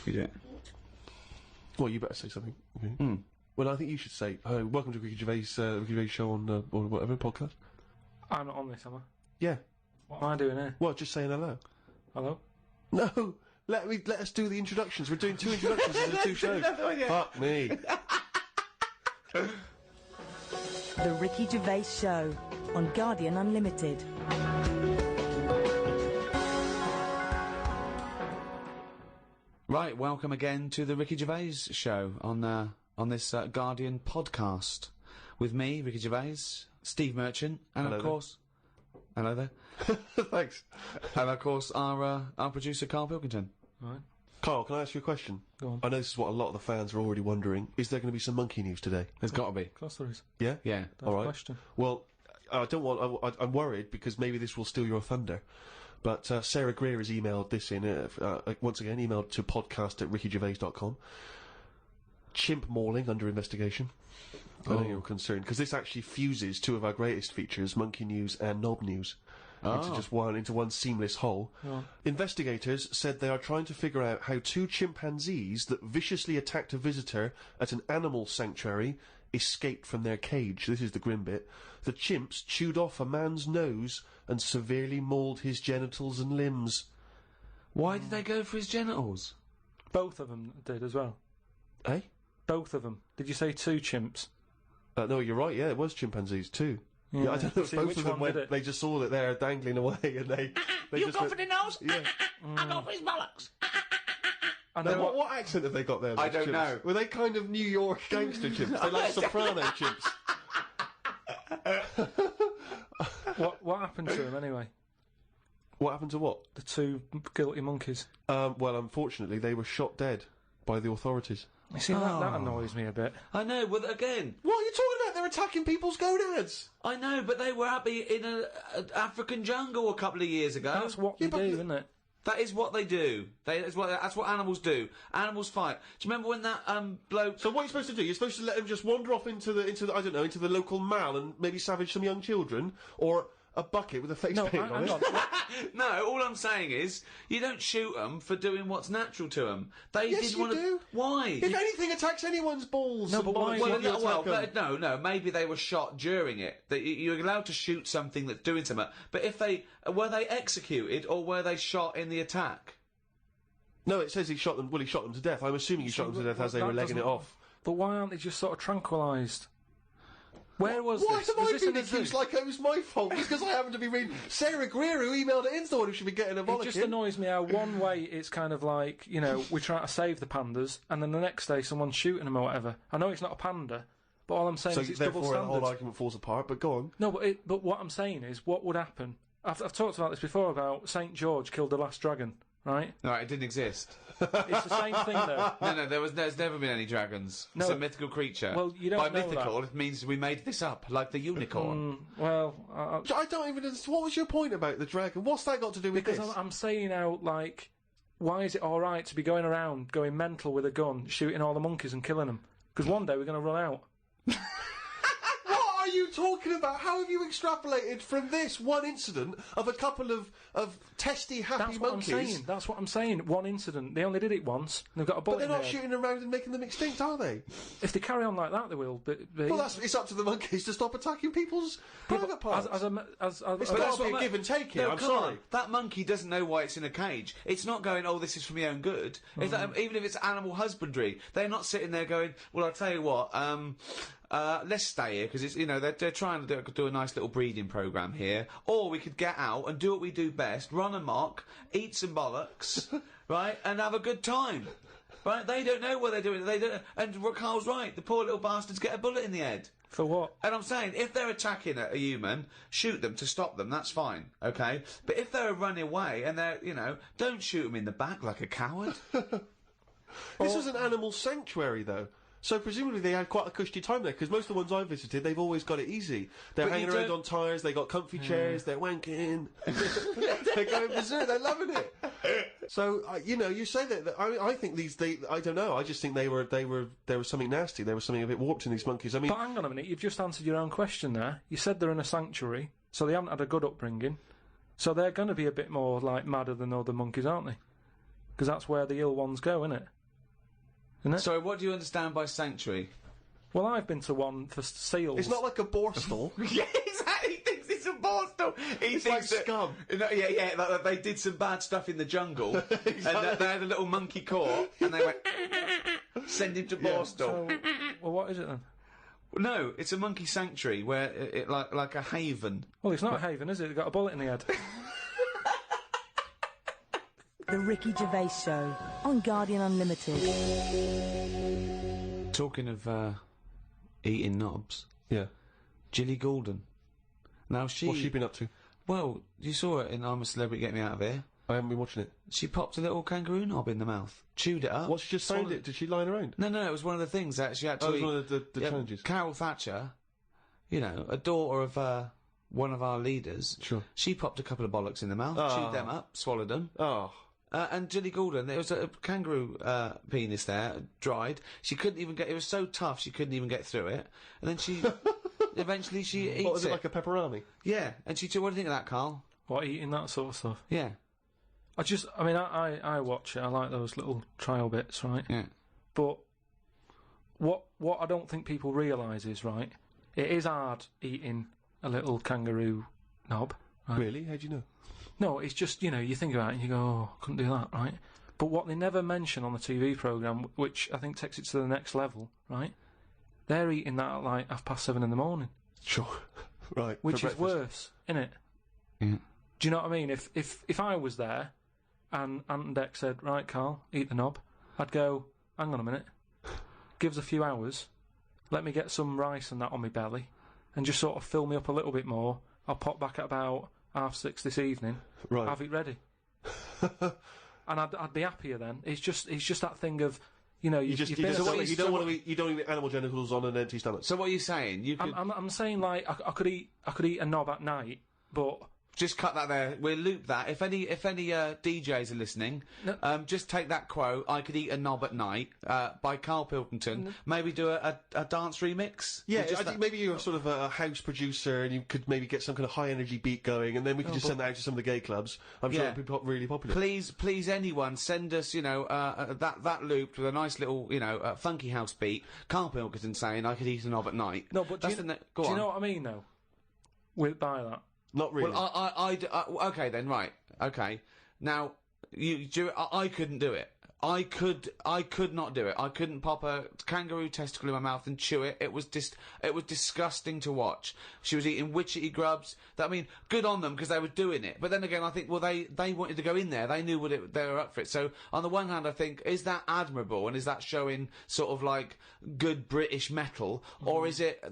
Yeah. Well, you better say something. Okay. Mm. Well, I think you should say, welcome to Ricky Gervais show on or whatever podcast. I'm not on this, am I? Yeah. What am I doing here? Well, just saying hello. Hello? No, let us do the introductions. We're doing 2 introductions in the 2 shows. Fuck me. The Ricky Gervais Show on Guardian Unlimited. Right, welcome again to the Ricky Gervais Show on this Guardian podcast with me, Ricky Gervais, Steve Merchant, and Hello of course, hello there. Thanks. And of course, our producer Karl Pilkington. Right. Carl, can I ask you a question? Go on. I know this is what a lot of the fans are already wondering. Is there going to be some monkey news today? There's got to be. Of course there is. Yeah? Yeah. That's All right. a question. Well, I'm worried because maybe this will steal your thunder. But Sarah Greer has emailed this in, once again, emailed to podcast@rickygervais.com. Chimp mauling under investigation. I know you're concerned, because this actually fuses 2 of our greatest features, Monkey News and Knob News, into one seamless whole. Oh. Investigators said they are trying to figure out how 2 chimpanzees that viciously attacked a visitor at an animal sanctuary escaped from their cage. This is the grim bit. The chimps chewed off a man's nose and severely mauled his genitals and limbs. Why did they go for his genitals? Both of them did as well. Eh? Both of them. Did you say 2 chimps? No, you're right, yeah, it was chimpanzees too. Yeah, I don't know if See, both which of them one went, did it? they just saw that they're dangling away and they You just go went, for the nose? Yeah. I go for his bollocks. I Now, know what accent have they got there? I those don't chimps? know. Were they kind of New York gangster chimps? They like soprano chimps. What happened to them anyway? What happened to what? The 2 guilty monkeys. Well, unfortunately, they were shot dead by the authorities. You see, that annoys me a bit. I know, well, again, What are you talking about? They're attacking people's gonads! I know, but they were in an African jungle a couple of years ago. That's what they do, isn't it? That is what they do. That's what animals do. Animals fight. Do you remember when that bloke? So what are you supposed to do? You're supposed to let them just wander off into the local mall and maybe savage some young children? Or a bucket with a face paint on it? hang on. No, all I'm saying is you don't shoot them for doing what's natural to them. They Yes, didn't you want do. to. Why? If anything attacks anyone's balls... No, and but why- bollocks, you Well, attack them. no. Maybe they were shot during it. You're allowed to shoot something that's doing something. But if were they executed or were they shot in the attack? No, it says he shot them. Well, he shot them to death. I'm assuming he shot them to death as they That were legging it doesn't- off. But why aren't they just sort of tranquilised? Where was Why this? have Was I this been in a zoo? accused like it was my fault? Just because I happen to be reading Sarah Greer, who emailed it in, the one who should be getting a It bollock just in. annoys me how one way it's kind of like, you know, we're trying to save the pandas, and then the next day someone's shooting them or whatever. I know it's not a panda, but all I'm saying So is it's double therefore the whole standards. argument falls apart, but go on. No, but what I'm saying is, what would happen? I've talked about this before, about St. George killed the last dragon, right? No, it didn't exist. It's the same thing though. No, there's never been any dragons. No. It's a mythical creature. Well, you don't By know mythical, it means we made this up, like the unicorn. Well, I don't even understand. What was your point about the dragon? What's that got to do with because this? I'm saying out, like, why is it alright to be going around, going mental with a gun, shooting all the monkeys and killing them? Because one day we're going to run out. What are you talking about? How have you extrapolated from this one incident of a couple of testy, happy That's what monkeys? I'm saying. That's what I'm saying. One incident. They only did it once. And they've got a bullet But they're in not their head. shooting around and making them extinct, are they? If they carry on like that, they will. But Well, it's up to the monkeys to stop attacking people's private parts. It's It's But got that's to be what a give and take here, No, I'm come sorry. on. That monkey doesn't know why it's in a cage. It's not going, oh, this is for my own good. It's like, even if it's animal husbandry, they're not sitting there going, well, I'll tell you what, let's stay here, because it's, you know, they're trying to do a nice little breeding program here. Or we could get out and do what we do best, run amok, eat some bollocks, right, and have a good time. Right? They don't know what they're doing. They don't, and Carl's right, the poor little bastards get a bullet in the head. For what? And I'm saying, if they're attacking a human, shoot them to stop them, that's fine, okay? But if they're running away and they're, you know, don't shoot them in the back like a coward. This was an animal sanctuary, though. So presumably they had quite a cushy time there, because most of the ones I've visited, they've always got it easy. They're But hanging you around don't- on tyres, they got comfy chairs, they're wanking, they're going berserk, they're loving it. So, you know, you say that, I think I don't know, I just think there was something nasty, there was something a bit warped in these monkeys. I mean, But hang on a minute, you've just answered your own question there. You said they're in a sanctuary, so they haven't had a good upbringing. So they're going to be a bit more, like, madder than other monkeys, aren't they? Because that's where the ill ones go, innit? isn't it? Sorry, what do you understand by sanctuary? Well, I've been to one for seals. It's not like a borstal. Yeah, exactly. He thinks it's a borstal. He It's thinks like scum. That they did some bad stuff in the jungle, and that they had a little monkey caught, and they went send him to Borstal. So, well, what is it then? No, it's a monkey sanctuary where it like a haven. Well, it's not a haven, is it? They've got a bullet in the head. The Ricky Gervais Show on Guardian Unlimited. Talking of eating knobs, Yeah. Gilly Goulden. Now What's she been up to? well, you saw it in I'm a Celebrity, Get Me Out of Here. I haven't been watching it. She popped a little kangaroo knob in the mouth, chewed it up. What, she just found it? Did she line around? No, it was one of the things that she had to Oh, it was eat. one of the challenges. Carol Thatcher, you know, a daughter of one of our leaders. Sure. She popped a couple of bollocks in the mouth, chewed them up, swallowed them. Oh. And Gilly Goulden, there was a kangaroo penis there, dried. She couldn't even get. It was so tough, she couldn't even get through it. And then she, eventually, she eats What, was it like a pepperoni? Yeah. And she. What do you think of that, Carl? What, eating that sort of stuff? Yeah. I watch it. I like those little trial bits, right? Yeah. But what I don't think people realise is, right, it is hard eating a little kangaroo knob. Right? Really? How do you know? No, it's just, you know, you think about it and you go, oh, couldn't do that, right? But what they never mention on the TV programme, which I think takes it to the next level, right? They're eating that at like 7:30 in the morning. Sure. Right. Which for is breakfast. worse, innit? Yeah. Do you know what I mean? If I was there and Ant and Dec said, right, Carl, eat the knob, I'd go, hang on a minute, give us a few hours, let me get some rice and that on my belly, and just sort of fill me up a little bit more. I'll pop back at about 6:30 this evening, Right. have it ready. And I'd be happier then. It's just that thing of, you know, You you've been at the- don't want to eat animal genitals on an empty stomach. So what are you saying? You could I'm saying, like, I could eat a knob at night, but just cut that there. We'll loop that. If any DJs are listening, just take that quote. I could eat a knob at night by Karl Pilkington. Maybe do a dance remix. Yeah, Just I think maybe you're sort of a house producer and you could maybe get some kind of high energy beat going, and then we could just send that out to some of the gay clubs. I'm sure it'd be really popular. Please, anyone, send us, you know, that looped with a nice little, you know, funky house beat. Karl Pilkington saying I could eat a knob at night. no, but do you know what I mean though? By that. Not really. Well, I okay then, right, okay. Now, I couldn't do it. I could not do it. I couldn't pop a kangaroo testicle in my mouth and chew it. It was disgusting to watch. She was eating witchetty grubs. I mean, good on them because they were doing it. But then again, I think, well, they wanted to go in there. They knew they were up for it. So on the one hand, I think, is that admirable and is that showing sort of like good British metal, or is it,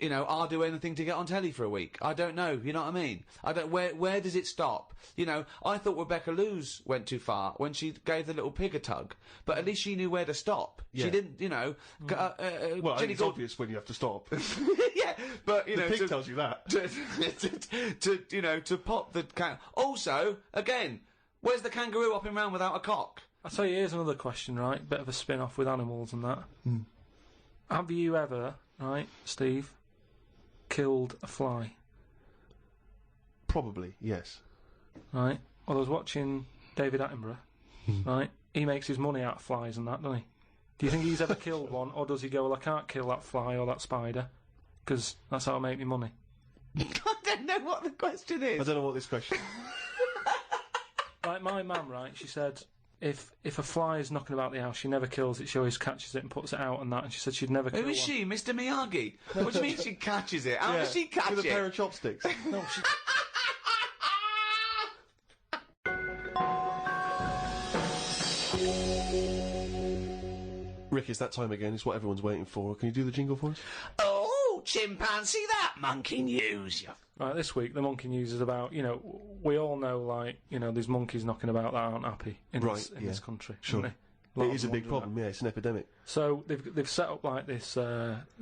you know, I'll do anything to get on telly for a week? I don't know. You know what I mean? I don't. Where does it stop? You know, I thought Rebecca Lewis went too far when she gave the little pig a tug, but at least she knew where to stop. Yeah. She didn't, you know. Well, I think it's obvious when you have to stop. Yeah, but you know, the pig tells you that. To pop the Also, again, where's the kangaroo hopping around without a cock? I'll tell you, here's another question, right? Bit of a spin-off with animals and that. Have you ever, right, Steve, killed a fly? Probably, yes. Right? Well, I was watching David Attenborough, right? He makes his money out of flies and that, doesn't he? Do you think he's ever killed one, or does he go, well, I can't kill that fly or that spider, because that's how I make my money? I don't know what the question is. I don't know what this question is. Like my mum, right, she said, if a fly is knocking about the house, she never kills it, she always catches it and puts it out and that, and she said she'd never kill Who is one. she, Mr. Miyagi? What do you mean she catches it? How does she catch With a it? pair of chopsticks. No, she... Rick, it's that time again. It's what everyone's waiting for. Can you do the jingle for us? Oh, chimpanzee, that monkey news. Right, this week the monkey news is about, you know, we all know, like, you know, there's monkeys knocking about that aren't happy in this country. Sure. Isn't they? It is a big problem, yeah. It's an epidemic. So they've set up like this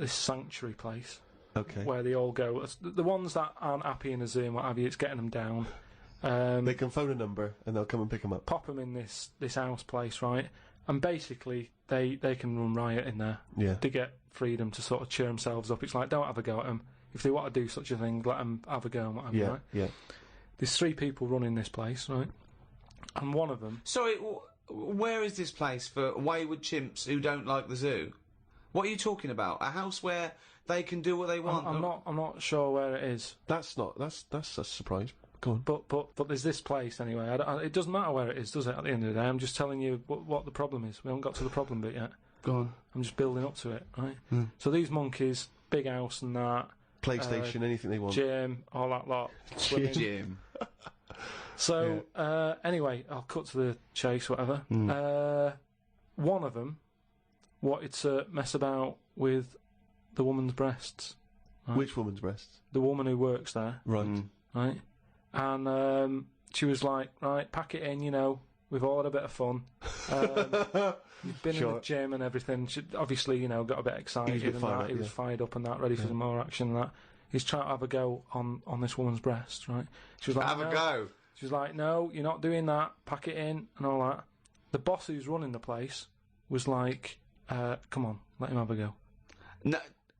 sanctuary place Okay. where they all go. The ones that aren't happy in the zoo and what have you, it's getting them down. They can phone a number and they'll come and pick them up. Pop them in this house place, right? And basically they can run riot in there. Yeah. To get freedom to sort of cheer themselves up. It's like, don't have a go at them. If they want to do such a thing, let them have a go and what have you, Yeah, right? yeah. There's 3 people running this place, right? And one of them... Sorry, where is this place for wayward chimps who don't like the zoo? What are you talking about? A house where they can do what they want? I'm not sure where it is. That's a surprise. Go on. But there's this place anyway. It doesn't matter where it is, does it? At the end of the day, I'm just telling you what the problem is. We haven't got to the problem bit yet. Go on. I'm just building up to it, right? So these monkeys, big house and that. PlayStation, anything they want. Gym, all that lot. Swimming. Gym. So, anyway, I'll cut to the chase, whatever. One of them wanted to mess about with the woman's breasts. Right? Which woman's breasts? The woman who works there. Right. Right? And she was like, right, pack it in, we've all had a bit of fun. You've been in the gym and everything. She obviously, got a bit excited and that. He was fired up and that, ready for some more action and that. He's trying to have a go on this woman's breast, right? She was like, have a go. She was like, no, you're not doing that. Pack it in and all that. The boss who's running the place was like, come on, let him have a go. No,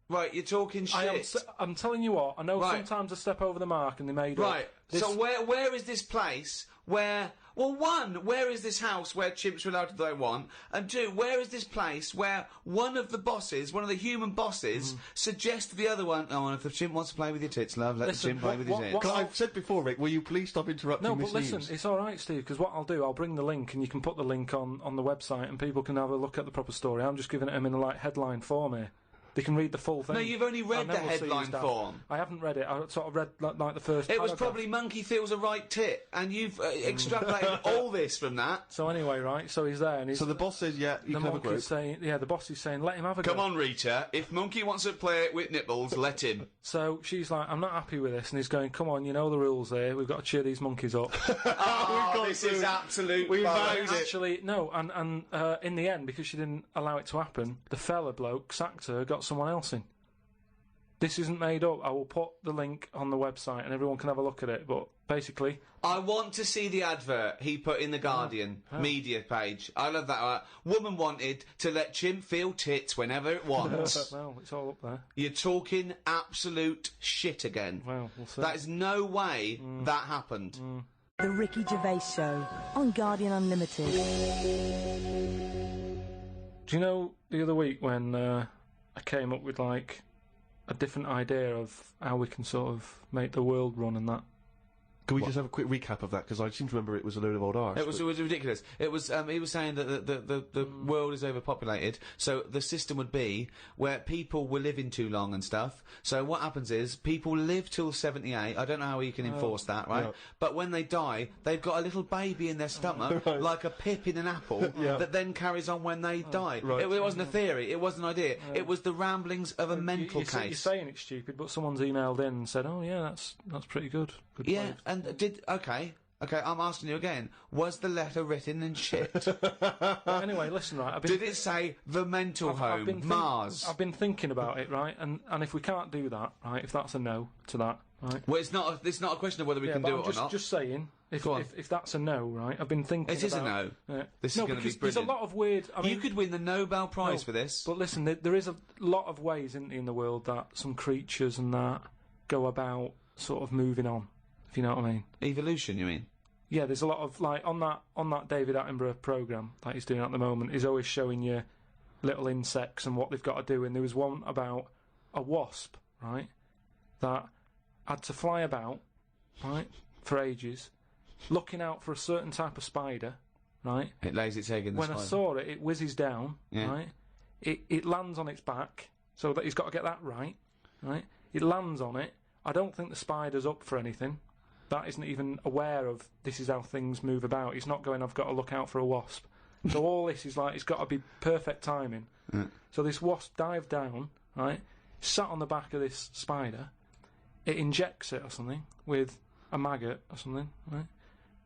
right, you're talking shit. I'm telling you what, I know sometimes I step over the mark and they made Right, so where is this place where... Well, one, where is this house where chimps are allowed to do what they want? And two, where is this place where one of the bosses, one of the human bosses, suggests to the other one, oh, and if the chimp wants to play with your tits, love, let the chimp play with his tits. I've said before, Rick, will you please stop interrupting No, but listen, news? it's all right, Steve, because what I'll do, I'll bring the link and you can put the link on the website and people can have a look at the proper story. I'm just giving it them in a headline form here. They can read the full thing. No, you've only read the headline form. I haven't read it. I sort of read like the first. It was probably monkey feels a right tit, and you've extrapolated all this from that. So anyway, right? So he's there, and he's. So the boss says, "Yeah, you can have a group." The boss is saying, "Let him have a go." Come on, Rita. If monkey wants to play with nipples, let him. So she's like, "I'm not happy with this," and he's going, "Come on, you know the rules here. We've got to cheer these monkeys up." This is absolute. Actually, no, and in the end, because she didn't allow it to happen, the fella bloke sacked her, got someone else in. This isn't made up. I will put the link on the website and everyone can have a look at it, but basically... I want to see the advert he put in the Guardian media page. I love that. Woman wanted to let chimp feel tits whenever it wants. Well, it's all up there. You're talking absolute shit again. Well, we'll see. That is no way that happened. The Ricky Gervais Show on Guardian Unlimited. Do you know the other week when I came up with, like, a different idea of how we can sort of make the world run and that? Can we just have a quick recap of that? Because I seem to remember it was a load of old arse. It was ridiculous. It was he was saying that the world is overpopulated, so the system would be where people were living too long and stuff. So what happens is people live till 78. I don't know how you can enforce that, right? Yeah. But when they die, they've got a little baby in their stomach, like a pip in an apple, that then carries on when they die. Right. It wasn't a theory. It wasn't an idea. It was the ramblings of a mental case. You're saying it's stupid, but someone's emailed in and said, "Oh yeah, that's pretty good." Good Yeah, point. and okay, I'm asking you again. Was the letter written in shit? Anyway, listen, right. Did it say the mental home, Mars? I've been thinking about it, right, and if we can't do that, right, if that's a no to that, right. Well, it's not a question of whether we can do it or not. Just saying, if that's a no, right, I've been thinking. It is a no. This is going to be brilliant. There's a lot of weird. You could win the Nobel Prize for this. But listen, there is a lot of ways in the world that some creatures and that go about sort of moving on. If you know what I mean. Evolution, you mean? Yeah, there's a lot of, like, on that David Attenborough programme that he's doing at the moment, he's always showing you little insects and what they've got to do, and there was one about a wasp, right, that had to fly about, right, for ages, looking out for a certain type of spider, right? It lays its egg in the When spider. I saw it, it whizzes down, right? It lands on its back, so that he's got to get that right? It lands on it. I don't think the spider's up for anything. That isn't even aware of this is how things move about. He's not going, I've got to look out for a wasp. So all this is like, it's got to be perfect timing. So this wasp dived down, right, sat on the back of this spider, it injects it or something with a maggot or something, right?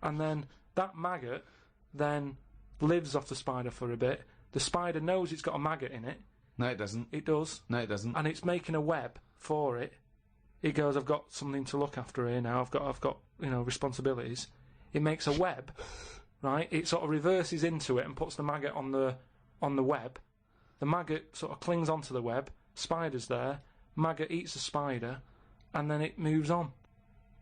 And then that maggot then lives off the spider for a bit. The spider knows it's got a maggot in it. No, it doesn't. It does. No, it doesn't. And it's making a web for it. It goes, I've got something to look after here now. I've got responsibilities. It makes a web, right? It sort of reverses into it and puts the maggot on the web. The maggot sort of clings onto the web. Spider's there. Maggot eats the spider, and then it moves on.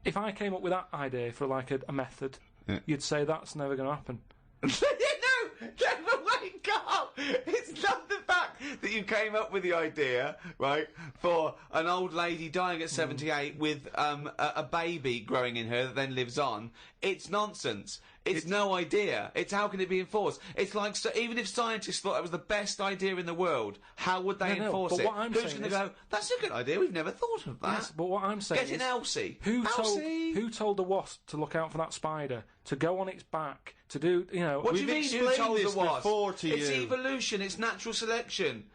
If I came up with that idea for like a method, you'd say that's never going to happen. No, wake up! It's not the fact that you came up with the idea, right, for an old lady dying at 78 with a baby growing in her that then lives on. It's nonsense. It's no idea. It's how can it be enforced? It's like, so even if scientists thought that was the best idea in the world, how would they enforce but it? what I'm Who's saying going to is- go, that's a good idea, we've never thought of that. Yes, but what I'm saying Get in is, Elsie. who told the wasp to look out for that spider, to go on its back, to do, you know... What do you We've mean who explained told this the wasp? before to It's you. evolution, it's natural selection.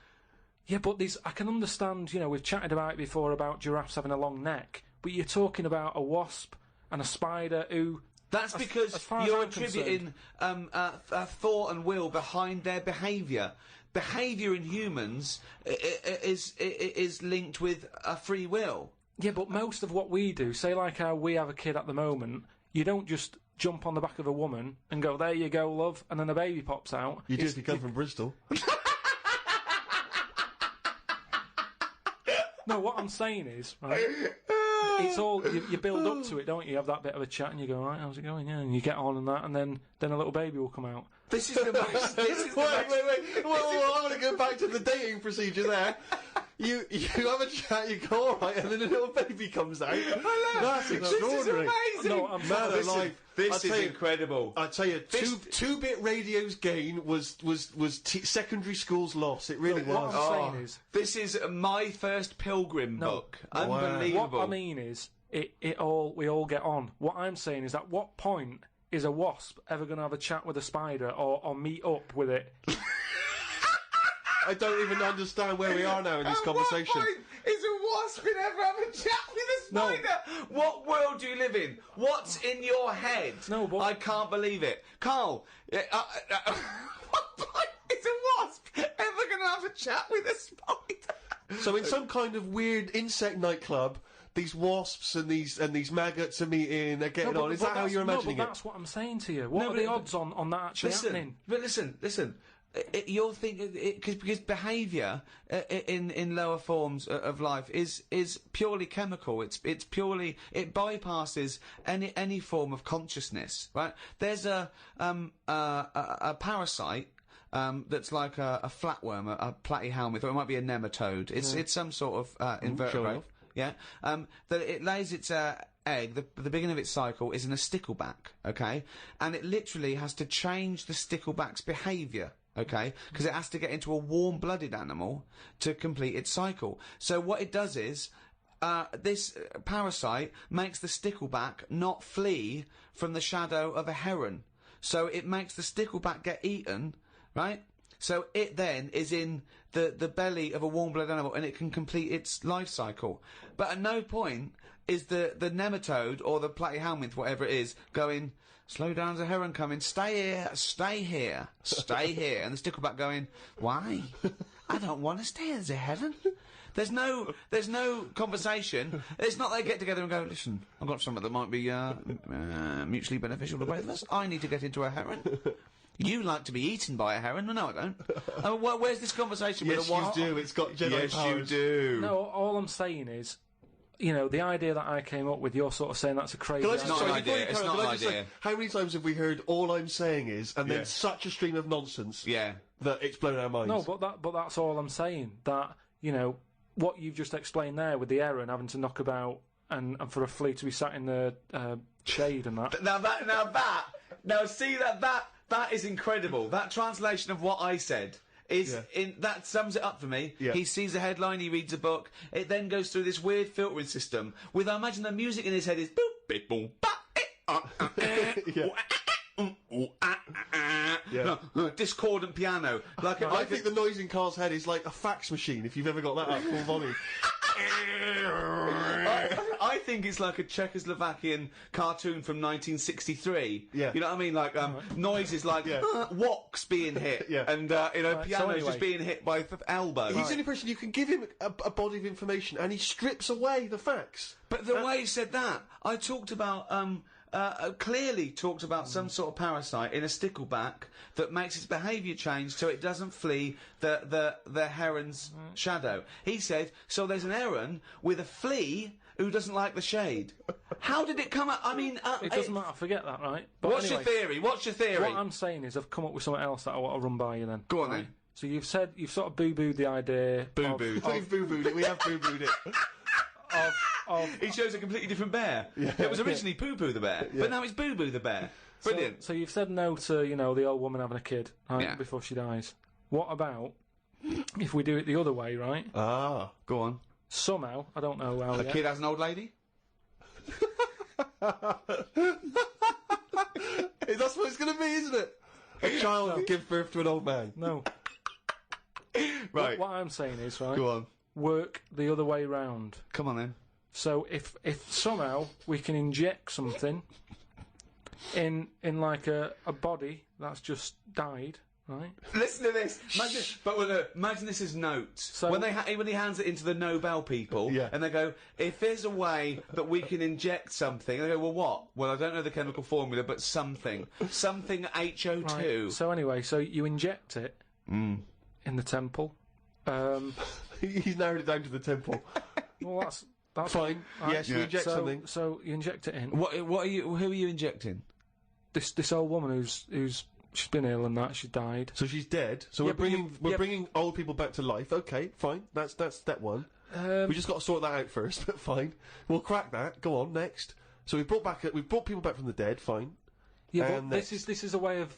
Yeah, but I can understand, you know, we've chatted about it before about giraffes having a long neck, but you're talking about a wasp and a spider who... That's because as far as you're I'm attributing thought and will behind their behaviour. Behaviour in humans is linked with a free will. Yeah, but most of what we do, say like how we have a kid at the moment, you don't just jump on the back of a woman and go, there you go, love, and then a baby pops out. You do if you come from Bristol. No, what I'm saying is, right, it's all, you build up to it, don't you? You have that bit of a chat and you go, right, how's it going? Yeah, and you get on and that, and then a little baby will come out. This is the most... Wait. Well, I want to go back to the dating procedure there. You have a chat, you go alright, and then a little baby comes out. That's extraordinary. This is amazing. No, I'm Man alive. This is incredible. I tell you, two-bit radio's gain was secondary school's loss. It really was. What I'm saying is... This is my first Pilgrim book. Wow. Unbelievable. What I mean is, we all get on. What I'm saying is, at what point is a wasp ever going to have a chat with a spider or meet up with it? I don't even understand where we are now in this conversation. What point is a wasp going to ever have a chat with a spider? What world do you live in? What's in your head? No, but... I can't believe it. Carl, what point is a wasp ever going to have a chat with a spider? So in some kind of weird insect nightclub, these wasps and these maggots are meeting, they're getting on. Is that how you're imagining but that's what I'm saying to you. What are the odds on that actually happening? But listen. You're thinking because behaviour in lower forms of life is purely chemical. It's purely, it bypasses any form of consciousness. Right? There's a parasite. That's like a flatworm, a platyhelminth, or it might be a nematode. It's some sort of invertebrate. Yeah. That it lays its egg. The beginning of its cycle is in a stickleback. Okay, and it literally has to change the stickleback's behaviour. Okay, because it has to get into a warm-blooded animal to complete its cycle. So what it does is, this parasite makes the stickleback not flee from the shadow of a heron. So it makes the stickleback get eaten, right? So it then is in the belly of a warm-blooded animal and it can complete its life cycle. But at no point is the nematode or the platyhelminth, whatever it is, going... Slow down, there's a heron coming. Stay here, stay here, stay here. And the stickleback going, why? I don't want to stay. There's a heron. There's no conversation. It's not they get together and go, listen, I've got something that might be mutually beneficial to both of us. I need to get into a heron. You like to be eaten by a heron? No, I don't. Well, where's this conversation with a wasp? Yes, you do. It's got Jedi powers. You do. No, all I'm saying is, you know, the idea that I came up with, you're sort of saying that's a crazy Can I just, Not an sorry, before idea, you it's carry on, not can I an just say, idea. how many times have we heard all I'm saying is, and then such a stream of nonsense Yeah. that it's blown our minds? No, but that's all I'm saying. That, you know, what you've just explained there with the heron having to knock about and for a flea to be sat in the shade and that. Now see that is incredible. That translation of what I said is that sums it up for me. Yeah. He sees a headline, he reads a book, it then goes through this weird filtering system with, I imagine the music in his head is boop, beep, boom, discordant piano. Like I think the noise in Carl's head is like a fax machine, if you've ever got that at full volume. I think it's like a Czechoslovakian cartoon from 1963. Yeah. You know what I mean? Like noises like woks being hit, and pianos just being hit by the elbow. He's the only person you can give him a body of information, and he strips away the facts. But the way he said that, I talked about clearly talked about some sort of parasite in a stickleback that makes its behaviour change so it doesn't flee the heron's shadow. He said, so there's an heron with a flea who doesn't like the shade. How did it come up? I mean, It doesn't matter, forget that, right? But what's anyway, your theory? What's your theory? what I'm saying is I've come up with something else that I want to run by you then. Go on right? then. So you've sort of boo-booed the idea. Boo-booed. We've boo-booed it. We have boo-booed it. He shows a completely different bear. It was originally Poo-Poo the bear, but now it's Boo-Boo the bear. Brilliant. So you've said no to, the old woman having a kid, right, Yeah. before she dies. What about if we do it the other way, right? Ah. Go on. Somehow, I don't know how A yet. kid has an old lady? That's what it's going to be, isn't it? A child that gives birth to an old man. No. Right. What I'm saying is, right, Go on. work the other way round. Come on then. So if somehow we can inject something in like a body that's just died, right? Listen to this. Imagine this as notes. So- when he hands it into the Nobel people, Yeah. and they go, if there's a way that we can inject something, they go, well, what? Well, I don't know the chemical formula, but something HO2. Right. So anyway, so you inject it in the temple. He's narrowed it down to the temple. Well, that's Fine. right. Yes, you inject something. So you inject it in. What are you? Who are you injecting? This old woman who's she's been ill and that she died. So she's dead. So Yeah, we're bringing old people back to life. Okay, fine. That's step one. We just got to sort that out first. But fine, we'll crack that. Go on next. So we've brought people back from the dead. Fine. Yeah, And but this is a way of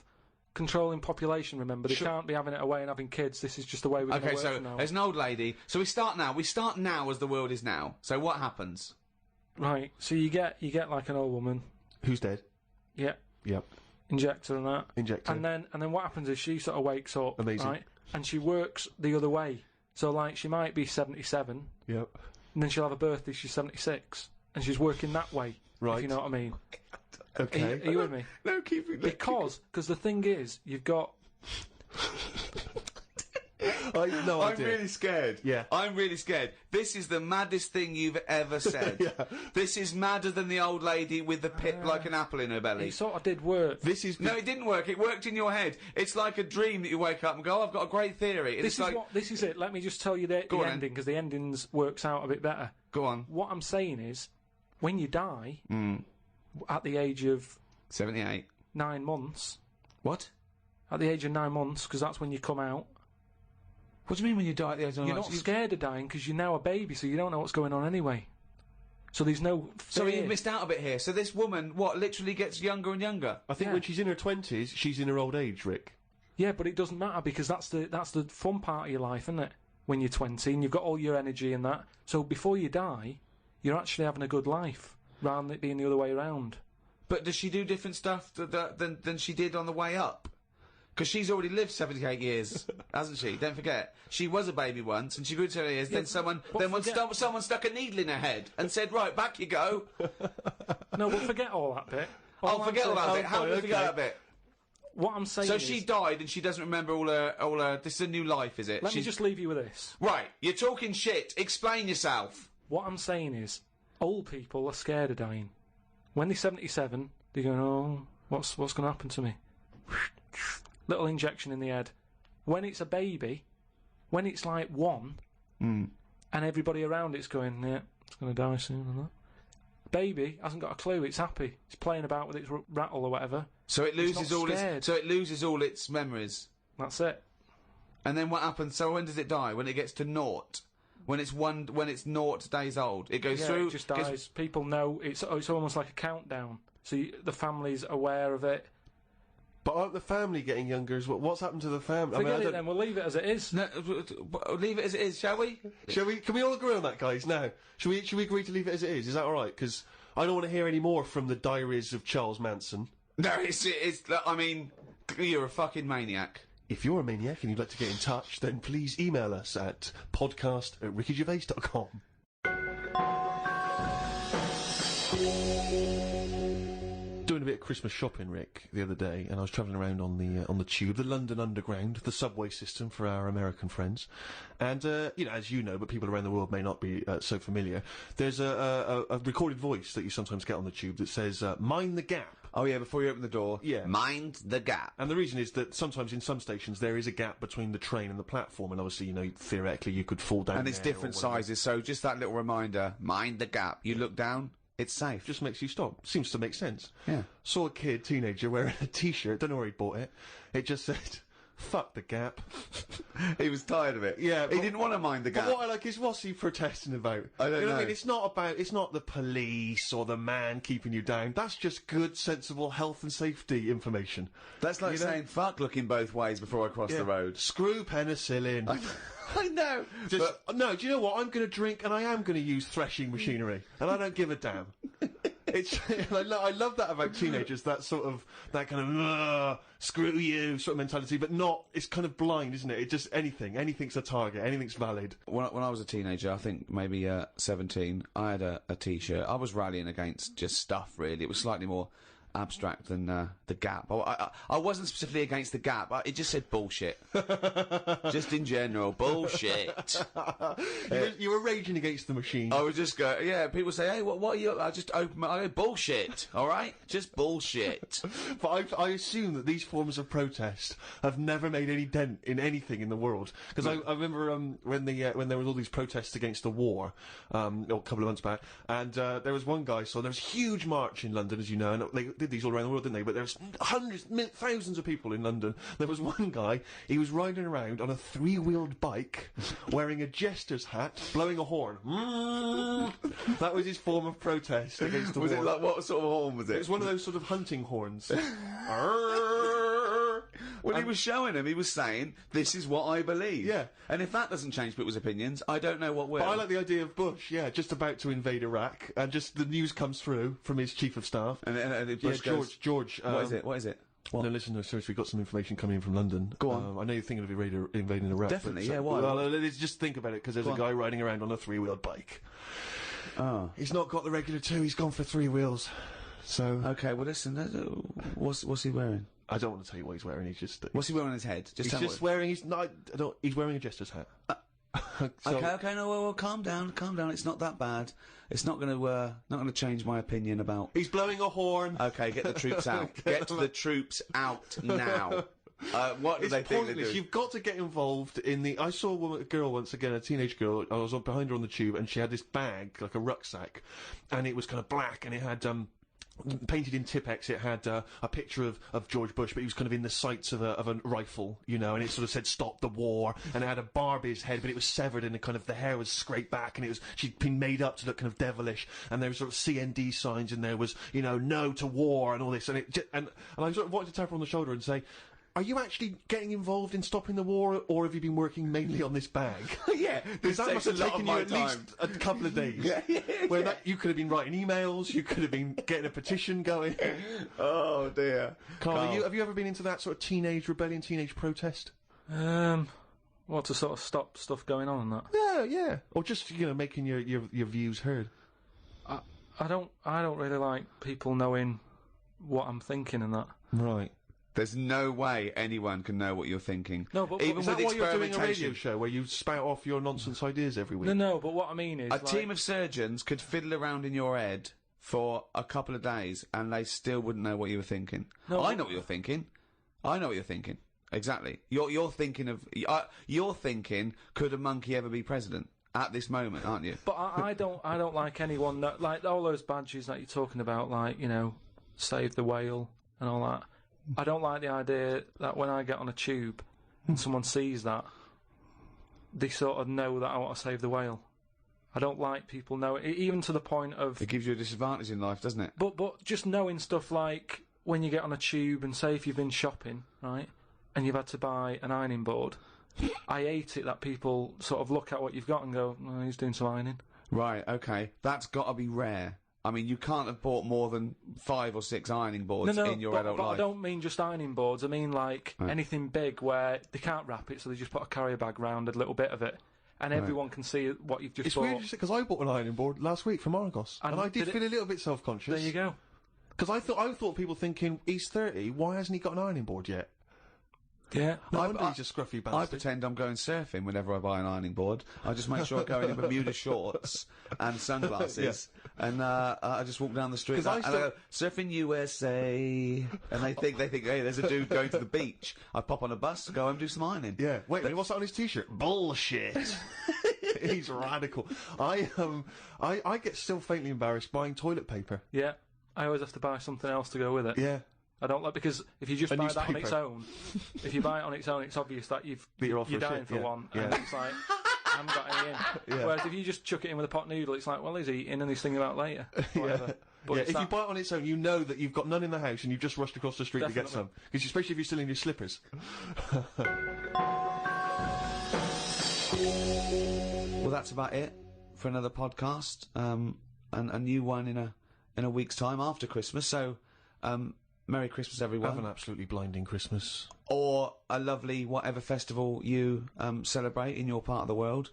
controlling population. Remember, they can't be having it away and having kids. This is just the way we're going to Okay, work so from now. there's an old lady. So we start now. We start now as the world is now. So what happens? Right. So you get like an old woman. Who's dead? Yeah. Yep. Injector and that. Injector. And then what happens is she sort of wakes up. Amazing. Right. And she works the other way. So like she might be 77, Yep. and then she'll have a birthday. She's 76, and she's working that way. Right. If you know what I mean. Okay. Are you with me? No, keep it. Because the thing is, you've got. No I'm idea. really scared. Yeah. I'm really scared. This is the maddest thing you've ever said. Yeah. This is madder than the old lady with the pit like an apple in her belly. It sort of did work. This is No, it didn't work. It worked in your head. It's like a dream that you wake up and go, oh, I've got a great theory. And This it's is like, this is it. Let me just tell you the Go on, ending, because the endings works out a bit better. go on. What I'm saying is, when you die Mm. at the age of 78. 9 months, What? at the age of 9 months, because that's when you come out. What do you mean when you die at the age of You're 9 not scared of dying because you're now a baby, so you don't know what's going on anyway. So there's no So fear. you missed out a bit here. So this woman, what, literally gets younger and younger? I think Yeah. when she's in her 20s, she's in her old age, Rick. Yeah, but it doesn't matter because that's the fun part of your life, isn't it? When you're 20 and you've got all your energy and that. So before you die, you're actually having a good life rather than it being the other way around. But does she do different stuff than she did on the way up? Because she's already lived 78 years, hasn't she? Don't forget. She was a baby once, and she grew to 78 years. Then someone stuck a needle in her head and said, right, back you go. No, but forget all that bit. I'll forget all that bit. How do we forget okay. that bit? What I'm saying So is... she died and she doesn't remember all her... This is a new life, is it? Let me just leave you with this. Right, you're talking shit. Explain yourself. What I'm saying is, old people are scared of dying. When they're 77, they're going, oh, what's going to happen to me? Little injection in the head. When it's a baby, when it's like 1, and everybody around it's going, yeah, it's going to die soon and that. Baby hasn't got a clue. It's happy. It's playing about with its rattle or whatever. So it loses all scared. its... So it loses all its memories. That's it. And then what happens? So when does it die? When it gets to naught? When it's 0 days old? It goes Yeah, through... it just dies. People know. It's almost like a countdown. So the family's aware of it. But aren't the family getting younger as well? What's happened to the family? Forget it then. We'll leave it as it is. No, leave it as it is, shall we? Shall we? Can we all agree on that, guys? Now, should we agree to leave it as it is? Is that all right? Because I don't want to hear any more from the diaries of Charles Manson. No, it's. I mean, you're a fucking maniac. If you're a maniac and you'd like to get in touch, then please email us at podcast@rickygervais.com. Doing a bit of Christmas shopping, Rick, the other day, and I was travelling around on the tube, the London Underground, the subway system for our American friends, and as you know, but people around the world may not be so familiar. There's a recorded voice that you sometimes get on the tube that says, "Mind the gap." Oh yeah, before you open the door. Yeah. Mind the gap. And the reason is that sometimes in some stations there is a gap between the train and the platform, and obviously, you know, theoretically you could fall down. And it's there different or whatever. sizes, so just that little reminder, mind the gap. You look down, it's safe. Just makes you stop. Seems to make sense. Yeah. Saw a kid, teenager, wearing a T-shirt. Don't know where he bought it. It just said, "Fuck the gap." He was tired of it. Yeah, he didn't want to mind the gap. But what I like is, what's he protesting about? I don't you know. What I know. mean, it's not the police or the man keeping you down. That's just good, sensible health and safety information. That's like You know? saying fuck looking both ways before I cross the road. Screw penicillin. I know. No, do you know what? I'm going to drink and I am going to use threshing machinery, and I don't give a damn. It's I love that about teenagers, that kind of screw you sort of mentality, but not. It's kind of blind, isn't it? It just anything's a target, anything's valid. When I was a teenager, I think maybe 17, I had a T-shirt. I was rallying against just stuff, really. It was slightly more abstract than the gap. I wasn't specifically against the gap. It just said bullshit. Just in general, bullshit. You were raging against the machine. I would just go, yeah, people say, hey, what are you, I just open my, I go, bullshit, alright? Just bullshit. But I assume that these forms of protest have never made any dent in anything in the world. Because I remember when there was all these protests against the war, a couple of months back, and there was one guy, so there was a huge march in London, as you know, and they did these all around the world, didn't they? But there was thousands of people in London. There was one guy, he was riding around on a 3-wheeled bike, wearing a jester's hat, blowing a horn. That was his form of protest against the war. Was it like, what sort of horn was it? It was one of those sort of hunting horns. Well, he was showing him, he was saying, this is what I believe. Yeah. And if that doesn't change people's opinions, I don't know what will. But I like the idea of Bush, just about to invade Iraq, and just the news comes through from his chief of staff. And Bush goes, George. What is it? No, listen, no, seriously, we've got some information coming in from London. Go on. I know you're thinking of invading Iraq. Definitely, but, yeah, why? Well, let's just think about it, because there's a guy riding around on a 3-wheeled bike. Oh. He's not got the regular 2, he's gone for 3 wheels. So... Okay, well listen, what's he wearing? I don't want to tell you what he's wearing, he's just... What's he wearing on his head? He's just wearing, he's wearing a jester's hat. Okay, no, well, calm down, it's not that bad. It's not going to change my opinion about... He's blowing a horn. Okay, get the troops out. Get the troops out now. What do they think they're doing? You've got to get involved in the... I saw a girl once again, a teenage girl. I was behind her on the tube, and she had this bag, like a rucksack, and it was kind of black, and it had... painted in Tipex, it had a picture of George Bush, but he was kind of in the sights of a rifle, you know, and it sort of said "Stop the War," and it had a Barbie's head, but it was severed, and the hair was scraped back, and she'd been made up to look kind of devilish, and there was sort of CND signs, and there was, you know, "No to war" and all this, and and I sort of wanted to tap her on the shoulder and say, are you actually getting involved in stopping the war, or have you been working mainly on this bag? Yeah, because that must have taken you at least a couple of days. You could have been writing emails, you could have been getting a petition going. Oh dear. Carl, have you ever been into that sort of teenage rebellion, teenage protest? What, to sort of stop stuff going on and that? Yeah. Or just, you know, making your views heard. I don't really like people knowing what I'm thinking and that. Right. There's no way anyone can know what you're thinking. No, but even is with that why you're doing a radio experimentation. show where you spout off your nonsense ideas every week? No, but what I mean is... A team of surgeons could fiddle around in your head for a couple of days and they still wouldn't know what you were thinking. No, I know what you're thinking. I know what you're thinking. Exactly. You're thinking of... you're thinking, could a monkey ever be president? At this moment, aren't you? But I don't like anyone... like, all those badges that you're talking about, like, you know, Save the Whale and all that... I don't like the idea that when I get on a tube and someone sees that, they sort of know that I want to save the whale. I don't like people knowing, even to the point of... It gives you a disadvantage in life, doesn't it? But just knowing stuff like when you get on a tube and say if you've been shopping, right, and you've had to buy an ironing board, I hate it that people sort of look at what you've got and go, oh, he's doing some ironing. Right, okay. That's got to be rare. I mean, you can't have bought more than 5 or 6 ironing boards in your adult life. I don't mean just ironing boards. I mean, like, anything big where they can't wrap it, so they just put a carrier bag round a little bit of it, and everyone can see what you've just bought. It's weird, because I bought an ironing board last week from Argos, and I did feel a little bit self-conscious. There you go. Because I thought people thinking, he's 30, why hasn't he got an ironing board yet? Yeah. No wonder he's a scruffy bastard. I pretend I'm going surfing whenever I buy an ironing board. I just make sure I go in Bermuda shorts and sunglasses And I just walk down the street 'Cause and I go, surfing USA, and they think, hey, there's a dude going to the beach. I pop on a bus, go home, do some ironing. Yeah. Wait a minute, what's that on his t-shirt? Bullshit. He's radical. I get still faintly embarrassed buying toilet paper. Yeah. I always have to buy something else to go with it. Yeah. I don't like, because if you just A buy that on newspaper. its own, if you buy it on its own, it's obvious that You're off for you're a dying shit, for yeah. one, Yeah. and it's like, I haven't got any in. Yeah. Whereas if you just chuck it in with a pot noodle, it's like, well, he's eating and he's thinking about later. Whatever. But Yeah, it's if you that- buy it on its own, you know that you've got none in the house and you've just rushed across the street to get Definitely. some. Because especially if you're still in your slippers. Well, that's about it for another podcast. And a new one in a week's time after Christmas. So, Merry Christmas, everyone. Have an absolutely blinding Christmas. Or a lovely whatever festival you celebrate in your part of the world.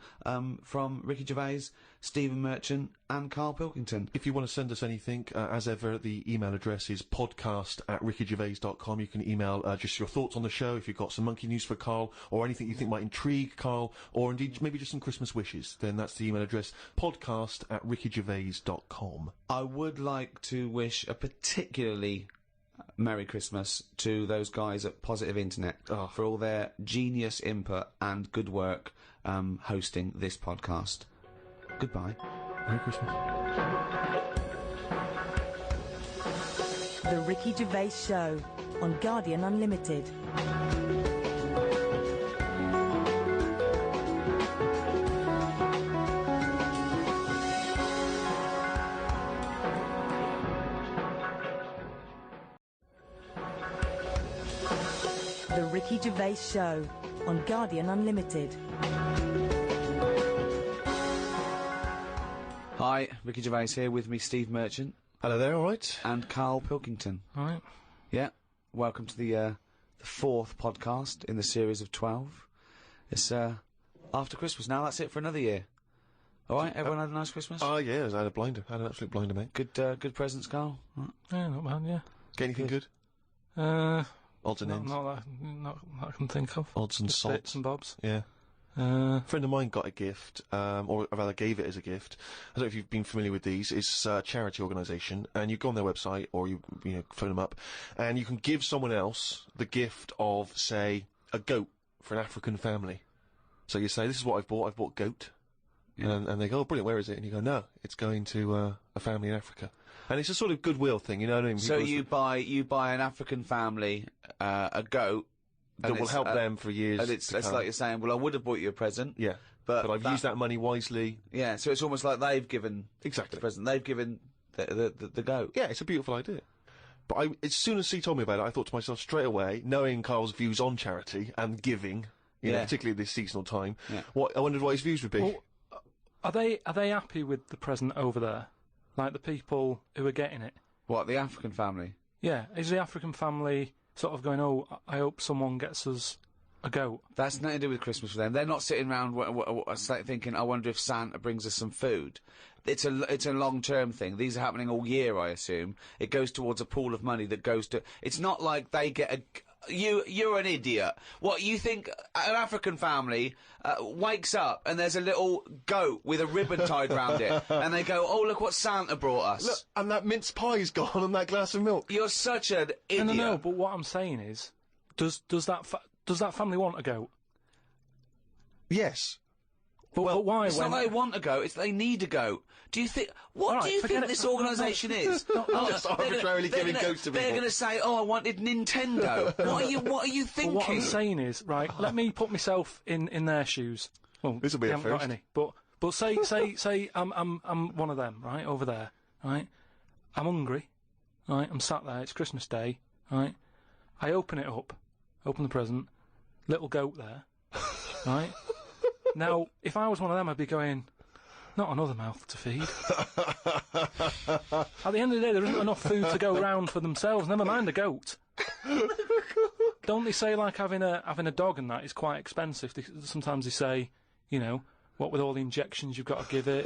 From Ricky Gervais, Stephen Merchant, and Karl Pilkington. If you want to send us anything, as ever, the email address is podcast@rickygervais.com. You can email just your thoughts on the show, if you've got some monkey news for Karl, or anything you think might intrigue Karl, or indeed maybe just some Christmas wishes. Then that's the email address, podcast@rickygervais.com. I would like to wish a particularly Merry Christmas to those guys at Positive Internet for all their genius input and good work hosting this podcast. Goodbye. Merry Christmas. The Ricky Gervais Show on Guardian Unlimited. The Ricky Gervais Show on Guardian Unlimited. Hi, Ricky Gervais here, with me Steve Merchant Hello there, all right? and Karl Pilkington. All right. Yeah, welcome to the fourth podcast in the series of 12. It's after Christmas now, that's it for another year. Alright, everyone had a nice Christmas? Oh, yeah, I had a blinder. I had an absolute blinder, mate. Good presents, Karl? Right. Yeah, not bad, yeah. Get anything good? Odds and ends. Not that I can think of. Odds and Just sods. bits and bobs. Yeah. A friend of mine got a gift, or rather gave it as a gift. I don't know if you've been familiar with these. It's a charity organisation, and you go on their website or you phone them up, and you can give someone else the gift of, say, a goat for an African family. So you say, "This is what I've bought. I've bought goat," and they go, "Oh, brilliant! Where is it?" And you go, "No, it's going to a family in Africa." And it's a sort of goodwill thing, you know what I mean? So People you buy an African family a goat that will it's, help them for years. and it's to come. like you're saying, well, I would have bought you a present, Yeah, but I've used that money wisely. Yeah, so it's almost like they've given Exactly. the present. They've given the goat. Yeah, it's a beautiful idea. But as soon as he told me about it, I thought to myself straight away, knowing Karl's views on charity and giving, you know, Yeah. particularly this seasonal time, Yeah. I wondered what his views would be. Well, are they happy with the present over there? Like the people who are getting it? What, the African family? Yeah. Is the African family sort of going, oh, I hope someone gets us a goat? That's nothing to do with Christmas for them. They're not sitting around thinking, I wonder if Santa brings us some food. It's a long-term thing. These are happening all year, I assume. It goes towards a pool of money that goes to... It's not like they get a... You're an idiot. What, you think an African family wakes up and there's a little goat with a ribbon tied round it, and they go, oh, look what Santa brought us. Look, and that mince pie's gone and that glass of milk. You're such an idiot. No, but what I'm saying is, does that family want a goat? Yes. But why? It's not they want a goat, it's they need a goat. Do you think... What All right, do you forget think it. this organisation is? Just arbitrarily giving goats to They're people. going to say, oh, I wanted Nintendo. What are you thinking? Well, what I'm saying is, right, let me put myself in their shoes. Well, This'll be they a haven't got first. any. But say I'm one of them, right, over there, right? I'm hungry, right? I'm sat there, it's Christmas Day, right? I open it up, open the present, little goat there, right? Now, if I was one of them, I'd be going, not another mouth to feed. At the end of the day, there isn't enough food to go round for themselves, never mind a goat. Don't they say, like, having a dog and that is quite expensive? Sometimes they say, you know, what with all the injections you've got to give it,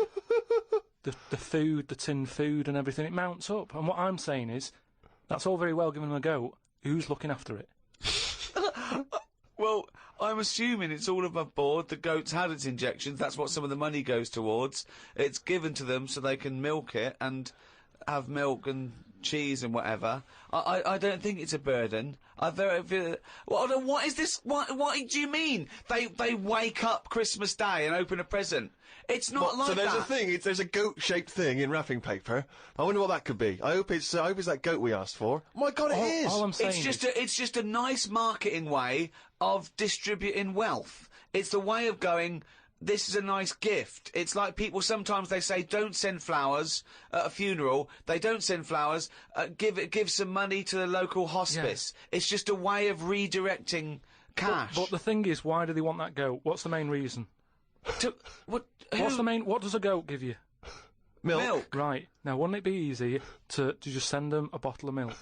the food, the tinned food and everything, it mounts up. And what I'm saying is, that's all very well giving them a goat. Who's looking after it? Well, I'm assuming it's all above board. The goat's had its injections. That's what some of the money goes towards. It's given to them so they can milk it and have milk and cheese and whatever. I don't think it's a burden. What is this? What do you mean? They wake up Christmas Day and open a present. It's not like that. So there's a goat-shaped thing in wrapping paper. I wonder what that could be. I hope it's that goat we asked for. Oh my God, it is! All I'm saying it's just a nice marketing way of distributing wealth. It's the way of going, this is a nice gift. It's like people, sometimes they say, don't send flowers at a funeral. They don't send flowers. Give some money to the local hospice. Yeah. It's just a way of redirecting cash. But the thing is, why do they want that goat? What's the main reason? What does a goat give you? Milk. Right. Now, wouldn't it be easy to just send them a bottle of milk?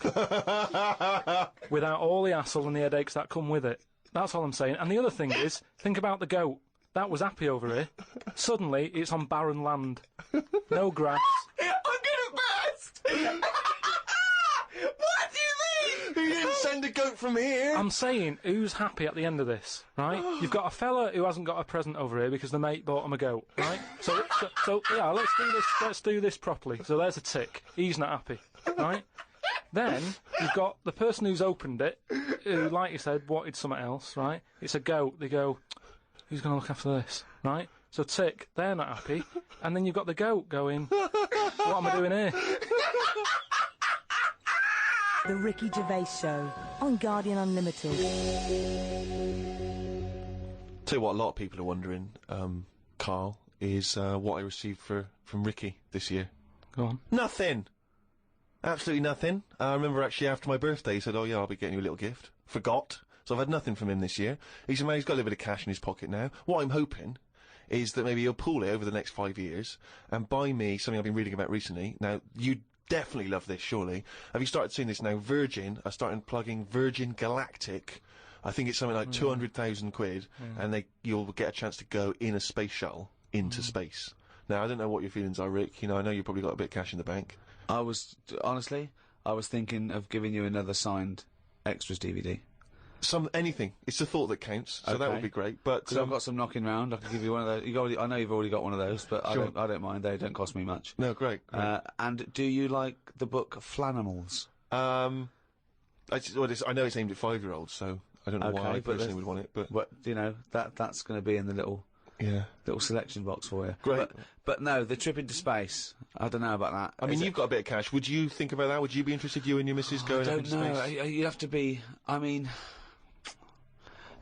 Without all the hassle and the headaches that come with it. That's all I'm saying. And the other thing is, think about the goat. That was happy over here. Suddenly, it's on barren land. No grass. I'm gonna burst! What do you mean? You didn't send a goat from here. I'm saying, who's happy at the end of this, right? You've got a fella who hasn't got a present over here because the mate bought him a goat, right? So yeah, let's do this properly. So there's a tick. He's not happy, right? Then you've got the person who's opened it, who, like you said, wanted something else, right? It's a goat. They go, who's going to look after this, right? So tick, they're not happy. And then you've got the goat going, what am I doing here? The Ricky Gervais Show on Guardian Unlimited. Tell you what, a lot of people are wondering, Carl, is what I received from Ricky this year. Go on. Nothing. Absolutely nothing. I remember actually after my birthday, he said, "Oh yeah, I'll be getting you a little gift." Forgot. So I've had nothing from him this year. He's a man who's got a little bit of cash in his pocket now. What I'm hoping is that maybe he'll pool it over the next 5 years and buy me something I've been reading about recently. Now, you definitely love this, surely. Have you started seeing this now? Virgin are starting plugging Virgin Galactic. I think it's something like 200,000 quid, and you'll get a chance to go in a space shuttle into space. Now, I don't know what your feelings are, Rick. You know, I know you've probably got a bit of cash in the bank. Honestly, I was thinking of giving you another signed extras DVD. Anything. It's the thought that counts, so that would be great. But I've got some knocking round. I can give you one of those. I know you've already got one of those, but Sure. I don't mind. They don't cost me much. No, great. And do you like the book Flanimals? I know it's aimed at 5-year-olds, so I don't know why I personally would want it. But you know that's going to be in the little selection box for you. Great. But no, the trip into space. I don't know about that. I mean, you've got a bit of cash. Would you think about that? Would you be interested, you and your missus, going up into space? I don't know. You'd have to be. I mean,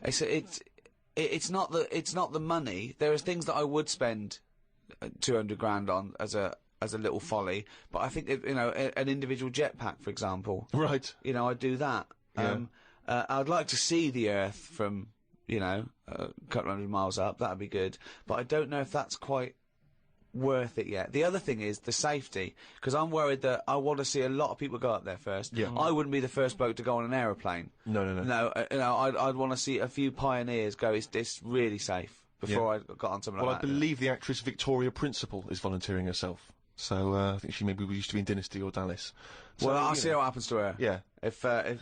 it's not the money. There are things that I would spend 200 grand on as a little folly, but I think an individual jetpack, for example. Right. You know, I'd do that. Yeah. I'd like to see the Earth from a couple hundred miles up. That'd be good, but I don't know if that's quite worth it yet. The other thing is the safety, because I'm worried that I want to see a lot of people go up there first. Yeah. I wouldn't be the first bloke to go on an aeroplane. No. I'd want to see a few pioneers go. It's really safe before I got on something like that. Well, I believe the actress Victoria Principal is volunteering herself. So I think she maybe used to be in Dynasty or Dallas. So, well, I'll see what happens to her. Yeah. If I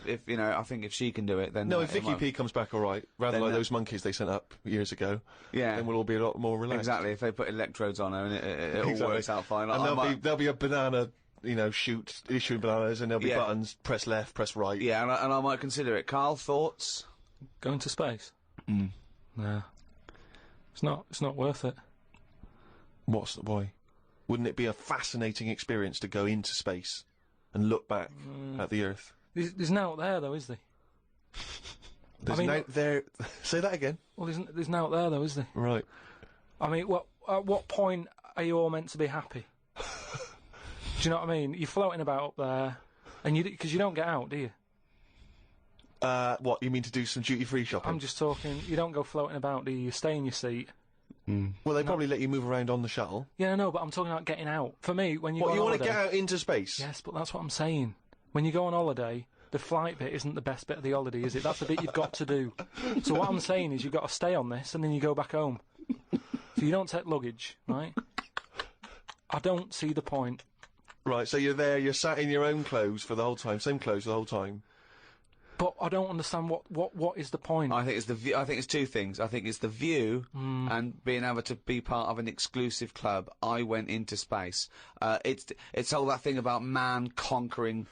think if she can do it, then no. If Vicky P comes back all right, rather like those monkeys they sent up years ago, then we'll all be a lot more relaxed. Exactly. If they put electrodes on her and it all works out fine. And there'll be a banana, chute issuing bananas, and there'll be buttons. Press left, press right. Yeah, and I might consider it. Carl, thoughts? Going to space? No. It's not worth it. Why? Wouldn't it be a fascinating experience to go into space and look back at the Earth? There's no out there, though, is there? There's no there. Say that again. Well, there's no out there, though, is there? Right. I mean, at what point are you all meant to be happy? Do you know what I mean? You're floating about up there, and because you don't get out, do you? What, you mean to do some duty-free shopping? I'm just talking. You don't go floating about, do you? You stay in your seat. Well, they probably let you move around on the shuttle. Yeah, no, but I'm talking about getting out. For me, when you go on you holiday, want to get out into space? Yes, but that's what I'm saying. When you go on holiday, the flight bit isn't the best bit of the holiday, is it? That's the bit you've got to do. So what I'm saying is you've got to stay on this and then you go back home. So you don't take luggage, right? I don't see the point. Right, so you're there, you're sat in your own clothes for the whole time, same clothes the whole time. But I don't understand what is the point. I think it's the view. I think it's two things. I think it's the view and being able to be part of an exclusive club. I went into space. It's all that thing about man conquering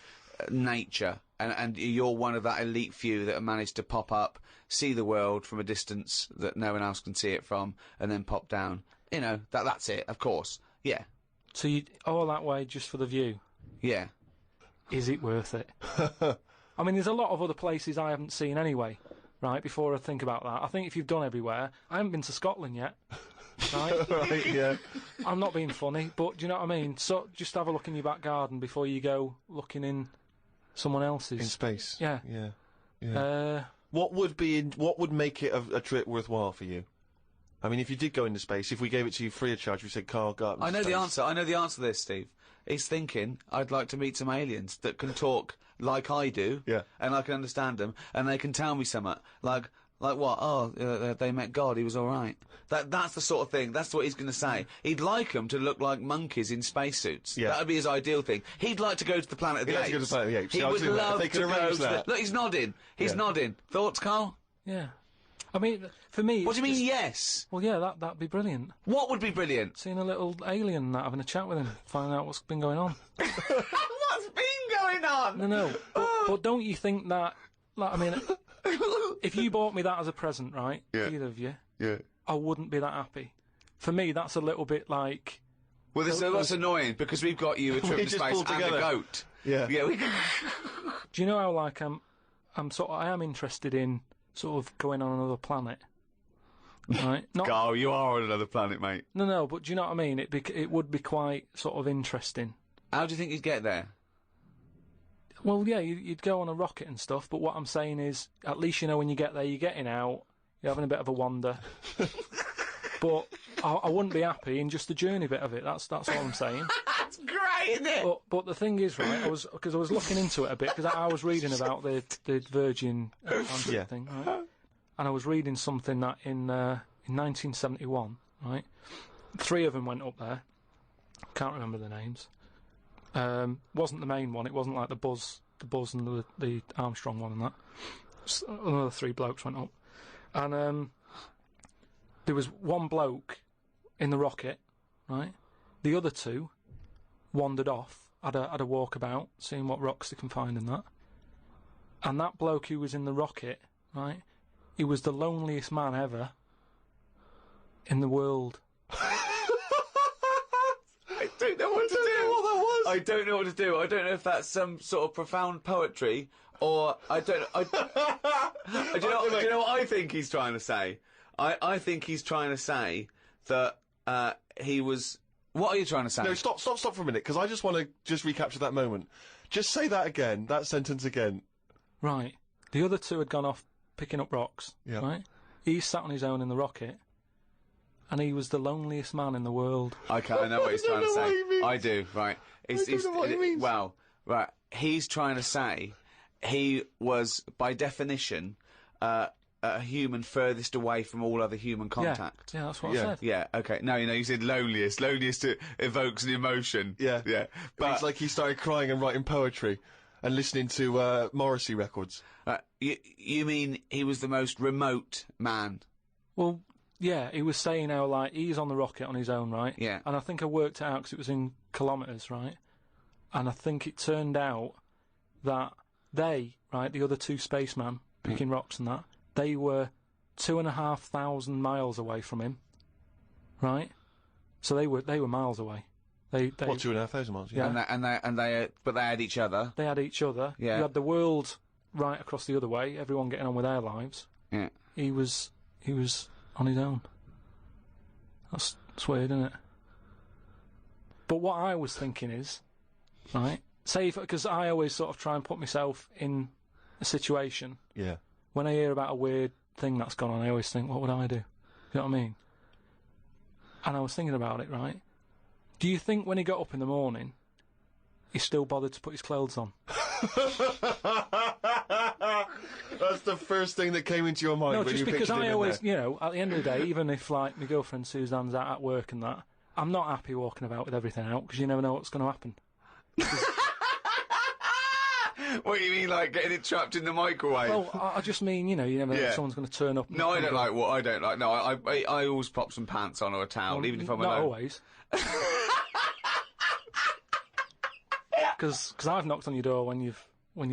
nature, and you're one of that elite few that have managed to pop up, see the world from a distance that no one else can see it from, and then pop down. You know, that's it. Of course, yeah. So you all that way just for the view? Yeah. Is it worth it? I mean, there's a lot of other places I haven't seen anyway, right, before I think about that. I think if you've done everywhere... I haven't been to Scotland yet, right? Right, yeah. I'm not being funny, but do you know what I mean? So just have a look in your back garden before you go looking in someone else's. In space. Yeah. Yeah. What would make it a trip worthwhile for you? I mean, if you did go into space, if we gave it to you free of charge, we said, Carl, go up I know into the space. answer. I know the answer to this, Steve. He's thinking, I'd like to meet some aliens that can talk like I do, Yeah. and I can understand them, and they can tell me something. Like what? Oh, they met God, he was all right. That's the sort of thing. That's what he's going to say. He'd like them to look like monkeys in spacesuits. Yeah. That would be his ideal thing. He'd like to go to the planet of the He'd apes. like to go to the planet of the apes. He Yeah, I was would doing that. If love they to could go arrange to that. Look, he's nodding. He's Yeah. nodding. Thoughts, Carl? Yeah. I mean, for me... What do you mean, it's just- yes? Well, yeah, that'd be brilliant. What would be brilliant? Seeing a little alien and that, having a chat with him, finding out what's been going on. What's been going on? No. But don't you think that... Like, I mean, if you bought me that as a present, right, Yeah. either of you, Yeah. I wouldn't be that happy. For me, that's a little bit like... Well, that's annoying because we've got you a trip We to just space pulled and a together. goat. Yeah. Yeah. Do you know how, like, I am interested in sort of going on another planet, right? Not, Carl, you are on another planet, mate. no, but do you know what I mean? It would be quite sort of interesting. How do you think you'd get there? Well, yeah, you'd go on a rocket and stuff, but what I'm saying is, at least you know when you get there, you're getting out, you're having a bit of a wander. But I wouldn't be happy in just the journey bit of it. That's all I'm saying. That's great, isn't it? But the thing is, right? I was looking into it a bit because I was reading about the Virgin Atlantic Yeah. thing, right? And I was reading something that in 1971, right? 3 of them went up there. Can't remember the names. Wasn't the main one. It wasn't like the Buzz and the Armstrong one and that. Just another 3 blokes went up, and there was one bloke in the rocket, right? The other 2 wandered off, had a walkabout, seeing what rocks they can find and that. And that bloke who was in the rocket, right? He was the loneliest man ever in the world. I don't know what to do. I don't know what to do. I don't know if that's some sort of profound poetry or I don't. Do you know what I think he's trying to say? I think he's trying to say that he was. What are you trying to say? No, stop for a minute, because I just want to just recapture that moment. Just say that again, that sentence again. Right. The other 2 had gone off picking up rocks. Yeah. Right. He sat on his own in the rocket, and he was the loneliest man in the world. Okay, I know what he's trying to know say. what he means. I do. Right. I don't know what he means. Well, right. He's trying to say he was, by definition, a human furthest away from all other human contact. Yeah, that's what Yeah. I said. Yeah, okay. No, you said loneliest. Loneliest evokes an emotion. Yeah. Yeah. But it's like he started crying and writing poetry and listening to Morrissey records. You mean he was the most remote man? Well, yeah, he was saying how, like, he's on the rocket on his own, right? Yeah. And I think I worked it out because it was in kilometres, right? And I think it turned out that they, right, the other 2 spacemen picking rocks and that, they were 2,500 miles away from him, right? So they were miles away. They What, 2,500 miles? Yeah. But they had each other. They had each other. Yeah. You had the world right across the other way. Everyone getting on with their lives. Yeah. He was on his own. That's weird, isn't it? But what I was thinking is, right? Say, because I always sort of try and put myself in a situation. Yeah. When I hear about a weird thing that's gone on, I always think, what would I do? You know what I mean? And I was thinking about it, right? Do you think when he got up in the morning, he still bothered to put his clothes on? That's the first thing that came into your mind No, when just you because pictured him I in always, there. you know, at the end of the day, even if, like, my girlfriend Suzanne's out at work and that, I'm not happy walking about with everything out, because you never know what's going to happen. What do you mean, like getting it trapped in the microwave? Well, I just mean, you never know if someone's going to turn up. No, I don't like what I don't like. No, I always pop some pants on or a towel, even if I'm not alone. always. Because I've knocked on your door when you've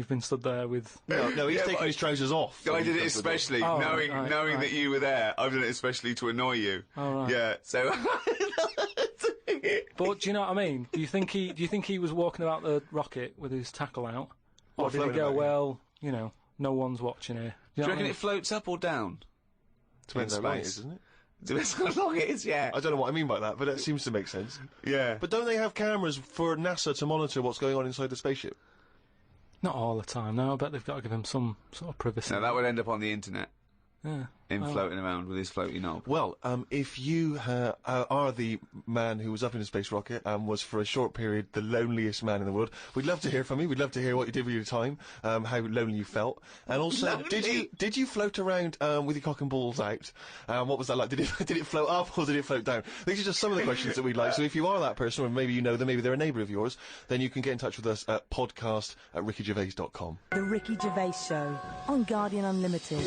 been stood there with. No, he's taking his trousers off. I did it especially, knowing that you were there. I've done it especially to annoy you. Oh, right. Yeah, so. But do you know what I mean? Do you think he was walking about the rocket with his tackle out, or did he go, well, no one's watching here? Do you reckon it floats up or down? Depends how long it is, doesn't it? Depends how long it is, yeah. I don't know what I mean by that, but that seems to make sense. Yeah. But don't they have cameras for NASA to monitor what's going on inside the spaceship? Not all the time, no. I bet they've got to give him some sort of privacy. No, that would end up on the internet. Yeah. Floating around with his floaty knob. Well, if you are the man who was up in a space rocket and was for a short period the loneliest man in the world, we'd love to hear from you. We'd love to hear what you did with your time, how lonely you felt, and also did you float around with your cock and balls out? What was that like? Did it float up or did it float down? These are just some of the questions that we'd like. So if you are that person, or maybe you know them, maybe they're a neighbour of yours, then you can get in touch with us at podcast@rickygervais.com. The Ricky Gervais Show on Guardian Unlimited.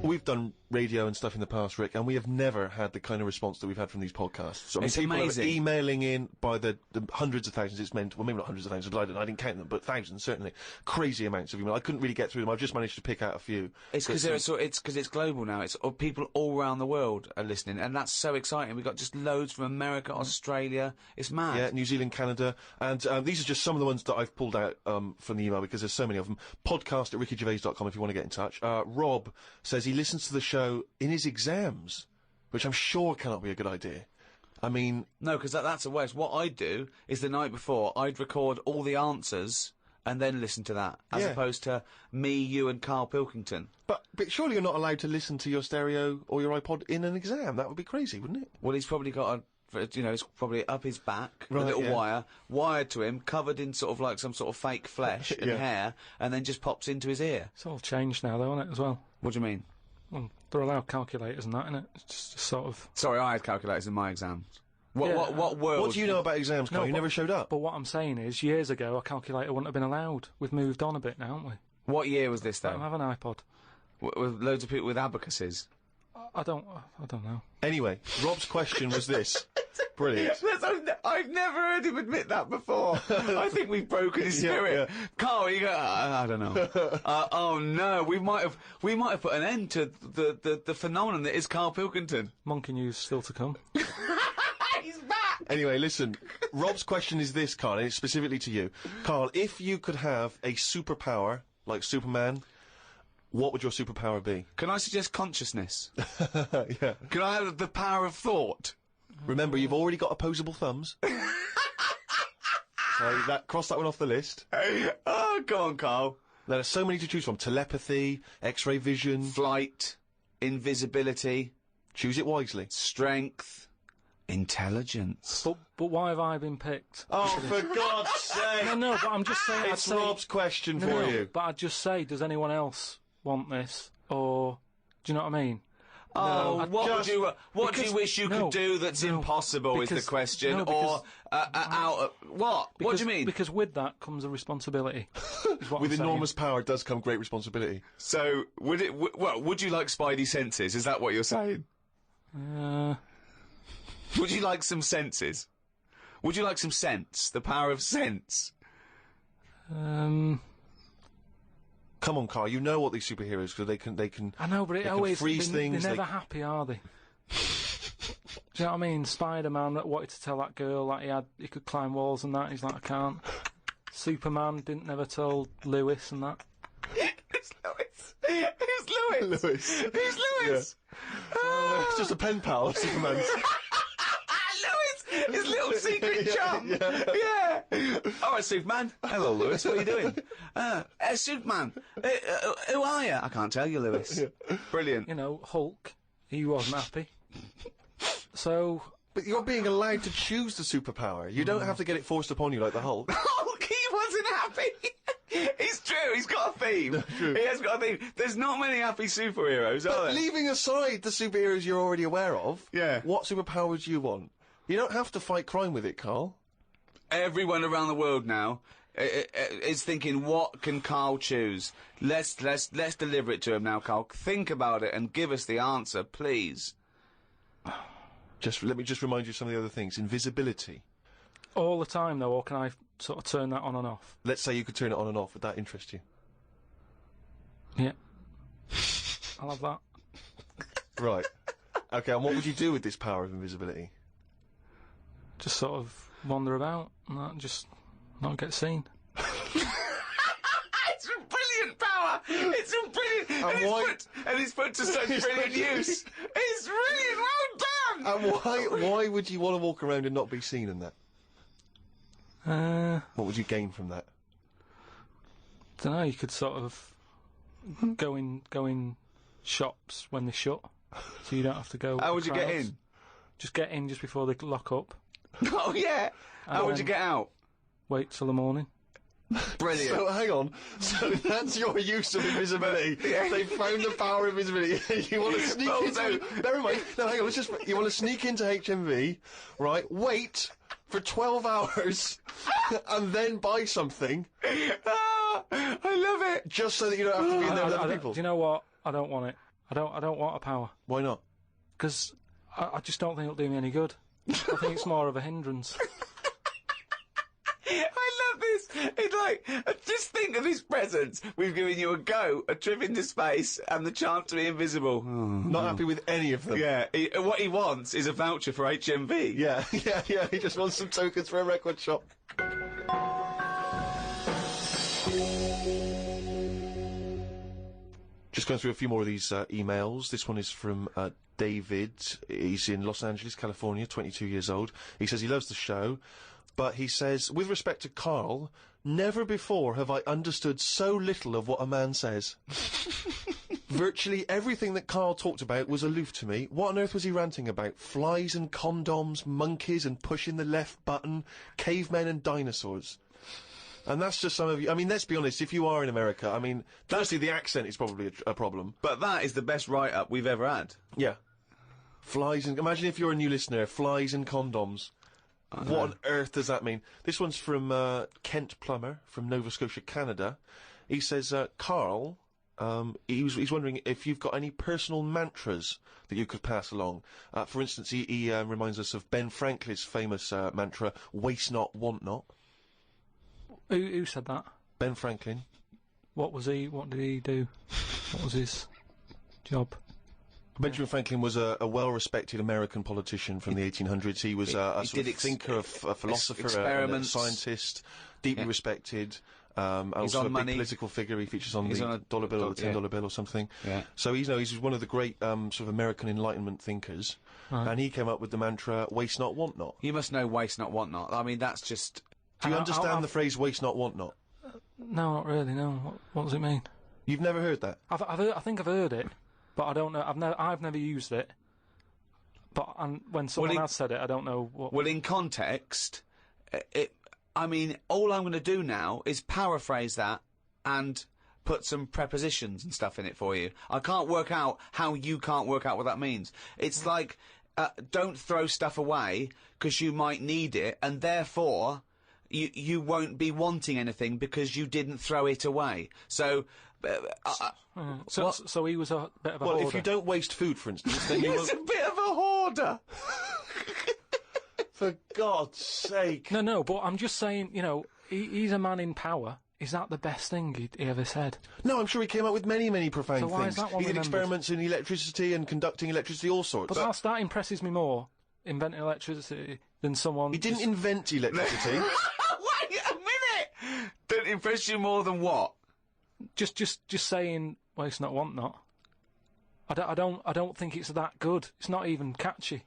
We've done radio and stuff in the past, Rick, and we have never had the kind of response that we've had from these podcasts. So, It's people amazing. Are emailing in by the hundreds of thousands. It's meant, well, maybe not hundreds of thousands. I didn't count them, but thousands certainly. Crazy amounts of email. I couldn't really get through them. I've just managed to pick out a few. It's because it's global now. It's people all around the world are listening, and that's so exciting. We've got just loads from America, Australia. It's mad. Yeah, New Zealand, Canada, and these are just some of the ones that I've pulled out from the email because there's so many of them. Podcast@rickygervais.com if you want to get in touch. Rob says he listens to the show in his exams, which I'm sure cannot be a good idea. I mean... No, because that's a waste. What I'd do is the night before, I'd record all the answers and then listen to that, as opposed to me, you and Karl Pilkington. But surely you're not allowed to listen to your stereo or your iPod in an exam. That would be crazy, wouldn't it? Well, he's probably got it's probably up his back, a little wire, wired to him, covered in sort of like some sort of fake flesh and hair, and then just pops into his ear. It's all changed now, though, isn't it, as well? What do you mean? Well, they're allowed calculators and that, innit? It's just sort of... Sorry, I had calculators in my exams. What world... What do you know about exams, Carl? You never showed up. But what I'm saying is, years ago, a calculator wouldn't have been allowed. We've moved on a bit now, haven't we? What year was this, I don't though? have an iPod. With loads of people with abacuses? I don't know. Anyway, Rob's question was this. Brilliant. I've never heard him admit that before. I think we've broken his spirit. Yeah. Carl, you go, I don't know. Oh no, we might have put an end to the phenomenon that is Karl Pilkington. Monkey news still to come. He's back! Anyway, listen, Rob's question is this, Carl, and it's specifically to you. Carl, if you could have a superpower, like Superman, what would your superpower be? Can I suggest consciousness? Yeah. Can I have the power of thought? Remember, you've already got opposable thumbs. So cross that one off the list. Oh, go on, Carl. There are so many to choose from. Telepathy, X-ray vision. Flight, invisibility, Choose it wisely. strength, intelligence. But why have I been picked? Oh, for God's sake! No, but I'm just saying... It's Rob's question for you. But I'd just say, does anyone else want this? Or... Do you know what I mean? Oh, what do you wish you could do that's impossible is the question, what? What do you mean? Because with that comes a responsibility. With enormous power does come great responsibility. So, would you like Spidey senses? Is that what you're saying? Would you like some senses? Would you like some sense? The power of sense? Come on, Carl. You know what these superheroes do. They can. I know, but it they always can freeze things. They're never happy, are they? Do you know what I mean? Spider-Man that wanted to tell that girl that he could climb walls and that. He's like, I can't. Superman never told Lewis and that. Who's Lewis? Who's Lewis? Who's Lewis? Yeah. It's just a pen pal of Superman's. Lewis, his little secret chum. Yeah. All right, Superman. Hello, Lewis. What are you doing? Superman. Who are you? I can't tell you, Lewis. Yeah. Brilliant. You know, Hulk. He wasn't happy. So. But you're being allowed to choose the superpower. You don't have to get it forced upon you like the Hulk. Hulk, he wasn't happy. It's true. He's got a theme. He has got a theme. There's not many happy superheroes, are there? Leaving aside the superheroes you're already aware of, Yeah. What superpower would you want? You don't have to fight crime with it, Carl. Everyone around the world now is thinking, what can Karl choose? Let's deliver it to him now, Karl. Think about it and give us the answer, please. Let me just remind you of some of the other things. Invisibility. All the time, though, or can I sort of turn that on and off? Let's say you could turn it on and off. Would that interest you? Yeah. I'll have that. Right. Okay, and what would you do with this power of invisibility? Just sort of wander about and just not get seen. It's a brilliant power! It's a brilliant... And it's put to such brilliant use. It's brilliant! Well done! And why would you want to walk around and not be seen in that? What would you gain from that? Don't know, you could sort of go in shops when they shut, so you don't have to go. How would you get in? Just get in just before they lock up. Oh yeah! How would you get out? Wait till the morning. Brilliant. So hang on. So that's your use of invisibility. They found the power of invisibility. You want to sneak into... Never mind. No, hang on. You want to sneak into HMV, right? Wait for 12 hours and then buy something. Ah, I love it. Just so that you don't have to be in there with other people. Do you know what? I don't want it. I don't want a power. Why not? Because I just don't think it'll do me any good. I think it's more of a hindrance. I love this. It's like, just think of his presents. We've given you a trip into space, and the chance to be invisible. Not happy with any of them. Yeah, what he wants is a voucher for HMV. Yeah. He just wants some tokens for a record shop. Just going through a few more of these emails. This one is from David. He's in Los Angeles, California, 22 years old. He says he loves the show, but he says, with respect to Karl, never before have I understood so little of what a man says. Virtually everything that Karl talked about was aloof to me. What on earth was he ranting about? Flies and condoms, monkeys and pushing the left button, cavemen and dinosaurs. And that's just some of you... I mean, let's be honest, if you are in America, I mean, firstly, the accent is probably a problem. But that is the best write-up we've ever had. Yeah. Flies and... Imagine if you're a new listener, flies and condoms. What on earth does that mean? This one's from Kent Plummer, from Nova Scotia, Canada. He says, Karl, he's wondering if you've got any personal mantras that you could pass along. For instance, he reminds us of Ben Franklin's famous mantra, waste not, want not. Who said that? Ben Franklin. What did he do? What was his job? Benjamin Franklin was a well-respected American politician from the 1800s. He was a sort of thinker, a philosopher, a scientist, deeply respected. Also a big political figure. He features on the dollar bill or the $10 bill or something. Yeah. So he's one of the great sort of American Enlightenment thinkers. Right. And he came up with the mantra, waste not, want not. You must know waste not, want not. I mean, that's just... Do you understand the phrase waste not, want not? No, not really, no. What does it mean? You've never heard that? I think I've heard it, but I don't know. I've never used it. But when someone else said it, I don't know what... Well, in context, I mean, all I'm going to do now is paraphrase that and put some prepositions and stuff in it for you. I can't work out how you can't work out what that means. It's like, don't throw stuff away because you might need it, and therefore... You won't be wanting anything because you didn't throw it away. So, so he was a bit of a hoarder. Well, if you don't waste food, for instance, then you He's a bit of a hoarder. For God's sake. No, but I'm just saying, you know, he's a man in power. Is that the best thing he ever said? No, I'm sure he came up with many, many profound things. Why is that one he did experiments in electricity and conducting electricity, all sorts. But that impresses me more, inventing electricity, than someone... He didn't invent electricity. Don't impress you more than what? Just saying waste not, want not. I don't think it's that good. It's not even catchy.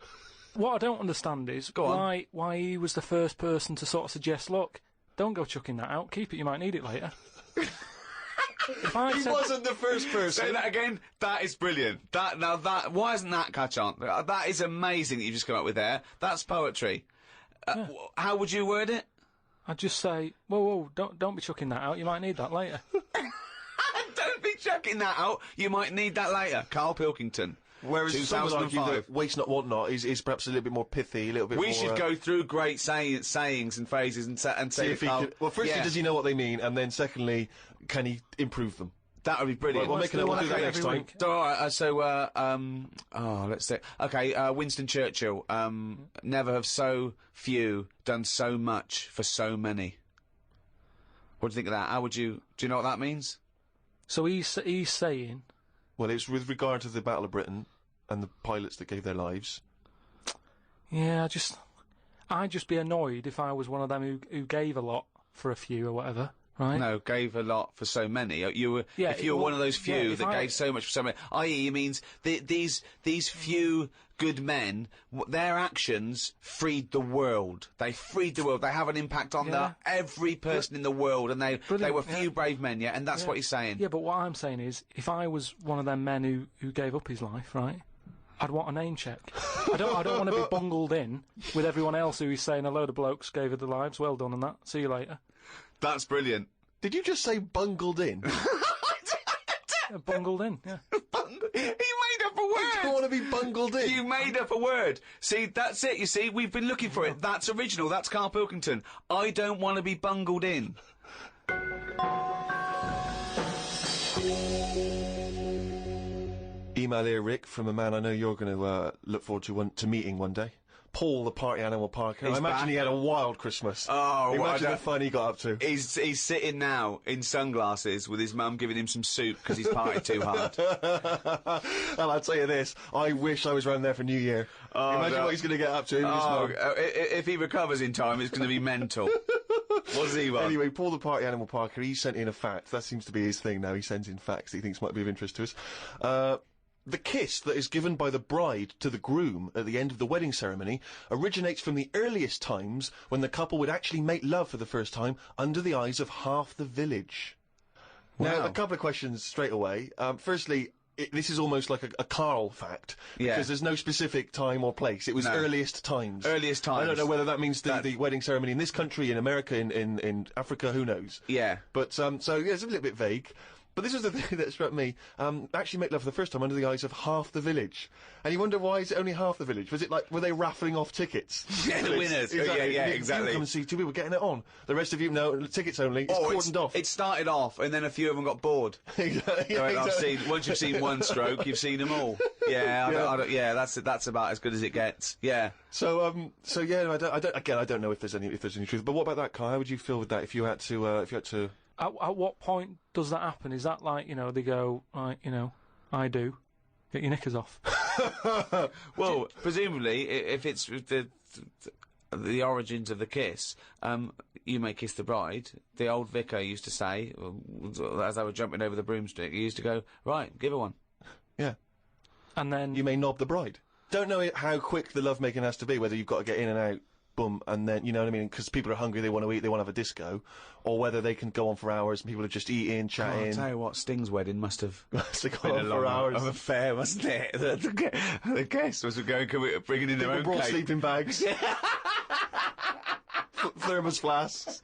What I don't understand is why he was the first person to sort of suggest, look, don't go chucking that out, keep it, you might need it later. He wasn't the first person. Say that again. That is brilliant. Why hasn't that catch on? That is amazing that you've just come up with there. That's poetry. Yeah. How would you word it? I'd just say, whoa, don't be chucking that out, you might need that later. Don't be checking that out. You might need that later. Karl Pilkington. Whereas some would argue 2005. that waste not, want not is perhaps a little bit more pithy, a little bit more... We should go through great sayings and phrases and say See if he Karl- could, well, firstly, Yeah. does he know what they mean? And then secondly, can he improve them? That would be brilliant. We'll make a note, we'll do that Okay, next every time. week. So, all right, let's see. Okay, Winston Churchill. Never have so few done so much for so many. What do you think of that? How would you... Do you know what that means? So he's saying... Well, it's with regard to the Battle of Britain and the pilots that gave their lives. Yeah, I'd just be annoyed if I was one of them who gave a lot for a few or whatever, right? No, gave a lot for so many. You were, Yeah, if you were well, one of those few yeah, if that I- gave so much for so many, i.e., it means these few good men, their actions freed the world. They freed the world. They have an impact on Yeah. every person in the world, and they Brilliant, were few yeah. brave men, yeah. And that's Yeah. what he's saying. Yeah, but what I'm saying is, if I was one of them men who gave up his life, right, I'd want a name check. I don't want to be bungled in with everyone else who is saying a load of blokes gave it their lives. Well done on that. See you later. That's brilliant. Did you just say bungled in? Yeah, bungled in. Yeah. He made up a I don't word. want to be bungled in. You made up a word. See, that's it. You see, we've been looking for it. That's original. That's Karl Pilkington. I don't want to be bungled in. Email here, Rick, from a man I know you're going to look forward to meeting one day. Paul, the party animal Parker. He's I imagine back. he had a wild Christmas. Oh, well, I imagine the don't- fun he got up to. He's sitting now in sunglasses with his mum giving him some soup because he's partied too hard. Well, I'll tell you this, I wish I was round there for New Year. Imagine no. what he's going to get up to. with his Oh, mum. if he recovers in time, it's going to be mental. What's he want? Anyway, Paul the Party Animal Parker, he sent in a fact. That seems to be his thing now. He sends in facts he thinks might be of interest to us. The kiss that is given by the bride to the groom at the end of the wedding ceremony originates from the earliest times when the couple would actually make love for the first time under the eyes of half the village. Now, Wow. a couple of questions straight away. Firstly, this is almost like a Karl fact, Yeah. because there's no specific time or place. It was No. earliest times. Earliest I don't times. know whether that means the wedding ceremony in this country, in America, in Africa, who knows? Yeah. But, so, yeah, it's a little bit vague. But this was the thing that struck me. Actually make love for the first time under the eyes of half the village. And you wonder, why is it only half the village? Was it like, were they raffling off tickets? Yeah, the winners. Exactly. Yeah, You exactly. come and see two people getting it on. The rest of you, no, tickets only. It's cordoned off. It started off, and then a few of them got bored. Exactly. Right, once you've seen one stroke, you've seen them all. Yeah, I don't, that's about as good as it gets. Yeah. So yeah, I don't know if there's any truth. But what about that, Kai? How would you feel with that if you had to? At what point does that happen? Is that like, they go, right, I do. Get your knickers off. Well, presumably, if it's the origins of the kiss, you may kiss the bride. The old vicar used to say, as they were jumping over the broomstick, he used to go, right, give her one. Yeah. And then... You may knob the bride. Don't know how quick the lovemaking has to be, whether you've got to get in and out, boom, and then, you know what I mean, because people are hungry, they want to eat, they want to have a disco, or whether they can go on for hours and people are just eating, chatting. I'll tell you what, Sting's wedding must have So go been a on long for hours. of affair, wasn't it? The guests was going, bringing in their People own brought cake. sleeping bags. Thermos flasks.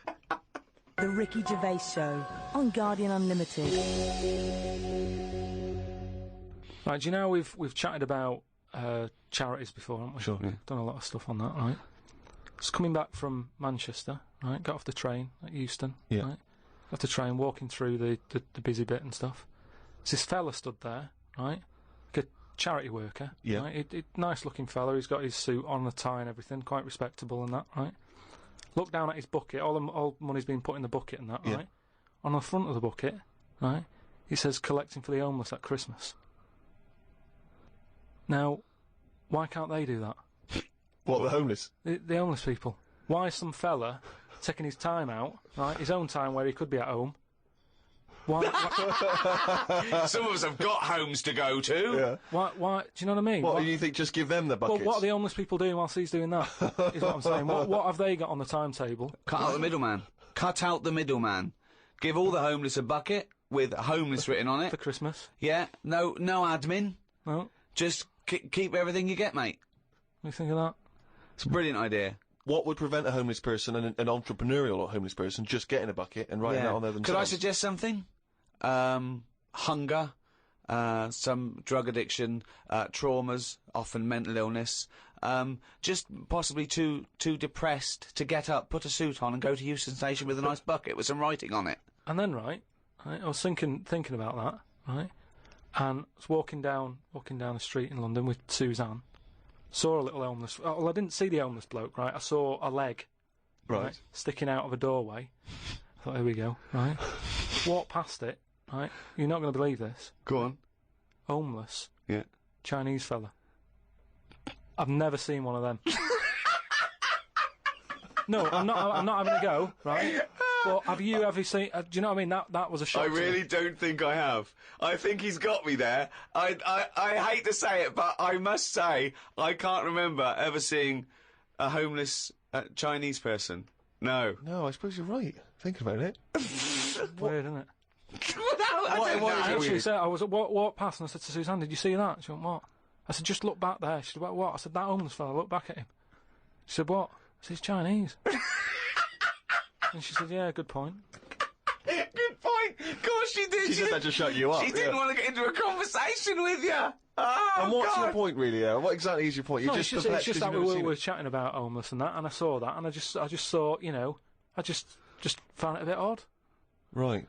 The Ricky Gervais Show on Guardian Unlimited. Right, do you know we've chatted about charities before, haven't we? Sure, yeah. Done a lot of stuff on that, right? Just coming back from Manchester, right? Got off the train at Euston, Yeah. right? Got off the train, walking through the busy bit and stuff. There's this fella stood there, right? Like a charity worker. Yeah. Right? Nice looking fella. He's got his suit on, a tie and everything, quite respectable and that, right? Look down at his bucket. All the money's been put in the bucket and that, Yeah. right? On the front of the bucket, right? It says collecting for the homeless at Christmas. Now, why can't they do that? What, the homeless? The homeless people. Why is some fella taking his time out, right? His own time where he could be at home. Why? Some of us have got homes to go to. Yeah. Why? Do you know what I mean? What, you think just give them the well, buckets? what are the homeless people doing whilst he's doing that? Is what I'm saying. What have they got on the timetable? Cut out the middleman. Cut out the middleman. Give all the homeless a bucket with homeless written on For it. Christmas? Yeah. No admin. No. Just keep everything you get, mate. What do you think of that? It's a brilliant idea. What would prevent a homeless person, an entrepreneurial homeless person, just getting a bucket and writing that on there themselves? Could I suggest something? hunger, some drug addiction, traumas, often mental illness, just possibly too depressed to get up, put a suit on and go to Euston Station with a nice bucket with some writing on it. And then, right, I was thinking about that, right, and I was walking down the street in London with Suzanne, saw a little homeless, well, I didn't see the homeless bloke, right, I saw a leg, right, sticking out of a doorway. I thought, here we go, right, walked past it, right, you're not going to believe this. Go on. Homeless. Yeah. Chinese fella. I've never seen one of them. No, I'm not having a go, right? But have you ever seen? Do you know what I mean? That was a shock. I to me. really don't think I have. I think he's got me there. I hate to say it, but I must say I can't remember ever seeing a homeless Chinese person. No. No, I suppose you're right. Thinking about it. Weird, isn't it? I don't know. She said, I was walked past and I said to Suzanne, "Did you see that?" She went, "What?" I said, "Just look back there." She said, "What?" I said, "That homeless fella. Look back at him." She said, "What?" I said, "He's Chinese." And she said, "Yeah, good point." Good point. Of course she did. She said that to shut you up. She didn't want to get into a conversation with you. Oh, And what's God. your point, really? What exactly is your point? You're No, just it's perplexed just 'cause that you've never we seen were it. chatting about homeless and that, and I saw that, and I just thought, you know, I just found it a bit odd. Right.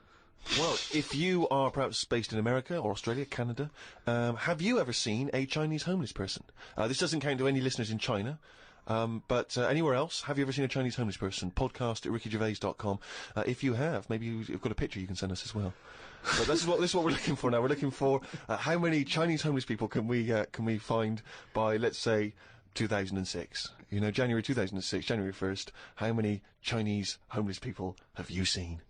Well, if you are perhaps based in America or Australia, Canada, have you ever seen a Chinese homeless person? This doesn't count to any listeners in China. But anywhere else, have you ever seen a Chinese homeless person? Podcast at rickygervais.com. If you have, maybe you've got a picture you can send us as well. But this is what we're looking for now. We're looking for how many Chinese homeless people can we find by, let's say, 2006. You know, January 2006, January 1st. How many Chinese homeless people have you seen?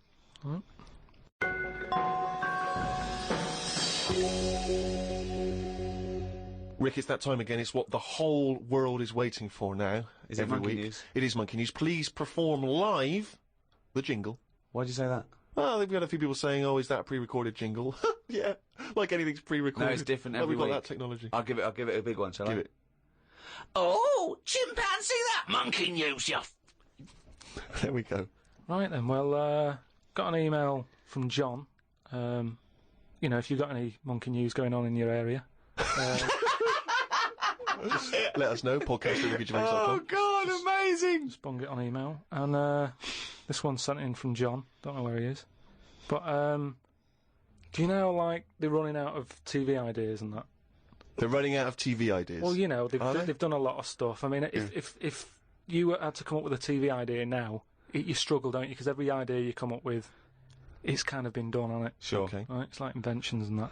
Rick, it's that time again. It's what the whole world is waiting for now. Is it every Monkey week. News? It is Monkey News. Please perform live the jingle. Why'd you say that? Well, we've got a few people saying, "Oh, is that a pre-recorded jingle?" Yeah, like anything's pre-recorded. No, it's different Well, every we've got week. that technology. I'll give it a big one, shall I? Give it. Oh, chimpanzee, that Monkey News, you There we go. Right then, well, got an email from John. You know, if you've got any monkey news going on in your area, Let us know. Podcast at rickygervais.com. Oh, God, amazing! just bung it on email. And this one's sent in from John. Don't know where he is. But do you know, like, they're running out of TV ideas and that? They're running out of TV ideas. Well, you know, Are they? they've done a lot of stuff. I mean, if you had to come up with a TV idea now, you struggle, don't you? Because every idea you come up with, it's kind of been done on it. Sure. Okay. Right? It's like inventions and that.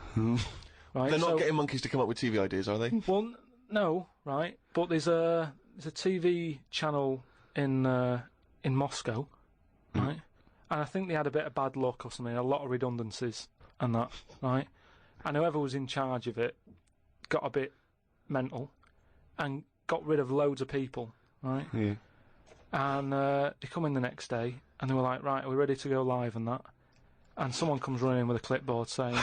Right? They're not so- getting monkeys to come up with TV ideas, are they? Well, no, right? But there's a TV channel in Moscow, right? And I think they had a bit of bad luck or something, a lot of redundancies and that, right? And whoever was in charge of it got a bit mental and got rid of loads of people, right? Yeah. And they come in the next day and they were like, right, are we ready to go live and that? And someone comes running in with a clipboard saying,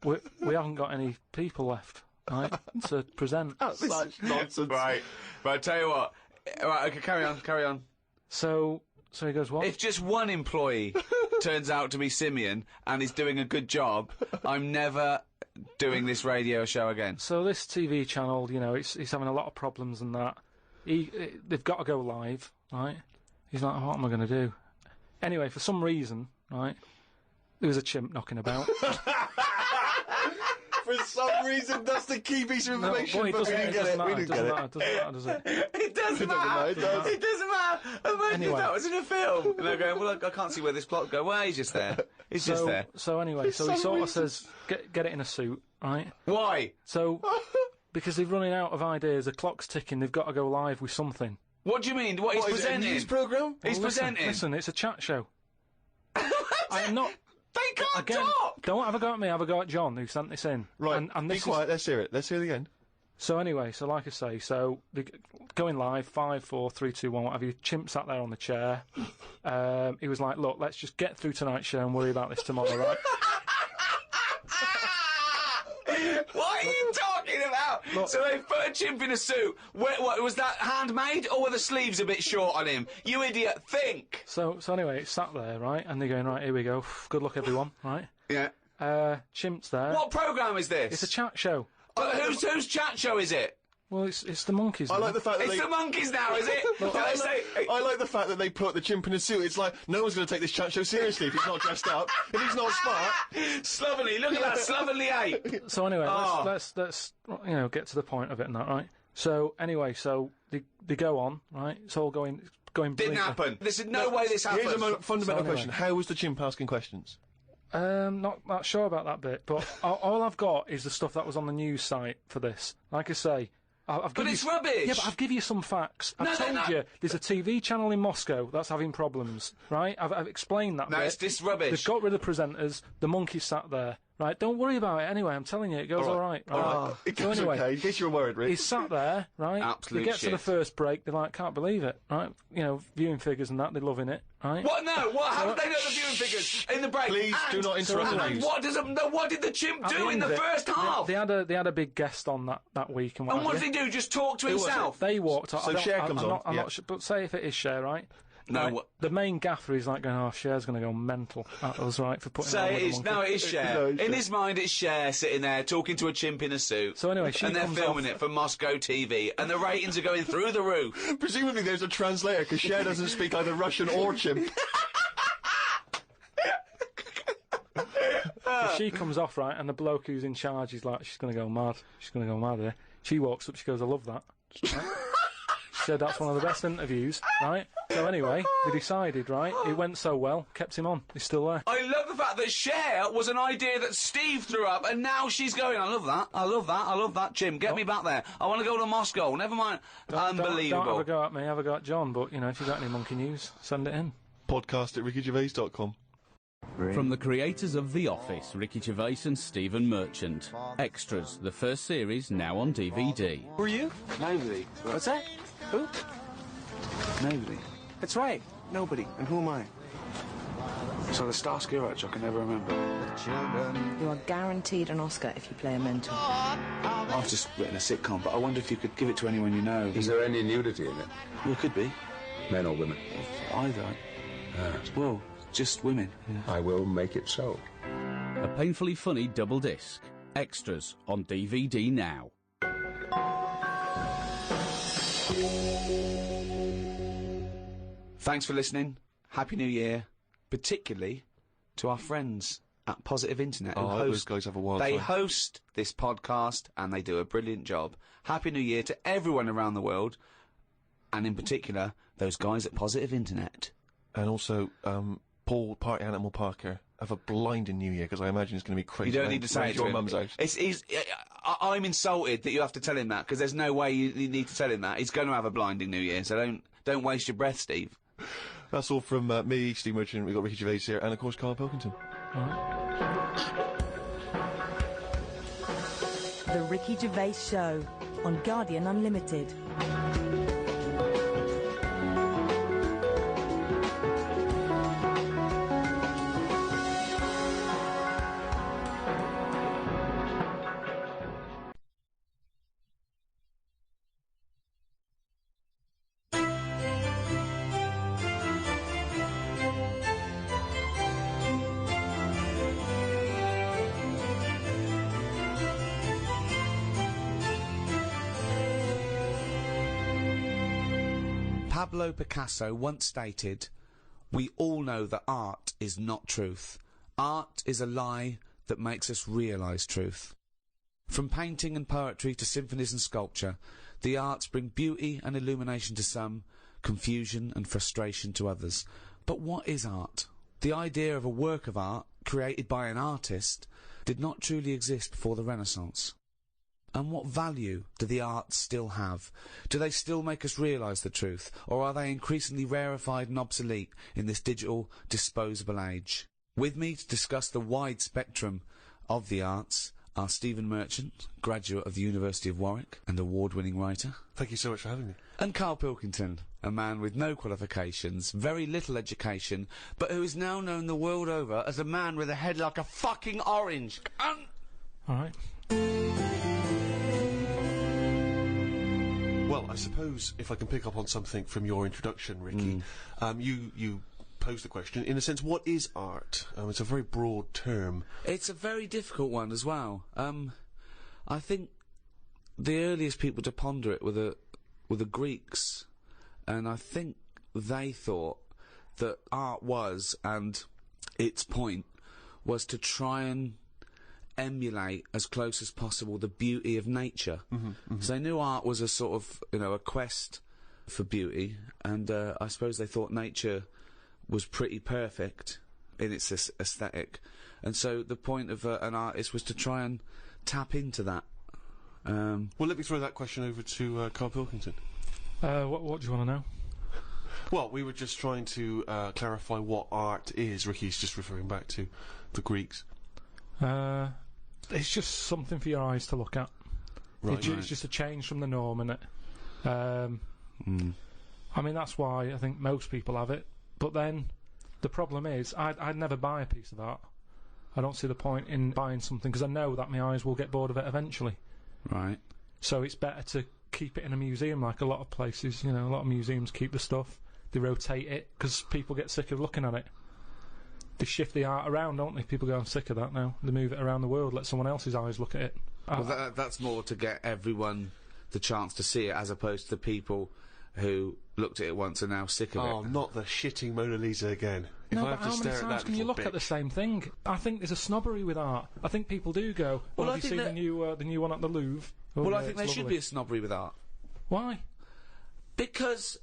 we haven't got any people left, right, to present. Such nonsense. Right, tell you what. Right, okay, carry on. So he goes, what? If just one employee turns out to be Simeon and is doing a good job, I'm never doing this radio show again. So this TV channel, you know, it's having a lot of problems and that. They've got to go live, right? He's like, what am I going to do? Anyway, for some reason, right, there was a chimp knocking about. For some reason, that's the key piece of information. Boy, but we didn't get it. We It didn't doesn't get matter, it. doesn't matter, does it? It doesn't matter, matter. it does. It doesn't matter. Imagine Anyway. if that was in a film. And they're going, well, I can't see where this plot goes. Well, he's just there. He's just there. So anyway, so he some sort of reason. says, get it in a suit, right? Why? So, because they're running out of ideas, the clock's ticking, they've got to go live with something. What do you mean? What he's What, is it a presenting? news programme? He's Well, presenting. Listen, it's a chat show. I am not... They can't Again, talk. don't have a go at me, have a go at John, who sent this in. Right, And be this quiet, let's hear it. Let's hear it again. So anyway, so like I say, so they're going live, 5, 4, 3, 2, 1, what have you. Chimp sat there on the chair. He was like, look, let's just get through tonight's show and worry about this tomorrow, right? What are you talking about? Look. So they put a chimp in a suit. What was that handmade, or were the sleeves a bit short on him? You idiot! Think. So anyway, it's sat there, right? And they're going, right, here we go. Good luck, everyone, right? Yeah. Chimp's there. What programme is this? It's a chat show. But whose chat show is it? Well, it's the monkeys. I like the fact that It's the monkeys now, is it? I like the fact that they put the chimp in a suit. It's like, no one's going to take this chat show seriously if he's not dressed up, if he's not smart. Slovenly, look at that slovenly ape. So anyway, let's get to the point of it and that, right? So anyway, they go on, right? It's all going Didn't brilliantly. happen. There's no way this happened. Here's a fundamental anyway. question. How was the chimp asking questions? Not sure about that bit, but all I've got is the stuff that was on the news site for this. Like I say, But it's rubbish. Yeah, but I've given you some facts. I've told you there's a TV channel in Moscow that's having problems, right? I've explained that. No, bit. it's this rubbish. They've got rid of presenters. The monkeys sat there, right? Don't worry about it. Anyway, I'm telling you, it goes all right. It goes okay, in case you were worried, Rick. He's sat there, right? Absolute They get shit. to the first break, they're like, can't believe it, right? You know, viewing figures and that, they're loving it, right? What? No. What? Haven't they got the viewing figures in the break? Please do not interrupt the And news. what did the chimp At do the in end the of it, first half? They had a big guest on that week and what And what have did you. he do? Just talk to himself? They walked off. So Cher comes on, I'm yeah. not sure, but say if it is Cher, right? No, Right, what- the main gaffer is like going, "Oh, Cher's going to go mental." That was right for putting. Say on it with is. the No, monkey. it is Cher. No, it's In Cher. his mind, it's Cher sitting there talking to a chimp in a suit. So anyway, she and they're comes filming off- it for Moscow TV, and the ratings are going through the roof. Presumably there's a translator, because Cher doesn't speak either Russian or chimp. So she comes off, right, and the bloke who's in charge is like, she's going to go mad. She's going to go mad here. She walks up, she goes, "I love that." Right? She said that's one of the best interviews, right? So anyway, they decided, right, it went so well, kept him on. He's still there. I love the fact that Cher was an idea that Steve threw up, and now she's going, "I love that, I love that, I love that, Jim. Get me back there. I want to go to Moscow. Never mind." Unbelievable. Don't have a go at me, have a go at John, but, you know, if you've got any monkey news, send it in. Podcast at rickygervais.com. From the creators of The Office, Ricky Gervais and Stephen Merchant. Extras, the first series, now on DVD. Who are you? Nobody. What's that? Who? Nobody. That's right. Nobody. And who am I? So the Starsky Hutch I can never remember. You are guaranteed an Oscar if you play a mentor. I've just written a sitcom, but I wonder if you could give it to anyone you know. Is there any nudity in it? Well, it could be. Men or women? Either. Well, just women. Yeah. I will make it so. A painfully funny double disc. Extras on DVD now. Thanks for listening. Happy New Year, particularly to our friends at Positive Internet. who Oh, those guys have a wild They time. host this podcast and they do a brilliant job. Happy New Year to everyone around the world, and in particular those guys at Positive Internet. And also, Paul Party Animal Parker have a blinding New Year, because I imagine it's going to be crazy. You don't need to say round it your to him. mum's house. I'm insulted that you have to tell him that, because there's no way you need to tell him that. He's going to have a blinding New Year, so don't waste your breath, Steve. That's all from me, Steve Merchant. We've got Ricky Gervais here, and of course Karl Pilkington. The Ricky Gervais Show on Guardian Unlimited. Pablo Picasso once stated, "We all know that art is not truth. Art is a lie that makes us realise truth." From painting and poetry to symphonies and sculpture, the arts bring beauty and illumination to some, confusion and frustration to others. But what is art? The idea of a work of art, created by an artist, did not truly exist before the Renaissance. And what value do the arts still have? Do they still make us realise the truth, or are they increasingly rarefied and obsolete in this digital, disposable age? With me to discuss the wide spectrum of the arts are Stephen Merchant, graduate of the University of Warwick and award-winning writer, Thank you so much for having me. and Karl Pilkington, a man with no qualifications, very little education, but who is now known the world over as a man with a head like a fucking orange. All right. Well, I suppose if I can pick up on something from your introduction, Ricky, you pose the question, in a sense, what is art? It's a very broad term. It's a very difficult one as well. I think the earliest people to ponder it were the Greeks, and I think they thought that art was, and its point was to try and emulate as close as possible the beauty of nature. So they knew art was a sort of, a quest for beauty, and I suppose they thought nature was pretty perfect in its aesthetic, and so the point of an artist was to try and tap into that. Well, let me throw that question over to Karl Pilkington. What do you want to know? Well, we were just trying to clarify what art is. Ricky's just referring back to the Greeks. It's just something for your eyes to look at. Right. It's just a change from the norm, innit? I mean, that's why I think most people have it. But then, the problem is, I'd never buy a piece of art. I don't see the point in buying something, because I know that my eyes will get bored of it eventually. Right. So it's better to keep it in a museum, like a lot of places. A lot of museums keep the stuff. They rotate it, because people get sick of looking at it. They shift the art around, don't they? People go, I'm sick of that now. They move it around the world, let someone else's eyes look at it. Well, that's more to get everyone the chance to see it, as opposed to the people who looked at it once and now sick of it. Oh, not the shitting Mona Lisa again. If No, I but have to how stare many at times that can you little look at bitch. the same thing? I think there's a snobbery with art. I think people do go, well, Well, have I you seen think the new one at the Louvre? Oh, Well, yeah, I think it's there should lovely. be a snobbery with art. Why? Because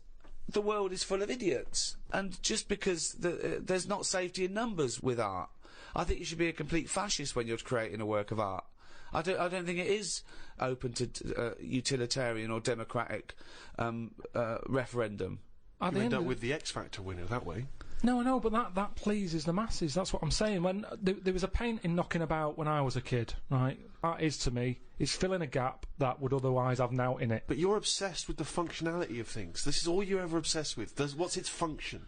the world is full of idiots, and just because there's not safety in numbers with art. I think you should be a complete fascist when you're creating a work of art. I don't think it is open to utilitarian or democratic referendum. You end up with the X Factor winner that way. No, I know, but that pleases the masses. That's what I'm saying. When there was a painting knocking about when I was a kid, right? Art is, to me, is filling a gap that would otherwise have now in it. But you're obsessed with the functionality of things. This is all you're ever obsessed with. What's its function?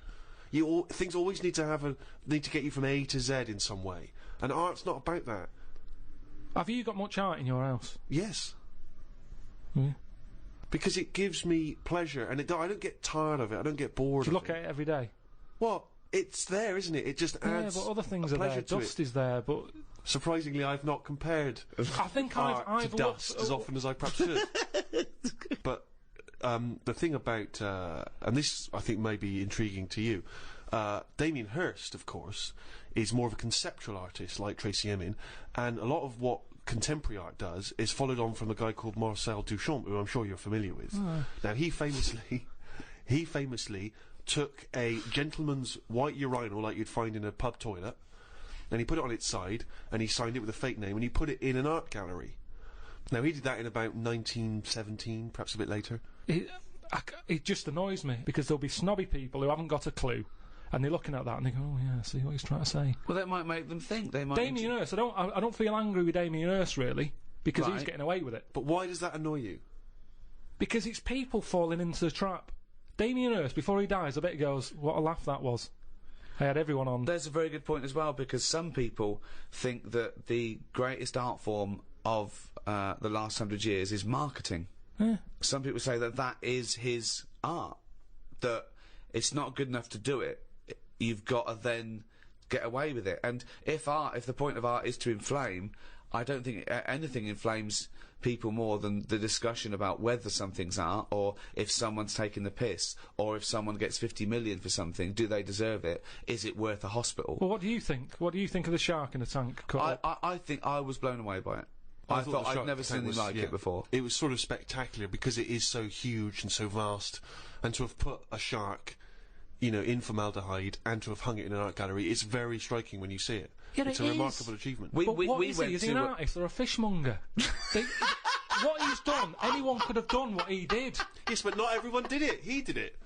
Things always need to get you from A to Z in some way, and art's not about that. Have you got much art in your house? Yes. Yeah. Because it gives me pleasure, and I don't get tired of it. I don't get bored. Do you look at it every day? Well, it's there, isn't it? It just adds. Yeah, but other things a are there. pleasure to Dust it. is there, but Surprisingly, I've not compared I think art I've to dust as often as I perhaps should. But the thing about, and this I think may be intriguing to you, Damien Hirst, of course, is more of a conceptual artist like Tracy Emin, and a lot of what contemporary art does is followed on from a guy called Marcel Duchamp, who I'm sure you're familiar with. Now, he famously took a gentleman's white urinal like you'd find in a pub toilet, and he put it on its side, and he signed it with a fake name, and he put it in an art gallery. Now, he did that in about 1917, perhaps a bit later. It just annoys me, because there'll be snobby people who haven't got a clue, and they're looking at that and they go, oh yeah, see what he's trying to say. Well, that might make them think. They might. Damien Hirst, I don't feel angry with Damien Hirst, really, because he's Right. getting away with it. But why does that annoy you? Because it's people falling into the trap. Damien Hirst, before he dies, I bet he goes, what a laugh that was. I had everyone on. There's a very good point as well, because some people think that the greatest art form of the last 100 years is marketing. Yeah. Some people say that is his art, that it's not good enough to do it. You've got to then get away with it. And if the point of art is to inflame, I don't think anything inflames people more than the discussion about whether something's art, or if someone's taking the piss, or if someone gets 50 million for something, do they deserve it? Is it worth a hospital? Well, what do you think? What do you think of the shark in the tank? I think I was blown away by it. I thought thought the I'd shark never tank seen anything like it before. It was sort of spectacular because it is so huge and so vast, and to have put a shark, in formaldehyde and to have hung it in an art gallery, it's very striking when you see it. Yeah, it's it a is. remarkable achievement. But what is he? Is he an artist or a fishmonger? What he's done, anyone could have done what he did. Yes, but not everyone did it. He did it.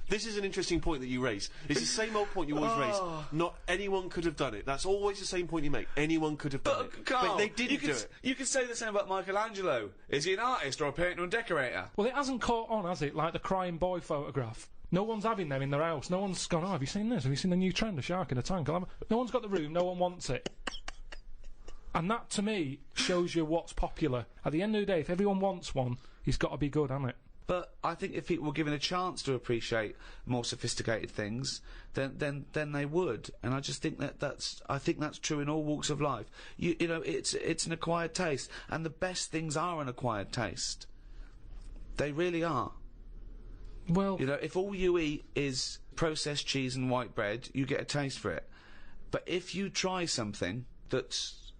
This is an interesting point that you raise. It's the same old point you always raise. Not anyone could have done it. That's always the same point you make. Anyone could have done it. Carl, but they didn't do it. You could say the same about Michelangelo. Is he an artist or a painter and decorator? Well, it hasn't caught on, has it? Like the crying boy photograph. No one's having them in their house. No one's gone, have you seen this? Have you seen the new trend, a shark in a tank? No one's got the room, no one wants it. And that, to me, shows you what's popular. At the end of the day, if everyone wants one, he's got to be good, hasn't it? But I think if people were given a chance to appreciate more sophisticated things, then they would. And I just think that's true in all walks of life. You know, it's an acquired taste, and the best things are an acquired taste. They really are. Well, you know, if all you eat is processed cheese and white bread, you get a taste for it. But if you try something that's,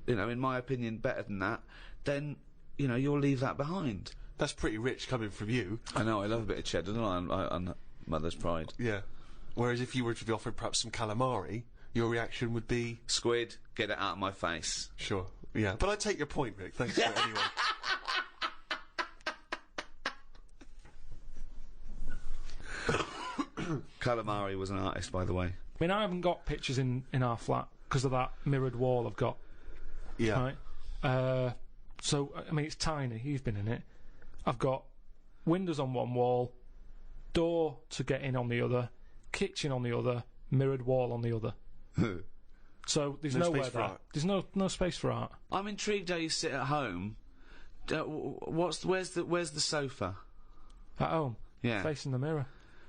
you know, in my opinion, better than that, then, you know, you'll leave that behind. That's pretty rich coming from you. I know, I love a bit of cheddar, don't I, on Mother's Pride. Yeah. Whereas if you were to be offered perhaps some calamari, your reaction would be... Squid, get it out of my face. Sure, yeah. But I take your point, Rick. Thanks for it anyway. Calamari was an artist, by the way. I mean, I haven't got pictures in our flat because of that mirrored wall I've got. Yeah. Right? So, I mean, it's tiny. You've been in it. I've got windows on one wall, door to get in on the other, kitchen on the other, mirrored wall on the other. So there's no nowhere space for there. art. There's no space for art. I'm intrigued how you sit at home. Where's the sofa? At home. Yeah. Facing the mirror.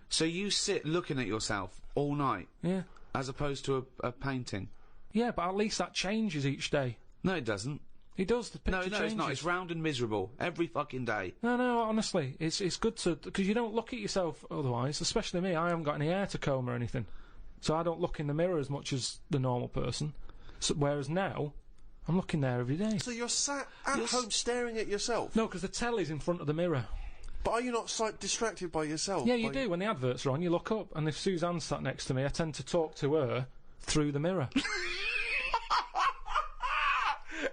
So you sit looking at yourself all night, Yeah. as opposed to a painting. Yeah, but at least that changes each day. No, it doesn't. It does. The picture No, changes. it's not. It's round and miserable every fucking day. No, honestly, it's good to, because you don't look at yourself otherwise. Especially me, I haven't got any hair to comb or anything, so I don't look in the mirror as much as the normal person. So, whereas now, I'm looking there every day. So you're sat at home staring at yourself? No, because the telly's in front of the mirror. But are you not distracted by yourself? Yeah, you do. When the adverts are on, you look up, and if Suzanne's sat next to me, I tend to talk to her through the mirror.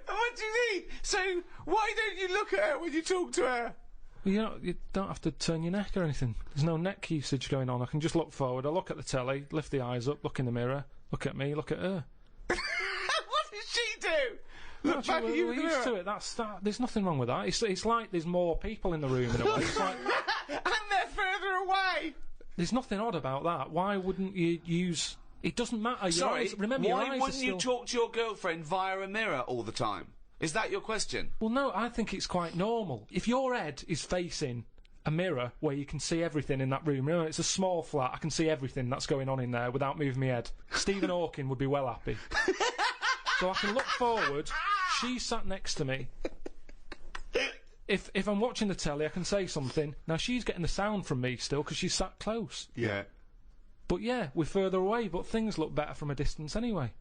What do you mean? So why don't you look at her when you talk to her? Well, you don't have to turn your neck or anything. There's no neck usage going on. I can just look forward. I look at the telly, lift the eyes up, look in the mirror, look at me, look at her. What does she do? Look back at you in the We're used mirror. to it. There's nothing wrong with that. It's like there's more people in the room in a way. It's like, And they're further away. there's nothing odd about that. Why wouldn't you use... It doesn't matter. Your Sorry, eyes, remember, your why eyes wouldn't are you still... talk to your girlfriend via a mirror all the time? Is that your question? Well, no, I think it's quite normal. If your head is facing a mirror where you can see everything in that room, remember, it's a small flat, I can see everything that's going on in there without moving my head. Stephen Hawking would be well happy. So I can look forward, she's sat next to me. If I'm watching the telly, I can say something. Now, she's getting the sound from me still because she's sat close. Yeah. But yeah, we're further away, but things look better from a distance anyway.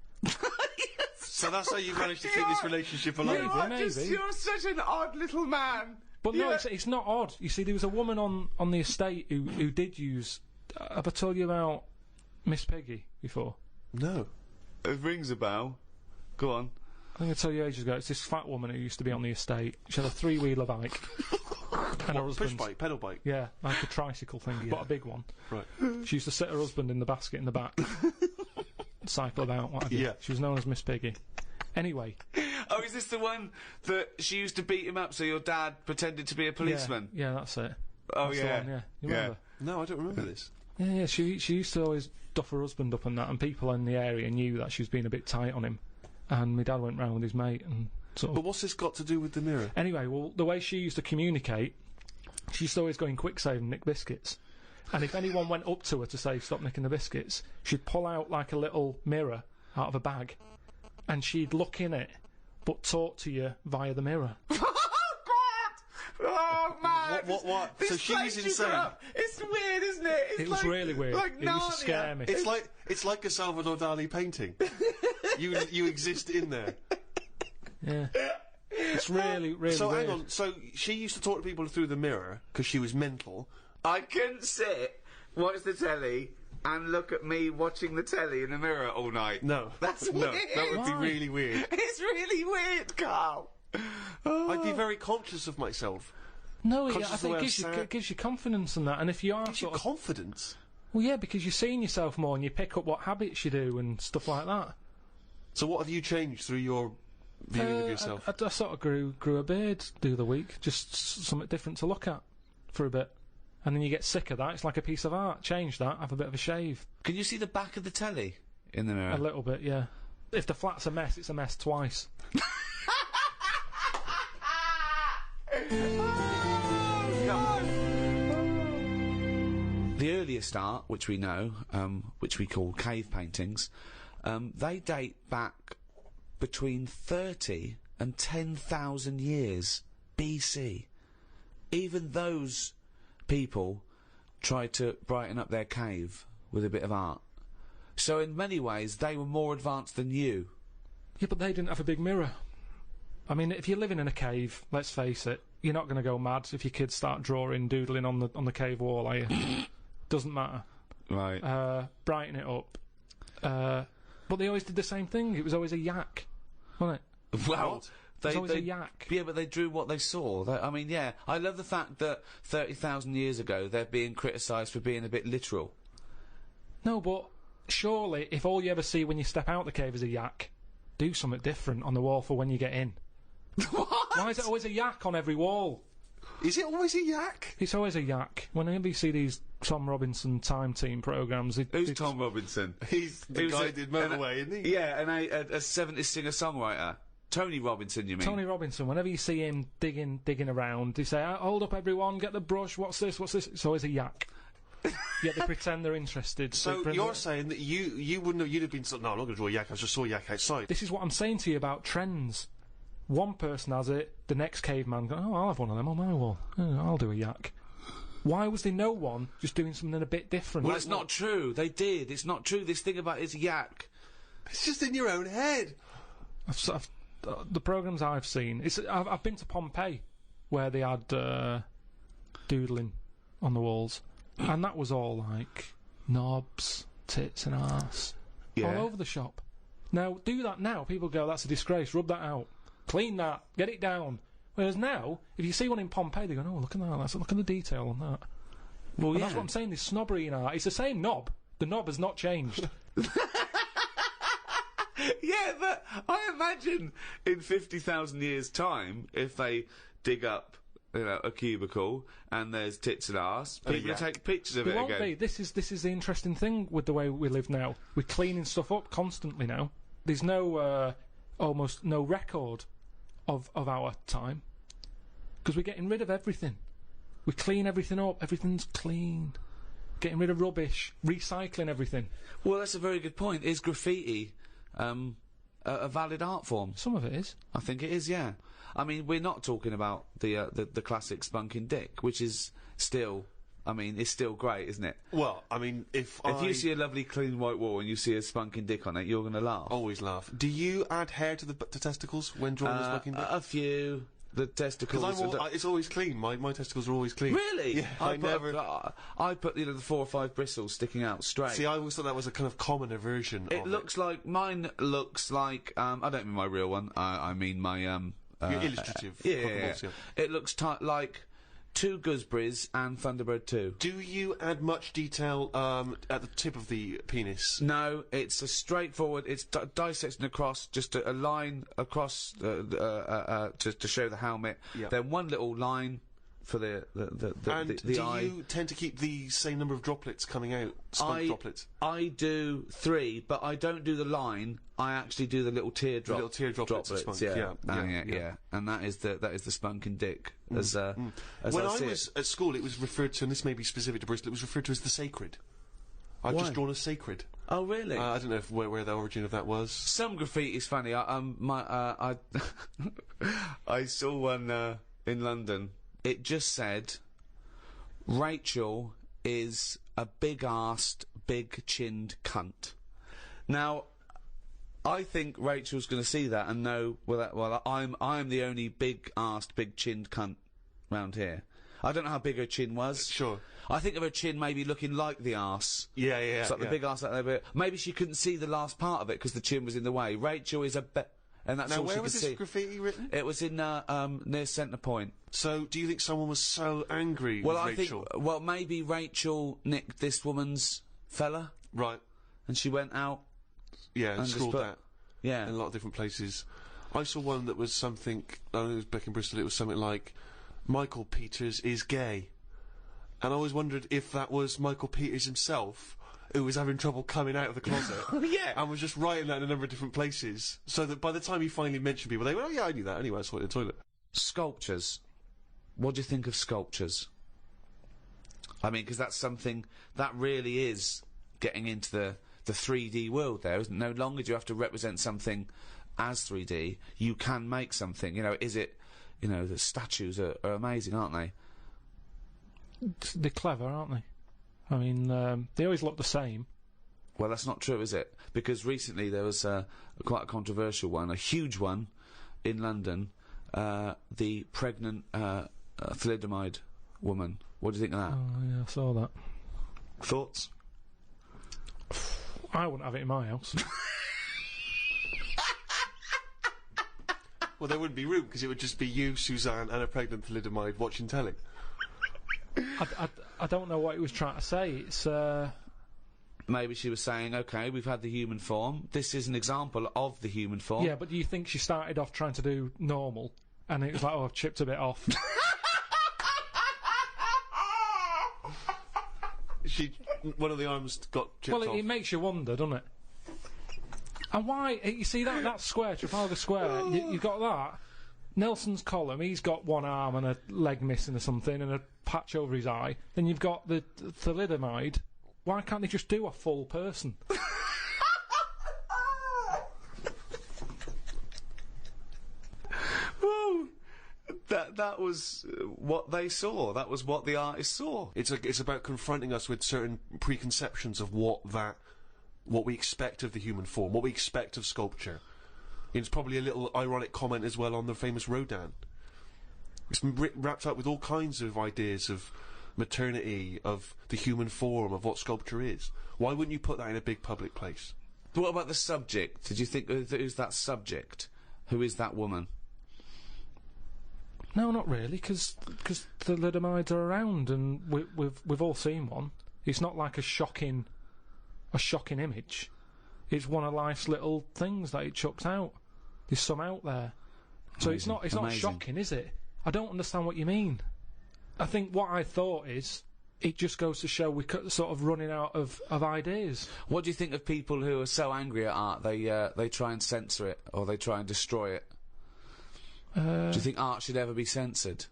So that's how you managed to keep this relationship alive? Maybe. You're such an odd little man. But no, it's not odd. You see, there was a woman on the estate who did use... have I told you about Miss Piggy before? No. It rings a bell. Go on. I think I told you ages ago. It's this fat woman who used to be on the estate. She had a three-wheeler bike. And her husband... Push bike, pedal bike? Yeah, like a tricycle thing, but a big one. Right. She used to sit her husband in the basket in the back. Cycle about, what have you. Yeah. She was known as Miss Piggy. Anyway. Oh, is this the one that she used to beat him up so your dad pretended to be a policeman? Yeah, that's it. Oh, That's yeah. the one, yeah. You remember? No, I don't remember this. Yeah, she used to always duff her husband up and that, and people in the area knew that she was being a bit tight on him. And my dad went round with his mate and sort of... But what's this got to do with the mirror? Anyway, well, the way she used to communicate, she used to always go in quick save and nick biscuits. And if anyone went up to her to say, stop nicking the biscuits, she'd pull out like a little mirror out of a bag, and she'd look in it, but talk to you via the mirror. Oh, man! What? This So she's place you insane. grew up- It's weird, isn't it? It's It was really weird. Like It used to scare me. It's like a Salvador Dali painting. you exist in there. Yeah. It's really, really So weird. hang on. So she used to talk to people through the mirror because she was mental. I couldn't sit, watch the telly, and look at me watching the telly in the mirror all night. No, That's no, weird. that would be Why? really weird. It's really weird, Carl. I'd be very conscious of myself. No, yeah, conscious I of the think way it I'm sad. gives you confidence and that. And if you are Gives you sort of... confidence. Well, yeah, because you're seeing yourself more and you pick up what habits you do and stuff like that. So what have you changed through your viewing of yourself? I sort of grew a beard the other week, just something different to look at for a bit. And then you get sick of that. It's like a piece of art. Change that, have a bit of a shave. Can you see the back of the telly in the mirror? A little bit, yeah. If the flat's a mess, it's a mess twice. Oh, God. the earliest art, which we know, which we call cave paintings, they date back between 30 and 10,000 years BC. Even those people tried to brighten up their cave with a bit of art. So in many ways, they were more advanced than you. Yeah, but they didn't have a big mirror. I mean, if you're living in a cave, let's face it, you're not going to go mad if your kids start drawing, doodling on the cave wall, are you? Doesn't matter. Right. Brighten it up. But they always did the same thing. It was always a yak, wasn't it? Well, it was always a yak. Yeah, but they drew what they saw. I mean, yeah, I love the fact that 30,000 years ago they're being criticised for being a bit literal. No, but surely, if all you ever see when you step out the cave is a yak, do something different on the wall for when you get in. What? Why is it always a yak on every wall? Is it always a yak? It's always a yak. Whenever you see these Tom Robinson Time Team programmes... Who's Tom Robinson? He's the guy who did Motorway, isn't he? Yeah, and a 70s singer-songwriter. Tony Robinson, you mean? Tony Robinson, whenever you see him digging around, they say, hold up everyone, get the brush, what's this? It's always a yak. Yet they pretend they're interested. So you're saying that you wouldn't have, you'd have been, no, I'm not going to draw a yak, I just saw a yak outside. This is what I'm saying to you about trends. One person has it, the next caveman goes, oh, I'll have one of them on my wall. Oh, I'll do a yak. Why was there no one just doing something a bit different? Well, it's not true. They did. It's not true. This thing about it's yak. It's just in your own head. The programmes I've seen, I've been to Pompeii, where they had doodling on the walls, and that was all like knobs, tits and arse, all over the shop. Now, do that now, people go, that's a disgrace, rub that out. Clean that, get it down. Whereas now, if you see one in Pompeii, they go, oh, look at that, look at the detail on that. Well, that's what I'm saying, this snobbery in art. It's the same knob. The knob has not changed. Yeah, but I imagine in 50,000 years' time, if they dig up, a cubicle and there's tits and arse, people will take pictures of it won't again. Be. This is the interesting thing with the way we live now. We're cleaning stuff up constantly now. There's no almost no record of our time because we're getting rid of everything. We clean everything up. Everything's clean. Getting rid of rubbish. Recycling everything. Well, that's a very good point. Is graffiti a valid art form? Some of it is. I think it is, yeah. I mean, we're not talking about the classic spunking dick, which is still, it's still great, isn't it? Well, I mean, if you see a lovely clean white wall and you see a spunking dick on it, you're going to laugh. Always laugh. Do you add hair to the testicles when drawing a spunking dick? A few. The testicles. It's always clean. My testicles are always clean. Really? Yeah, I put the 4 or 5 bristles sticking out straight. See, I always thought that was a kind of commoner version. It looks like mine looks like. I don't mean my real one. I mean my your illustrative. Yeah. It looks like 2 gooseberries and Thunderbird 2. Do you add much detail at the tip of the penis? No, it's a straightforward. It's dissecting across, just a line across to show the helmet. Yep. Then one little line for the eye. Do you tend to keep the same number of droplets coming out? Droplets. I do 3, but I don't do the line. I actually do the little teardrop. The little teardrop droplets. Yeah. And that is the spunking dick. As when I was at school, it was referred to, and this may be specific to Bristol. It was referred to as the sacred. I've just drawn a sacred. Oh, really? I don't know where the origin of that was. Some graffiti's funny. I saw one in London. It just said, Rachel is a big-arsed, big-chinned cunt. Now, I think Rachel's going to see that and know, I'm the only big-arsed, big-chinned cunt round here. I don't know how big her chin was. Sure. I think of her chin maybe looking like the arse. Yeah. It's like the big arse like that, but maybe she couldn't see the last part of it because the chin was in the way. Rachel is and that's all she could see. Now, where was this graffiti written? It was in, near Centre Point. So, do you think someone was so angry with Rachel? Maybe Rachel nicked this woman's fella. Right. And she went out. Yeah, and scrawled that. Yeah. In a lot of different places. I saw one that was something, I don't know, it was back in Bristol, it was something like, Michael Peters is gay. And I always wondered if that was Michael Peters himself, who was having trouble coming out of the closet. Yeah. And was just writing that in a number of different places. So that by the time he finally mentioned people, they went, oh yeah, I knew that anyway, I saw it in the toilet. Sculptures. What do you think of sculptures? I mean, because that's something that really is getting into the 3D world there, isn't it? No longer do you have to represent something as 3D. You can make something. You know, is it... You know, the statues are amazing, aren't they? They're clever, aren't they? I mean, they always look the same. Well, that's not true, is it? Because recently there was quite a controversial one, a huge one, in London. The pregnant thalidomide woman. What do you think of that? Oh, yeah, I saw that. Thoughts? I wouldn't have it in my house. Well, there wouldn't be room, because it would just be you, Suzanne, and a pregnant thalidomide watching telly. I don't know what he was trying to say. It's, Maybe she was saying, OK, we've had the human form. This is an example of the human form. Yeah, but do you think she started off trying to do normal, and it was like, oh, I've chipped a bit off? One of the arms got chipped off. Well, it makes you wonder, doesn't it? And why? You see that square, Trafalgar Square. You've got that. Nelson's column. He's got one arm and a leg missing or something, and a patch over his eye. Then you've got the thalidomide. Why can't they just do a full person? Well, that was what they saw. That was what the artist saw. It's about confronting us with certain preconceptions of what we expect of the human form, what we expect of sculpture. It's probably a little ironic comment as well on the famous Rodin. It's wrapped up with all kinds of ideas of maternity, of the human form, of what sculpture is. Why wouldn't you put that in a big public place? But what about the subject? Did you think, who's that subject? Who is that woman? No, not really, because thalidomides are around, and we've all seen one. It's not like a shocking image. It's one of life's little things that it chucks out. There's some out there, so Amazing. it's not shocking, is it? I don't understand what you mean. I think what I thought is it just goes to show we're sort of running out of ideas. What do you think of people who are so angry at art they try and censor it or they try and destroy it? Do you think art should ever be censored?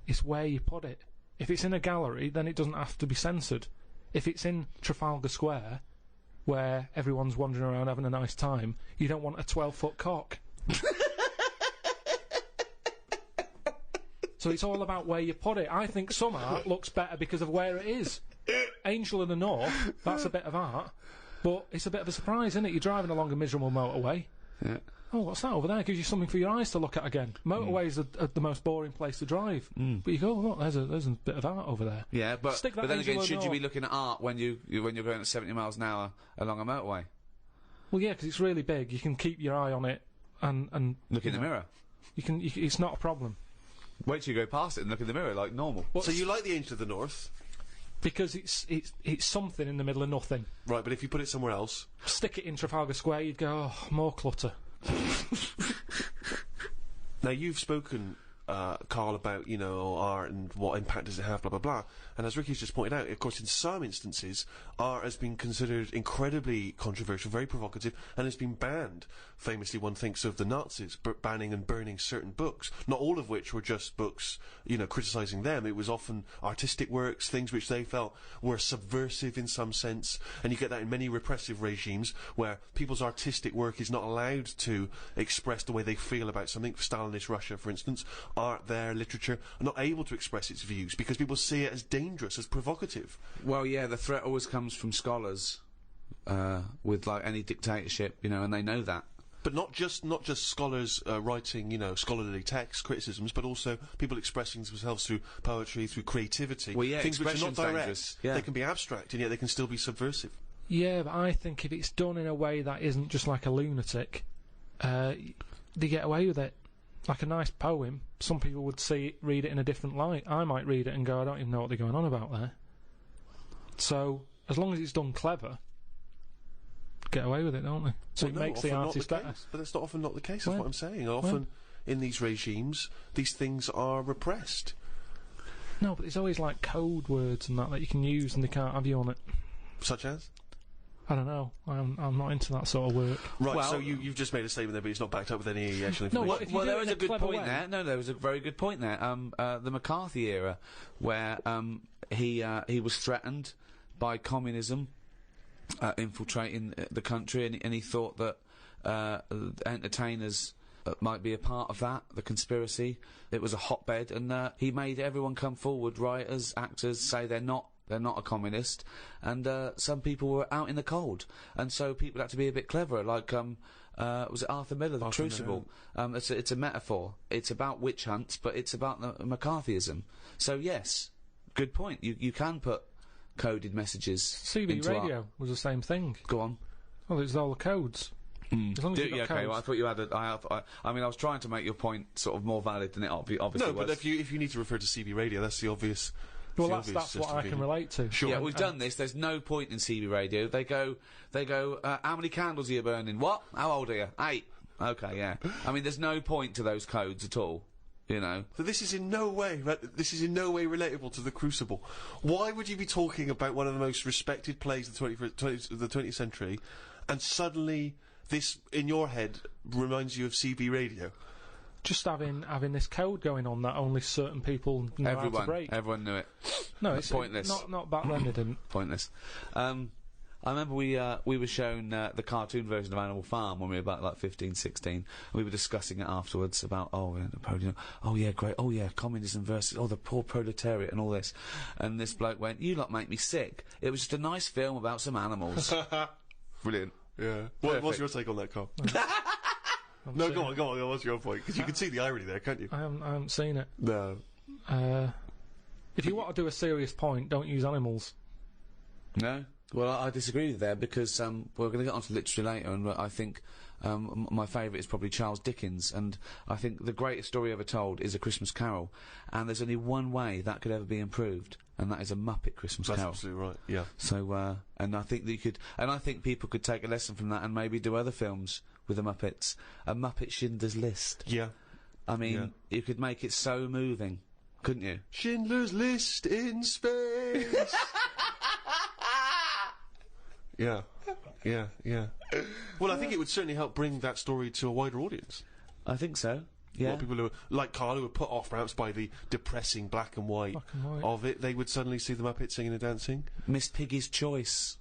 It's where you put it. If it's in a gallery, then it doesn't have to be censored. If it's in Trafalgar Square, where everyone's wandering around having a nice time, you don't want a 12-foot cock. So it's all about where you put it. I think some art looks better because of where it is. Angel of the North, that's a bit of art, but it's a bit of a surprise, isn't it? You're driving along a miserable motorway. Yeah. Oh, what's that over there? Gives you something for your eyes to look at again. Motorways are the most boring place to drive. But you go, oh, look, there's a bit of art over there. Yeah, but then again, should you North. be looking at art when you're going at 70 miles an hour along a motorway? Well, yeah, because it's really big. You can keep your eye on it and Look in the mirror. It's not a problem. Wait till you go past it and look in the mirror like normal. So you like the Angel of the North? Because it's something in the middle of nothing. Right, but if you put it somewhere else... Stick it in Trafalgar Square, you'd go, oh, more clutter. Now, you've spoken, Karl, about, art and what impact does it have, blah, blah, blah. And as Ricky's just pointed out, of course, in some instances, art has been considered incredibly controversial, very provocative, and has been banned. Famously, one thinks of the Nazis banning and burning certain books, not all of which were just books, criticising them. It was often artistic works, things which they felt were subversive in some sense, and you get that in many repressive regimes, where people's artistic work is not allowed to express the way they feel about something. Stalinist Russia, for instance, art there, literature, are not able to express its views, because people see it as dangerous, as provocative. Well, yeah, the threat always comes from scholars, with, like, any dictatorship, and they know that. But not just scholars writing, scholarly texts, criticisms, but also people expressing themselves through poetry, through creativity. Well, yeah, things which are not direct. Dangerous. Yeah. They can be abstract, and yet they can still be subversive. Yeah, but I think if it's done in a way that isn't just like a lunatic, they get away with it. Like a nice poem, some people would read it in a different light. I might read it and go, I don't even know what they're going on about there. So, as long as it's done clever, get away with it, don't they? So it makes the artist better. But that's not often not the case, that's what I'm saying. Often, in these regimes, these things are repressed. No, but there's always, like, code words and that you can use and they can't have you on it. Such as? I don't know. I'm not into that sort of work. Right, well, so you've just made a statement there, but it's not backed up with any actual information. No, if you well, do there it was in a good clever point way. there. No, there was a very good point there. The McCarthy era, where he was threatened by communism infiltrating the country, and he thought that entertainers might be a part of that, the conspiracy. It was a hotbed, and he made everyone come forward, writers, actors, say they're not a communist, and some people were out in the cold, and so people had to be a bit cleverer, like was it Arthur Miller, The Crucible? It's a metaphor. It's about witch hunts, but it's about the McCarthyism. So yes, good point. You can put coded messages. CB into radio art. was the same thing. Go on. Well, it's all the codes. As long as you've got okay. codes. Well, I thought you had. I mean, I was trying to make your point sort of more valid than it obviously No, was. but if you need to refer to CB radio, that's the obvious. Well, that's what I can relate to. Sure. Yeah, we've done this. There's no point in CB radio. They go. How many candles are you burning? What? How old are you? 8. Okay, yeah. I mean, there's no point to those codes at all. You know. So this is in no way relatable to The Crucible. Why would you be talking about one of the most respected plays of the 20th century, and suddenly this in your head reminds you of CB radio? Just having this code going on that only certain people know how to break. Everyone knew it. No, it's pointless. Not back then. It didn't. Pointless. I remember we were shown the cartoon version of Animal Farm when we were about like 15, 16. We were discussing it afterwards about Napoleon. Oh yeah, great. Oh yeah, communism versus the poor proletariat and all this. And this bloke went, "You lot make me sick. It was just a nice film about some animals." Brilliant. Yeah. What's your take on that, Carl? No, go on. What's your point? Because you can see the irony there, can't you? I haven't seen it. No. If you want to do a serious point, don't use animals. No. Well, I disagree with you there because we're going to get onto literature later, and I think my favourite is probably Charles Dickens, and I think the greatest story ever told is A Christmas Carol, and there's only one way that could ever be improved, and that is a Muppet Christmas Carol. That's absolutely right. Yeah. So, and I think that you could, and I think people could take a lesson from that and maybe do other films with the Muppets. A Muppet Schindler's List. Yeah. I mean, you could make it so moving, couldn't you? Schindler's List in space. Yeah. Well, I think it would certainly help bring that story to a wider audience. I think so. A Yeah. lot of people who, like Carl, who were put off perhaps by the depressing black and white of it, they would suddenly see the Muppets singing and dancing. Miss Piggy's Choice.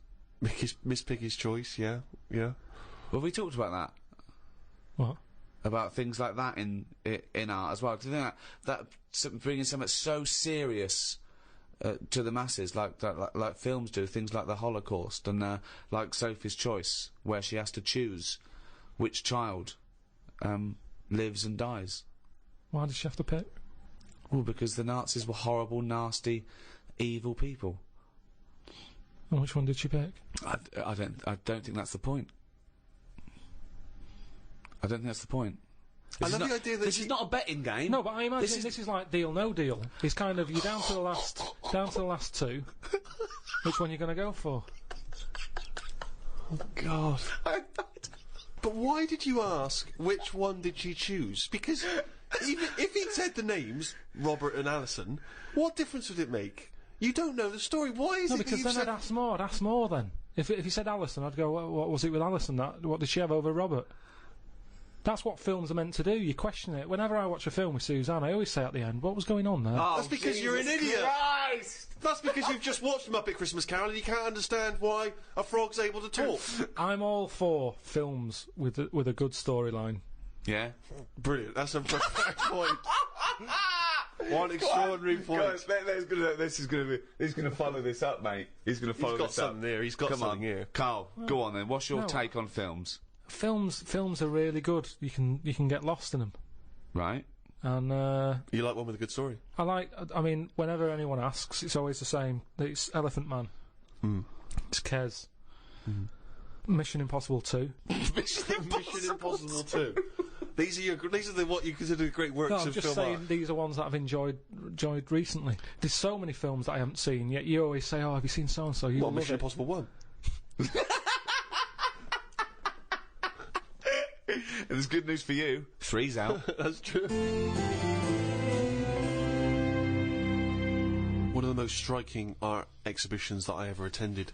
Miss Piggy's Choice, yeah. Well, have we talked about that? What? About things like that in art as well. Do you think that bringing something so serious to the masses, like films do, things like the Holocaust and like Sophie's Choice, where she has to choose which child lives and dies. Why did she have to pick? Well, because the Nazis were horrible, nasty, evil people. And which one did she pick? I don't think that's the point. I don't think that's the point. I love the idea that this is not a betting game. No, but I imagine this is like Deal No Deal. It's kind of you're down to the last two. Which one you're going to go for? Oh God! But why did you ask which one did she choose? Because even if he'd said the names Robert and Alison, what difference would it make? You don't know the story. Why is it? No, because then I'd ask more. Then if he said Alison, I'd go, what was it with Alison? What did she have over Robert? That's what films are meant to do. You question it. Whenever I watch a film with Suzanne, I always say at the end, what was going on there? That's because you're an idiot. Christ! That's because you've just watched Muppet Christmas Carol and you can't understand why a frog's able to talk. I'm all for films with a good storyline. Yeah. Brilliant. That's a perfect point. One extraordinary point. He's going to follow this up, mate. He's going to follow this up. He's got something there. He's got something here. Carl, go on then. What's your take on films? Films are really good. You can get lost in them. Right. And you like one with a good story? I mean, whenever anyone asks, it's always the same. It's Elephant Man. It's Kes. Mission Impossible 2. Mission Impossible 2. These are what you consider great works of film art. I'm just saying these are ones that I've enjoyed recently. There's so many films that I haven't seen, yet you always say, "Oh, have you seen so and so?" Well, Mission Impossible 1. And there's good news for you. 3's out. That's true. One of the most striking art exhibitions that I ever attended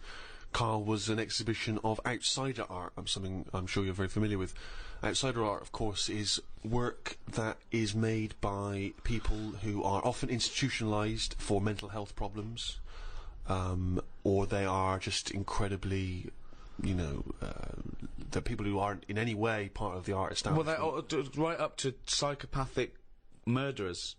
Karl, was an exhibition of outsider art, something I'm sure you're very familiar with. Outsider art, of course, is work that is made by people who are often institutionalised for mental health problems, or they are just incredibly, they're people who aren't in any way part of the art establishment. Well, right up to psychopathic murderers,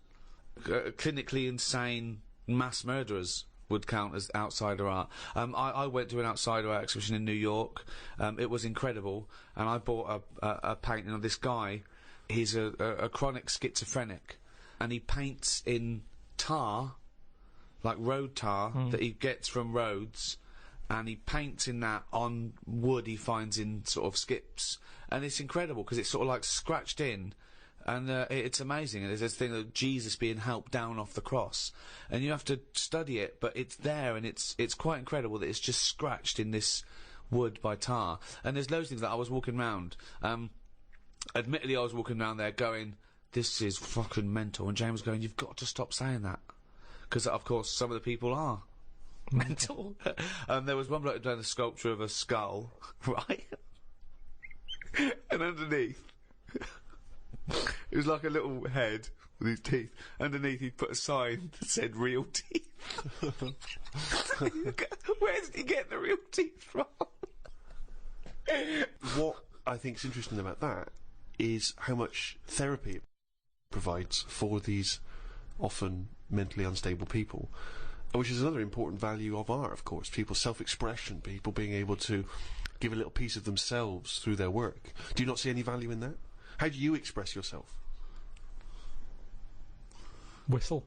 clinically insane mass murderers would count as outsider art. I went to an outsider art exhibition in New York. It was incredible, and I bought a painting of this guy. He's a chronic schizophrenic, and he paints in tar, like road tar, that he gets from roads, and he paints in that on wood he finds in sort of skips, and it's incredible because it's sort of like scratched in. And it's amazing. And there's this thing of Jesus being helped down off the cross, and you have to study it, but it's there, and it's quite incredible that it's just scratched in this wood by tar. And there's loads of things that I was walking round. Admittedly, I was walking around there going, "This is fucking mental." And James was going, "You've got to stop saying that," because of course some of the people are mental. There was one bloke who done a sculpture of a skull, right, and underneath. It was like a little head with his teeth. Underneath he'd put a sign that said real teeth. Where did he get the real teeth from? What I think is interesting about that is how much therapy it provides for these often mentally unstable people, which is another important value of art, of course. People's self-expression, people being able to give a little piece of themselves through their work. Do you not see any value in that? How do you express yourself? Whistle.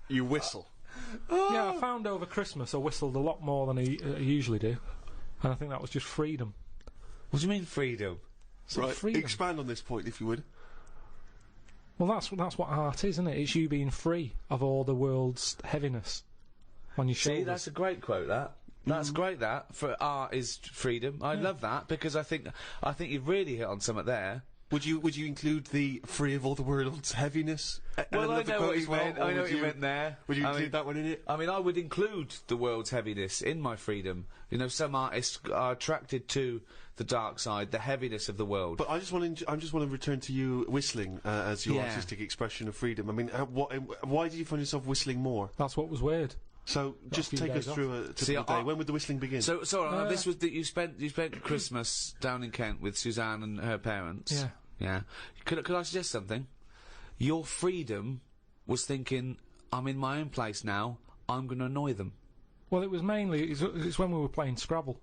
You whistle? Yeah, I found over Christmas I whistled a lot more than I usually do, and I think that was just freedom. What do you mean freedom? Right, freedom. expand on this point if you would. Well, that's what art is, isn't it? It's you being free of all the world's heaviness on your shoulders. See, that's a great quote, that. That's great, that. For art is freedom. I love that, because I think you've really hit on something there. Would you include the free of all the world's heaviness? Well, I know what you meant. I know what you meant there. Would you include that one in it? I mean, I would include the world's heaviness in my freedom. You know, some artists are attracted to the dark side, the heaviness of the world. But I just want to return to you whistling as your artistic expression of freedom. I mean, why did you find yourself whistling more? That's what was weird. So just take us through a typical day. When would the whistling begin? So this was that you spent Christmas down in Kent with Suzanne and her parents. Yeah. Yeah. Could I suggest something? Your freedom was thinking, I'm in my own place now, I'm going to annoy them. Well, it was mainly, it's when we were playing Scrabble.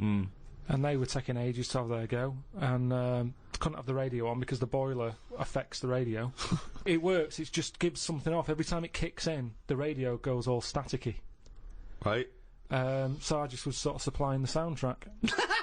And they were taking ages to have their go, and couldn't have the radio on because the boiler affects the radio. It works, it just gives something off. Every time it kicks in, the radio goes all staticky. Right. So I just was sort of supplying the soundtrack. I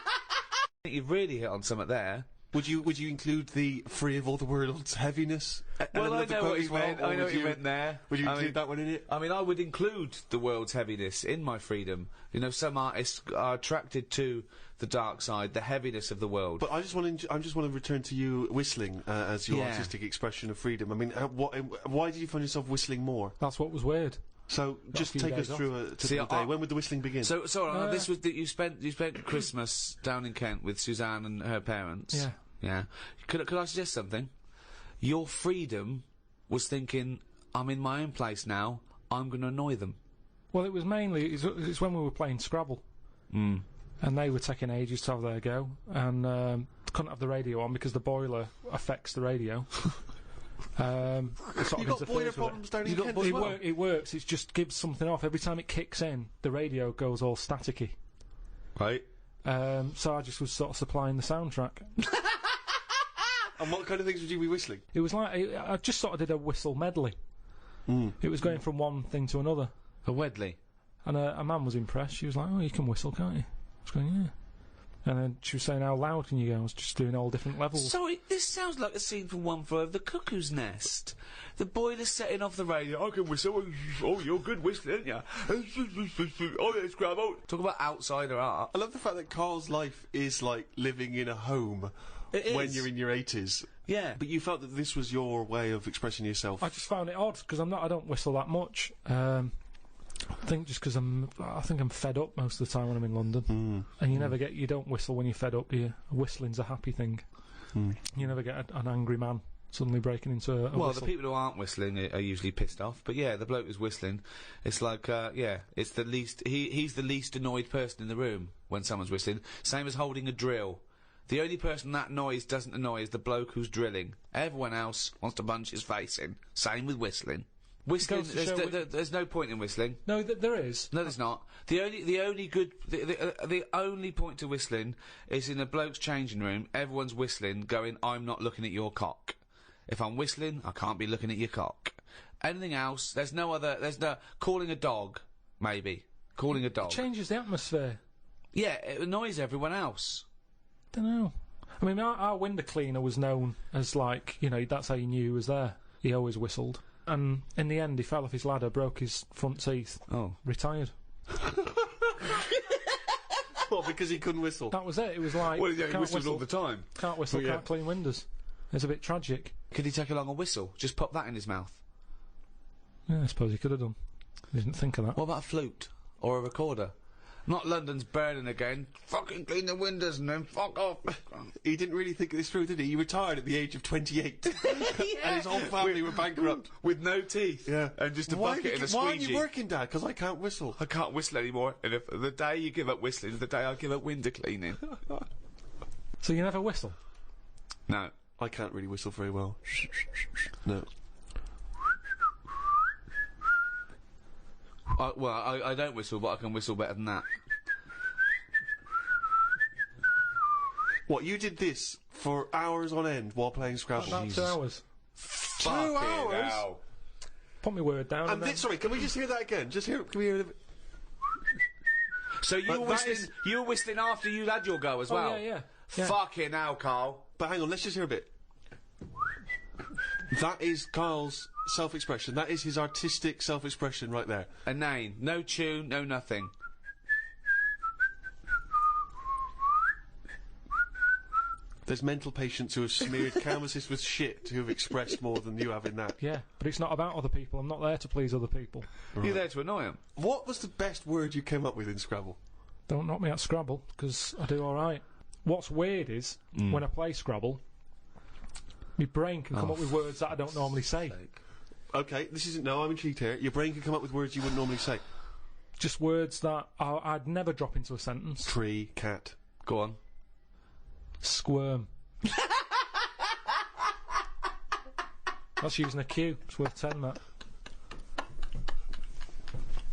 think you've really hit on something there. Would you include the free of all the world's heaviness? Well, I know what you meant. I know what you meant there. Would you include that one in it? I mean, I would include the world's heaviness in my freedom. You know, some artists are attracted to the dark side, the heaviness of the world. But I just want to return to you whistling as your artistic expression of freedom. I mean, why did you find yourself whistling more? That's what was weird. So just take us through a typical day. When would the whistling begin? So this was that you spent Christmas down in Kent with Suzanne and her parents. Yeah. Yeah. Could I suggest something? Your freedom was thinking, I'm in my own place now, I'm going to annoy them. Well, it was mainly, it's when we were playing Scrabble. And they were taking ages to have their go, and couldn't have the radio on because the boiler affects the radio. You've got boiler problems down in Kent as well? It works, it just gives something off. Every time it kicks in, the radio goes all staticky. Right. So I just was sort of supplying the soundtrack. And what kind of things would you be whistling? It was like, I just sort of did a whistle medley. It was going from one thing to another. A wedley? And a man was impressed. She was like, "Oh, you can whistle, can't you?" I was going, "Yeah." And then she was saying, "How loud can you go?" I was just doing all different levels. Sorry, this sounds like a scene from One Flew Over the Cuckoo's Nest. The boiler's setting off the radio. I can whistle. Oh, you're good whistling, aren't you? Oh, let's grab out. Talk about outsider art. I love the fact that Karl's life is like living in a home when you're in your 80s. Yeah. But you felt that this was your way of expressing yourself. I just found it odd because I don't whistle that much. I think just because I think I'm fed up most of the time when I'm in London. And you don't whistle when you're fed up, do you? Whistling's a happy thing. You never get an angry man suddenly breaking into a Well, whistle. the people who aren't whistling are usually pissed off. But yeah, the bloke who's whistling, it's like, it's the least. He's the least annoyed person in the room when someone's whistling. Same as holding a drill. The only person that noise doesn't annoy is the bloke who's drilling. Everyone else wants to punch his face in. Same with whistling. Whistling, there's no point in whistling. No, there is. No, there's not. The only point to whistling is in a bloke's changing room. Everyone's whistling, going, "I'm not looking at your cock." If I'm whistling, I can't be looking at your cock. Anything else? There's no calling a dog. Maybe calling a dog It changes the atmosphere. Yeah, it annoys everyone else. Don't know. I mean, our window cleaner was known as that's how you knew he was there. He always whistled. And in the end, he fell off his ladder, broke his front teeth. Oh. Retired. What, because he couldn't whistle? That was it. It was like... Well, yeah, he whistled all the time. Can't whistle, can't clean windows. It's a bit tragic. Could he take along a whistle? Just pop that in his mouth? Yeah, I suppose he could have done. I didn't think of that. What about a flute? Or a recorder? Not London's burning again. Fucking clean the windows and then fuck off. He didn't really think this through, did he? He retired at the age of 28. And his whole family were bankrupt. With no teeth. Yeah. And just a bucket and a squeegee. Why aren't you working, Dad? Because I can't whistle. I can't whistle anymore. And if the day you give up whistling is the day I give up window cleaning. So you never whistle? No. I can't really whistle very well. No. I don't whistle, but I can whistle better than that. What, you did this for hours on end while playing Scrabble? About 2 hours. 2 hours? Hell. Put my word down. And this, sorry, can we just hear that again? Can we hear it? So you were whistling after you had your go as well? Yeah. Fucking hell, Carl. But hang on, let's just hear a bit. That is Carl's self-expression. That is his artistic self-expression right there. A name. No tune, no nothing. There's mental patients who have smeared canvases with shit who have expressed more than you have in that. Yeah, but it's not about other people. I'm not there to please other people. Right. You're there to annoy them. What was the best word you came up with in Scrabble? Don't knock me at Scrabble, because I do alright. What's weird is, when I play Scrabble, my brain can come up with words that I don't normally say. Okay, I'm intrigued here. Your brain can come up with words you wouldn't normally say. Just words that I'd never drop into a sentence. Tree, cat. Go on. Squirm. That's using a Q. It's worth 10, that.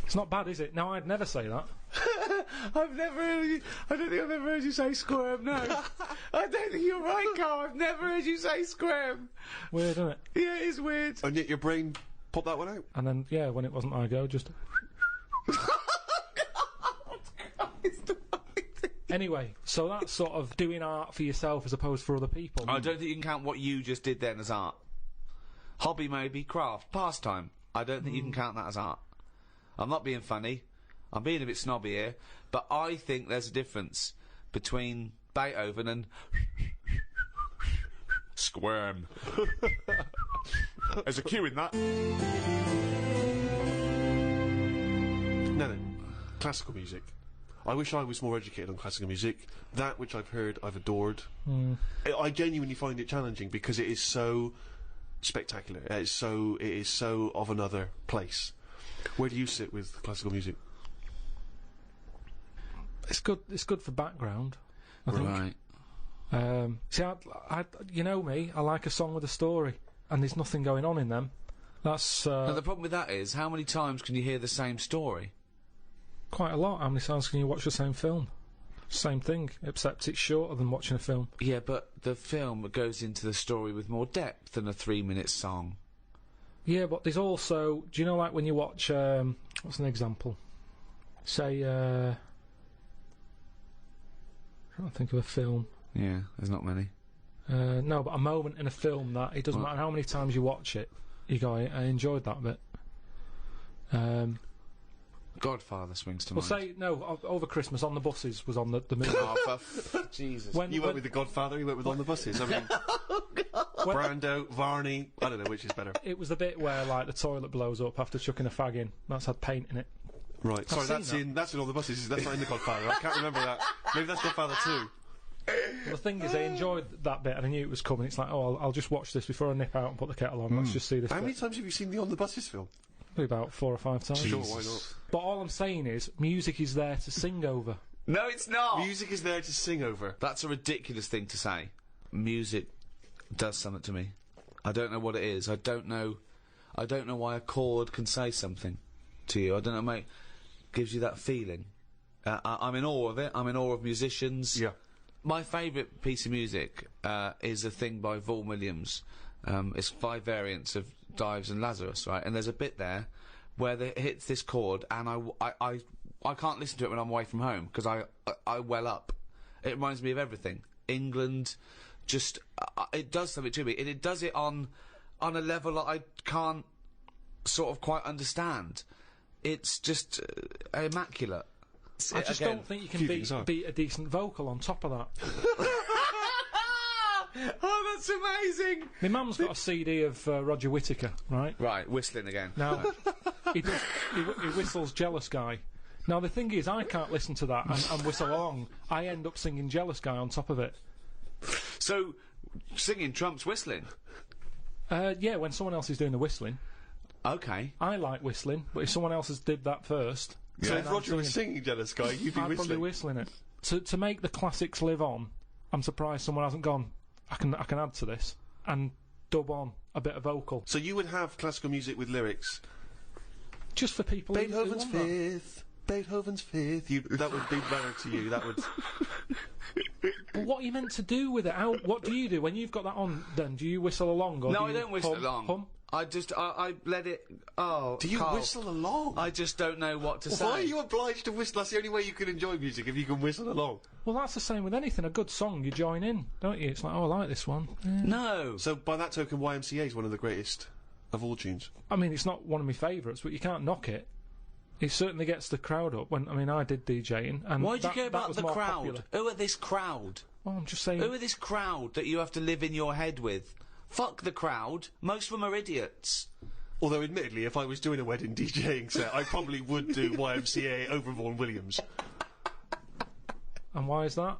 It's not bad, is it? No, I'd never say that. I don't think I've ever heard you say squirm, no. I don't think you're right, Carl. I've never heard you say squirm. Weird, isn't it? Yeah, it is weird. And yet your brain popped that one out. And then, yeah, when it wasn't my go, just... Anyway, so that's sort of doing art for yourself as opposed for other people. I don't think you can count what you just did then as art. Hobby maybe, craft, pastime. I don't think you can count that as art. I'm not being funny. I'm being a bit snobby here, but I think there's a difference between Beethoven and squirm. There's a Q in that. No. Classical music. I wish I was more educated on classical music. That which I've heard, I've adored. I genuinely find it challenging because it is so spectacular. It is so of another place. Where do you sit with classical music? It's good for background, I think. Right. See, you know me, I like a song with a story, and there's nothing going on in them. That's... Now, the problem with that is, how many times can you hear the same story? Quite a lot. How many times can you watch the same film? Same thing, except it's shorter than watching a film. Yeah, but the film goes into the story with more depth than a 3-minute song. Yeah, but there's also... Do you know, like, when you watch... what's an example? Say, I'm trying to think of a film. Yeah, there's not many. No, but a moment in a film that it doesn't matter how many times you watch it, you go, I enjoyed that bit. Godfather swings to Well, mind. say, no, over Christmas, On the Buses was on the movie. Oh, Jesus. You went with The Godfather, you went with On the Buses. I mean, Brando, Varney, I don't know which is better. It was the bit where, like, the toilet blows up after chucking a fag in. That's had paint in it. Right. Sorry, seen that's in All the Buses. That's not in The Godfather. I can't remember that. Maybe that's Godfather 2. The thing is, I enjoyed that bit, and I knew it was coming. It's like, oh, I'll just watch this before I nip out and put the kettle on. Let's just see this. How many times have you seen the On the Buses film? Probably about 4 or 5 times. Sure, why not? But all I'm saying is, music is there to sing over. No, it's not. Music is there to sing over. That's a ridiculous thing to say. Music does something to me. I don't know what it is. I don't know why a chord can say something to you. I don't know, mate. Gives you that feeling. I'm in awe of it. I'm in awe of musicians. Yeah. My favourite piece of music is a thing by Vaughan Williams. It's 5 variants of Dives and Lazarus, right? And there's a bit there where it hits this chord, and I can't listen to it when I'm away from home because I well up. It reminds me of everything. England, just it does something to me, and it does it on a level that I can't sort of quite understand. It's just immaculate. I just don't think you can beat a decent vocal on top of that. Oh, that's amazing! My mum's got a CD of Roger Whittaker, right? Right, whistling again. Now, he whistles Jealous Guy. Now, the thing is, I can't listen to that and whistle along. I end up singing Jealous Guy on top of it. So, singing trumps whistling? Yeah, when someone else is doing the whistling. Okay. I like whistling, but if someone else has did that first... Yeah. So if Roger was singing Jealous Guy, you'd be I'd probably whistling it. To make the classics live on, I'm surprised someone hasn't gone, I can add to this, and dub on a bit of vocal. So you would have classical music with lyrics? Just for people Beethoven's who want Fifth, Beethoven's Fifth. That would be better to you, that would... But what are you meant to do with it? What do you do when you've got that on? Then do you whistle along? Or No, do I you don't whistle along. Hum? I let it. Oh, do you Karl, whistle along? I just don't know what to say. Why are you obliged to whistle? That's the only way you can enjoy music, if you can whistle along. Well, that's the same with anything. A good song, you join in, don't you? It's like, oh, I like this one. Yeah. No. So by that token, YMCA is one of the greatest of all tunes. I mean, it's not one of my favourites, but you can't knock it. It certainly gets the crowd up. I did DJing, and why do you care about the crowd? Popular. Who are this crowd? Well, I'm just saying. Who are this crowd that you have to live in your head with? Fuck the crowd. Most of them are idiots. Although, admittedly, if I was doing a wedding DJing set, I probably would do YMCA over Vaughan Williams. And why is that?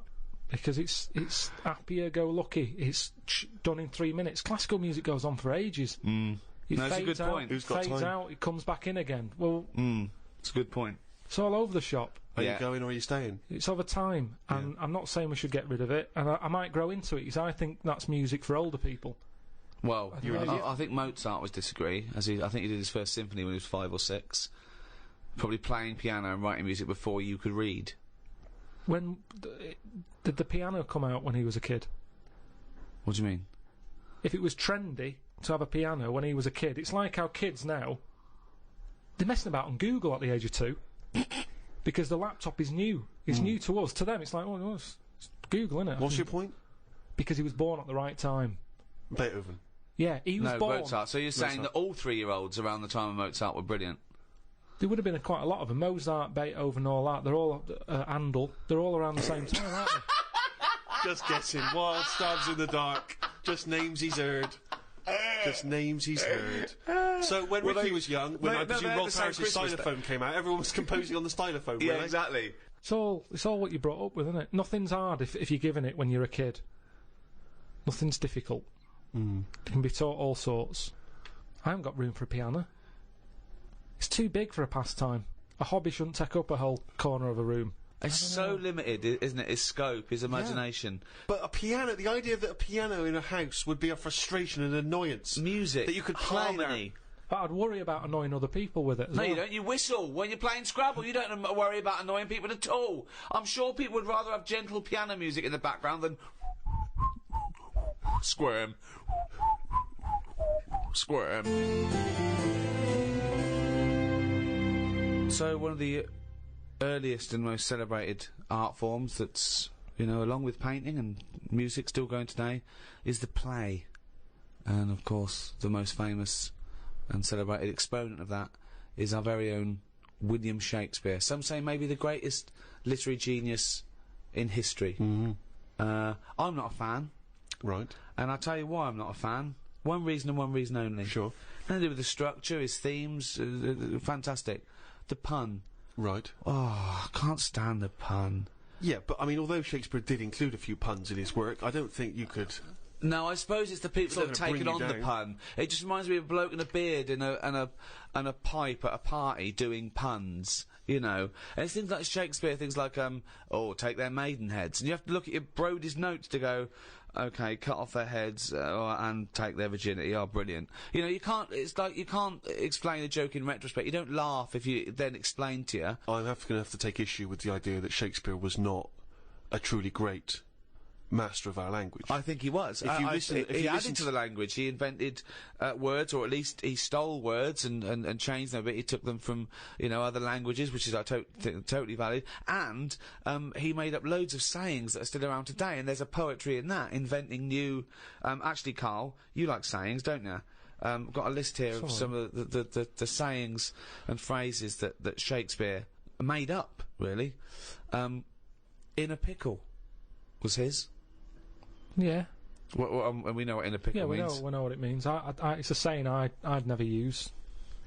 Because it's happier-go-lucky. It's done in 3 minutes. Classical music goes on for ages. Mm. It That's a good point. Who's got fades time? out, it comes back in again. Well, it's a good point. It's all over the shop. Are you going or are you staying? It's over time, and I'm not saying we should get rid of it, and I might grow into it, because I think that's music for older people. Well, I think Mozart would disagree, I think he did his first symphony when he was 5 or 6. Probably playing piano and writing music before you could read. When did the piano come out when he was a kid? What do you mean? If it was trendy to have a piano when he was a kid, it's like how kids now, they're messing about on Google at the age of 2. Because the laptop is new. It's new to us. To them, it's like, oh, it's Google, innit? What's your point? Because he was born at the right time. Beethoven. Yeah, he was born... Mozart. So you're saying that all 3-year-olds around the time of Mozart were brilliant? There would have been quite a lot of them. Mozart, Beethoven, all that. They're all... Handel. They're all around the same time, aren't they? Just guessing. Wild stabs in the dark. Just names he's heard. Just names he's heard. So when Ricky was young, when I presume Rolf Harris's stylophone came out, everyone was composing on the stylophone, Yeah, exactly. It's all what you're brought up with, isn't it? Nothing's hard if you're given it when you're a kid. Nothing's difficult. It can be taught all sorts. I haven't got room for a piano. It's too big for a pastime. A hobby shouldn't take up a whole corner of a room. It's so limited, isn't it? His scope, his imagination. Yeah. But a piano, the idea that a piano in a house would be a frustration and annoyance. Music. That you could play harmony. But I'd worry about annoying other people with it as well. You don't. You whistle. When you're playing Scrabble, you don't worry about annoying people at all. I'm sure people would rather have gentle piano music in the background than... Squirm. Squirm. So, one of the earliest and most celebrated art forms that's, along with painting and music still going today, is the play. And, of course, the most famous and celebrated exponent of that is our very own William Shakespeare. Some say maybe the greatest literary genius in history. I'm not a fan. Right. And I'll tell you why I'm not a fan. One reason and one reason only. Sure. Nothing to do with the structure, his themes, fantastic. The pun. Right. Oh, I can't stand the pun. Yeah, but I mean, although Shakespeare did include a few puns in his work, I don't think you could... No, I suppose it's the people that have It's not taken gonna on bring the you pun. It just reminds me of a bloke in a beard and a pipe at a party doing puns, you know. And it's things like Shakespeare, things like, take their maidenheads. And you have to look at your Brodie's notes to go, okay, cut off their heads and take their virginity. Oh, brilliant. You know, you can't, it's like you can't explain a joke in retrospect. You don't laugh if you then explain to you. I'm going to have to take issue with the idea that Shakespeare was not a truly great master of our language. I think he was. If you listen, he added to the language. He invented words, or at least he stole words and changed them a bit. He took them from, you know, other languages, which is totally valid. And he made up loads of sayings that are still around today. And there's a poetry in that, inventing new. Actually, Karl, you like sayings, don't you? Got a list here of some of the sayings and phrases that Shakespeare made up. Really, in a pickle was his. Yeah. And we know what in a pickle means. Yeah, we know what it means. It's a saying I'd never use.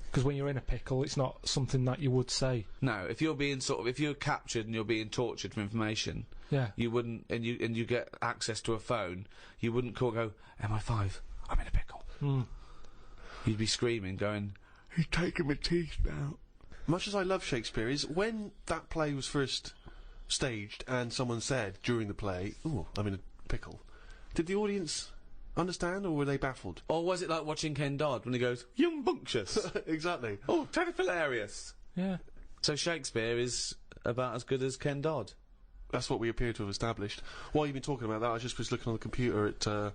Because when you're in a pickle, it's not something that you would say. No, if you're being if you're captured and you're being tortured for information, yeah, you wouldn't, and you get access to a phone, you wouldn't go, MI5, I'm in a pickle. You'd be screaming, going, he's taking my teeth out. Much as I love Shakespeare, is when that play was first staged and someone said during the play, "Ooh, I'm in a pickle," did the audience understand, or were they baffled? Or was it like watching Ken Dodd when he goes, "Yumbunctious"? Exactly. Oh, hilarious. Yeah. So Shakespeare is about as good as Ken Dodd. That's what we appear to have established. While you've been talking about that, I just was looking on the computer at the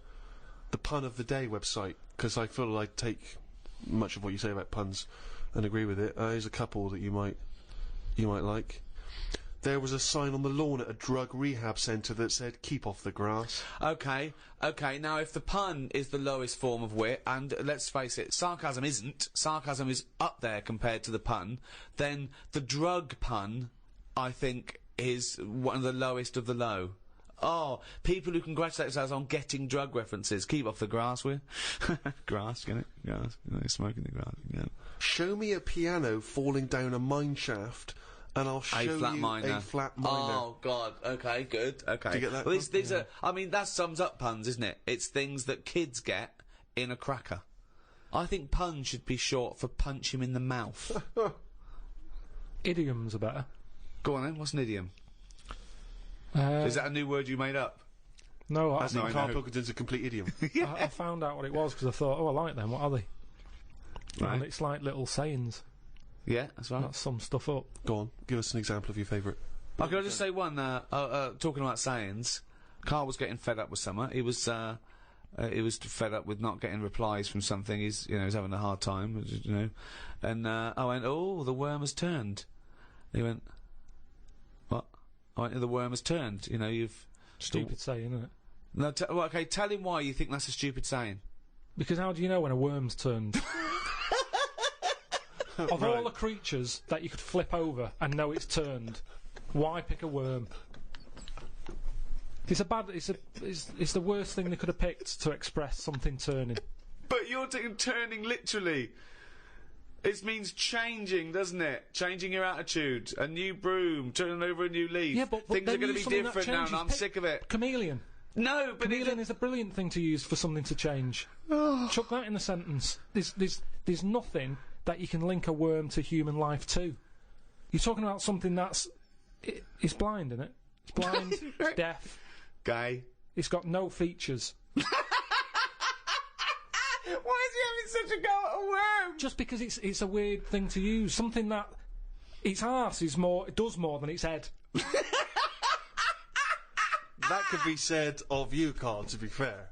Pun of the Day website, because I feel I take much of what you say about puns and agree with it. There's a couple that you might like. There was a sign on the lawn at a drug rehab centre that said, "Keep off the grass." Okay. Now, if the pun is the lowest form of wit, and let's face it, sarcasm isn't. Sarcasm is up there compared to the pun. Then the drug pun, I think, is one of the lowest of the low. Oh, people who congratulate themselves on getting drug references. Keep off the grass, will you? Grass, get it? Grass. You know, smoking the grass. Yeah. Show me a piano falling down a mine shaft, and I'll show you a flat minor. Oh, God. Okay, good. Okay. Do you get that? Well, these are... I mean, that sums up puns, isn't it? It's things that kids get in a cracker. I think pun should be short for punch him in the mouth. Idioms are better. Go on then, what's an idiom? Is that a new word you made up? No, I think Karl Pilkington's a complete idiom. Yeah. I found out what it was because I thought, I like them, what are they? Right. And it's like little sayings. Yeah, that's right. That sums stuff up. Go on, give us an example of your favourite. Can I just say one, talking about sayings, Karl was getting fed up with something. He was fed up with not getting replies from something. He's having a hard time, And I went, "Oh, the worm has turned." And he went, "What?" I went, "The worm has turned. You've..." Stupid saying, isn't it? No, okay, tell him why you think that's a stupid saying. Because how do you know when a worm's turned? Of all the creatures that you could flip over and know it's turned, why pick a worm? It's the worst thing they could have picked to express something turning. But you're taking turning literally. It means changing, doesn't it? Changing your attitude. A new broom, turning over a new leaf. Yeah, but things are going to be different now, and I'm sick of it. Chameleon. No, but chameleon is a brilliant thing to use for something to change. Chuck that in a sentence. There's nothing that you can link a worm to human life to. You're talking about something that's... It's blind, isn't it? It's blind, it's deaf. Gay. It's got no features. Why is he having such a go at a worm? Just because it's a weird thing to use. Something that... Its arse is more... It does more than its head. That could be said of you, Karl, to be fair.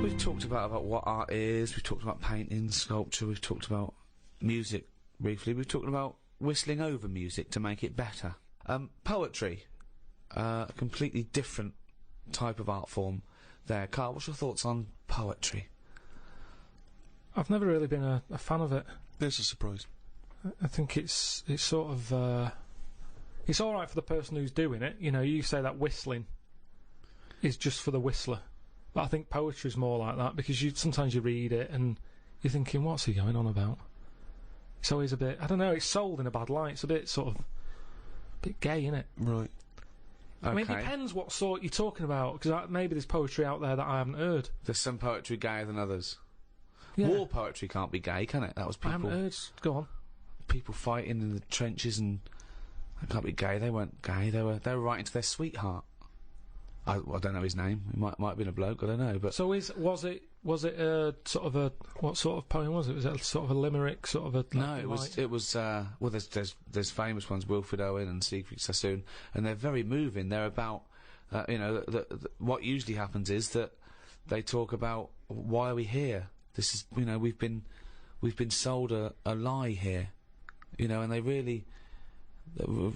We've talked about what art is, we've talked about painting, sculpture, we've talked about music briefly, we've talked about whistling over music to make it better. Poetry, a completely different type of art form there. Karl, what's your thoughts on poetry? I've never really been a fan of it. There's a surprise. I think it's sort of... It's alright for the person who's doing it. You say that whistling is just for the whistler. But I think poetry's more like that, because sometimes you read it and you're thinking, what's he going on about? It's always a bit, I don't know, it's sold in a bad light. It's a bit sort of, a bit gay, isn't it? Right. I mean, it depends what sort you're talking about, because maybe there's poetry out there that I haven't heard. There's some poetry gayer than others. Yeah. War poetry can't be gay, can it? That was people. I haven't heard. Go on. People fighting in the trenches, and they can't be gay. They weren't gay. They were writing to their sweetheart. I don't know his name. It might have been a bloke. I don't know. But so was it a sort of a, what sort of poem was it? Was it a sort of a limerick, sort of a? No, it was. Well, there's famous ones, Wilfred Owen and Siegfried Sassoon, and they're very moving. They're about, what usually happens is that they talk about why are we here. This is, we've been sold a lie here, and they really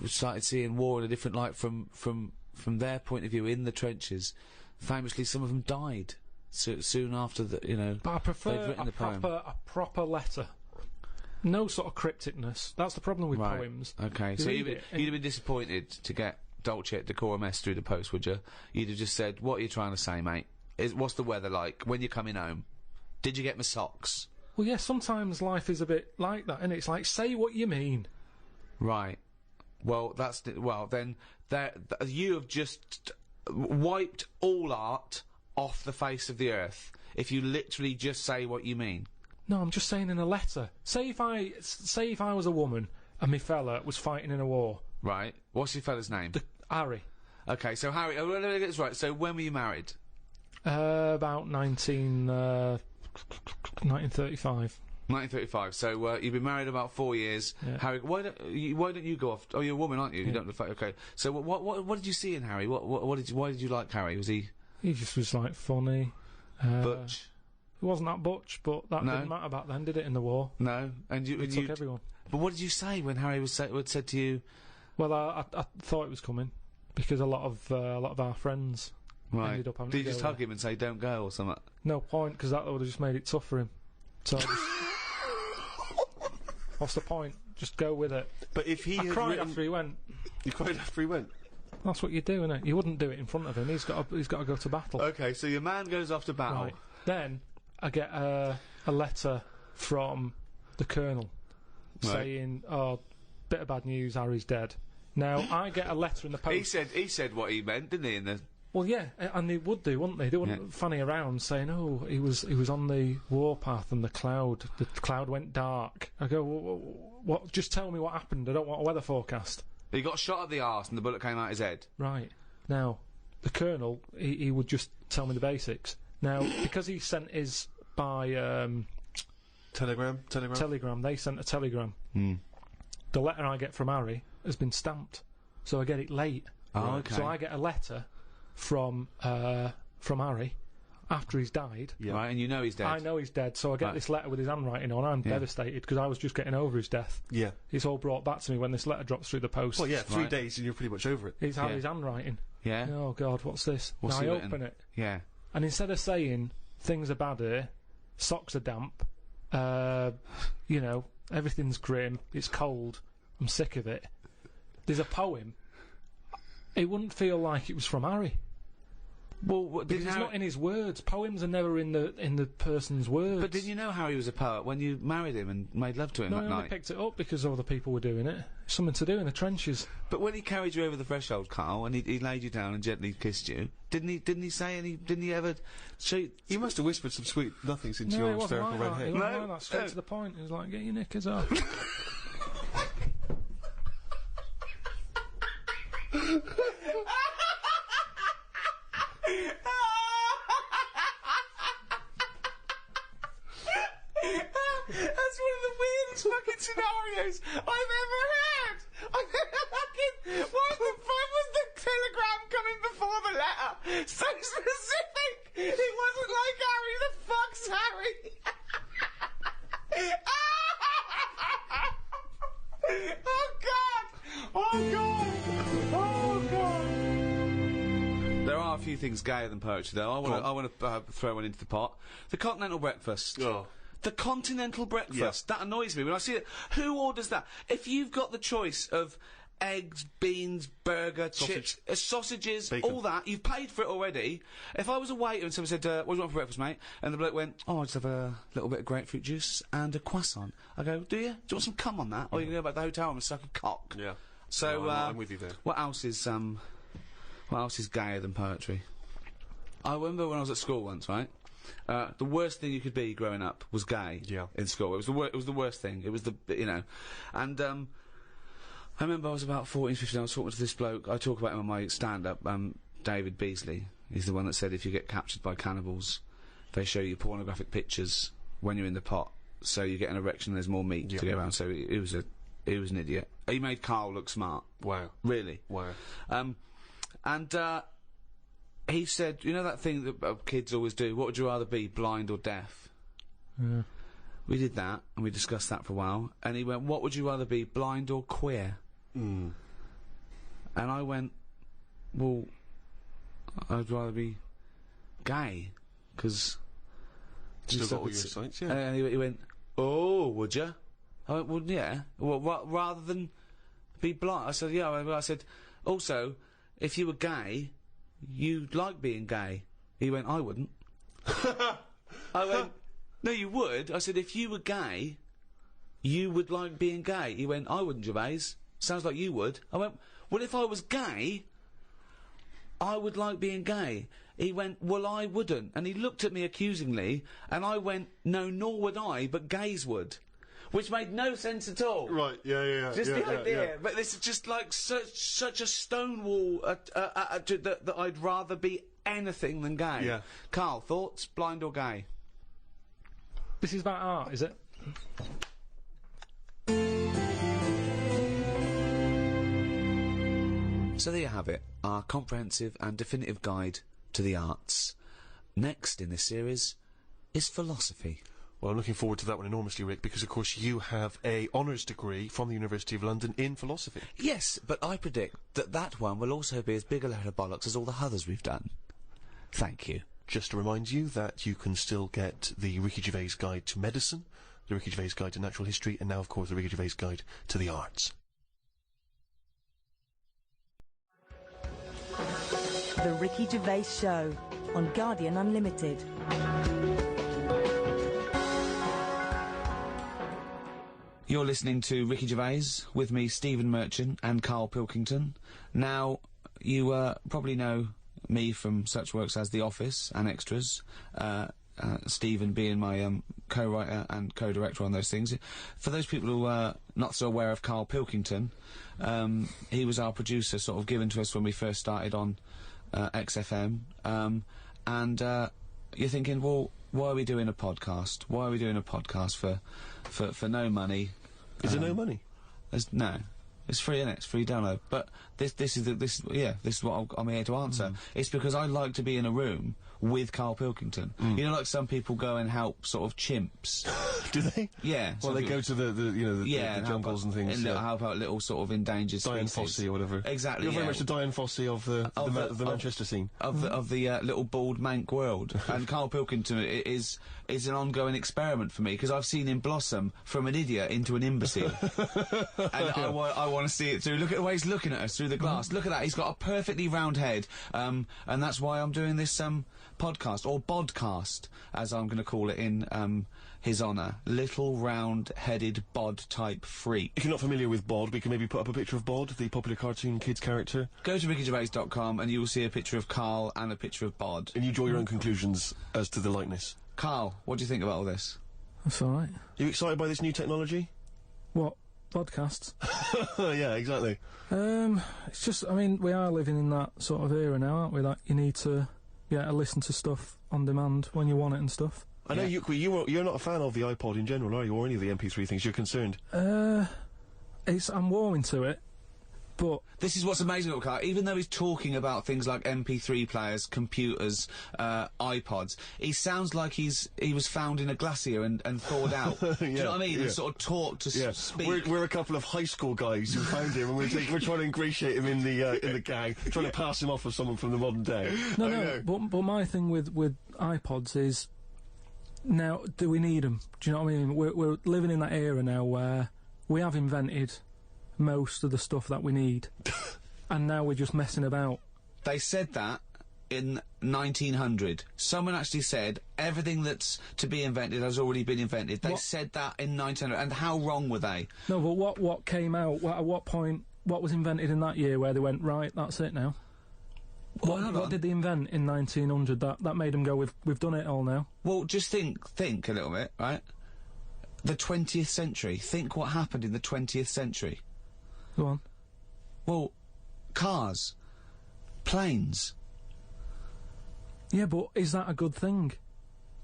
started seeing war in a different light from their point of view in the trenches. Famously, some of them died soon after the, But I prefer a proper letter. No sort of crypticness. That's the problem with poems. Okay, so you'd have been disappointed to get Dulce et Decorum Est through the post, would you? You'd have just said, "What are you trying to say, mate? What's the weather like? When you're coming home? Did you get my socks?" Well, yeah, sometimes life is a bit like that, and it's like, say what you mean. Right. Well, then you have just wiped all art off the face of the earth if you literally just say what you mean. No, I'm just saying in a letter. Say if I was a woman and my fella was fighting in a war. Right. What's your fella's name? Harry. Okay, so Harry. Oh, let me get this right. So when were you married? About 1935. 1935. So you've been married about 4 years. Yeah. Harry, why don't you go off? Oh, you're a woman, aren't you? Yeah. You don't look like. Okay. So what did you see in Harry? Why did you like Harry? Was he? He just was like funny. Butch. He wasn't that butch, but that didn't matter back then, did it? In the war. No, and you took everyone. But what did you say when Harry said to you? Well, I thought it was coming because a lot of our friends ended up having Did to you just go hug him and say don't go or something? No point, because that would have just made it tough for him. So what's the point? Just go with it. But if he I cried after he went. You cried after he went? That's what you do, innit? You wouldn't do it in front of him. He's got to go to battle. Okay, so your man goes off to battle. Right. Then I get a letter from the Colonel saying, "Oh, bit of bad news. Harry's dead." Now I get a letter in the post. He said what he meant, didn't he? Well, yeah, and they would do, wouldn't they? They wouldn't fanny around saying, "Oh, he was on the warpath and the cloud went dark." I go, "What? Just tell me what happened. I don't want a weather forecast." He got shot up the arse and the bullet came out his head. Right. Now, the Colonel, he would just tell me the basics. Now, because he sent his by Telegram. They sent a telegram. The letter I get from Harry has been stamped, so I get it late. Oh, okay. So I get a letter from Harry after he's died. Yeah. Right, and you know he's dead. I know he's dead, so I get this letter with his handwriting on. I'm devastated because I was just getting over his death. Yeah. It's all brought back to me when this letter drops through the post. Well, yeah, 3 days and you're pretty much over it. It's Harry's handwriting. Yeah. Oh God, what's this? What's now he I written? open it. Yeah. And instead of saying things are bad here, socks are damp, everything's grim, it's cold, I'm sick of it. There's a poem. It wouldn't feel like it was from Harry. Well, because it's not in his words. Poems are never in the person's words. But didn't you know Harry was a poet when you married him and made love to him that I night? only picked it up because other people were doing it. It's something to do in the trenches. But when he carried you over the threshold, Carl, and he laid you down and gently kissed you, didn't he say any? Didn't he ever? He must have whispered some sweet nothings into your hysterical red hair. He wasn't like that. Straight to the point. He was like, "Get your knickers off." That's one of the weirdest fucking scenarios I've ever heard. Why the fuck was the telegram coming before the letter? So specific. It wasn't like Harry. The fuck's Harry? Oh God! Oh God! Oh God! There are a few things gayer than poetry, though. I want to throw one into the pot. The continental breakfast. Oh. The continental breakfast. That annoys me when I see it. Who orders that? If you've got the choice of eggs, beans, burger, chips, sausages, Bacon. all that. You've paid for it already. If I was a waiter and someone said, what do you want for breakfast, mate? And the bloke went, oh, I'll just have a little bit of grapefruit juice and a croissant. I go, do you? Do you want some cum on that? Or you can go back to the hotel and suck a cock. Yeah. So, No, I'm with you there. What else is gayer than poetry? I remember when I was at school once, right? The worst thing you could be growing up was gay. Yeah. In school, it was the worst thing. It was and I remember I was about 14, 15. I was talking to this bloke. I talk about him on my stand-up. David Beasley. He's the one that said if you get captured by cannibals, they show you pornographic pictures when you're in the pot, so you get an erection. And there's more meat to go around. So he was an idiot. He made Karl look smart. Wow. Really. Wow. He said, you know that thing that kids always do, what would you rather be, blind or deaf? Yeah. We did that, and we discussed that for a while, and he went, what would you rather be, blind or queer? And I went, well, I'd rather be gay, because... Still got all your sights, yeah. And he went, oh, would you? I went, well, yeah. Well, rather than be blind. I said, yeah. I said, also, if you were gay... you'd like being gay. He went, I wouldn't. I went, no, you would. I said, if you were gay, you would like being gay. He went, I wouldn't, Gervais. Sounds like you would. I went, well, if I was gay, I would like being gay. He went, well, I wouldn't. And he looked at me accusingly, and I went, no, nor would I, but gays would. Which made no sense at all. Right, yeah. Just the idea. But this is just like such a stonewall that I'd rather be anything than gay. Yeah. Karl, thoughts? Blind or gay? This is about art, is it? So there you have it, our comprehensive and definitive guide to the arts. Next in this series is philosophy. Well, I'm looking forward to that one enormously, Rick, because, of course, you have a honours degree from the University of London in philosophy. Yes, but I predict that one will also be as big a load of bollocks as all the others we've done. Thank you. Just to remind you that you can still get the Ricky Gervais Guide to Medicine, the Ricky Gervais Guide to Natural History, and now, of course, the Ricky Gervais Guide to the Arts. The Ricky Gervais Show on Guardian Unlimited. You're listening to Ricky Gervais, with me, Stephen Merchant, and Karl Pilkington. Now, you probably know me from such works as The Office and Extras, Stephen being my co-writer and co-director on those things. For those people who are not so aware of Karl Pilkington, he was our producer, sort of given to us when we first started on XFM, and you're thinking, well, why are we doing a podcast? Why are we doing a podcast for no money? Is there no money? No. It's free, innit? It's free download. But this is what I'm here to answer. It's because I like to be in a room with Karl Pilkington. You know, like some people go and help sort of chimps. Do they? Yeah. Well, they go to the jungles and things. And help out little sort of endangered Diane species. Fossey or whatever. Exactly. You're very much the Diane Fossey of the Manchester scene. Of the little bald mank world. And Karl Pilkington is an ongoing experiment for me, because I've seen him blossom from an idiot into an imbecile. And I want to see it through. Look at the way he's looking at us through the glass. Look at that. He's got a perfectly round head. And that's why I'm doing this podcast, or bodcast, as I'm going to call it in his honour. Little round-headed bod-type freak. If you're not familiar with Bod, we can maybe put up a picture of Bod, the popular cartoon kids character. Go to rickygervais.com and you will see a picture of Karl and a picture of Bod. And you draw your own conclusions as to the likeness. Karl, what do you think about all this? That's alright. Are you excited by this new technology? What? Podcasts? Yeah, exactly. It's just, I mean, we are living in that sort of era now, aren't we? That you need to listen to stuff on demand when you want it and stuff. I know you're not a fan of the iPod in general, are you, or any of the MP3 things? You're concerned. I'm warming to it, but this is what's amazing about Karl. Even though he's talking about things like MP3 players, computers, iPods, he sounds like he was found in a glacier and thawed out. Do you know what I mean? And sort of taught to speak. We're a couple of high school guys who found him, and we're trying to ingratiate him in the gang, trying to pass him off as someone from the modern day. No. But my thing with iPods is, now, do we need them? Do you know what I mean? We're living in that era now where we have invented most of the stuff that we need. And now we're just messing about. They said that in 1900. Someone actually said everything that's to be invented has already been invented. They said that in 1900. And how wrong were they? No, but what came out, at what point, what was invented in that year where they went, right, that's it now? What did they invent in 1900 that made them go, we've done it all now? Well, just think a little bit, right? The 20th century. Think what happened in the 20th century. Go on. Well, cars, planes. Yeah, but is that a good thing?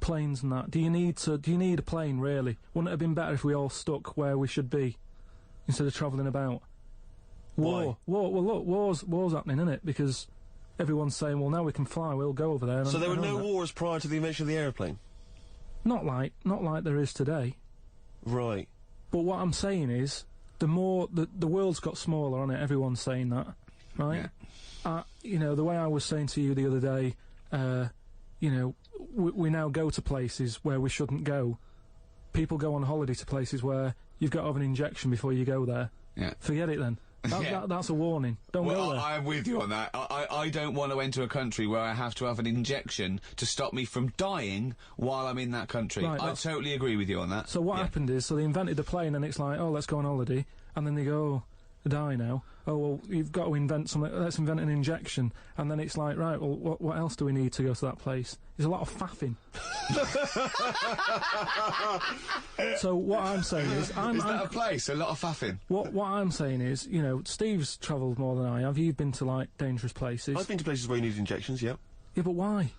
Planes and that. Do you need a plane, really? Wouldn't it have been better if we all stuck where we should be instead of travelling about? War. Well, look, war's happening, isn't it? Because everyone's saying, well, now we can fly, we'll go over there. So there were no wars prior to the invention of the aeroplane? Not like there is today. Right. But what I'm saying is, the world's got smaller, hasn't it? Everyone's saying that, right? Yeah. You know, the way I was saying to you the other day, you know, we now go to places where we shouldn't go. People go on holiday to places where you've got to have an injection before you go there. Yeah. Forget it then. That's a warning. Don't go there. I'm with you on that. I don't want to enter a country where I have to have an injection to stop me from dying while I'm in that country. Right, I totally agree with you on that. So what happened is, so they invented the plane and it's like, oh, let's go on holiday. And then they go, oh, I die now. Oh, well, you've got to invent something. Let's invent an injection. And then it's like, right, well, what else do we need to go to that place? There's a lot of faffing. So what I'm saying is... Is that a place? A lot of faffing? What I'm saying is, you know, Steve's travelled more than I have. You've been to, like, dangerous places. I've been to places where you need injections, yeah. Yeah, but why?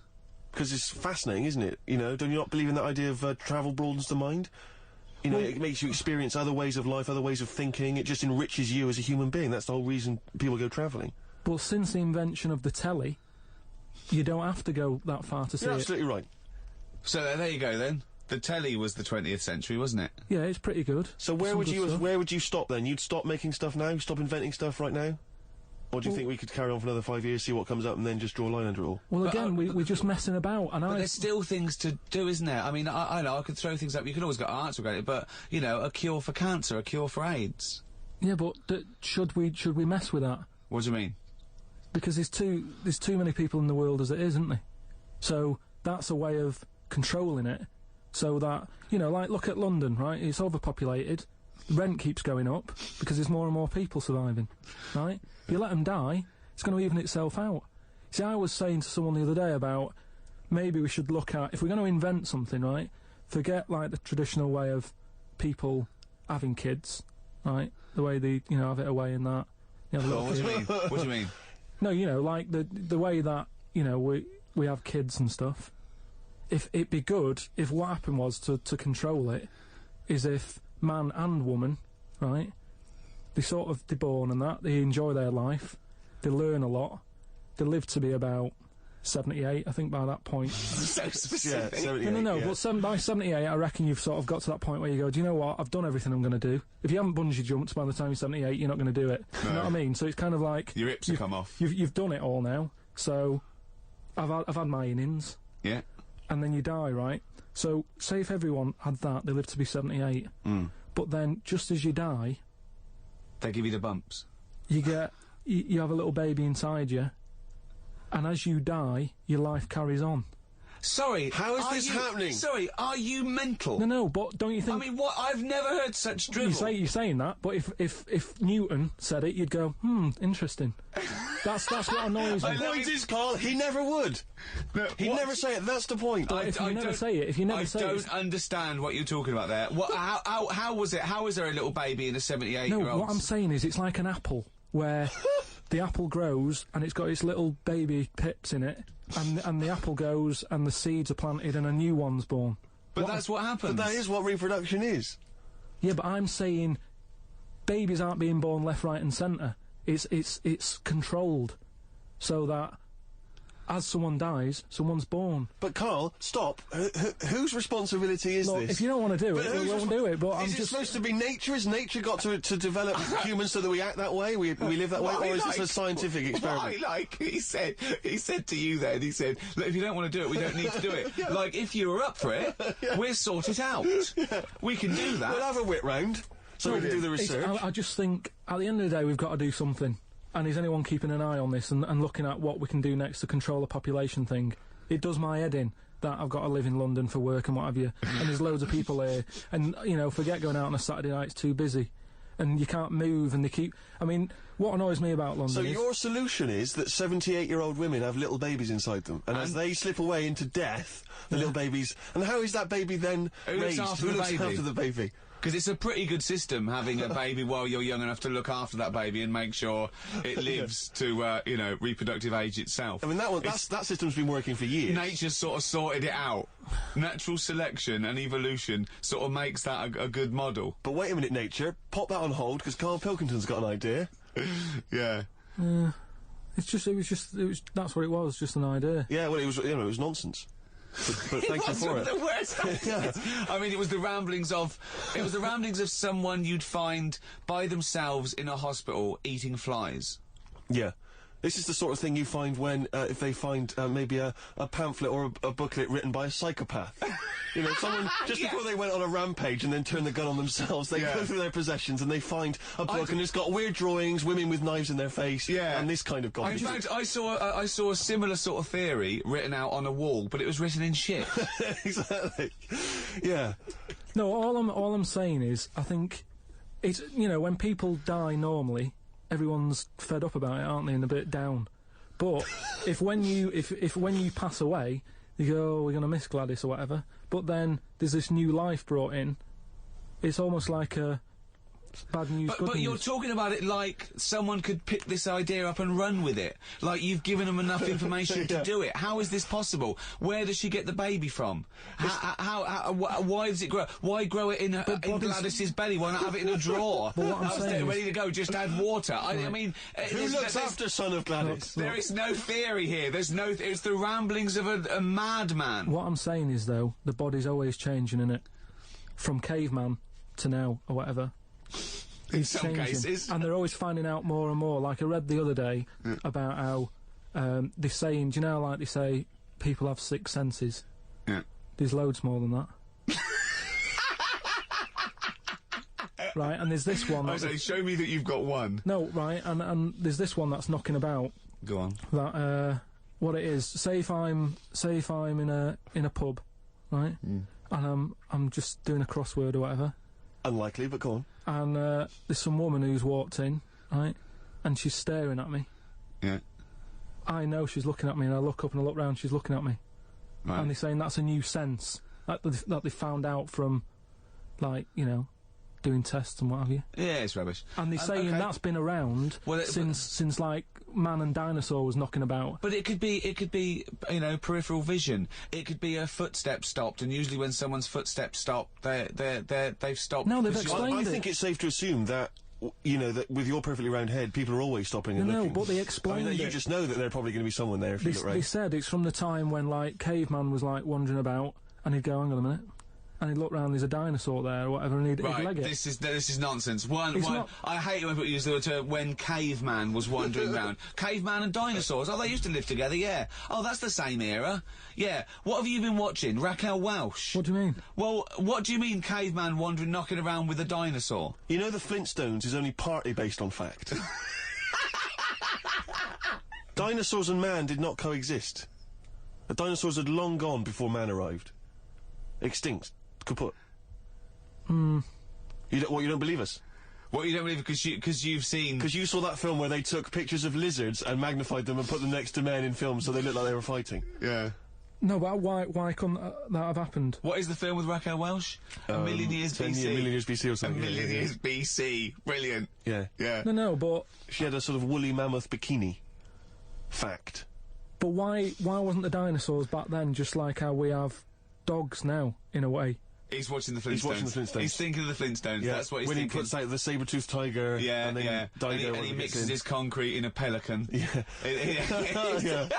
Because it's fascinating, isn't it? You know, don't you not believe in that idea of travel broadens the mind? You know, it makes you experience other ways of life, other ways of thinking. It just enriches you as a human being. That's the whole reason people go travelling. Well, since the invention of the telly, you don't have to go that far to see it. You're absolutely right. So there you go, then. The telly was the 20th century, wasn't it? Yeah, it's pretty good. So where would you stop then? You'd stop making stuff now? Stop inventing stuff right now? Or do you think we could carry on for another 5 years, see what comes up, and then just draw a line under it all? Well, again, we're just messing about, and but there's still things to do, isn't there? I mean, I know I could throw things up. You can always get an answer about it, but you know, a cure for cancer, a cure for AIDS. Yeah, but should we mess with that? What do you mean? Because there's too many people in the world as it is, isn't there? So that's a way of controlling it, so that, you know, like, look at London, right? It's overpopulated. Rent keeps going up because there's more and more people surviving, right? If you let them die, it's going to even itself out. See, I was saying to someone the other day about maybe we should look at, if we're going to invent something, right, forget, like, the traditional way of people having kids, right, the way they, you know, have it away and that. You know, what do you mean? What do you mean? No, you know, like, the way that, you know, we have kids and stuff. If it'd be good if what happened was to control it is if man and woman, right, they're born and that, they enjoy their life, they learn a lot, they live to be about 78, I think, by that point. So specific. Yeah, 78, no, yeah. But by 78, I reckon you've sort of got to that point where you go, do you know what, I've done everything I'm going to do. If you haven't bungee jumped by the time you're 78, you're not going to do it. No. You know what I mean? So it's kind of like... Your hips have come off. You've done it all now, so I've had my innings. Yeah. And then you die, right? So, say if everyone had that, they live to be 78. But then, just as you die... They give you the bumps. You get... You have a little baby inside you, and as you die, your life carries on. Sorry, how is this happening? Sorry, are you mental? No, but don't you think... I mean, what? I've never heard such drivel. You're saying that, but if Newton said it, you'd go, interesting. That's what annoys me. The point is, Carl, he never would. No, He'd never say it, that's the point. If you never say it, I don't understand what you're talking about there. What? How was it? How is there a little baby in a 78-year-old? No, what I'm saying is, it's like an apple, where the apple grows, and it's got its little baby pips in it, and the apple goes, and the seeds are planted, and a new one's born. But that's what happens. But that is what reproduction is. Yeah, but I'm saying babies aren't being born left, right and centre. It's controlled, so that as someone dies, someone's born. But Carl, stop. Whose responsibility is this? If you don't want to do it, we won't do it. But I'm just... Is it supposed to be nature? Has nature got to develop humans so that we act that way? We live that way? Or is this a scientific experiment? He said to you then, he said, look, if you don't want to do it, we don't need to do it. Like, if you were up for it, we'll sort it out. We can do that. We'll have a whip round. So we can do the research. I just think, at the end of the day, we've got to do something. And is anyone keeping an eye on this and looking at what we can do next to control the population thing? It does my head in that I've got to live in London for work and what have you, and there's loads of people here, and, you know, forget going out on a Saturday night, it's too busy. And you can't move, and they keep... I mean, what annoys me about London So is... your solution is that 78-year-old women have little babies inside them, and as they slip away into death, the little babies... And how is that baby then raised? Who looks after the baby? Because it's a pretty good system, having a baby while you're young enough to look after that baby and make sure it lives to, you know, reproductive age itself. I mean, that system's been working for years. Nature's sort of sorted it out. Natural selection and evolution sort of makes that a good model. But wait a minute, Nature. Pop that on hold, because Karl Pilkington's got an idea. Yeah. That's what it was, just an idea. Yeah, well, it was, you know, it was nonsense. But thank you for it. The worst I mean, it was the ramblings of someone you'd find by themselves in a hospital eating flies. Yeah. This is the sort of thing you find when, if they find maybe a pamphlet or a booklet written by a psychopath. You know, someone, just before they went on a rampage and then turned the gun on themselves, they go through their possessions and they find a book and it's got weird drawings, women with knives in their face, and this kind of garbage. In fact, I saw a similar sort of theory written out on a wall, but it was written in shit. Exactly. Yeah. No, all I'm saying is, I think it's, you know, when people die normally, everyone's fed up about it, aren't they, and a bit down. But if when you pass away, you go, oh, we're going to miss Gladys or whatever, but then there's this new life brought in, it's almost like a bad news, good but news. you're talking about it like someone could pick this idea up and run with it. Like you've given them enough information to do it. How is this possible? Where does she get the baby from? Why does it grow? Why grow it in Gladys's belly? Why not have it in a drawer? Well, what I'm saying ready to go, just add water. I mean... Who looks after son of Gladys? There is no theory here. There's no... It's the ramblings of a madman. What I'm saying is, though, the body's always changing, innit? From caveman to now, or whatever. In some cases. And they're always finding out more and more. Like I read the other day about how they're saying, do you know, like they say, people have 6 senses. Yeah. There's loads more than that. Right, and there's this one... I say, show me that you've got one. No, right, and there's this one that's knocking about. Go on. That, what it is, say if I'm in a pub, right, and I'm just doing a crossword or whatever. Unlikely, but go on. And there's some woman who's walked in, right, and she's staring at me. Yeah. I know she's looking at me, and I look up and I look round, she's looking at me. Right. And they're saying that's a new sense that they found out from, like, you know, doing tests and what have you. Yeah, it's rubbish. And they're saying that's been around since like man and dinosaur was knocking about. But it could be, you know, peripheral vision. It could be a footstep stopped, and usually when someone's footsteps stop, they've stopped. No, they've explained I think it's safe to assume that, you know, that with your perfectly round head, people are always stopping and looking. No, but they explained it. You just know that there's probably going to be someone there if you look right. They said it's from the time when, like, caveman was, like, wandering about, and he'd go, hang on a minute. And he'd look round, there's a dinosaur there or whatever, and he'd leg it. This is nonsense. I hate when people use the word when caveman was wandering round. Caveman and dinosaurs. Oh, they used to live together, yeah. Oh, that's the same era. Yeah. What have you been watching? Raquel Welch. What do you mean? Well, what do you mean caveman wandering, knocking around with a dinosaur? You know the Flintstones is only partly based on fact. Dinosaurs and man did not coexist. The dinosaurs had long gone before man arrived. Extinct. Kaput. You don't believe us? What, you don't believe because you've seen... Because you saw that film where they took pictures of lizards and magnified them and put them next to men in films so they looked like they were fighting. Yeah. No, but why couldn't that have happened? What is the film with Raquel Welch? A Million Years BC. A Million Years BC or something. A Million Years BC. Brilliant. Yeah. Yeah. No, but... She had a sort of woolly mammoth bikini. Fact. But why wasn't the dinosaurs back then just like how we have dogs now, in a way? He's watching the Flintstones. He's thinking of the Flintstones. Yeah. That's what he's when thinking. When he puts out the saber-toothed tiger, and then Dido, and he mixes his concrete in a pelican. Yeah. Yeah.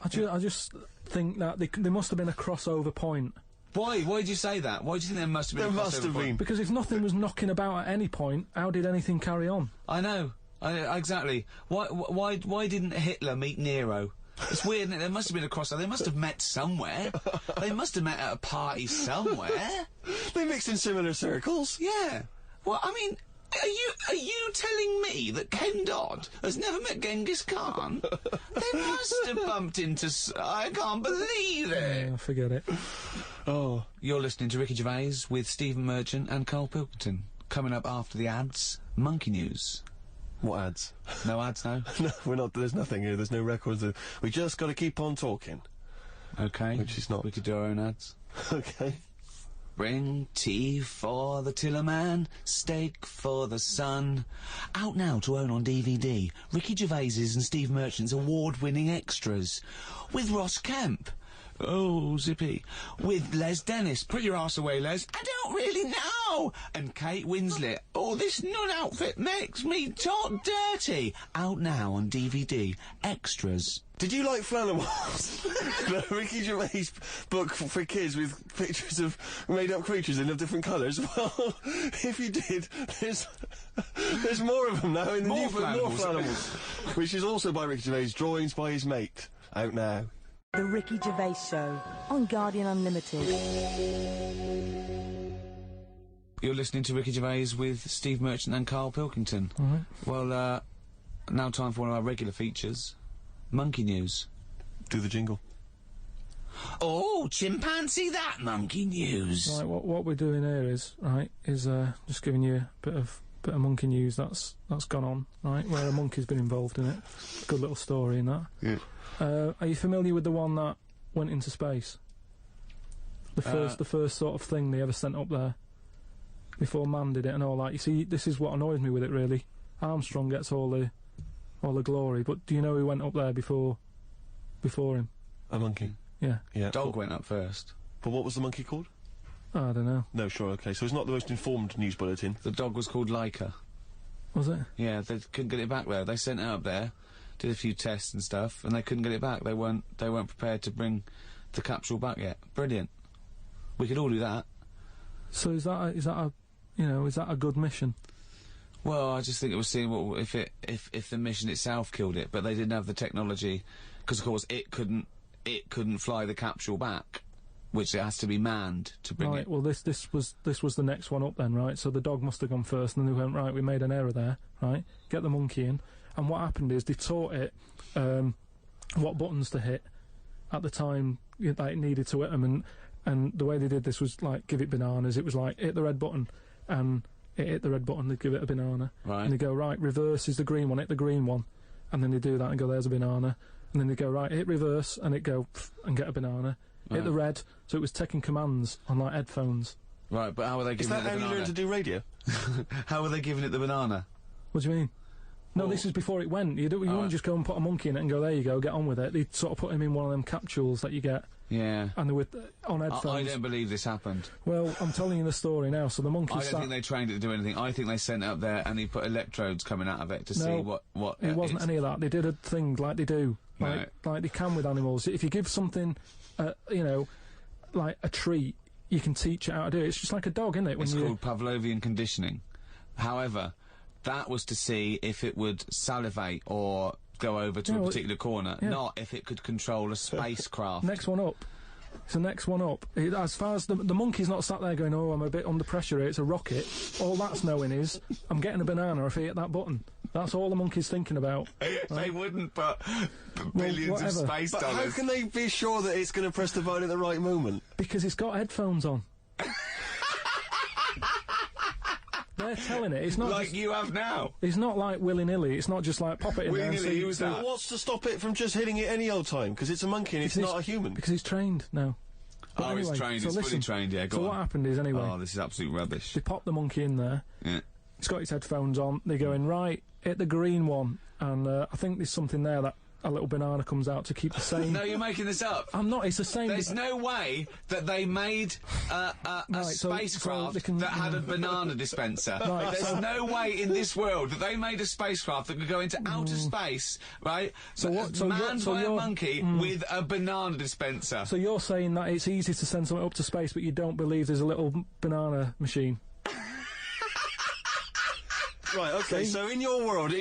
I just think that there must have been a crossover point. Why? Why did you say that? Why do you think there must have been a crossover point? Because if nothing was knocking about at any point, how did anything carry on? I know. Exactly. Why didn't Hitler meet Nero? It's weird, isn't it? There must have been a crossover. They must have met somewhere. They must have met at a party somewhere. They mixed in similar circles. Yeah. Well, I mean, are you telling me that Ken Dodd has never met Genghis Khan? They must have bumped into... I can't believe it. Yeah, forget it. Oh. You're listening to Ricky Gervais with Stephen Merchant and Karl Pilkington. Coming up after the ads, Monkey News. What ads? No ads, no? No, we're not. There's nothing here. There's no records. We just got to keep on talking. Okay. Which is not. We could do our own ads. Okay. Bring tea for the Tillerman, steak for the sun. Out now to own on DVD. Ricky Gervais's and Steve Merchant's award-winning extras. With Ross Kemp. Oh, zippy. With Les Dennis. Put your arse away, Les. I don't really know. And Kate Winslet. Oh, this nun outfit makes me talk dirty. Out now on DVD. Extras. Did you like Flanimals? The Ricky Gervais book for kids with pictures of made-up creatures in of different colours? Well, if you did, there's more of them now in the More new book, more Flanimals. Flanimals, which is also by Ricky Gervais, drawings by his mate. Out now. The Ricky Gervais Show on Guardian Unlimited. You're listening to Ricky Gervais with Steve Merchant and Karl Pilkington. Well, now time for one of our regular features. Monkey News. Do the jingle. Oh, chimpanzee that Monkey News. Right, what we're doing here is just giving you a bit of monkey news that's gone on, right? Where a monkey's been involved in it. Good little story in that. Yeah. Are you familiar with the one that went into space? The first sort of thing they ever sent up there before man did it and all that. You see, this is what annoys me with it really. Armstrong gets all the glory, but do you know who went up there before him? A monkey. Yeah. Yeah. Dog went up first. But what was the monkey called? I don't know. No, sure, okay. So it's not the most informed news bulletin. The dog was called Laika. Was it? Yeah, they couldn't get it back there. They sent it up there, did a few tests and stuff, and they couldn't get it back. They weren't prepared to bring the capsule back yet. Brilliant. We could all do that. So is that a good mission? Well, I just think it was seeing what if the mission itself killed it, but they didn't have the technology, because of course it couldn't fly the capsule back, which it has to be manned to bring right, it. well this was the next one up then, right? So the dog must have gone first, and then they went, right, we made an error there, right? Get the monkey in. And what happened is they taught it what buttons to hit at the time that it needed to hit them, and the way they did this was like give it bananas. It was like hit the red button, and it hit the red button, they'd give it a banana. Right. And they go, right, reverse is the green one, hit the green one. And then they do that and go, there's a banana. And then they go, right, hit reverse, and it go, and get a banana. Right. Hit the red, so it was taking commands on like headphones. Right, but how were they giving it the banana? Is that how you learn to do radio? How were they giving it the banana? What do you mean? No, Well, this is before it went. You wouldn't just go and put a monkey in it and go, there you go, get on with it. They'd sort of put him in one of them capsules that you get. Yeah. And they were on headphones. I don't believe this happened. Well, I'm telling you the story now. So the monkey I don't think they trained it to do anything. I think they sent it up there and he put electrodes coming out of it to see what. It wasn't any of that. They did a thing like they do, like they can with animals. If you give something, like a treat, you can teach it how to do it. It's just like a dog, isn't it? It's called Pavlovian conditioning. However, that was to see if it would salivate or go over to a particular corner, not if it could control a spacecraft. Next one up. It's the next one up. As far as the monkey's not sat there going, oh, I'm a bit under pressure here, it's a rocket. All that's knowing is, I'm getting a banana if I hit that button. That's all the monkey's thinking about. They wouldn't put billions of space dollars. How can they be sure that it's going to press the button at the right moment? Because it's got headphones on. They're telling it. It's not like you have now. It's not like willy-nilly. It's not just like pop it in there and see. But what's to stop it from just hitting it any old time? Because it's a monkey and it's not a human. Because he's trained now. But anyway, he's trained. He's fully trained. Yeah. So what happened is anyway. Oh, this is absolute rubbish. They popped the monkey in there. Yeah. He's got his headphones on. They're going right. Hit the green one, and I think there's something there that a little banana comes out to keep the same. No, you're making this up. I'm not. It's the same. There's no way that they made a spacecraft that had a banana dispenser. Right, There's no way in this world that they made a spacecraft that could go into outer space, right? Manned by a monkey with a banana dispenser. So you're saying that it's easy to send something up to space, but you don't believe there's a little banana machine? Right, okay, so in your world,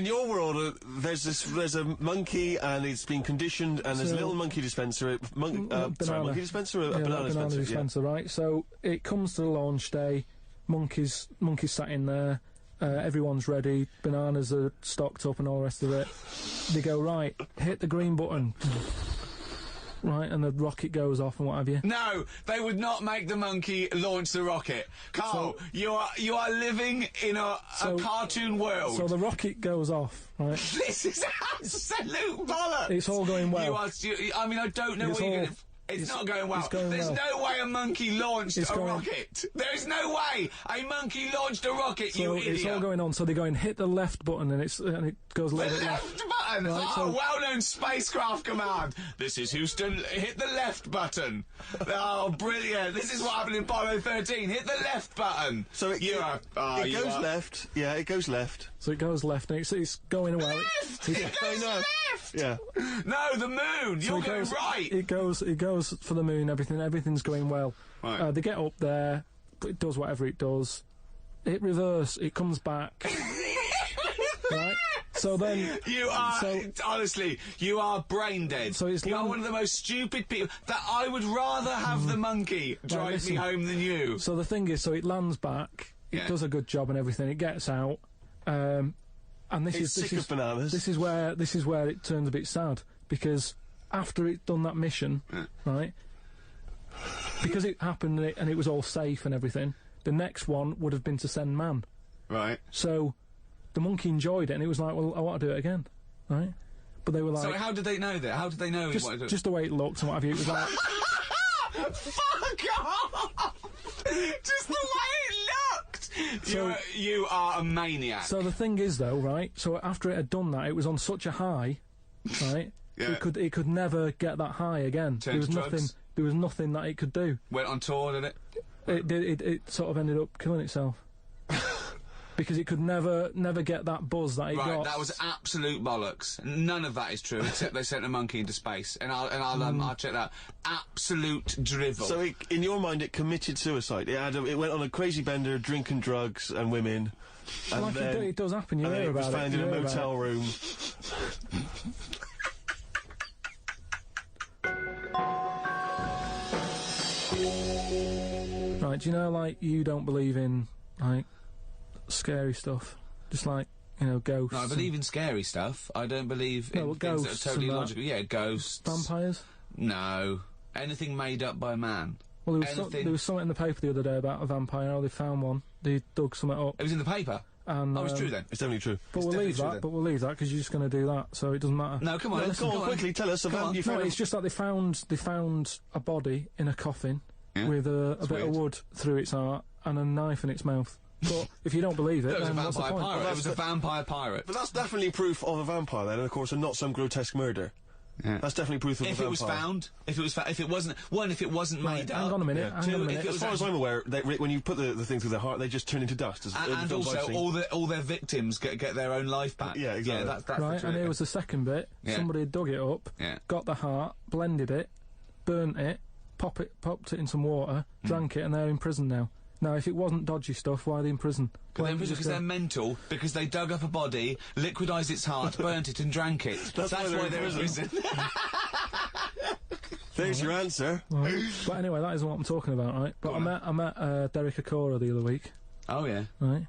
there's a monkey, and it's been conditioned, and there's a little monkey dispenser, monkey dispenser, a banana dispenser, right? So it comes to the launch day, monkeys sat in there, everyone's ready, bananas are stocked up and all the rest of it. They go, right, hit the green button. Right, and the rocket goes off and what have you. No, they would not make the monkey launch the rocket. Carl, you are living in a cartoon world. So the rocket goes off, right? This is absolute bollocks. It's all going well. I mean, I don't know what you're going to... It's not going well. There's no way a monkey launched a rocket. There is no way a monkey launched a rocket, you idiot. It's all going on, so they're going, hit the left button, and it goes a little bit left. The left button! Right, well-known spacecraft command. This is Houston, hit the left button. Oh, brilliant. This is what happened in Apollo 13. Hit the left button. So it goes left. Yeah, it goes left. So it goes left, and it's going well. Left! It goes left! Yeah. No, the moon! You're going right! It goes for the moon, everything's going well. Right. They get up there, it does whatever it does. It reverse, it comes back. Right? So then... honestly, you are brain dead. So you are one of the most stupid people. That I would rather have the monkey drive me home than you. So the thing is, so it lands back, it does a good job and everything, it gets out, and this is bananas. This is where it turns a bit sad, because after it done that mission, right, because it happened and it was all safe and everything, the next one would have been to send man. Right. So the monkey enjoyed it, and it was like, well, I want to do it again, right? But they were like... So how did they know that? How did they know he wanted to... Just the way it looked and what have you, it was like... Fuck off! Just the way it looked! So, you are a maniac. So the thing is, though, right, so after it had done that, it was on such a high, right, it could never get that high again. There was nothing that it could do. Went on tour, did it? It sort of ended up killing itself. Because it could never get that buzz that it got. Right, that was absolute bollocks. None of that is true, except they sent a monkey into space, and I'll check that. Absolute drivel. So, in your mind, it committed suicide. It went on a crazy bender, drinking drugs and women. And like then, it does happen. You hear about it. It was found in a motel room. Right, do you know, like, you don't believe in, like, scary stuff? Just like, you know, ghosts. No, I believe in scary stuff. I don't believe in things that are totally logical. Yeah, ghosts. Vampires? No. Anything made up by man. Well, there was something in the paper the other day about a vampire. Oh, they found one. They dug something up. It was in the paper? And, it's true then. It's definitely true. But we'll leave that because you're just going to do that, so it doesn't matter. No, come on. Go on, quickly, tell us about... No, it's just that they found a body in a coffin with a bit of wood through its heart and a knife in its mouth. But if you don't believe it, then what's the point? It was a vampire pirate. But that's definitely proof of a vampire then, and of course, and not some grotesque murder. Yeah. That's definitely proof of a vampire. If it wasn't made up. Hang on a minute. As far as I'm aware, when you put the thing through their heart, they just turn into dust. And also, all their victims get their own life back. Yeah, exactly. Yeah, that's right, and here was the second bit. Yeah. Somebody dug it up, got the heart, blended it, burnt it, popped it in some water, drank it, and they're in prison now. Now, if it wasn't dodgy stuff, why are they in prison? Because they're mental, because they dug up a body, liquidised its heart, burnt it and drank it. That's why they're in prison. There's your answer. Right. But anyway, that isn't what I'm talking about, right? But I met Derek Acora the other week. Oh, yeah. Right.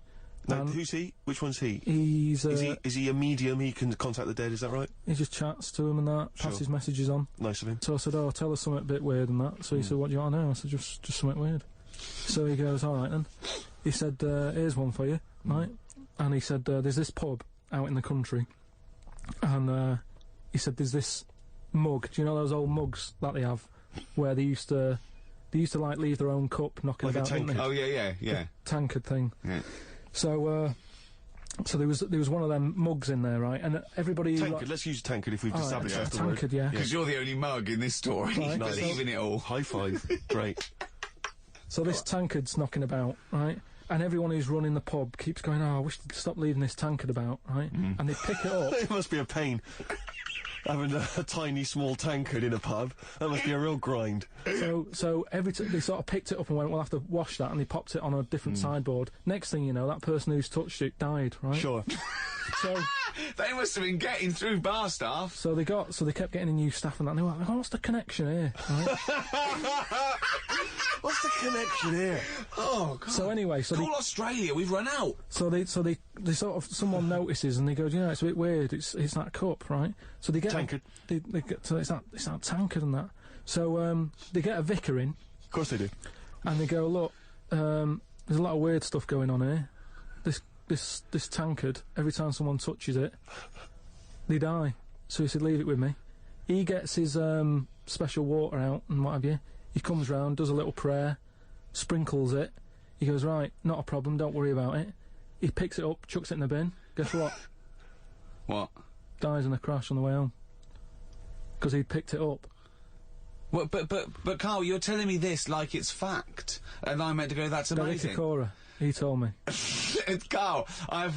Now, who's he? Which one's he? Is he a medium? He can contact the dead, is that right? He just chats to them and that, passes messages on. Nice of him. So I said, oh, tell us something a bit weird and that. So he said, what do you want to know? I said, just something weird. So he goes, all right then. He said, here's one for you, right? And he said, there's this pub out in the country, and he said, there's this mug. Do you know those old mugs that they have, where they used to like leave their own cup knocking like about, didn't they? Oh yeah. The tankard thing. Yeah. So there was one of them mugs in there, right? And everybody... Tankard, let's use tankard if we've established that's the word. Tankard, yeah. Because you're the only mug in this story. Right. Believe in it all. High five. Great. So this tankard's knocking about, right? And everyone who's running the pub keeps going, oh, I wish they'd stop leaving this tankard about, right? And they pick it up. It must be a pain. having a tiny small tankard in a pub. That must be a real grind. So every time they sort of picked it up and went, we'll have to wash that, and they popped it on a different sideboard. Next thing you know, that person who's touched it died, right? Sure. So They must have been getting through bar staff. So they kept getting new staff and that. And they were like, what's the connection here? Right? What's the connection here? Oh, God. So anyway, Call Australia, we've run out. So they sort of, someone notices and they go, you know, it's a bit weird. It's that cup, right? So they get Tankard. They get, so it's that tankard and that. So they get a vicar in. Of course they do. And they go, look, there's a lot of weird stuff going on here. This tankard, every time someone touches it, they die. So he said, leave it with me. He gets his special water out and what have you. He comes round, does a little prayer, sprinkles it. He goes, right, not a problem, don't worry about it. He picks it up, chucks it in the bin. Guess what? What? Dies in a crash on the way home. Because he'd picked it up. Well, but Carl, you're telling me this like it's fact, and I'm meant to go, that's amazing. Cora, he told me. Carl, I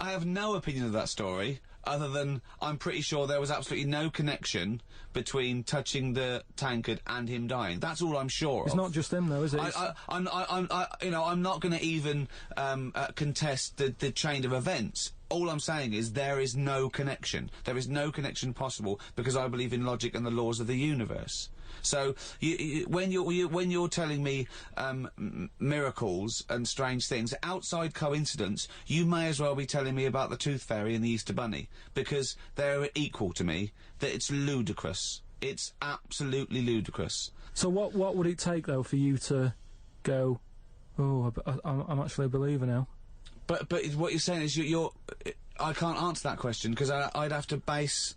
have no opinion of that story, other than I'm pretty sure there was absolutely no connection between touching the tankard and him dying. That's all I'm sure of. It's not just him, though, is it? I'm not going to even contest the chain of events. All I'm saying is there is no connection. There is no connection possible because I believe in logic and the laws of the universe. So when you're telling me miracles and strange things outside coincidence, you may as well be telling me about the Tooth Fairy and the Easter Bunny, because they're equal to me. That it's ludicrous. It's absolutely ludicrous. So what would it take though for you to go, oh, I'm actually a believer now? But what you're saying is I can't answer that question because I'd have to base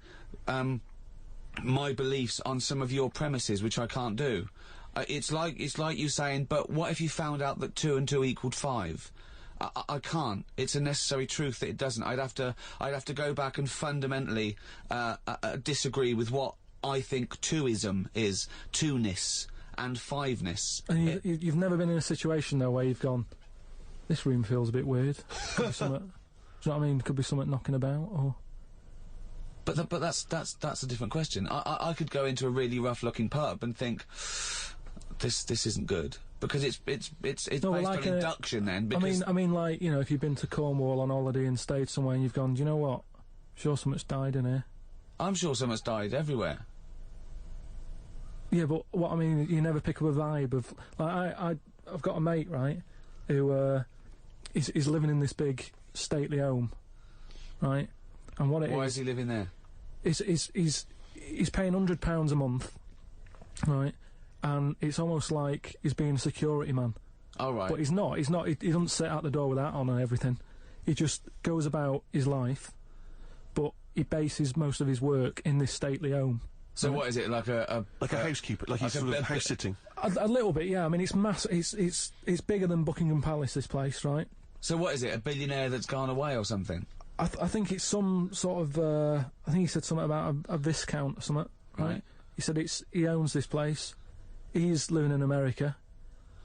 my beliefs on some of your premises, which I can't do. It's like you saying, but what if you found out that 2 and 2 equaled 5? I can't. It's a necessary truth that it doesn't. I'd have to go back and fundamentally disagree with what I think twoism is, two-ness and fiveness. And you've never been in a situation though where you've gone, this room feels a bit weird. Could be something, do you know what I mean? Could be something knocking about, or. But that's a different question. I could go into a really rough-looking pub and think, this isn't good, because it's based like on induction then. Because I mean, like, you know, if you've been to Cornwall on holiday and stayed somewhere and you've gone, do you know what? Sure, something's died in here. I'm sure someone's died everywhere. Yeah, but what I mean, you never pick up a vibe of like I've got a mate, right, who is living in this big stately home, right, and why is he living there? He's paying £100 a month, right, and it's almost like he's being a security man. Oh, right. But he's not. He doesn't sit out the door with that on and everything. He just goes about his life, but he bases most of his work in this stately home. So what is it, like a housekeeper, like he's sort of house sitting? A little bit, yeah. I mean, it's massive. It's bigger than Buckingham Palace, this place, right? So what is it, a billionaire that's gone away or something? I think it's some sort of. I think he said something about a viscount or something, right? He said he owns this place. He's living in America.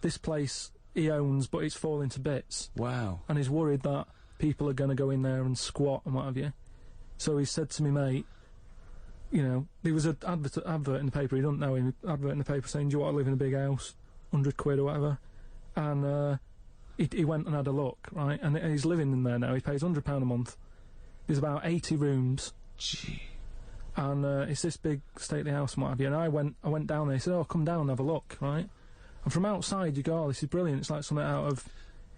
This place he owns, but it's falling to bits. Wow. And he's worried that people are going to go in there and squat and what have you. So he said to me, mate, you know, there was an advert in the paper, he doesn't know him, advert in the paper saying, do you want to live in a big house, £100 or whatever, and he went and had a look, right, and he's living in there now. He pays £100 a month. There's about 80 rooms. Gee. And it's this big stately house and what have you, and I went down there. He said, oh, come down and have a look, right, and from outside you go, oh, this is brilliant, it's like something out of,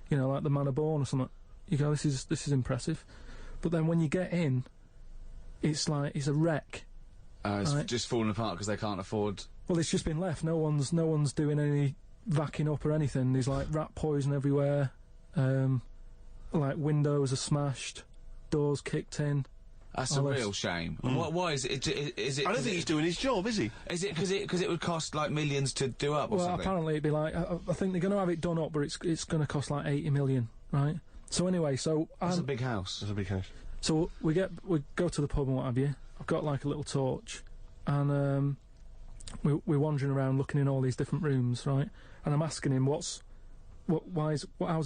you know, like the Man of Born or something. You go, this is impressive. But then when you get in, it's like, it's a wreck. It's just falling apart because they can't afford. Well, it's just been left. No one's doing any vacuuming up or anything. There's like rat poison everywhere. Like windows are smashed, doors kicked in. That's a real shame. Why is it? Is it? I don't think he's doing his job, is he? Is it because it would cost like millions to do up or something? Well, apparently it'd be like I think they're going to have it done up, but it's going to cost like 80 million, right? So anyway, that's a big house. That's a big house. So we go to the pub and what have you. I've got like a little torch, and we're wandering around looking in all these different rooms, right? And I'm asking him, how's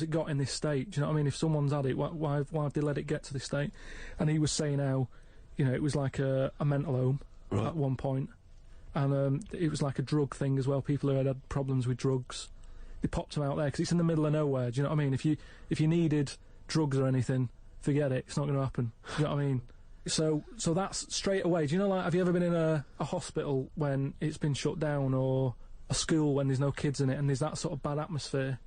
it got in this state? Do you know what I mean? If someone's had it, why have they let it get to this state? And he was saying how, you know, it was like a mental home at one point, and it was like a drug thing as well. People who had problems with drugs, they popped them out there because it's in the middle of nowhere. Do you know what I mean? If you needed drugs or anything, forget it. It's not going to happen. You know what I mean? So that's straight away. Do you know, like, have you ever been in a hospital when it's been shut down, or a school when there's no kids in it, and there's that sort of bad atmosphere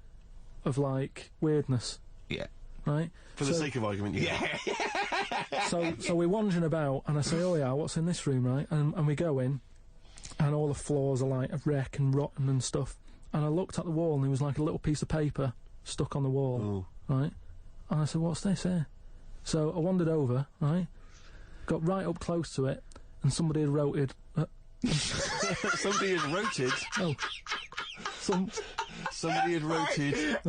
of, like, weirdness? Yeah. Right? For the sake of argument, yeah. So we're wandering about, and I say, oh yeah, what's in this room, right? And we go in, and all the floors are, like, of wreck and rotten and stuff. And I looked at the wall, and there was, like, a little piece of paper stuck on the wall, right? And I said, what's this here? So I wandered over, right? Got right up close to it, and somebody had wrote it. Somebody had wrote it? Oh. Somebody had wrote it.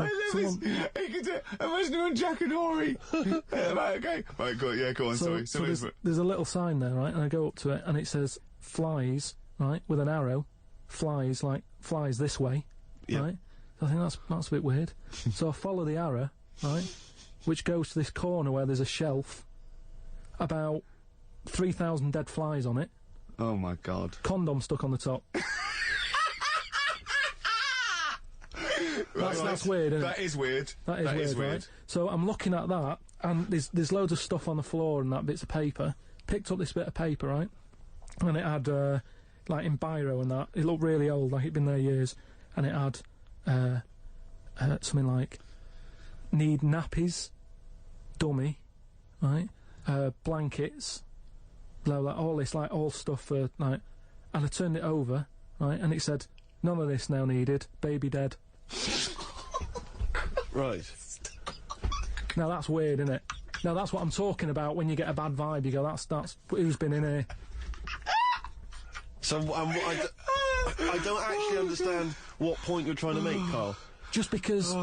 Imagine on Jack and Horry. Okay. Right, go on, sorry. So there's a little sign there, right? And I go up to it, and it says, flies, right? With an arrow. Flies, like, flies this way, right? So I think that's a bit weird. So I follow the arrow, right? Which goes to this corner where there's a shelf. About 3,000 dead flies on it. Oh my God. Condom stuck on the top. That's weird, isn't it? That is weird. That is weird. Right? So I'm looking at that, and there's loads of stuff on the floor and that, bits of paper. Picked up this bit of paper, right? And it had, like, in biro and that. It looked really old, like it'd been there years. And it had, something like, need nappies, dummy, right? Blankets, blah, blah, all this, like, all stuff for, like... And I turned it over, right, and it said, none of this now needed, baby dead. Right. Now that's weird, isn't it? Now that's what I'm talking about when you get a bad vibe, you go, that's who's been in here? So, I don't actually understand what point you're trying to make, Carl. Just because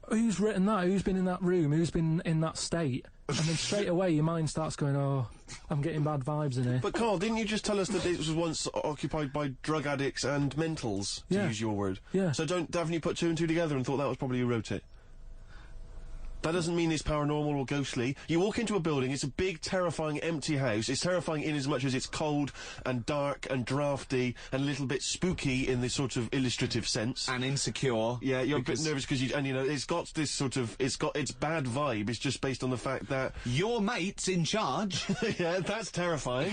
who's written that? Who's been in that room? Who's been in that state? And then straight away your mind starts going, oh, I'm getting bad vibes in here. But Carl, didn't you just tell us that it was once occupied by drug addicts and mentals, to use your word? Yeah. So haven't you put two and two together and thought that was probably who wrote it? That doesn't mean it's paranormal or ghostly. You walk into a building, it's a big, terrifying, empty house. It's terrifying in as much as it's cold and dark and drafty and a little bit spooky in this sort of illustrative sense. And insecure. Yeah, you're a bit nervous because you know, it's got this sort of, it's got its bad vibe. It's just based on the fact that... Your mate's in charge. Yeah, that's terrifying.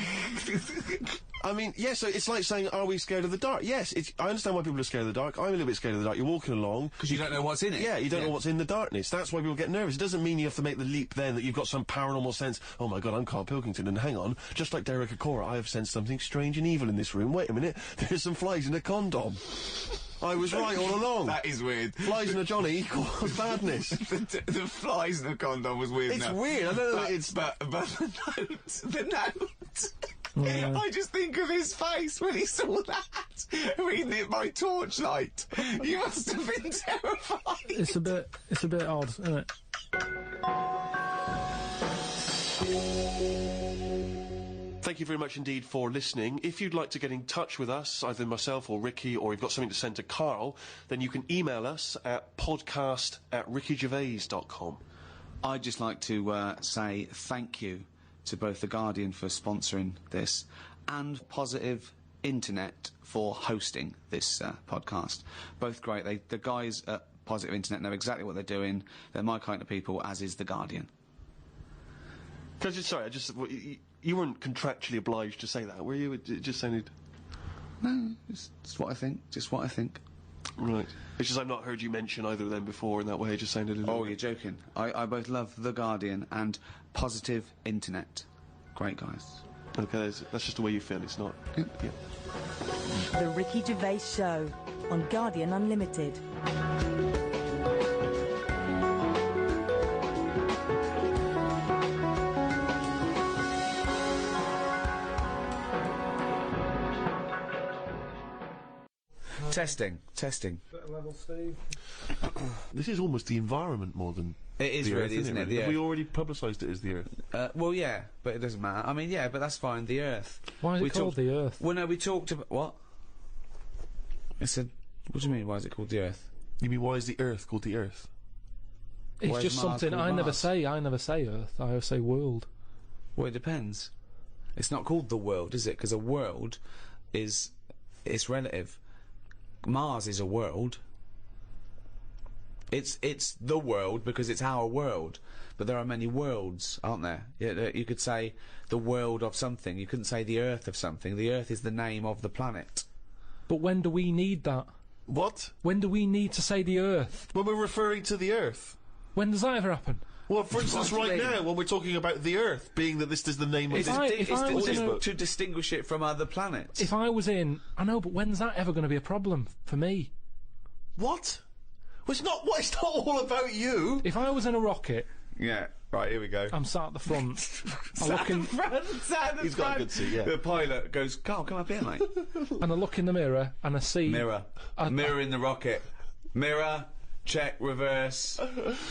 I mean, yeah, so it's like saying, are we scared of the dark? Yes, I understand why people are scared of the dark. I'm a little bit scared of the dark. You're walking along. Because you don't know what's in it. Yeah, you don't know what's in the darkness. That's why people get nervous. It doesn't mean you have to make the leap then that you've got some paranormal sense. Oh my God, I'm Karl Pilkington, and hang on, just like Derek Acora, I have sensed something strange and evil in this room. Wait a minute, there's some flies in a condom. I was right all along. That is weird. Flies in a Johnny equals badness. the flies in a condom was weird. It's weird. I don't know. But the note. Yeah. I just think of his face when he saw that, reading it by torchlight. You must have been terrified. It's a bit odd, isn't it? Thank you very much indeed for listening. If you'd like to get in touch with us, either myself or Ricky, or you've got something to send to Carl, then you can email us at podcast@rickygervais.com. I'd just like to say thank you to both The Guardian for sponsoring this and Positive Internet for hosting this podcast. Both great. The guys at Positive Internet know exactly what they're doing. They're my kind of people, as is The Guardian. You weren't contractually obliged to say that, were you? It just sounded... No, it's what I think. Just what I think. Right. It's just I've not heard you mention either of them before in that way. It just sounded a little... Oh, you're joking. I both love The Guardian and Positive Internet. Great guys. Okay, that's just the way you feel, it's not... Yeah. The Ricky Gervais Show on Guardian Unlimited. Testing. Better level, Steve. This is almost the environment more than... It is the really, Earth, isn't it? Really? Have we already publicised it as the Earth? Well, yeah, but it doesn't matter. I mean, yeah, but that's fine. The Earth. Why is it called the Earth? Well, no, we talked about... What? I said... What do you mean, why is it called the Earth? You mean, why is the Earth called the Earth? It's Why is just Mars something called I never Mars? say. I never say Earth. I always say world. Well, it depends. It's not called the world, is it? Because a world it's relative. Mars is a world. It's the world because it's our world, but there are many worlds, aren't there? You could say the world of something. You couldn't say the Earth of something. The Earth is the name of the planet. But when do we need that? What? When do we need to say the Earth? When we're referring to the Earth. When does that ever happen? Well, for instance, right now, when we're talking about the Earth, being that this is the name of to distinguish it from other planets. If I was in... I know, but when's that ever going to be a problem for me? What? Well, it's not all about you. If I was in a rocket... Yeah, right, here we go. I'm sat at the front. Sat at the front. He's got a good seat, yeah. The pilot goes, Carl, come up here, mate. And I look in the mirror and I see... Mirror. Mirror in the rocket. Mirror, check, reverse,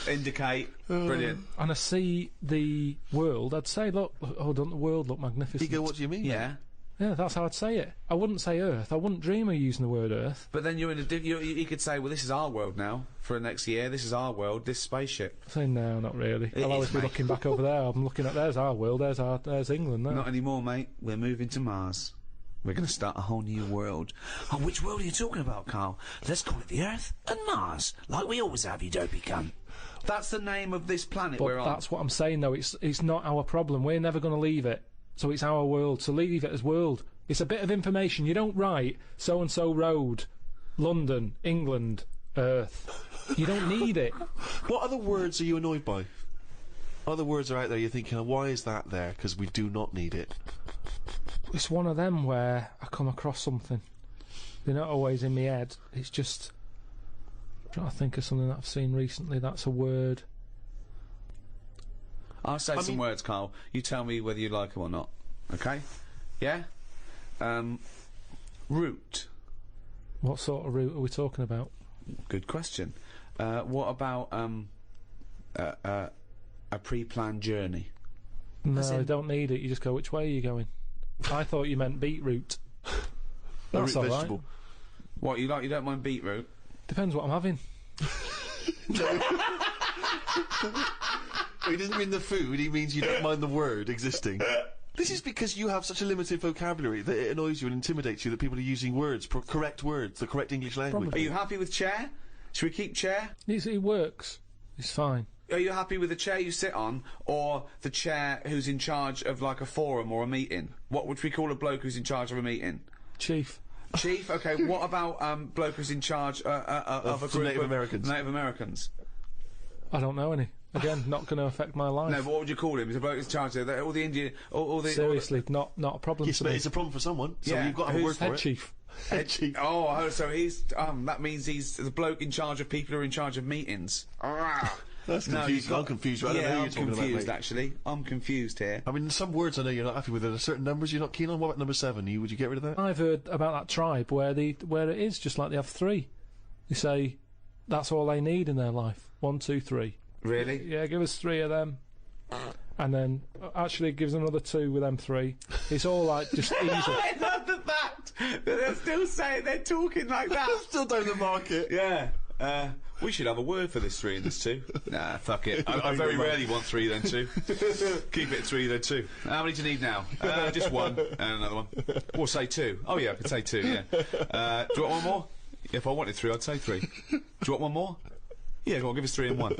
indicate. Brilliant. And I see the world. I'd say, look, oh, doesn't the world look magnificent? You go, what do you mean? Yeah. Yeah, that's how I'd say it. I wouldn't say Earth. I wouldn't dream of using the word Earth. But then you're in a you could say, well, this is our world now for next year. This is our world. This spaceship. Say no, not really. It I'll always is, be mate. looking back over there. I'm looking at there's our world. There's England. There. Not anymore, mate. We're moving to Mars. We're going to start a whole new world. Oh, which world are you talking about, Carl? Let's call it the Earth and Mars, like we always have, you dopey cunt. That's the name of this planet But we're on. that's what I'm saying, though. It's not our problem. We're never going to leave it. So it's our world. So leave it as world. It's a bit of information. You don't write so-and-so road, London, England, Earth. You don't need it. What other words are you annoyed by? Other words are out there you're thinking, oh, why is that there? Because we do not need it. It's one of them where I come across something. They're not always in my head. It's just... I'm trying to think of something that I've seen recently. That's a word. I'll say some words, Carl. You tell me whether you like them or not. Okay? Yeah? Route. What sort of route are we talking about? Good question. What about a pre-planned journey? No, I don't need it. You just go, which way are you going? I thought you meant beetroot. That's all right. Vegetable. What, you don't mind beetroot? Depends what I'm having. He doesn't mean the food, he means you don't mind the word existing. This is because you have such a limited vocabulary that it annoys you and intimidates you that people are using words, correct words, the correct English language. Are you happy with chair? Should we keep chair? It works. It's fine. Are you happy with the chair you sit on, or the chair who's in charge of, like, a forum or a meeting? What would we call a bloke who's in charge of a meeting? Chief. Chief? Okay, what about, bloke who's in charge of a group Native of Americans. Native Americans? I don't know any. Again, not going to affect my life. No, but what would you call him? He's a bloke who's in charge of all the Indian... Seriously, not a problem Yes, to but me. it's a problem for someone, so Yeah, you've got to have a word for Head it. chief. Head chief. Oh, so he's... that means he's the bloke in charge of people who are in charge of meetings. That's No, confused. you've got- I'm confused. I don't know Yeah, who I'm you're talking about, confused, mate. actually. I'm confused here. I mean, some words I know you're not happy with. There are certain numbers you're not keen on. What about number 7? Would you get rid of that? I've heard about that tribe where it is just like they have 3. They say that's all they need in their life. 1, 2, 3. Really? Yeah, give us 3 of them. And then actually it gives another 2 with them 3. It's all like just easy. I love the fact that they're still saying they're talking like that. Still down the market. Yeah. We should have a word for this 3 and this 2. Nah, fuck it. I very rarely want 3 then 2. Keep it at 3 then 2. How many do you need now? Just 1 and another one. Or say 2. Oh yeah, I could say 2. Yeah. Do you want one more? If I wanted 3, I'd say 3. Do you want one more? Yeah, go on, give us 3 and 1.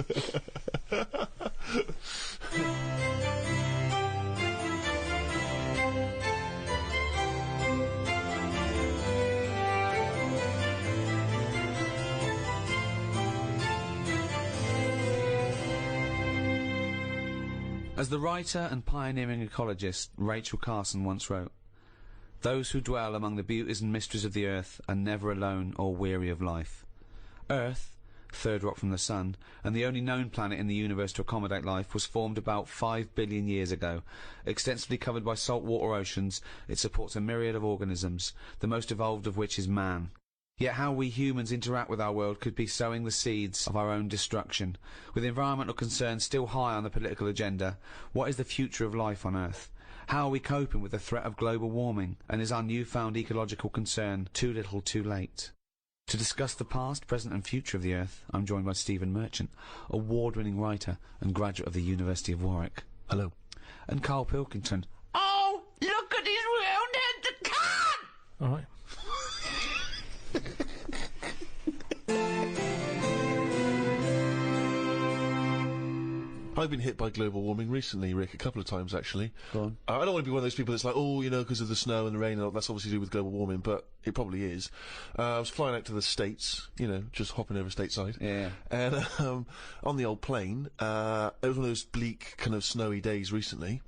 As the writer and pioneering ecologist Rachel Carson once wrote, "Those who dwell among the beauties and mysteries of the earth are never alone or weary of life. Earth, third rock from the sun, and the only known planet in the universe to accommodate life, was formed about 5 billion years ago. Extensively covered by saltwater oceans, it supports a myriad of organisms, the most evolved of which is man. Yet how we humans interact with our world could be sowing the seeds of our own destruction. With environmental concerns still high on the political agenda, what is the future of life on Earth? How are we coping with the threat of global warming, and is our newfound ecological concern too little too late?" To discuss the past, present and future of the Earth, I'm joined by Stephen Merchant, award-winning writer and graduate of the University of Warwick. Hello. and Karl Pilkington. Oh, look at his round-head, the cat! All right. I've been hit by global warming recently, Rick, a couple of times actually. Go on. I don't want to be one of those people that's like, oh, you know, because of the snow and the rain, and that's obviously to do with global warming, but it probably is. I was flying out to the States, you know, just hopping over stateside. Yeah. And on the old plane, it was one of those bleak, kind of snowy days recently,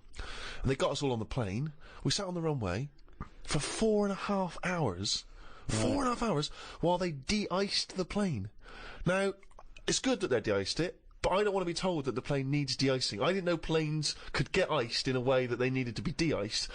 and they got us all on the plane. We sat on the runway for 4.5 hours. Right. 4.5 hours while they de-iced the plane. Now, it's good that they de-iced it, but I don't want to be told that the plane needs de-icing. I didn't know planes could get iced in a way that they needed to be de-iced.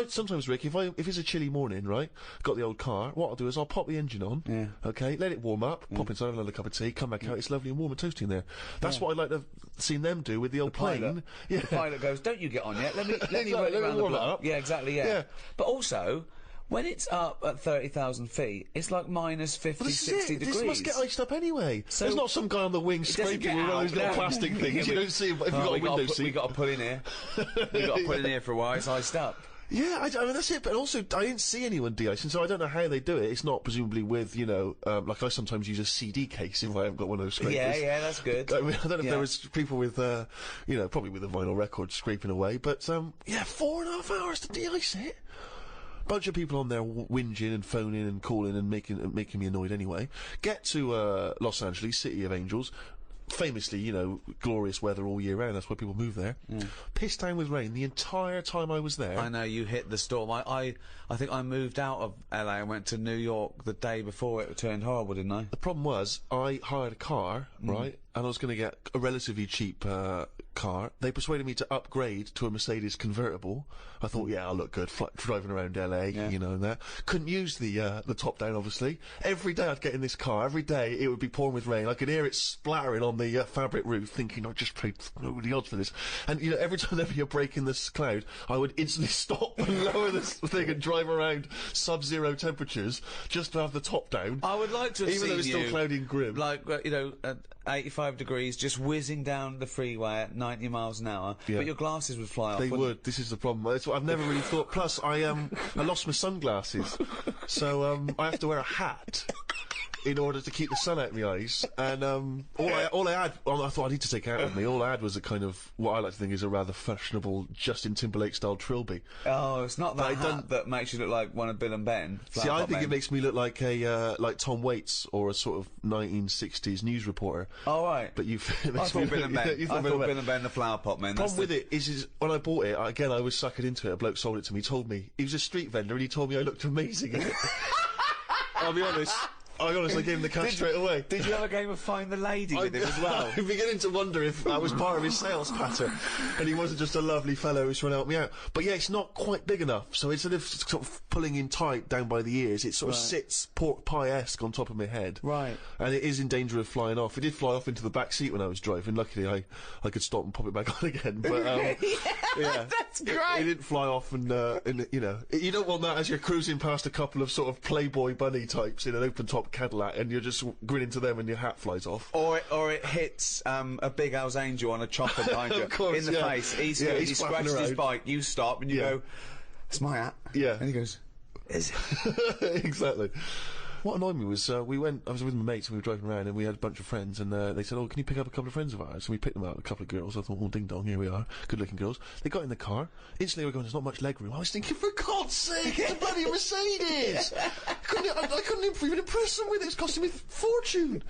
Sometimes, Rick, if it's a chilly morning, right, got the old car, what I'll do is I'll pop the engine on, okay, let it warm up, pop inside, have another cup of tea, come back out, it's lovely and warm and toasty in there. That's what I'd like to have seen them do with the old plane. The pilot goes, don't you get on yet, let me run let around me the warm it block. up. Yeah, exactly, yeah. But also, when it's up at 30,000 feet, it's like minus 50, 60 degrees. This must get iced up anyway. So there's not some guy on the wing scraping with one of those little plastic things. You don't see him if you've got a window seat. We've got to put in here. We've got to put in here for a while, it's iced up. Yeah, I mean, that's it, but also, I didn't see anyone de-icing, so I don't know how they do it. It's not presumably with, you know, like I sometimes use a CD case if I haven't got one of those scrapers. Yeah, that's good. I mean, I don't know if there was people with, you know, probably with a vinyl record scraping away, but, 4.5 hours to de-ice it. Bunch of people on there whinging and phoning and calling and making me annoyed anyway. Get to Los Angeles, City of Angels. Famously, you know, glorious weather all year round. That's why people move there. Pissed down with rain the entire time I was there. I know, you hit the storm. I think I moved out of LA and went to New York the day before it turned horrible, didn't I? The problem was, I hired a car, right, and I was going to get a relatively cheap car. They persuaded me to upgrade to a Mercedes convertible. I thought, yeah, I'll look good driving around LA, you know, and that. Couldn't use the top down, obviously. Every day I'd get in this car, every day it would be pouring with rain. I could hear it splattering on the fabric roof, thinking, I just paid the odds for this. And, you know, every time there'd be a break in this cloud, I would instantly stop and lower this thing and drive around sub-zero temperatures just to have the top down. I would like to have even though it's still cloudy and grim. Like, you know, at 85 degrees, just whizzing down the freeway at 90 miles an hour, but your glasses would fly off. They would. This is the problem. That's what I've never really thought. Plus, I lost my sunglasses, so I have to wear a hat in order to keep the sun out of my eyes. And all I had, I thought I need to take it out with me. All I had was a kind of what I like to think is a rather fashionable Justin Timberlake style trilby. Oh, it's not that hat that makes you look like one of Bill and Ben. See, I think it makes me look like a like Tom Waits or a sort of 1960s news reporter. Oh right, but you. I thought Bill and Ben. I thought Bill and Ben the flower pot man. The problem with it is when I bought it, again I was suckered into it. A bloke sold it to me, told me he was a street vendor, and he told me I looked amazing in it. I'll be honest. I honestly gave him the cash straight away. Did you have a game of Find the Lady with him as well? I'm beginning to wonder if I was part of his sales patter, and he wasn't just a lovely fellow who's trying to help me out. But yeah, it's not quite big enough, so instead of sort of pulling in tight down by the ears, it sort of sits pork pie-esque on top of my head. Right. And it is in danger of flying off. It did fly off into the back seat when I was driving. Luckily, I could stop and pop it back on again. But yeah, that's great. It didn't fly off, and you know, you don't want that as you're cruising past a couple of sort of Playboy bunny types in an open-top Cadillac, and you're just grinning to them and your hat flies off. Or it hits a big Al's Angel on a chopper behind you in the face. He's good. He scratches his bike. You stop and you go, "It's my hat." Yeah. And he goes, "Is it?" Exactly. What annoyed me was I was with my mates and we were driving around and we had a bunch of friends and they said, "Oh, can you pick up a couple of friends of ours?" And we picked them up, a couple of girls. I thought, "Oh, ding dong, here we are, good-looking girls." They got in the car. Instantly, we were going, "There's not much leg room." I was thinking, for God's sake, it's a bloody Mercedes! I couldn't even impress them with it. It's costing me fortune.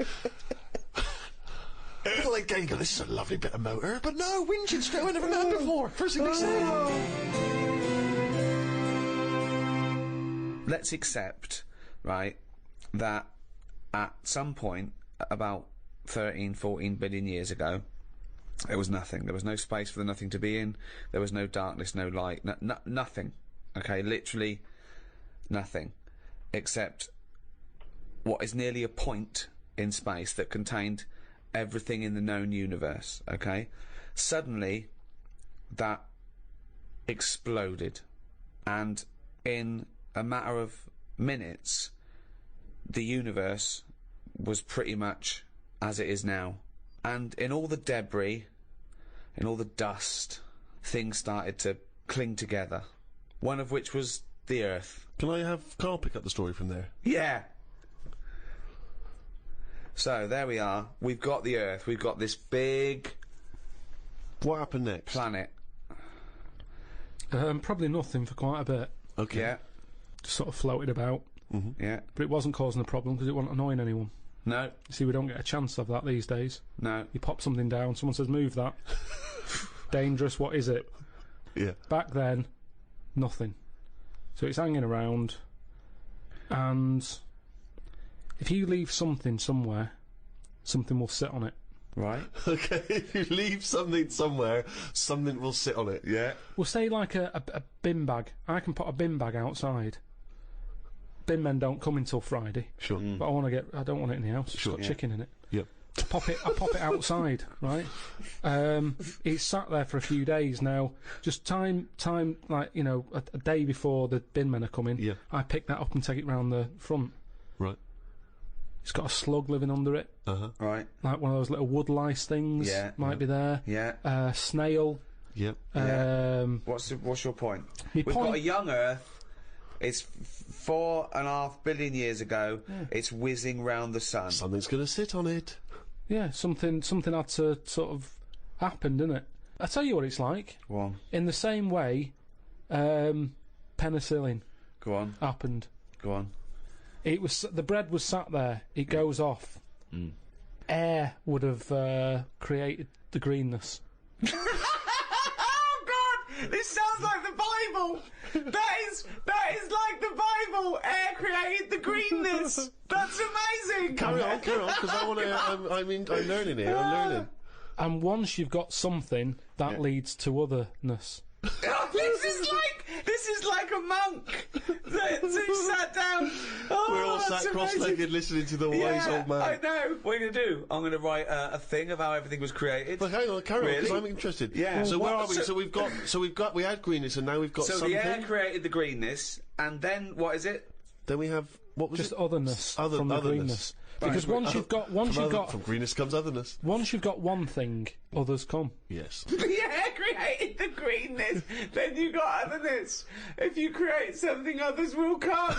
I thought they'd go, "This is a lovely bit of motor," but no, whinging straight away, never met before. First thing they say. Let's accept, right, that at some point, about 13, 14 billion years ago, there was nothing. There was no space for the nothing to be in. There was no darkness, no light, nothing. Okay, literally nothing. Except what is nearly a point in space that contained everything in the known universe, okay? Suddenly, that exploded. And in a matter of minutes, the universe was pretty much as it is now. And in all the debris, in all the dust, things started to cling together. One of which was the Earth. Can I have Karl pick up the story from there? Yeah. So, there we are. We've got the Earth. We've got this big... What happened next? Planet. Probably nothing for quite a bit. Okay. Yeah. Just sort of floated about. Yeah. But it wasn't causing a problem because it wasn't annoying anyone. No. See, we don't get a chance of that these days. No. You pop something down, someone says, move that. Dangerous, what is it? Yeah. Back then, nothing. So it's hanging around, and if you leave something somewhere, something will sit on it. Right. Okay, if you leave something somewhere, something will sit on it. Yeah. We'll say like a bin bag. I can put a bin bag outside. Bin men don't come until Friday. Sure. But I don't want it in the house. Sure. It's got chicken in it. Yep. I pop it outside, right? It's sat there for a few days now. Just time, like, you know, a day before the bin men are coming, Yeah. I pick that up and take it round the front. Right. It's got a slug living under it, Right. like one of those little wood lice things. Yeah. Might be there. Yeah. Snail. Yep. What's your point? Me We've point- got a young Earth. It's 4.5 billion years ago. It's whizzing round the sun. Something's going to sit on it. Yeah, something had to sort of happen, didn't it? I tell you what it's like. Go on. In the same way, penicillin Go on. happened. Go on. It was the bread was sat there. It goes off. Air would have created the greenness. Oh God! This sounds like the Bible. That is like the Bible. Air created the greenness. That's amazing. Carry on, because I want to. I'm learning here. I'm learning. And once you've got something, that leads to otherness. Oh, this is like a monk who sat down. Oh, We're all that's sat cross-legged amazing. listening to the wise old man. I know. What are you gonna do? I'm gonna write a thing of how everything was created. But hang on, carry on, because Really? I'm interested. Yeah. So Well, where are we? We had greenness, and now we've got So something. the air created the greenness, and then what is it? Then we have what was Just it? otherness from the otherness. greenness. Because once you've got From greenness comes otherness. once you've got one thing, others come. Yes. The air created the greenness, then you got otherness. If you create something, others will come.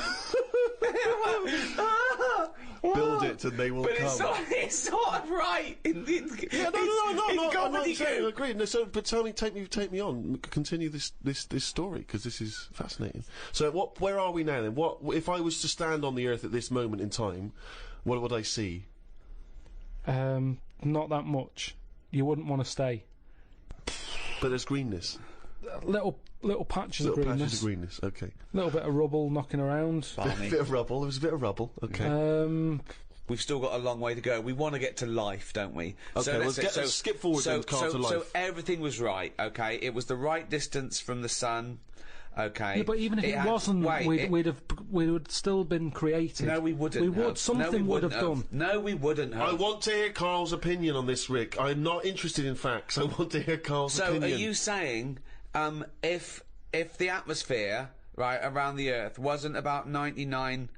Build it and they will But come. it's sort of right. Yeah, no, I'm not saying I agree. No, but tell me, take me on. Continue this story, because this is fascinating. So, where are we now then? What if I was to stand on the Earth at this moment in time? What would I see? Not that much. You wouldn't want to stay. But there's greenness. Little patches Little of greenness. patches of greenness. Okay. Little bit of rubble knocking around. A bit of rubble. There was a bit of rubble. Okay. We've still got a long way to go. We want to get to life, don't we? Okay, let's skip forward then, Karl, to life. So everything was right, okay? It was the right distance from the sun, okay? Yeah, but even if it wasn't, we'd have still been created. No, we wouldn't. We would. Something would have done. No, we wouldn't have. I want to hear Karl's opinion on this, Rick. I'm not interested in facts. I want to hear Karl's opinion. So, are you saying, if the atmosphere, right, around the Earth wasn't about 99%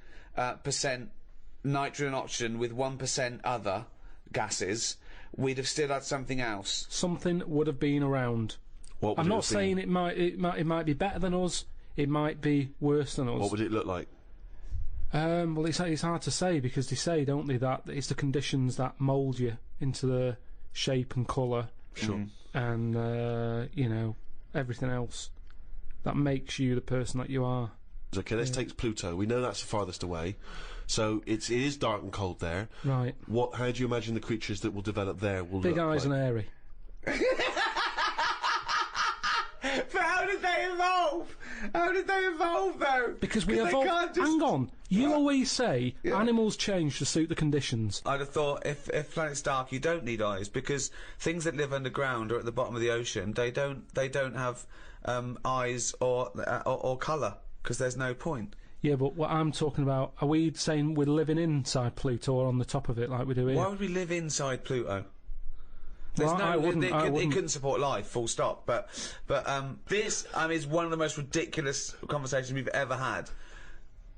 nitrogen and oxygen with 1% other gases, we'd have still had something else? Something would have been around. What would I'm it not have saying been? it might be better than us. It might be worse than us. What would it look like? Well, it's hard to say, because they say, don't they, that it's the conditions that mould you into the shape and colour. Sure. And you know, everything else that makes you the person that you are. Okay, let's take Pluto. We know that's the farthest away. So it is dark and cold there. Right. How do you imagine the creatures that will develop there will Big look eyes like? and airy. But how did they evolve? How did they evolve, though? Because we they evolved. can't just... Hang on. You always say animals change to suit the conditions. I'd have thought if planet's dark, you don't need eyes, because things that live underground or at the bottom of the ocean, they don't have eyes or colour, because there's no point. Yeah, but what I'm talking about, are we saying we're living inside Pluto or on the top of it like we do here? Why would we live inside Pluto? Well, I wouldn't. It couldn't support life, full stop. But this is one of the most ridiculous conversations we've ever had.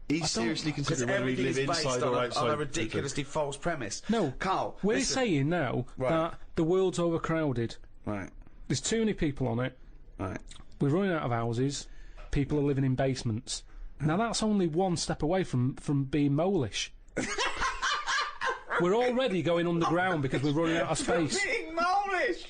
He's seriously considering whether we live inside or outside. On a ridiculously false premise. No, Karl, we're listen. saying now that the world's overcrowded. Right. There's too many people on it. Right. We're running out of houses. People are living in basements. Now that's only one step away from being molish. We're already going underground because we're running out of space. Being molish!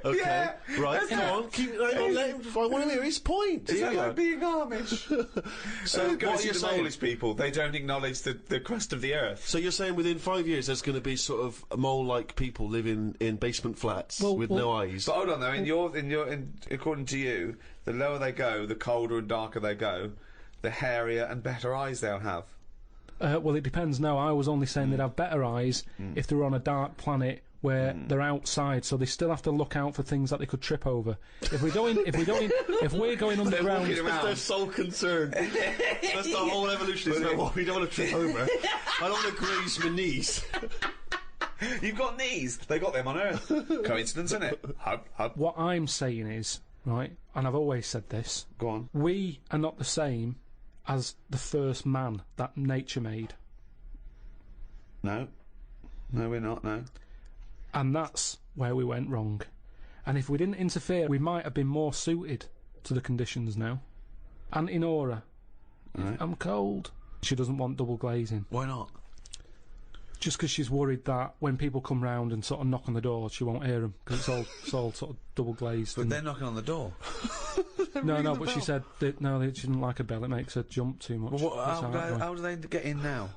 Okay, Yeah, right, that's come not- on, I want to hear his point. Is that Here. like being Amish? So Go what see you're the saying? Polish people, they don't acknowledge the crust of the earth. So you're saying within 5 years there's going to be sort of mole-like people living in basement flats with no eyes? But hold on though, according to you, the lower they go, the colder and darker they go, the hairier and better eyes they'll have. Well, it depends. No, I was only saying they'd have better eyes if they were on a dark planet where they're outside, so they still have to look out for things that they could trip over. If we're going underground, That's their sole concern. That's the whole evolution. It's about, we don't want to trip over. I don't want to graze my knees. You've got knees. They got them on Earth. Coincidence, isn't it? Hub. what I'm saying is, right, and I've always said this, Go on. we are not the same as the first man that nature made. No, we're not. No. And that's where we went wrong. And if we didn't interfere, we might have been more suited to the conditions now. Auntie Nora, Right. I'm cold. She doesn't want double glazing. Why not? Just because she's worried that when people come round and sort of knock on the door, she won't hear them because it's all sort of double glazed. But they're knocking on the door. No, but she said that she didn't like a bell. It makes her jump too much. Well, That's how how do they get in now?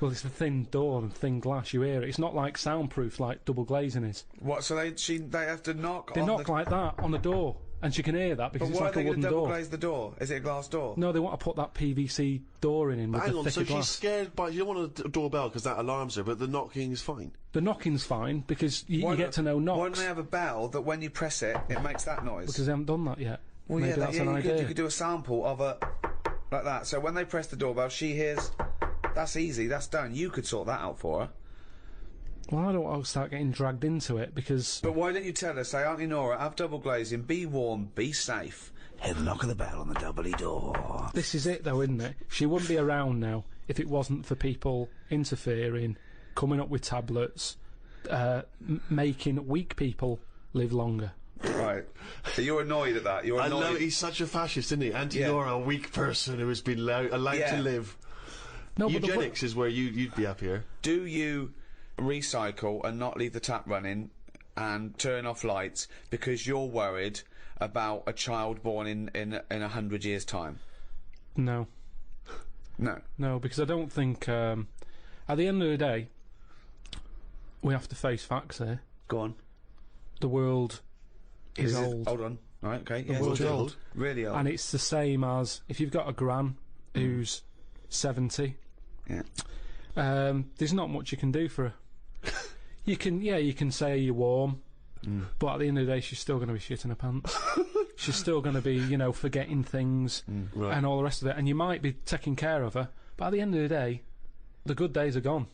Well, it's a thin door and thin glass. You hear it. It's not like soundproof like double glazing is. What? So they have to knock. They on knock the... like that on the door, and she can hear that because But it's why like are a they going wooden to double door. glaze the door? Is it a glass door? No, they want to put that PVC door in with Hang the on, thicker so glass. she's scared by... You don't want a doorbell because that alarms her, but the knocking is fine. The knocking's fine because you get to know knocks. Why don't they have a bell that when you press it, it makes that noise? Because they haven't done that yet. Well, Maybe that's an idea. you could do a sample of a like that. So when they press the doorbell, she hears. That's easy. That's done. You could sort that out for her. Well, I don't want to start getting dragged into it because... But why don't you tell her? Say, Auntie Nora, have double glazing. Be warm. Be safe. Hear the knock of the bell on the doubly door. This is it, though, isn't it? She wouldn't be around now if it wasn't for people interfering, coming up with tablets, making weak people live longer. Right. So you're annoyed at that. You're I annoyed. know, he's such a fascist, isn't he? Anti-Nora, a weak person who has been allowed Yeah. to live. No, but Eugenics is where you'd be happier. Do you recycle and not leave the tap running and turn off lights because you're worried about a child born in 100 years' time? No. No, because I don't think... at the end of the day, we have to face facts here. Go on. The world is old. Hold on. Right, okay. The Yeah, world's it's old. Really old. And it's the same as if you've got a gran who's 70, Yeah. there's not much you can do for her. You can say you're warm, but at the end of the day, she's still going to be shitting her pants. She's still going to be, forgetting things and all the rest of it. And you might be taking care of her, but at the end of the day, the good days are gone.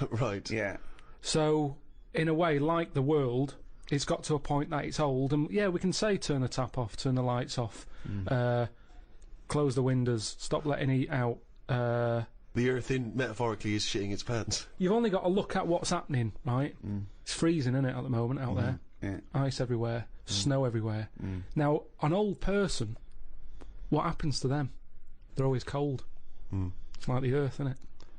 Right. Yeah. So, in a way, like the world, it's got to a point that it's old. And yeah, we can say turn the tap off, turn the lights off, close the windows, stop letting heat out. The earth, metaphorically, is shitting its pants. You've only got to look at what's happening, right? It's freezing, isn't it, at the moment out there? Yeah. Ice everywhere, snow everywhere. Now, an old person, what happens to them? They're always cold. It's like the earth, isn't it?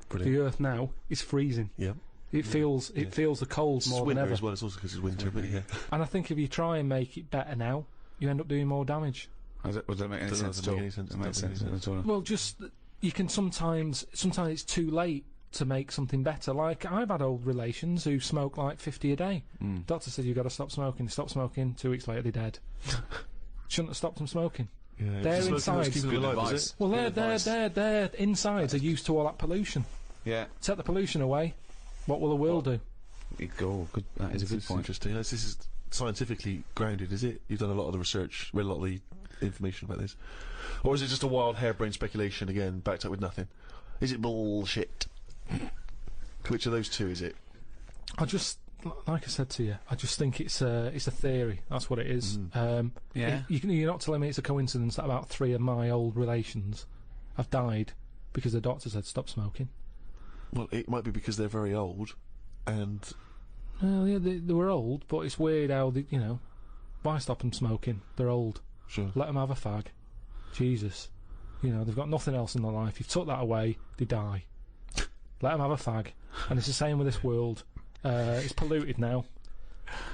Brilliant. The earth now is freezing. Yep. It feels the cold It's more than winter ever. as well, it's also because it's winter, but yeah. And I think if you try and make it better now, you end up doing more damage. Does that make any Doesn't sense at make all? any sense. Doesn't make Doesn't make sense any sense. at all. Well, just you can sometimes it's too late to make something better. Like I've had old relations who smoke like 50 a day. Doctor said you've got to stop smoking. Stop smoking. 2 weeks later they're dead. Shouldn't have stopped them smoking. Yeah, Their smoking was insides. keeping them alive, is it? Well, Good advice. their insides are used to all that pollution. Yeah. Take the pollution away. What will the world do? Oh, good. That is a good It's point. interesting. This is scientifically grounded, is it? You've done a lot of the research, read a lot of the information about this. Or is it just a wild harebrained speculation again, backed up with nothing? Is it bullshit? Which of those two is it? I just, like I said to you, I just think it's a theory. That's what it is. Yeah. You're not telling me it's a coincidence that about 3 of my old relations have died because the doctor said stop smoking. Well, it might be because they're very old, and Well, yeah, they were old, but it's weird how why stop them smoking? They're old. Sure. Let them have a fag. Jesus. You know, they've got nothing else in their life. You've took that away, they die. Let them have a fag. And it's the same with this world. It's polluted now.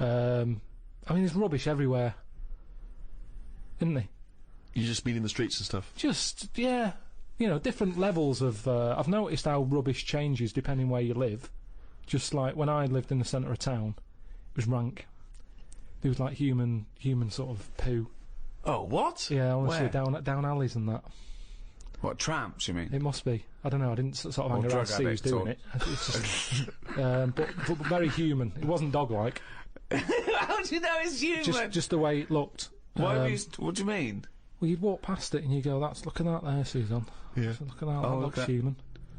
I mean, there's rubbish everywhere. Isn't there? You just mean in the streets and stuff? Just, yeah. You know, different levels of... I've noticed how rubbish changes depending where you live. Just like when I lived in the centre of town, it was rank. There was like human sort of poo. Oh, what? Yeah, honestly, Where? down alleys and that. What, tramps, you mean? It must be. I don't know. I didn't sort of hang around to see who's doing it. It's just, but very human. It wasn't dog-like. How do you know it's human? Just the way it looked. What do you mean? Well, you'd walk past it and you go, look at that there, Susan. Yeah. So look at that, that looks human.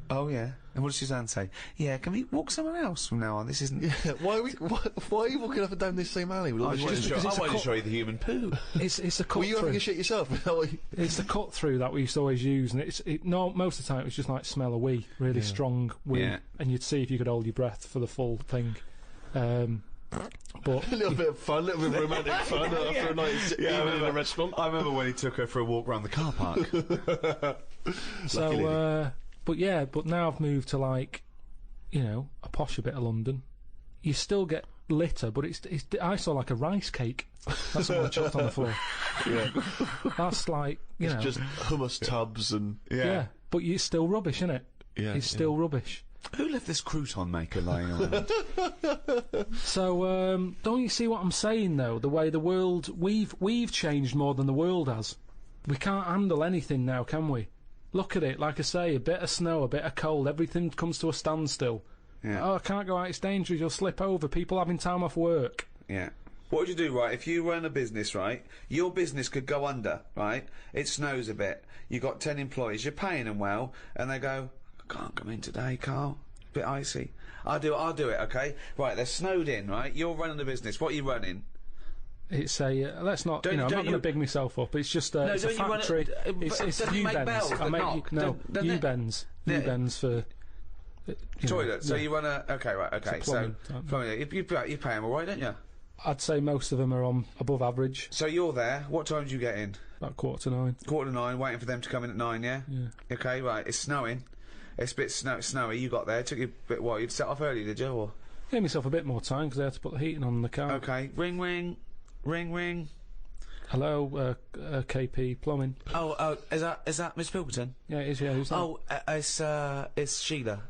Oh, yeah. And what does Suzanne say? Yeah, can we walk somewhere else from now on? This isn't... Yeah, why are you walking up and down this same alley? With all this shit? I wanted to show you the human poo. It's a cut Were you through. having a shit yourself? It's the cut through that we used to always use, and most of the time it was just like smell of wee, really strong wee, and you'd see if you could hold your breath for the full thing. But a little bit of fun, a little bit of romantic fun after a night evening in a restaurant. I remember when he took her for a walk around the car park. But now I've moved to, like, you know, a posher bit of London. You still get litter, but it's I saw like a rice cake. That's what I chucked on the floor. Yeah. That's like, you know. It's just hummus tubs and... Yeah. But it's still rubbish, isn't it? Yeah. It's still rubbish. Who left this crouton maker lying around? So, don't you see what I'm saying, though? The way the world... We've changed more than the world has. We can't handle anything now, can we? Look at it, like I say, a bit of snow, a bit of cold, everything comes to a standstill. Yeah. Oh, I can't go out, it's dangerous, you'll slip over, people having time off work. Yeah. What would you do, right, if you run a business, right, your business could go under, right, it snows a bit, you've got 10 employees, you're paying them well, and they go, I can't come in today, Carl, a bit icy. I'll do it, okay? Right, they're snowed in, right, you're running the business, what are you running? It's a, let's not, I'm not going to big myself up, it's just it's a factory, it's U-bends, U-bends, U-bends for... Toilet, so you run a... Okay, right, okay, so... Plumbing, you pay them all right, don't you? I'd say most of them are on above average. So you're there, what time do you get in? About 9:15. 9:15, waiting for them to come in at 9, yeah? Yeah. Okay, right, it's snowing. It's a bit snowy, you got there, it took you a bit while, you'd set off early, did you, or...? Gave myself a bit more time, because I had to put the heating on in the car. Okay, ring, ring. Ring, ring. Hello, KP Plumbing. Oh, is that Miss Pilkington? Yeah, it is, yeah, who's that? Oh, it's Sheila.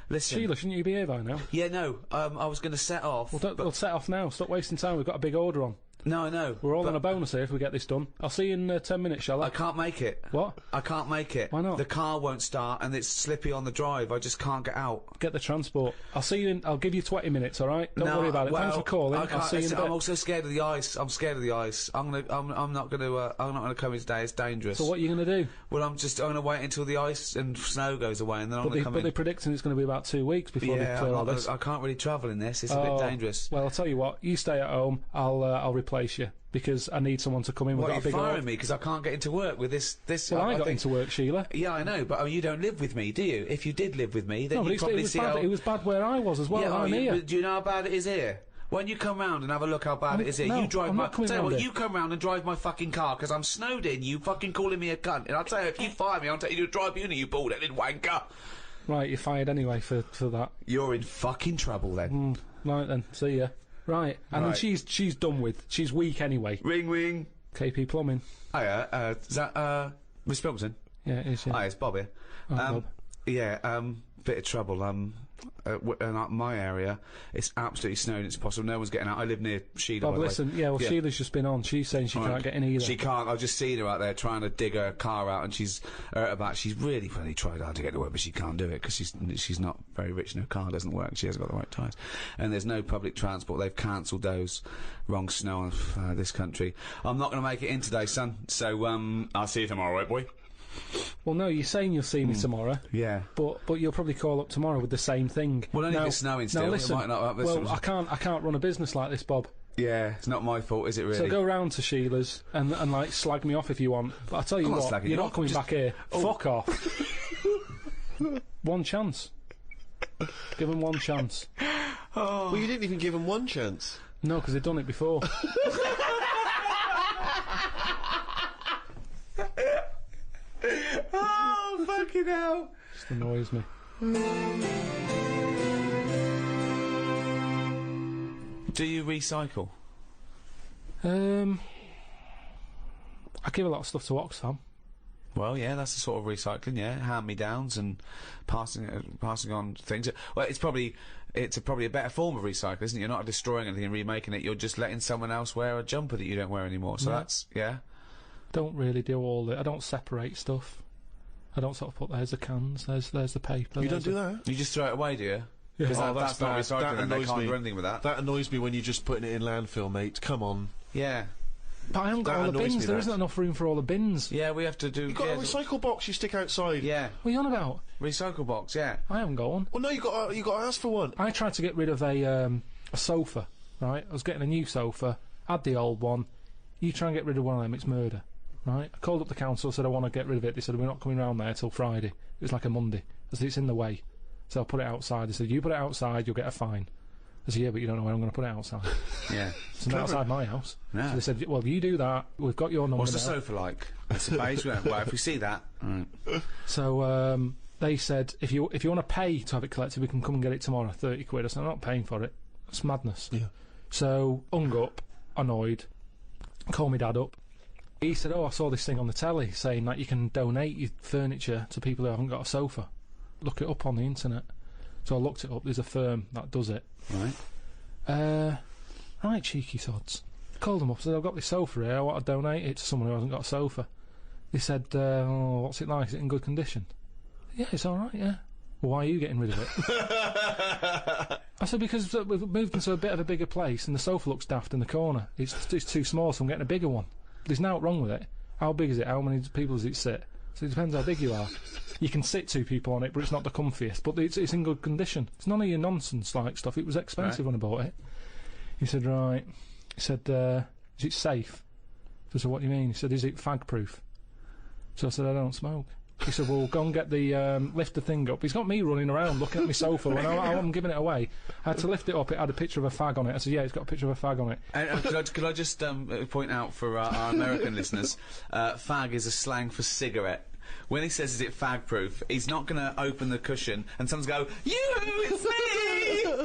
Listen. Sheila, shouldn't you be here by now? Yeah, no, I was going to set off. We'll set off now, stop wasting time, we've got a big order on. No, I know. We're all on a bonus here if we get this done. I'll see you in 10 minutes, shall I? I can't make it. What? I can't make it. Why not? The car won't start and it's slippy on the drive, I just can't get out. Get the transport. I'll see you in, I'll give you 20 minutes, alright? Don't worry about it. Well, thanks for calling. I'll see you in a bit. I'm also scared of the ice. I'm scared of the ice. I'm not gonna come in today, it's dangerous. So what are you gonna do? Well, I'm gonna wait until the ice and snow goes away and then I'm gonna come in. But they're predicting it's gonna be about 2 weeks before they clear all this. I can't really travel in this, it's a bit dangerous. Well, I'll tell you what, you stay at home, I'll replace you. Because I need someone to come in with a big order. What, are you firing me because I can't get into work with this? Well, I got into work, Sheila. Yeah, I know, but you don't live with me, do you? If you did live with me, then you'd probably see how... It was bad where I was as well, I'm here. Do you know how bad it is here? When you come round and have a look how bad it is here, you drive I'm my... not coming Tell you round what, here. you come round and drive my fucking car because I'm snowed in, you fucking calling me a cunt. And I'll tell you, if you fire me, I'll take you to a tribunal, you bald-headed wanker. Right, you're fired anyway for that. You're in fucking trouble then. Right then, see ya. Right, and then she's done with. She's weak anyway. Ring, ring. KP Plumbing. Hiya, is that, Miss Pilkington? Yeah, it is, yeah. Hi, it's Bob here. Bob. Yeah, bit of trouble. In my area, it's absolutely snowed. It's possible no one's getting out. I live near Sheila. Bob, listen, Sheila's just been on. She's saying she can't get in either. She can't. I've just seen her out there trying to dig her car out, and she's she's really tried hard to get to work, but she can't do it because she's not very rich and her car doesn't work. She hasn't got the right tyres, and there's no public transport. They've cancelled those. Wrong snow on this country. I'm not going to make it in today, son. So I'll see you tomorrow, right, boy? Well, no, you're saying you'll see me tomorrow. Yeah. But you'll probably call up tomorrow with the same thing. Well, only if it's snowing still. Now, listen, it might not, I can't run a business like this, Bob. Yeah, it's not my fault, is it really? So go round to Sheila's and like slag me off if you want. But I tell you what, you're not coming back here. Fuck off. One chance. Give him one chance. Well, you didn't even give him one chance. No, because they've done it before. Fucking hell. Just annoys me. Do you recycle? I give a lot of stuff to Oxfam. Well, yeah, that's the sort of recycling, yeah. Hand-me-downs and passing on things. Well, it's probably a better form of recycling, isn't it? You're not destroying anything and remaking it. You're just letting someone else wear a jumper that you don't wear anymore. So that's, yeah. Don't really do all the... I don't separate stuff. I don't sort of put, there's the cans, there's the paper. You don't do that? You just throw it away, do you? Yeah. Because Oh, that's not bad. recycling, and they can't do anything with that. That annoys me when you're just putting it in landfill, mate. Come on. Yeah. But I haven't got all the bins. There isn't enough room for all the bins. Yeah, we have to do... You've got a recycle box you stick outside. Yeah. What are you on about? Recycle box, yeah. I haven't got one. Well, no, you got to ask for one. I tried to get rid of a sofa, right? I was getting a new sofa, had the old one. You try and get rid of one of them, it's murder, right? I called up the council, said I want to get rid of it. They said, we're not coming round there till Friday. It was like a Monday. I said, it's in the way. So I put it outside. They said, you put it outside, you'll get a fine. I said, yeah, but you don't know where I'm going to put it outside. Yeah. It's not outside my house. No. So they said, well, you do that, we've got your number. What's the now. sofa like? It's a beige one. Well, if we see that... Right. So they said, if you want to pay to have it collected, we can come and get it tomorrow, 30 quid. I said, I'm not paying for it. It's madness. Yeah. So, hung up, annoyed, called my dad up. He said, oh, I saw this thing on the telly saying that you can donate your furniture to people who haven't got a sofa. Look it up on the internet. So I looked it up, there's a firm that does it. Right. Right, cheeky sods. Called them up, said, I've got this sofa here, I want to donate it to someone who hasn't got a sofa. They said, oh, what's it like? Is it in good condition? Yeah, it's alright, yeah. Well, why are you getting rid of it? I said, because we've moved into a bit of a bigger place and the sofa looks daft in the corner. It's too small, so I'm getting a bigger one. There's nothing wrong with it. How big is it? How many people does it sit? So it depends how big you are. You can sit 2 people on it, but it's not the comfiest. But it's in good condition. It's none of your nonsense-like stuff. It was expensive when I bought it. He said, right. He said, is it safe? So I said, what do you mean? He said, is it fag-proof? So I said, I don't smoke. He said, well, go and get the, lift the thing up. He's got me running around looking at my sofa when I'm giving it away. I had to lift it up, it had a picture of a fag on it. I said, yeah, it's got a picture of a fag on it. Could I just point out for our American listeners, fag is a slang for cigarette. When he says, is it fag-proof, he's not going to open the cushion and someone's go, it's me!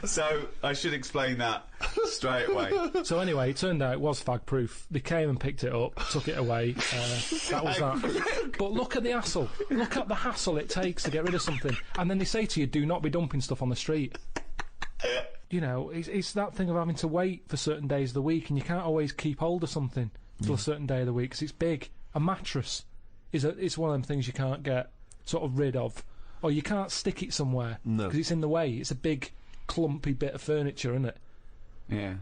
So, I should explain that straight away. So anyway, it turned out it was fag-proof. They came and picked it up, took it away. That was that. But look at the hassle. Look at the hassle it takes to get rid of something. And then they say to you, do not be dumping stuff on the street. You know, it's that thing of having to wait for certain days of the week, and you can't always keep hold of something till a certain day of the week, because it's big. A mattress it's one of them things you can't get sort of rid of, or you can't stick it somewhere because it's in the way. It's a big clumpy bit of furniture, isn't it? Yeah.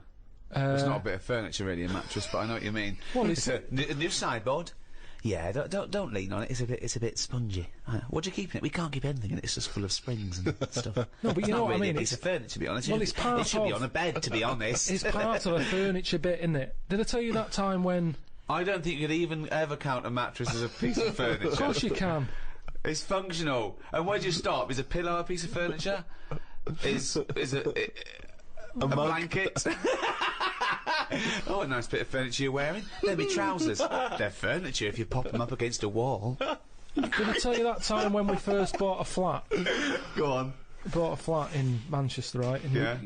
It's not a bit of furniture really, a mattress, but I know what you mean. Well, it's a new sideboard. Yeah, don't lean on it. It's a bit spongy. What do you keep in it? We can't keep anything in it. It's just full of springs and stuff. No, but you know what I mean. It's a furniture, to be honest. Well, it's part it should be on a bed, to be honest. It's part of a furniture bit, isn't it? Did I tell you that time when? I don't think you could even ever count a mattress as a piece of furniture. Of course you can. It's functional. And where do you stop? Is a pillow a piece of furniture? Is a blanket? Oh, a nice bit of furniture you're wearing. They're my trousers. They're furniture if you pop them up against a wall. Did I tell you that time when we first bought a flat? Go on. Bought a flat in Manchester, right? And yeah.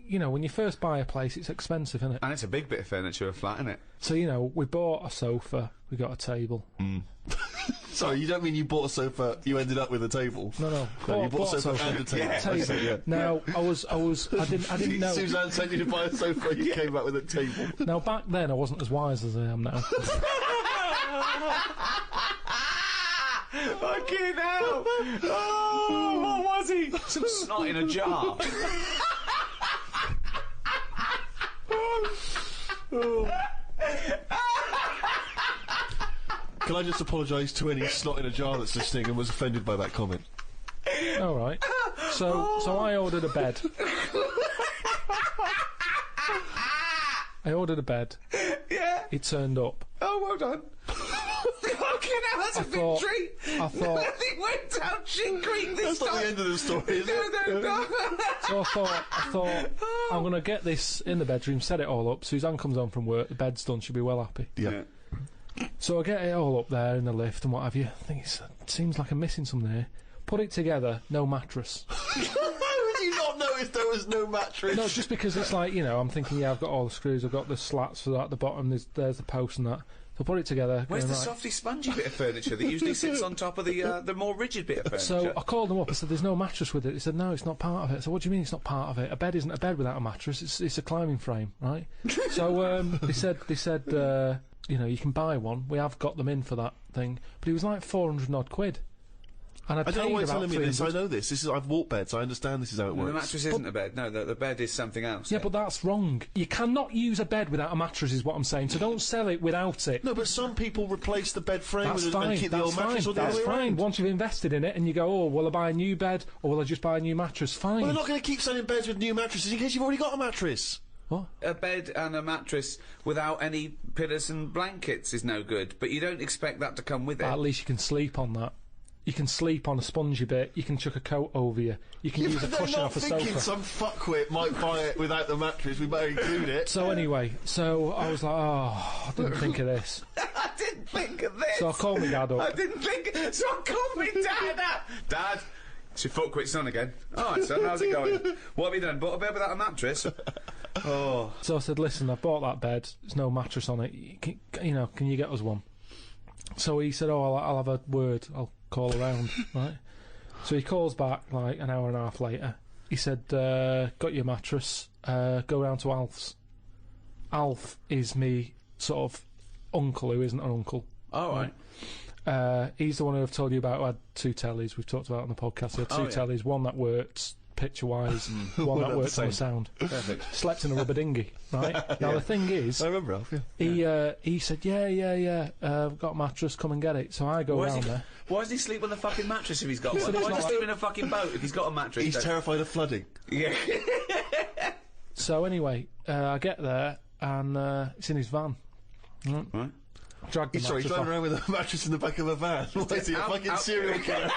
You know, when you first buy a place, it's expensive, isn't it? And it's a big bit of furniture, a flat, isn't it? So, you know, we bought a sofa, we got a table. Sorry, you don't mean you bought a sofa, you ended up with a table? No. You bought a sofa and a table. Yeah. Table. Yeah. Now, I didn't know. Suzanne sent you to buy a sofa and you came back with a table. Now, back then, I wasn't as wise as I am now. Fucking hell! Oh, what was he? Some snot in a jar. Can I just apologise to any snot in a jar that's listening and was offended by that comment? All right. So I ordered a bed. Yeah. It turned up. Oh, well done. Fucking hell, that's a victory! I thought... Nothing went down shit creek this time! That's not the end of the story, is it? No. So I thought, I'm going to get this in the bedroom, set it all up. Suzanne comes home from work, the bed's done, she'll be well happy. Yeah. So I get it all up there in the lift and what have you. I think it seems like I'm missing something here. Put it together, no mattress. How would you not notice there was no mattress? No, just because it's like, you know, I'm thinking, yeah, I've got all the screws, I've got the slats for that at the bottom, there's the post and that. So put it together. Where's the right. softy, spongy bit of furniture that usually sits on top of the more rigid bit of furniture? So I called them up and said, there's no mattress with it. They said, no, it's not part of it. So what do you mean it's not part of it? A bed isn't a bed without a mattress. It's a climbing frame, right? So they said, you know, you can buy one. We have got them in for that thing. But it was like 400 odd quid. And I don't know why you're telling me this. I 300. know this. I've walked beds. I understand this is how it No, works. the mattress isn't a bed. No, the bed is something else. Yeah, but that's wrong. You cannot use a bed without a mattress, is what I'm saying. So don't sell it without it. No, but some people replace the bed frame That's and fine. keep the old mattress or the That's other way fine. around. Once you've invested in it and you go, oh, will I buy a new bed or will I just buy a new mattress? Fine. Well, they're not going to keep selling beds with new mattresses in case you've already got a mattress. What? A bed and a mattress without any pillows and blankets is no good, but you don't expect that to come with it. At least you can sleep on that. You can sleep on a spongy bit. You can chuck a coat over you. You can use a cushion off a sofa. They're not thinking some fuckwit might buy it without the mattress. We better include it. So anyway, I was like, oh, I didn't think of this. I didn't think of this. So I called my dad up. I didn't think. So I called my dad up. Dad, it's your fuckwit's on again. All right, son, how's it going? What have you done? Bought a bed without a mattress? Oh. So I said, listen, I bought that bed. There's no mattress on it. Can you get us one? So he said, oh, I'll have a word. I'll call around, right? So he calls back like an hour and a half later. He said, got your mattress, go round to Alf's. Alf is me sort of uncle who isn't an uncle. All right. He's the one who I've told you about who had two tellies. We've talked about it on the podcast. He had two tellies, one that worked picture-wise, one that worked on the sound. Perfect. Slept in a rubber dinghy, right? Now the thing is, I remember Alf, yeah. he said, yeah, I've got a mattress, come and get it. So I go round there. Why does he sleep on the fucking mattress if he's got one? Why does he sleep in a fucking boat if he's got a mattress? He's terrified of flooding. Yeah. So anyway, I get there and it's in his van. Right. Drag the He's mattress driving off. around with a mattress in the back of a van. What is he, a fucking serial killer?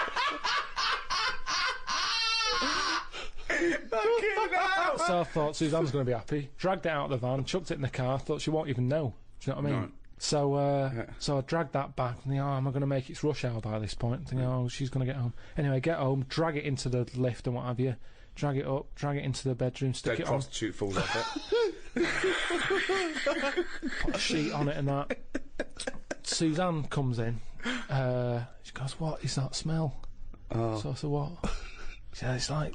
So I thought Suzanne's going to be happy. Dragged it out of the van, chucked it in the car. Thought she won't even know. Do you know what I mean? Right. So I dragged that back. Thinking, oh, am I going to make it rush hour by this point? Thinking, oh, she's going to get home. Anyway, get home, drag it into the lift and what have you. Drag it up, drag it into the bedroom, stick Dead it on. prostitute falls off it. Put a sheet on it and that. Suzanne comes in. She goes, what is that smell? Oh. So I said, what? She said, it's like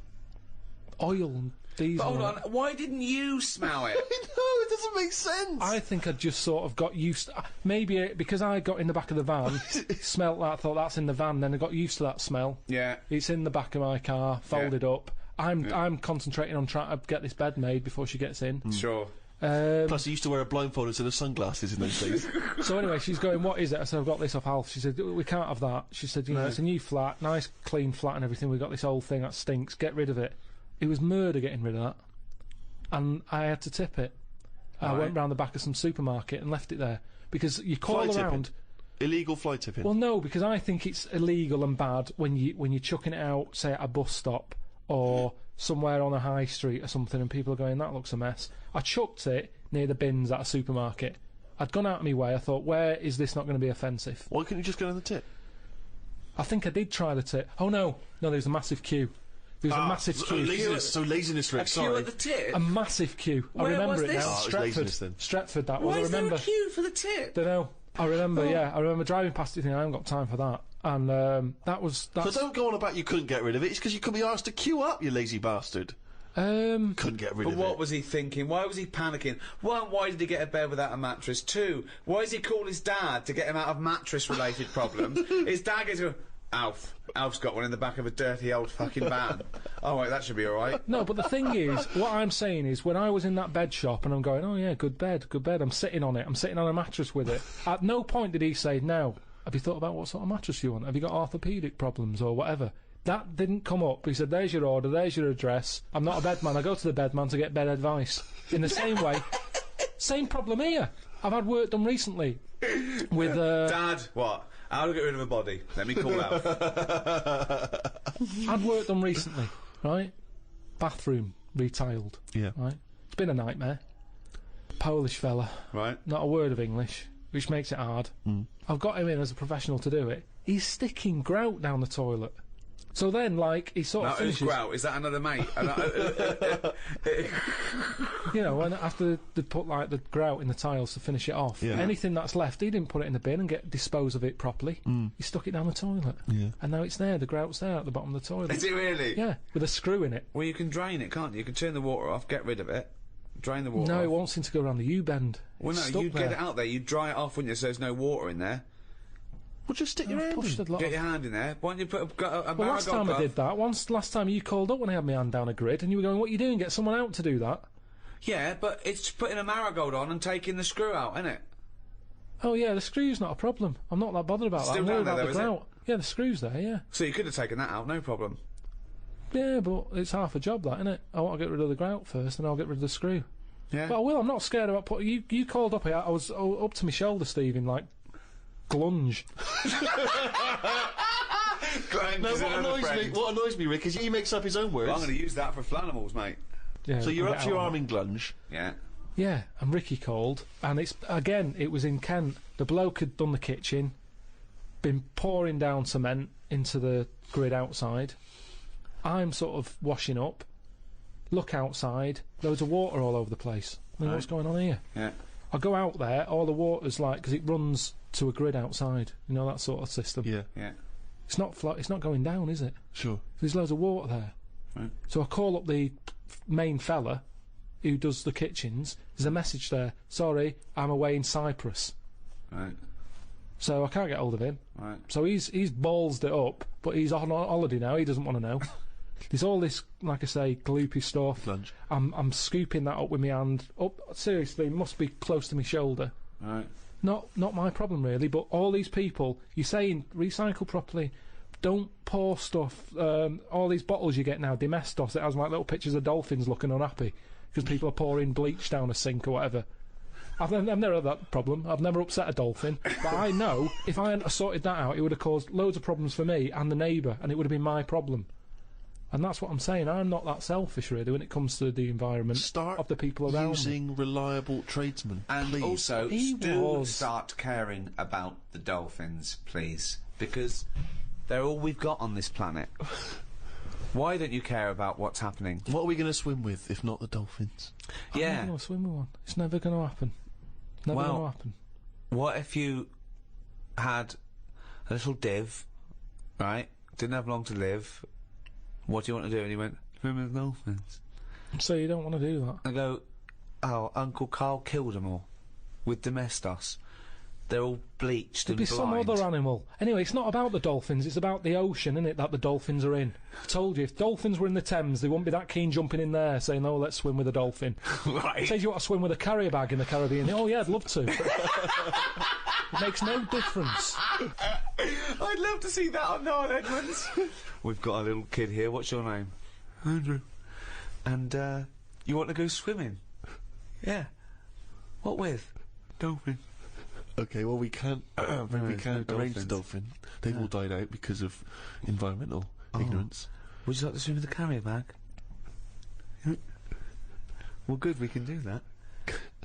oil and diesel. But hold on, why didn't you smell it? No, it doesn't make sense. I think I just sort of got used to, maybe because I got in the back of the van, smelt that, thought that's in the van, then I got used to that smell. Yeah. It's in the back of my car, folded up. I'm concentrating on trying to get this bed made before she gets in. Sure. Plus, he used to wear a blindfold instead of sunglasses in those days. So anyway, she's going, what is it? I said, I've got this off Alf. She said, we can't have that. She said, you know, it's a new flat, nice clean flat and everything. We've got this old thing that stinks. Get rid of it. It was murder getting rid of that. And I had to tip it. I went round the back of some supermarket and left it there. Because you call Fly around... tipping. Illegal fly tipping. Well, no, because I think it's illegal and bad when you're chucking it out, say, at a bus stop or somewhere on a high street or something and people are going, that looks a mess. I chucked it near the bins at a supermarket. I'd gone out of my way. I thought, where is this not going to be offensive? Why couldn't you just go down the tip? I think I did try the tip. Oh, no, there was a massive queue. There was a massive queue. Laziness, Rick, A queue sorry. at the tip? A massive queue. I Where remember was it this? now. Oh, it was laziness then. Stretford, that was. Why I is there remember. a queue for the tip? Don't know. I remember, yeah. I remember driving past it thinking, I haven't got time for that. And that's... So don't go on about you couldn't get rid of it. It's because you couldn't be asked to queue up, you lazy bastard. Couldn't get rid But of it. what was he thinking? Why was he panicking? One, why did he get a bed without a mattress? Two, why does he call his dad to get him out of mattress-related problems? His dad goes, Alf's got one in the back of a dirty old fucking van. Oh, wait, that should be all right. No, but the thing is, what I'm saying is, when I was in that bed shop and I'm going, oh yeah, good bed, I'm sitting on it, I'm sitting on a mattress with it. At no point did he say, now, have you thought about what sort of mattress you want? Have you got orthopaedic problems or whatever? That didn't come up. He said, there's your order, there's your address. I'm not a bedman, I go to the bedman to get bed advice. In the same way, same problem here. I've had work done recently with... Dad, what? How to get rid of a body? Let me call Alf. I'd work done recently, right? Bathroom retiled. Yeah. Right? It's been a nightmare. Polish fella. Right. Not a word of English. which makes it hard. I've got him in as a professional to do it. He's sticking grout down the toilet. So then, like, he sort of finishes... Who's grout? Is that another mate? You know, when after they put, like, the grout in the tiles to finish it off, anything that's left, he didn't put it in the bin and dispose of it properly. He stuck it down the toilet. Yeah. And now it's there, the grout's there at the bottom of the toilet. Is it really? Yeah, with a screw in it. Well, you can drain it, can't you? You can turn the water off, get rid of it, drain the water No, off. it won't seem to go around the U-bend. Well, no, you'd get it out there, you'd dry it off, wouldn't you, so there's no water in there. Well, just stick your hand in. Get your hand in there. Why don't you put a Well, last time marigold I did that, last time you called up when I had my hand down a grid, and you were going, what are you doing? Get someone out to do that. Yeah, but it's putting a marigold on and taking the screw out, isn't it? Oh, yeah, the screw's not a problem. I'm not that bothered about that. Still I'm down worried there, about though, the is it? grout. Yeah, the screw's there, yeah. So you could have taken that out, no problem. Yeah, but it's half a job, that, isn't it? I want to get rid of the grout first, and I'll get rid of the screw. Yeah. But I will, I'm not scared about putting... You called up here, I was up to my shoulder, Steve, in, like, glunge. No, what annoys me, Rick, is he makes up his own words. Well, I'm going to use that for Flanimals, mate. Yeah, So you're I'll up get to your out of arm in glunge. Yeah. Yeah, and Ricky called, and it was in Kent. The bloke had done the kitchen, been pouring down cement into the grid outside. I'm sort of washing up, look outside, loads of water all over the place. I mean, what's going on here? Yeah. I go out there, all the water's like, because it runs to a grid outside, you know, that sort of system. Yeah. Yeah. It's not going down, is it? Sure. There's loads of water there. Right. So I call up the main fella who does the kitchens. There's a message there. Sorry, I'm away in Cyprus. Right. So I can't get hold of him. Right. So he's ballsed it up, but he's on holiday now. He doesn't want to know. There's all this, like I say, gloopy stuff. Lunge. I'm scooping that up with my hand. Up, seriously, it must be close to my shoulder. Right. Not my problem really, but all these people, you're saying recycle properly, don't pour stuff. All these bottles you get now, Domestos, it has like little pictures of dolphins looking unhappy because people are pouring bleach down a sink or whatever. I've never had that problem. I've never upset a dolphin, but I know if I hadn't sorted that out, it would have caused loads of problems for me and the neighbour, and it would have been my problem. And that's what I'm saying. I'm not that selfish, really, when it comes to the environment of the people around using me. reliable tradesmen, And please. also, He was. start caring about the dolphins, please, because they're all we've got on this planet. Why don't you care about what's happening? What are we going to swim with if not the dolphins? I'm Yeah. not going to swim with one. It's never going to happen. Never Well, going to happen. What if you had a little div, right? Didn't have long to live. What do you want to do? And he went, swim with dolphins. So you don't want to do that? I go, oh, Uncle Karl killed them all with Domestos. They're all bleached There'd and be blind. some other animal. Anyway, it's not about the dolphins, it's about the ocean, isn't it, that the dolphins are in. I told you, if dolphins were in the Thames, they wouldn't be that keen jumping in there saying, oh, let's swim with a dolphin. Right. Says you want to swim with a carrier bag in the Caribbean. Oh, yeah, I'd love to. It makes no difference. I'd love to see that on Noel Edmonds. We've got a little kid here. What's your name? Andrew. And, you want to go swimming? Yeah. What with? Dolphin. Okay, well we can't arrange the dolphins. dolphin. They've all died out because of environmental ignorance. Would you like to swim with a carrier bag? Well, good, we can do that.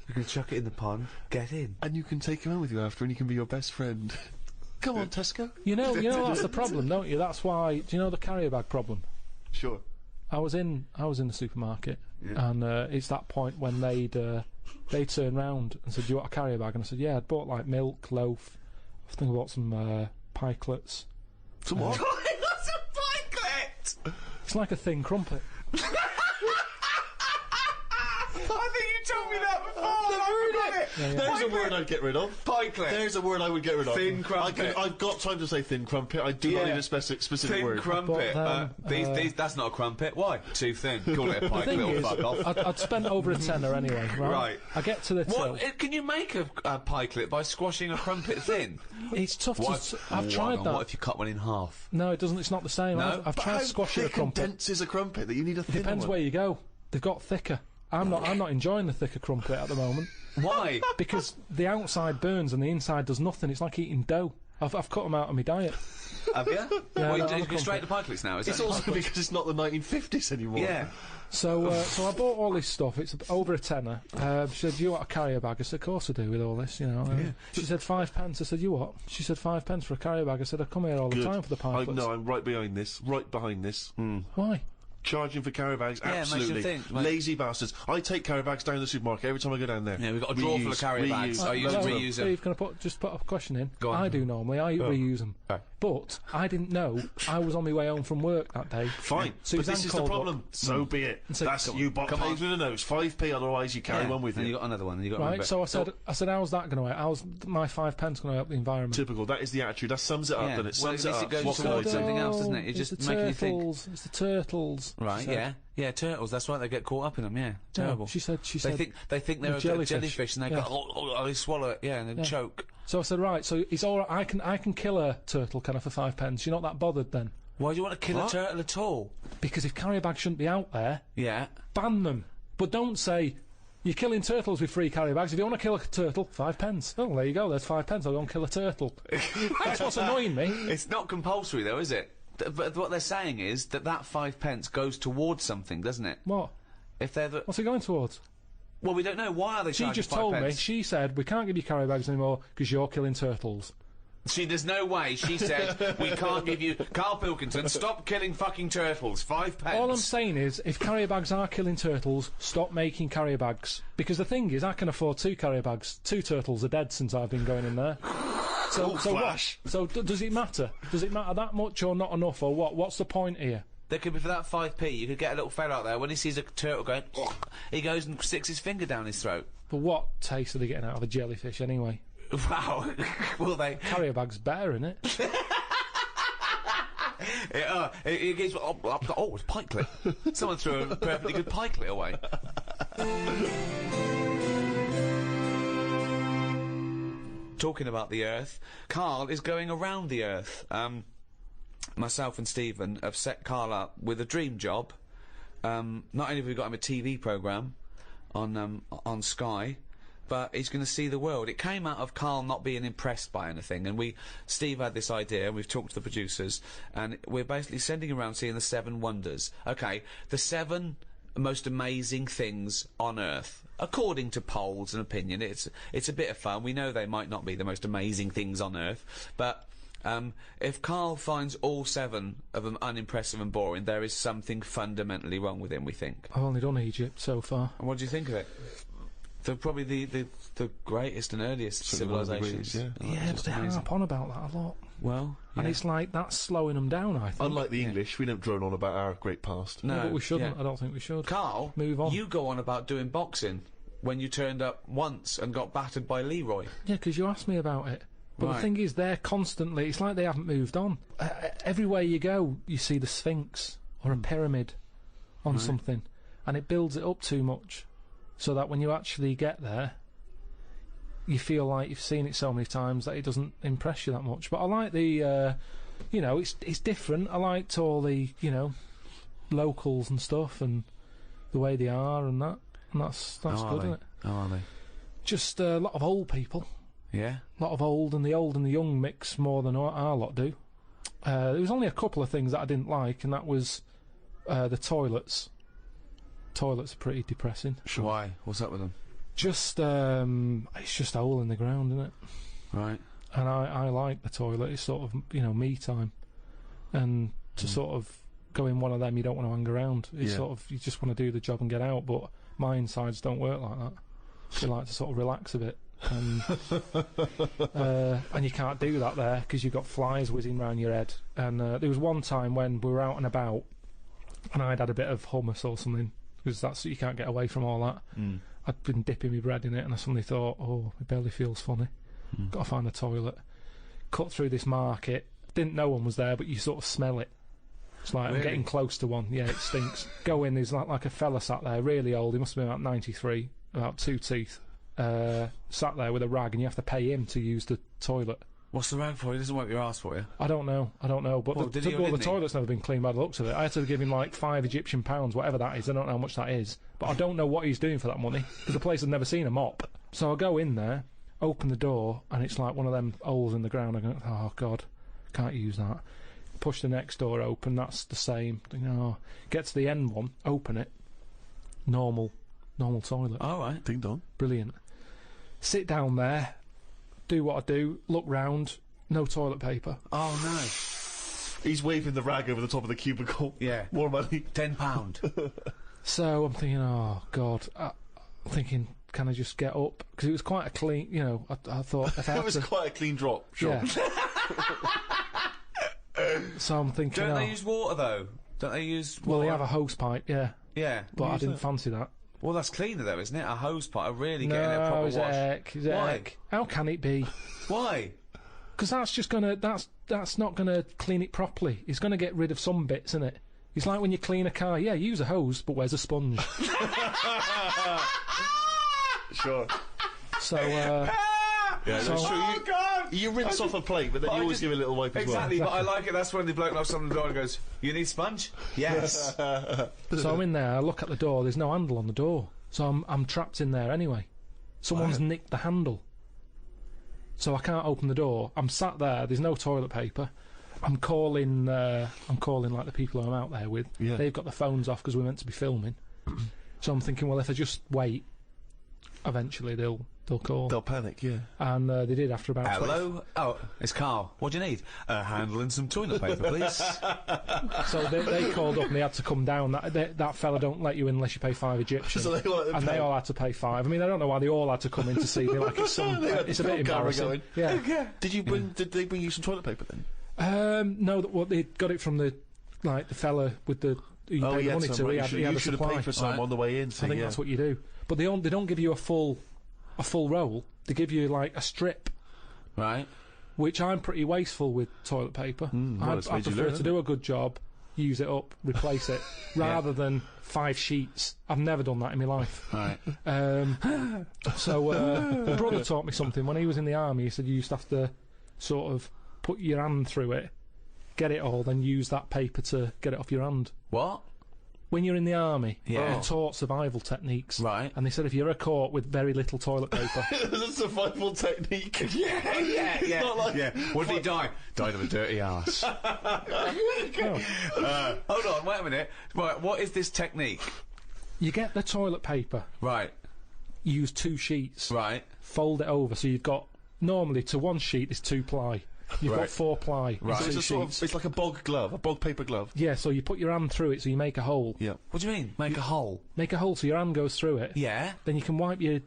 We can chuck it in the pond, get in. And you can take him out with you after, and he can be your best friend. Come on, Tesco. You know that's the problem, don't you? That's why. Do you know the carrier bag problem? Sure. I was in the supermarket, and it's that point when they turned round and said, "Do you want a carrier bag?" And I said, "Yeah." I'd bought like milk, loaf. I think I bought some pikelets. Some what? What's a pikelet? It's like a thin crumpet. I think you told me that before. I forgot it. There's a word I'd get rid of. Pikelet. There's a word I would get rid of. Thin crumpet. I've got time to say thin crumpet. I do not need a specific Thin word. crumpet. But, These that's not a crumpet. Why? Too thin. Call it a The pikelet thing or is, fuck off. I'd spent over a tenner anyway. Right. I get to the till. What? Can you make a pikelet by squashing a crumpet thin? It's tough to. I've Hang tried on, that. What if you cut one in half? No, it doesn't. It's not the same. No? I've tried squashing a Thick and crumpet. dense is a crumpet that you need a thin Depends one. where you go. They've got thicker. I'm not enjoying the thicker crumpet at the moment Why? because the outside burns and the inside does nothing. It's like eating dough. I've cut them out of my diet. Have you? Yeah, well, no, you I'm go straight to pikelets now, is It's that also because it's not the 1950s anymore. Yeah. So I bought all this stuff. It's over a tenner. She said, "Do you want a carrier bag?" I said, "Of course I do." With all this, you know. She said, "5p." I said, "You what?" She said, "5p for a carrier bag." I said, "I come here all the time for the pikelets." I'm right behind this. Right behind this. Why? Charging for carrier bags, Yeah, it makes you absolutely. think, mate. Lazy bastards. I take carrier bags down to the supermarket every time I go down there. Yeah, we've got a drawer full of carrier bags. I used to reuse them. Steve, can I just put a question in? Go on. I do normally. I reuse them. Okay. But I didn't know I was on my way home from work that day. Fine, but Suzanne this is the called problem. up. So be it. So- That's Come you bought pays with a nose. 5p, otherwise you carry one with and you. you got another one. And you got Right, so I said, how's that going to help? How's my 5p going to help the environment? Typical. That is the attitude. That sums it up. Then it well, sums at least it it up. goes What can I towards do? something else, doesn't it? It's It's just the making you think. turtles. It's the turtles. Right? she said. Yeah, turtles. That's right. They get caught up in them. Yeah, No, terrible. she said. They think they're a jellyfish, and they Yeah. go, they swallow it. Yeah, and then choke. So I said, right. So it's all right. I can kill a turtle, can I, for 5p? You're not that bothered then? Why do you want to kill a turtle at all? Because if carrier bags shouldn't be out there, Yeah. ban them. But don't say you're killing turtles with free carrier bags. If you want to kill a turtle, 5p. Oh, there you go. There's 5p. I'll go and kill a turtle. That's what's annoying me. It's not compulsory though, is it? But what they're saying is that 5p goes towards something, doesn't it? What? If they're the What's it going towards? well, we don't know. Why are they She charging just 5p? told me. She said we can't give you carrier bags anymore because you're killing turtles. There's no way. She said we can't give you. Karl Pilkington, stop killing fucking turtles. 5p. All I'm saying is, if carrier bags are killing turtles, stop making carrier bags. Because the thing is, I can afford 2 carrier bags. 2 turtles are dead since I've been going in there. So what? Flash. So does it matter? Does it matter that much or not enough or what? What's the point here? There could be for that 5p. You could get a little fella out there when he sees a turtle going. He goes and sticks his finger down his throat. But what taste are they getting out of a jellyfish anyway? Wow. Will they? Carrier bag's better, innit? It gives. Oh, it's pikelet. Someone threw a perfectly good pikelet away. Talking about the Earth, Karl is going around the Earth. Myself and Stephen have set Karl up with a dream job. Not only have we got him a TV programme on Sky, but he's going to see the world. It came out of Karl not being impressed by anything, and Steve had this idea, and we've talked to the producers, and we're basically sending around seeing the 7 wonders. Okay, the 7 most amazing things on Earth, according to polls and opinion. It's a bit of fun. We know they might not be the most amazing things on Earth, but if Karl finds all 7 of them unimpressive and boring, there is something fundamentally wrong with him, we think. I've only done Egypt so far. And what do you think of it? They're probably the greatest and earliest civilizations. Yeah. Yeah, but they harp on about that a lot. Well, And it's like, that's slowing them down, I think. Unlike the English, we don't drone on about our great past. no, But we shouldn't. yeah. I don't think we should. Karl, Move on. you go on about doing boxing when you turned up once and got battered by Leroy. Yeah, because you asked me about it. But Right. the thing is, they're constantly... It's like they haven't moved on. Everywhere you go, you see the Sphinx or a pyramid on something. And it builds it up too much. So that when you actually get there, you feel like you've seen it so many times that it doesn't impress you that much. But I like the... it's different. I liked all the, locals and stuff and the way they are and that. And that's good, isn't it? How are they? Just a lot of old people. Yeah? A lot of old and the young mix more than our lot do. There was only a couple of things that I didn't like, and that was the toilets. Toilets are pretty depressing. Sure. Why? What's up with them? Just it's just a hole in the ground, isn't it? Right. And I like the toilet. It's sort of me time, and to sort of go in one of them, you don't want to hang around. It's sort of, you just want to do the job and get out. But my insides don't work like that. They like to sort of relax a bit. And you can't do that there because you've got flies whizzing round your head. And there was one time when we were out and about, and I'd had a bit of hummus or something, because you can't get away from all that. I'd been dipping my bread in it, and I suddenly thought, oh, my belly feels funny. Got to find a toilet. Cut through this market. Didn't know one was there, but you sort of smell it. It's like, I'm getting close to one. Yeah, it stinks. Go in, there's like a fella sat there, really old. He must have been about 93, about 2 teeth. Sat there with a rag, and you have to pay him to use the toilet. What's the rag for? He doesn't wipe your ass for you. I don't know. But Well, did he or the didn't he? toilet's never been cleaned by the looks of it. I had to give him like £5 Egyptian, whatever that is. I don't know how much that is, but I don't know what he's doing for that money because the place has never seen a mop. So I go in there, open the door, and it's like one of them holes in the ground. I go, oh, God, can't use that. Push the next door open, that's the same. Get to the end one, open it, normal toilet. All right. Ding dong. Brilliant. Sit down there, do what I do, look round, no toilet paper. Oh, no. He's waving the rag over the top of the cubicle. Yeah. More money. £10. So I'm thinking, oh, God. I'm thinking, can I just get up? Because it was quite a clean, I thought... If I It had was to, quite a clean drop, sure. Yeah. So I'm thinking, Don't they use water, though? Don't they use water? Well, they have a hose pipe, yeah. Yeah. But I didn't fancy that. Well, that's cleaner, though, isn't it? A hose pipe. Really getting a proper it's wash. It's Why? heck. How can it be? Why? Because that's just gonna... That's not gonna clean it properly. It's gonna get rid of some bits, isn't it? It's like when you clean a car. Yeah, use a hose, but where's a sponge? Sure. So, Yeah, that's true. Oh, God! You rinse off a plate, but then you always give it a little wipe Exactly, as but I like it. That's when the bloke knocks on the door and goes, "You need sponge?" Yes. so I'm in there. I look at the door. There's no handle on the door, so I'm trapped in there anyway. Someone's nicked the handle, so I can't open the door. I'm sat there. There's no toilet paper. I'm calling like the people who I'm out there with. Yeah. They've got the phones off because we're meant to be filming. So I'm thinking, well, if I just wait, eventually they'll call. They'll panic, yeah. And they did after about. Hello? Oh, it's Carl. What do you need? A handle and some toilet paper, please. So they called up and they had to come down. That fella don't let you in unless you pay 5 Egyptian. So they all had to pay 5. I mean, I don't know why they all had to come in to see me. Like it's a bit embarrassing. Yeah. Did they bring you some toilet paper then? No, they got it from the fella with the who you pay the money to. He had a should have supply. paid for some on the way in. I think that's what you do. But they don't give you a full roll. They give you like a strip. Right. Which I'm pretty wasteful with toilet paper. I prefer to do a good job, use it up, replace it, rather than 5 sheets. I've never done that in my life. Right. So my brother taught me something. When he was in the army, he said you used to have to sort of put your hand through it, get it all, then use that paper to get it off your hand. What? When you're in the army, Yeah. they're taught survival techniques. Right. And they said if you're caught with very little toilet paper... It's a survival technique. Yeah. Not like- Yeah. What did he die? Died of a dirty arse. Hold on, wait a minute. Right, what is this technique? You get the toilet paper, Right. use 2 sheets, Right. fold it over, so you've got... Normally, to 1 sheet is 2 ply. You've got 4 ply. Right. So Two it's a sort sheets. of, it's like a bog glove, a bog paper glove. Yeah, so you put your hand through it, so you make a hole. Yeah. What do you mean? Make a hole? Make a hole so your hand goes through it. Yeah. Then you can wipe your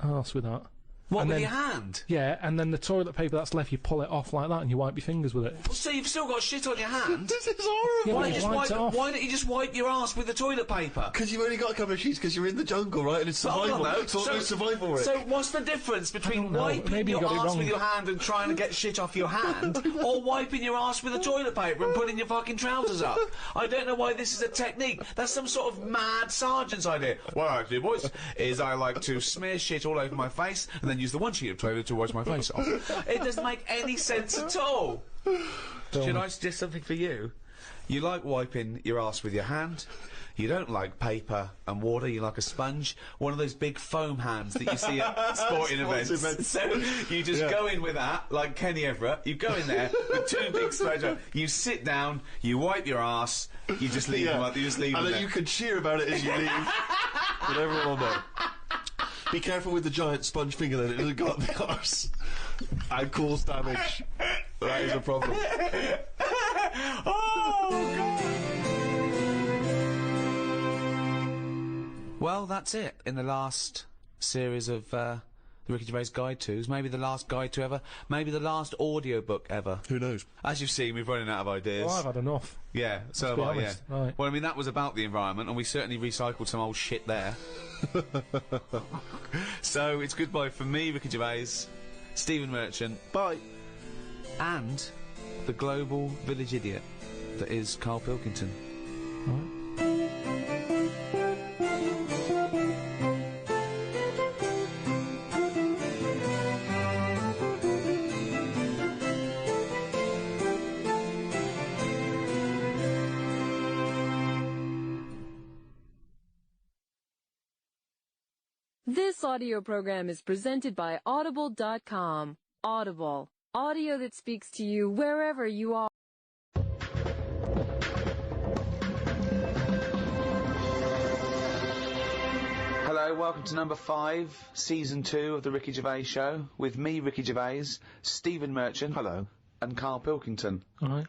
arse with that. What, And with then- your hand? Yeah, and then the toilet paper that's left, you pull it off like that, and you wipe your fingers with it. So you've still got shit on your hand? This is horrible. Yeah, Why but don't, it wipes it off. why don't you just wipe your ass with the toilet paper? Because you've only got a couple of sheets because you're in the jungle, right? And it's Hold survival. on, though. It's almost survival, Rick. So what's the difference between don't know. wiping Maybe you your got it arse wrong. with your hand and trying to get shit off your hand, or wiping your arse with a toilet paper and putting your fucking trousers up? I don't know why this is a technique. That's some sort of mad sergeant's idea. What I do, boys, is I like to smear shit all over my face and then use the 1 sheet of toilet to wash my face off. It doesn't make any sense at all. Should I suggest something for you? You like wiping your arse with your hand. You don't like paper and water, you like a sponge. One of those big foam hands that you see at sporting events. So you just go in with that, like Kenny Everett. You go in there with 2 big sponges. You sit down, you wipe your arse, you just leave them up, you just leave them And then there. you can cheer about it as you leave. But everyone will know. Be careful with the giant sponge finger then, it'll go up the arse. And cause damage. That is a problem. Oh, God. Well, that's it in the last series of the Ricky Gervais Guide To's. Maybe the last guide to ever. Maybe the last audiobook ever. Who knows? As you've seen, we've running out of ideas. Well, I've had enough. Yeah, so Let's be have I, yeah. honest. Right. Well, I mean, that was about the environment, and we certainly recycled some old shit there. So, it's goodbye from me, Ricky Gervais, Stephen Merchant, Bye. and the global village idiot that is Karl Pilkington. This audio program is presented by Audible.com. Audible. Audio that speaks to you wherever you are. Hello, welcome to number 5, season 2 of the Ricky Gervais Show, with me, Ricky Gervais, Stephen Merchant. Hello. And Karl Pilkington. Alright.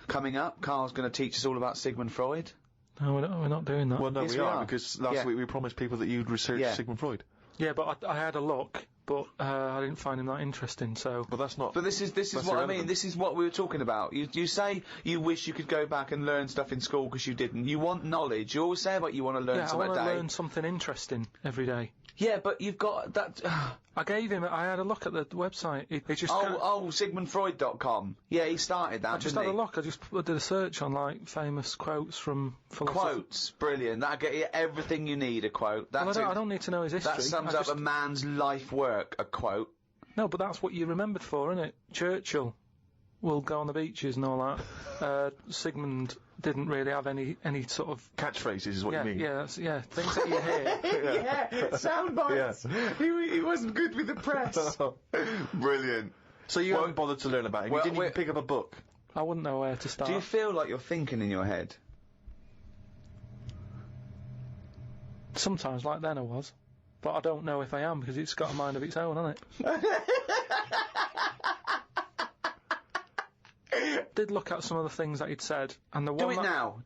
Coming up, Karl's going to teach us all about Sigmund Freud. No, we're not doing that. Well, no, Yes, we we are, are. because last week we promised people that you'd research Sigmund Freud. Yeah, but I had a look, but I didn't find him that interesting, so... But that's not... But this is what I mean, this is what we were talking about. You say you wish you could go back and learn stuff in school because you didn't. You want knowledge. You always say about you want to learn something a day. I want to learn something interesting every day. Yeah, but you've got that... I had a look at the website. It just... SigmundFreud.com. Yeah, he started that, I just had a look. I just did a search on, like, famous quotes from philosophers. Quotes. Brilliant. That'll get you everything you need, a quote. Well, I don't need to know his history. That sums up a man's life work, a quote. No, but that's what you're remembered for, isn't it? Churchill will go on the beaches and all that. Sigmund didn't really have any sort of... Catchphrases is what you mean? Yeah, things that you hear. Sound bites. Yeah. He wasn't good with the press. Brilliant. So you haven't bothered to learn about him? You didn't even pick up a book? I wouldn't know where to start. Do you feel like you're thinking in your head? Sometimes, like then I was. But I don't know if I am, because it's got a mind of its own, hasn't it? Did look at some of the things that he'd said, and the one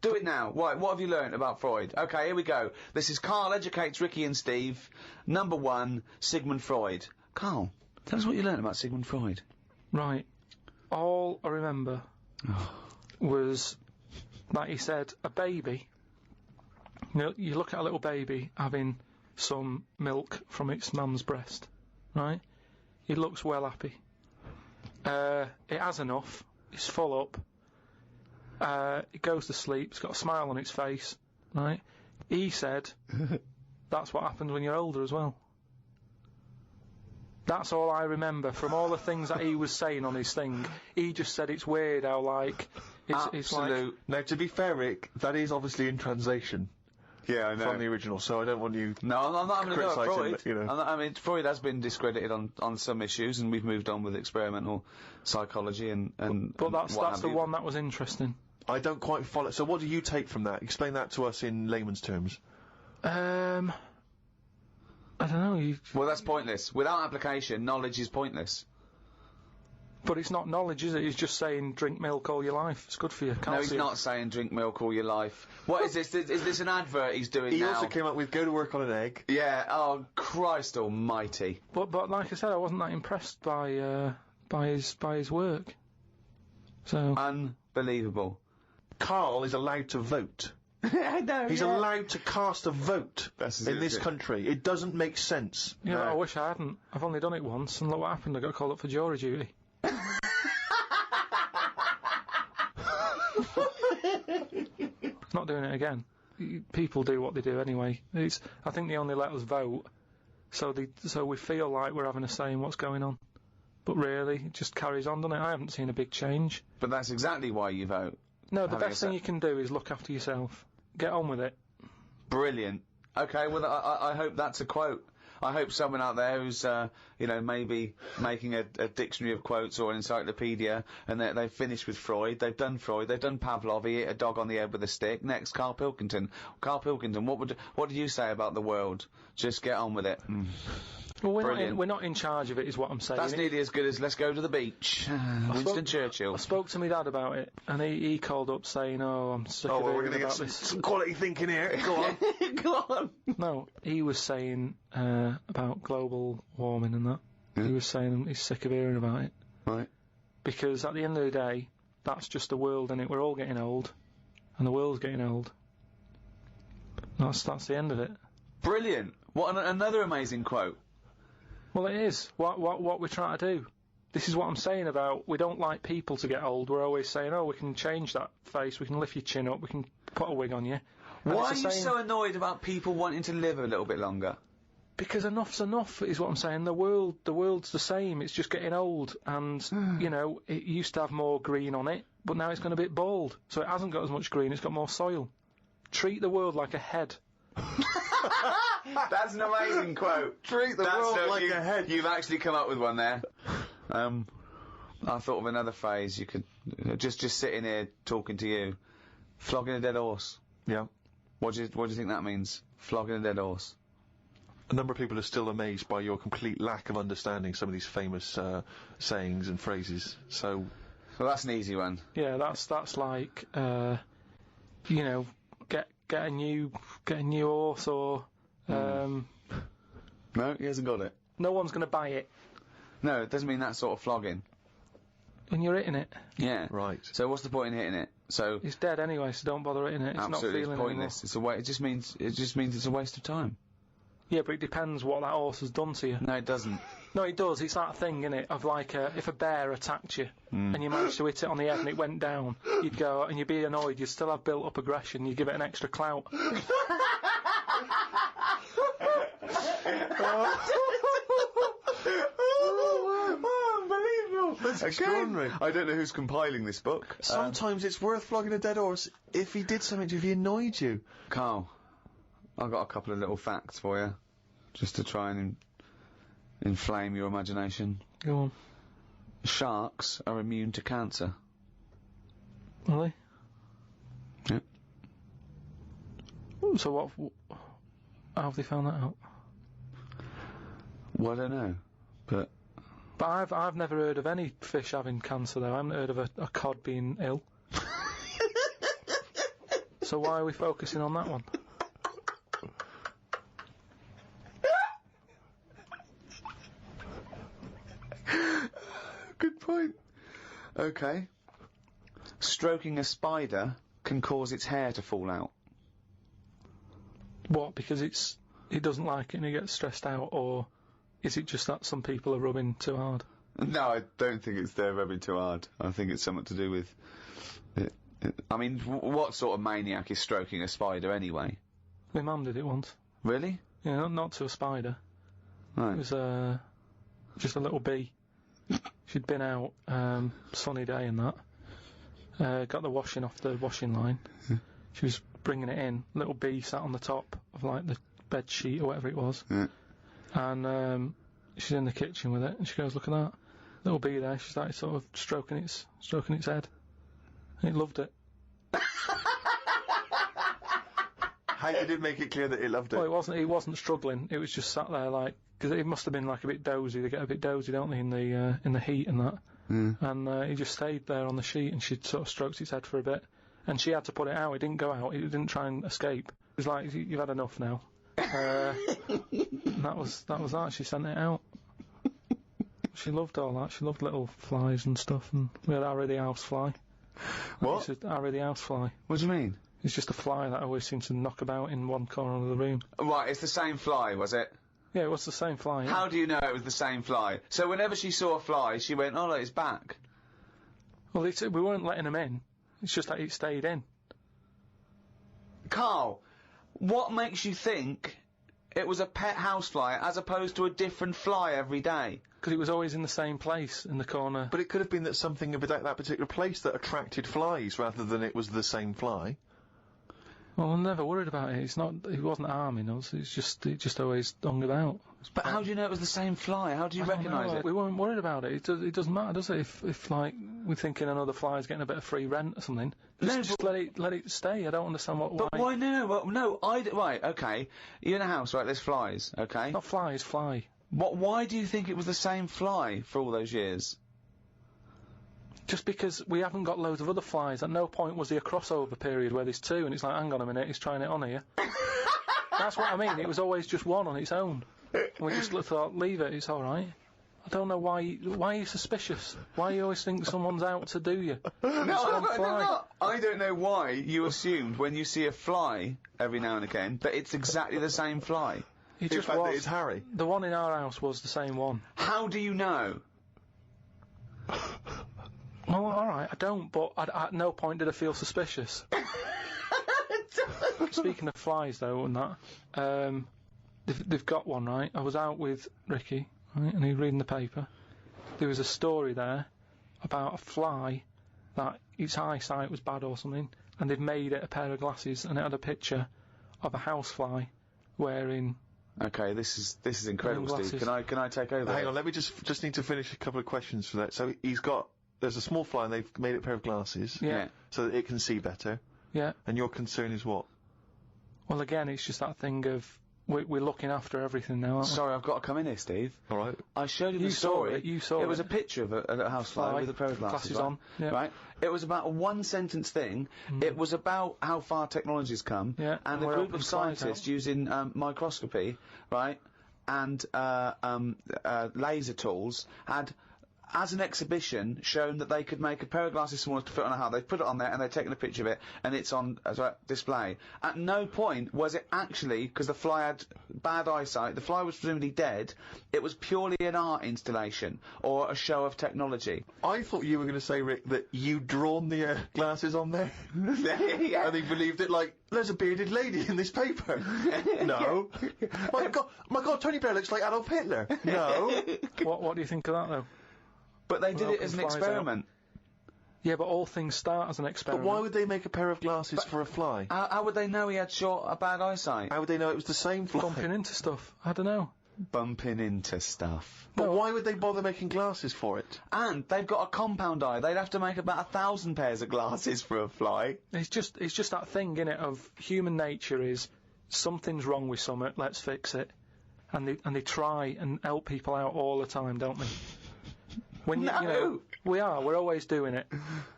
Do it now. Right, what have you learnt about Freud? Okay, here we go. This is Karl Educates Ricky and Steve. Number 1, Sigmund Freud. Karl, tell us what you learnt about Sigmund Freud. Right. All I remember was that he said a baby... You look at a little baby having some milk from its mum's breast, right? It looks well happy. It has enough. It's full up. It goes to sleep. It's got a smile on its face, right? He said that's what happens when you're older as well. That's all I remember from all the things that he was saying on his thing. He just said it's weird how, like... It's like... Now, to be fair, Rick, that is obviously in translation. Yeah, I know. From the original, so I don't want you... No, I'm not having to go at Freud. You know. I mean, Freud has been discredited on some issues, and we've moved on with experimental psychology and But that's the one that was interesting. I don't quite follow... So what do you take from that? Explain that to us in layman's terms. I don't know. Well, that's pointless. Without application, knowledge is pointless. But it's not knowledge, is it? He's just saying drink milk all your life. It's good for you. Calcium. No, he's not saying drink milk all your life. What is this? Is this an advert he's doing now? He also came up with go to work on an egg. Yeah. Oh, Christ Almighty. But like I said, I wasn't that impressed by his work. So unbelievable. Karl is allowed to vote. I know. He's allowed to cast a vote in this country. It doesn't make sense. Yeah, I wish I hadn't. I've only done it once, and look what happened. I got called up for jury duty. Not doing it again. People do what they do anyway. I think they only let us vote, so we feel like we're having a say in what's going on. But really, it just carries on, doesn't it? I haven't seen a big change. But that's exactly why you vote. No, the best thing you can do is look after yourself. Get on with it. Brilliant. Okay, well, I hope that's a quote. I hope someone out there who's, maybe making a dictionary of quotes or an encyclopedia, and they've finished with Freud, they've done Pavlov, he hit a dog on the head with a stick. Next, Karl Pilkington. Karl Pilkington, what do you say about the world? Just get on with it. Well, we're not in charge of it, is what I'm saying. That's nearly as good as let's go to the beach. Winston Churchill. I spoke to my dad about it, and he called up saying, "Oh, I'm sick of hearing about this." Some quality thinking here. Go on. Go on. No, he was saying about global warming and that. Yeah. He was saying he's sick of hearing about it. Right. Because at the end of the day, that's just the world, and we're all getting old, and the world's getting old. That's the end of it. Brilliant. What another amazing quote. Well, it is. What we're trying to do. This is what I'm saying about we don't like people to get old. We're always saying, oh, we can change that face, we can lift your chin up, we can put a wig on you. And why are you so annoyed about people wanting to live a little bit longer? Because enough's enough, is what I'm saying. The world's the same. It's just getting old, and it used to have more green on it, but now it's gone a bit bald, so it hasn't got as much green. It's got more soil. Treat the world like a head. That's an amazing quote. Treat the world like a hen. You've actually come up with one there. I thought of another phrase you could... just sitting here talking to you. Flogging a dead horse. Yeah. What do you think that means? Flogging a dead horse. A number of people are still amazed by your complete lack of understanding some of these famous sayings and phrases. So... Well, that's an easy one. Yeah, that's like, you know, get a new horse or, No, he hasn't got it. no one's going to buy it, No, it doesn't mean that sort of flogging. and you're hitting it. Yeah. Right. So what's the point in hitting it? So It's dead anyway, so don't bother hitting it. It's absolutely, not it's feeling pointless. It's a it just means it's a waste of time. Yeah, but it depends what that horse has done to you. No, it doesn't. No, it does. It's that thing, innit, of like, if a bear attacked you and you managed to hit it on the head and it went down, you'd go and you'd be annoyed. You'd still have built-up aggression. You'd give it an extra clout. Unbelievable! That's extraordinary. I don't know who's compiling this book. Sometimes it's worth flogging a dead horse if he did something to you, if he annoyed you. Carl, I've got a couple of little facts for you, just to try and inflame your imagination. Go on. Sharks are immune to cancer. Really? Yep. So what? How have they found that out? Well, I don't know, but I've never heard of any fish having cancer though. I haven't heard of a cod being ill. So why are we focusing on that one? good point. Okay. Stroking a spider can cause its hair to fall out. What? Because it doesn't like it and it gets stressed out, or is it just that some people are rubbing too hard? No, I don't think it's they're rubbing too hard. I think it's something to do with... I mean, what sort of maniac is stroking a spider anyway? My mum did it once. Really? Yeah, not to a spider. Right. It was just a little bee. She'd been out, sunny day and that. Got the washing off the washing line. She was bringing it in. Little bee sat on the top of like the bed sheet or whatever it was. Yeah. And she's in the kitchen with it, and she goes, "Look at that little bee there." She started sort of stroking its head. And it loved it. How did it make it clear that it loved it? Well, it wasn't struggling. It was just sat there like, because it must have been like a bit dozy. They get a bit dozy, don't they, in the heat and that. And he just stayed there on the sheet, and she sort of stroked its head for a bit, and she had to put it out. It didn't go out. It didn't try and escape. It was like, "You've had enough now." And that was that. She sent it out. She loved all that. She loved little flies and stuff, and we had Harry the housefly. What? Harry the housefly. What do you mean? It's just a fly that always seems to knock about in one corner of the room. Right, it's the same fly, was it? Yeah, it was the same fly. Yeah. How do you know it was the same fly? So whenever she saw a fly, she went, "Oh, look, it's back." Well, we weren't letting him in. It's just that it stayed in. Carl, what makes you think it was a pet housefly as opposed to a different fly every day? Because it was always in the same place, in the corner. But it could have been that something about that particular place that attracted flies rather than it was the same fly. Well, I'm never worried about it. It wasn't harming us. It just always hung about. But how do you know it was the same fly? How do you recognise it? We weren't worried about it. It doesn't matter, does it? If like we're thinking another fly's getting a bit of free rent or something, just let it stay. I don't understand why. But why no? Well, no, right, okay. You're in a house, right? There's flies, okay? Not flies, fly. Why do you think it was the same fly for all those years? Just because we haven't got loads of other flies. At no point was there a crossover period where there's two, and it's like, hang on a minute, he's trying it on here. That's what I mean. It was always just one on its own. And we just thought, leave it, it's all right. I don't know why are you suspicious? Why you always think someone's out to do you? No, I don't know why you assumed when you see a fly every now and again that it's exactly the same fly. It just was. was. It's Harry. The one in our house was the same one. How do you know? Well, all right, I don't, but at no point did I feel suspicious. Speaking of flies, though, and that, they've got one, right? I was out with Ricky, right, and he was reading the paper. There was a story there about a fly that its eyesight was bad or something, and they've made it a pair of glasses, and it had a picture of a housefly wearing. Okay, this is incredible, Steve. Glasses. Can I take over? Hang on, let me just need to finish a couple of questions for that. So there's a small fly and they've made it a pair of glasses. Yeah. So that it can see better. Yeah. And your concern is what? Well, again, it's just that thing of we're looking after everything now, aren't we? Sorry, I've got to come in here, Steve. All right. I showed you the You saw story. it, you saw It was it. a picture of a housefly with a pair of glasses Glasses right? on, yeah. Right. It was about a one-sentence thing. It was about how far technology's come, Yeah, and and a we're group helping of flies scientists out. using microscopy, right, and laser tools had. As an exhibition, shown that they could make a pair of glasses smaller to fit on a hat. They put it on there and they've taken a picture of it, and it's on as a display. At no point was it actually, because the fly had bad eyesight, the fly was presumably dead, it was purely an art installation, or a show of technology. I thought you were going to say, Rick, that you'd drawn the glasses on there. Yeah. And he believed it like, there's a bearded lady in this paper. No. my God, Tony Blair looks like Adolf Hitler. No. What do you think of that, though? But they did it as an Flies out. experiment. Yeah, but all things start as an But experiment. why would they make a pair of glasses for a fly? How would they know he had bad eyesight? How would they know it was the same fly? Bumping into stuff? I don't know. Bumping into stuff. But why would they bother making glasses for it? And they've got a compound eye. They'd have to make about 1,000 pairs of glasses for a fly. It's just that thing, innit, of human nature is something's wrong with something, let's fix it. And they try and help people out all the time, don't they? When you know, we're always doing it.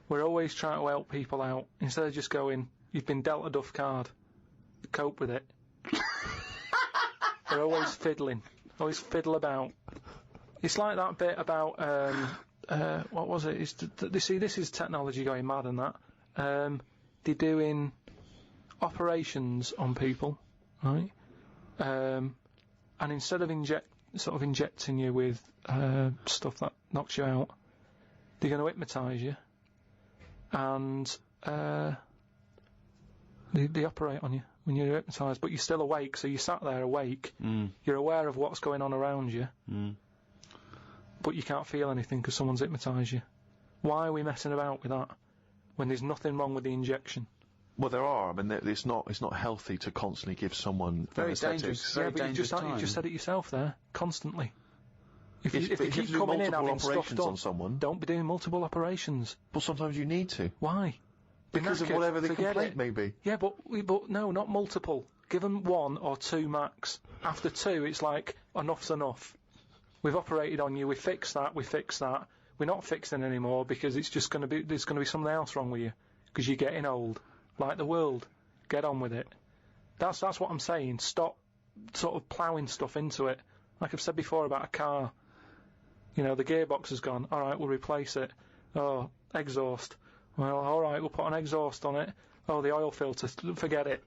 We're always trying to help people out. Instead of just going, you've been dealt a duff card, cope with it. We're always fiddling. Always fiddle about. It's like that bit about, what was it? This is technology going mad and that. They're doing operations on people, right? And instead of injecting you with stuff that knocks you out, they're going to hypnotise you, and they operate on you when you're hypnotised, but you're still awake, so you're sat there awake, you're aware of what's going on around you, but you can't feel anything because someone's hypnotised you. Why are we messing about with that when there's nothing wrong with the injection? Well, there are. I mean, it's not healthy to constantly give someone Very anesthetics. dangerous. Yeah, Very but you dangerous just said it yourself there, constantly. If But you if you keep do coming in multiple having stuff operations done, on someone, don't be doing multiple operations. well, sometimes you need to. Why? Because of Knackered, whatever the forget complaint it. may be. Yeah, but no, not multiple. Give them 1 or 2 max. After 2, it's like, enough's enough. We've operated on you, we fixed that. We're not fixing anymore because it's just going to be, there's going to be something else wrong with you. Because you're getting old. Like the world. Get on with it. That's what I'm saying. Stop sort of ploughing stuff into it. Like I've said before about a car. You know, the gearbox has gone. All right, we'll replace it. Oh, exhaust. Well, all right, we'll put an exhaust on it. Oh, the oil filter. Forget it.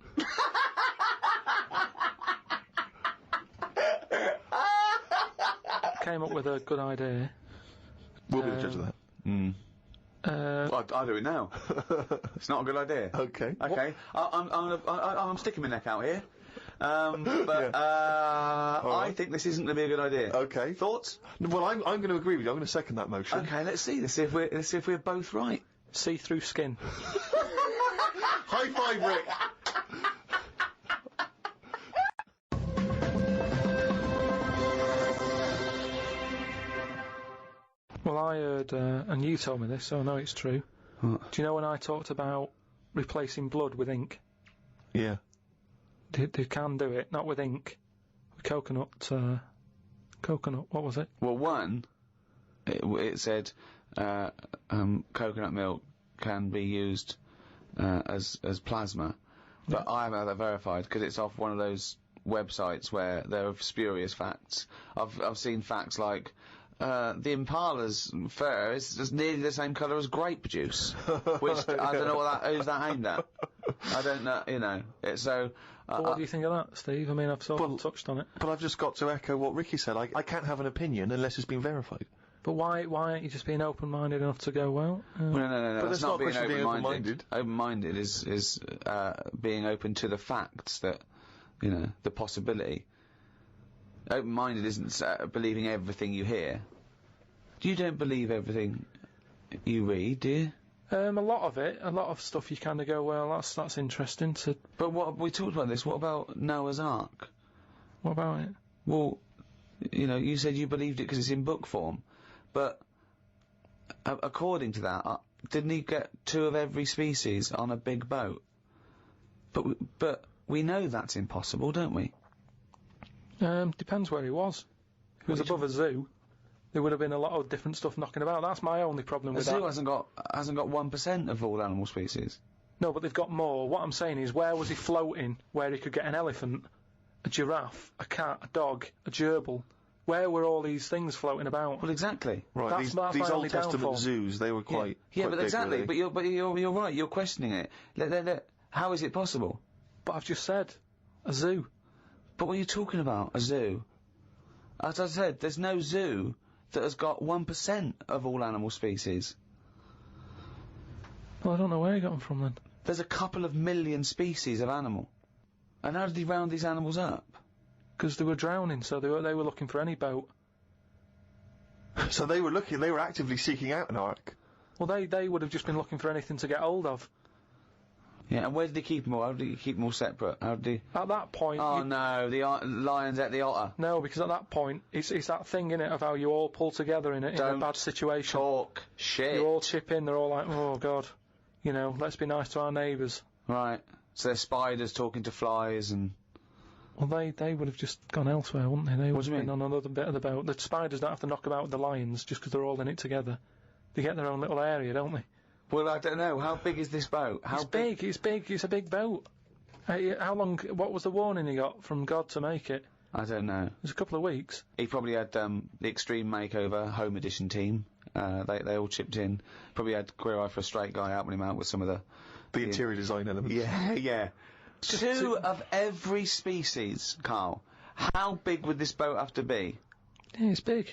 Came up with a good idea. We'll be the judge of that. Well, I'll do it now. It's not a good idea. Okay. Okay. I'm sticking my neck out here. I think this isn't going to be a good idea. Okay. Thoughts? Well, I'm going to agree with you. I'm going to second that motion. Okay, let's see. Let's see if we're both right. See-through skin. High five, Rick. Well, I heard, and you told me this, so I know it's true. Do you know when I talked about replacing blood with ink? Yeah. They can do it, not with ink. With coconut, what was it? Well, one, it said coconut milk can be used as plasma, but I haven't had that verified because it's off one of those websites where there are spurious facts. I've seen facts like the Impala's fur is just nearly the same colour as grape juice, which I don't know who's that aimed at. I don't know, you know. So. Well, what do you think of that, Steve? I mean, I've sort of touched on it. But I've just got to echo what Ricky said. I can't have an opinion unless it's been verified. But why aren't you just being open-minded enough to go, well... No, But that's that's not not a being question of being open-minded. Open-minded is being open to the facts that, you know, the possibility. Open-minded isn't believing everything you hear. You don't believe everything you read, do you? A lot of stuff you kind of go, well, that's interesting to... But what we talked about this, what about Noah's Ark? What about it? Well, you know, you said you believed it because it's in book form, but according to that, didn't he get 2 of every species on a big boat? But we know that's impossible, don't we? Depends where he was. If he was above a zoo, there would have been a lot of different stuff knocking about. That's my only problem with that. A zoo hasn't got 1% of all animal species. No, but they've got more. What I'm saying is, where was he floating where he could get an elephant, a giraffe, a cat, a dog, a gerbil? Where were all these things floating about? Well, exactly. Right, That's my these only Old Testament downfall. zoos, they were quite Yeah, quite but big, exactly. really. But you're right. You're questioning it. How is it possible? But I've just said, a zoo. But what are you talking about? A zoo? As I said, there's no zoo that has got 1% of all animal species. Well, I don't know where he got them from then. There's a couple of million species of animal. And how did he round these animals up? Because they were drowning, so they were looking for any boat. So they were actively seeking out an ark. Well, they would have just been looking for anything to get hold of. Yeah, and where did he keep them all? How did he keep them all separate? How did he... At that point... Oh, no, the lions ate the otter. No, because at that point, it's that thing, innit, of how you all pull together in a bad situation. Talk shit. You all chip in, they're all like, oh, God, you know, let's be nice to our neighbours. Right. So there's spiders talking to flies and... Well, they would have just gone elsewhere, wouldn't they? They would do you have been on another bit of the boat. The spiders don't have to knock about with the lions just because they're all in it together. They get their own little area, don't they? Well, I don't know. How big is this boat? It's big. It's big. It's a big boat. How long... What was the warning he got from God to make it? I don't know. It was a couple of weeks. He probably had the Extreme Makeover Home Edition team. They all chipped in. Probably had Queer Eye for a Straight Guy helping him out with some of the interior design elements. Yeah, yeah. 2 of every species, Carl. How big would this boat have to be? Yeah, it's big.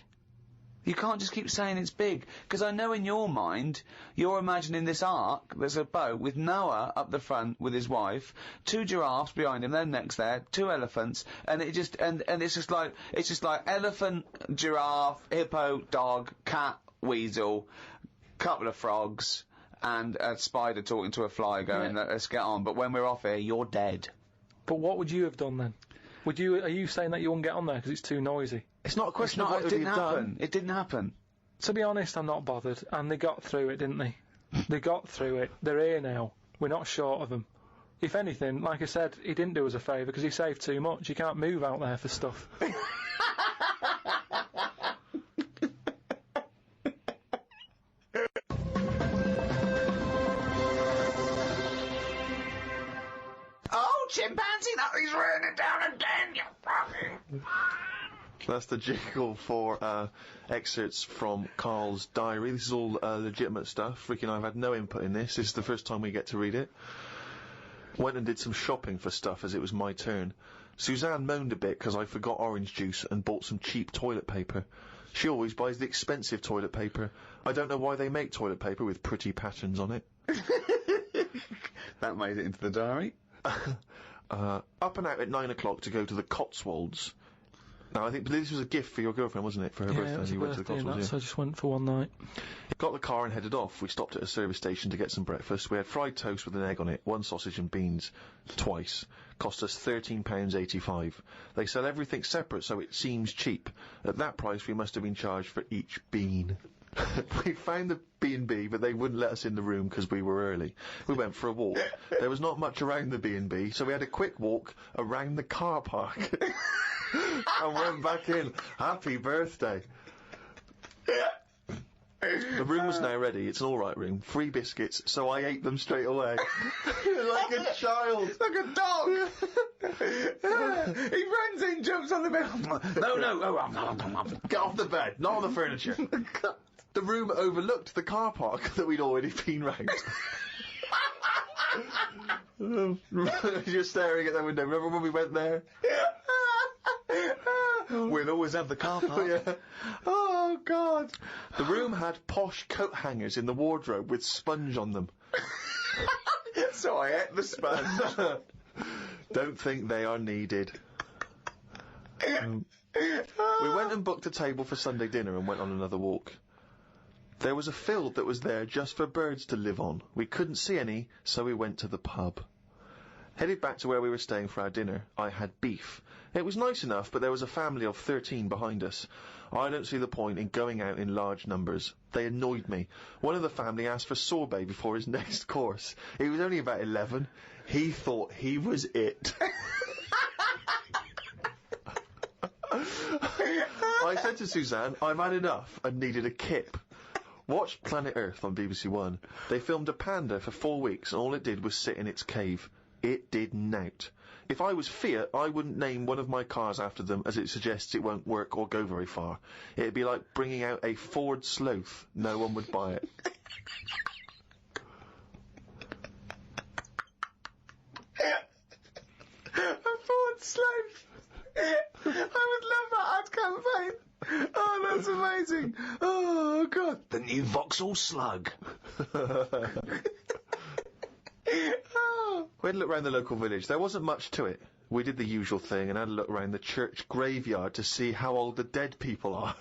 You can't just keep saying it's big, because I know in your mind, you're imagining this ark, there's a boat with Noah up the front with his wife, 2 giraffes behind him, then next there, 2 elephants, and it just, and it's just like elephant, giraffe, hippo, dog, cat, weasel, couple of frogs, and a spider talking to a fly going, let's get on, but when we're off here, you're dead. But what would you have done then? Are you saying that you wouldn't get on there because it's too noisy? It's not a question of what it didn't happen. done. It didn't happen. To be honest, I'm not bothered, and they got through it, didn't they? They got through it. They're here now. We're not short of them. If anything, like I said, he didn't do us a favour because he saved too much. You can't move out there for stuff. Oh, chimpanzee, that is raining down again, you fucking... That's the jingle for excerpts from Karl's diary. This is all legitimate stuff. Ricky and I have had no input in this. This is the first time we get to read it. Went and did some shopping for stuff as it was my turn. Suzanne moaned a bit because I forgot orange juice and bought some cheap toilet paper. She always buys the expensive toilet paper. I don't know why they make toilet paper with pretty patterns on it. That made it into the diary. Up and out at 9 o'clock to go to the Cotswolds. Now, I think this was a gift for your girlfriend, wasn't it, for her birthday? Yeah, it was You went to the Cotswolds, so I just went for one night. Got the car and headed off. We stopped at a service station to get some breakfast. We had fried toast with an egg on it, 1 sausage and beans, twice. Cost us £13.85. They sell everything separate, so it seems cheap. At that price, we must have been charged for each bean. We found the B&B, but they wouldn't let us in the room because we were early. We went for a walk. There was not much around the B&B, so we had a quick walk around the car park. And went back in. Happy birthday. The room was now ready. It's an alright room. 3 biscuits, so I ate them straight away. Like a child. Like a dog. He runs in, jumps on the bed. No. Get off the bed, not on the furniture. The room overlooked the car park that we'd already been round. You're staring at that window. Remember when we went there? We'll always have the car park. Yeah. Oh, God. The room had posh coat hangers in the wardrobe with sponge on them. So I ate the sponge. Don't think they are needed. We went and booked a table for Sunday dinner and went on another walk. There was a field that was there just for birds to live on. We couldn't see any, so we went to the pub. Headed back to where we were staying for our dinner, I had beef. It was nice enough, but there was a family of 13 behind us. I don't see the point in going out in large numbers. They annoyed me. One of the family asked for sorbet before his next course. He was only about 11. He thought he was it. I said to Suzanne, I've had enough and needed a kip. Watched Planet Earth on BBC One. They filmed a panda for 4 weeks and all it did was sit in its cave. It did nout. If I was Fiat, I wouldn't name one of my cars after them as it suggests it won't work or go very far. It'd be like bringing out a Ford Sloth. No one would buy it. A Ford Sloth. I would love that ad campaign. Oh, that's amazing. Oh, God. The new Vauxhall Slug. We had a look around the local village. There wasn't much to it. We did the usual thing and had a look around the church graveyard to see how old the dead people are.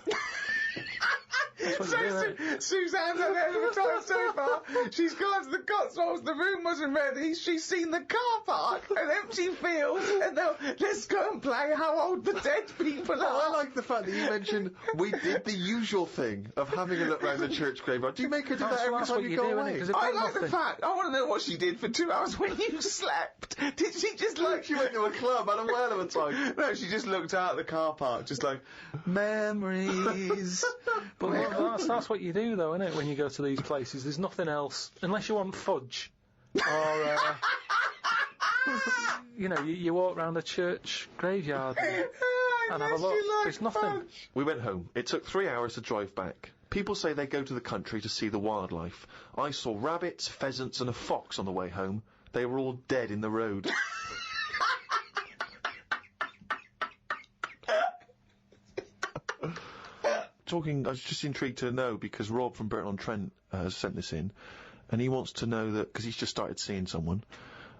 Suzanne's had it every time so far. She's gone to the Cotswolds, the room wasn't ready, she's seen the car park, an empty field, and now let's go and play how old the dead people are. I like the fact that you mentioned we did the usual thing of having a look round the church graveyard. Do you make her do that every time you go away? I like the fact, I want to know what she did for 2 hours when you slept. Did she just like... She went to a club, had a whale of a time. No, she just looked out at the car park, just like, memories. But that's what you do, though, isn't it, when you go to these places? There's nothing else, unless you want fudge, or, you know, you walk round a church graveyard and have a look. There's nothing. We went home. It took 3 hours to drive back. People say they go to the country to see the wildlife. I saw rabbits, pheasants and a fox on the way home. They were all dead in the road. I was just intrigued to know, because Rob from Burton-on-Trent has sent this in, and he wants to know that, because he's just started seeing someone,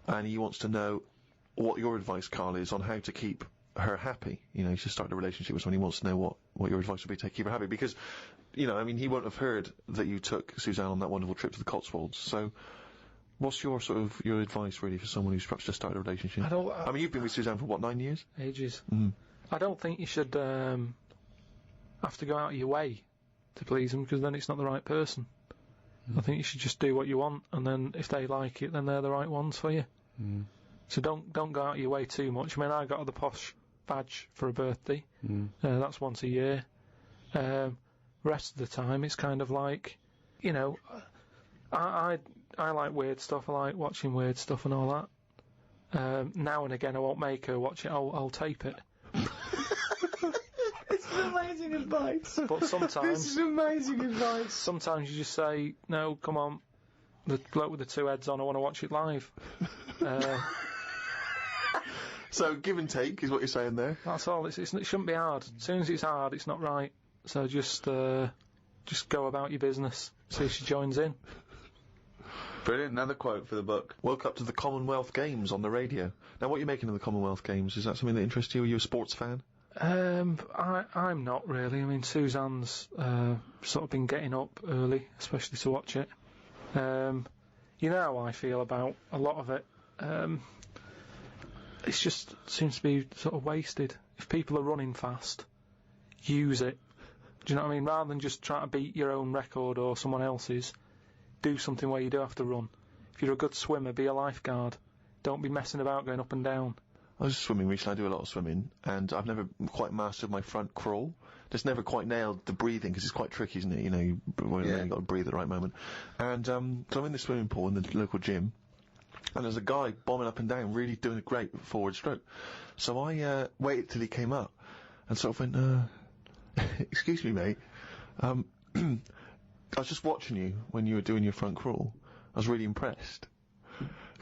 and he wants to know what your advice, Carl, is on how to keep her happy. You know, he's just started a relationship with someone, he wants to know what your advice would be to keep her happy, because, you know, I mean, he won't have heard that you took Suzanne on that wonderful trip to the Cotswolds, so what's your sort of, your advice, really, for someone who's perhaps just started a relationship? I mean, you've been with Suzanne for, what, 9 years? Ages. Mm. I don't think you should, have to go out of your way to please them, because then it's not the right person. I think you should just do what you want, and then if they like it, then they're the right ones for you. So don't go out of your way too much. I mean, I got the posh badge for a birthday. That's once a year. Rest of the time, it's kind of like, you know, I like weird stuff. I like watching weird stuff and all that. Now and again, I won't make her watch it. I'll tape it. Amazing advice. But sometimes... This is amazing advice. Sometimes you just say, no, come on, the bloke with the 2 heads on, I want to watch it live. So, give and take is what you're saying there. That's all. It shouldn't be hard. As soon as it's hard, it's not right. So just go about your business. See if she joins in. Brilliant. Another quote for the book. Woke up to the Commonwealth Games on the radio. Now, what are you making of the Commonwealth Games? Is that something that interests you? Are you a sports fan? I'm not really. I mean, Suzanne's sort of been getting up early, especially to watch it. You know how I feel about a lot of it. It just seems to be sort of wasted. If people are running fast, use it. Do you know what I mean? Rather than just trying to beat your own record or someone else's, do something where you do have to run. If you're a good swimmer, be a lifeguard. Don't be messing about going up and down. I was swimming recently, I do a lot of swimming, and I've never quite mastered my front crawl. Just never quite nailed the breathing, because it's quite tricky, isn't it? You know, you've got to breathe at the right moment. And so I'm in the swimming pool in the local gym, and there's a guy bombing up and down, really doing a great forward stroke. So I waited till he came up, and sort of went, excuse me, mate. I was just watching you when you were doing your front crawl. I was really impressed.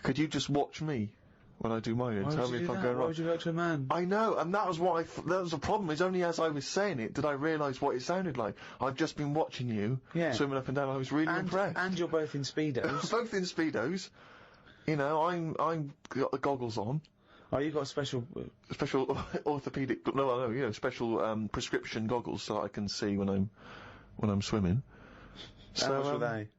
Could you just watch me when I do mine and tell me if I'm going wrong? Why would you go to a man? I know, and that was what that was the problem. It's only as I was saying it did I realise what it sounded like. I've just been watching you swimming up and down. I was really impressed. And you're both in Speedos. Both in Speedos. You know, I'm got the goggles on. Oh, you've got a special orthopedic, special prescription goggles so that I can see when I'm swimming. How much were they?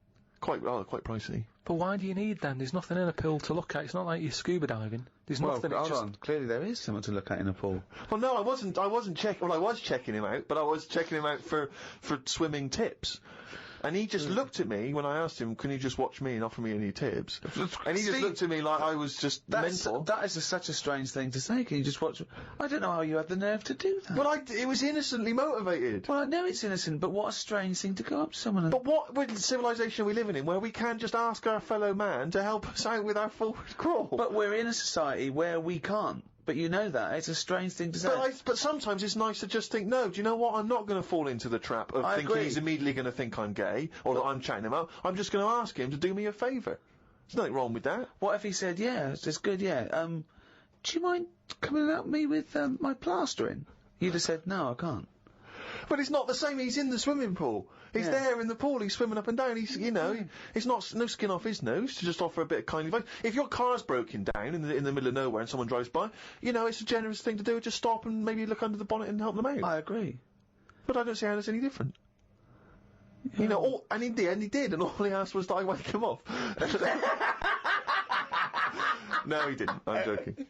Quite pricey. But why do you need them? There's nothing in a pool to look at. It's not like you're scuba diving. There's nothing. Hold on. Clearly there is something to look at in a pool. Well, no, I wasn't checking. Well, I was checking him out, but I was checking him out for swimming tips. And he just looked at me when I asked him, can you just watch me and offer me any tips? And he just looked at me like I was just mental. That is such a strange thing to say. Can you just watch... I don't know how you had the nerve to do that. Well, it was innocently motivated. Well, I know it's innocent, but what a strange thing to go up to someone and... But what civilization are we living in where we can't just ask our fellow man to help us out with our forward crawl? But we're in a society where we can't. But you know that. It's a strange thing to say. But sometimes it's nice to just think, no, do you know what? I'm not going to fall into the trap of thinking he's immediately going to think I'm gay, or that I'm chatting him up. I'm just going to ask him to do me a favour. There's nothing wrong with that. What if he said, yeah, it's good, yeah, do you mind coming and help me with, my plastering? You'd have said, no, I can't. But it's not the same. He's in the swimming pool. He's there in the pool. He's swimming up and down. He's, it's not no skin off his nose to just offer a bit of kindly advice. If your car's broken down in the middle of nowhere and someone drives by, it's a generous thing to do. Just stop and maybe look under the bonnet and help them out. I agree. But I don't see how that's any different. Yeah. And in the end he did, and all he asked was that I wake him off. No, he didn't. I'm joking.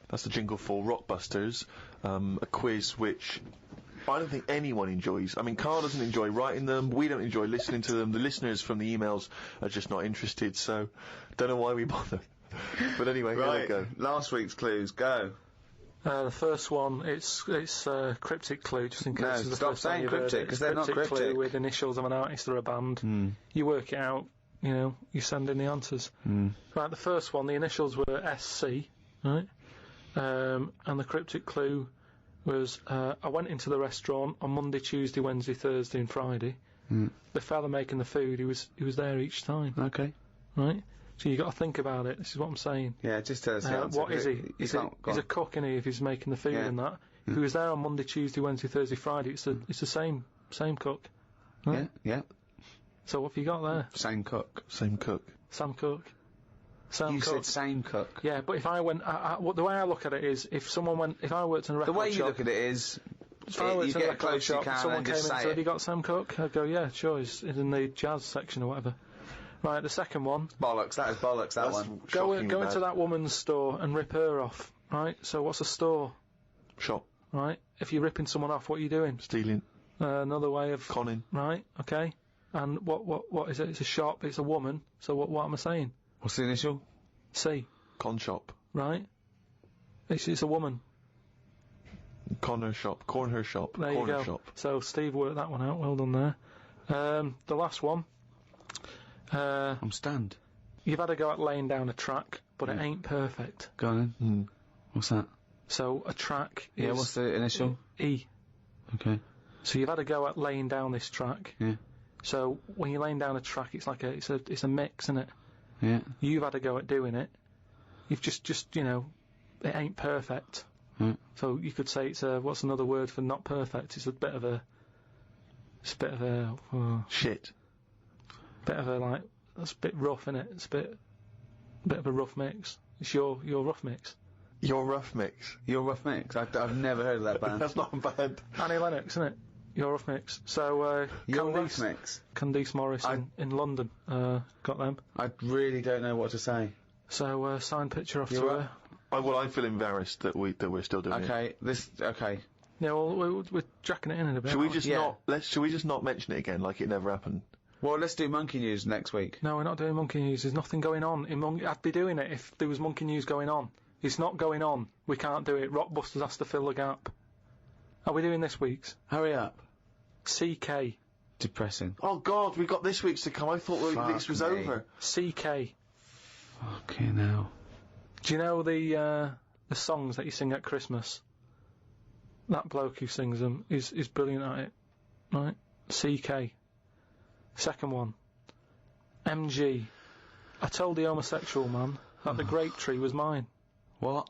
That's the jingle for Rockbusters, a quiz which I don't think anyone enjoys. I mean, Karl doesn't enjoy writing them, we don't enjoy listening to them, the listeners from the emails are just not interested, so don't know why we bother. But anyway, here we go. Last week's clues, go. The first one, it's cryptic clue, just in case. No, it's the stop first time saying you've heard cryptic, it. because they're not cryptic. Clue with initials of an artist or a band. You work it out, you send in the answers. Right, the first one, the initials were SC, right? And the cryptic clue was, I went into the restaurant on Monday, Tuesday, Wednesday, Thursday and Friday. The fella making the food, he was there each time. Okay. Right? So you got to think about it. This is what I'm saying. Yeah, just tell us the answer. What is he? He's a cook, isn't he, if he's making the food and that. If he was there on Monday, Tuesday, Wednesday, Thursday, Friday, it's the same cook. Right? Yeah. So what have you got there? Same cook. Sam Cook. You said same cook. Yeah, but if I went, the way I look at it is, if I worked in a record shop... The way you look at it is, if I worked in a record shop and someone came in and said, have you got Sam Cook? I'd go, yeah, sure, he's in the jazz section or whatever. Right, the second one... Bollocks, that is bollocks, that one. Go into that woman's store and rip her off, right? So what's a store? Shop. Right? If you're ripping someone off, what are you doing? Stealing. Another way of... Conning. Right, okay. And what is it? It's a shop, it's a woman, so what am I saying? What's the initial? C. Con shop. Right. It's a woman. Corn her shop. There you go. Shop. So Steve worked that one out. Well done there. The last one. I'm stunned. You've had a go at laying down a track, but it ain't perfect. Go on then. What's that? So a track is... Yeah, what's the initial? E. Okay. So you've had a go at laying down this track. Yeah. So when you're laying down a track, it's like it's a mix, isn't it? Yeah. You've had a go at doing it. You've just it ain't perfect. So you could say it's what's another word for not perfect? It's a bit of a shit. Bit of a that's a bit rough, isn't it? It's a bit of a rough mix. It's your rough mix. Your rough mix. Your rough mix. I've never heard of that band. That's not bad. Annie Lennox, isn't it? Your rough mix. So Your rough mix. Candice Morris in London. Got them. I really don't know what to say. So signed picture off to her. Well, I feel embarrassed that we're still doing it. Okay. Yeah, well, we're jacking it in a bit. Should we just not mention it again, like it never happened? Well, let's do Monkey News next week. No, we're not doing Monkey News. There's nothing going on. I'd be doing it if there was Monkey News going on. It's not going on. We can't do it. Rockbusters has to fill the gap. Are we doing this week's? Hurry up. CK. Depressing. Oh, God, we got this week's to come. I thought this was over. CK. Okay, now. Do you know the songs that you sing at Christmas? That bloke who sings them is brilliant at it. Right? CK. Second one. MG. I told the homosexual man that the grape tree was mine. What?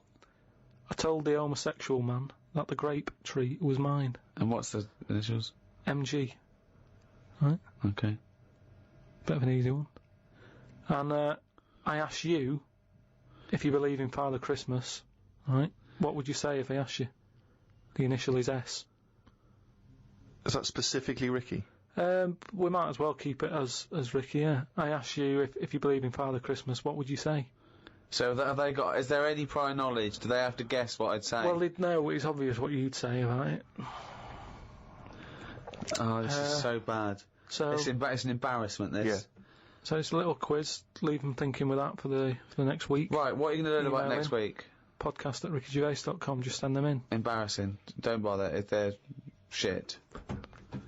I told the homosexual man that the grape tree was mine. And what's the initials? MG. Right? Okay. Bit of an easy one. And I ask you if you believe in Father Christmas, right? What would you say if I asked you? The initial is S. Is that specifically Ricky? We might as well keep it as Ricky, yeah. I asked you if you believe in Father Christmas, what would you say? So have they got... Is there any prior knowledge? Do they have to guess what I'd say? Well, they'd know. It's obvious what you'd say about it. Oh, this is so bad. So it's an embarrassment, this. Yeah. So it's a little quiz. Leave them thinking with that for the next week. Right, what are you going to learn about Email next in. week? Podcast@rickygervais.com. Just send them in. Embarrassing. Don't bother if they're shit.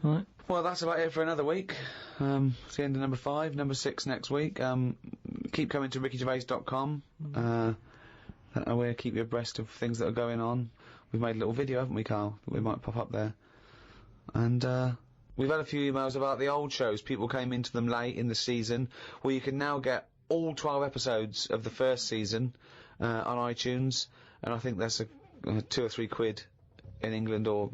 Right. Well, that's about it for another week. It's the end of number 5, number 6 next week. Keep coming to rickygervais.com. We'll keep you abreast of things that are going on. We've made a little video, haven't we, Carl? That we might pop up there. And we've had a few emails about the old shows. People came into them late in the season. Well, you can now get all 12 episodes of the first season on iTunes. And I think that's a 2 or 3 quid in England, or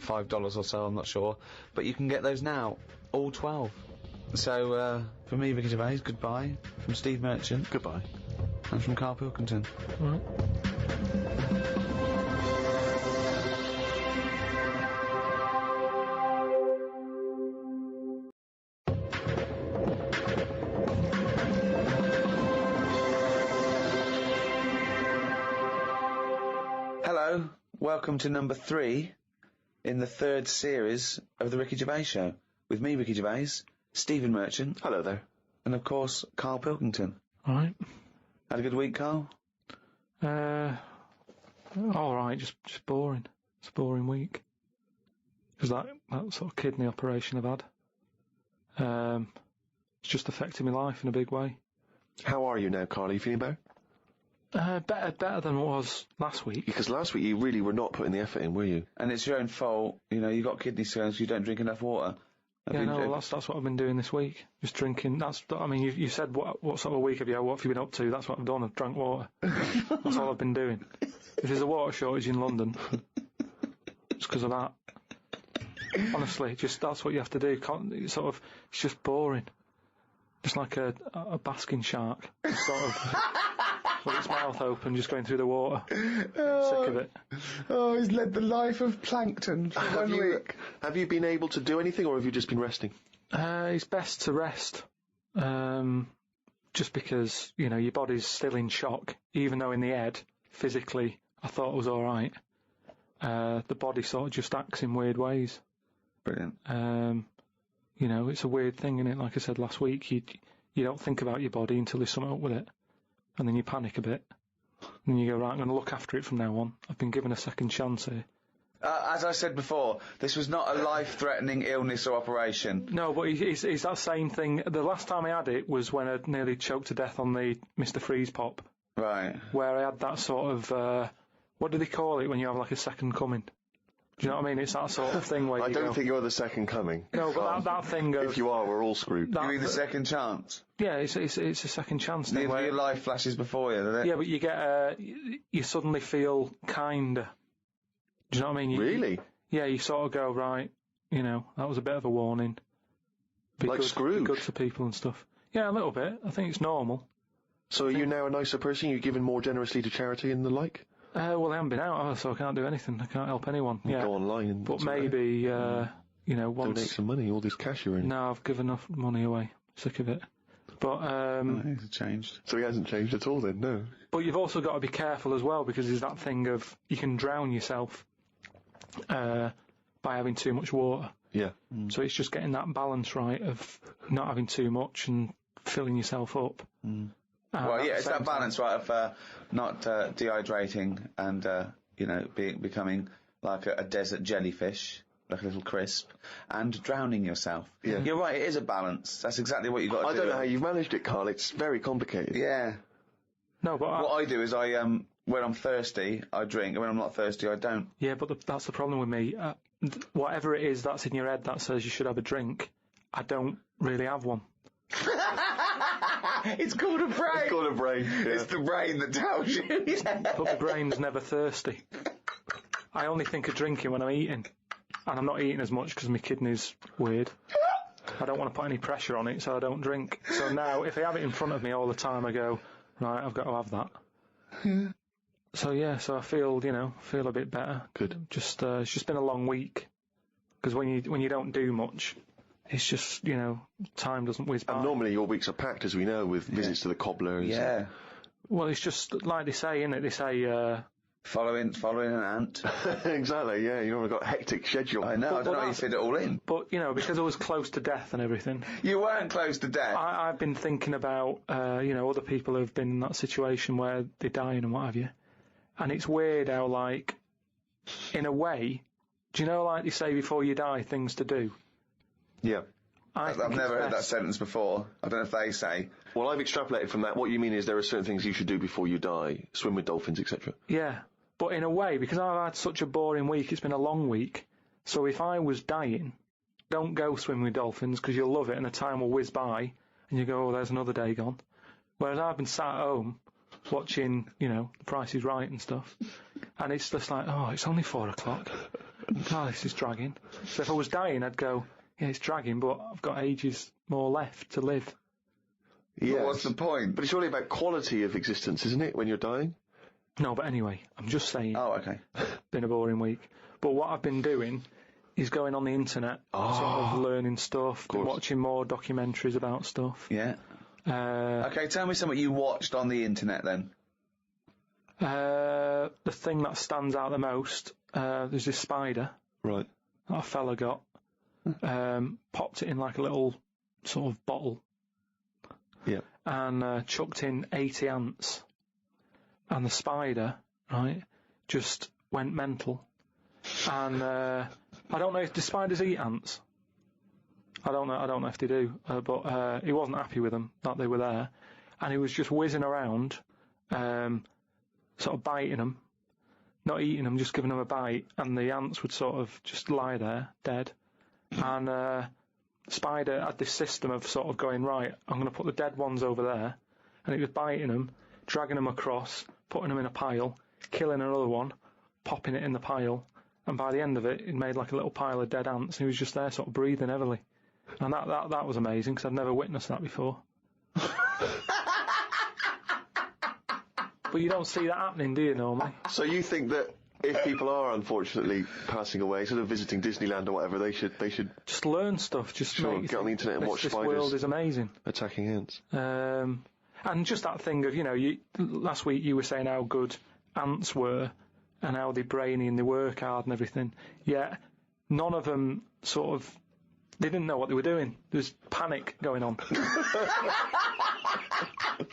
$5 or so, I'm not sure. But you can get those now, all 12. So, from me, Ricky Gervais, goodbye. From Steve Merchant, Goodbye. and from Karl Pilkington. Right. Hello, welcome to number 3 in the 3rd series of the Ricky Gervais Show. With me, Ricky Gervais, Stephen Merchant. Hello there. And of course, Karl Pilkington. Alright. Had a good week, Karl? Alright, just boring. It's a boring week. Because that sort of kidney operation I've had. It's just affected my life in a big way. How are you now, Carl? Are you feeling better? Better than it was last week. Because last week you really were not putting the effort in, were you? And it's your own fault. You know, you got kidney stones, you don't drink enough water. Yeah, no, that's what I've been doing this week. Just drinking. You said what sort of week have you had? What have you been up to? That's what I've done. I've drank water. That's all I've been doing. If there's a water shortage in London, it's because of that. Honestly, just that's what you have to do. It's just boring. Just like a basking shark. Just sort of with its mouth open, just going through the water. Sick of it. Oh, he's led the life of plankton for 1 week. Have you been able to do anything, or have you just been resting? It's best to rest. Just because, your body's still in shock, even though in the head, physically, I thought it was alright. The body sort of just acts in weird ways. Brilliant. It's a weird thing, isn't it? Like I said last week, you don't think about your body until there's something up with it. And then you panic a bit. And then you go, right, I'm going to look after it from now on. I've been given a second chance here. As I said before, this was not a life-threatening illness or operation. No, but it's that same thing. The last time I had it was when I nearly choked to death on the Mr. Freeze pop. Right. Where I had that sort of, what do they call it when you have like a second coming? Do you know what I mean? It's that sort of thing where I don't think you're the second coming. No, but that thing of... If you are, we're all screwed. You mean the second chance? Yeah, it's a second chance thing. Your life flashes before you, doesn't it? Yeah, but you get, you suddenly feel kinder. Do you know what I mean? Really? Yeah, you sort of go, right, that was a bit of a warning. Be like good, Scrooge? Be good to people and stuff. Yeah, a little bit. I think it's normal. So are you now a nicer person? You're giving more generously to charity and the like? Well, I haven't been out, so I can't do anything. I can't help anyone. You go online and... But maybe, once... Donate some money, all this cash you're in. No, I've given enough money away. Sick of it. But, It's changed. So he hasn't changed at all then, no? But you've also got to be careful as well, because there's that thing of you can drown yourself by having too much water. Yeah. So it's just getting that balance right of not having too much and filling yourself up. Well, yeah, it's that balance, right, of not dehydrating and, becoming like a desert jellyfish, like a little crisp, and drowning yourself. Yeah. You're right, it is a balance. That's exactly what you've got to do. I don't know how you've managed it, Carl. It's very complicated. Yeah. No, but what I do is when I'm thirsty, I drink, and when I'm not thirsty, I don't. Yeah, but that's the problem with me. Whatever it is that's in your head that says you should have a drink, I don't really have one. It's called a brain. It's called a brain. Yeah. It's the brain that tells you. But the brain's never thirsty. I only think of drinking when I'm eating. And I'm not eating as much because my kidney's weird. I don't want to put any pressure on it, so I don't drink. So now, if I have it in front of me all the time, I go, right, I've got to have that. So I feel a bit better. Good. Just it's just been a long week because when you don't do much, it's just time doesn't whiz by. And normally your weeks are packed, as we know, with visits to the cobblers. Yeah. Well, it's just like they say, innit? They say following an ant. Exactly. Yeah. You know, we've got a hectic schedule. I know. I don't know how you fit it all in. But because I was close to death and everything. You weren't close to death. I've been thinking about other people who've been in that situation where they're dying and what have you. And it's weird how, like, in a way, do you know, like they say before you die, things to do? Yeah. I've never heard that sentence before. I don't know if they say. Well, I've extrapolated from that. What you mean is there are certain things you should do before you die. Swim with dolphins, etc. Yeah. But in a way, because I've had such a boring week, it's been a long week, so if I was dying, don't go swim with dolphins because you'll love it and the time will whiz by and you go, oh, there's another day gone. Whereas I've been sat at home watching, The Price is Right and stuff, and it's just like, oh, it's only 4 o'clock. Oh, this is dragging. So if I was dying, I'd go, yeah, it's dragging, but I've got ages more left to live. Yeah. But what's the point? But it's really about quality of existence, isn't it, when you're dying? No, but anyway, I'm just saying. Oh, okay. Been a boring week. But what I've been doing is going on the internet, sort of learning stuff, watching more documentaries about stuff. Yeah. Okay, tell me something you watched on the internet then. The thing that stands out the most, there's this spider. Right. That a fella got. Popped it in like a little sort of bottle. Yeah. And chucked in 80 ants. And the spider, right, just went mental. And I don't know if the spiders eat ants. I don't know if they do. But he wasn't happy with them, that they were there. And he was just whizzing around, sort of biting them. Not eating them, just giving them a bite. And the ants would sort of just lie there, dead. And spider had this system of sort of going, right, I'm going to put the dead ones over there. And it was biting them, dragging them across, putting them in a pile, killing another one, popping it in the pile, and by the end of it, it made like a little pile of dead ants, and he was just there sort of breathing heavily. And that was amazing, because I'd never witnessed that before. But you don't see that happening, do you, normally? So you think that if people are unfortunately passing away, sort of visiting Disneyland or whatever, they should just learn stuff, just get on the internet and watch spiders. This world is amazing. Attacking ants. And just that thing of, last week you were saying how good ants were and how they're brainy and they work hard and everything. Yet none of them they didn't know what they were doing. There was panic going on.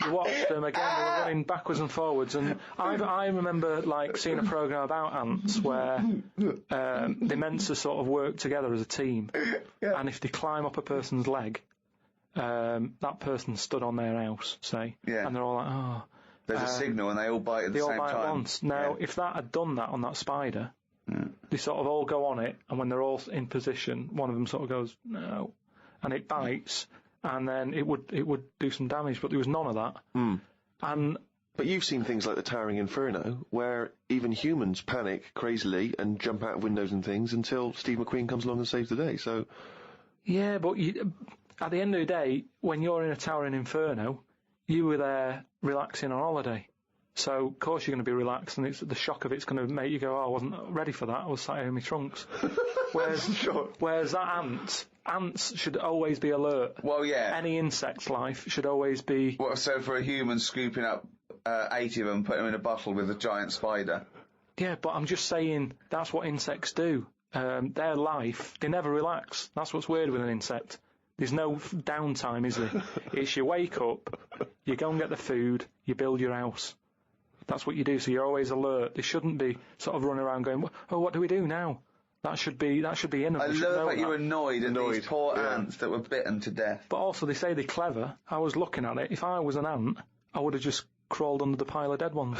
You watched them again, they were running backwards and forwards, and I remember seeing a programme about ants where they're meant to sort of work together as a team, and if they climb up a person's leg, that person stood on their house, say, and they're all like, oh. There's a signal and they all bite at the same time. They all bite at once. Now, if that had done that on that spider, they sort of all go on it, and when they're all in position, one of them sort of goes, no, and it bites, and then it would do some damage, but there was none of that. But you've seen things like the Towering Inferno, where even humans panic crazily and jump out of windows and things until Steve McQueen comes along and saves the day, so... Yeah, but at the end of the day, when you're in a Towering Inferno, you were there relaxing on holiday. So, of course, you're going to be relaxed, and the shock of it's going to make you go, oh, I wasn't ready for that, I was sat here in my trunks. Whereas that ants should always be alert. Well, yeah. Any insect's life should always be... Well, so for a human scooping up 80 of them, putting them in a bottle with a giant spider. Yeah, but I'm just saying, that's what insects do. Their life, they never relax. That's what's weird with an insect. There's no downtime, is there? It's you wake up, you go and get the food, you build your house. That's what you do, so you're always alert. They shouldn't be sort of running around going, oh, what do we do now? That should be in them. I love that you're annoyed at these poor ants that were bitten to death. But also, they say they're clever. I was looking at it. If I was an ant, I would have just crawled under the pile of dead ones.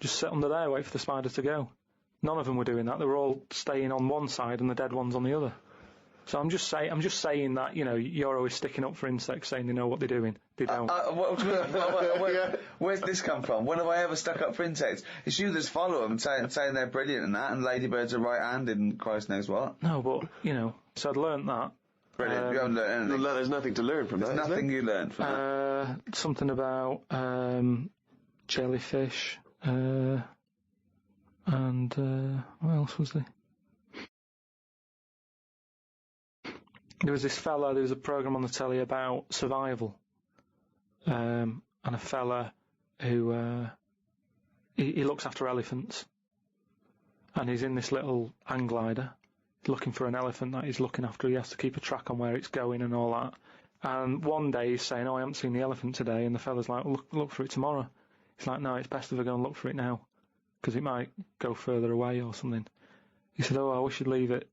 Just sit under there, wait for the spider to go. None of them were doing that. They were all staying on one side and the dead ones on the other. So I'm just saying that, you're always sticking up for insects, saying they know what they're doing. They don't. Where's this come from? When have I ever stuck up for insects? It's you that's follow them and saying they're brilliant and that, and ladybirds are right-handed and Christ knows what. No, but, so I'd learnt that. Brilliant. You haven't learned anything. There's nothing to learn from that. There's nothing you learned from that. Something about jellyfish. And what else was there? There was this fella, there was a programme on the telly about survival. And a fella who, he looks after elephants. And he's in this little hang glider, looking for an elephant that he's looking after. He has to keep a track on where it's going and all that. And one day he's saying, I haven't seen the elephant today. And the fella's like, well, look for it tomorrow. He's like, no, it's best if I go and look for it now, because it might go further away or something. He said, I wish you'd leave it,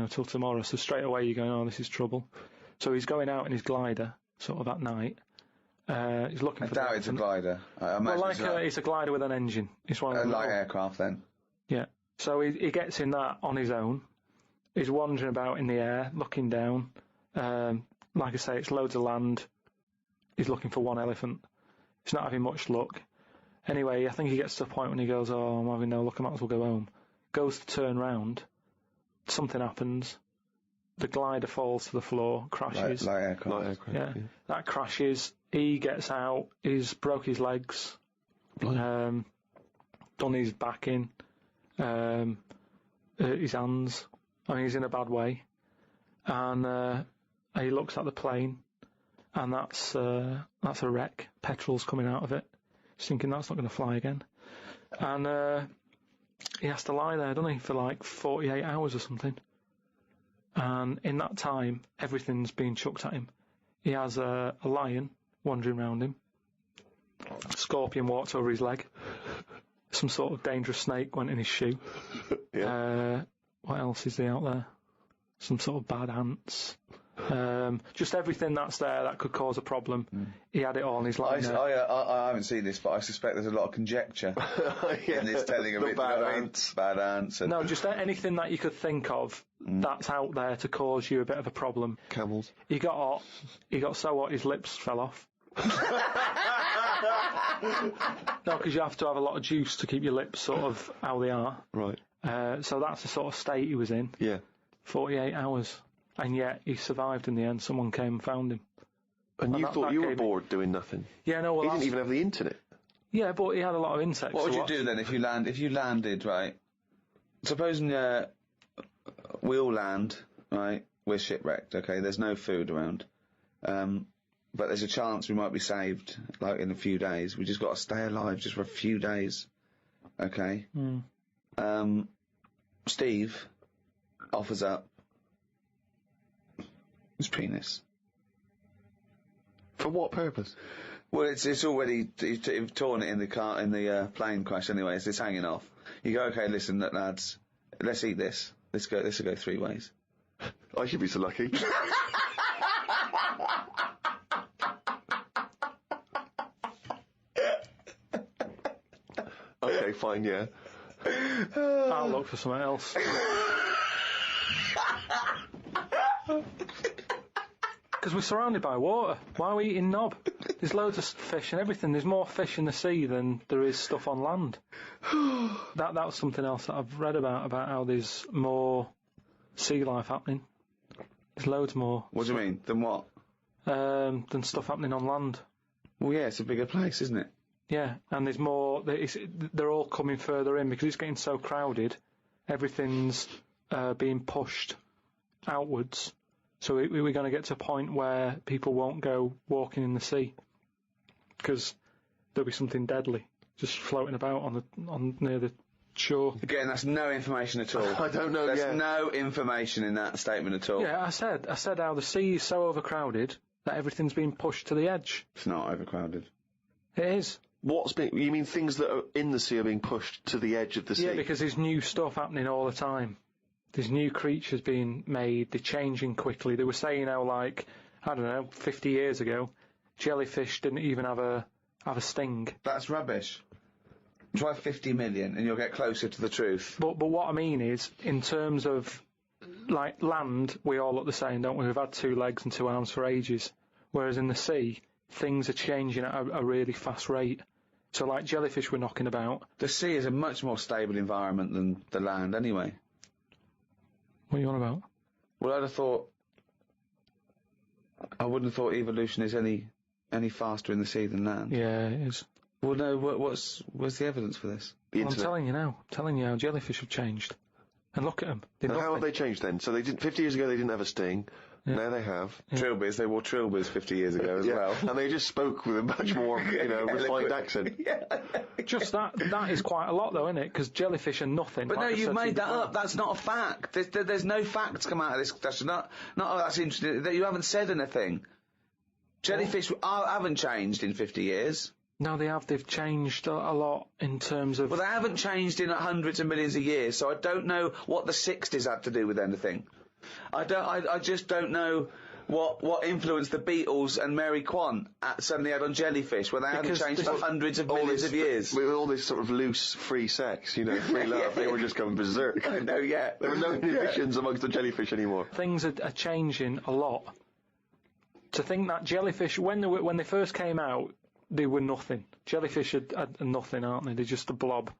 till tomorrow. So straight away you're going, this is trouble. So he's going out in his glider, sort of at night. He's looking for. I doubt it's a glider. It's a glider with an engine. It's one of a light aircraft then. Yeah. So he gets in that on his own. He's wandering about in the air, looking down. Like I say, it's loads of land. He's looking for one elephant. He's not having much luck. Anyway, I think he gets to a point when he goes, I'm having no luck, I might as well go home. Goes to turn round. Something happens. The glider falls to the floor, crashes. Light aircraft. Yeah. That crashes. He gets out. He's broke his legs. Done his back in. His hands. I mean, he's in a bad way. And he looks at the plane, and that's a wreck. Petrol's coming out of it. He's thinking that's not going to fly again. And he has to lie there, doesn't he, for like 48 hours or something. And in that time, everything's being chucked at him. He has a lion wandering around him. A scorpion walked over his leg. Some sort of dangerous snake went in his shoe. Yeah. What else is there out there? Some sort of bad ants. Just everything that's there that could cause a problem. He had it all in his life. I haven't seen this, but I suspect there's a lot of conjecture in this telling of it. Bad ants. Bad ants. No, just anything that you could think of that's out there to cause you a bit of a problem. Camels. He got hot. He got so hot his lips fell off. No, because you have to have a lot of juice to keep your lips sort of how they are. Right. So that's the sort of state he was in. Yeah. 48 hours. And yet he survived in the end. Someone came and found him. And you thought you were bored doing nothing? Yeah, no, well, he didn't even have the internet. Yeah, but he had a lot of insects. What would you do then if you landed, right? Supposing we all land, right? We're shipwrecked, okay? There's no food around. But there's a chance we might be saved, like, in a few days. We just got to stay alive just for a few days, okay? Steve offers up his penis. For what purpose? Well, it's already he's torn it in the car in the plane crash. Anyway, it's hanging off. You go, okay, listen, lads, let's eat this. Let's go 3 ways. I should be so lucky. Okay, fine, yeah. I'll look for something else. Because we're surrounded by water. Why are we eating knob? There's loads of fish and everything. There's more fish in the sea than there is stuff on land. That was something else that I've read about how there's more sea life happening. There's loads more. What do you mean? Than what? Than stuff happening on land. Well, yeah, it's a bigger place, isn't it? Yeah, and there's more. They're all coming further in because it's getting so crowded. Everything's being pushed outwards. So we're going to get to a point where people won't go walking in the sea because there'll be something deadly just floating about on near the shore. Again, that's no information at all. I don't know. There's no information in that statement at all. Yeah, I said how the sea is so overcrowded that everything's being pushed to the edge. It's not overcrowded. It is. You mean things that are in the sea are being pushed to the edge of the sea? Yeah, because there's new stuff happening all the time. There's new creatures being made, they're changing quickly. They were saying how, like, I don't know, 50 years ago, jellyfish didn't even have a sting. That's rubbish. Try 50 million and you'll get closer to the truth. But what I mean is, in terms of, like, land, we all look the same, don't we? We've had 2 legs and 2 arms for ages. Whereas in the sea, things are changing at a really fast rate. So, like, jellyfish were knocking about. The sea is a much more stable environment than the land anyway. What are you on about? Well, I wouldn't have thought evolution is any faster in the sea than land. Yeah, it is. Well, no. What's the evidence for this? Well, I'm telling you now. I'm telling you how jellyfish have changed. And look at them. And how have they changed then? So 50 years ago they didn't have a sting. Yeah. Now they have. Yeah. Trilbys, they wore trilbys 50 years ago as well. And they just spoke with a much more, refined accent. Just that is quite a lot though, isn't it? Because jellyfish are nothing. But no, you've made that up. That's not a fact. There's no facts come out of this. That's not, that's interesting. That you haven't said anything. Jellyfish haven't changed in 50 years. No, they have. They've changed a lot in terms of... Well, they haven't changed in hundreds of millions of years, so I don't know what the 60s had to do with anything. I just don't know what influence the Beatles and Mary Quant suddenly had on jellyfish, when they hadn't changed for hundreds of millions of years. With all this sort of loose, free sex, free love, they were just going berserk. I know, yeah. There were no inhibitions amongst the jellyfish anymore. Things are changing a lot. To think that jellyfish, when they first came out, they were nothing. Jellyfish are nothing, aren't they? They're just a blob.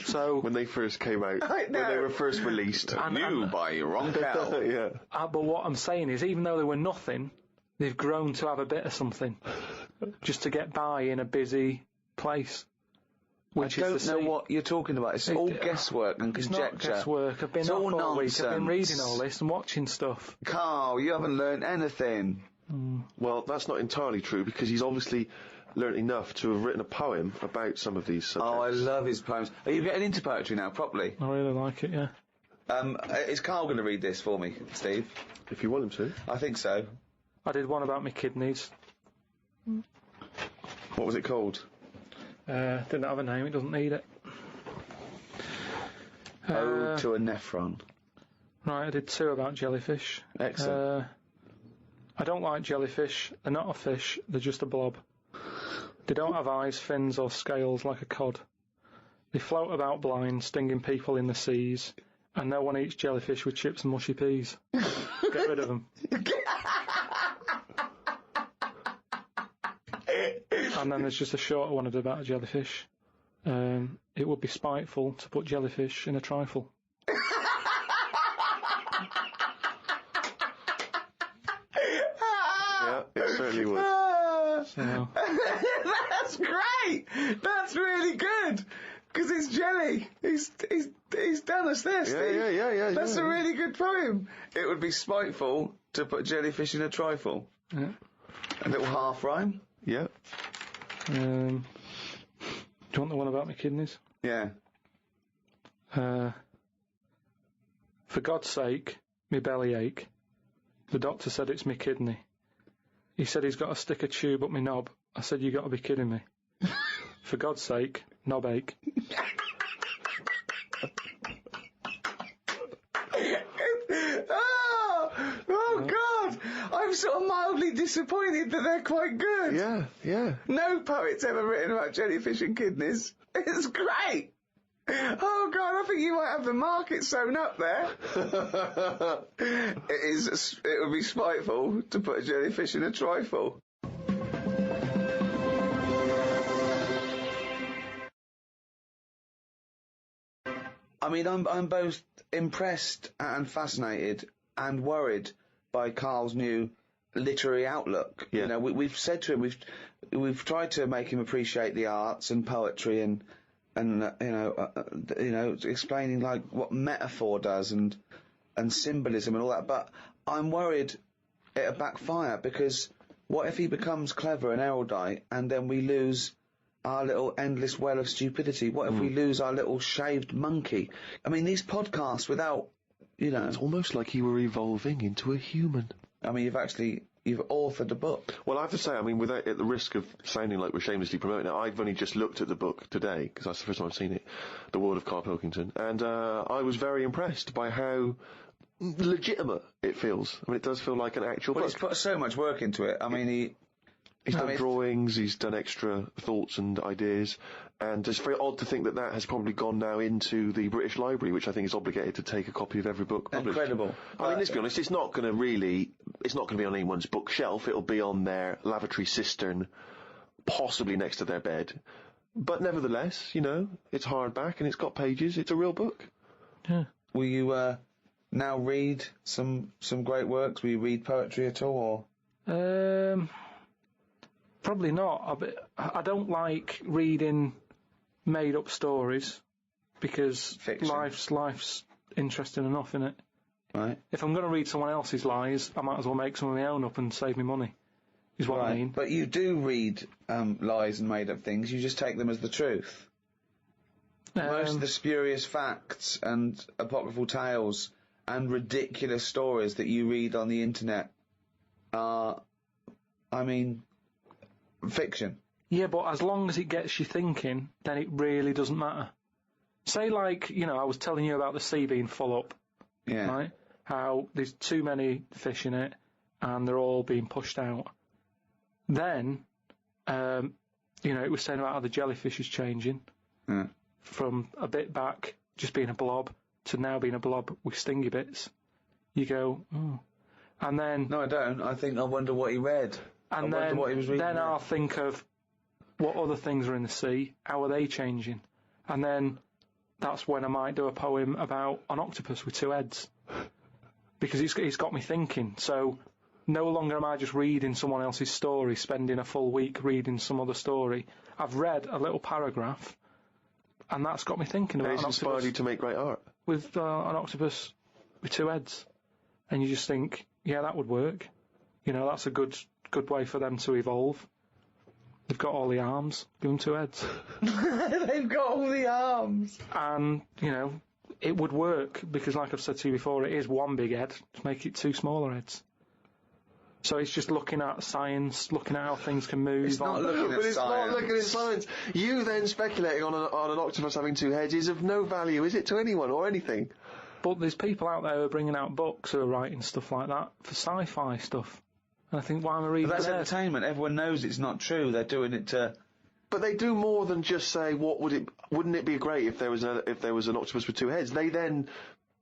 So when they first came out, when they were first released, new by Ron Cal. Yeah. But what I'm saying is, even though they were nothing, they've grown to have a bit of something, just to get by in a busy place. Which I don't know what you're talking about. It's all guesswork and conjecture. It's not guesswork. I've been up all week. I've been reading all this and watching stuff. Carl, you haven't learned anything. Well, that's not entirely true, because he's obviously learnt enough to have written a poem about some of these subjects. Oh, I love his poems. Are you getting into poetry now, properly? I really like it, yeah. Is Carl going to read this for me, Steve? If you want him to. I think so. I did one about my kidneys. What was it called? Didn't have a name, it doesn't need it. Ode to a Nephron. Right, I did 2 about jellyfish. Excellent. I don't like jellyfish. They're not a fish, they're just a blob. They don't have eyes, fins or scales like a cod. They float about blind, stinging people in the seas, and no one eats jellyfish with chips and mushy peas. Get rid of them. And then there's just a shorter one I did about a jellyfish. It would be spiteful to put jellyfish in a trifle. Yeah, it certainly would. So. That's great! That's really good! Because it's jelly. He's done us this. Yeah. That's a really good poem. It would be spiteful to put jellyfish in a trifle. Yeah. A little half rhyme. Yeah. Do you want the one about my kidneys? Yeah. For God's sake, me belly ache. The doctor said it's me kidney. He said he's got to stick a tube up me knob. I said, you got to be kidding me. For God's sake, knob ache. Oh God! I'm sort of mildly disappointed that they're quite good. Yeah. No poet's ever written about jellyfish and kidneys. It's great. Oh God, I think you might have the market sewn up there. It would be spiteful to put a jellyfish in a trifle. I mean, I'm both impressed and fascinated and worried by Karl's new literary outlook. Yeah. You know, we've said to him, we've tried to make him appreciate the arts and poetry and explaining like what metaphor does and symbolism and all that. But I'm worried it'll backfire, because what if he becomes clever and erudite and then we lose our little endless well of stupidity? What if we lose our little shaved monkey? I mean, these podcasts without, It's almost like he were evolving into a human. I mean, you've authored a book. Well, I have to say, I mean, without at the risk of sounding like we're shamelessly promoting it, I've only just looked at the book today, because that's the first time I've seen it, The World of Karl Pilkington, and I was very impressed by how legitimate it feels. I mean, it does feel like an actual book. He's put so much work into it. I mean, he's done drawings, he's done extra thoughts and ideas, and it's very odd to think that has probably gone now into the British Library, which I think is obligated to take a copy of every book published. Incredible. I mean, let's be honest, it's not going to be on anyone's bookshelf. It'll be on their lavatory cistern, possibly next to their bed. But nevertheless, it's hardback and it's got pages. It's a real book. Yeah. Will you now read some great works? Will you read poetry at all? Probably Probably not. I don't like reading made-up stories because Fiction. life's interesting enough, innit? Right. If I'm going to read someone else's lies, I might as well make some of my own up and save me money, is what I mean. But you do read lies and made-up things, you just take them as the truth. Most of the spurious facts and apocryphal tales and ridiculous stories that you read on the internet are, fiction. Yeah, but as long as it gets you thinking, then it really doesn't matter. Say, like, I was telling you about the sea being full up, right? How there's too many fish in it, and they're all being pushed out. Then, it was saying about how the jellyfish is changing from a bit back, just being a blob, to now being a blob with stingy bits. You go, and then... No, I don't. I wonder what he read. And I wonder what he was reading. Then I'll think of what other things are in the sea, how are they changing? And then that's when I might do a poem about an octopus with two heads. Because it's got me thinking. So no longer am I just reading someone else's story, spending a full week reading some other story. I've read a little paragraph, and that's got me thinking about it's an inspired octopus you to make great art. with an octopus with two heads. And you just think, yeah, that would work. That's a good way for them to evolve. They've got all the arms, give them two heads. They've got all the arms. And, it would work, because like I've said to you before, it is one big head to make it two smaller heads. So it's just looking at science, looking at how things can move. It's not looking at But it's science. not looking at science. You then speculating on an octopus having two heads is of no value, is it, to anyone or anything? But there's people out there who are bringing out books who are writing stuff like that for sci-fi stuff. And I think, why am I reading That's theirs? entertainment. Everyone knows it's not true. They're doing it to... But they do more than just say, wouldn't it be great if there was an octopus with two heads? They then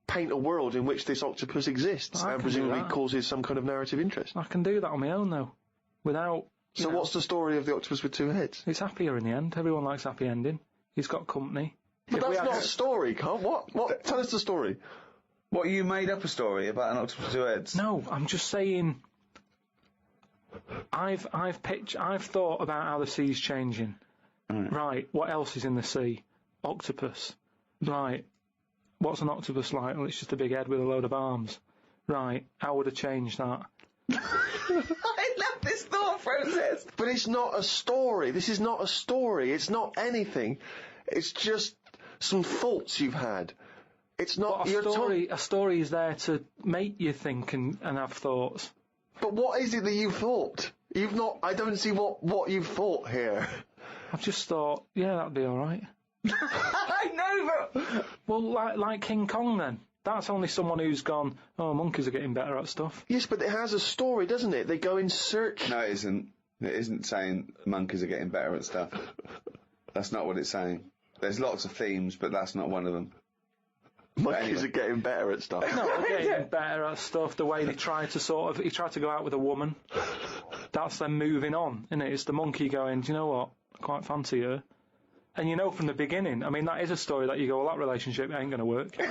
paint a world in which this octopus exists and presumably causes some kind of narrative interest. I can do that on my own, though, without... So what's the story of the octopus with two heads? It's happier in the end. Everyone likes happy ending. He's got company. But that's not a story, Carl. What? Tell us the story. What, you made up a story about an octopus with two heads? No, I'm just saying... I've thought about how the sea's changing. Right, what else is in the sea? Octopus. Right, what's an octopus like? Well, it's just a big head with a load of arms. Right, how would I change that? I love this thought process. But it's not a story. This is not a story. It's not anything. It's just some thoughts you've had. It's not... A story is there to make you think and have thoughts. But what is it that you've thought? You've not... I don't see what you've thought here. I've just thought, yeah, that'd be all right. I know, but... Well, like King Kong, then. That's only someone who's gone, oh, monkeys are getting better at stuff. Yes, but it has a story, doesn't it? They go in search... No, it isn't. It isn't saying monkeys are getting better at stuff. That's not what it's saying. There's lots of themes, but that's not one of them. Monkeys are getting better at stuff. No, they're getting better at stuff. The way they try to he tried to go out with a woman. That's them moving on, isn't it? It's the monkey going, do you know what? I quite fancy her. And from the beginning, that is a story that you go, well, that relationship ain't going to work. Do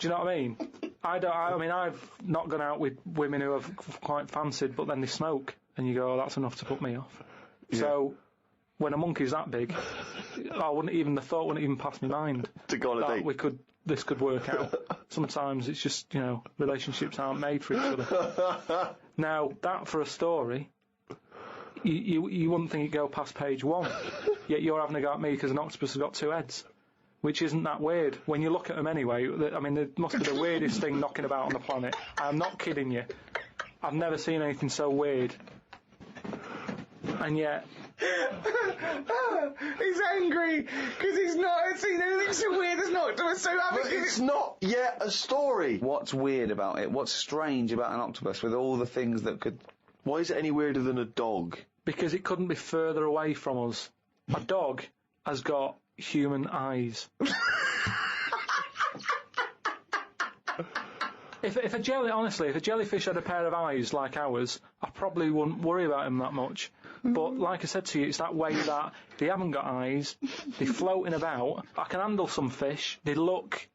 you know what I mean? I've not gone out with women who I've quite fancied, but then they smoke, and you go, oh, that's enough to put me off. Yeah. So, when a monkey's that big, the thought wouldn't even pass my mind. To go on a date. This could work out. Sometimes it's just, relationships aren't made for each other. Now, that for a story, you wouldn't think it'd go past page 1. Yet you're having a go at me because an octopus has got two heads. Which isn't that weird. When you look at them anyway, they must be the weirdest thing knocking about on the planet. I'm not kidding you. I've never seen anything so weird. And yet... He's angry because he's not seen anything so weird as an octopus. So it's not yet a story. What's weird about it? What's strange about an octopus with all the things that could... Why is it any weirder than a dog? Because it couldn't be further away from us. A dog has got human eyes. If a jellyfish had a pair of eyes like ours, I probably wouldn't worry about him that much. But like I said to you, it's that way that they haven't got eyes, they're floating about. I can handle some fish. They look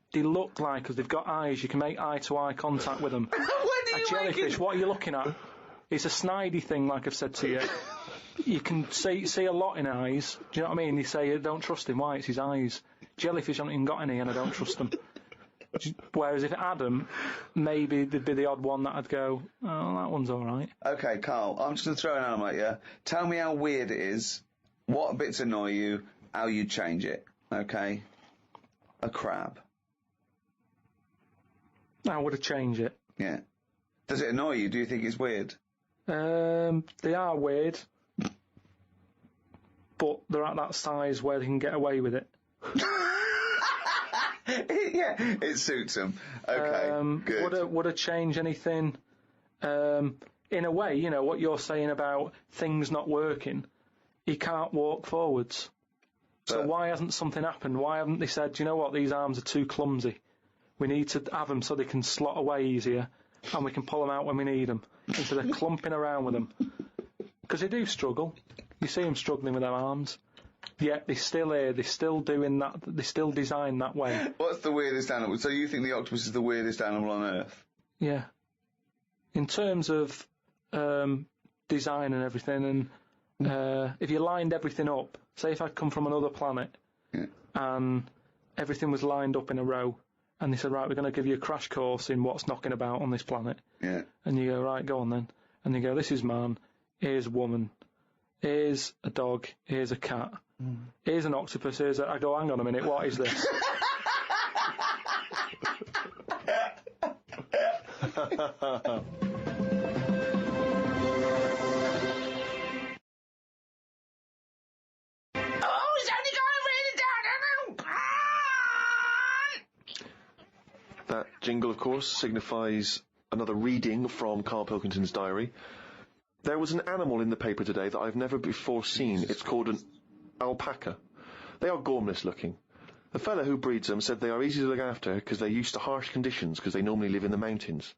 like, because they've got eyes, you can make eye-to-eye contact with them. A jellyfish, what are you looking at? It's a snidey thing, like I've said to you. You can see a lot in eyes. Do you know what I mean? They say, don't trust him. Why? It's his eyes. Jellyfish haven't even got any, and I don't trust them. Whereas if Adam, maybe there'd be the odd one that I'd go, oh, that one's all right. Okay, Carl, I'm just going to throw an animal at you. Tell me how weird it is, what bits annoy you, how you change it. Okay? A crab. How would I change it? Yeah. Does it annoy you? Do you think it's weird? They are weird, but they're at that size where they can get away with it. Yeah, it suits them. Okay, good. Would I change anything? In a way, you know, what you're saying about things not working, he can't walk forwards. So why hasn't something happened? Why haven't they said, you know what, these arms are too clumsy. We need to have them so they can slot away easier, and we can pull them out when we need them, instead of clumping around with them. Because they do struggle. You see them struggling with their arms. Yet they're still here, they're still doing that, they're still designed that way. What's the weirdest animal? So you think the octopus is the weirdest animal on Earth? Yeah. In terms of design and everything, and if you lined everything up, say if I'd come from another planet, and everything was lined up in a row, and they said, right, we're going to give you a crash course in what's knocking about on this planet. Yeah. And you go, right, go on then. And you go, this is man, here's woman, here's a dog, here's a cat, here's an octopus, I go, hang on a minute, what is this? That jingle, of course, signifies another reading from Karl Pilkington's diary. There was an animal in the paper today that I've never before seen. It's called an alpaca. They are gormless looking. The fellow who breeds them said they are easy to look after because they're used to harsh conditions because they normally live in the mountains.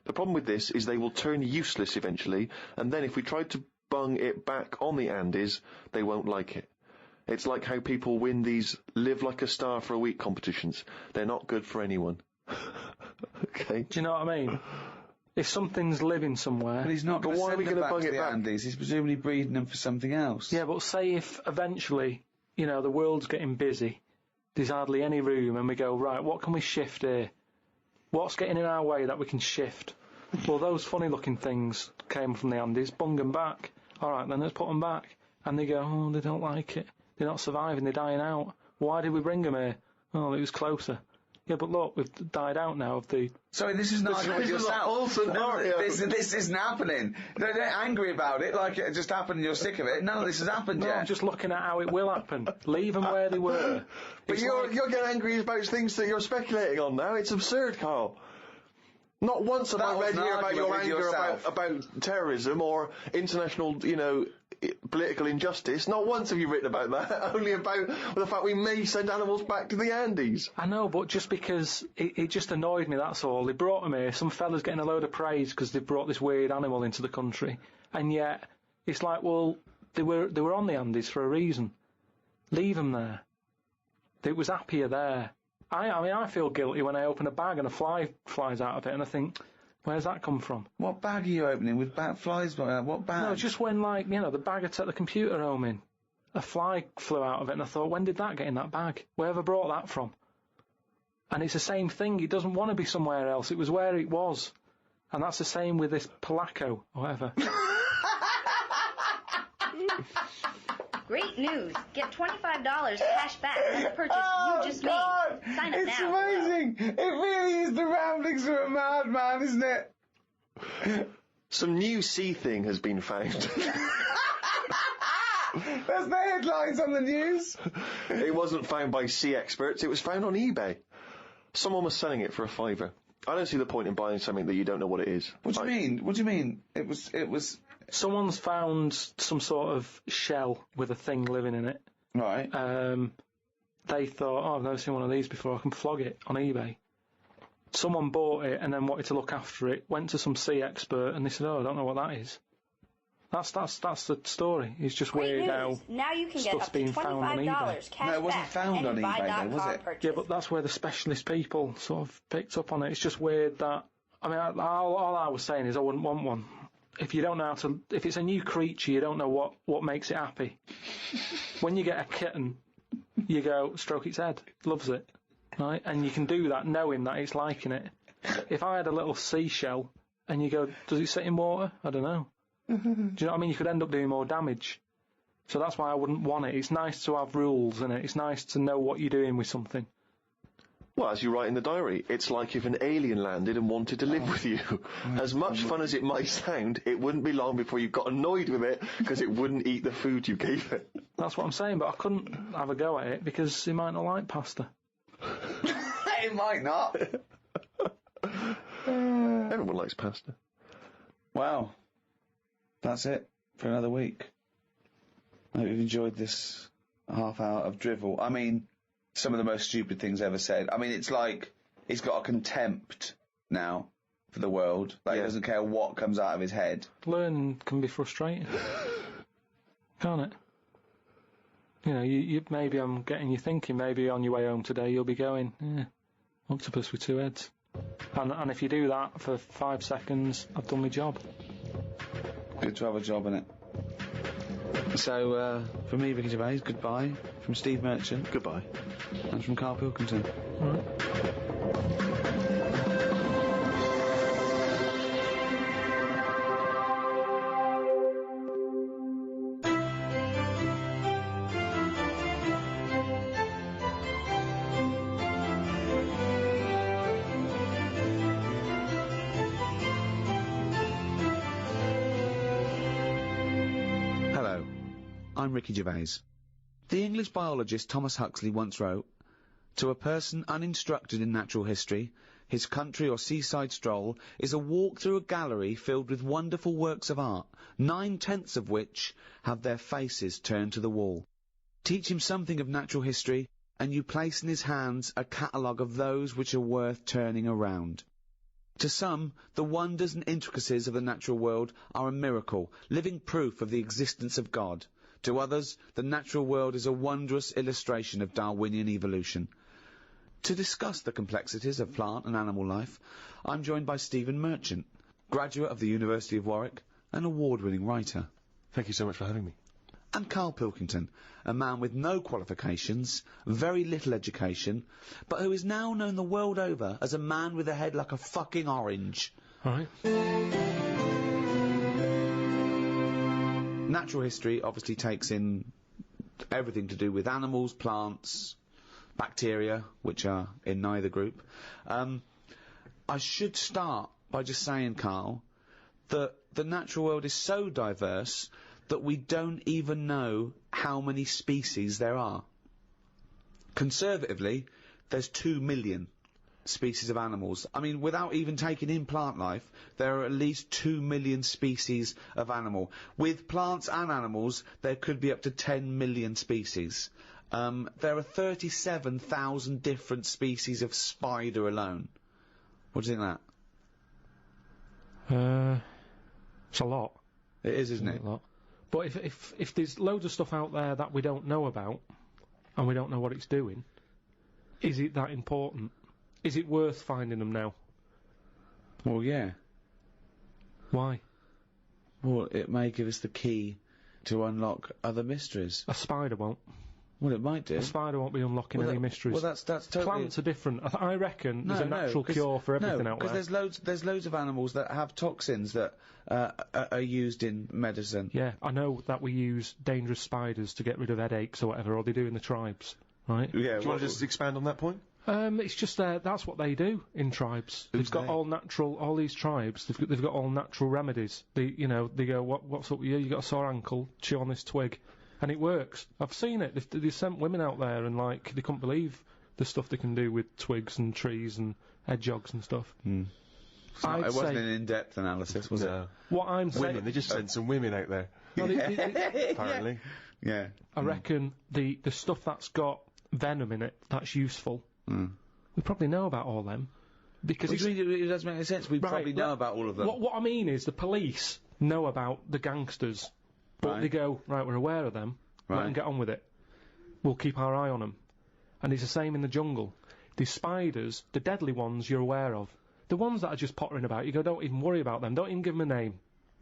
The problem with this is they will turn useless eventually, and then if we tried to bung it back on the Andes, they won't like it. It's like how people win these live like a star for a week competitions. They're not good for anyone. Okay. Do you know what I mean? If something's living somewhere... But he's not going to send them back to the Andes. He's presumably breeding them for something else. Yeah, but say if eventually, you know, the world's getting busy, there's hardly any room, and we go, right, what can we shift here? What's getting in our way that we can shift? Well, those funny-looking things came from the Andes, bung them back. All right, then let's put them back. And they go, oh, they don't like it. They're not surviving, they're dying out. Why did we bring them here? Oh, it was closer. Yeah, but look, we've died out now of the... Sorry, this is not arguing with yourself. This isn't happening. Don't get angry about it like it just happened and you're sick of it. None of this has happened yet. I'm just looking at how it will happen. Leave them where they were. But you're getting angry about things that you're speculating on now. It's absurd, Carl. Not once have I read here about your anger about terrorism or international, you know, political injustice. Not once have you written about that. Only about the fact we may send animals back to the Andes. I know, but just because it just annoyed me, that's all. They brought them here. Some fella's getting a load of praise because they brought this weird animal into the country. And yet, it's like, well, they were on the Andes for a reason. Leave them there. It was happier there. I mean, I feel guilty when I open a bag and a fly flies out of it, and I think, where's that come from? What bag are you opening with flies? What bag? No, just when, like, you know, the bag I took the computer home in, a fly flew out of it, and I thought, when did that get in that bag? Wherever brought that from? And it's the same thing. It doesn't want to be somewhere else. It was where it was. And that's the same with this Polaco, or whatever. Great news. Get $25 cash back on the purchase you just made. Sign up it's now. It's amazing. It really is the ramblings of a madman, isn't it? Some new sea thing has been found. That's the headlines on the news. It wasn't found by sea experts. It was found on eBay. Someone was selling it for $5. I don't see the point in buying something that you don't know what it is. What do you mean? What do you mean? It was... Someone's found some sort of shell with a thing living in it. Right. They thought, oh, I've never seen one of these before, I can flog it on eBay. Someone bought it and then wanted to look after it, went to some sea expert, and they said, oh, I don't know what that is. That's the story. It's just weird how now you can get stuff's up to being found on eBay. Cash no, it wasn't found on eBay, though, was it? Yeah, but that's where the specialist people sort of picked up on it. It's just weird that... I mean, all I was saying is I wouldn't want one. if you don't know how to, if it's a new creature, you don't know what makes it happy. When you get a kitten, you go stroke its head, loves it, right? And you can do that knowing that it's liking it. If I had a little seashell and you go, does it sit in water? I don't know. Do you know what I mean? You could end up doing more damage. So that's why I wouldn't want it. It's nice to have rules in it. It's nice to know what you're doing with something. Well, as you write in the diary, it's like if an alien landed and wanted to live with you. As much fun as it might sound, it wouldn't be long before you got annoyed with it because it wouldn't eat the food you gave it. That's what I'm saying, but I couldn't have a go at it because it might not like pasta. It might not. Everyone likes pasta. Well, that's it for another week. I hope you've enjoyed this half hour of drivel. I mean, some of the most stupid things ever said. I mean, it's like he's got a contempt now for the world. Like, he doesn't care what comes out of his head. Learning can be frustrating, can't it? You know, you maybe I'm getting you thinking, maybe on your way home today you'll be going, yeah, octopus with two heads. And if you do that for 5 seconds, I've done my job. Good to have a job in it. So, from me, Ricky Gervais, goodbye. From Steve Merchant, goodbye. And from Karl Pilkington. All right. I'm Ricky Gervais. The English biologist Thomas Huxley once wrote, "To a person uninstructed in natural history, his country or seaside stroll is a walk through a gallery filled with wonderful works of art, 9/10 of which have their faces turned to the wall. Teach him something of natural history, and you place in his hands a catalogue of those which are worth turning around. To some, the wonders and intricacies of the natural world are a miracle, living proof of the existence of God. To others, the natural world is a wondrous illustration of Darwinian evolution." To discuss the complexities of plant and animal life, I'm joined by Stephen Merchant, graduate of the University of Warwick, an award-winning writer. Thank you so much for having me. And Karl Pilkington, a man with no qualifications, very little education, but who is now known the world over as a man with a head like a fucking orange. All right. Natural history obviously takes in everything to do with animals, plants, bacteria, which are in neither group. I should start by just saying, Karl, that the natural world is so diverse that we don't even know how many species there are. Conservatively, there's 2 million species of animals. I mean, without even taking in plant life, there are at least 2 million species of animal. With plants and animals, there could be up to 10 million species. There are 37,000 different species of spider alone. What do you think of that? It's a lot. It is, isn't it? A lot. But if there's loads of stuff out there that we don't know about, and we don't know what it's doing, is it that important? Is it worth finding them now? Well, yeah. Why? Well, it may give us the key to unlock other mysteries. A spider won't. Well, it might do. A spider won't be unlocking any mysteries. Well, that's totally... Plants are different. I reckon there's a natural cure for everything out there. Because there's loads of animals that have toxins that are used in medicine. Yeah, I know that we use dangerous spiders to get rid of headaches or whatever, or they do in the tribes, right? Yeah. Do you want to just expand on that point? It's just that's what they do in tribes. They've got all natural. All these tribes, they've got all natural remedies. They go, what's up with you? You got a sore ankle? Chew on this twig, and it works. I've seen it. They've sent women out there, and they couldn't believe the stuff they can do with twigs and trees and hedgehogs and stuff. Mm. It wasn't an in-depth analysis, was it? What I'm saying, they just sent some women out there. No, apparently. Yeah. I reckon the stuff that's got venom in it that's useful. We probably know about all them because it doesn't make any sense. We probably know about all of them. What I mean is the police know about the gangsters, but they go, right, we're aware of them. Let them get on with it. We'll keep our eye on them. And it's the same in the jungle. The spiders, the deadly ones, you're aware of. The ones that are just pottering about, you go, don't even worry about them. Don't even give them a name.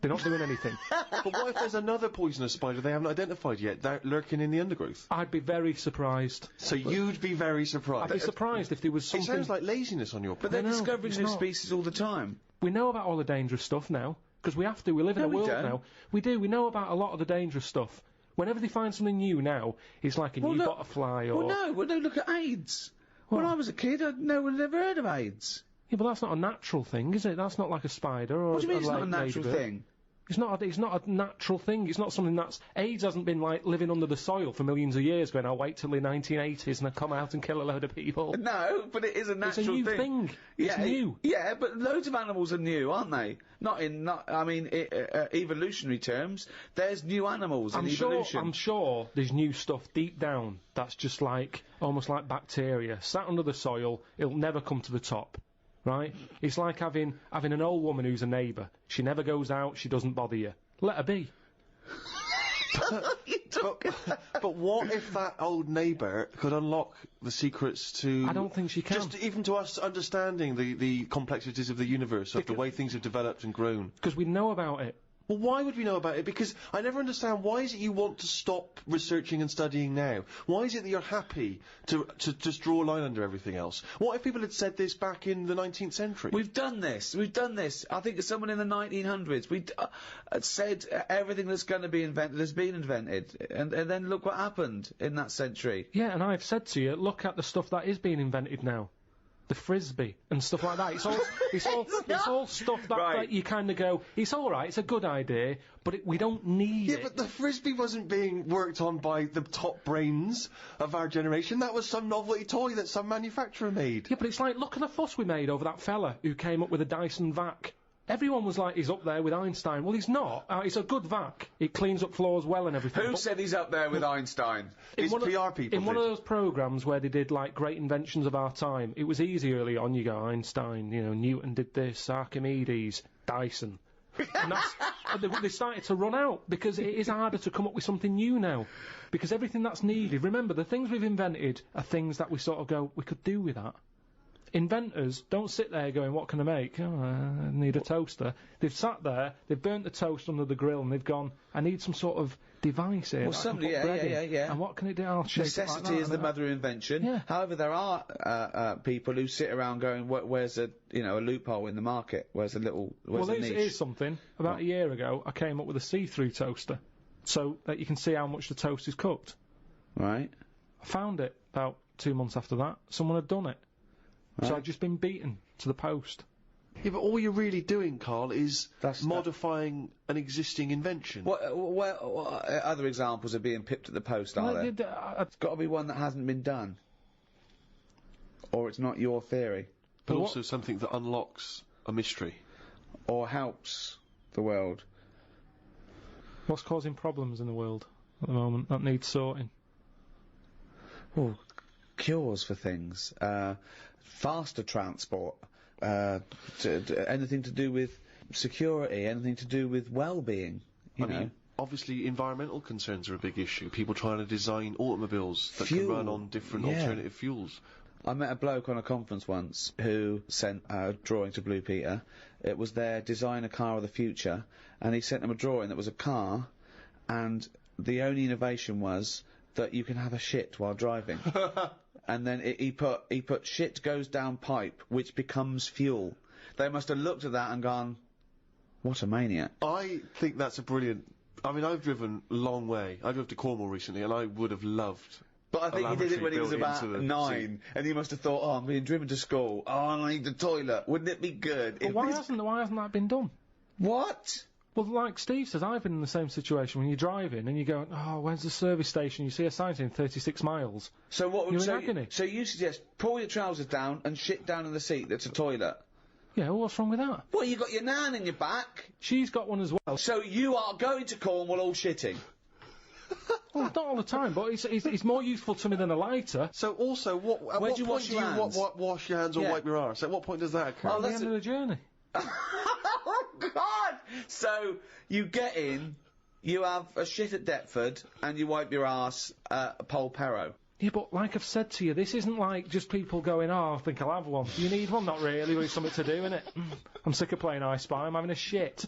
They're not doing anything. But what if there's another poisonous spider they haven't identified yet, they're lurking in the undergrowth? I'd be very surprised. So you'd be very surprised? I'd be surprised if there was something... It sounds like laziness on your part. But they're discovering new species all the time. We know about all the dangerous stuff now, because we have to. We live in a world now. We do. We know about a lot of the dangerous stuff. Whenever they find something new now, it's like a new butterfly or... Well, no, look at AIDS. When I was a kid, no one had ever heard of AIDS. Yeah, but that's not a natural thing, is it? That's not like a spider or What do you mean it's not a ladybird. natural thing? It's not a natural thing. It's not something that's... AIDS hasn't been, like, living under the soil for millions of years going, I'll wait till the 1980s and I'll come out and kill a load of people. No, but it is a natural thing. It's a new thing. It's new. Yeah, but loads of animals are new, aren't they? Evolutionary terms, there's new animals in evolution. I'm sure there's new stuff deep down that's just like, almost like bacteria. Sat under the soil, it'll never come to the top. Right? It's like having an old woman who's a neighbour. She never goes out, she doesn't bother you. Let her be. But what if that old neighbour could unlock the secrets to... I don't think she can. Just even to us understanding the complexities of the universe, of the way things have developed and grown. Because we know about it. Well, why would we know about it? Because I never understand, why is it you want to stop researching and studying now? Why is it that you're happy to just draw a line under everything else? What if people had said this back in the 19th century? We've done this. I think someone in the 1900s, said everything that's going to be invented has been invented. And then look what happened in that century. Yeah, and I've said to you, look at the stuff that is being invented now. The frisbee and stuff like that. It's all stuff that you kind of go, it's all right, it's a good idea, but we don't need it. Yeah, but the frisbee wasn't being worked on by the top brains of our generation. That was some novelty toy that some manufacturer made. Yeah, but it's like, look at the fuss we made over that fella who came up with a Dyson vac. Everyone was like, he's up there with Einstein. Well, he's not. It's a good vac. It cleans up floors well and everything. Who said he's up there with Einstein? It's PR people. In one of those programmes where they did, like, great inventions of our time, it was easy early on. You go, Einstein, Newton did this, Archimedes, Dyson. And they started to run out, because it is harder to come up with something new now. Because everything that's needed... Remember, the things we've invented are things that we sort of go, we could do with that. Inventors don't sit there going, what can I make? Oh, I need a toaster. They've sat there, they've burnt the toast under the grill, and they've gone, I need some sort of device here. Well, yeah. And what can it do? I'll shape Necessity it like that, is the mother of invention. Yeah. However, there are people who sit around going, where's a loophole in the market? Where's a niche? Well, here's something. About a year ago, I came up with a see-through toaster, so that you can see how much the toast is cooked. Right. I found it about 2 months after that. Someone had done it. Right. So I'd just been beaten to the post. Yeah, but all you're really doing, Carl, is modifying an existing invention. What other examples of being pipped at the post are there? It's got to be one that hasn't been done. Or it's not your theory. But also something that unlocks a mystery. Or helps the world. What's causing problems in the world at the moment that needs sorting? Oh, cures for things. Faster transport. Anything to do with security, anything to do with well-being, you know. mean, obviously environmental concerns are a big issue. People trying to design automobiles that can run on different alternative fuels. I met a bloke on a conference once who sent a drawing to Blue Peter. It was their design a car of the future, and he sent them a drawing that was a car, and the only innovation was that you can have a shit while driving. And then he put shit goes down pipe, which becomes fuel. They must have looked at that and gone, what a maniac. I think that's a brilliant... I mean, I've driven a long way. I drove to Cornwall recently, and I would have loved... But I think he did it when he was about 9, and he must have thought, oh, I'm being driven to school. Oh, I need the toilet. Wouldn't it be good? But why hasn't that been done? What? Well, like Steve says, I've been in the same situation when you're driving and you go, oh, where's the service station? You see a sign saying 36 miles. So what would you're in agony. So you suggest pull your trousers down and shit down in the seat that's a toilet? Yeah, well, what's wrong with that? Well, you got your nan in your back. She's got one as well. So you are going to Cornwall all shitting? Well, not all the time, but it's more useful to me than a lighter. So also, what point do you wash your hands or wipe your arse? At what point does that occur? At the end of the journey. Oh, God! So, you get in, you have a shit at Deptford, and you wipe your arse at Polperro. Yeah, but like I've said to you, this isn't like just people going, oh, I think I'll have one. You need one? Not really, but it's something to do, innit? I'm sick of playing I Spy, I'm having a shit.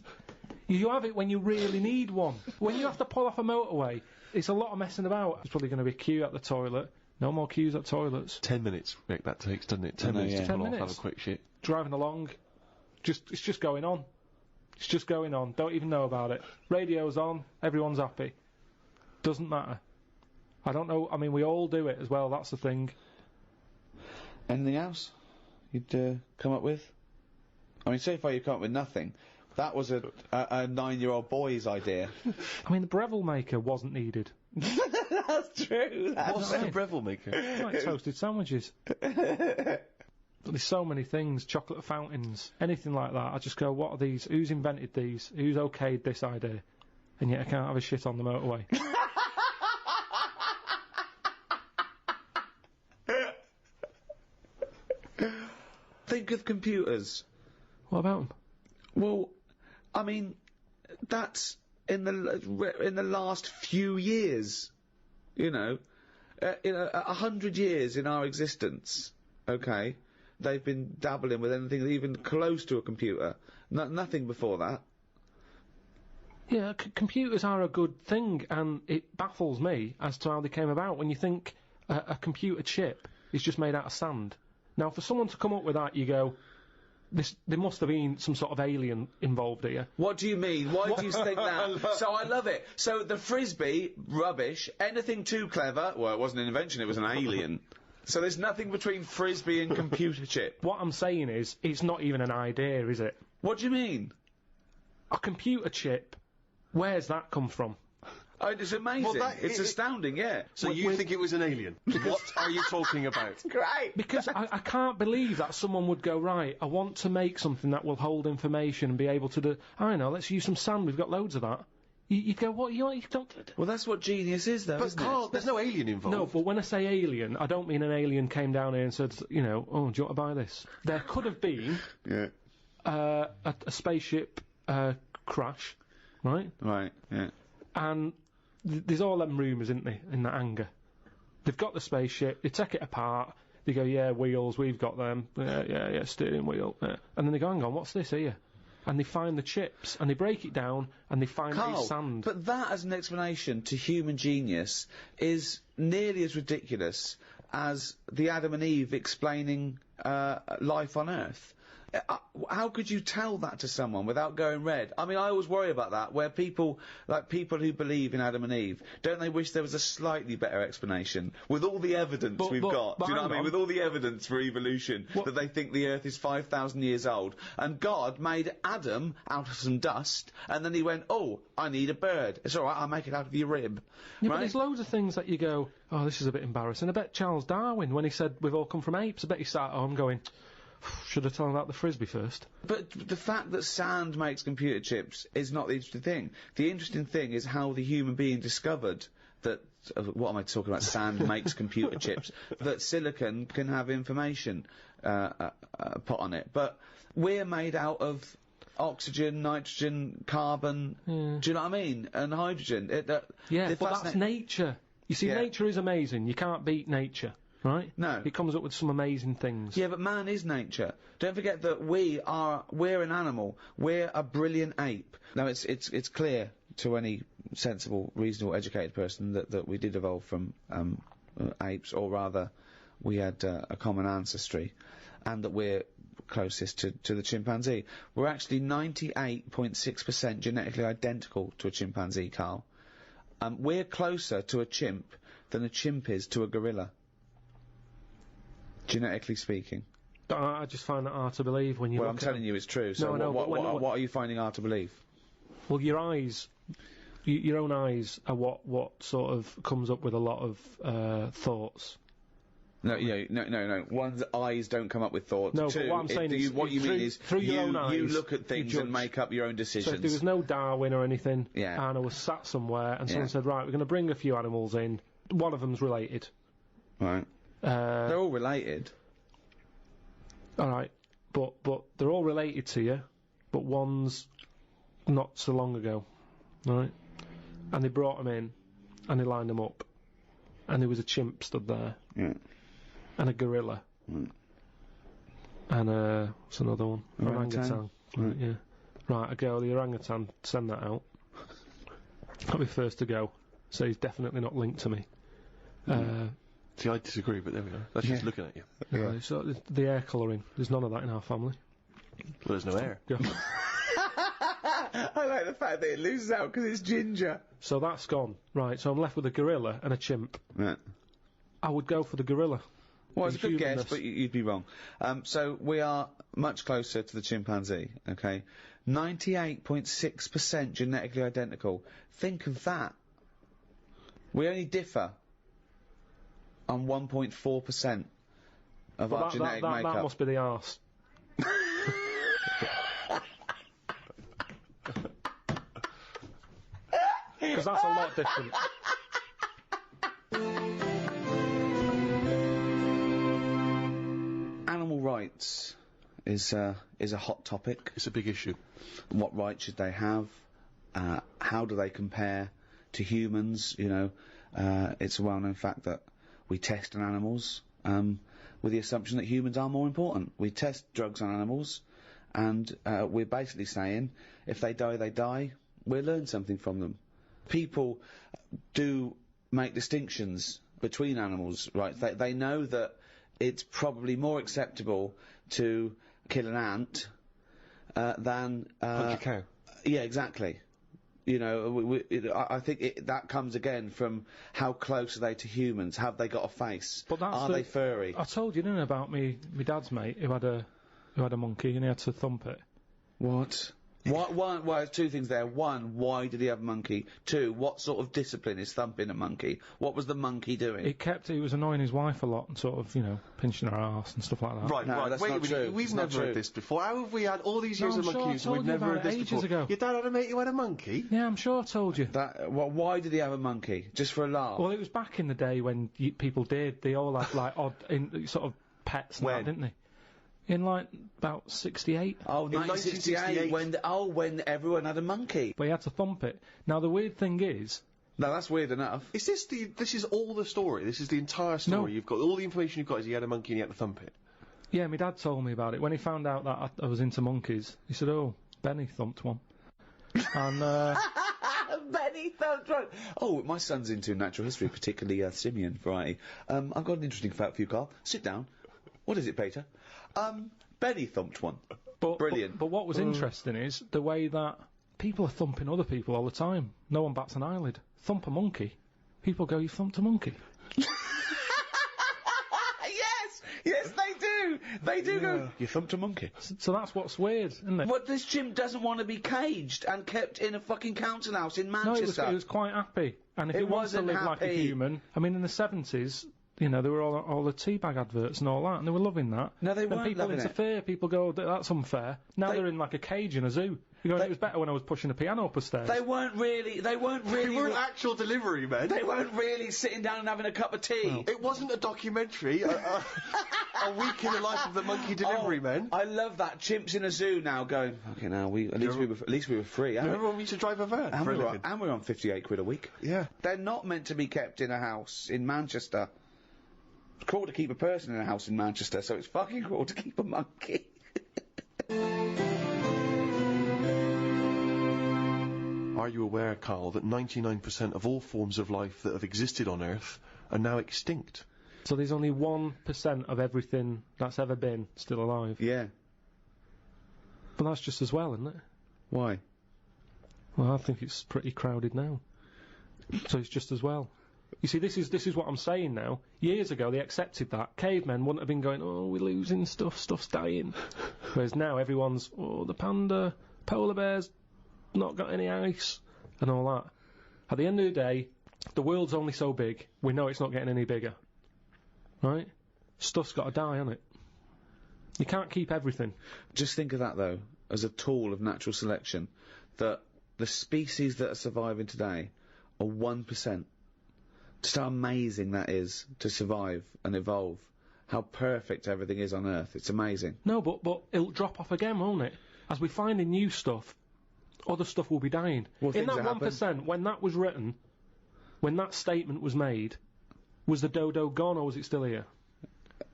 You have it when you really need one. When you have to pull off a motorway, it's a lot of messing about. There's probably going to be a queue at the toilet. No more queues at toilets. 10 minutes, Rick, that takes, doesn't it? 10 minutes to pull off, have a quick shit. Driving along, it's just going on. It's just going on. Don't even know about it. Radio's on, everyone's happy. Doesn't matter. I don't know, I mean, we all do it as well, that's the thing. Anything else you'd come up with? I mean, so far you've come up with nothing. That was a 9-year-old boy's idea. I mean, the Breville maker wasn't needed. That's true. What's the Breville maker? Like toasted sandwiches. There's so many things, chocolate fountains, anything like that. I just go, what are these? Who's invented these? Who's okayed this idea? And yet I can't have a shit on the motorway. Think of computers. What about them? Well, I mean, that's in the last few years, you know, 100 years in our existence. Okay, they've been dabbling with anything even close to a computer. Nothing before that. Yeah, computers are a good thing, and it baffles me as to how they came about. When you think a computer chip is just made out of sand. Now, for someone to come up with that, you go, there must have been some sort of alien involved here. What do you mean? Why do you think that? So I love it. So the frisbee, rubbish. Anything too clever, well, it wasn't an invention, it was an alien. So there's nothing between frisbee and computer chip. What I'm saying is, it's not even an idea, is it? What do you mean? A computer chip, where's that come from? Oh, it's amazing. Well, it's astounding, yeah. So you think it was an alien? What are you talking about? Great. Because I can't believe that someone would go, right, I want to make something that will hold information and be able to do, I know, let's use some sand, we've got loads of that. You'd go, what, you don't... Well, that's what genius is, though, isn't Carl, it? there's no alien involved. No, but when I say alien, I don't mean an alien came down here and said, you know, oh, do you want to buy this? There could have been a spaceship crash, right? Right, yeah. And there's all them rumours, isn't there, in that hangar. They've got the spaceship, they take it apart, they go, yeah, wheels, we've got them, yeah, steering wheel, and then they go, hang on, what's this here? And they find the chips, and they break it down, and they find these sand. But that as an explanation to human genius is nearly as ridiculous as the Adam and Eve explaining life on Earth. How could you tell that to someone without going red? I mean, I always worry about that, where people who believe in Adam and Eve, don't they wish there was a slightly better explanation? With all the evidence we've got, do you know what I mean? With all the evidence for evolution, that they think the Earth is 5,000 years old, and God made Adam out of some dust, and then he went, oh, I need a bird. It's alright, I'll make it out of your rib. Yeah, right? But there's loads of things that you go, oh, this is a bit embarrassing. I bet Charles Darwin, when he said we've all come from apes, I bet he sat at home going, should I tell him about the frisbee first? But the fact that sand makes computer chips is not the interesting thing. The interesting thing is how the human being discovered that, what am I talking about, sand makes computer chips, that silicon can have information put on it. But we're made out of oxygen, nitrogen, carbon, do you know what I mean? And hydrogen. But that's nature. You see, nature is amazing. You can't beat nature. Right? No. He comes up with some amazing things. Yeah, but man is nature. Don't forget that we're an animal. We're a brilliant ape. Now, it's clear to any sensible, reasonable, educated person that we did evolve from apes, or rather, we had a common ancestry, and that we're closest to the chimpanzee. We're actually 98.6% genetically identical to a chimpanzee, Carl. We're closer to a chimp than a chimp is to a gorilla. Genetically speaking. I just find that hard to believe when you Well, I'm telling you it's true, so what are you finding hard to believe? Well, your eyes, your own eyes are what sort of comes up with a lot of thoughts. No, no. One's eyes don't come up with thoughts. No, Two, but what I'm saying is, what you mean is through your own eyes, you look at things and make up your own decisions. So if there was no Darwin or anything, and I was sat somewhere and someone said, right, we're going to bring a few animals in, one of them's related. Right. They're all related. Alright, but they're all related to you, but one's not so long ago, right? And they brought them in, and they lined them up, and there was a chimp stood there, and a gorilla, and what's another one? Orangutan. Right, yeah. Right, I go, the orangutan, send that out. I'll be first to go. So he's definitely not linked to me. See, I disagree, but there we go. That's just looking at you. Yeah. So the hair colouring, there's none of that in our family. Well, there's no hair. Go. I like the fact that it loses out because it's ginger. So that's gone. Right, so I'm left with a gorilla and a chimp. Right. I would go for the gorilla. Well, it's a good guess, humanness. but you'd be wrong. So we are much closer to the chimpanzee, okay? 98.6% genetically identical. Think of that. We only differ on 1.4% of our genetic makeup. That must be the arse. Because that's a lot different. Animal rights is a hot topic. It's a big issue. What rights should they have? How do they compare to humans? You know, it's a well-known fact that we test on animals with the assumption that humans are more important. We test drugs on animals, and we're basically saying if they die, they die. We'll learn something from them. People do make distinctions between animals, right? They know that it's probably more acceptable to kill an ant than punch a cow. Yeah, exactly. You know, I think that comes again from how close are they to humans? Have they got a face? But that's are they furry? I told you, didn't I, about my dad's mate who had a monkey and he had to thump it. What? Well, two things there. One, why did he have a monkey? Two, what sort of discipline is thumping a monkey? What was the monkey doing? He was annoying his wife a lot and sort of, you know, pinching her arse and stuff like that. Right, No, that's wait not a minute, true. we've It's never not heard true. this before. How have we had all these years of I'm sure monkey I use and we've told you never about heard this it ages before? ago. Your dad had a mate who had a monkey? Yeah, I'm sure I told you. Why did he have a monkey? Just for a laugh? Well, it was back in the day when people did. They all had, like, odd, sort of pets and that, didn't they? In, like, about 68. Oh, 1968, when everyone had a monkey. But he had to thump it. Now, the weird thing is... No, that's weird enough. Is this is all the story? This is the entire story? No. You've got, all the information you've got is he had a monkey and he had to thump it? Yeah, my dad told me about it. When he found out that I was into monkeys, he said, oh, Benny thumped one. And, Benny thumped one! Oh, my son's into natural history, particularly simian variety. I've got an interesting fact for you, Carl. Sit down. What is it, Peter? Benny thumped one. Brilliant. But what was interesting is the way that people are thumping other people all the time. No one bats an eyelid. Thump a monkey. People go, you thumped a monkey. Yes, they do. They do go, you thumped a monkey. So that's what's weird, isn't it? But this chimp doesn't want to be caged and kept in a fucking council house in No, Manchester. it was quite happy. And if it wants to wasn't live like a happy. human, I mean, in the 70s, you know, there were all the teabag adverts and all that, and they were loving that. No, they weren't And people loving it. interfere, people go, that's unfair. Now they're in like a cage in a zoo. You're going, it was better when I was pushing a piano up the stairs. They weren't really. They weren't actual delivery men. They weren't really sitting down and having a cup of tea. Well. It wasn't a documentary. A week in the life of the monkey delivery men. I love that. Chimps in a zoo now going, okay, now at least we were free. Everyone used to drive a van. And we're on 58 quid a week. Yeah. They're not meant to be kept in a house in Manchester. It's cruel to keep a person in a house in Manchester, so it's fucking cruel to keep a monkey. Are you aware, Carl, that 99% of all forms of life that have existed on Earth are now extinct? So there's only 1% of everything that's ever been still alive. Yeah. But that's just as well, isn't it? Why? Well, I think it's pretty crowded now. So it's just as well. You see, this is what I'm saying now. Years ago, they accepted that. Cavemen wouldn't have been going, oh, we're losing stuff's dying. Whereas now, everyone's, oh, the panda, polar bears, not got any ice, and all that. At the end of the day, the world's only so big, we know it's not getting any bigger. Right? Stuff's got to die, hasn't it? You can't keep everything. Just think of that, though, as a tool of natural selection, that the species that are surviving today are 1%. Just how amazing that is to survive and evolve. How perfect everything is on Earth. It's amazing. No, but it'll drop off again, won't it? As we find in new stuff, other stuff will be dying. Well, in that things 1%, when that was written, when that statement was made, was the dodo gone or was it still here?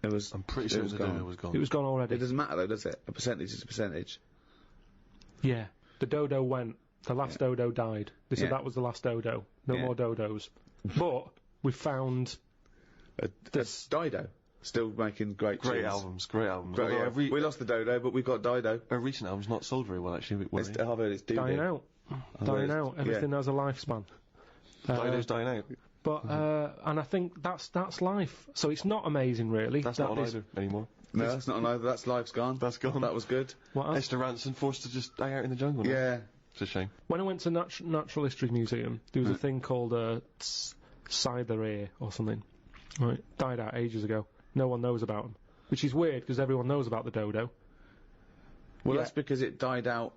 It was. I'm pretty sure it was the gone. dodo was gone. It was gone already. It doesn't matter though, does it? A percentage is a percentage. Yeah. The dodo went. The last dodo died. They said Yeah. that was the last dodo. No Yeah. more dodos. But we found this Dido. Still making great tunes. albums. Although Yeah. We lost the dodo, but we've got Dido. a recent album's not sold very well, actually. I've heard it's dying doo-doo. out. Dying out. Everything has a lifespan. Dido's dying out. But and I think that's life. So it's not amazing, really. That's That not is- either anymore. No, that's not either. That's life's gone. That's gone. That was good. What else? Esther Ranson forced to just die out in the jungle. now. Yeah. It's a shame. When I went to Natural History Museum, there was a thing called Cytherea or something. Right, died out ages ago. No one knows about them, which is weird because everyone knows about the dodo. Well, Yeah. that's because it died out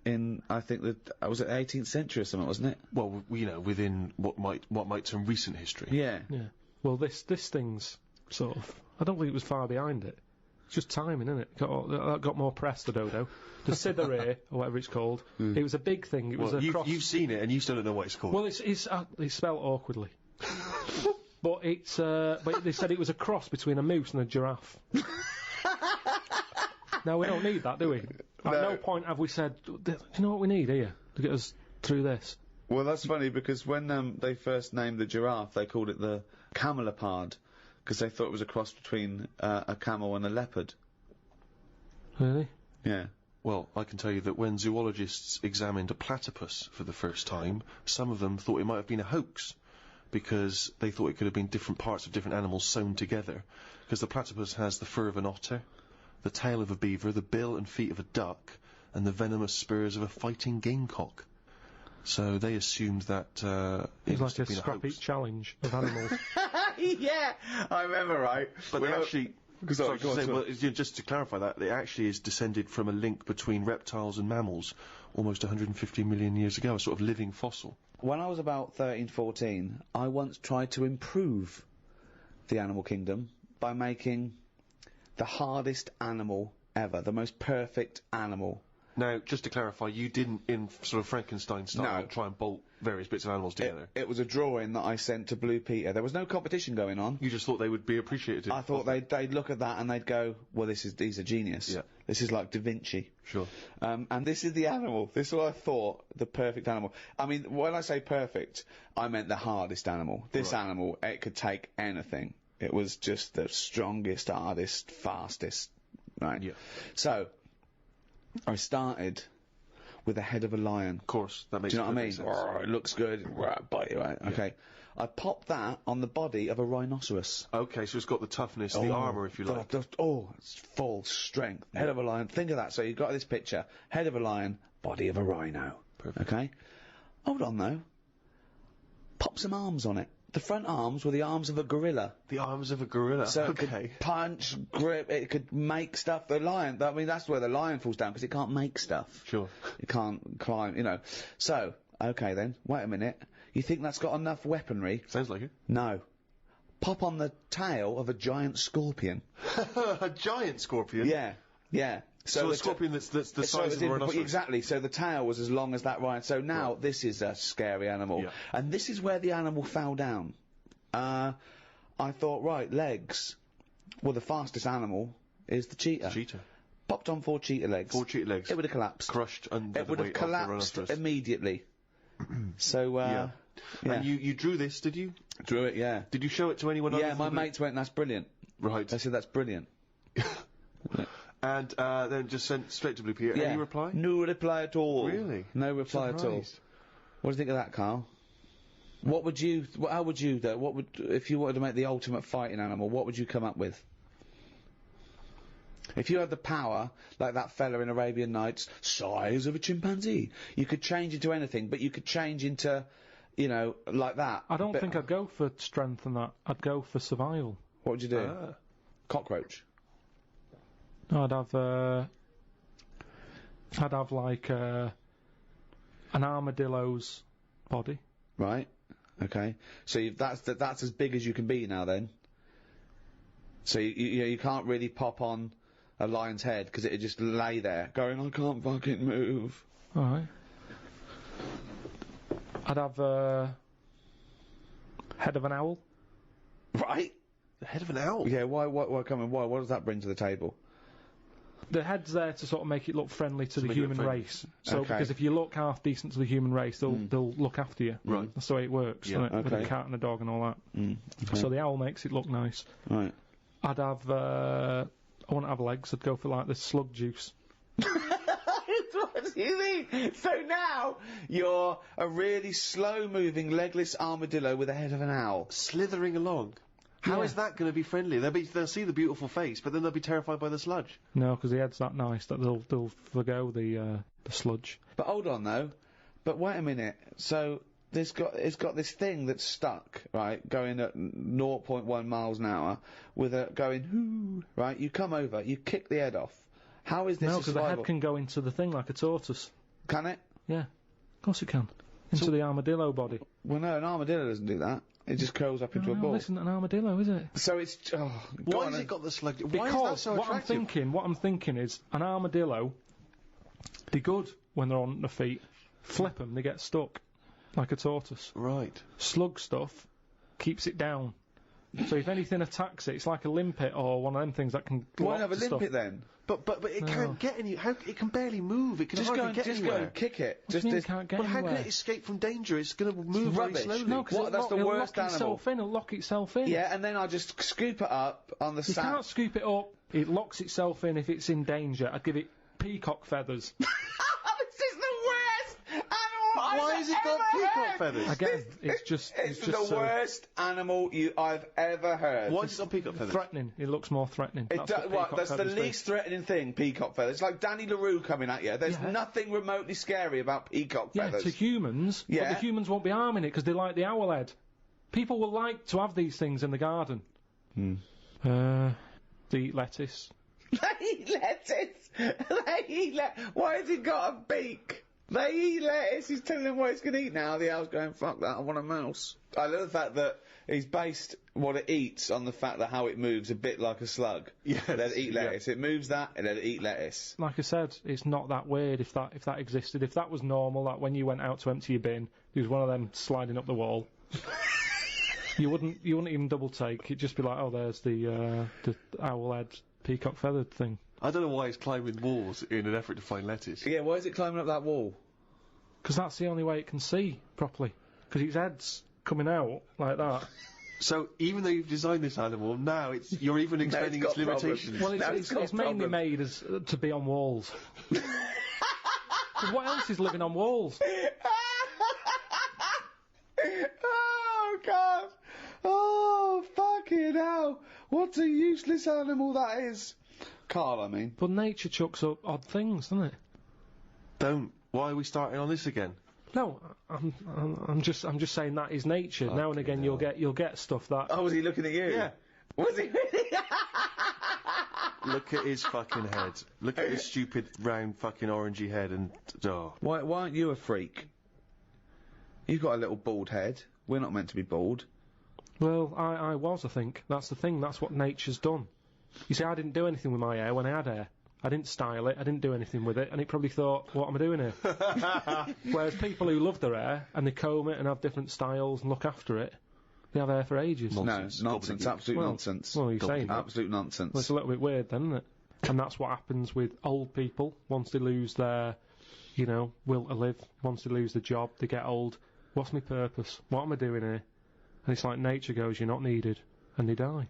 in, I think, was it the 18th century or something, wasn't it? Well, within what might term recent history. Yeah. Yeah. Well, this thing's sort of. I don't think it was far behind it. It's just timing, isn't it? Got more press, the dodo. The Cytherea, or whatever it's called. It was a big thing. It was a cross. You've seen it, and you still don't know what it's called. Well, it's spelled awkwardly. But it's but they said it was a cross between a moose and a giraffe. Now we don't need that, do we? At no point have we said, do you know what we need here to get us through this? Well, that's funny because when they first named the giraffe, they called it the camelopard because they thought it was a cross between a camel and a leopard. Really? Yeah. Well, I can tell you that when zoologists examined a platypus for the first time, some of them thought it might have been a hoax, because they thought it could have been different parts of different animals sewn together. Because the platypus has the fur of an otter, the tail of a beaver, the bill and feet of a duck, and the venomous spurs of a fighting gamecock. So they assumed that It's must like have a been scrap hoax. heap challenge of animals. Yeah, I remember, right? But they actually... Sorry, go on, say, sorry. well, just to clarify that, it actually is descended from a link between reptiles and mammals almost 150 million years ago, a sort of living fossil. When I was about 13, 14, I once tried to improve the animal kingdom by making the hardest animal ever, the most perfect animal. Now, just to clarify, you didn't, in sort of Frankenstein style, No. try and bolt various bits of animals together. It was a drawing that I sent to Blue Peter. There was no competition going on. You just thought they would be appreciative. I thought they'd look at that and they'd go, well, he's a genius. Yeah. This is like Da Vinci. Sure. And this is the animal. This is what I thought, the perfect animal. I mean, when I say perfect, I meant the hardest animal. This animal, it could take anything. It was just the strongest, hardest, fastest. Right? Yeah. So, I started with the head of a lion. Of course, that makes Do you know what I mean? perfect sense. It looks good. Bite you, right? Okay. I popped that on the body of a rhinoceros. Okay, so it's got the toughness, the armour, if you like. It's full strength. Head of a lion. Think of that. So you've got this picture. Head of a lion, body of a rhino. Perfect. Okay? Hold on, though. Pop some arms on it. The front arms were the arms of a gorilla. The arms of a gorilla. So it okay. could punch, grip, it could make stuff. The lion, I mean, that's where the lion falls down, because it can't make stuff. Sure. It can't climb, you know. So, okay then, wait a minute. You think that's got enough weaponry? Sounds like it. No. Pop on the tail of a giant scorpion. A giant scorpion? Yeah, yeah. So a scorpion that's the size of a rhinoceros. Exactly, so the tail was as long as that lion. So now this is a scary animal. Yeah. And this is where the animal fell down. I thought, right, legs. Well, the fastest animal is the cheetah. Cheetah. Popped on 4 cheetah legs. 4 cheetah legs. It would have collapsed. Crushed under It the would have weight of the collapsed rhinoceros. immediately. So, Yeah. yeah. And you drew this, did you? Drew it, yeah. Did you show it to anyone Yeah, other my than mates went, that's brilliant. Right. They said, that's brilliant. And then just sent straight to Blue Peter. Yeah. Any reply? No reply at all. Really? No reply at all. Surprised. What do you think of that, Carl? What would you, how would you, though, what would, if you wanted to make the ultimate fighting animal, what would you come up with? If you had the power, like that fella in Arabian Nights, size of a chimpanzee, you could change into anything, but you could change into, you know, like that. I don't think I'd go for strength and that. I'd go for survival. What would you do? Cockroach. No, I'd have like an armadillo's body. Right. Okay. So that's as big as you can be now, then. So you can't really pop on a lion's head because it'd just lay there going, I can't fucking move. All right. I'd have head of an owl. Right. The head of an owl? Yeah. Why? What does that bring to the table? The head's there to sort of make it look friendly to the human race. So, Okay. because if you look half decent to the human race, they'll look after you. Right. That's the way it works, Yeah. isn't it? With a cat and a dog and all that. Okay. So the owl makes it look nice. Right. I'd have, I wouldn't have legs, I'd go for like the slug juice. What do you mean? So now you're a really slow-moving, legless armadillo with the head of an owl. Slithering along. How is that going to be friendly? They'll see the beautiful face, but then they'll be terrified by the sludge. No, because the head's that nice that they'll forgo the sludge. But hold on though. But wait a minute. So it's got this thing that's stuck, right, going at 0.1 miles an hour, with a going hoo, right? You come over, you kick the head off. How is this? No, because the head can go into the thing like a tortoise. Can it? Yeah, of course it can. Into the armadillo body. Well, no, an armadillo doesn't do that. It just curls up into a No, ball. this isn't an armadillo, is it? So it's Why has it got the sludge? Why Because is that so what attractive? I'm thinking is an armadillo. They're good when they're on their feet. Flip them, they get stuck, like a tortoise. Right. Slug stuff keeps it down. So if anything attacks it, it's like a limpet or one of them things that can. Why block have a the limpet stuff. then? But it can't get any. How it can barely move. It can Just hardly go and get just anywhere. go and kick it. What do you mean it can't get Well, how anywhere? can it escape from danger? It's going to move very rubbish. slowly. No, because That's the it'll worst lock animal. itself in. It'll lock itself in. Yeah, and then I just scoop it up on the You sand. can't scoop it up. It locks itself in if it's in danger. I'd give it peacock feathers. This is the worst animal Why has it got peacock feathers? Again, it's just the so worst animal I've ever heard. Why has it got peacock feathers? threatening. It looks more threatening. That's the least threatening thing, peacock feathers. It's like Danny LaRue coming at you. There's nothing remotely scary about peacock feathers. To humans, but the humans won't be harming it because they like the owl head. People will like to have these things in the garden. They eat lettuce. They eat lettuce! Why has it got a beak? They eat lettuce. He's telling them what it's going to eat now. The owl's going, fuck that, I want a mouse. I love the fact that he's based what it eats on the fact that how it moves a bit like a slug. Yes, Let it eat lettuce. It moves that, and let it eat lettuce. Like I said, it's not that weird if that existed. If that was normal, that when you went out to empty your bin, there was one of them sliding up the wall. you wouldn't even double take. It'd just be like, oh, there's the owl head peacock feathered thing. I don't know why it's climbing walls in an effort to find lettuce. Yeah, why is it climbing up that wall? Because that's the only way it can see properly. Because its head's coming out like that. So even though you've designed this animal, now you're even expanding its limitations. Well, it's mainly made as to be on walls. 'Cause what else is living on walls? Oh, God! Oh, fucking hell! What a useless animal that is! Carl, I mean. But nature chucks up odd things, doesn't it? Don't. Why are we starting on this again? No, I'm just saying that is nature. Now and again, you'll get stuff that. Oh, was he looking at you? Yeah. Was he really? Look at his fucking head. Look at his stupid round fucking orangey head and Why aren't you a freak? You've got a little bald head. We're not meant to be bald. Well, I was, I think. That's the thing. That's what nature's done. You see, I didn't do anything with my hair when I had hair. I didn't style it, I didn't do anything with it, and it probably thought, what am I doing here? Whereas people who love their hair, and they comb it and have different styles and look after it, they have hair for ages. Nonsense, absolute nonsense. Well, you're saying absolute nonsense. Well, it's a little bit weird then, isn't it? And that's what happens with old people. Once they lose their, will to live, once they lose the job, they get old. What's my purpose? What am I doing here? And it's like nature goes, you're not needed, and they die.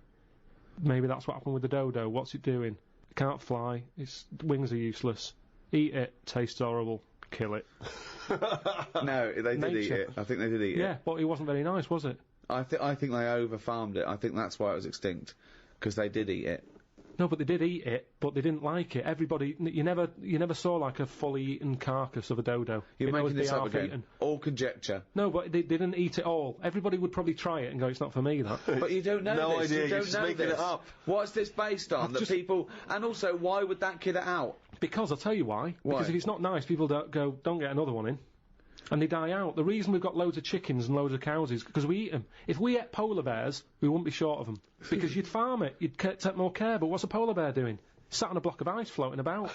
Maybe that's what happened with the dodo. What's it doing? It can't fly. Its wings are useless. Eat it. Tastes horrible. Kill it. No, they did eat it. I think they did eat it. Yeah, but it wasn't very nice, was it? I think they over-farmed it. I think that's why it was extinct. Because they did eat it. No, but they did eat it, but they didn't like it. Everybody, you never saw like a fully eaten carcass of a dodo. You're making this up again. Eaten. All conjecture. No, but they didn't eat it all. Everybody would probably try it and go, it's not for me, that. But you don't know no this. idea, You you're don't just know making this. it up. What's this based on? That people... And also, why would that kid it out? Because I'll tell you why. Because if it's not nice, people don't get another one in. And they die out. The reason we've got loads of chickens and loads of cows is because we eat them. If we ate polar bears, we wouldn't be short of them. Because you'd farm it, you'd take more care, but what's a polar bear doing? Sat on a block of ice floating about.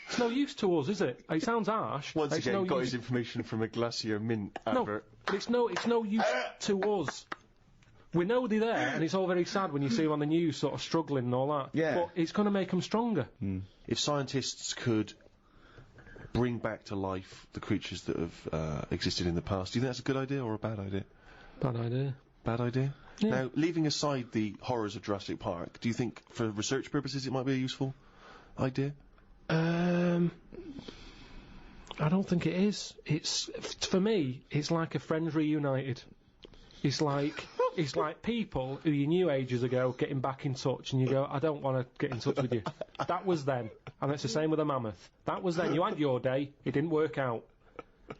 It's no use to us, is it? It sounds harsh. Once again, got his information from a Glacier Mint advert. No, it's no use to us. We know they're there, and it's all very sad when you see them on the news sort of struggling and all that. Yeah. But it's going to make them stronger. If scientists could bring back to life the creatures that have existed in the past, do you think that's a good idea or a bad idea? Bad idea. Bad idea? Yeah. Now, leaving aside the horrors of Jurassic Park, do you think, for research purposes, it might be a useful idea? I don't think it is. For me, it's like a Friends reunited. It's like people who you knew ages ago getting back in touch, and you go, I don't want to get in touch with you. That was then, and it's the same with a mammoth. That was then. You had your day. It didn't work out.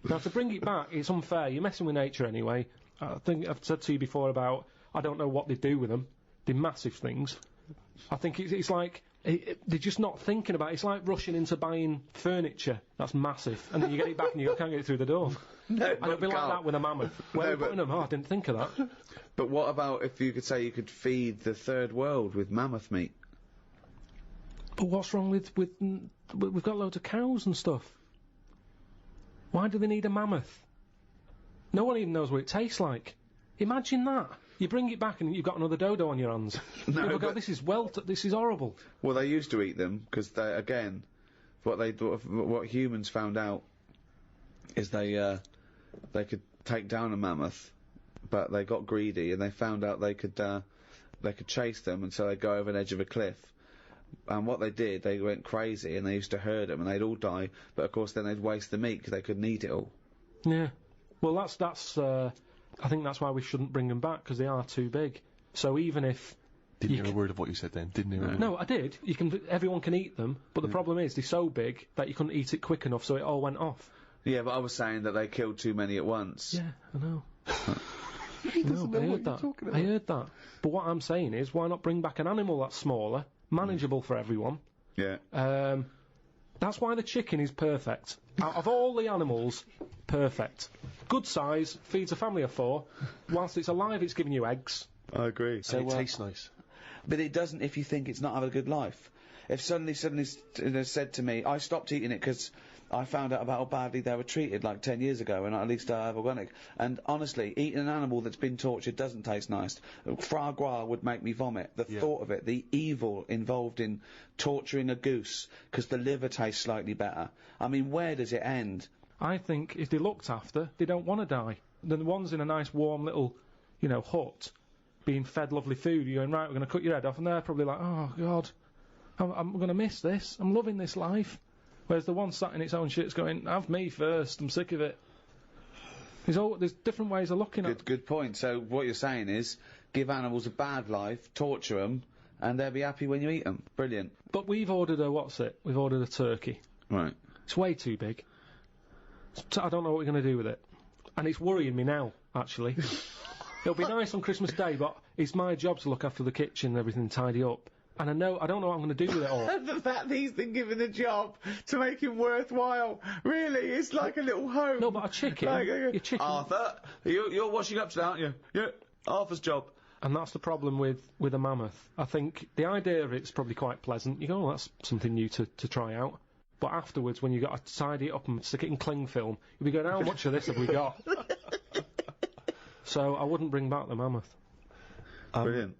Now to bring it back, it's unfair. You're messing with nature anyway. I think I've said to you before about I don't know what they do with them. They're massive things. I think it's like. They're just not thinking about it. It's like rushing into buying furniture. That's massive. And then you get it back and you can't get it through the door. No, and it'll be like that with a mammoth. Where are we putting them? Oh, I didn't think of that. But what about if you could say you could feed the third world with mammoth meat? But what's wrong with we've got loads of cows and stuff. Why do they need a mammoth? No one even knows what it tastes like. Imagine that. You bring it back and you've got another dodo on your hands. No, People go, this is horrible. Well, they used to eat them because what humans found out is they could take down a mammoth, but they got greedy and they found out they could chase them, and so they'd go over an edge of a cliff. And what they did, they went crazy and they used to herd them and they'd all die. But of course, then they'd waste the meat because they couldn't eat it all. Yeah. Well, that's. I think that's why we shouldn't bring them back, because they are too big. So even if... Didn't hear a word of what you said then, didn't hear a word. No, I did. Everyone can eat them, but the problem is they're so big that you couldn't eat it quick enough, so it all went off. Yeah, but I was saying that they killed too many at once. Yeah, I know. He doesn't know what you're talking about. I heard that. But what I'm saying is, why not bring back an animal that's smaller, manageable for everyone? Yeah. That's why the chicken is perfect. Out of all the animals, perfect. Good size, feeds a family of 4. Whilst it's alive, it's giving you eggs. I agree. So it tastes nice. But it doesn't if you think it's not having a good life. If suddenly said to me, I stopped eating it because I found out about how badly they were treated like 10 years ago, and at least I have organic. And honestly, eating an animal that's been tortured doesn't taste nice. Foie gras would make me vomit. The thought of it, the evil involved in torturing a goose because the liver tastes slightly better. I mean, where does it end? I think if they're looked after, they don't want to die. The ones in a nice warm little, hut, being fed lovely food, you're going, right, we're going to cut your head off, and they're probably like, oh, God, I'm going to miss this. I'm loving this life. Whereas the one sat in its own shit's going, have me first, I'm sick of it. There's different ways of looking at it. Good point. So what you're saying is, give animals a bad life, torture them, and they'll be happy when you eat them. Brilliant. But we've ordered we've ordered a turkey. Right. It's way too big. So I don't know what we're going to do with it. And it's worrying me now, actually. It'll be nice on Christmas Day, but it's my job to look after the kitchen and everything, tidy up. And I don't know what I'm going to do with it all. The fact that he's been given a job to make him worthwhile, really, it's like a little home. No, but a chicken, your chicken... Arthur, you're washing up today, aren't you? Yeah, Arthur's job. And that's the problem with a mammoth. I think the idea of it's probably quite pleasant. You go, oh, that's something new to try out. But afterwards, when you've got to tidy it up and stick it in cling film, you'll be going, how much of this have we got? So I wouldn't bring back the mammoth. Brilliant.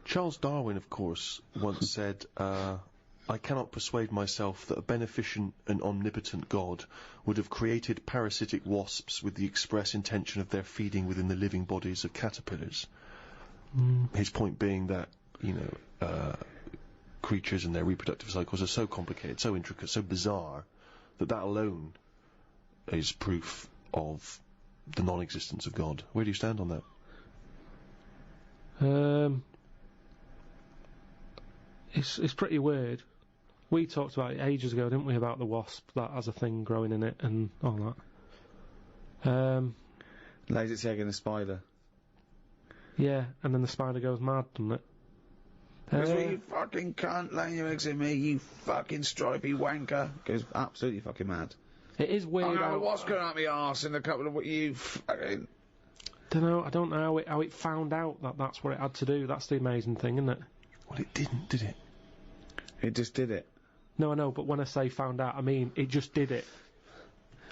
Charles Darwin, of course, once said, I cannot persuade myself that a beneficent and omnipotent God would have created parasitic wasps with the express intention of their feeding within the living bodies of caterpillars. His point being that, creatures and their reproductive cycles are so complicated, so intricate, so bizarre, that alone is proof of the non-existence of God. Where do you stand on that? It's pretty weird. We talked about it ages ago, didn't we, about the wasp that has a thing growing in it and all that. Lays its egg in a spider. Yeah, and then the spider goes mad, doesn't it? You fucking cunt laying your eggs in me, you fucking stripy wanker. Goes absolutely fucking mad. It is weird. I don't know what's going up my arse in a couple of you fucking... I don't know how it found out that that's what it had to do. That's the amazing thing, isn't it? Well, it didn't, did it? It just did it. No, I know, but when I say found out, I mean it just did it.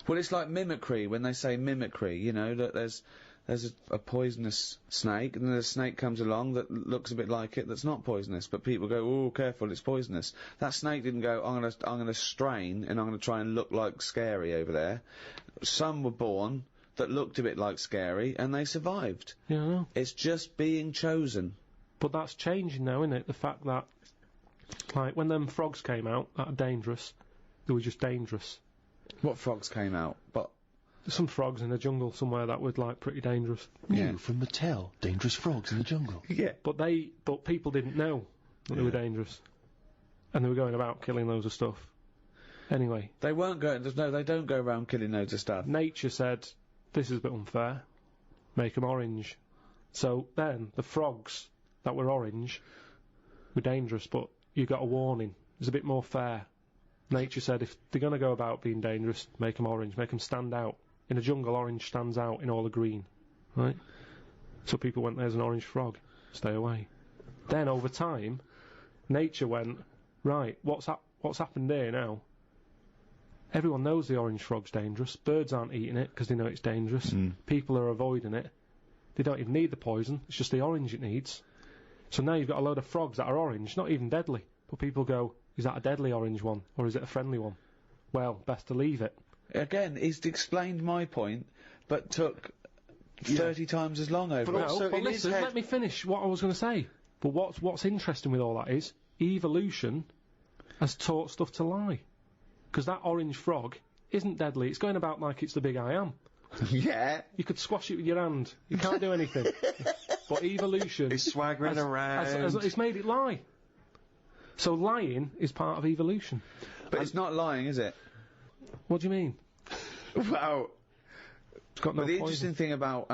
Well, it's like mimicry, when they say mimicry, that there's there's a poisonous snake, and then a snake comes along that looks a bit like it that's not poisonous, but people go, oh, careful, it's poisonous. That snake didn't go, I'm gonna strain, and I'm gonna try and look like Scary over there. Some were born that looked a bit like Scary, and they survived. Yeah, I know. It's just being chosen. But that's changing now, isn't it? The fact that, like, when them frogs came out that are dangerous, they were just dangerous. What frogs came out? But some frogs in the jungle somewhere that were, like, pretty dangerous. New from Mattel, dangerous frogs in the jungle. Yeah. But people didn't know that they were dangerous. And they were going about killing loads of stuff. Anyway. They weren't going, no, they don't go around killing loads of stuff. Nature said, this is a bit unfair. Make them orange. So then, the frogs that were orange were dangerous, but you got a warning. It was a bit more fair. Nature said, if they're going to go about being dangerous, make them orange, make them stand out. In a jungle, orange stands out in all the green, right? So people went, there's an orange frog, stay away. Then, over time, nature went, right, what's happened here now? Everyone knows the orange frog's dangerous. Birds aren't eating it because they know it's dangerous. People are avoiding it. They don't even need the poison, it's just the orange it needs. So now you've got a load of frogs that are orange, not even deadly. But people go, is that a deadly orange one, or is it a friendly one? Well, best to leave it. Again, he's explained my point, but took 30 times as long over it. But listen, let me finish what I was going to say. But what's interesting with all that is, evolution has taught stuff to lie. Because that orange frog isn't deadly, it's going about like it's the big I am. Yeah. You could squash it with your hand, you can't do anything. But evolution... It's swaggering around. It's made it lie. So lying is part of evolution. But it's not lying, is it? What do you mean? Well, it's got no the poison. interesting thing about,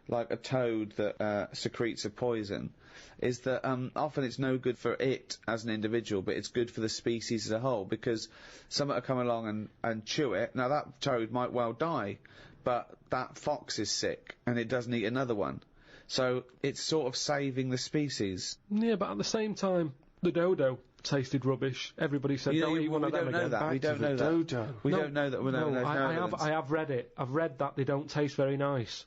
like, a toad that secretes a poison is that often it's no good for it as an individual, but it's good for the species as a whole, because something will come along and chew it. Now, that toad might well die, but that fox is sick, and it doesn't eat another one. So it's sort of saving the species. Yeah, but at the same time, the dodo tasted rubbish. Everybody said, don't eat one of them again. We don't know that. We don't know that. No, I have read it. I've read that they don't taste very nice.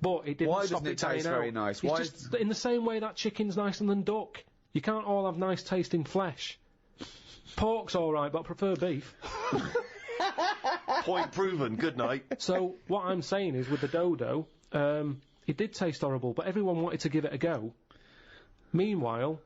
But it didn't stop it taste very nice? It's just in the same way that chicken's nicer than duck. You can't all have nice tasting flesh. Pork's alright, but I prefer beef. Point proven, good night. So, what I'm saying is, with the dodo, it did taste horrible, but everyone wanted to give it a go. Meanwhile,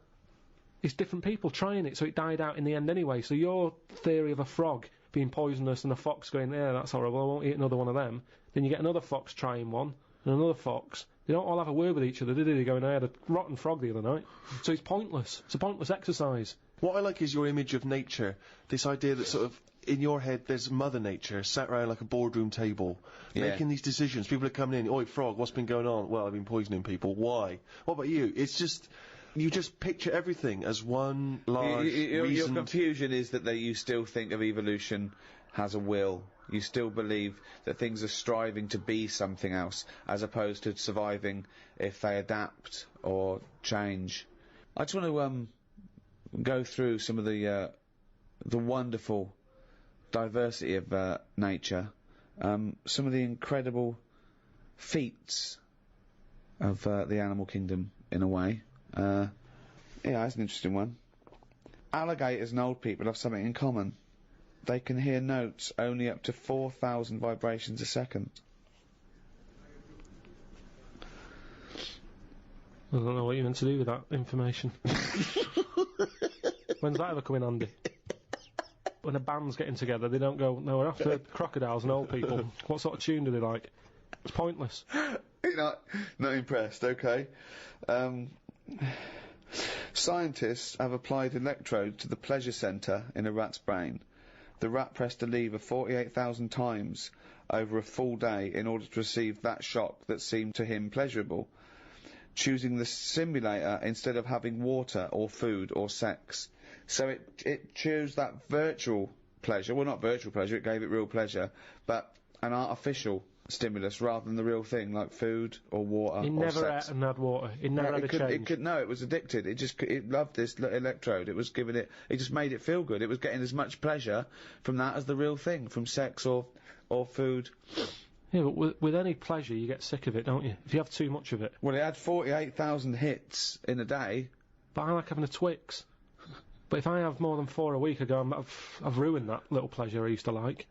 it's different people trying it, so it died out in the end anyway. So your theory of a frog being poisonous and a fox going, yeah, that's horrible, I won't eat another one of them. Then you get another fox trying one, and another fox. They don't all have a word with each other, do they? They go, I had a rotten frog the other night. So it's pointless. It's a pointless exercise. What I like is your image of nature. This idea that sort of, in your head, there's Mother Nature sat around like a boardroom table, making these decisions. People are coming in, oi, frog, what's been going on? Well, I've been poisoning people. Why? What about you? It's just... You just picture everything as one large Your confusion is that you still think of evolution has a will. You still believe that things are striving to be something else, as opposed to surviving if they adapt or change. I just want to go through some of the wonderful diversity of nature, some of the incredible feats of the animal kingdom, in a way. Yeah, that's an interesting one. Alligators and old people have something in common. They can hear notes only up to 4,000 vibrations a second. I don't know what you're meant to do with that information. When's that ever come in handy? When a band's getting together, they don't go, no, we're after crocodiles and old people. What sort of tune do they like? It's pointless. You're not impressed, okay. Scientists have applied electrodes to the pleasure centre in a rat's brain. The rat pressed a lever 48,000 times over a full day in order to receive that shock that seemed to him pleasurable, choosing the simulator instead of having water or food or sex. So it chose that virtual pleasure, well, not virtual pleasure, it gave it real pleasure, but an artificial stimulus rather than the real thing, like food or water or sex. It never ate and had water. It never had a change. No, it was addicted. It loved this electrode. It was giving it just made it feel good. It was getting as much pleasure from that as the real thing, from sex or food Yeah, but with any pleasure, you get sick of it, don't you? If you have too much of it. Well, it had 48,000 hits in a day. But I like having a Twix. But if I have more than 4 a week, I go, I've ruined that little pleasure I used to like.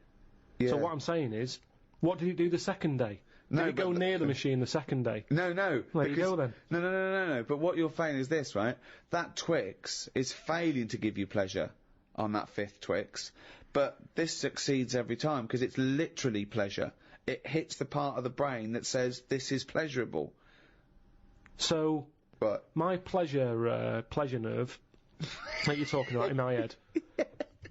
Yeah. So what I'm saying is, what did you do the second day? Did you go near the machine the second day? No. There you go then. No. But what you're saying is this, right? That Twix is failing to give you pleasure on that 5th Twix, but this succeeds every time because it's literally pleasure. It hits the part of the brain that says this is pleasurable. So, but my pleasure nerve that you're talking about in my head,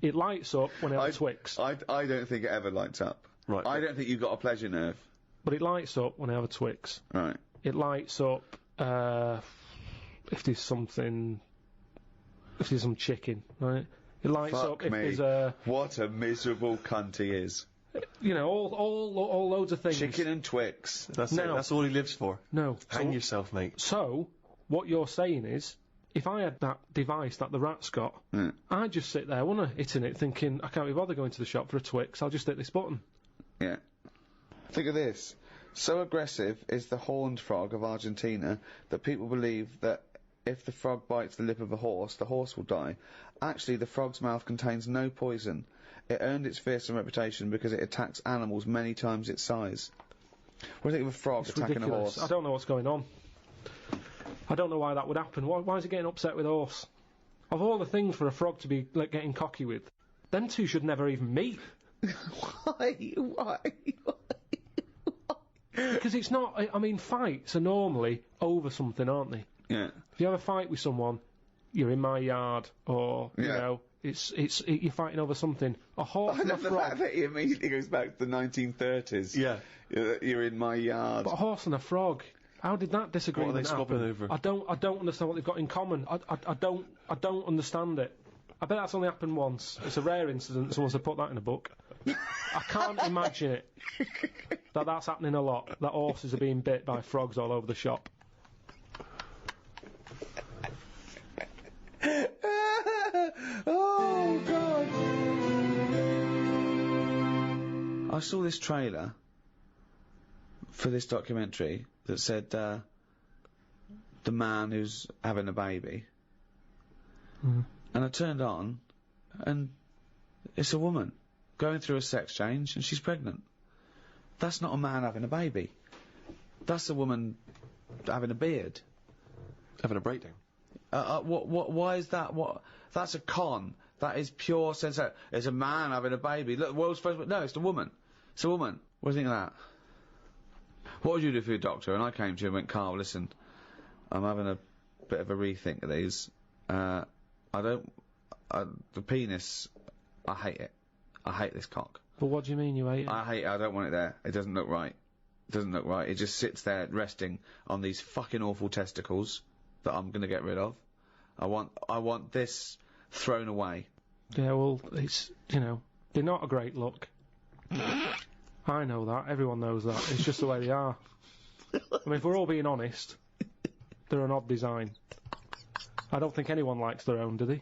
it lights up when I have a Twix. I don't think it ever lights up. Right. I don't think you've got a pleasure nerve. But it lights up when I have a Twix. Right. It lights up if there's some chicken, right? It lights up if there's a... What a miserable cunt he is. You know, all loads of things. Chicken and Twix. That's it. That's all he lives for. No. Hang yourself, mate. So, what you're saying is, if I had that device that the rat's got, I'd just sit there, wouldn't I, hitting it, thinking, I can't be bothered going to the shop for a Twix, I'll just hit this button. Yeah. Think of this. So aggressive is the horned frog of Argentina that people believe that if the frog bites the lip of the horse will die. Actually, the frog's mouth contains no poison. It earned its fearsome reputation because it attacks animals many times its size. What do you think of a frog attacking ridiculous. a horse? I don't know what's going on. I don't know why that would happen. Why is it getting upset with a horse? Of all the things for a frog to be like getting cocky with, them two should never even meet. Why? Because it's not... I mean, fights are normally over something, aren't they? Yeah. If you have a fight with someone, you're in my yard, or, you know, you're fighting over something. A horse and a frog... the fact that he immediately goes back to the 1930s. Yeah. You're in my yard. But a horse and a frog... How did that disagreement happen? What are they squabbling over? I don't understand what they've got in common. I don't understand it. I bet that's only happened once. It's a rare incident. Someone said put that in a book. I can't imagine it. That's happening a lot. That horses are being bit by frogs all over the shop. Oh God! I saw this trailer for this documentary that said the man who's having a baby, and I turned on, and it's a woman going through a sex change, and she's pregnant. That's not a man having a baby. That's a woman having a beard, having a breakdown. Why is that? That's a con. That is pure sense. It's a man having a baby. Look, the world's first. No, it's a woman. It's a woman. What do you think of that? What would you do for your doctor? And I came to you and went, Carl, listen, I'm having a bit of a rethink of these. The penis, I hate it. I hate this cock. But what do you mean you hate it? I hate it. I don't want it there. It doesn't look right. It doesn't look right. It just sits there resting on these fucking awful testicles that I'm gonna get rid of. I want this thrown away. Yeah, well, it's, you know, they're not a great look. I know that. Everyone knows that. It's just the way they are. I mean, if we're all being honest, they're an odd design. I don't think anyone likes their own, do they?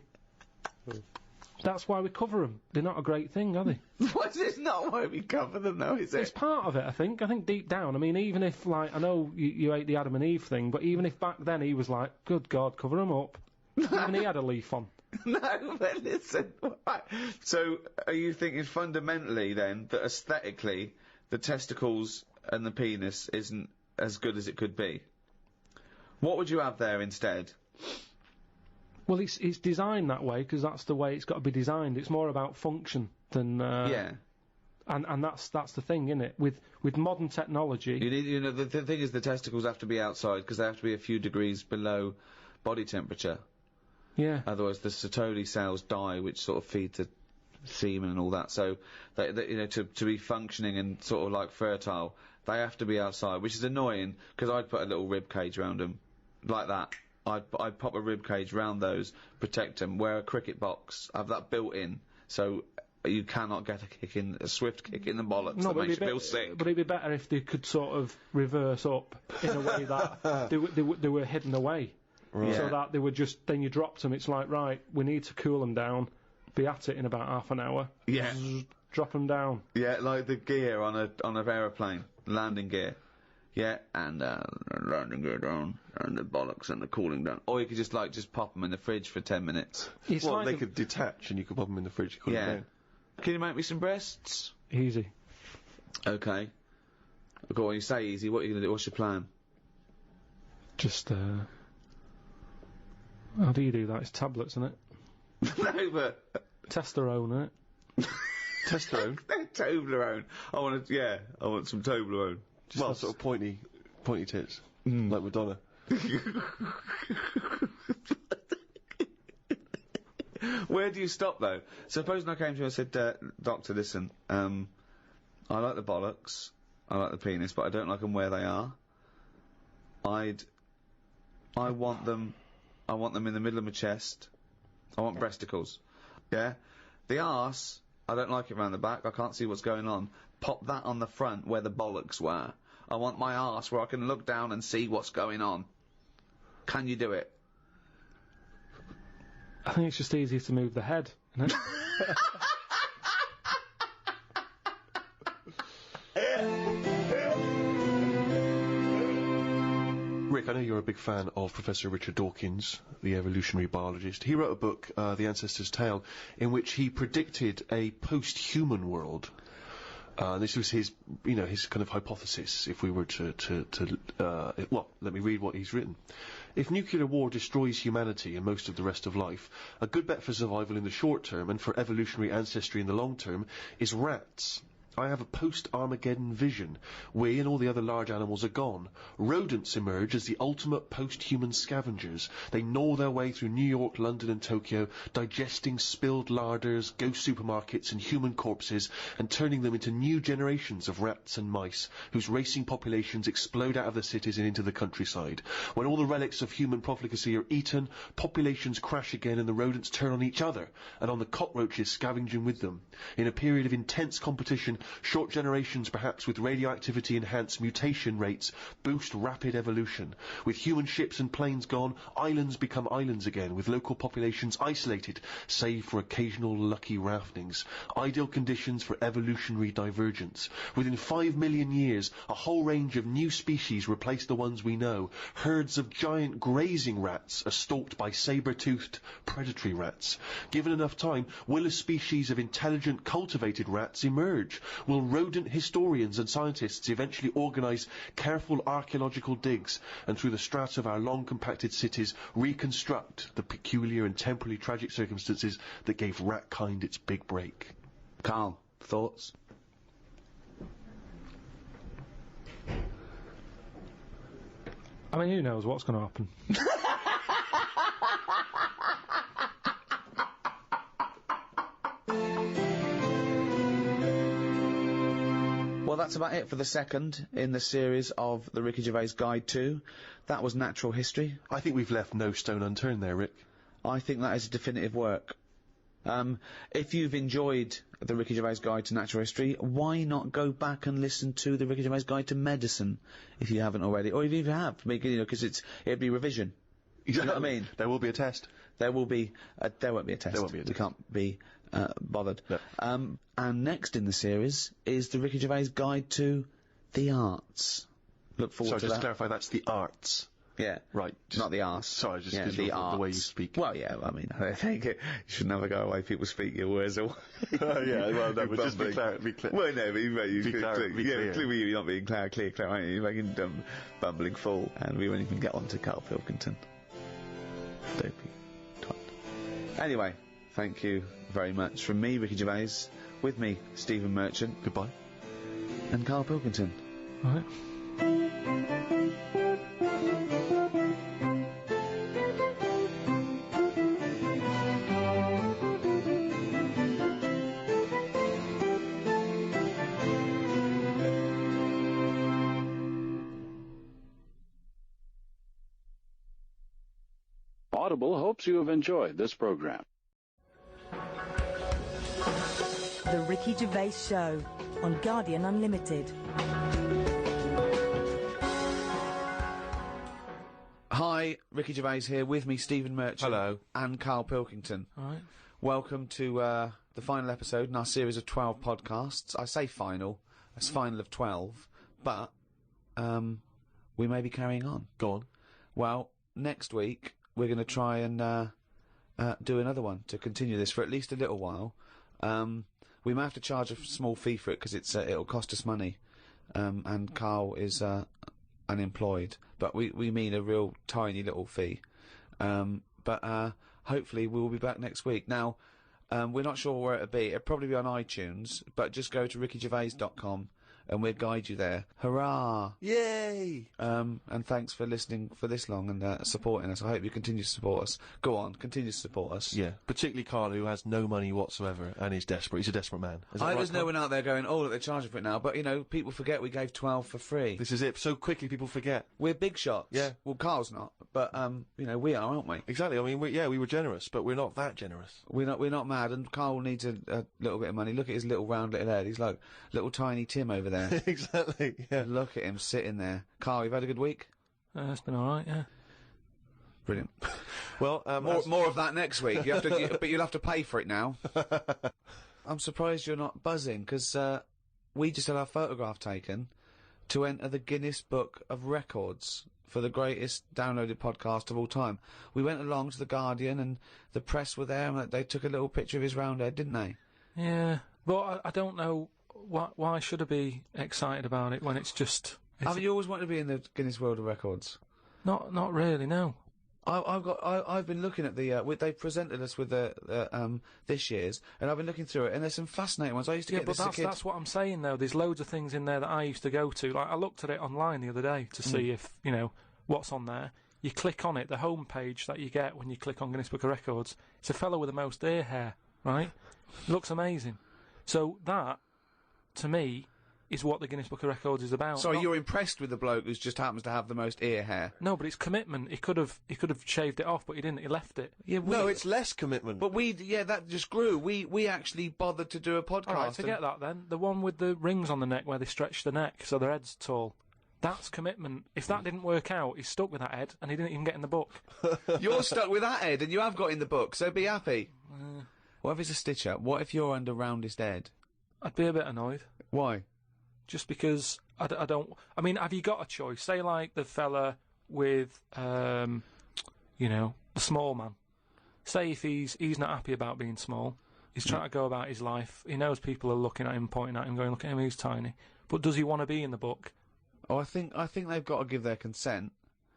That's why we cover them. They're not a great thing, are they? It's not why we cover them, though, is it? It's part of it, I think. I think deep down. I mean, even if, like, I know you hate the Adam and Eve thing, but even if back then he was like, good God, cover them up. Even he had a leaf on. No, but listen. Right. So, are you thinking fundamentally, then, that aesthetically, the testicles and the penis isn't as good as it could be? What would you have there instead? Well, it's designed that way because that's the way it's got to be designed. It's more about function than yeah. And that's the thing, isn't it? With modern technology, the thing is the testicles have to be outside because they have to be a few degrees below body temperature. Yeah. Otherwise, the Sertoli cells die, which sort of feed the semen and all that. So, to be functioning and sort of like fertile, they have to be outside, which is annoying because I'd put a little rib cage around them, like that. I'd pop a rib cage round those, protect them, wear a cricket box, have that built in, so you cannot get a swift kick in the bollocks that makes you feel sick. But it'd be better if they could sort of reverse up in a way that they were hidden away. Right. So that they were just, then you dropped them, it's like, right, we need to cool them down, be at it in about half an hour. Yeah. drop them down. Yeah, like the gear on an aeroplane, landing gear. Yeah, and landing gear down, and the bollocks and the cooling down. Or you could just pop them in the fridge for 10 minutes. It's Well, like they could detach and you could pop them in the fridge. You cool them down. Can you make me some breasts? Easy. Okay. Go on, you say easy. What are you gonna do? What's your plan? Just, how do you do that? It's tablets, isn't it? No, but Testosterone, isn't it? Testosterone? Toblerone. I want some Toblerone. Just that sort of pointy tits. Like Madonna. Where do you stop, though? Supposing I came to you and said, Doctor, listen, I like the bollocks, I like the penis, but I don't like them where they are. I want them in the middle of my chest. I want breasticles. Yeah? The arse, I don't like it round the back, I can't see what's going on. Pop that on the front where the bollocks were. I want my arse where I can look down and see what's going on. Can you do it? I think it's just easier to move the head, isn't it? Rick, I know you're a big fan of Professor Richard Dawkins, the evolutionary biologist. He wrote a book, The Ancestor's Tale, in which he predicted a post-human world. This was his kind of hypothesis, if we were well, let me read what he's written. If nuclear war destroys humanity and most of the rest of life, a good bet for survival in the short term and for evolutionary ancestry in the long term is rats. I have a post-Armageddon vision. We and all the other large animals are gone. Rodents emerge as the ultimate post-human scavengers. They gnaw their way through New York, London and Tokyo, digesting spilled larders, ghost supermarkets and human corpses, and turning them into new generations of rats and mice, whose racing populations explode out of the cities and into the countryside. When all the relics of human profligacy are eaten, populations crash again and the rodents turn on each other, and on the cockroaches scavenging with them. In a period of intense competition, short generations, perhaps with radioactivity-enhanced mutation rates, boost rapid evolution. With human ships and planes gone, islands become islands again, with local populations isolated, save for occasional lucky raftings. Ideal conditions for evolutionary divergence. Within 5 million years, a whole range of new species replace the ones we know. Herds of giant grazing rats are stalked by saber-toothed predatory rats. Given enough time, will a species of intelligent, cultivated rats emerge? Will rodent historians and scientists eventually organise careful archaeological digs and through the strata of our long-compacted cities reconstruct the peculiar and temporally tragic circumstances that gave rat-kind its big break? Karl, thoughts? I mean, who knows what's going to happen? Well, that's about it for the second in the series of the Ricky Gervais Guide to. That was Natural History. I think we've left no stone unturned there, Rick. I think that is a definitive work. If you've enjoyed the Ricky Gervais Guide to Natural History, why not go back and listen to the Ricky Gervais Guide to Medicine, if you haven't already, or if you have, because it'd be revision. Exactly. You know what I mean? There will be a test. There won't be a test. There won't be a test. We can't be bothered. No. And next in the series is the Ricky Gervais Guide to the Arts. Look forward to that. Sorry, just to clarify, that's the arts. Yeah. Right. Not the arse. Sorry, just yeah, because the way you speak. Well, yeah, I mean, I think you should never go away. People speak your words all. Yeah, well, no, but just be clear. Well, no, but you be clear. Clearly you're not being clear, aren't you? You're making dumb, bumbling fool. And we won't even get on to Karl Pilkington. Dopey twat. Anyway, thank you very much from me, Ricky Gervais, with me, Stephen Merchant. Goodbye. And Karl Pilkington. All right. Audible hopes you have enjoyed this program. The Ricky Gervais Show on Guardian Unlimited. Hi, Ricky Gervais here, with me, Stephen Merchant. Hello. And Karl Pilkington. All right. Welcome to the final episode in our series of 12 podcasts. I say final, it's final of 12, but we may be carrying on. Go on. Well, next week we're going to try and do another one to continue this for at least a little while. We may have to charge a small fee for it because it'll cost us money, and Karl is unemployed, but we mean a real tiny little fee. But hopefully we will be back next week. Now, we're not sure where it'll be. It'll probably be on iTunes, but just go to rickygervais.com and we'll guide you there. Hurrah! Yay! And thanks for listening for this long and supporting us. I hope you continue to support us. Go on, continue to support us. Yeah, particularly Karl, who has no money whatsoever and is desperate. He's a desperate man. There's no one out there going, oh, look, they're charging for it now. But, you know, people forget we gave 12 for free. This is it. So quickly people forget. We're big shots. Yeah. Well, Karl's not, but, you know, we are, aren't we? Exactly. I mean, we were generous, but we're not that generous. We're not mad, and Karl needs a little bit of money. Look at his little round little head. He's like little tiny Tim over there. Exactly. Yeah. Look at him sitting there. Karl, you've had a good week? It's been alright, yeah. Brilliant. Well, more of that next week. You have to, but you'll have to pay for it now. I'm surprised you're not buzzing, because we just had our photograph taken to enter the Guinness Book of Records for the greatest downloaded podcast of all time. We went along to the Guardian, and the press were there, and they took a little picture of his round head, didn't they? Yeah, but I don't know why should I be excited about it when it's just... Have you always wanted to be in the Guinness World of Records? Not really, no. I've been looking at the they presented us with the this year's, and I've been looking through it, and there's some fascinating ones. I used to get this as a kid. That's what I'm saying though. There's loads of things in there that I used to go to. Like I looked at it online the other day to see if what's on there. You click on it, the home page that you get when you click on Guinness Book of Records. It's a fellow with the most ear hair, right? It looks amazing. So that, to me, is what the Guinness Book of Records is about. Sorry, you're impressed with the bloke who just happens to have the most ear hair? No, but it's commitment. He could have shaved it off, but he didn't. He left it. Yeah, no, it's less commitment. But that just grew. We actually bothered to do a podcast. All right, forget that then. The one with the rings on the neck where they stretch the neck so their head's tall. That's commitment. If that didn't work out, he's stuck with that head, and he didn't even get in the book. You're stuck with that head, and you have got in the book, so be happy. What if it's a stitch-up? What if you're under roundest head? I'd be a bit annoyed. Why? Just because I don't... I mean, have you got a choice? Say, like, the fella with, the small man. Say if he's not happy about being small. He's trying to go about his life. He knows people are looking at him, pointing at him, going, look at him, he's tiny. But does he want to be in the book? Oh, I think they've got to give their consent.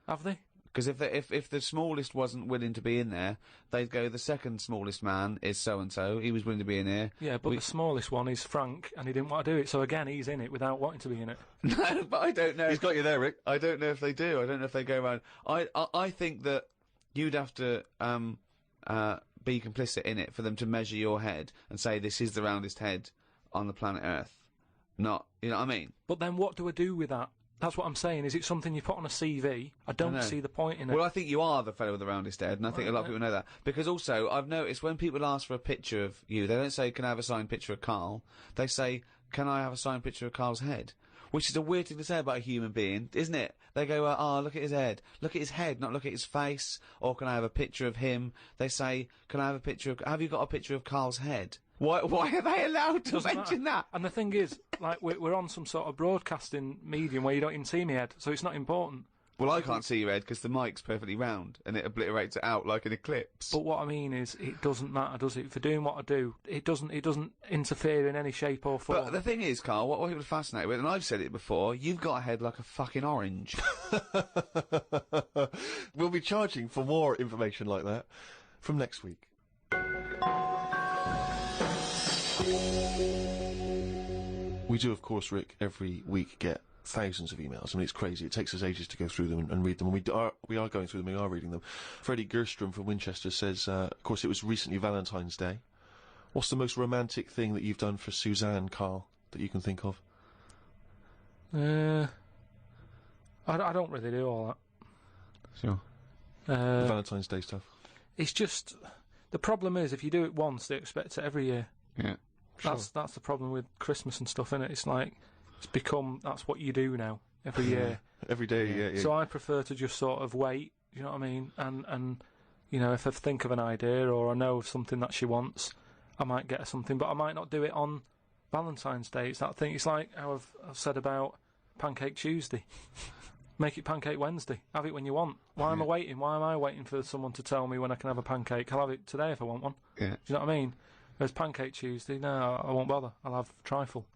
Have they? Because if the smallest wasn't willing to be in there, they'd go, the second smallest man is so-and-so, he was willing to be in here. Yeah, but the smallest one is Frank, and he didn't want to do it, so again, he's in it without wanting to be in it. No, but I don't know. He's got you there, Rick. I don't know if they do. I don't know if they go around. I think that you'd have to be complicit in it for them to measure your head and say this is the roundest head on the planet Earth. Not, you know what I mean? But then what do I do with that? That's what I'm saying. Is it something you put on a CV? I don't see the point in it. Well, I think you are the fellow with the roundest head, and I think a lot of people know that. Because also, I've noticed when people ask for a picture of you, they don't say, can I have a signed picture of Karl? They say, can I have a signed picture of Karl's head? Which is a weird thing to say about a human being, isn't it? They go, look at his head. Look at his head, not look at his face. Or can I have a picture of him? They say, can I have a picture of... Have you got a picture of Karl's head? Why are they allowed to mention that? And the thing is, like, we're on some sort of broadcasting medium where you don't even see me head, so it's not important. Well, I can't see your head because the mic's perfectly round and it obliterates it out like an eclipse. But what I mean is, it doesn't matter, does it? For doing what I do, it doesn't interfere in any shape or form. But the thing is, Karl, what people are fascinated with, and I've said it before, you've got a head like a fucking orange. We'll be charging for more information like that from next week. We do, of course, Rick, every week get thousands of emails. I mean, it's crazy. It takes us ages to go through them and read them. And we are going through them, we are reading them. Freddie Gerstrom from Winchester says, of course, it was recently Valentine's Day. What's the most romantic thing that you've done for Suzanne, Karl, that you can think of? I don't really do all that. Sure. The Valentine's Day stuff. It's just... The problem is, if you do it once, they expect it every year. Yeah. Sure. That's the problem with Christmas and stuff, innit? It's like, it's become, that's what you do now, every year. Every day, yeah. So I prefer to just sort of wait, you know what I mean? And if I think of an idea or I know of something that she wants, I might get her something, but I might not do it on Valentine's Day. It's that thing. It's like how I've said about Pancake Tuesday. Make it Pancake Wednesday. Have it when you want. Why am I waiting? Why am I waiting for someone to tell me when I can have a pancake? I'll have it today if I want one. Yeah. Do you know what I mean? Whereas Pancake Tuesday, no, I won't bother. I'll have trifle.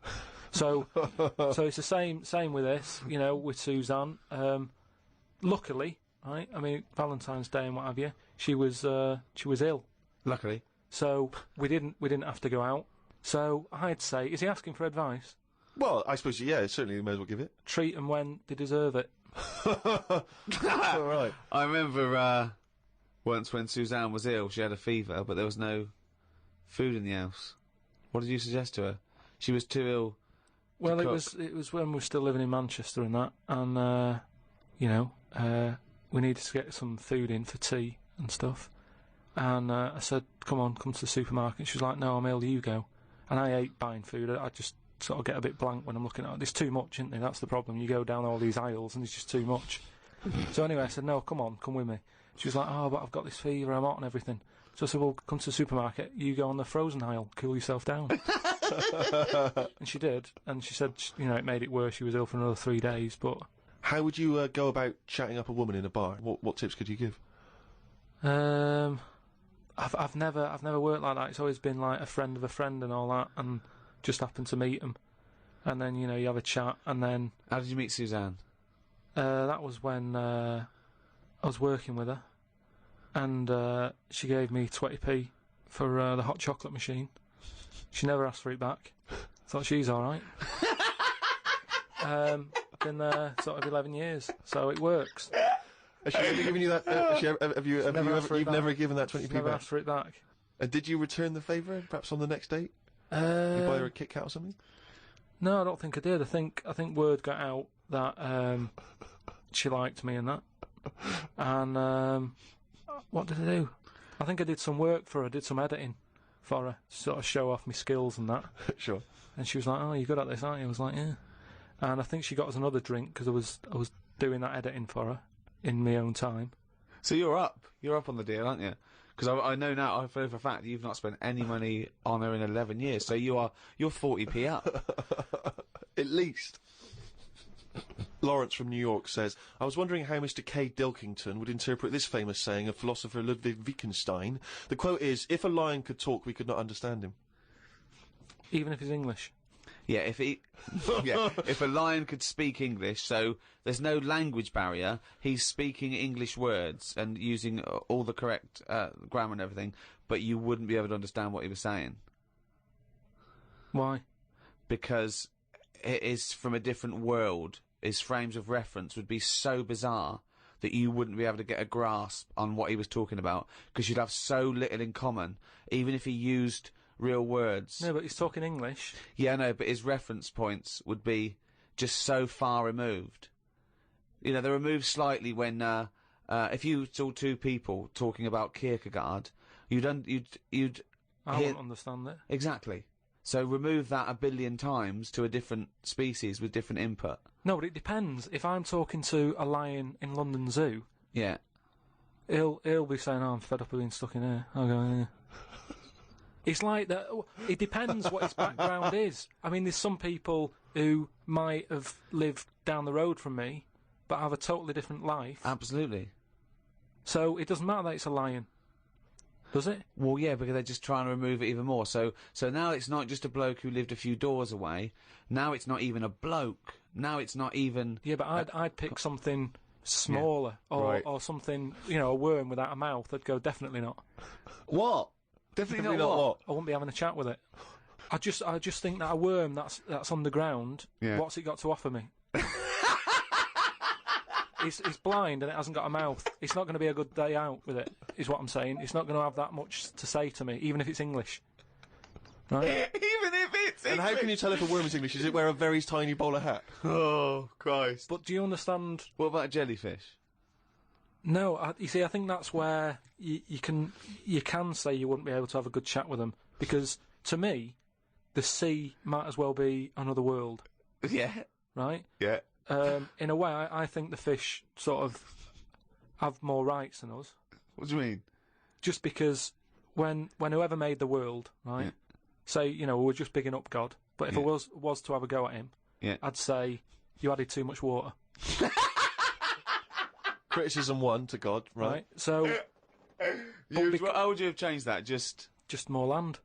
So it's the same with this, you know, with Suzanne. Luckily, right? I mean, Valentine's Day and what have you. She was ill. Luckily. So we didn't have to go out. So I'd say, is he asking for advice? Well, I suppose, yeah, certainly you may as well give it. Treat them when they deserve it. All right. I remember once when Suzanne was ill, she had a fever, but there was no food in the house. What did you suggest to her? She was too ill. Well, it was when we were still living in Manchester and that, and you know, we needed to get some food in for tea and stuff. And I said, come to the supermarket. She was like, no, I'm ill, you go. And I hate buying food. I just sort of get a bit blank when I'm looking at it. There's too much, isn't there? That's the problem. You go down all these aisles and there's just too much. So anyway, I said, no, come with me. She was like, oh, but I've got this fever, I'm hot and everything. So I said, well, come to the supermarket, you go on the frozen aisle, cool yourself down. And she did, and she said, you know, it made it worse. She was ill for another 3 days, but... How would you go about chatting up a woman in a bar? What tips could you give? I've never worked like that. It's always been like a friend of a friend and all that, and just happened to meet them. And then, you know, you have a chat, and then... How did you meet Suzanne? That was when I was working with her, and she gave me 20p for the hot chocolate machine. She never asked for it back. Thought she's all right. Been there sort of 11 years, so it works. Has she ever given you that? You've never given that 20p never back? asked for it back. And did you return the favour, perhaps on the next date? You buy her a Kit Kat or something? No, I don't think I did. I think word got out that she liked me and that. And what did I do? I think I did some work for her. I did some editing for her, to sort of show off my skills and that. Sure. And she was like, "Oh, you're good at this, aren't you?" I was like, "Yeah." And I think she got us another drink because I was doing that editing for her in my own time. So you're up on the deal, aren't you? Because I know now, I know for a fact you've not spent any money on her in 11 years, so you're 40p up. At least. Lawrence from New York says, I was wondering how Mr. K. Pilkington would interpret this famous saying of philosopher Ludwig Wittgenstein. The quote is, if a lion could talk, we could not understand him. Even if he's English? Yeah, if a lion could speak English, so there's no language barrier, he's speaking English words and using all the correct grammar and everything, but you wouldn't be able to understand what he was saying. Why? Because it is from a different world. His frames of reference would be so bizarre that you wouldn't be able to get a grasp on what he was talking about, because you'd have so little in common, even if he used real words. No, but he's talking English. Yeah, no, but his reference points would be just so far removed. You know, they're removed slightly when, if you saw two people talking about Kierkegaard, you'd I wouldn't understand it. Exactly. So remove that 1 billion times to a different species with different input. No, but it depends. If I'm talking to a lion in London Zoo, yeah, he'll be saying, "Oh, I'm fed up of being stuck in here." I'll go, "Yeah." It's like that. It depends what his background is. I mean, there's some people who might have lived down the road from me, but have a totally different life. Absolutely. So it doesn't matter that it's a lion. Does it? Well, yeah, because they're just trying to remove it even more. So now it's not just a bloke who lived a few doors away. Now it's not even a bloke. Now it's not even... Yeah, but I'd pick something smaller, yeah. or something, you know, a worm without a mouth. I'd go, definitely not. What? Definitely not what? I wouldn't be having a chat with it. I just think that a worm that's underground, what's it got to offer me? It's blind and it hasn't got a mouth. It's not going to be a good day out with it, is what I'm saying. It's not going to have that much to say to me, even if it's English. Right? Even if it's English! And how can you tell if a worm is English? Does it wear a very tiny bowler hat? Oh, Christ. But do you understand... What about a jellyfish? No, you see, I think that's where you can say you wouldn't be able to have a good chat with them, because, to me, the sea might as well be another world. Yeah. Right? Yeah. In a way, I think the fish sort of have more rights than us. What do you mean? Just because when whoever made the world, right? Yeah. Say, you know, we're just bigging up God, but if I was to have a go at him, I'd say you added too much water. Criticism 1 to God, right? So, how would you have changed that? Just more land.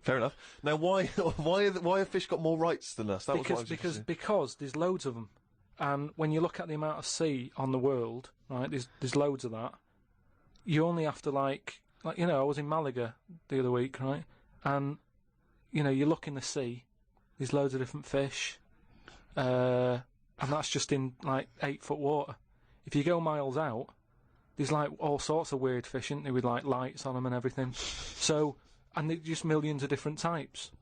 Fair enough. Now, why have fish got more rights than us? Because there's loads of them, and when you look at the amount of sea on the world, right? There's loads of that. You only have to like you know, I was in Malaga the other week, right? And you know, you look in the sea, there's loads of different fish, and that's just in like 8-foot water. If you go miles out, there's like all sorts of weird fish, isn't there, with like lights on them and everything. So, and there's just millions of different types.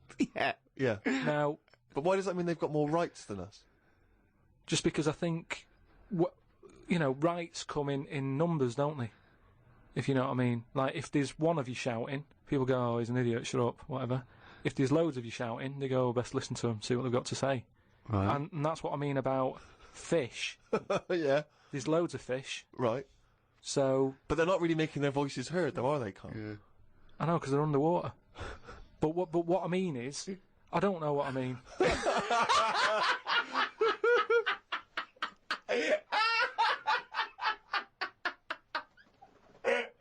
Yeah. Now, but why does that mean they've got more rights than us? Just because I think, you know, rights come in numbers, don't they? If you know what I mean. Like, if there's one of you shouting, people go, "Oh, he's an idiot, shut up," whatever. If there's loads of you shouting, they go, "Oh, best listen to them, see what they've got to say." Right. And that's what I mean about fish. Yeah. There's loads of fish. Right. So... But they're not really making their voices heard, though, are they, Carl? Yeah. I know, because they're underwater. But what I mean is... I don't know what I mean.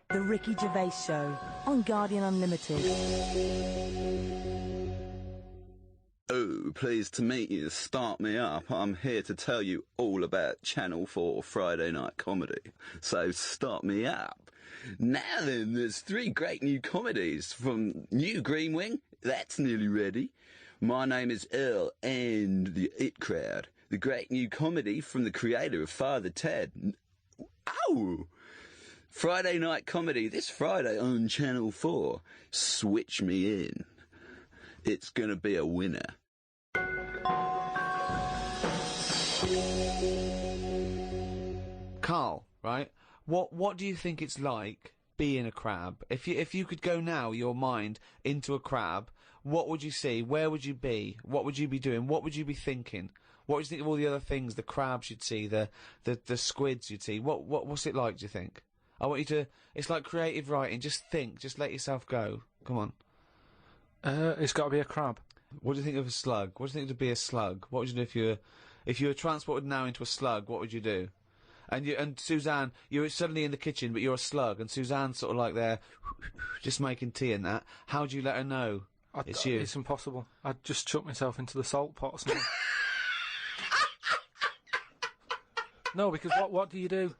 The Ricky Gervais Show on Guardian Unlimited. Oh, pleased to meet you. Start me up. I'm here to tell you all about Channel 4 Friday night comedy. So start me up. Now then, there's 3 great new comedies from New Green Wing. That's nearly ready. My Name is Earl and The It Crowd. The great new comedy from the creator of Father Ted. Ow! Friday night comedy this Friday on Channel 4. Switch me in. It's gonna be a winner. Carl, right? What do you think it's like being a crab? If you could go now, your mind into a crab, what would you see? Where would you be? What would you be doing? What would you be thinking? What would you think of all the other things? The crabs you'd see, the squids you'd see. What's it like? Do you think? I want you to. It's like creative writing. Just think. Just let yourself go. Come on. It's got to be a crab. What do you think of a slug? What do you think to be a slug? What would you do if you were transported now into a slug? What would you do? And Suzanne, you're suddenly in the kitchen, but you're a slug, and Suzanne's sort of like there, just making tea and that. How do you let her know it's you? It's impossible. I'd just chuck myself into the salt pot or something. No, because what do you do?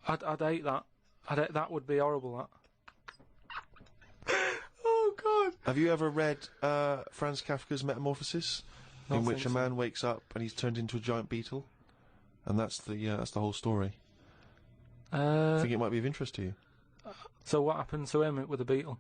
I'd hate that. That would be horrible, that. Oh, God. Have you ever read Franz Kafka's Metamorphosis? In which a man wakes up and he's turned into a giant beetle? And that's the whole story. I think it might be of interest to you. So what happened to him with the beetle?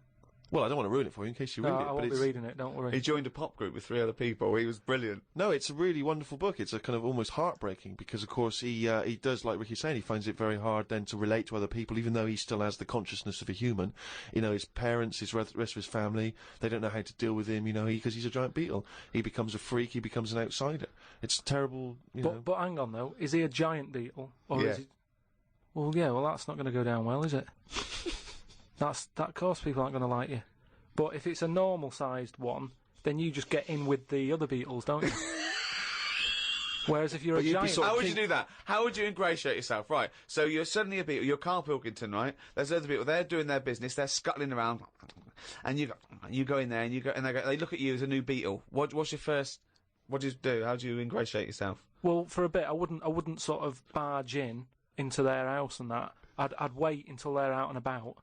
Well, I don't want to ruin it for you in case you read it. I won't be reading it, don't worry. He joined a pop group with 3 other people. He was brilliant. No, it's a really wonderful book. It's a kind of almost heartbreaking because, of course, he does, like Ricky's saying, he finds it very hard then to relate to other people, even though he still has the consciousness of a human. You know, his parents, his rest of his family, they don't know how to deal with him, you know, because he's a giant beetle. He becomes a freak, he becomes an outsider. It's terrible, you know. But hang on, though. Is he a giant beetle? Or Yeah. is he... Well, yeah, that's not going to go down well, is it? That, of course, people aren't going to like you. But if it's a normal-sized one, then you just get in with the other beetles, don't you? Whereas if you're a giant... How would you do that? How would you ingratiate yourself? Right, so you're suddenly a beetle, you're Karl Pilkington, right? There's other people, they're doing their business, they're scuttling around, and you go in there, and they look at you as a new beetle. What's your first... What do you do? How do you ingratiate yourself? Well, for a bit, I wouldn't sort of barge into their house and that. I'd wait until they're out and about.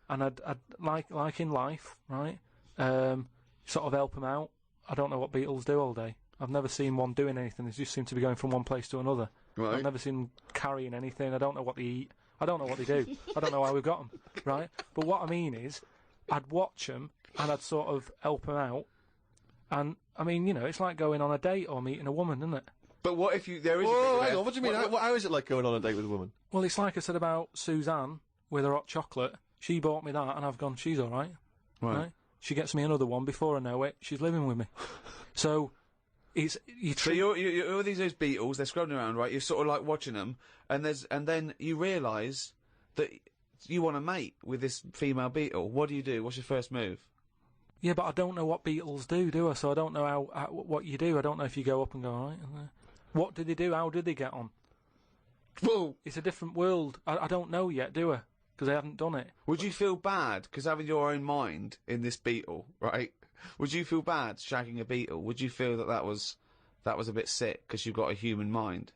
And I'd like in life, right? Sort of help them out. I don't know what beetles do all day. I've never seen one doing anything. They just seem to be going from one place to another. Right. I've never seen them carrying anything. I don't know what they eat. I don't know what they do. I don't know why we've got them, right? But what I mean is, I'd watch them and I'd sort of help them out. And I mean, you know, it's like going on a date or meeting a woman, isn't it? But what if there is? Whoa, hang on. What do you mean? How is it like going on a date with a woman? Well, it's like I said about Suzanne with her hot chocolate. She bought me that, and I've gone, she's all right. Right. She gets me another one before I know it. She's living with me. So, it's... So you're all those beetles, they're scrubbing around, right? You're sort of like watching them, and then you realise that you want to mate with this female beetle. What do? What's your first move? Yeah, but I don't know what beetles do I? So I don't know how what you do. I don't know if you go up and go, all right. What did they do? How did they get on? Well, it's a different world. I don't know yet, do I? Because I haven't done it. Would you feel bad because having your own mind in this beetle, right? Would you feel bad shagging a beetle? Would you feel that was a bit sick because you've got a human mind?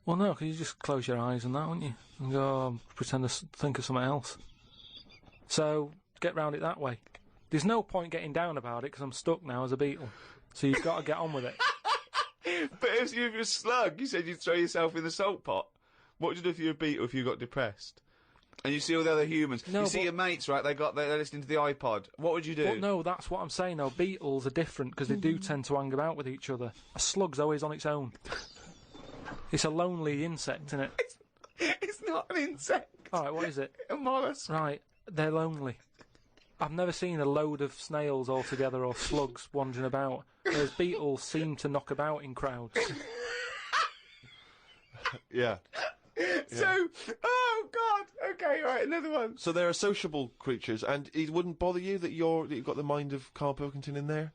Well, no, because you just close your eyes and that, wouldn't you? And go, pretend to think of something else. So, get round it that way. There's no point getting down about it because I'm stuck now as a beetle. So you've got to get on with it. But if you're a slug, you said you'd throw yourself in the salt pot. What would you do if you were a beetle if you got depressed? And you see all the other humans. No, you see your mates, right? They're listening to the iPod. What would you do? But no, that's what I'm saying. No, beetles are different because they do tend to hang about with each other. A slug's always on its own. It's a lonely insect, isn't it? It's not an insect. All right, what is it? A mollusk. Right, they're lonely. I've never seen a load of snails all together or slugs wandering about, whereas beetles seem to knock about in crowds. Yeah. So, oh God, okay, right, another one. So they're sociable creatures, and it wouldn't bother you that you've got the mind of Karl Pilkington in there?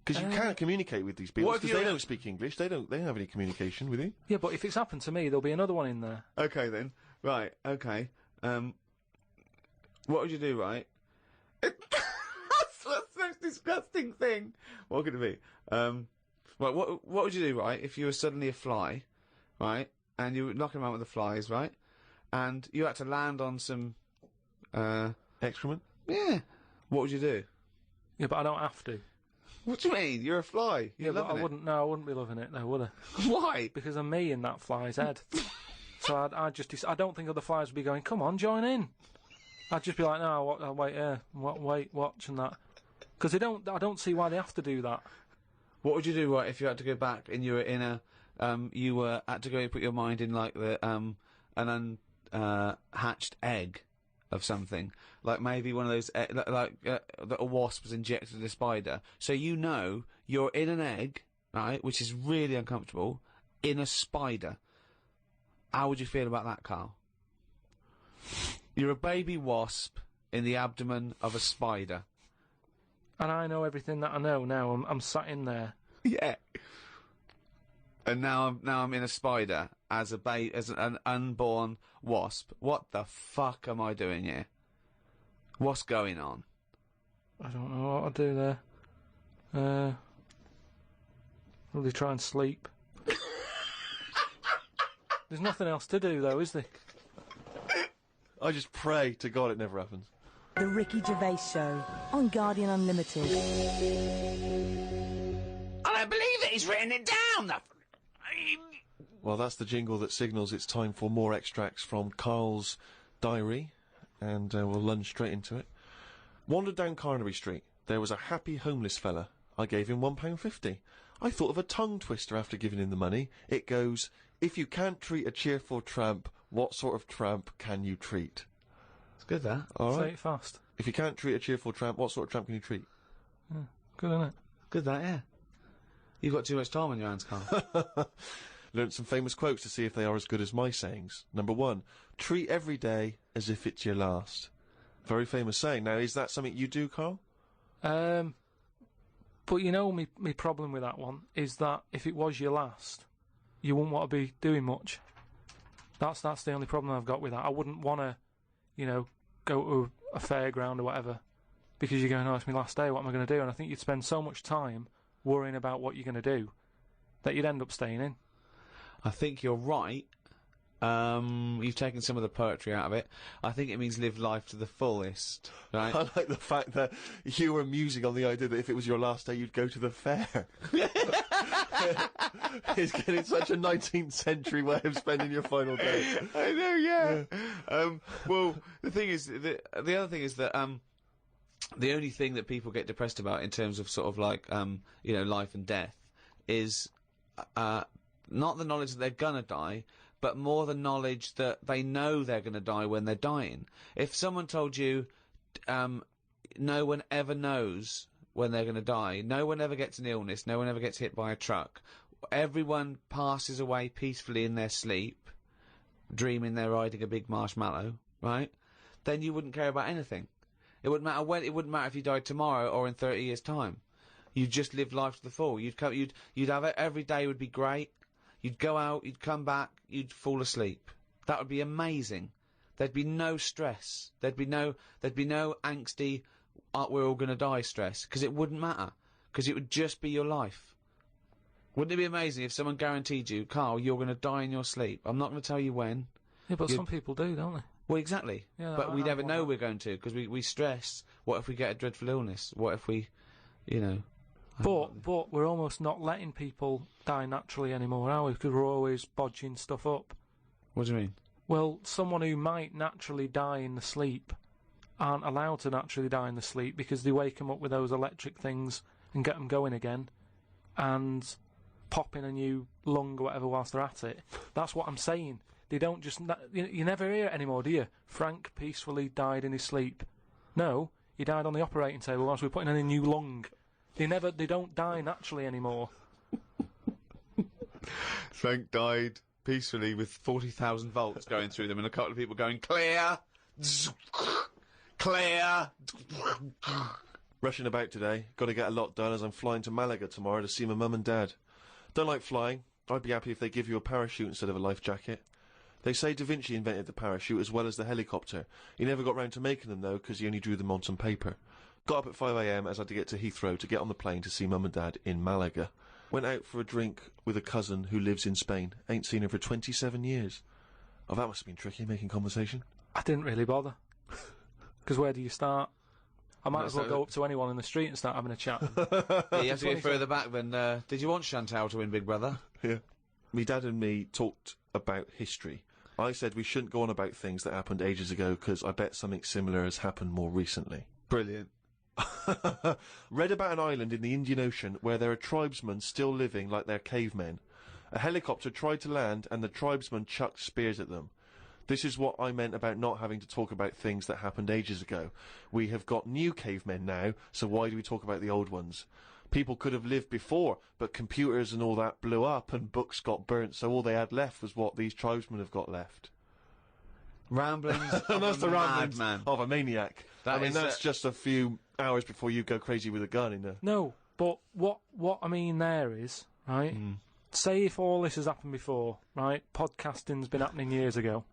Because you can't communicate with these people, because they don't speak English, they don't have any communication with you. Yeah, but if it's happened to me, there'll be another one in there. Okay then, right, okay. What would you do, right? That's the most disgusting thing. What could it be? Well, what would you do, right, if you were suddenly a fly, right, and you were knocking around with the flies, right, and you had to land on some, excrement? Yeah. What would you do? Yeah, but I don't have to. What do you mean? You're a fly. You're but loving I wouldn't. No, I wouldn't be loving it, though, would I? Why? Because I'm me in that fly's head. So I don't think other flies would be going, come on, join in. I'd just be like, no, I'll wait here, wait, watch, and that. Because I don't see why they have to do that. What would you do, right, if you had to go back and you were in a, you were had to go and put your mind in like the an unhatched egg of something, like maybe one of those that a wasp was injected in a spider. So you know you're in an egg, right, which is really uncomfortable, in a spider. How would you feel about that, Karl? You're a baby wasp in the abdomen of a spider. And I know everything that I know now. I'm sat in there. Yeah. And now I'm in a spider as an unborn wasp. What the fuck am I doing here? What's going on? I don't know what I'll do there. Really try and sleep. There's nothing else to do, though, is there? I just pray to God it never happens. The Ricky Gervais Show on Guardian Unlimited. I don't believe that he's written it down. Well, that's the jingle that signals it's time for more extracts from Karl's diary, and we'll lunge straight into it. Wandered down Carnaby Street. There was a happy homeless fella. I gave him £1.50. I thought of a tongue twister after giving him the money. It goes, if you can't treat a cheerful tramp, what sort of tramp can you treat? It's good, that. All right. Say it fast. If you can't treat a cheerful tramp, what sort of tramp can you treat? Yeah, good, isn't it? Good, that, yeah. You've got too much time on your hands, Karl. Learned some famous quotes to see if they are as good as my sayings. Number 1, treat every day as if it's your last. Very famous saying. Now, is that something you do, Karl? But you know, me problem with that one is that if it was your last, you wouldn't want to be doing much. That's the only problem I've got with that. I wouldn't want to, go to a fairground or whatever, because you're going, oh, it's my last day, what am I going to do? And I think you'd spend so much time worrying about what you're going to do that you'd end up staying in. I think you're right. You've taken some of the poetry out of it. I think it means live life to the fullest, right? I like the fact that you were musing on the idea that if it was your last day, you'd go to the fair. It's getting such a 19th century way of spending your final day. I know, yeah. Well, the thing is, the other thing is that the only thing that people get depressed about in terms of sort of like life and death is not the knowledge that they're gonna die, but more the knowledge that they know they're going to die when they're dying. If someone told you, no one ever knows when they're going to die, no one ever gets an illness, no one ever gets hit by a truck, everyone passes away peacefully in their sleep, dreaming they're riding a big marshmallow, right, then you wouldn't care about anything. It wouldn't matter when. It wouldn't matter if you died tomorrow or in 30 years' time. You'd just live life to the full. You'd have it, every day would be great. You'd go out, you'd come back, you'd fall asleep. That would be amazing. There'd be no stress. There'd be no angsty, we're all gonna die stress, because it wouldn't matter. Because it would just be your life. Wouldn't it be amazing if someone guaranteed you, Carl, you're gonna die in your sleep? I'm not gonna tell you when. Yeah, but some people do, don't they? Well, exactly. Yeah, but we never know we're going to, because we stress. What if we get a dreadful illness? What if we, But we're almost not letting people die naturally anymore, are we? Because we're always bodging stuff up. What do you mean? Well, someone who might naturally die in the sleep aren't allowed to naturally die in the sleep because they wake them up with those electric things and get them going again and pop in a new lung or whatever whilst they're at it. That's what I'm saying. They don't just... You never hear it anymore, do you? Frank peacefully died in his sleep. No, he died on the operating table whilst we were putting in a new lung. They don't die naturally anymore. Frank died peacefully with 40,000 volts going through them and a couple of people going, clear! Clear! Rushing about today. Got to get a lot done as I'm flying to Malaga tomorrow to see my mum and dad. Don't like flying. I'd be happy if they give you a parachute instead of a life jacket. They say Da Vinci invented the parachute as well as the helicopter. He never got round to making them though because he only drew them on some paper. Got up at 5 a.m. as I had to get to Heathrow to get on the plane to see mum and dad in Malaga. Went out for a drink with a cousin who lives in Spain. Ain't seen her for 27 years. Oh, that must have been tricky, making conversation. I didn't really bother. Because where do you start? I might as well go up to anyone in the street and start having a chat. Yeah, you have to go further back than... did you want Chantal to win Big Brother? Yeah. Me dad and me talked about history. I said we shouldn't go on about things that happened ages ago because I bet something similar has happened more recently. Brilliant. Read about an island in the Indian Ocean where there are tribesmen still living like they're cavemen. A helicopter tried to land and the tribesmen chucked spears at them. This is what I meant about not having to talk about things that happened ages ago. We have got new cavemen now, so why do we talk about the old ones? People could have lived before, but computers and all that blew up and books got burnt, so all they had left was what these tribesmen have got left. Ramblings And that's the ramblings madman. of a maniac. That's just a few hours before you go crazy with a gun in there. No, but what I mean there is, right, say if all this has happened before, right, podcasting's been happening years ago,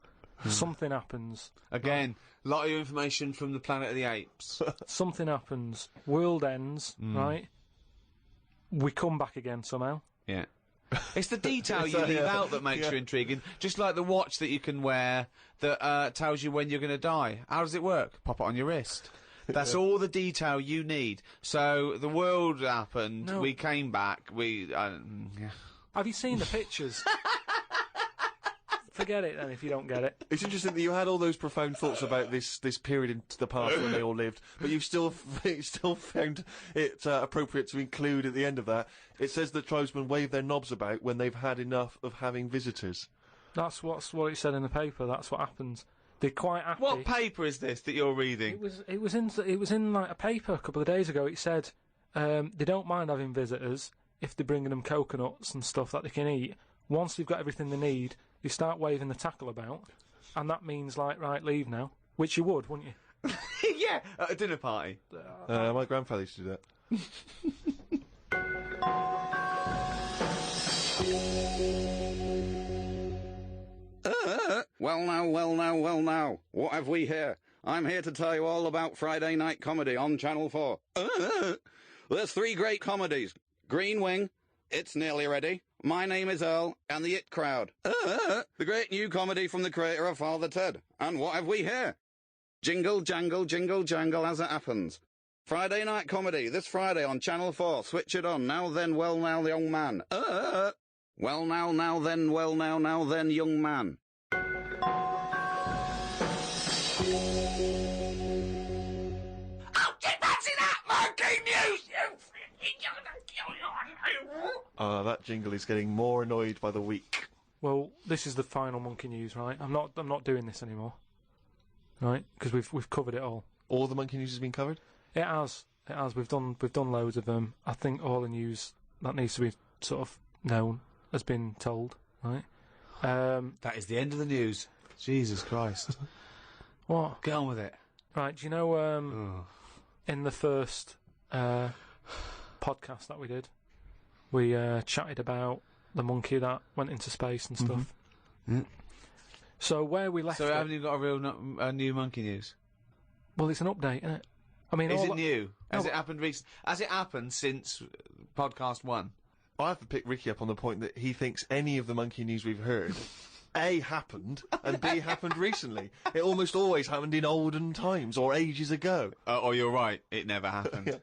something happens. Again, a lot of information from the Planet of the Apes. Something happens, world ends, right, we come back again somehow. Yeah. It's the detail you leave out that makes you intriguing. Just like the watch that you can wear that tells you when you're going to die. How does it work? Pop it on your wrist. That's all the detail you need. So the world happened. We came back. Have you seen the pictures? Forget it then if you don't get it. It's interesting that you had all those profound thoughts about this period in the past when they all lived, but you've still found it appropriate to include at the end of that. It says that tribesmen wave their knobs about when they've had enough of having visitors. That's what it said in the paper. That's what happens. They're quite happy. What paper is this that you're reading? It was in like a paper a couple of days ago. It said they don't mind having visitors if they're bringing them coconuts and stuff that they can eat. Once they've got everything they need, they start waving the tackle about, and that means like, right, leave now. Which you would, wouldn't you? Yeah, at a dinner party. My grandfather used to do that. Well now, what have we here? I'm here to tell you all about Friday night comedy on Channel 4. There's 3 great comedies. Green Wing, It's Nearly Ready, My Name is Earl, and The It Crowd. The great new comedy from the creator of Father Ted. And what have we here? Jingle, jangle, jingle, jangle as it happens. Friday night comedy, this Friday on Channel 4. Switch it on. Now then, well now, the young man. Well now then, well now then, young man. Oh, fancy that! Monkey news! That jingle is getting more annoyed by the week. Well, this is the final monkey news, right? I'm not doing this anymore, right? Because we've covered it all. All the monkey news has been covered. It has. We've done loads of them. I think all the news that needs to be sort of known has been told, right? That is the end of the news. Jesus Christ. What? Get on with it. Right, do you know, in the first podcast that we did, we chatted about the monkey that went into space and stuff. Mm. So where we left So it... haven't you got a real new monkey news? Well, it's an update, isn't it? I mean, Is all it new? Has No, it happened recently? Has it happened since podcast 1? I have to pick Ricky up on the point that he thinks any of the monkey news we've heard, A, happened, and B, happened recently. It almost always happened in olden times, or ages ago. Or you're right, it never happened.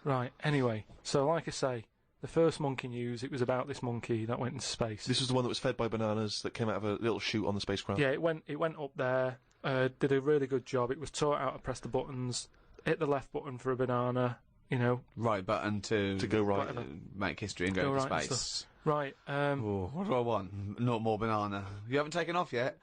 Right, anyway, so like I say, the first monkey news, it was about this monkey that went into space. This was the one that was fed by bananas that came out of a little chute on the spacecraft. Yeah, it went up there, did a really good job. It was taught how to press the buttons, hit the left button for a banana, you know. Right button to go right, make history and go into right and space. stuff. Right, What do I want? Not more banana. You haven't taken off yet?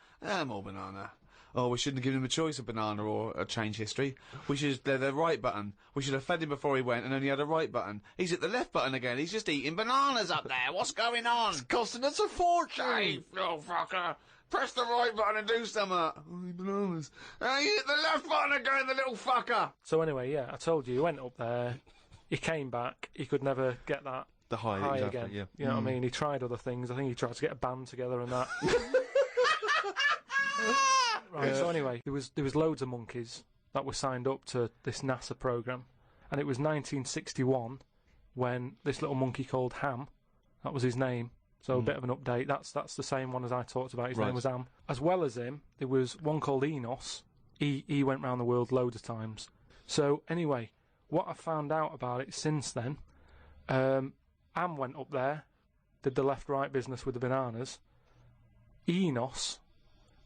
More banana. Oh, we shouldn't have given him a choice of banana or a change history. We should have the right button. We should have fed him before he went and only had a right button. He's at the left button again. He's just eating bananas up there. What's going on? It's costing us a fortune. Hey, little fucker. Press the right button and do something. Oh, bananas. Hey, you hit the left button again, the little fucker. So anyway, yeah, I told you, he went up there, he came back, he could never get that The high exactly, again. yeah. You know what I mean? He tried other things. I think he tried to get a band together and that. Right, so anyway, there was loads of monkeys that were signed up to this NASA program, and it was 1961 when this little monkey called Ham, that was his name, so a bit of an update, that's the same one as I talked about, his name was Ham. As well as him, there was one called Enos. He went round the world loads of times. So anyway, what I found out about it since then, Ham went up there, did the left-right business with the bananas. Enos,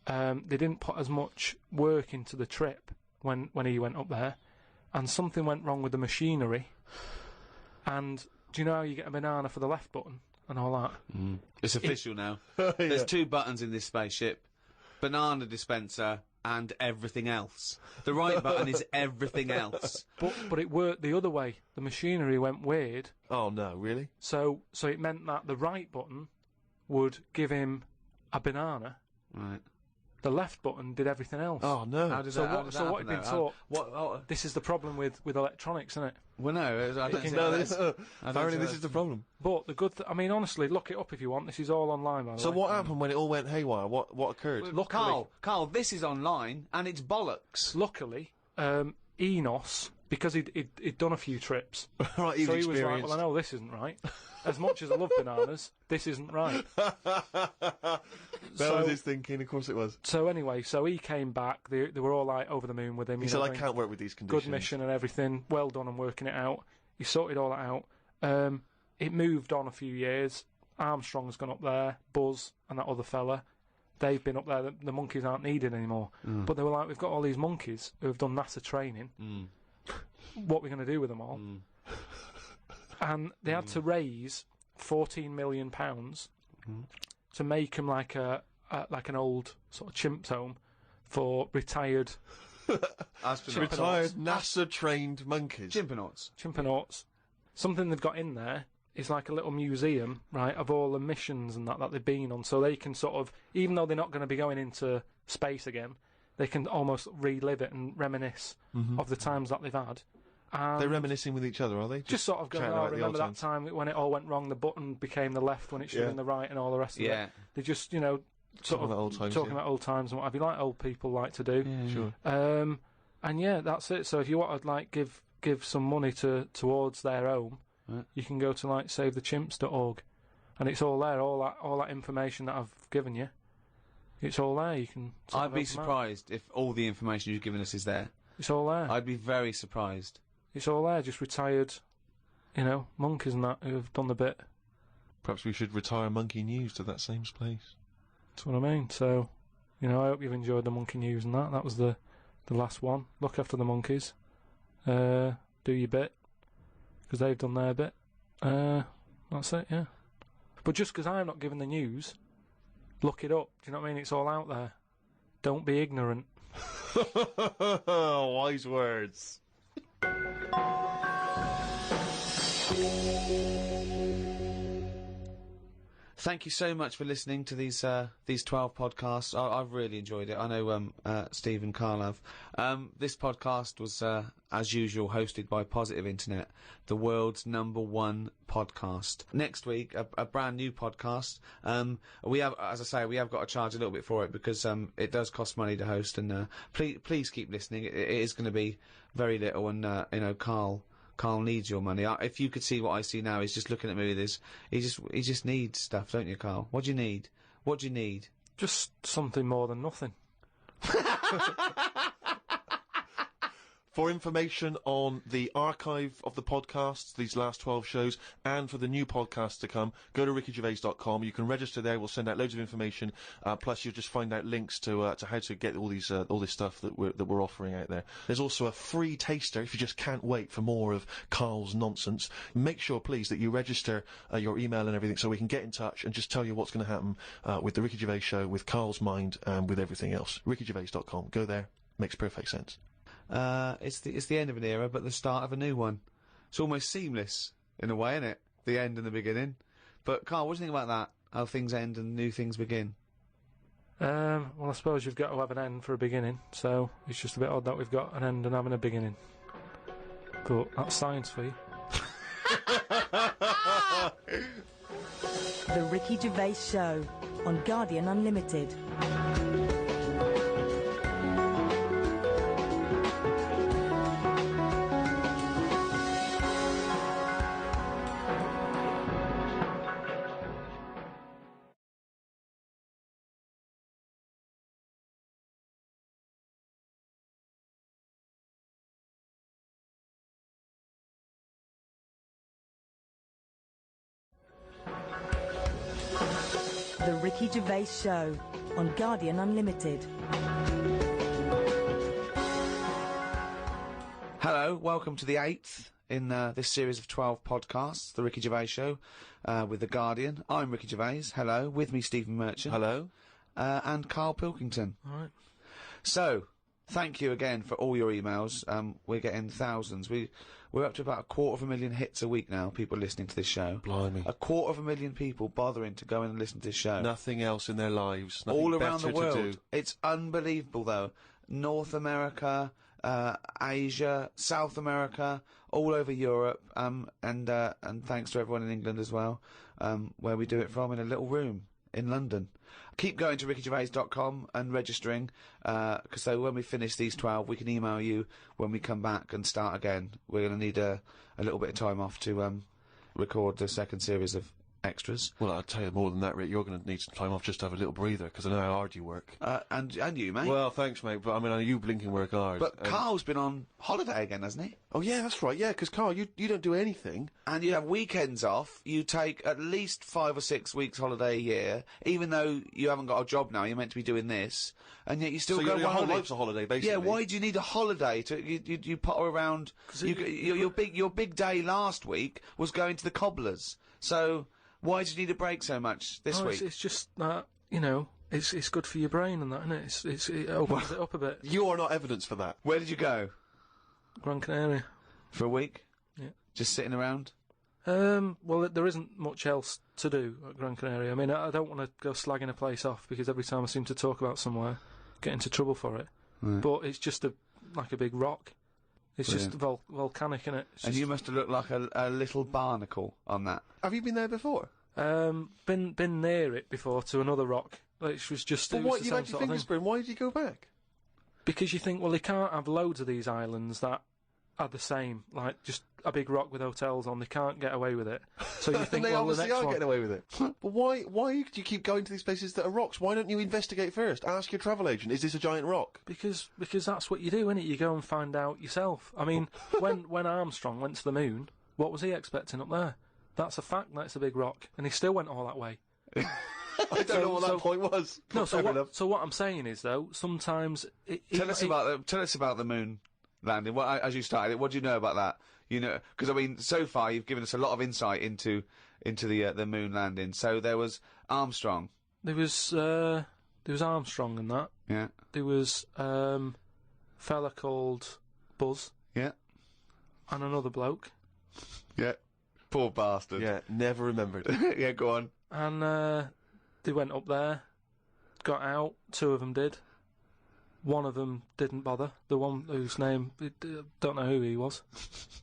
they didn't put as much work into the trip when he went up there, and something went wrong with the machinery. And do you know how you get a banana for the left button and all that? It's official now. There's 2 buttons in this spaceship. Banana dispenser and everything else. The right button is everything else. But it worked the other way. The machinery went weird. Oh no, really? So it meant that the right button would give him a banana. Right. The left button did everything else. Oh no! How did So that, what had been taught? This is the problem with electronics, isn't it? Well, no, I don't think apparently this is the problem. But the good, I mean, honestly, look it up if you want. This is all online, by the way. So what happened when it all went haywire? What occurred? Carl, this is online and it's bollocks. Luckily, Enos, because he'd done a few trips, right, so he was like, well, I know this isn't right. As much as I love bananas, this isn't right. That was his thinking, of course it was. So anyway, so he came back, they were all like over the moon with him. He said, I can't work with these conditions. Good mission and everything, well done on working it out. He sorted all that out. It moved on a few years. Armstrong's gone up there, Buzz and that other fella. They've been up there, the monkeys aren't needed anymore. But they were like, we've got all these monkeys who have done NASA training. What are we going to do with them all? And they had to raise £14 million to make them like an old sort of chimps home for retired retired NASA-trained monkeys. Chimpanauts. Something they've got in there is like a little museum, right, of all the missions and that they've been on, so they can sort of, even though they're not going to be going into space again, they can almost relive it and reminisce of the times that they've had. They're reminiscing with each other, are they? Just sort of going, oh, remember that time when it all went wrong, the button became the left when it should have been the right and all the rest of it. They just, you know, sort of talking about old times and what have you, like old people like to do. Yeah, sure. And yeah, that's it. So if you want to like give some money towards their home, you can go to like savethechimps.org, and it's all there, all that information that I've given you. It's all there. You can. I'd be surprised if all the information you've given us is there. It's all there. I'd be very surprised. It's all there, just retired, you know, monkeys and that who have done the bit. Perhaps we should retire Monkey News to that same place. That's what I mean. So, you know, I hope you've enjoyed the monkey news and that. That was the last one. Look after the monkeys. Do your bit, because they've done their bit. That's it, yeah. But just because I'm not giving the news, look it up. Do you know what I mean? It's all out there. Don't be ignorant. Wise words. Thank you so much for listening to these 12 podcasts. I've really enjoyed it. I know Steve and Karl have. This podcast was, as usual, hosted by Positive Internet, the world's #1 podcast. Next week, a brand new podcast. We have, as I say, we have got to charge a little bit for it because it does cost money to host. And please keep listening. It is going to be very little, and you know, Karl needs your money. If you could see what I see now, he's just looking at me with his... He just needs stuff, don't you, Karl? What do you need? What do you need? Just something more than nothing. For information on the archive of the podcasts, these last 12 shows, and for the new podcasts to come, go to rickygervais.com. You can register there. We'll send out loads of information. Plus, you'll just find out links to how to get all this stuff that we're offering out there. There's also a free taster if you just can't wait for more of Karl's nonsense. Make sure, please, that you register your email and everything so we can get in touch and just tell you what's going to happen with the Ricky Gervais Show, with Karl's Mind, and with everything else. rickygervais.com. Go there. Makes perfect sense. It's the end of an era, but the start of a new one. It's almost seamless, in a way, isn't it? The end and the beginning. But, Karl, what do you think about that? How things end and new things begin? Well, I suppose you've got to have an end for a beginning, so it's just a bit odd that we've got an end and having a beginning. But that's science for you. The Ricky Gervais Show on Guardian Unlimited. The Ricky Gervais Show on Guardian Unlimited. Hello, welcome to the 8th in this series of 12 podcasts, The Ricky Gervais Show, with The Guardian. I'm Ricky Gervais. Hello. With me, Stephen Merchant. Hello. And Karl Pilkington. All right. So, thank you again for all your emails. We're getting thousands. We're up to about 250,000 hits a week now, people listening to this show. Blimey. 250,000 people bothering to go in and listen to this show. Nothing else in their lives. Nothing all around the better world. to do. It's unbelievable, though. North America, Asia, South America, all over Europe, and thanks to everyone in England as well, where we do it from in a little room in London. Keep going to rickygervais.com and registering, because so when we finish these 12, we can email you when we come back and start again. We're going to need a little bit of time off to record the second series of extras. Well, I'll tell you more than that, Rick. You're going to need some time off just to have a little breather, because I know how hard you work. And you, mate. Well, thanks, mate, but I mean, you blinking work hard. But Karl's been on holiday again, hasn't he? Oh, yeah, that's right, yeah, because, Karl, you don't do anything. And you have weekends off. You take at least 5 or 6 weeks holiday a year, even though you haven't got a job now, you're meant to be doing this, and yet you still go on your whole holiday. life's a holiday, basically. Yeah, why do you need a holiday? You potter around... Your big day last week was going to the cobblers, so... Why do you need a break so much this week? It's just that, you know, it's good for your brain and that, isn't it? It opens it up a bit. You are not evidence for that. Where did you go? Gran Canaria. For a week? Yeah. Just sitting around? Well, there isn't much else to do at Gran Canaria. I mean, I don't want to go slagging a place off, because every time I seem to talk about somewhere, I get into trouble for it. Right. But it's just like a big rock. It's just volcanic, innit? And you must have looked like a little barnacle on that. Have you been there before? Been near it before to another rock, which was just. But what, you had your fingers burned? Why did you go back? Because you think, well, they can't have loads of these islands that are the same, like just a big rock with hotels on. They can't get away with it. So you think, they well, obviously the next are one... getting away with it. But why do you keep going to these places that are rocks? Why don't you investigate first? Ask your travel agent, is this a giant rock? Because that's what you do, innit? You go and find out yourself. I mean, when Armstrong went to the moon, what was he expecting up there? That's a fact. That's a big rock, and he still went all that way. I don't know what that point was. No, so what I'm saying is, though, sometimes... Tell us about the moon landing. As you started it, what do you know about that? You know, because I mean, so far you've given us a lot of insight into the moon landing. So there was Armstrong. There was Armstrong and that. Yeah. There was fella called Buzz. Yeah. And another bloke. Yeah. Poor bastard. Yeah, never remembered. Yeah, go on. and they went up there, got out. 2 of them did. One of them didn't bother. The one whose name, don't know who he was.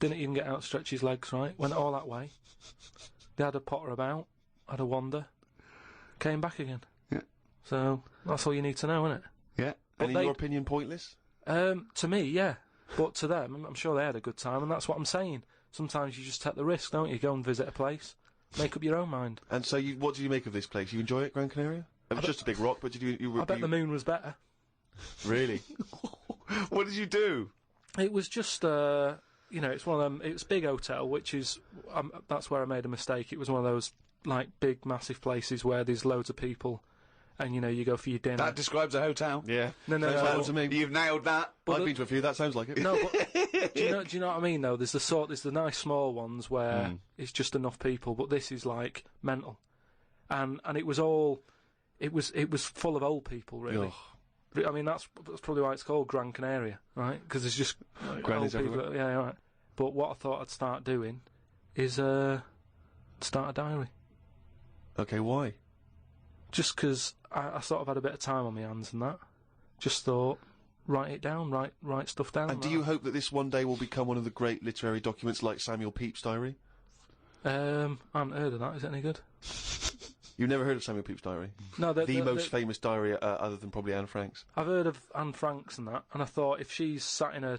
Didn't even get out, stretch his legs, right? Went all that way. They had a potter about, had a wander, came back again. Yeah. So, that's all you need to know, isn't it? Yeah. And in your opinion, pointless? To me, yeah. But to them, I'm sure they had a good time, and that's what I'm saying. Sometimes you just take the risk, don't you? Go and visit a place, make up your own mind. And so, what did you make of this place? You enjoy it, Gran Canaria? It was just a big rock, but did you I bet the moon was better. Really? What did you do? It was just, it's one of them. It's a big hotel, which is that's where I made a mistake. It was one of those like big, massive places where there's loads of people, and you go for your dinner. That describes a hotel. Yeah. No. You've nailed that. I've been to a few. That sounds like it. No, but do you know what I mean? Though there's the nice small ones where it's just enough people, but this is like mental, and it was all, it was full of old people really. Ugh. I mean, that's probably why it's called Gran Canaria, right? Because there's just grannies old people. everywhere. Yeah, right. But what I thought I'd start doing is start a diary. Okay, why? Just because I sort of had a bit of time on my hands and that. Just thought, write it down, write stuff down. And do you hope that this one day will become one of the great literary documents like Samuel Pepys' diary? I haven't heard of that. Is it any good? You've never heard of Samuel Pepys' diary? No, the most famous diary other than probably Anne Frank's. I've heard of Anne Frank's and that, and I thought if she's sat in a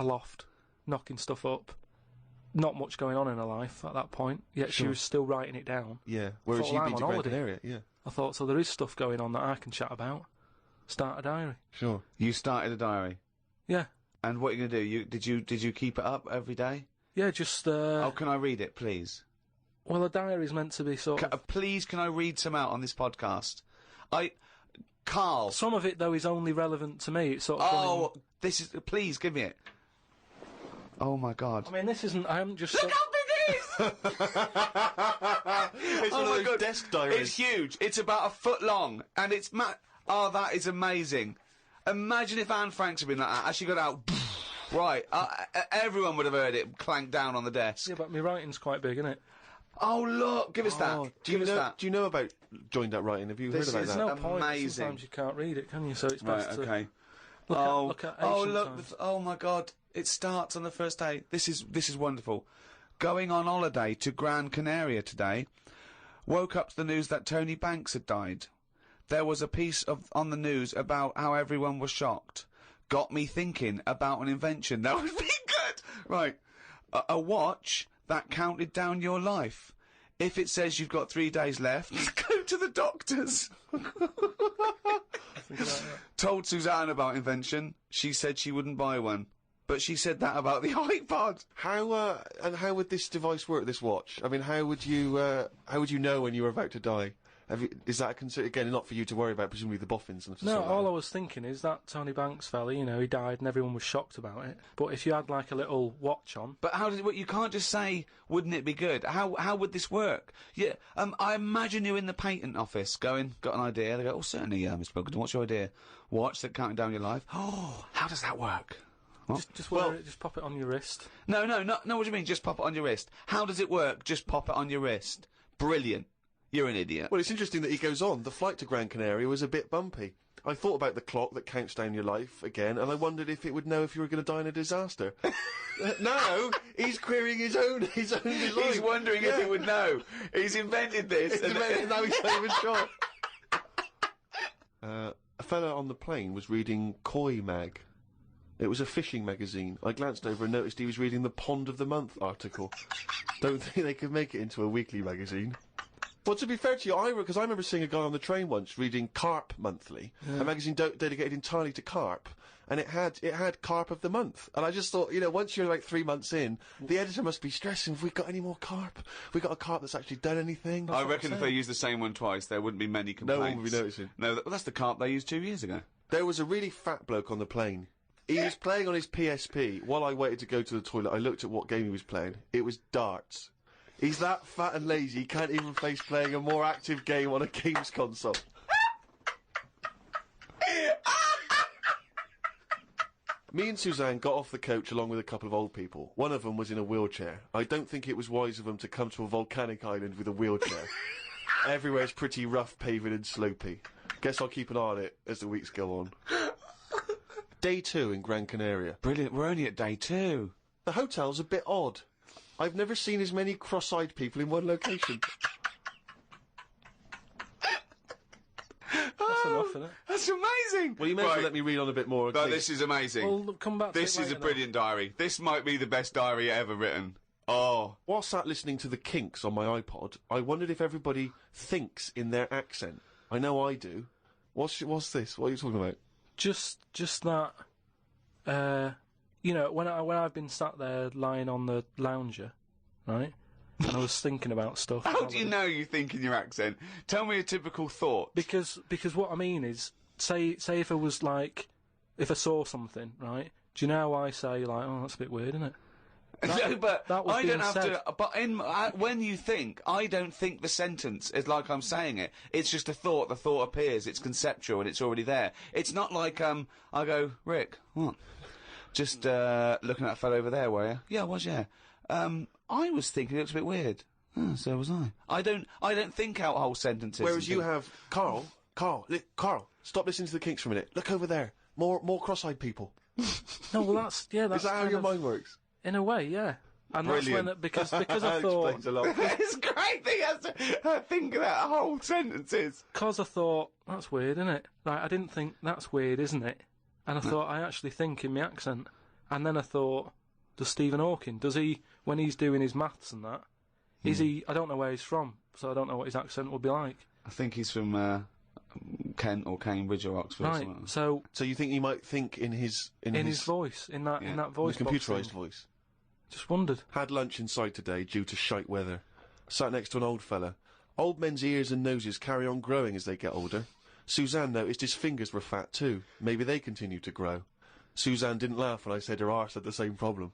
loft, knocking stuff up, not much going on in her life at that point, yet she was still writing it down. Yeah, whereas you've been to Gran Canaria, yeah. I thought, so there is stuff going on that I can chat about. Start a diary. Sure. You started a diary? Yeah. And what are you going to do? Did you keep it up every day? Yeah, just... Oh, can I read it, please? Well, a diary is meant to be sort of... Please, can I read some out on this podcast? Karl... Some of it, though, is only relevant to me. It's sort of... Oh, this is... Please, give me it. Oh, my God. I mean, this isn't... I haven't just... Look how big it is! It's one of those desk diaries. It's huge. It's about a foot long, and it's... Oh, that is amazing. Imagine if Anne Frank had been like that. As she got out... Right. Everyone would have heard it clank down on the desk. Yeah, but my writing's quite big, isn't it? Oh, look! Give us that. Do you know about joined up writing? Have you heard about that? There's no point. Amazing. Sometimes you can't read it, can you? So it's best to... Okay. Look at ancient look! times. Oh my God! It starts on the first day. This is wonderful. Going on holiday to Gran Canaria today. Woke up to the news that Tony Banks had died. There was a piece on the news about how everyone was shocked. Got me thinking about an invention that would be good. Right, a watch that counted down your life. If it says you've got 3 days left, go to the doctors. Told Suzanne about invention. She said she wouldn't buy one. But she said that about the iPod. How would this device work, this watch? I mean, how would you know when you were about to die? Is that a concern? Again, not for you to worry about, presumably the boffins and stuff. No, all I was thinking is that Tony Banks fella, he died and everyone was shocked about it. But if you had like a little watch on... But how does it work? You can't just say, wouldn't it be good? How would this work? Yeah, I imagine you in the patent office going, got an idea? They go, oh, certainly, Mr. Pilkington, what's your idea? Watch that counting down your life. Oh, how does that work? Just wear it, just pop it on your wrist. No, what do you mean, just pop it on your wrist? How does it work? Just pop it on your wrist. Brilliant. You're an idiot. Well, it's interesting that he goes on. The flight to Gran Canaria was a bit bumpy. I thought about the clock that counts down your life again, and I wondered if it would know if you were going to die in a disaster. No, he's querying his own design. He's wondering if it would know. He's invented this. And now he's not even sure. A fella on the plane was reading Koi Mag. It was a fishing magazine. I glanced over and noticed he was reading the Pond of the Month article. Don't think they could make it into a weekly magazine. Well, to be fair to you, because I remember seeing a guy on the train once reading Carp Monthly, a magazine dedicated entirely to carp, and it had Carp of the Month. And I just thought, once you're like 3 months in, the editor must be stressing, have we got any more carp? We got a carp that's actually done anything? I reckon if they used the same one twice, there wouldn't be many complaints. No one would be noticing. No, that's the carp they used 2 years ago. There was a really fat bloke on the plane. He was playing on his PSP. While I waited to go to the toilet, I looked at what game he was playing. It was darts. He's that fat and lazy, he can't even face playing a more active game on a games console. Me and Suzanne got off the coach along with a couple of old people. One of them was in a wheelchair. I don't think it was wise of them to come to a volcanic island with a wheelchair. Everywhere's pretty rough, paving and slopey. Guess I'll keep an eye on it as the weeks go on. Day 2 in Gran Canaria. Brilliant. We're only at day 2. The hotel's a bit odd. I've never seen as many cross-eyed people in one location. That's enough, isn't it? That's amazing. Well, you may as well let me read on a bit more. No, this is amazing. We'll come back to This it is a later brilliant diary. This might be the best diary ever written. Oh. While sat listening to the Kinks on my iPod, I wondered if everybody thinks in their accent. I know I do. What's this? What are you talking about? Just that, you know, when I've been sat there lying on the lounger, right, and I was thinking about stuff. How do you know you think in your accent? Tell me a typical thought. Because what I mean is, say if I was like, if I saw something, right? Do you know how I say like, oh, that's a bit weird, isn't it? No, but that was I don't being have said. to. But when you think, I don't think the sentence is like I'm saying it. It's just a thought. The thought appears. It's conceptual and it's already there. It's not like I go, Rick, what? Just looking at that fellow over there, were you? Yeah, I was. Yeah. I was thinking it looks a bit weird. Oh, so was I. I don't think out whole sentences. Whereas you have Carl, stop listening to the Kinks for a minute. Look over there. More cross-eyed people. No, well that's Is that how your mind works? In a way, yeah. And Brilliant. that's when because I thought Explains a lot. It's great that he has to think about whole sentences. Because I thought, that's weird, isn't it? Like, I didn't think, that's weird, isn't it? And I thought, I actually think in my accent. And then I thought, does Stephen Hawking, does he, when he's doing his maths and that, is he, I don't know where he's from, so I don't know what his accent would be like. I think he's from Kent or Cambridge or Oxford. Right, Or so you think he might think in his voice, in that voice the box computerised thing. voice? Just wondered. Had lunch inside today due to shite weather. Sat next to an old fella. Old men's ears and noses carry on growing as they get older. Suzanne noticed his fingers were fat too. Maybe they continue to grow. Suzanne didn't laugh when I said her arse had the same problem.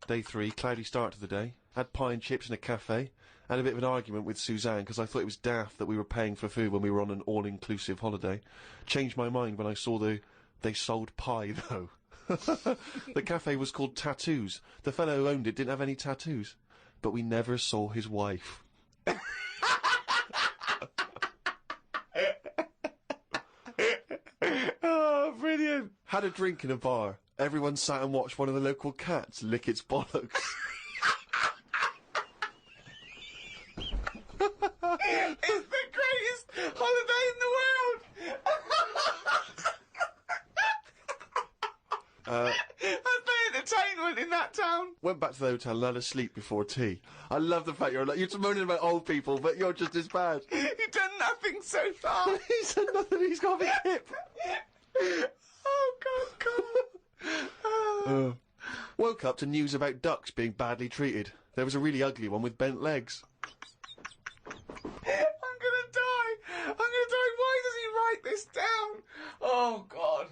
Day 3, cloudy start to the day. Had pie and chips in a cafe. Had a bit of an argument with Suzanne because I thought it was daft that we were paying for food when we were on an all-inclusive holiday. Changed my mind when I saw they sold pie, though. The cafe was called Tattoos. The fellow who owned it didn't have any tattoos. But we never saw his wife. Oh, brilliant. Had a drink in a bar. Everyone sat and watched one of the local cats lick its bollocks. It's the greatest holiday in the world. That's the entertainment in that town. Went back to the hotel and had a sleep before tea. I love the fact you're moaning about old people, but you're just as bad. You've done nothing so far. He's done nothing, he's got a big hip. Oh, God. Woke up to news about ducks being badly treated. There was a really ugly one with bent legs. I'm gonna die. Why does he write this down? Oh, God.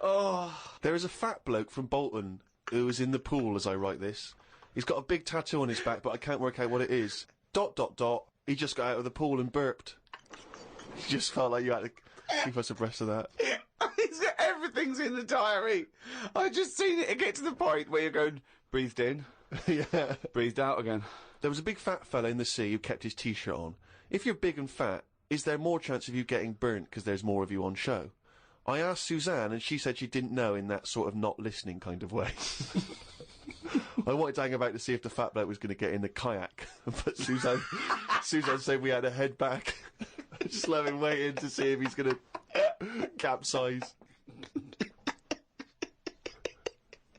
Oh. There is a fat bloke from Bolton who is in the pool as I write this. He's got a big tattoo on his back, but I can't work out what it is. ... He just got out of the pool and burped. You just felt like you had to keep us abreast of that. Everything's in the diary. I just seen it get to the point where you're going, breathed in, Yeah. breathed out again. There was a big fat fella in the sea who kept his t-shirt on. If you're big and fat, is there more chance of you getting burnt because there's more of you on show? I asked Suzanne and she said she didn't know in that sort of not listening kind of way. I wanted to hang about to see if the fat bloke was going to get in the kayak, but Suzanne said we had to head back. Just let him wait in to see if he's going to capsize.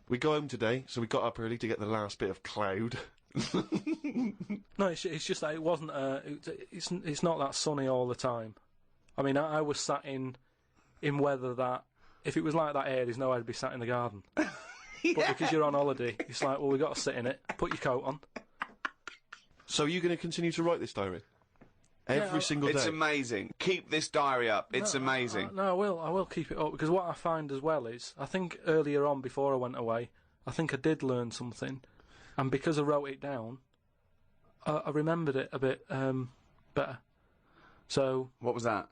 We go home today, so we got up early to get the last bit of cloud. No, it's just that it wasn't. It's not that sunny all the time. I mean, I was sat in weather that if it was like that here, there's no way I'd be sat in the garden. Yeah. But because you're on holiday, it's like, well, we got to sit in it. Put your coat on. So are you going to continue to write this diary? Every single day? It's amazing. Keep this diary up. It's amazing. No, I will keep it up, because what I find as well is, I think earlier on, before I went away, I think I did learn something, and because I wrote it down, I remembered it a bit better. So... What was that?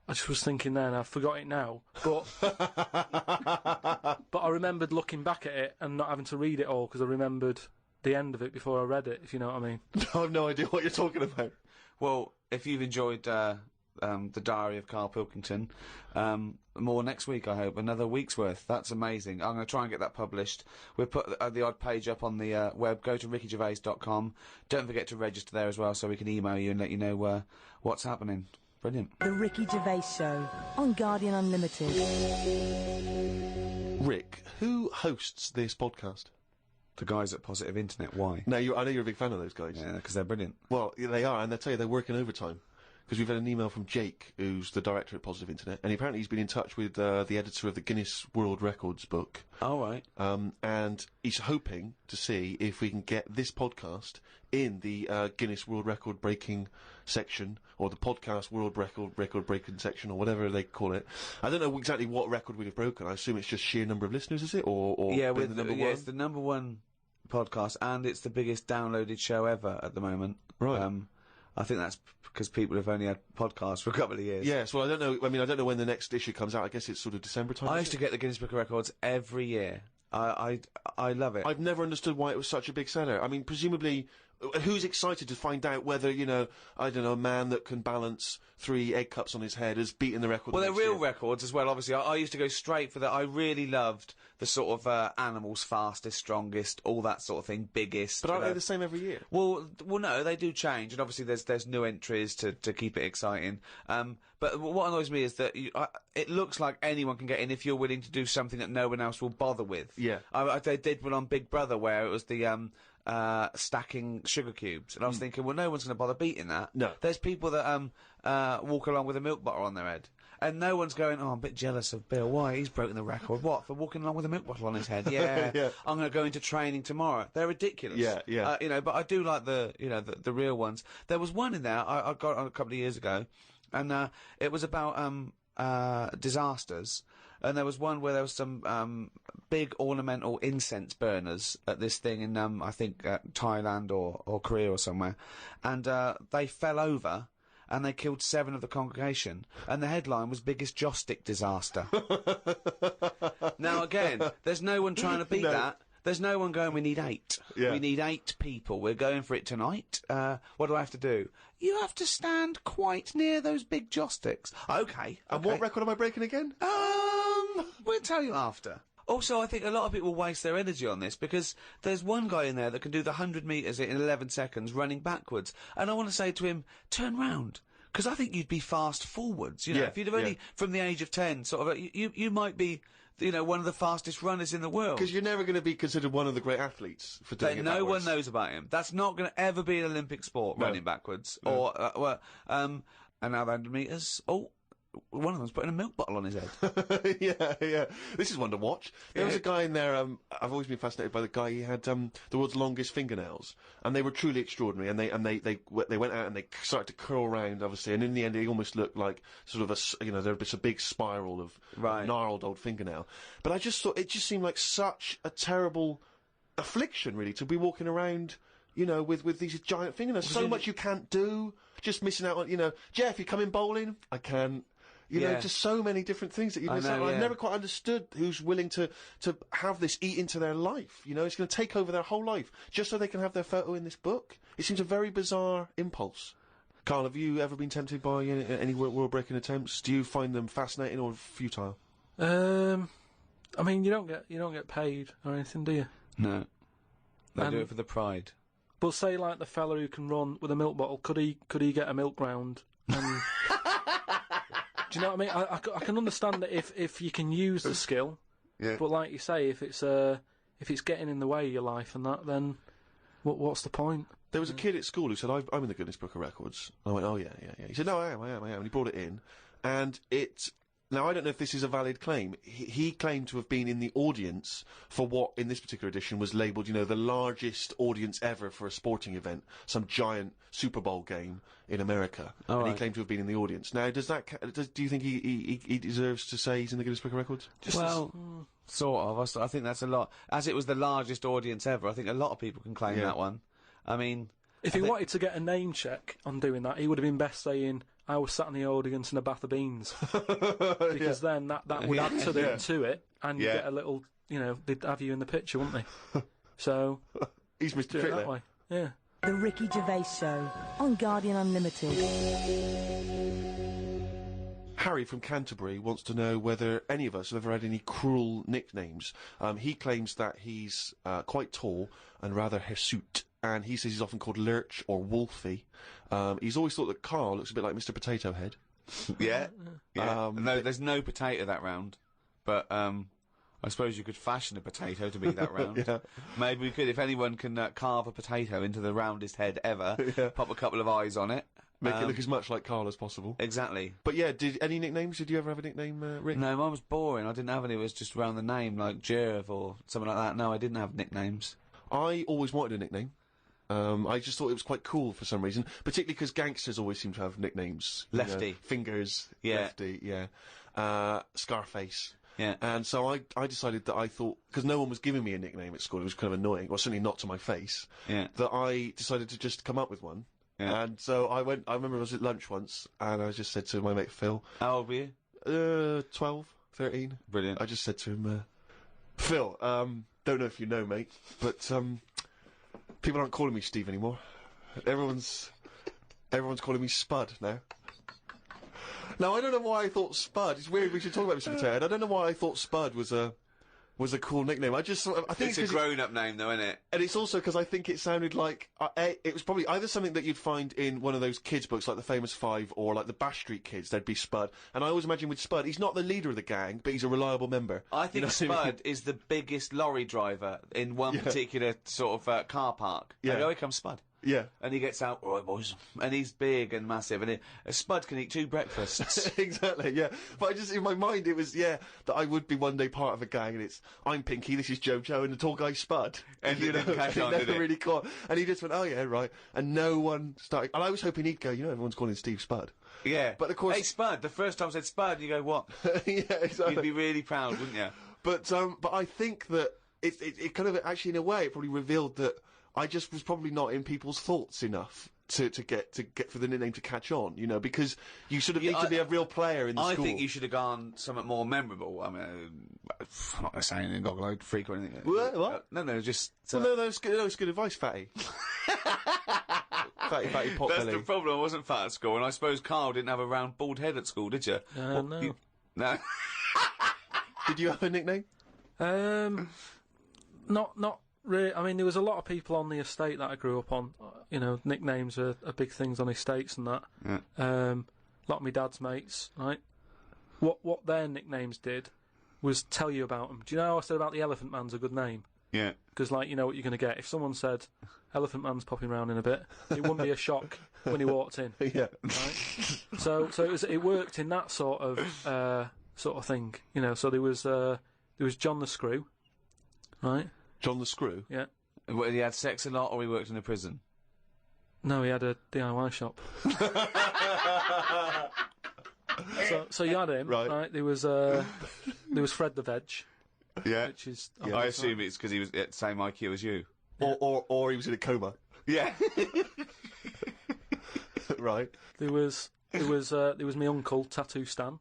I just was thinking then, I forgot it now, but I remembered looking back at it and not having to read it all, because I remembered the end of it before I read it, if you know what I mean. I have no idea what you're talking about. Well, if you've enjoyed the Diary of Karl Pilkington, more next week, I hope. Another week's worth. That's amazing. I'm going to try and get that published. We'll put the odd page up on the web. Go to rickygervais.com. Don't forget to register there as well, so we can email you and let you know what's happening. Brilliant. The Ricky Gervais Show on Guardian Unlimited. Rick, who hosts this podcast? The guys at Positive Internet. Why? No, I know you're a big fan of those guys. Yeah, because they're brilliant. Well, they are, and I tell you, they're working overtime. Because we've had an email from Jake, who's the director at Positive Internet, and apparently he's been in touch with the editor of the Guinness World Records book. Oh, right. And he's hoping to see if we can get this podcast in the Guinness World Record breaking section, or the podcast World Record breaking section, or whatever they call it. I don't know exactly what record we'd have broken. I assume it's just sheer number of listeners, is it? Or yeah, being the number one? it's the number one podcast, and it's the biggest downloaded show ever at the moment. Right. I think that's because people have only had podcasts for a couple of years. Yes, well, I don't know. I mean, I don't know when the next issue comes out. I guess it's sort of December time. I used to get the Guinness Book of Records every year. I love it. I've never understood why it was such a big seller. I mean, presumably, who's excited to find out whether, I don't know, a man that can balance 3 egg cups on his head has beaten the record? Well, they're real records as well, obviously. I used to go straight for that. I really loved the sort of animals, fastest, strongest, all that sort of thing, biggest. But aren't they the same every year? Well, no, they do change, and obviously there's new entries to keep it exciting. But what annoys me is that it looks like anyone can get in if you're willing to do something that no one else will bother with. Yeah. They did one on Big Brother where it was the stacking sugar cubes, and I was thinking, well, no one's going to bother beating that. No. There's people that walk along with a milk bottle on their head, and no one's going, oh, I'm a bit jealous of Bill. Why? He's broken the record. What? For walking along with a milk bottle on his head? Yeah. Yeah. I'm going to go into training tomorrow. They're ridiculous. Yeah, yeah. But I do like the real ones. There was one in there I got on a couple of years ago, and it was about disasters. And there was one where there was some big ornamental incense burners at this thing in I think Thailand or Korea or somewhere, and they fell over and they killed 7 of the congregation, and the headline was biggest joss stick disaster. Now again, there's no one trying to beat that. There's no one going, we need 8. Yeah. We need 8 people. We're going for it tonight. What do I have to do? You have to stand quite near those big joss sticks. Okay. And what record am I breaking again? We'll tell you after. Also, I think a lot of people waste their energy on this because there's one guy in there that can do the 100 metres in 11 seconds running backwards. And I want to say to him, turn round. Because I think you'd be fast forwards. Yeah, if you'd have only, from the age of 10, sort of, you might be, one of the fastest runners in the world. Because you're never going to be considered one of the great athletes for doing it no backwards. one knows about him. That's not going to ever be an Olympic sport, running backwards. No. Or, and now the 100 metres. Oh, one of them's putting a milk bottle on his head. Yeah. This is one to watch. There was a guy in there, I've always been fascinated by the guy, he had the world's longest fingernails, and they were truly extraordinary, and they went out and they started to curl around, obviously, and in the end he almost looked like sort of there was a big spiral of gnarled old fingernail. But I just thought, it just seemed like such a terrible affliction, really, to be walking around, with these giant fingernails. So much you can't do, just missing out on, Jeff, you coming bowling? I can't. Just so many different things that you miss out on. I've never quite understood who's willing to have this eat into their life. It's going to take over their whole life, just so they can have their photo in this book. It seems a very bizarre impulse. Karl, have you ever been tempted by any world-breaking attempts? Do you find them fascinating or futile? I mean, you don't get paid or anything, do you? No. They do it for the pride. But say, like, the fella who can run with a milk bottle, could he get a milk round? Do you know what I mean? I can understand that if you can use the skill, but like you say, if it's getting in the way of your life and that, then what's the point? There was a kid at school who said, I'm in the Guinness Book of Records. And I went, oh, yeah. He said, no, I am. And he brought it in. And now, I don't know if this is a valid claim. He claimed to have been in the audience for what, in this particular edition, was labelled, the largest audience ever for a sporting event, some giant Super Bowl game in America. He claimed to have been in the audience. Now, do you think he deserves to say he's in the Guinness Book of Records? Sort of. I think that's a lot. As it was the largest audience ever, I think a lot of people can claim that one. I mean... If he wanted to get a name check on doing that, he would have been best saying, I was sat in the audience in a bath of beans. Because then that would add to it, and you get a little, they'd have you in the picture, wouldn't they? So, He's Mr. Do it Trick that there. way. Yeah. The Ricky Gervais Show on Guardian Unlimited. Harry from Canterbury wants to know whether any of us have ever had any cruel nicknames. He claims that he's quite tall and rather hirsute, and he says he's often called Lurch or Wolfie. He's always thought that Carl looks a bit like Mr. Potato Head. Yeah. No, there's no potato that round, but I suppose you could fashion a potato to be that round. Yeah. Maybe we could, if anyone can carve a potato into the roundest head ever, pop a couple of eyes on it. Make it look as much like Carl as possible. Exactly. But yeah, any nicknames? Did you ever have a nickname, Rick? No, mine was boring. I didn't have any. It was just around the name, like Gervais or something like that. No, I didn't have nicknames. I always wanted a nickname. I just thought it was quite cool for some reason, particularly because gangsters always seem to have nicknames. Lefty. Fingers. Yeah. Lefty, yeah. Scarface. Yeah. And so I decided that I thought, because no one was giving me a nickname at school, it was kind of annoying, well, certainly not to my face, that I decided to just come up with one. Yeah. And so I remember I was at lunch once, and I just said to my mate Phil. How old were you? 12, 13. Brilliant. I just said to him, Phil, don't know if you know, mate, but, people aren't calling me Steve anymore. Everyone's calling me Spud now. Now, I don't know why I thought Spud. It's weird we should talk about Mr. Potato Head. I don't know why I thought Spud was a cool nickname. I think it's a grown-up name, though, isn't it? And it's also because I think it sounded like it was probably either something that you'd find in one of those kids' books, like the Famous Five, or like the Bash Street Kids. There'd be Spud, and I always imagine with Spud, he's not the leader of the gang, but he's a reliable member. I think Spud is the biggest lorry driver in one particular sort of car park. Yeah. And here comes Spud. Yeah. And he gets out, all right, boys. And he's big and massive, and Spud can eat 2 breakfasts. Exactly, yeah. But I just, in my mind, it was, that I would be one day part of a gang, and it's, I'm Pinky, this is Jojo, and the tall guy's Spud. And you know, it never really caught. And he just went, oh yeah, right. And no one started, and I was hoping he'd go, everyone's calling Steve Spud. Yeah. But of course. Hey, Spud, the first time I said Spud, you go, what? Yeah, exactly. You'd be really proud, wouldn't you? But I think that it kind of, actually, in a way, it probably revealed that I just was probably not in people's thoughts enough to get for the nickname to catch on, because you sort of need to be a real player in the school. I think you should have gone something more memorable. I mean, I'm not saying anything, Goggle freak or anything. What? No, just... no, that's good advice, Fatty. fatty pot That's belly. the problem, I wasn't fat at school, and I suppose Carl didn't have a round bald head at school, did you? No. No? Did you have a nickname? Not really. I mean, there was a lot of people on the estate that I grew up on. Nicknames are big things on estates and that. Yeah. A lot of my dad's mates, right? What their nicknames did was tell you about them. Do you know how I said about the Elephant Man's a good name? Yeah. Because, you know what you're going to get. If someone said, Elephant Man's popping around in a bit, it wouldn't be a shock when he walked in. Yeah. Right? So it worked in that sort of thing. So there was John the Screw, right? John the Screw? Yeah. He had sex a lot, or he worked in a prison? No, he had a DIY shop. so you had him, right? There was Fred the Veg. Yeah. Which is... I assume it's because he was at the same IQ as you. Or he was in a coma. Yeah. Right. There was my uncle, Tattoo Stan.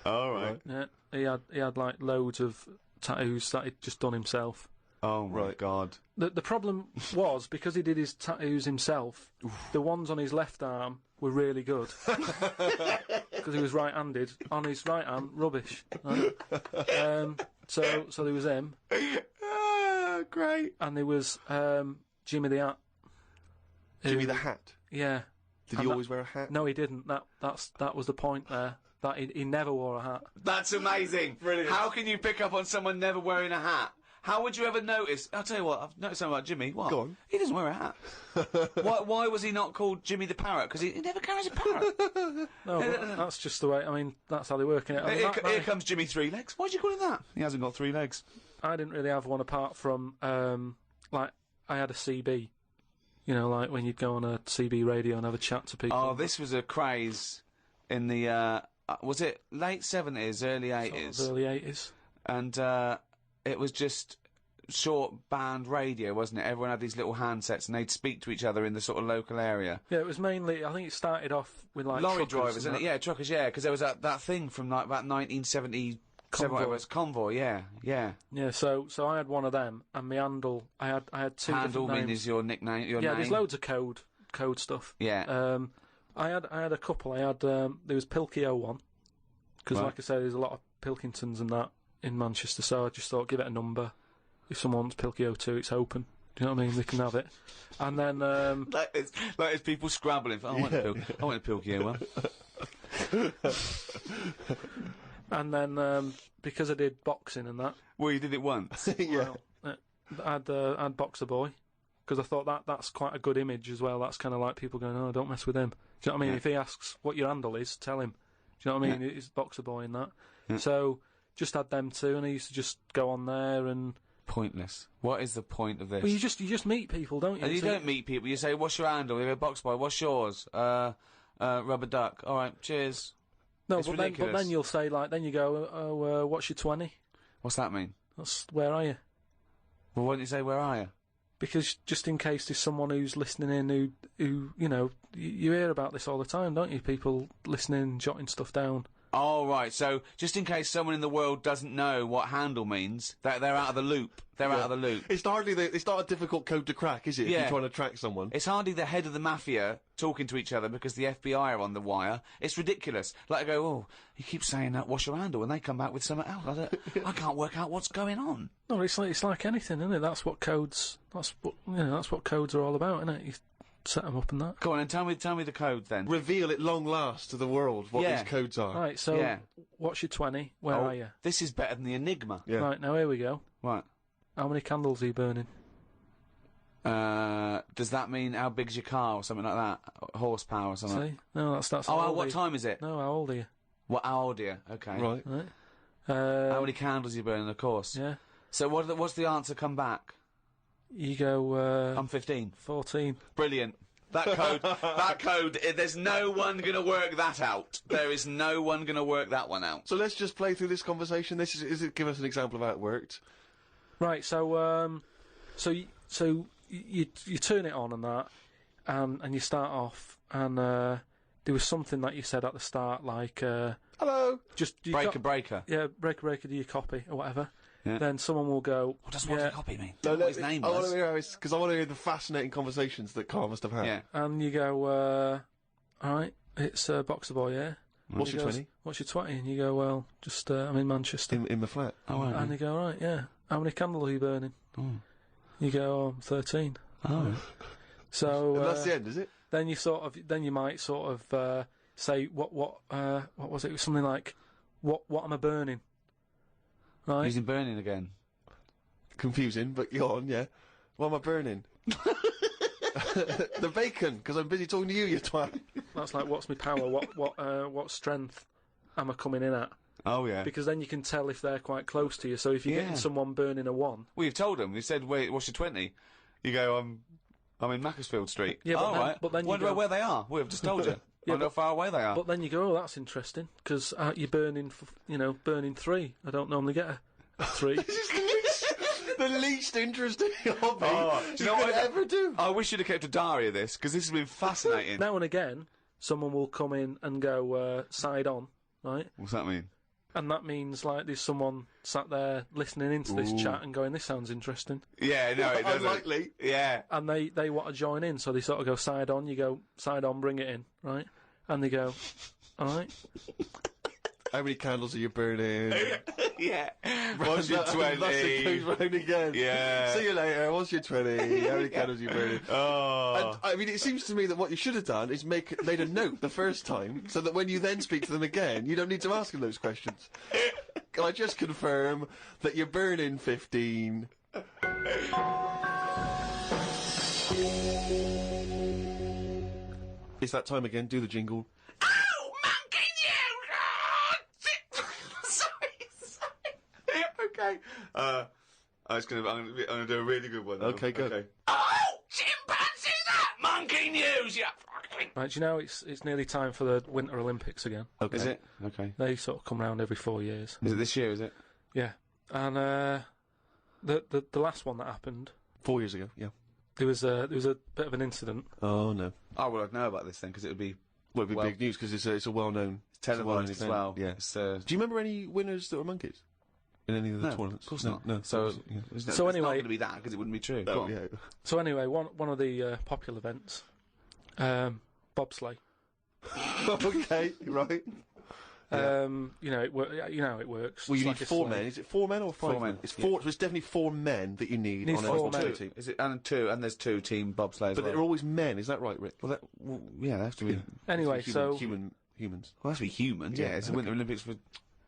All right. Yeah. He had like loads of tattoos that he'd just done himself. Oh my God. The problem was, because he did his tattoos himself, the ones on his left arm were really good. Because he was right-handed. On his right arm, rubbish. Right? So there was him. Great. And there was Jimmy the Hat. Jimmy the Hat? Yeah. Did he always wear a hat? No, he didn't. That was the point there. That he never wore a hat. That's amazing. Brilliant. How can you pick up on someone never wearing a hat? How would you ever notice? I'll tell you what, I've noticed something about Jimmy. What? Go on. He doesn't wear a hat. Why was he not called Jimmy the Parrot? Because he never carries a parrot. No, but that's just the way. I mean, that's how they work in it. I mean, Here comes Jimmy Three Legs. Why'd you call him that? He hasn't got 3 legs. I didn't really have one apart from, I had a CB. Like when you'd go on a CB radio and have a chat to people. Oh, this was a craze in the, was it late 70s, early 80s? Sort of early 80s. And, it was just short band radio, wasn't it? Everyone had these little handsets and they'd speak to each other in the sort of local area. Yeah, it was mainly, I think it started off with like lorry truckers drivers, isn't it? Yeah, truckers, yeah, because there was that thing from like about 1970 Convoy, yeah. Yeah, so I had one of them, and my handle, I had two Handle different names. means your nickname, your yeah, name? there's loads of code stuff. Yeah. I had a couple. I had there was Pilky01, because Right. like I said, there's a lot of Pilkingtons and that in Manchester. So I just thought, give it a number. If someone wants Pilky02, it's open. Do you know what I mean? They can have it. And then like it's people scrabbling. I want a Pilky01. And then because I did boxing and that. Well, you did it once. Yeah. Well, I'd Boxer Boy, because I thought that's quite a good image as well. That's kind of like people going, oh, don't mess with him. Do you know what I mean? Yeah. If he asks what your handle is, tell him. Do you know what I mean? It's Boxer Boy and that. Yeah. So just had them two, and I used to just go on there and. Pointless. What is the point of this? Well, you just meet people, don't you? And you don't meet people. You say, "What's your handle?" You go, "Box Boy." What's yours? Rubber duck. All right, cheers. No, It's but ridiculous. then you'll say then you go, oh, what's your 20? What's that mean? That's where are you? Well, why don't you say, "Where are you?" Because just in case there's someone who's listening in who you know, you hear about this all the time, don't you? People listening, jotting stuff down. Oh, right. So, just in case someone in the world doesn't know what handle means, they're out of the loop. They're out of the loop. It's not a difficult code to crack, is it? Yeah. If you're trying to track someone. It's hardly the head of the mafia talking to each other because the FBI are on the wire. It's ridiculous. Like, I go, oh, he keeps saying that, what's your handle? And they come back with something else. I can't work out what's going on. No, it's like anything, isn't it? That's what codes are all about, isn't it? You set them up and that. Go on, and tell me the code then. Reveal at long last to the world what these codes are. Right, so what's your 20? Where are you? This is better than the Enigma. Yeah. Right, now here we go. Right. How many candles are you burning? Does that mean how big's your car or something like that? Horsepower or something? See? No, that's Oh, how old what are you? time is it? No, how old are you? What, how old are you? Okay. Right. Right. How many candles are you burning, of course? Yeah. So what's the answer come back? You go, I'm 15. 14. Brilliant. That code, there's no one going to work that out. There is no one going to work that one out. So let's just play through this conversation. Give us an example of how it worked. Right, so you turn it on and that, and you start off, and there was something that you said at the start, like hello, just breaker. Yeah, breaker. Do you copy or whatever? Yeah. Then someone will go. What does copy mean? No, What his name I want was. to hear because I want to hear the fascinating conversations that Carl must have had. Yeah. And you go, all right, it's Boxer Boy, yeah. What's He your goes, 20? What's your 20? And you go, well, just I'm in Manchester. In the flat. Oh, right. And they go, right, yeah. How many candles are you burning? Oh. You go, oh, I'm 13. Oh. So And that's the end, is it? Then you might sort of say what was it? It was something like what am I burning? Right. Using burning again. Confusing, but go on, yeah. What am I burning? The bacon, because I'm busy talking to you, you twat. That's like, what's my power? What strength am I coming in at? Oh, yeah. Because then you can tell if they're quite close to you. So if you're getting someone burning a 1... Well, you've told them. You said, wait, what's your 20? You go, I'm in Macclesfield Street. Yeah, but right. but then you Wonder go, where they are. We've just told you. Yeah, Wonder how far away they are. But then you go, oh, that's interesting, because you're burning, burning 3. I don't normally get a 3. The least interesting hobby do you know what I ever do. I wish you'd have kept a diary of this, because this has been fascinating. Now and again, someone will come in and go, side on, right? What's that mean? And that means, like, there's someone sat there listening into this chat and going, this sounds interesting. Yeah, no, it doesn't. Unlikely. Yeah. And they want to join in, so they sort of go side on, you go, side on, bring it in, right? And they go, all right. How many candles are you burning? Yeah. What's your 20? That's it goes round again. Yeah. See you later. What's your 20? How many candles are you burning? Oh. And, I mean, it seems to me that what you should have done is made a note the first time, so that when you then speak to them again, you don't need to ask them those questions. Can I just confirm that you're burning 15? It's that time again. Do the jingle. Okay. I'm gonna do a really good one. Okay, go. Okay. Oh, chimpanzees! Monkey news! Yeah. Right, do you know it's nearly time for the Winter Olympics again? Okay. Is it? Okay. They sort of come round every 4 years. Is it this year? Is it? Yeah, and the last one that happened, 4 years ago. Yeah. there was a bit of an incident. Oh no. Oh well, I'd know about this then because it would be Well, it'd be big news because it's a well-known... televised as well. Yeah. So, do you remember any winners that were monkeys? In any of the tournaments? Of course not. No. So yeah. So anyway, it's not going to be that because it wouldn't be true. Oh, yeah. So anyway, one of the popular events, bobsleigh. Okay, right. You know it works. Well, you It's need like a 4 sleigh. men. Is it 4 men or 5 4 men. It's 4. It's definitely 4 men that you need Need on 4 a men. team. Is it and there's 2 team bobsleighs. But they're always men. Is that right, Rick? well, yeah, they have to be. Anyway, so humans. Well, that's be humans. Yeah, it's the Winter Olympics for.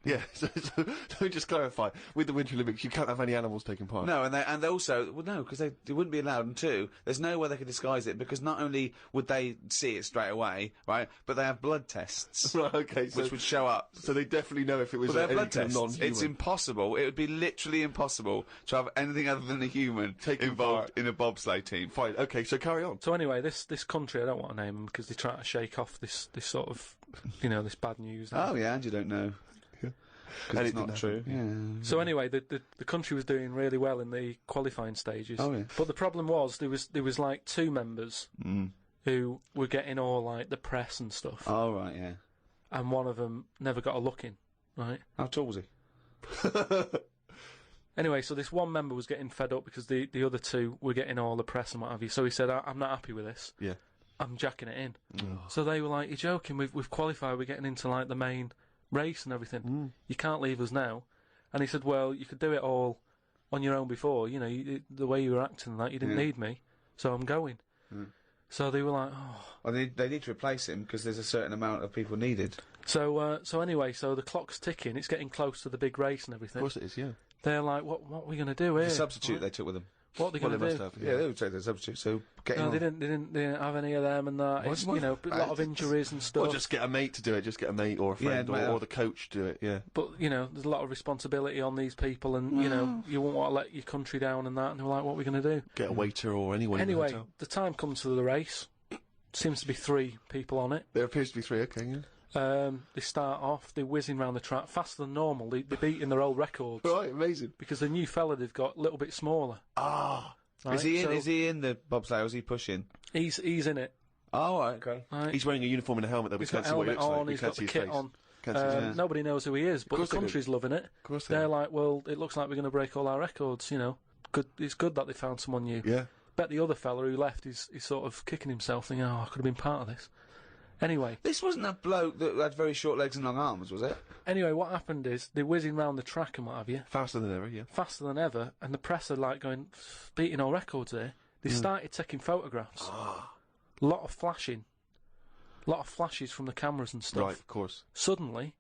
Yeah, so let me just clarify. With the Winter Olympics, you can't have any animals taking part. No, and they also because they wouldn't be allowed. And 2, there's no way they could disguise it because not only would they see it straight away, right, but they have blood tests, Right, okay, which would show up. So they definitely know if it was Well, they have any blood kind of tests. non-human. It's impossible. It would be literally impossible to have anything other than a human involved in a bobsleigh team. Fine. Okay, so carry on. So anyway, this country, I don't want to name them because they try to shake off this sort of, this bad news. Oh yeah, and you don't know. Because it's not true. Yeah. So anyway, the country was doing really well in the qualifying stages. Oh, yeah. But the problem was there was like 2 members who were getting all like the press and stuff. Oh right, yeah. And one of them never got a look in. Right. How tall was he? Anyway, so this one member was getting fed up because the other 2 were getting all the press and what have you. So he said, "I'm not happy with this. Yeah. I'm jacking it in." So they were like, "You're joking? We've qualified. We're getting into like the main race and everything. You can't leave us now." And he said, "Well, you could do it all on your own before. The way you were acting and that, you didn't need me, so I'm going." So they were like, "Oh." Well, they need to replace him because there's a certain amount of people needed. So anyway, so the clock's ticking. It's getting close to the big race and everything. Of course it is, yeah. They're like, "What are we going to do here?" The substitute they took with them. What are they going to do? Must have, Yeah, they would take their substitute. So get him No, on. they didn't have any of them and that. It's, a lot of injuries and stuff. Or just get a mate to do it. Just get a mate or a friend or the coach to do it. Yeah. But there's a lot of responsibility on these people, and you won't want to let your country down and that. And they were like, "What are we going to do?" Get a waiter or anyone. Anyway, in the hotel. the time comes for the race. Seems to be 3 people on it. There appears to be 3. Okay. Yeah. They start off. They're whizzing around the track faster than normal. They're beating their old records. Right. Amazing. Because the new fella they've got a little bit smaller. Ah. Right? Is he in the bobsleigh or is he pushing? He's in it. Oh, right, okay. Right. He's wearing a uniform and a helmet. Though we He's can't got see what he helmet looks like. on. We He's can't got see the his kit face. on. Can't see his face. Nobody knows who he is, but course the they do. country's loving it. Of course they They're do. like, "Well, it looks like we're going to break all our records." Good. It's good that they found someone new. Yeah. Bet the other fella who left is sort of kicking himself, thinking, "Oh, I could have been part of this." Anyway. This wasn't that bloke that had very short legs and long arms, was it? Anyway, what happened is they're whizzing round the track and what have you. Faster than ever, yeah. Faster than ever, and the press are like going, beating all records here. They started taking photographs. A lot of flashing. A lot of flashes from the cameras and stuff. Right, of course. Suddenly,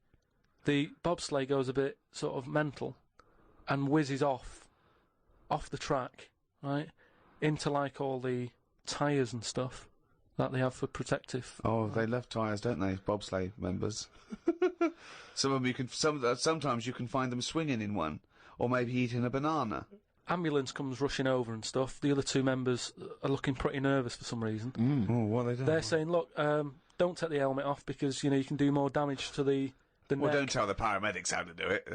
the bobsleigh goes a bit sort of mental and whizzes off the track, right, into like all the tyres and stuff that they have for protective. Oh, they love tyres, don't they? Bobsleigh members. Some of them you can. Sometimes you can find them swinging in one, or maybe eating a banana. Ambulance comes rushing over and stuff. The other 2 members are looking pretty nervous for some reason. Oh, what are they doing? They're saying, "Look, don't take the helmet off because you can do more damage to the neck." Well, don't tell the paramedics how to do it.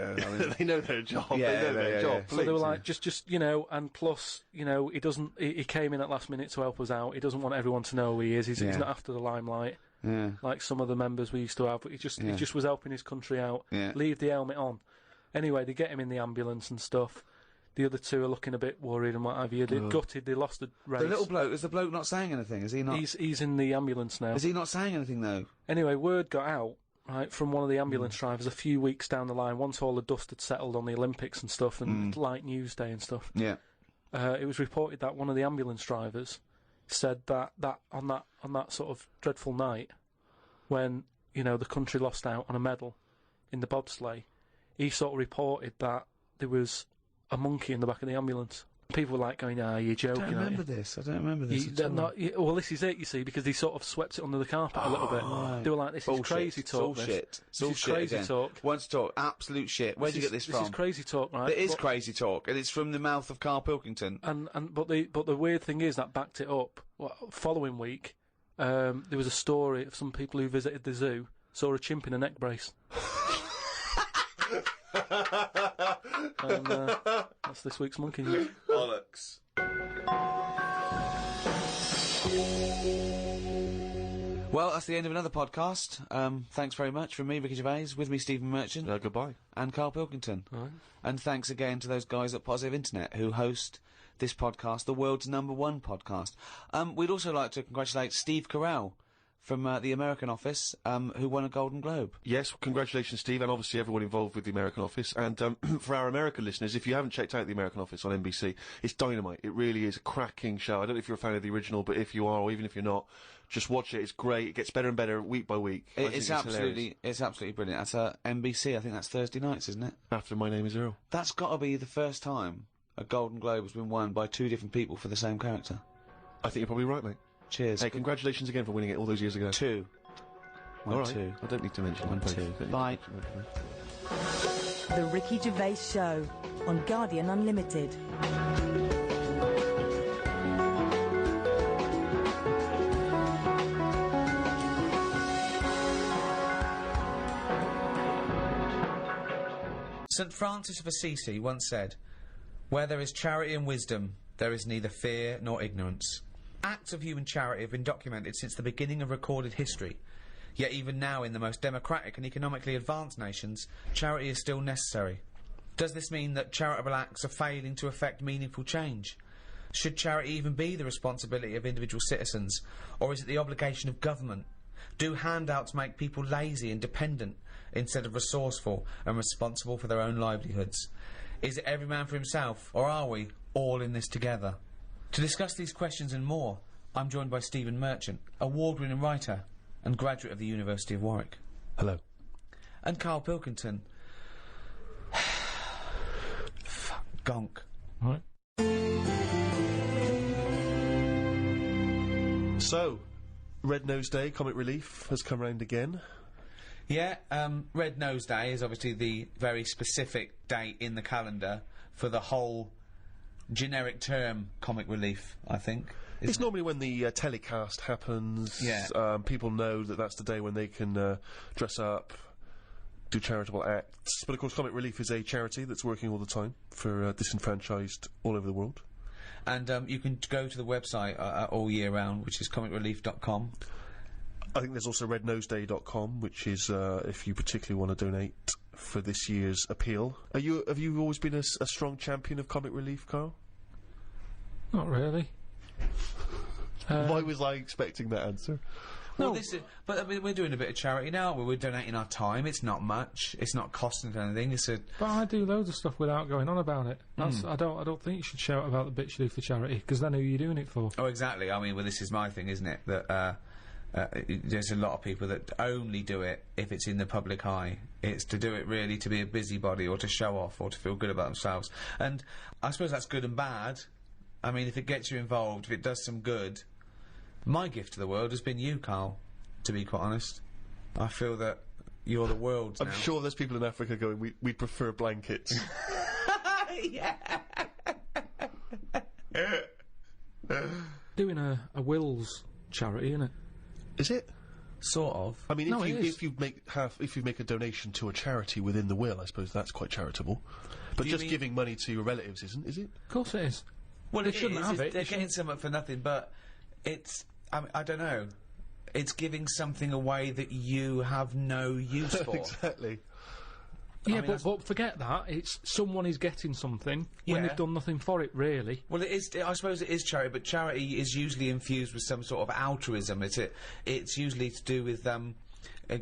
They know their job. Yeah, they know their job. So they were like, just and plus, he doesn't. He came in at last minute to help us out. He doesn't want everyone to know who he is. He's not after the limelight. Yeah. Like some of the members we used to have. But he just was helping his country out. Yeah. Leave the helmet on. Anyway, they get him in the ambulance and stuff. The other 2 are looking a bit worried and what have you. They're gutted. They lost the race. The little bloke, is the bloke not saying anything? Is he not? He's in the ambulance now. Is he not saying anything though? Anyway, word got out, right, from one of the ambulance drivers a few weeks down the line, once all the dust had settled on the Olympics and stuff, and light news day and stuff. Yeah. It was reported that one of the ambulance drivers said that on that sort of dreadful night, when the country lost out on a medal in the bobsleigh, he sort of reported that there was a monkey in the back of the ambulance. People were like going, "You're joking." I don't remember this. I don't remember this. Well, this is it, you see, because they sort of swept it under the carpet a little bit. Right. They were like, "This is crazy talk." Bullshit. This is crazy talk. Once talk, absolute shit. Where'd you get this from? This is crazy talk, right? It is crazy talk, and it's from the mouth of Karl Pilkington. But the weird thing is that backed it up. Following week, there was a story of some people who visited the zoo saw a chimp in a neck brace. And that's this week's Monkey News. Bollocks. Well, that's the end of another podcast. Thanks very much from me, Ricky Gervais, with me, Stephen Merchant. Goodbye. And Karl Pilkington. All right. And thanks again to those guys at Positive Internet who host this podcast, the world's #1 podcast. We'd also like to congratulate Steve Carell from the American office, who won a Golden Globe. Yes, congratulations, Steve, and obviously everyone involved with the American office. And for our American listeners, if you haven't checked out the American office on NBC, it's dynamite. It really is a cracking show. I don't know if you're a fan of the original, but if you are, or even if you're not, just watch it. It's great. It gets better and better week by week. It's absolutely brilliant. That's NBC. I think that's Thursday nights, isn't it? After My Name Is Earl. That's got to be the first time a Golden Globe has been won by two different people for the same character. I think you're probably right, mate. Cheers. Hey, congratulations again for winning it all those years ago. Two. All right. Two. I don't need to mention One, both. two. Don't Bye. need to mention both. The Ricky Gervais Show on Guardian Unlimited. St. Francis of Assisi once said, "Where there is charity and wisdom, there is neither fear nor ignorance." Acts of human charity have been documented since the beginning of recorded history. Yet even now, in the most democratic and economically advanced nations, charity is still necessary. Does this mean that charitable acts are failing to effect meaningful change? Should charity even be the responsibility of individual citizens, or is it the obligation of government? Do handouts make people lazy and dependent instead of resourceful and responsible for their own livelihoods? Is it every man for himself, or are we all in this together? To discuss these questions and more, I'm joined by Stephen Merchant, award-winning writer and graduate of the University of Warwick. Hello. And Karl Pilkington. Fuck, gonk. Right. So, Red Nose Day, Comic Relief, has come round again. Yeah, Red Nose Day is obviously the very specific date in the calendar for the whole generic term comic relief, I think. It's normally when the telecast happens. Yeah. People know that that's the day when they can dress up, do charitable acts. But of course, Comic Relief is a charity that's working all the time for disenfranchised all over the world. And you can go to the website all year round, which is comicrelief.com. I think there's also rednoseday.com, which is if you particularly want to donate for this year's appeal. Have you always been a strong champion of Comic Relief, Karl? Not really. Why was I expecting that answer? Well, but I mean, we're doing a bit of charity now. We're donating our time. It's not much. It's not costing us anything. But I do loads of stuff without going on about it. That's I don't think you should shout about the bits you do for charity, because then who are you doing it for? Oh, exactly. I mean, well, this is my thing, isn't it? That there's a lot of people that only do it if it's in the public eye. It's to do it really to be a busybody or to show off or to feel good about themselves. And I suppose that's good and bad. I mean, if it gets you involved, if it does some good. My gift to the world has been you, Karl, to be quite honest. I feel that you're the world's I'm sure there's people in Africa going, we prefer blankets. Yeah. Doing a wills charity, innit? Is it? Sort of. I mean, No, if you make a donation to a charity within the will, I suppose that's quite charitable. But just giving money to your relatives isn't, is it? Of course it is. Well, they shouldn't have it. They're getting something for nothing, but it's... I mean, I don't know. It's giving something away that you have no use for. Exactly. Yeah, I mean, but forget that. It's someone is getting something when they've done nothing for it, really. Well, it is. I suppose it is charity, but charity is usually infused with some sort of altruism. It's usually to do with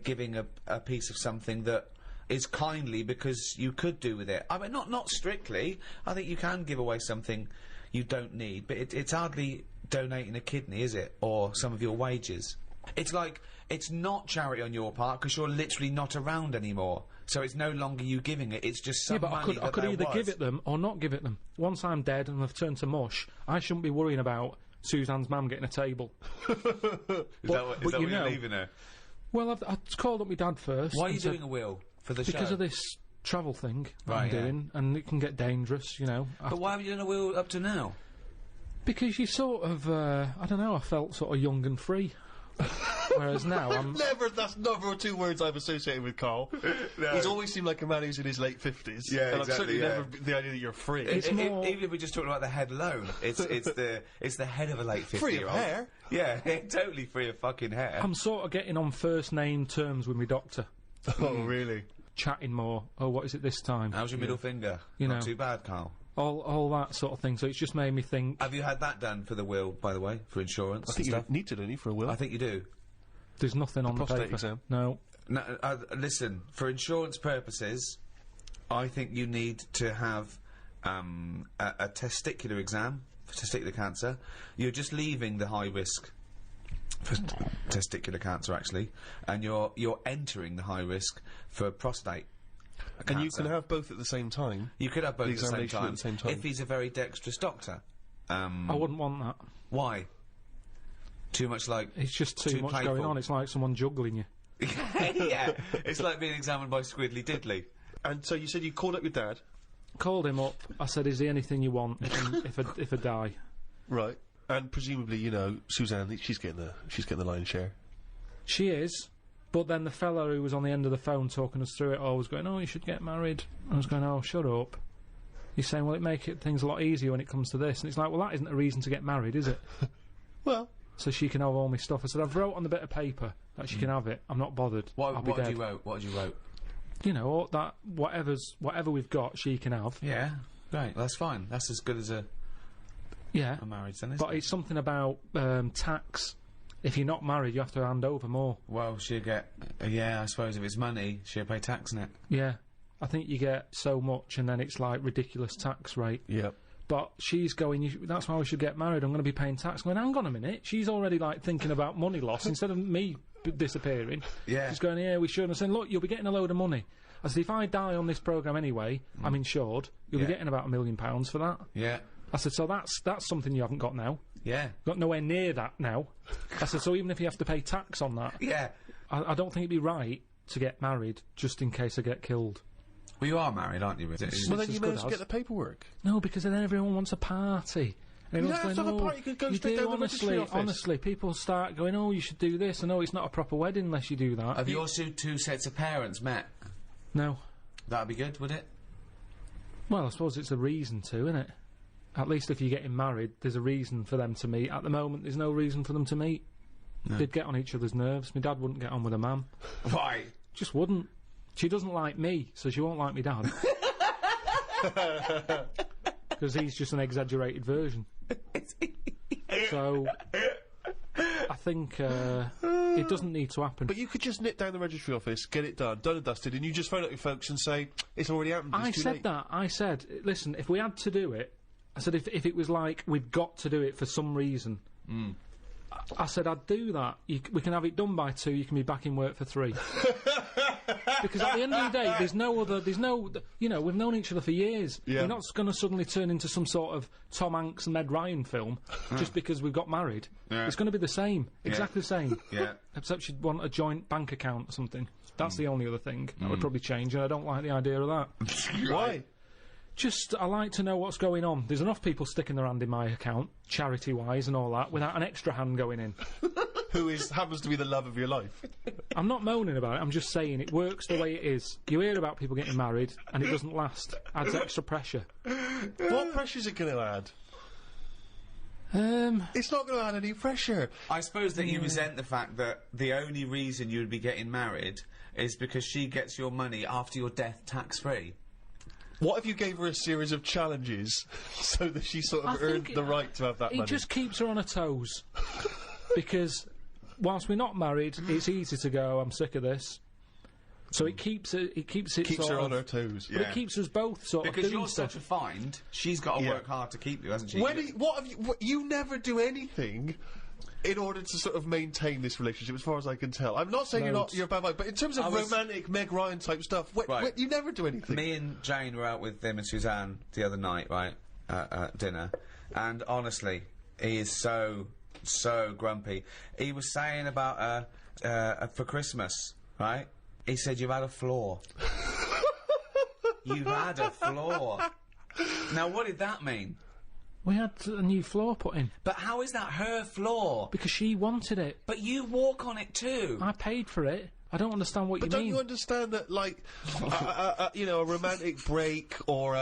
giving a piece of something that is kindly because you could do with it. I mean, not strictly. I think you can give away something you don't need, but it's hardly donating a kidney, is it? Or some of your wages. It's like, it's not charity on your part because you're literally not around anymore. So it's no longer you giving it, it's just some money I could either give it them or not give it them. Once I'm dead and I've turned to mush, I shouldn't be worrying about Suzanne's mum getting a table. Is that what you're leaving her? Well, I called up my dad first. Why are you doing a will for the show? Because of this travel thing I'm doing, and it can get dangerous, you know. But why have you done a will up to now? Because you sort of, I don't know, I felt sort of young and free. Whereas now I'm... That's never 2 words I've associated with Carl. No. He's always seemed like a man who's in his late 50s. Yeah, and exactly, I've certainly yeah. never the idea that you're free. It's more... Even if we're just talking about the head alone, it's the head of a late 50-year-old. Free of hair. Yeah, totally free of fucking hair. I'm sort of getting on first name terms with my doctor. Oh, really? Chatting more. Oh, what is it this time? How's your middle finger? You Not know. too bad, Carl. All that sort of thing. So it's just made me think. Have you had that done for the will, by the way, for insurance? I think and you stuff? need to, don't you, for a will? I think you do. There's nothing on the prostate paper. exam? No. No, listen, for insurance purposes, I think you need to have a testicular exam for testicular cancer. You're just leaving the high risk for testicular cancer, actually, and you're entering the high risk for prostate cancer. And you can have both at the same time. You could have both at the same examination time, at the same time. if he's a very dexterous doctor. I wouldn't want that. Why? Too much like... It's just too much playful. going on. It's like someone juggling you. Yeah, it's like being examined by Squiddly Diddly. And so you said you called up your dad. Called him up. I said, "Is there anything you want if I die?" Right. And presumably, you know, Suzanne, she's getting the lion's share. She is. But then the fella who was on the end of the phone talking us through it all was going, "Oh, you should get married." I was going, "Oh, shut up." He's saying, "Well, it make things a lot easier when it comes to this." And it's like, well, that isn't a reason to get married, is it? Well... So she can have all my stuff. I said, I've wrote on the bit of paper that she can have it. I'm not bothered. I'll be What dead. did you wrote? What did you wrote? You know, all that whatever we've got, she can have. Yeah, right. That's fine. That's as good as a marriage, then, isn't But it? it's something about tax. If you're not married, you have to hand over more. Well, she'll get... yeah, I suppose if it's money, she'll pay tax on it. Yeah. I think you get so much, and then it's like ridiculous tax rate. Yeah. But she's going, that's why we should get married, I'm going to be paying tax. I'm going, hang on a minute. She's already, like, thinking about money loss instead of me disappearing. Yeah. She's going, yeah, we should. And I'm saying, look, you'll be getting a load of money. I said, if I die on this programme anyway, I'm insured, you'll be getting about £1 million for that. Yeah. I said, so that's something you haven't got now. Yeah. Got nowhere near that now. I said, so even if you have to pay tax on that, Yeah. I don't think it'd be right to get married just in case I get killed. Well, you are married, aren't you? Well, then you may as well get the paperwork. No, because then everyone wants a party. Everyone's have to have a party, you could go straight down the registry office. Honestly, people start going, oh, you should do this, and oh, it's not a proper wedding unless you do that. Have your two sets of parents met? No. That'd be good, would it? Well, I suppose it's a reason to, isn't it? At least if you're getting married, there's a reason for them to meet. At the moment, there's no reason for them to meet. No. They'd get on each other's nerves. My dad wouldn't get on with a mum. Why? Just wouldn't. She doesn't like me, so she won't like me dad. Because he's just an exaggerated version. So, I think it doesn't need to happen. But you could just nip down the registry office, get it done and dusted, and you just phone up your folks and say, it's already happened, it's too late. I said, listen, if we had to do it, I said, if it was like, we've got to do it for some reason, I said, I'd do that. We can have it done by 2, you can be back in work for 3. Because at the end of the day, there's no, you know, we've known each other for years. Yeah. We're not going to suddenly turn into some sort of Tom Hanks and Meg Ryan film just because we've got married. Yeah. It's going to be the same, exactly the same. Yeah. Except she'd want a joint bank account or something. That's the only other thing. That would probably change, and I don't like the idea of that. Why? Just, I like to know what's going on. There's enough people sticking their hand in my account, charity-wise and all that, without an extra hand going in. Who happens to be the love of your life. I'm not moaning about it, I'm just saying it works the way it is. You hear about people getting married, and it doesn't last. Adds extra pressure. What pressure is it going to add? It's not going to add any pressure. I suppose that you resent the fact that the only reason you would be getting married is because she gets your money after your death tax-free. What if you gave her a series of challenges so that she sort of earned the right to have that money? It just keeps her on her toes. Because whilst we're not married, it's easy to go, I'm sick of this. So it keeps her on her toes. But it keeps us both sort of because doing you're stuff. such a find, she's got to work hard to keep you, hasn't she? You never do anything in order to sort of maintain this relationship, as far as I can tell. I'm not saying you're a bad vibe, but in terms of romantic Meg Ryan type stuff, you never do anything. Me and Jane were out with them and Suzanne the other night, right, at dinner, and honestly, he is so grumpy. He was saying about for Christmas, right? He said, you've had a flaw. You've had a flaw. Now, what did that mean? We had a new floor put in. But how is that her floor? Because she wanted it. But you walk on it too. I paid for it. I don't understand what you mean. But don't you understand that, like, you know, a romantic break or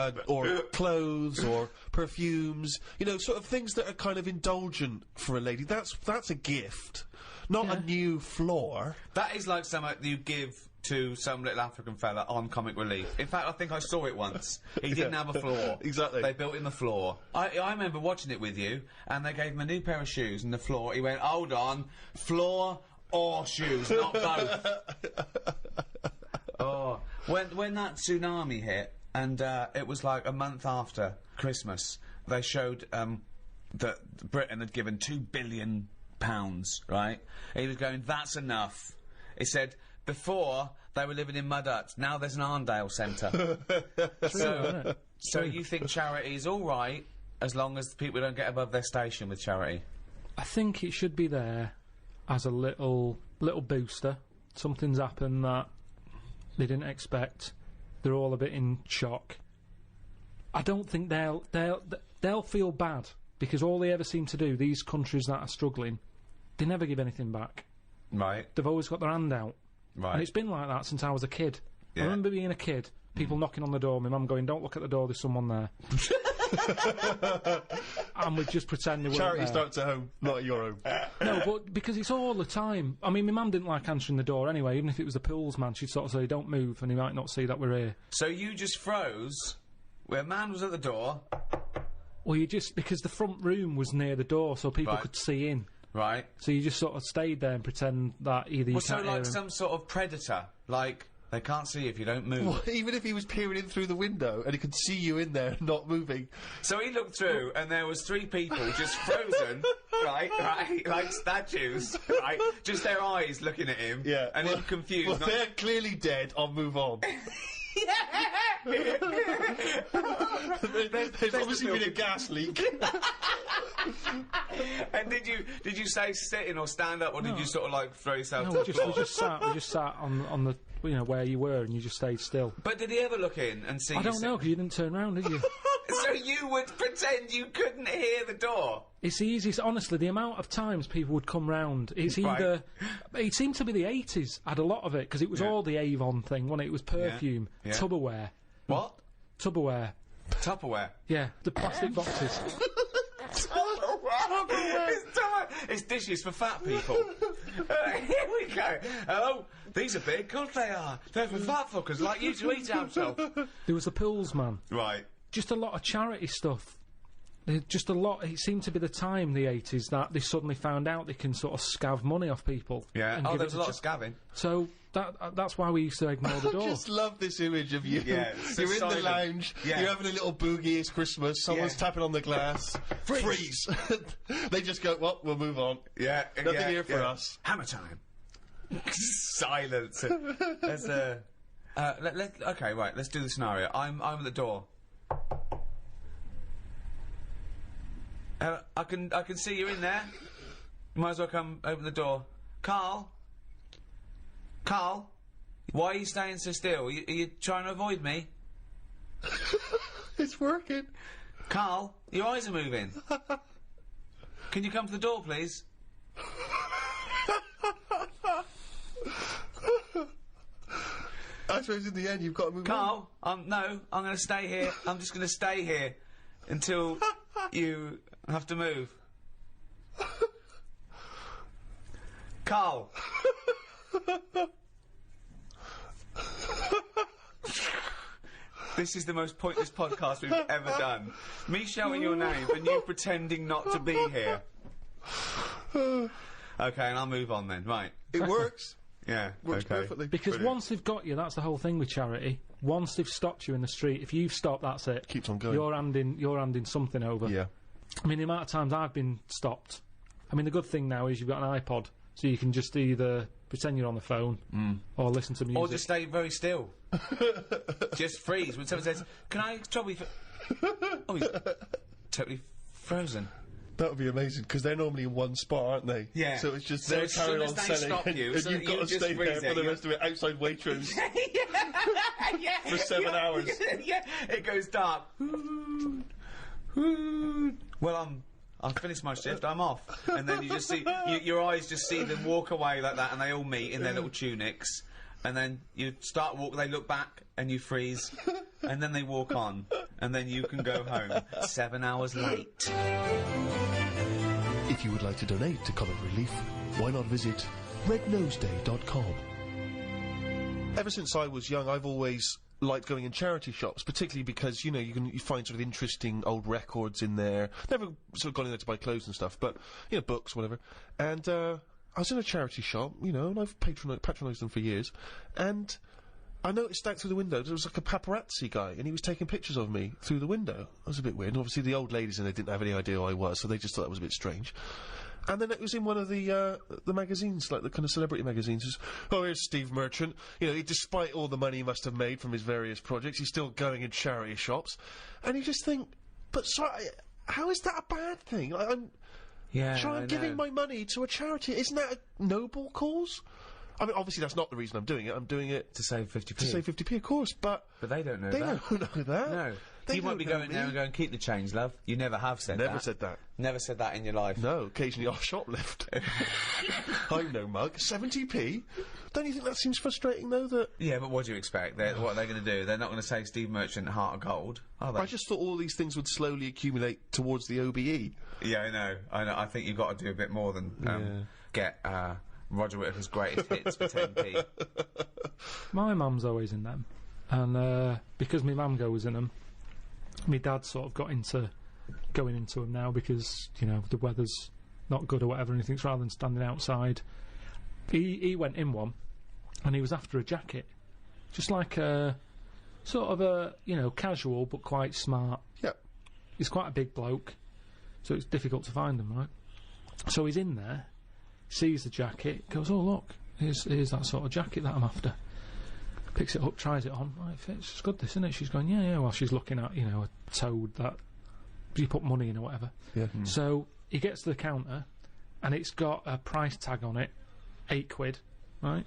clothes or perfumes, you know, sort of things that are kind of indulgent for a lady, that's a gift, not a new floor. That is like something you give to some little African fella on Comic Relief. In fact, I think I saw it once. He didn't have a floor. Exactly. They built in the floor. I remember watching it with you, and they gave him a new pair of shoes and the floor. He went, hold on, floor or shoes, not both. Oh, when that tsunami hit, and it was like a month after Christmas, they showed that Britain had given £2 billion, right? He was going, that's enough. He said, before they were living in mud huts, now there's an Arndale Centre. So you think charity is all right as long as people don't get above their station with charity? I think it should be there as a little booster. Something's happened that they didn't expect. They're all a bit in shock. I don't think they'll feel bad, because all they ever seem to do, these countries that are struggling, they never give anything back. Right. They've always got their hand out. Right. And it's been like that since I was a kid. I remember being a kid, people knocking on the door, my mum going, don't look at the door, there's someone there. And we'd just pretend they weren't Charity there. starts at home, not at your home. No, but because it's all the time. I mean, my mum didn't like answering the door anyway, even if it was the pools man, she'd sort of say, don't move, and he might not see that we're here. So you just froze where a man was at the door? Well, you just, because the front room was near the door, so people could see in. Right. So you just sort of stayed there and pretend that either you can't hear like him. some sort of predator, like they can't see if you don't move. Well, even if he was peering in through the window and he could see you in there not moving. So he looked through and there was 3 people just frozen, right, like statues, right, just their eyes looking at him, and him confused. Well, they're clearly dead, I'll move on. There's obviously been a gas leak. And did you say sitting or stand up, or did you sort of like throw yourself to the floor? We just sat on the, you know, where you were, and you just stayed still. But did he ever look in and see? I don't know, because you didn't turn round, did you? So you would pretend you couldn't hear the door? It's easy. Honestly, the amount of times people would come round, it's either... It seemed to be the 80s, had a lot of it, because it was all the Avon thing, wasn't it? It was perfume, Tupperware. What? Tupperware. Tupperware? Yeah, the plastic boxes. It's dishes for fat people. Here we go. Oh, these are big. God, they are. They're for fat fuckers like you to eat out of. There was the pools man. Right. Just a lot of charity stuff. Just a lot. It seemed to be the time, the 80s, that they suddenly found out they can sort of scav money off people. Yeah. Oh, there was a lot of scavving. So that's why we used to ignore the door. I just love this image of you. Yeah, you're in the lounge, you're having a little boogie, it's Christmas, someone's tapping on the glass. Freeze! They just go, well, we'll move on. Yeah. Nothing here for us. Hammer time. Silence. Let's, okay, right, let's do the scenario. I'm at the door. I can see you in there. You might as well come open the door. Karl, why are you staying so still? Are you trying to avoid me? It's working. Karl, your eyes are moving. Can you come to the door, please? I suppose in the end you've got to move Karl, no, I'm going to stay here. I'm just going to stay here until you have to move. Karl. This is the most pointless podcast we've ever done. Me shouting your name and you pretending not to be here. Okay, and I'll move on then. Right. It works. Yeah, works perfectly. Because Brilliant. once they've got you, that's the whole thing with charity. Once they've stopped you in the street, if you've stopped, that's it. Keeps on going. You're handing something over. Yeah. I mean, the amount of times I've been stopped. I mean, the good thing now is you've got an iPod, so you can just either pretend you're on the phone or listen to music. Or just stay very still. Just freeze. When someone says, can I trouble you for... Oh, he's totally frozen. That would be amazing, because they're normally in one spot, aren't they? Yeah. So it's just So they're as soon carrying as on they selling, stop you, and so you've that got you to just stay there freeze for it, the rest of it outside Waitrose for 7 hours. Yeah, it goes dark. Well, I've finished my shift, I'm off. And then you just see, your eyes just see them walk away like that, and they all meet in their little tunics. And then you start walk, they look back, and you freeze. And then they walk on. And then you can go home 7 hours late. If you would like to donate to Comic Relief, why not visit rednoseday.com. Ever since I was young, I've always liked going in charity shops, particularly because, you know, you find sort of interesting old records in there. Never sort of gone in there to buy clothes and stuff, but, you know, books, whatever. And, I was in a charity shop, you know, and I've patronised them for years, and I noticed out through the window there was like a paparazzi guy, and he was taking pictures of me through the window. That was a bit weird, and obviously the old ladies in there didn't have any idea who I was, so they just thought that was a bit strange. And then it was in one of the magazines, like the kind of celebrity magazines. It was, oh, here's Steve Merchant. You know, despite all the money he must have made from his various projects, he's still going in charity shops. And you just think, but sorry, how is that a bad thing? I'm giving my money to a charity. Isn't that a noble cause? I mean, obviously that's not the reason I'm doing it. I'm doing it to save 50p. To save 50p, of course, but they don't know they that. They don't know that. No. They you might be going there and going, keep the change, love. You never have said that. Never said that. Never said that in your life. No, occasionally I'll shoplift. I'm no mug. 70p? Don't you think that seems frustrating, though, that... Yeah, but what do you expect? What are they going to do? They're not going to say Steve Merchant, Heart of Gold, are they? I just thought all these things would slowly accumulate towards the OBE. Yeah, I know. I think you've got to do a bit more than get Roger Whittaker's greatest hits for 10p. My mum's always in them. And because my mum goes in them, my dad sort of got into going into them now because, you know, the weather's not good or whatever, and he thinks rather than standing outside, he went in one, and he was after a jacket. Just like a, sort of a, you know, casual but quite smart. Yeah. He's quite a big bloke, so it's difficult to find them, right? So he's in there, sees the jacket, goes, oh look, here's that sort of jacket that I'm after. Picks it up, tries it on. Oh, it fits. It's good, this, isn't it? She's going, yeah, while she's looking at, you know, a toad that you put money in or whatever. Yeah. So he gets to the counter, and it's got a price tag on it, £8, right?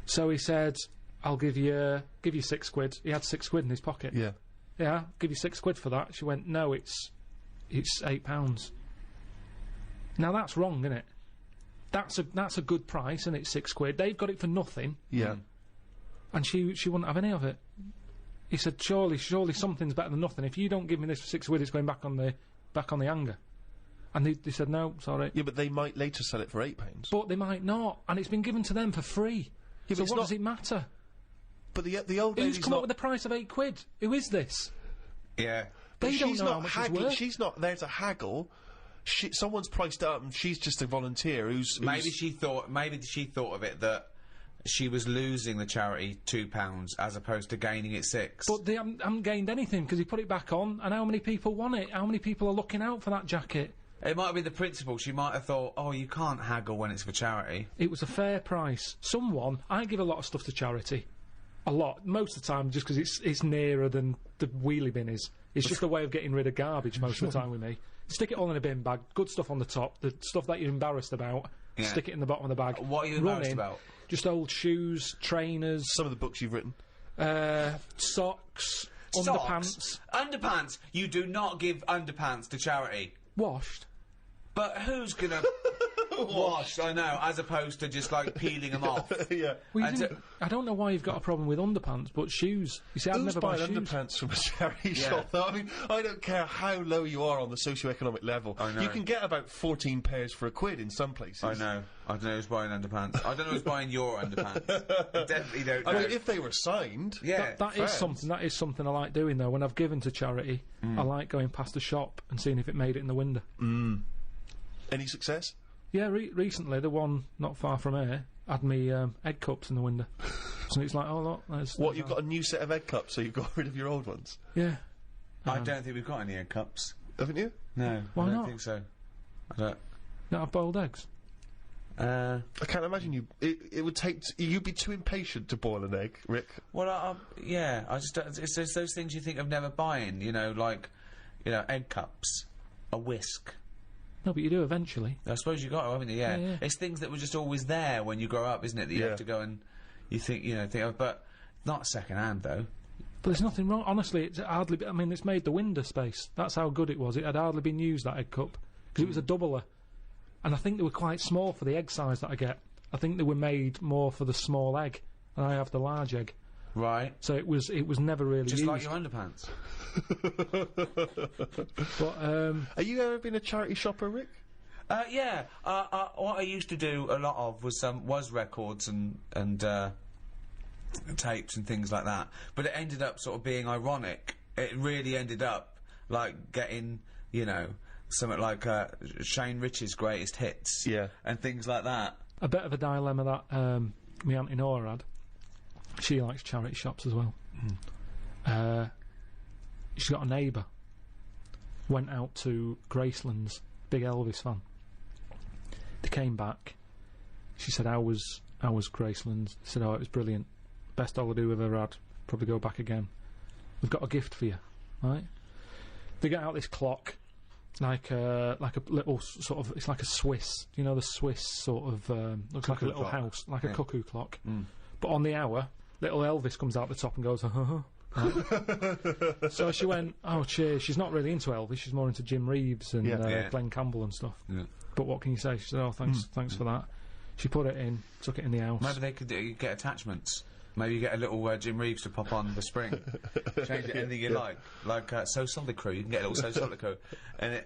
So he said, I'll give you £6. He had £6 in his pocket. Yeah. Yeah, I'll give you £6 for that. She went, no, it's £8. Now that's wrong, isn't it? That's a good price, and it's £6. They've got it for nothing. Yeah. And she wouldn't have any of it. He said, surely something's better than nothing. If you don't give me this for £6, it's going back on the hanger. And they said, no, sorry. Yeah, but they might later sell it for £8. But they might not, and it's been given to them for free. Yeah, so what does it matter? But the old lady's Who's come up with the price of £8? Who is this? Yeah. They don't know how much it's worth. She's not there to haggle. Someone's priced it up, and she's just a volunteer who's... Maybe she thought of it that she was losing the charity £2 as opposed to gaining it £6. But they haven't gained anything because he put it back on, and how many people want it? How many people are looking out for that jacket? It might have been the principle. She might have thought, oh, you can't haggle when it's for charity. It was a fair price. I give a lot of stuff to charity. A lot. Most of the time, just because it's nearer than the wheelie bin is. It's just a way of getting rid of garbage most of the time with me. Stick it all in a bin bag, good stuff on the top, the stuff that you're embarrassed about, stick it in the bottom of the bag. What are you embarrassed about? Just old shoes, trainers. Some of the books you've written. Socks, underpants. Underpants? You do not give underpants to charity. Washed. But who's gonna... Washed, I know, as opposed to just, like, peeling them off. Yeah. Well, I don't know why you've got a problem with underpants, but shoes. You see, I've never bought shoes. Underpants from a charity shop, though? I mean, I don't care how low you are on the socio-economic level. I know. You can get about 14 pairs for £1 in some places. I know. I don't know who's buying underpants. I don't know who's buying your underpants. I definitely don't know. I mean, if they were signed... Yeah, that is something I like doing, though. When I've given to charity, I like going past a shop and seeing if it made it in the window. Any success? Yeah, recently, the one not far from here had me egg cups in the window. So it's like, oh, look, there's... What, you've got a new set of egg cups, so you've got rid of your old ones? Yeah. I don't think we've got any egg cups. Haven't you? No, Why I don't not? think so. I don't... Not have boiled eggs? I can't imagine you... It would take... You'd be too impatient to boil an egg, Rick. Well, yeah, I just don't... It's those things you think of never buying, you know, like, you know, egg cups, a whisk... No, but you do eventually. I suppose you got to, haven't you? Yeah. It's things that were just always there when you grow up, isn't it? That you have to go and you think, but not second hand though. But there's nothing wrong. Honestly, it's hardly. I mean, it's made the window space. That's how good it was. It had hardly been used, that egg cup, because it was a doubler, and I think they were quite small for the egg size that I get. I think they were made more for the small egg, and I have the large egg. Right. So it was never really Just used. like your underpants. But Have you ever been a charity shopper, Rick? Yeah. What I used to do a lot of was records and tapes and things like that. But it ended up sort of being ironic. It really ended up like getting, you know, something like Shane Rich's greatest hits. Yeah. And things like that. a bit of a dilemma that my Auntie Nora had. She likes charity shops as well. She's got a neighbour. Went out to Graceland's, big Elvis fan. They came back. She said, "How was Graceland's?" Said, "Oh, it was brilliant. Best holiday we've ever had. Probably go back again. We've got a gift for you." Right? They get out this clock, like a little sort of. It's like a Swiss. You know, the Swiss sort of looks like a little house, like a cuckoo clock. But on the hour, little Elvis comes out the top and goes, Right? So she went, "Oh, cheers." She's not really into Elvis. She's more into Jim Reeves and Glenn Campbell and stuff. But what can you say? She said, "Oh, thanks for that." She put it in, took it in the house. Maybe they could get attachments. Maybe you get a little Jim Reeves to pop on the spring. Change it anything you like So Solid Crew. You can get a little So Solid Crew, and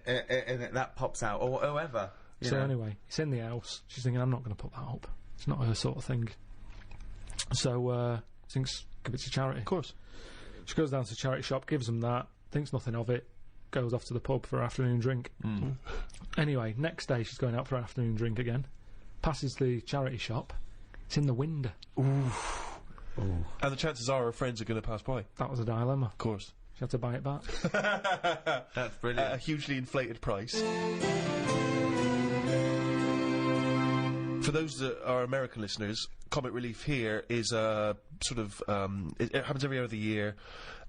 that pops out, or whoever. So anyway, it's in the house. She's thinking, "I'm not going to put that up. It's not her sort of thing." So thinks, give it to charity. Of course. She goes down to the charity shop, gives them that, thinks nothing of it, goes off to the pub for her afternoon drink. Anyway, next day she's going out for her afternoon drink again. Passes the charity shop. It's in the window. And the chances are her friends are going to pass by. That was a dilemma. Of course. She had to buy it back. That's brilliant. At a hugely inflated price. For those that are American listeners, Comic Relief here is a sort of it happens every other year,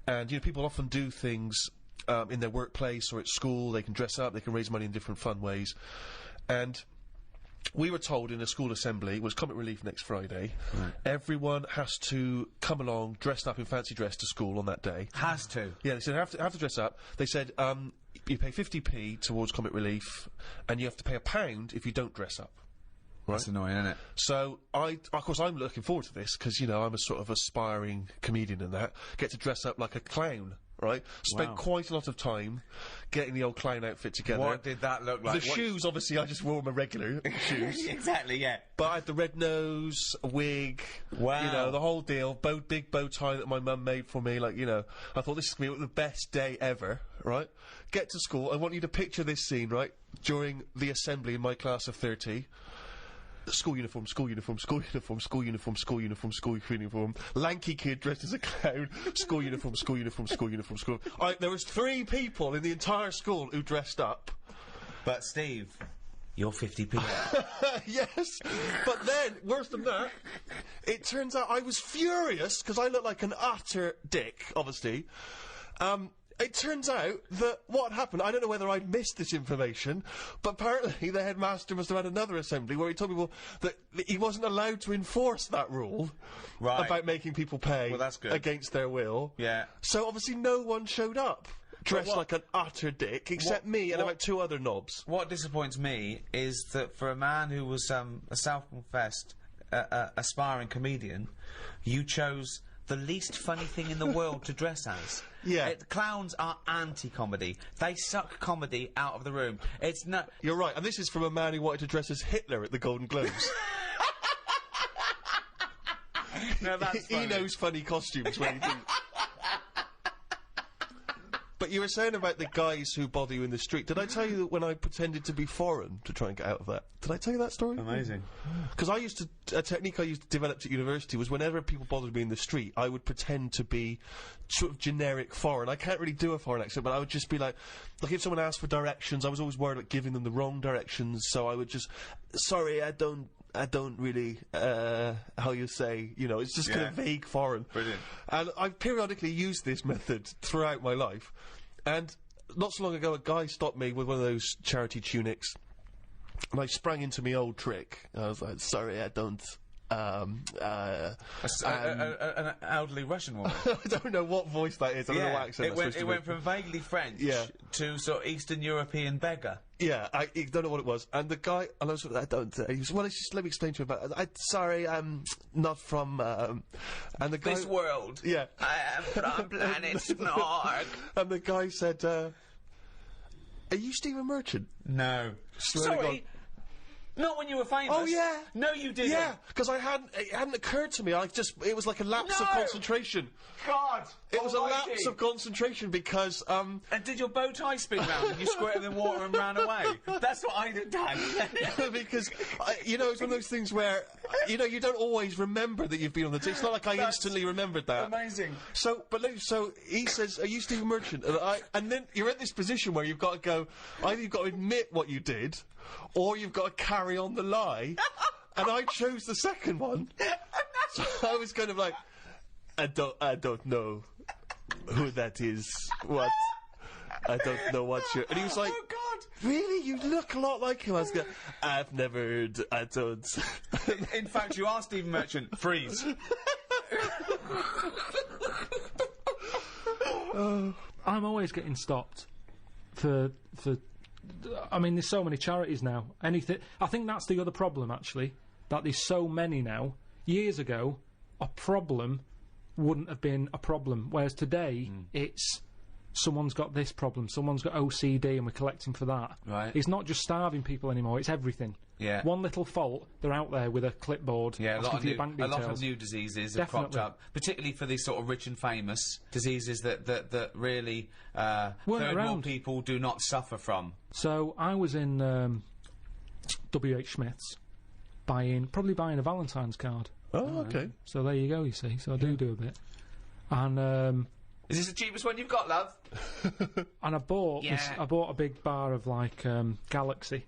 and people often do things in their workplace or at school. They can dress up, they can raise money in different fun ways, and we were told in a school assembly, it was Comic Relief next Friday, everyone has to come along dressed up in fancy dress to school on that day. Has to? Yeah, they said have to dress up. They said you pay 50p towards Comic Relief, and you have to pay £1 if you don't dress up. Right? That's annoying, isn't it? So, of course, I'm looking forward to this, because, I'm a sort of aspiring comedian and that. Get to dress up like a clown, right? Spent quite a lot of time getting the old clown outfit together. What did that look like? The shoes, obviously, I just wore my regular shoes. Exactly, yeah. But I had the red nose, a wig, the whole deal, big bow tie that my mum made for me, I thought this is going to be the best day ever, right? Get to school, I want you to picture this scene, right? During the assembly in my class of 30. School uniform, school uniform, school uniform, school uniform, school uniform, school uniform. Lanky kid dressed as a clown. School uniform, school uniform, school uniform, school. There was 3 people in the entire school who dressed up. But Steve, you're 50p. Yes, but then worse than that, it turns out I was furious because I looked like an utter dick. Obviously, it turns out that what happened, I don't know whether I missed this information, but apparently the headmaster must have had another assembly where he told people that he wasn't allowed to enforce that rule about making people pay against their will. Yeah. So obviously no one showed up dressed like an utter dick, except me and about 2 other knobs. What disappoints me is that for a man who was a self-confessed aspiring comedian, you chose the least funny thing in the world to dress as. Yeah. Clowns are anti-comedy. They suck comedy out of the room. It's not... You're right, and this is from a man who wanted to dress as Hitler at the Golden Globes. No, that's He knows funny costumes when he thinks... But you were saying about the guys who bother you in the street. Did I tell you that when I pretended to be foreign to try and get out of that? Did I tell you that story? Amazing. Because a technique I used to develop at university was whenever people bothered me in the street, I would pretend to be sort of generic foreign. I can't really do a foreign accent, but I would just be like if someone asked for directions, I was always worried about giving them the wrong directions, so I would just, sorry, I don't really, how you say, it's just kind of vague foreign. Brilliant. And I've periodically used this method throughout my life. And not so long ago, a guy stopped me with one of those charity tunics. And I sprang into my old trick. I was like, sorry, I don't An elderly Russian woman. I don't know what voice that is. I don't know what accent it went from vaguely French to sort of Eastern European beggar. Yeah, I don't know what it was. And the guy, and I was sort of, I don't. He was, well, just let me explain to him about. Sorry, I'm not from. And the guy, this world. Yeah, I am from planet Snork. And the guy said, "Are you Stephen Merchant?" No. Sorry. Not when you were famous. Oh yeah. No, you didn't. Yeah, because it hadn't occurred to me. It was like a lapse of concentration. God. It was a lapse of concentration because And did your bow tie spin round and you squirted in water and ran away? That's what I'd have done. Because it's one of those things where you don't always remember that you've been on the. It's not like I instantly remembered that. Amazing. So he says, "Are you Stephen Merchant?" And then you're at this position where you've got to go. Either you've got to admit what you did, or you've got to carry on the lie. And I chose the second one. So I was kind of like, I don't know who that is. What? I don't know what you're. And he was like, "Oh God, really? You look a lot like him." I was going, "I've never heard. I don't." In fact, you are Stephen Merchant. Freeze. I'm always getting stopped for. I mean, there's so many charities now. Anything. I think that's the other problem, actually, that there's so many now. Years ago, a problem wouldn't have been a problem, whereas today it's someone's got this problem, someone's got OCD, and we're collecting for that. Right. It's not just starving people anymore; it's everything. Yeah. One little fault, they're out there with a clipboard. Yeah, a lot of new diseases have cropped up, particularly for these sort of rich and famous diseases that really third world people do not suffer from. So I was in W.H. Smith's probably buying a Valentine's card. Oh, okay. So there you go. You see, so I do a bit, and. Is this the cheapest one you've got, love? And I bought a big bar of Galaxy.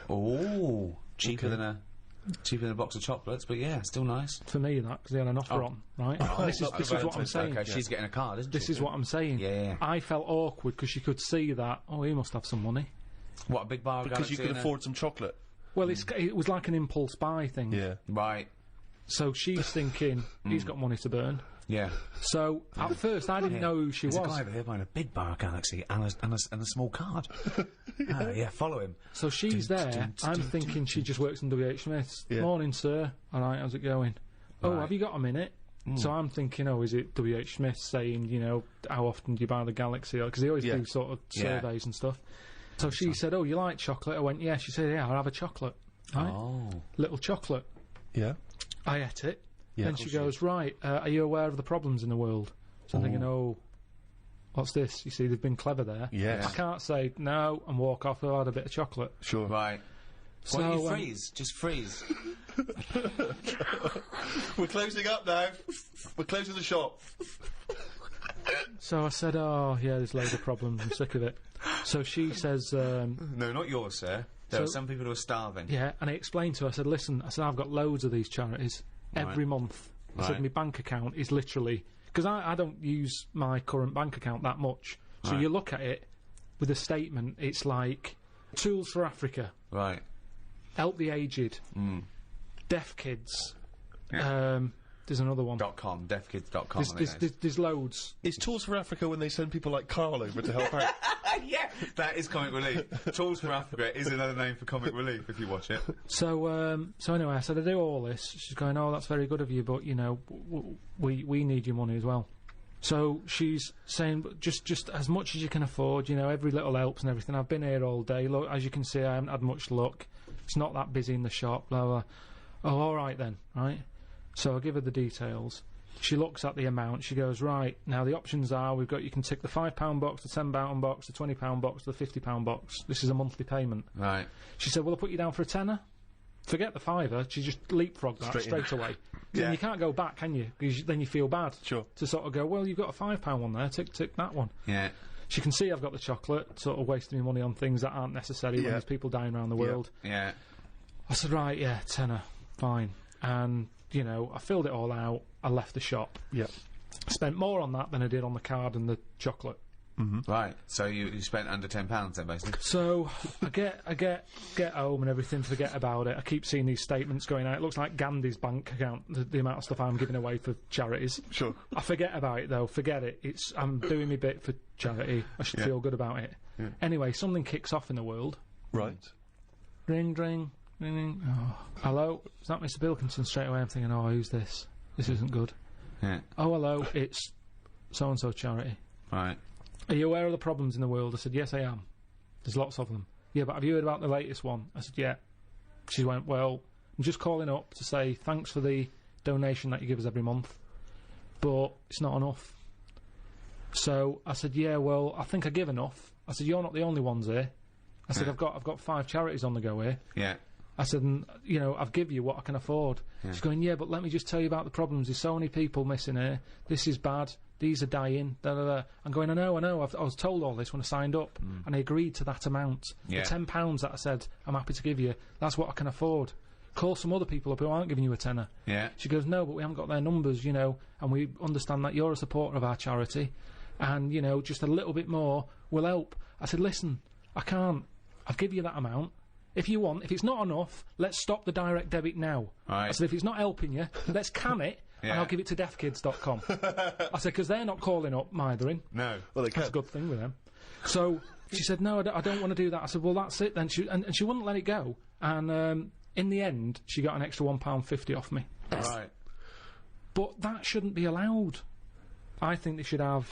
Oh, cheaper than a box of chocolates, but yeah, still nice. For me, that because they had an offer on, right? This is what I'm saying. Okay, she's getting a card, isn't she? This is what I'm saying. Yeah. I felt awkward because you could see that. Oh, he must have some money. What, a big bar of because Galaxy you could afford some chocolate. Well, it was like an impulse buy thing. Yeah. Right. So she's thinking he's got money to burn. Yeah. So at first I didn't know who she was. There's a guy over here buying a big bar of Galaxy and a small card. Yeah, follow him. So she's there. I'm thinking she just works in W.H. Smith's. Yeah. Morning, sir. All right, how's it going? Right. Oh, have you got a minute? So I'm thinking, is it W.H. Smith saying, how often do you buy the Galaxy? Because they always do sort of surveys and stuff. So she said, oh, you like chocolate? I went, yeah. She said, yeah, I'll have a chocolate. Right? Oh. Little chocolate. Yeah. I ate it. Yeah, then she goes, right, are you aware of the problems in the world? So I'm thinking, what's this? You see, they've been clever there. Yes. I can't say no and walk off without a bit of chocolate. Sure. Right. So, why don't you freeze? Just freeze. We're closing up now. We're closing the shop. So I said, oh, yeah, there's loads of problems. I'm sick of it. So she says... no, not yours, sir. There are some people who are starving. Yeah, and I explained to her, I said, listen, I've got loads of these charities. Every month. I said my bank account is literally... Because I don't use my current bank account that much. So you look at it with a statement, it's like Tools for Africa. Right. Help the Aged. Deaf Kids. Yeah. There's another one. .com, deafkids.com. There's loads. Is Tools for Africa when they send people like Karl over to help out? Yeah, that is Comic Relief. Tools for Africa is another name for Comic Relief if you watch it. So anyway, I said, I do all this. She's going, oh, that's very good of you, but, we need your money as well. So she's saying, just as much as you can afford, every little helps and everything. I've been here all day. Look, as you can see, I haven't had much luck. It's not that busy in the shop, blah, blah. Oh, all right then, right? So I give her the details. She looks at the amount. She goes, right, now the options are, you can tick the £5 box, the £10 box, the £20 box, the £50 box. This is a monthly payment. Right. She said, well, I'll put you down for a tenner. Forget the £5. She just leapfrogged that straight away. Yeah. And you can't go back, can you? Because then you feel bad. Sure. To sort of go, well, you've got a £5 one there, tick that one. Yeah. She can see I've got the chocolate, sort of wasting my money on things that aren't necessary when there's people dying around the world. Yeah. I said, right, yeah, tenner, fine. And... I filled it all out. I left the shop. Yeah. Spent more on that than I did on the card and the chocolate. Right. So you spent under £10 then, basically. So I get home and everything, forget about it. I keep seeing these statements going out. It looks like Gandhi's bank account, the amount of stuff I'm giving away for charities. Sure. I forget about it though. Forget it. I'm doing my bit for charity. I should feel good about it. Yeah. Anyway, something kicks off in the world. Right. Ring, ring, ring, ring. Oh. Hello? Is that Mr. Pilkington? Straight away I'm thinking, oh, who's this? This isn't good. Yeah. Oh, hello, it's so-and-so charity. Right. Are you aware of the problems in the world? I said, yes, I am. There's lots of them. Yeah, but have you heard about the latest one? I said, yeah. She went, well, I'm just calling up to say thanks for the donation that you give us every month, but it's not enough. So I said, yeah, well, I think I give enough. I said, you're not the only ones here. I said, I've got 5 charities on the go here. Yeah. I said, and, you know, I've give you what I can afford. Yeah. She's going, yeah, but let me just tell you about the problems. There's so many people missing here. This is bad. These are dying. Da, da, da. I'm going, I know. I was told all this when I signed up, and I agreed to that amount. Yeah. The £10 that I said I'm happy to give you, that's what I can afford. Call some other people up who aren't giving you a tenner. Yeah. She goes, no, but we haven't got their numbers, you know, and we understand that you're a supporter of our charity, and, you know, just a little bit more will help. I said, listen, I can't. I've given you that amount. If you want, if it's not enough, let's stop the direct debit now. Right. I said, if it's not helping you, let's can it, and I'll give it to deafkids.com. I said, because they're not calling up mithering. No. Well, that's a good thing with them. So she said, no, I don't want to do that. I said, well, that's it then. And she wouldn't let it go. And in the end, she got an extra £1.50 off me. Right. But that shouldn't be allowed. I think they should have,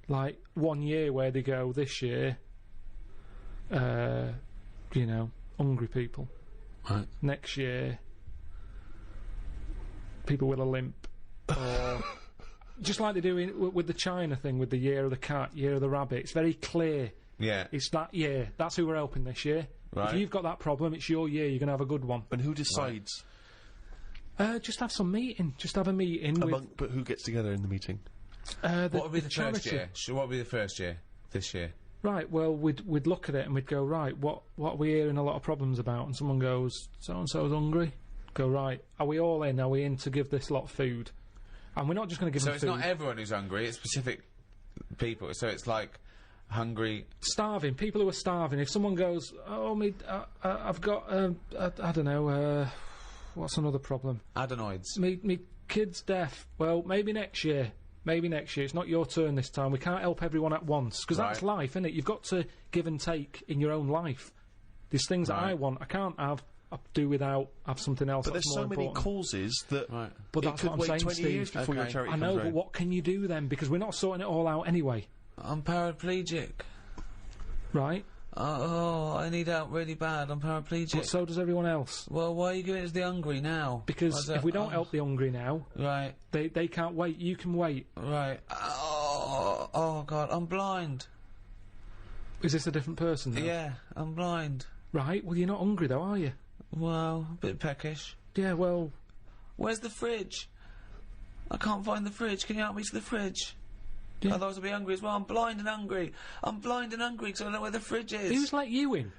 like, 1 year where they go, this year, you know, hungry people. Right. Next year, people with a limp. Or just like they do with the China thing, with the year of the cat, year of the rabbit. It's very clear. Yeah. It's that year. That's who we're helping this year. Right. If you've got that problem, it's your year. You're going to have a good one. And who decides? Just have some meeting. Just have a meeting. But who gets together in the meeting? What would be the first year? What would be the first year? This year? Right, well, we'd look at it and we'd go, right, what are we hearing a lot of problems about? And someone goes, so-and-so's hungry. Go, right, are we all in? Are we in to give this lot food? And we're not just going to give them food. So it's not everyone who's hungry, it's specific people. So it's like hungry... Starving, people who are starving. If someone goes, oh, I've got, I don't know, what's another problem? Adenoids. Me kid's deaf. Well, maybe next year. Maybe next year. It's not your turn this time. We can't help everyone at once. Because that's life, isn't it? You've got to give and take in your own life. There's things that I want, I can't have, I do without, have something else but that's there's more so many important. causes that but it that's could what I'm wait saying, 20 years Steve. before your charity I know, comes but round. what can you do then? Because we're not sorting it all out anyway. I'm paraplegic. Right? Oh, I need help really bad. I'm paraplegic. But so does everyone else. Well, why are you giving it to the hungry now? Because if we don't help the hungry now, right, they can't wait. You can wait. Right. Oh God, I'm blind. Is this a different person? Though? Yeah, I'm blind. Right. Well, you're not hungry though, are you? Well, a bit peckish. Yeah. Well, where's the fridge? I can't find the fridge. Can you help me to the fridge? Yeah. Otherwise I'll be hungry as well. I'm blind and hungry. I'm blind and hungry because I don't know where the fridge is. Who's let you in?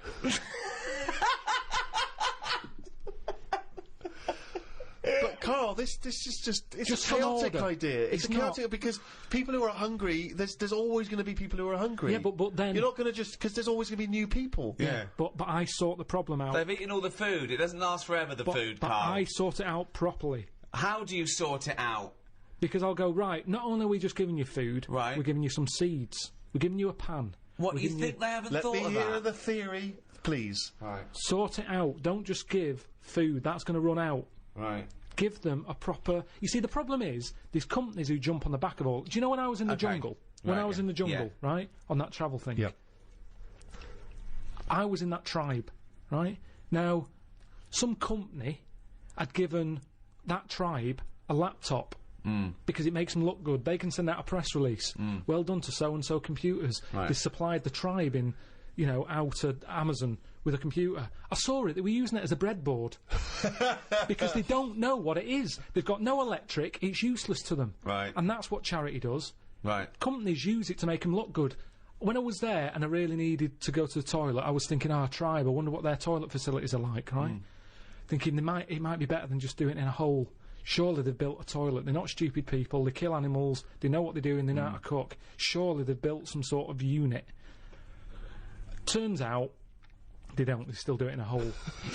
But Carl, this is just a chaotic idea. It's a chaotic because people who are hungry, there's always going to be people who are hungry. Yeah, but then you're not going to just because there's always going to be new people. Yeah. But I sort the problem out. They've eaten all the food. It doesn't last forever. The food, but Carl. I sort it out properly. How do you sort it out? Because I'll go, right, not only are we just giving you food, we're giving you some seeds. We're giving you a pan. What, you think they haven't thought of that? Let me hear the theory, please. Right. Sort it out. Don't just give food. That's going to run out. Right. Give them a proper... You see, the problem is, there's companies who jump on the back of all... Do you know when I was in the jungle? When I was in the jungle, right? On that travel thing. Yeah. I was in that tribe, right? Now, some company had given that tribe a laptop because it makes them look good. They can send out a press release. Well done to so-and-so computers. Right. They supplied the tribe in, you know, out at Amazon with a computer. I saw it. They were using it as a breadboard because they don't know what it is. They've got no electric. It's useless to them. Right. And that's what charity does. Right. Companies use it to make them look good. When I was there and I really needed to go to the toilet, I was thinking, tribe, I wonder what their toilet facilities are like, right? Thinking it might be better than just doing it in a hole. Surely they've built a toilet. They're not stupid people. They kill animals. They know what they're doing. They know how to cook. Surely they've built some sort of unit. Turns out they don't. They still do it in a hole.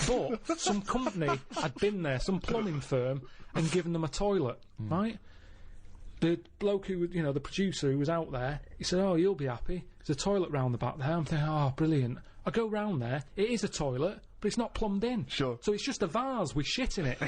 But some company had been there, some plumbing firm, and given them a toilet, right? The bloke who, the producer who was out there, he said, "Oh, you'll be happy. There's a toilet round the back there." I'm thinking, "Oh, brilliant." I go round there. It is a toilet, but it's not plumbed in. Sure. So it's just a vase with shit in it.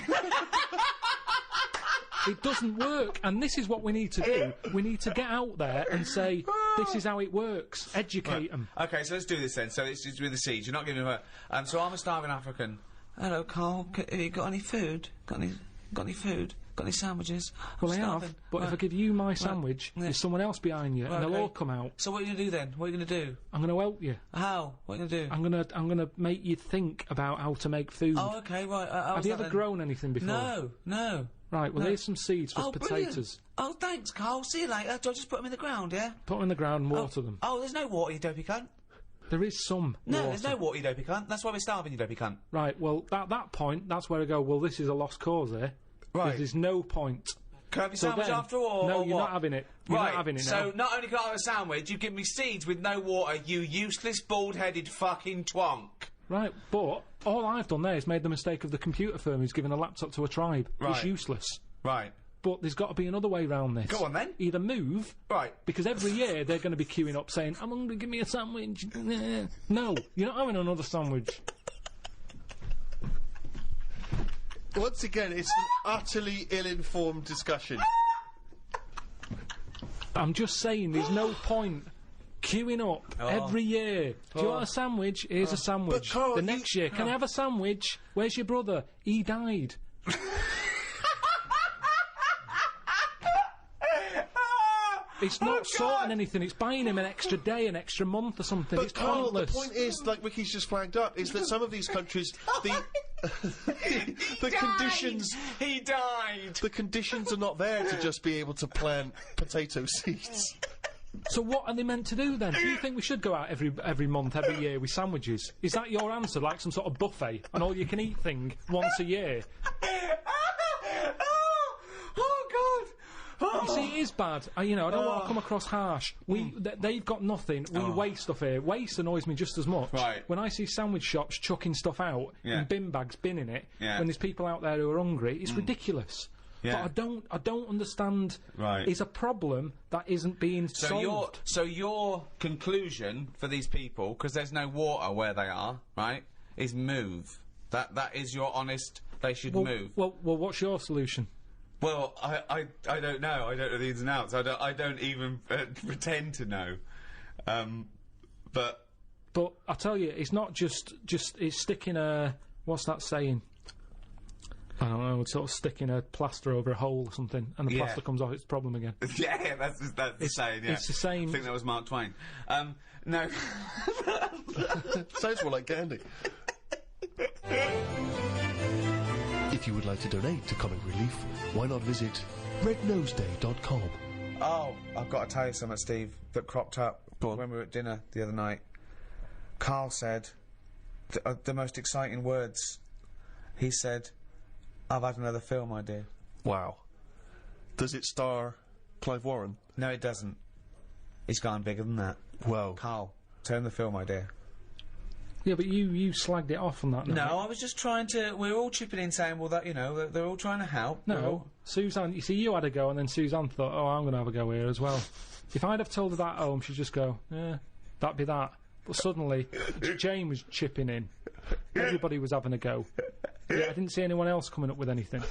It doesn't work, and this is what we need to do. We need to get out there and say, this is how it works. Educate them. Okay, so let's do this then. So it's with the seeds. You're not giving them a... so I'm a starving African. Hello, Carl. Have you got any food? Got any food? Got any sandwiches? Well, I have, but if I give you my sandwich, there's someone else behind you, and they'll all come out. So what are you going to do then? What are you going to do? I'm going to help you. How? What are you going to do? I'm going to make you think about how to make food. Oh, okay, right. Have you ever grown anything before? No. Right, well, here's some seeds for potatoes. Brilliant. Oh, thanks, Carl. See you later. Do I just put them in the ground, yeah? Put them in the ground and water them. Oh, there's no water, you dopey cunt. There is some water. There's no water, you dopey cunt. That's why we're starving, you dopey cunt. Right, well, at that point, that's where I go, well, this is a lost cause here. Right. There's no point. Can I have your sandwich after all? No, or you're what? not having it. You're not having it now. So not only can I have a sandwich, you give me seeds with no water, you useless, bald-headed fucking twonk. Right, but all I've done there is made the mistake of the computer firm who's given a laptop to a tribe. Right. It's useless. Right. But there's got to be another way round this. Go on, then. Either move... Right. Because every year they're going to be queuing up saying, I'm hungry, give me a sandwich. No, you're not having another sandwich. Once again, it's an utterly ill-informed discussion. I'm just saying, there's no point queuing up every year. Do you want a sandwich? Here's a sandwich. But Carl, the next year, can I have a sandwich? Where's your brother? He died. It's not sorting anything, it's buying him an extra day, an extra month or something. But it's Carl, pointless. the point is, like Ricky's just flagged up, is that some of these countries, the conditions... He died! The conditions are not there to just be able to plant potato seeds. So what are they meant to do then? Do you think we should go out every month, every year with sandwiches? Is that your answer, like some sort of buffet, an all-you-can-eat thing once a year? Oh, God! You see, it is bad. I don't want to come across harsh. They've got nothing. We waste stuff here. Waste annoys me just as much. Right. When I see sandwich shops chucking stuff out in bin bags, binning it, when there's people out there who are hungry, it's ridiculous. Yeah. But I don't understand. Right. It's a problem that isn't being solved. So your conclusion for these people, because there's no water where they are, right, is move. That is your honest. They should move. Well, what's your solution? Well, I don't know. I don't know the ins and outs. I don't even pretend to know. But I tell you, it's not just it's sticking a what's that saying? I don't know. It's sort of sticking a plaster over a hole or something, and the plaster comes off. It's a problem again. Yeah, that's the saying. Yeah, it's the same. I think that was Mark Twain. No. Sounds more like Gandhi. If you would like to donate to Comic Relief, why not visit rednoseday.com. Oh, I've got to tell you something, Steve, that cropped up when we were at dinner the other night. Carl said the most exciting words. He said, I've had another film idea. Wow. Does it star Clive Warren? No, it doesn't. It's gone bigger than that. Well, Carl, turn the film idea. Yeah, but you slagged it off on that night. No, I was just trying to... We're all chipping in saying, well, that, they're all trying to help. No, Suzanne... You see, you had a go, and then Suzanne thought, oh, I'm going to have a go here as well. If I'd have told her that at home, she'd just go, yeah, that'd be that. But suddenly, Jane was chipping in. Everybody was having a go. Yeah, I didn't see anyone else coming up with anything.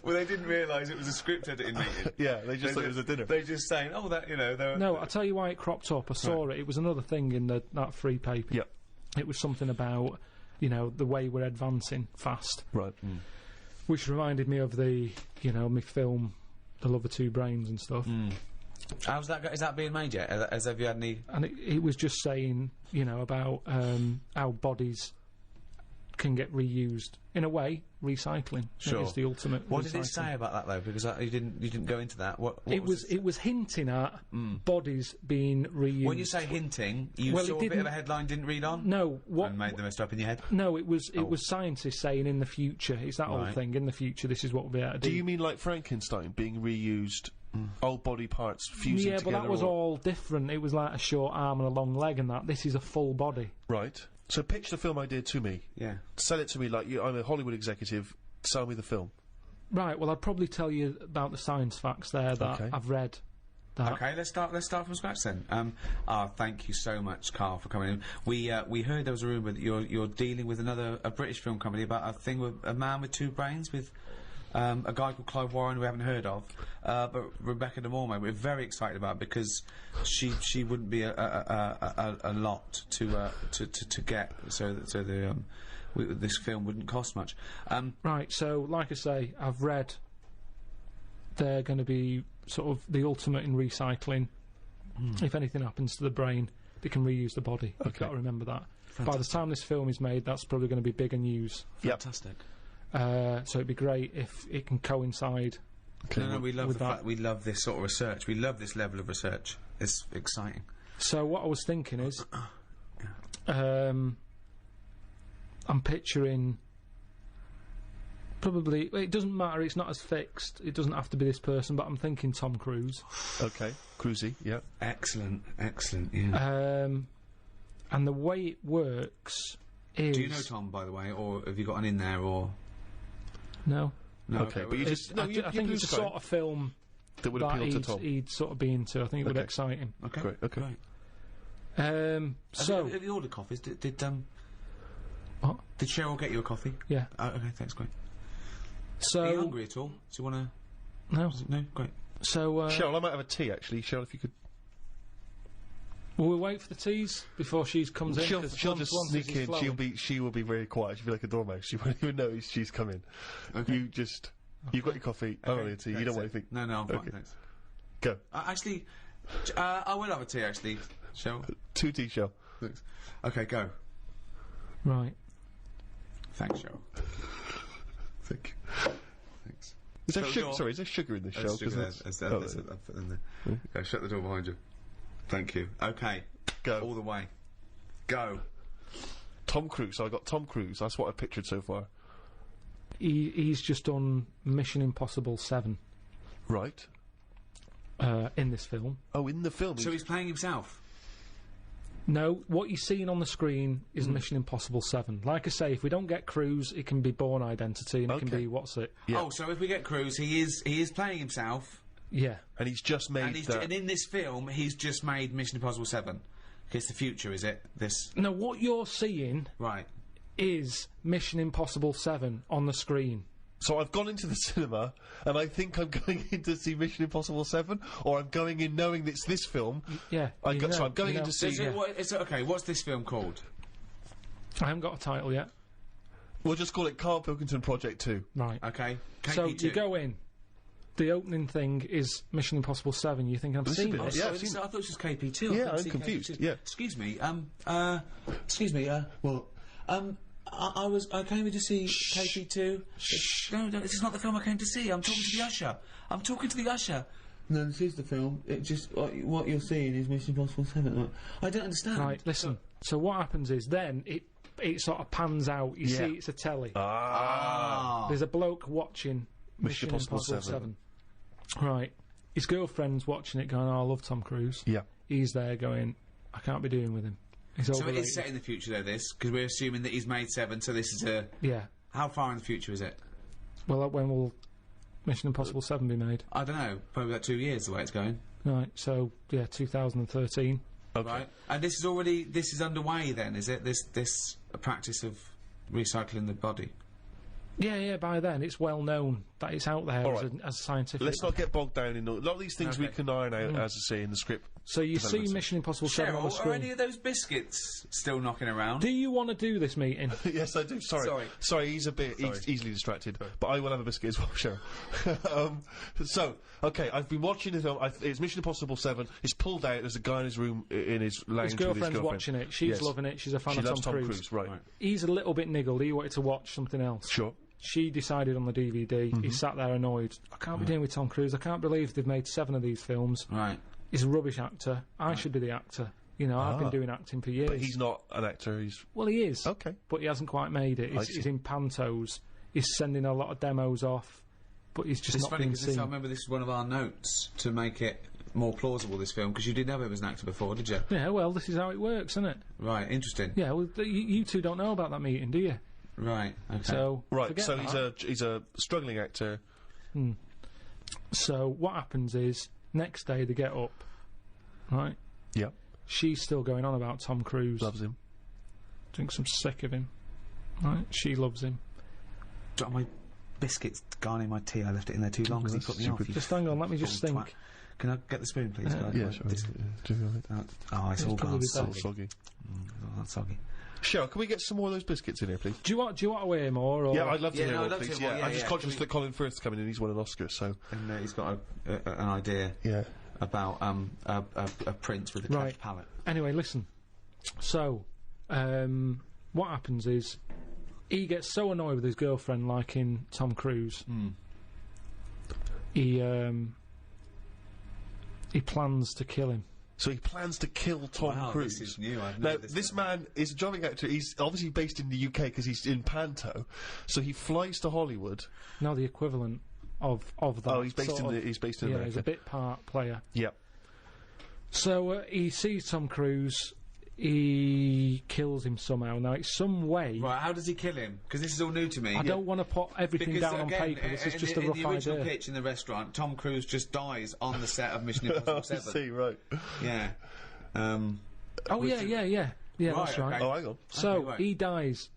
Well, they didn't realise it was a script editing meeting. Yeah, they just thought it was a dinner. They're just saying, oh, that, No, I'll tell you why it cropped up. I saw it. It was another thing in that free paper. Yep. It was something about, the way we're advancing fast. Right. Mm. Which reminded me of the, my film, The Love of Two Brains and stuff. Mm. How's that? Is that being made yet? Have you had any? And it was just saying, about how bodies can get reused. In a way, recycling is the ultimate. What recycling. did it say about that though? Because you didn't go into that. What it was hinting at bodies being reused. When you say hinting, you saw a bit of a headline, didn't read on. No, and made the most up in your head. No, it was scientists saying in the future. It's that old thing. In the future, this is what we'll be able to do. Do you mean like Frankenstein being reused? Old body parts fusing together? Yeah, but that was all different. It was like a short arm and a long leg and that. This is a full body. Right. So pitch the film idea to me. Yeah. Sell it to me like I'm a Hollywood executive. Sell me the film. Right, well, I'd probably tell you about the science facts there that I've read. Okay, let's start from scratch then. Thank you so much, Carl, for coming in. We heard there was a rumour that you're dealing with a British film company about a thing with a man with two brains with a guy called Clive Warren who we haven't heard of, but Rebecca De Mornay we're very excited about because she wouldn't be a lot to get, so this film wouldn't cost much. Right, so like I say, I've read they're going to be sort of the ultimate in recycling. If anything happens to the brain, they can reuse the body. You've got to remember that. Fantastic. By the time this film is made, that's probably going to be bigger news. Fantastic. So it'd be great if it can coincide. No, we love the fact we love this sort of research. We love this level of research. It's exciting. So what I was thinking is, I'm picturing probably. It doesn't matter. It's not as fixed. It doesn't have to be this person. But I'm thinking Tom Cruise. Okay, Cruisey. Yeah. Excellent. Yeah. And the way it works is. Do you know Tom, by the way, or have you got an in there, or? No. No. Okay, but you just. No, I think it's the sort of film that would appeal to Tom. He'd sort of be into. I think it would excite him. Okay. Great. Okay. Great. So. Have you ordered coffees? Did What? Did Cheryl get you a coffee? Yeah. Okay, thanks, great. So. Are you hungry at all? Do you want to? No. No, great. So. Cheryl, I might have a tea actually. Cheryl, if you could. Will we wait for the teas before she comes in? She'll just sneak in. She will be very quiet. She'll be like a dormouse. She won't even know she's coming. Okay. You've got your coffee. Okay. I don't need a tea. You don't want anything. No, I'm fine. Thanks. Go. Actually, I will have a tea. Actually, Cheryl. 2 tea, Cheryl. Thanks. Okay, go. Right. Thanks, Cheryl. Thank you. Thanks. Is there sugar? Sorry, is there sugar in this show? I'll put it in there. Go, shut the door behind you. Thank you. Okay. Go. All the way. Go. Tom Cruise. So I got Tom Cruise. That's what I pictured so far. He's just done Mission Impossible 7. Right. In this film. Oh, in the film. So he's playing himself? No, what you're seeing on the screen is Mission Impossible 7. Like I say, if we don't get Cruise, it can be Bourne Identity, and it can be what's it? Yeah. Oh, so if we get Cruise, he is playing himself. Yeah. And he's just made and in this film, he's just made Mission Impossible 7. It's the future, is it? This. No, what you're seeing. Right. Is Mission Impossible 7 on the screen. So I've gone into the cinema, and I think I'm going in to see Mission Impossible 7, or I'm going in knowing it's this film. Yeah. So I'm going in to see... Okay, what's this film called? I haven't got a title yet. We'll just call it Karl Pilkington Project 2. Right. Okay. KP2. So you go in. The opening thing is Mission Impossible 7. You think I've seen it? Yeah, I thought it was just KP2. Yeah, I'm confused. KP2. Yeah. Excuse me. I came in to see KP2. No, this is not the film I came to see. I'm talking to the usher. No, this is the film. It just what you're seeing is Mission Impossible 7. I don't understand. Right, listen. So what happens is then it sort of pans out. You see, it's a telly. There's a bloke watching Mission Impossible 7. Right. His girlfriend's watching it, going, "Oh, I love Tom Cruise." Yeah. He's there going, "I can't be doing with him." So it is set in the future, though, this? Because we're assuming that he's made 7, so this is a... Yeah. How far in the future is it? Well, when will Mission Impossible 7 be made? I don't know. Probably about 2 years, the way it's going. Right, so, 2013. Okay. Right. And this is underway, then, is it? This practice of recycling the body? Yeah, by then, it's well known that it's out there All as, right. as scientific. Let's not get bogged down in a lot of these things we Okay. can iron out, as I say, in the script. So you see developments. Mission Impossible 7 on the Cheryl, screen. are any of those biscuits still knocking around? Do you want to do this meeting? Yes, I do. Sorry, he's a bit easily distracted, but I will have a biscuit as well, Cheryl. Okay, I've been watching the film. It's Mission Impossible 7. It's pulled out. There's a guy in his room, in his lounge His with girlfriend's his girlfriend. watching it. She's Yes. loving it. She's a fan She of loves Tom Cruise. Right. He's a little bit niggled. He wanted to watch something else. Sure. She decided on the DVD. He sat there annoyed. I can't be dealing with Tom Cruise. I can't believe they've made 7 of these films. Right. He's a rubbish actor. I should be the actor. You know, I've been doing acting for years. But he's not an actor. He's Well, he is. Okay. But he hasn't quite made it. I He's see. in pantos. He's sending a lot of demos off, but he's just It's not funny being because seen. I remember this is one of our notes to make it more plausible, this film, because you didn't know him as an actor before, did you? Yeah, well, this is how it works, isn't it? Right, interesting. Yeah, well, you two don't know about that meeting, do you? Right, okay. So, right. forget So that. he's a struggling actor. So what happens is, next day they get up, right? Yeah. She's still going on about Tom Cruise. Loves him. Thinks I'm sick of him. Right? She loves him. Got my biscuits garnering my tea. I left it in there too long because he put me off. you Just hang on, let me just full think. twat. Can I get the spoon, please? guys? Yeah, My sure. biscuit- Do you want it? Oh, it's all probably gone better. soggy. Soggy. Oh, that's soggy. Cheryl, can we get some more of those biscuits in here, please? Do you want to weigh more? Or? Yeah, I'd love to Yeah, hear no, more, I'd love to please. hear more, Yeah, yeah, I'm just yeah. conscious Can that Colin Firth's coming in. He's won an Oscar, so And he's got an idea yeah. about a print with a Right. cleft palate. Anyway, listen. So, what happens is, he gets so annoyed with his girlfriend liking Tom Cruise. He plans to kill him. So he plans to kill Tom Wow, Cruise. this is new. I've Now, never this man is a jobbing actor. He's obviously based in the UK because he's in Panto. So he flies to Hollywood. No, the equivalent of that. Oh, he's based sort in of- the, he's based in yeah, America. he's a bit part player. Yep. So he sees Tom Cruise. He kills him somehow. Now it's some way. Right, how does he kill him? Because this is all new to me. I don't want to put everything Because down again, on paper. This is in just the, a rough in the original idea. pitch in the restaurant, Tom Cruise just dies on the set of Mission Impossible 7. See, right. Yeah. Oh yeah, yeah, that's right. okay. Oh, hang on. So Okay, right. he dies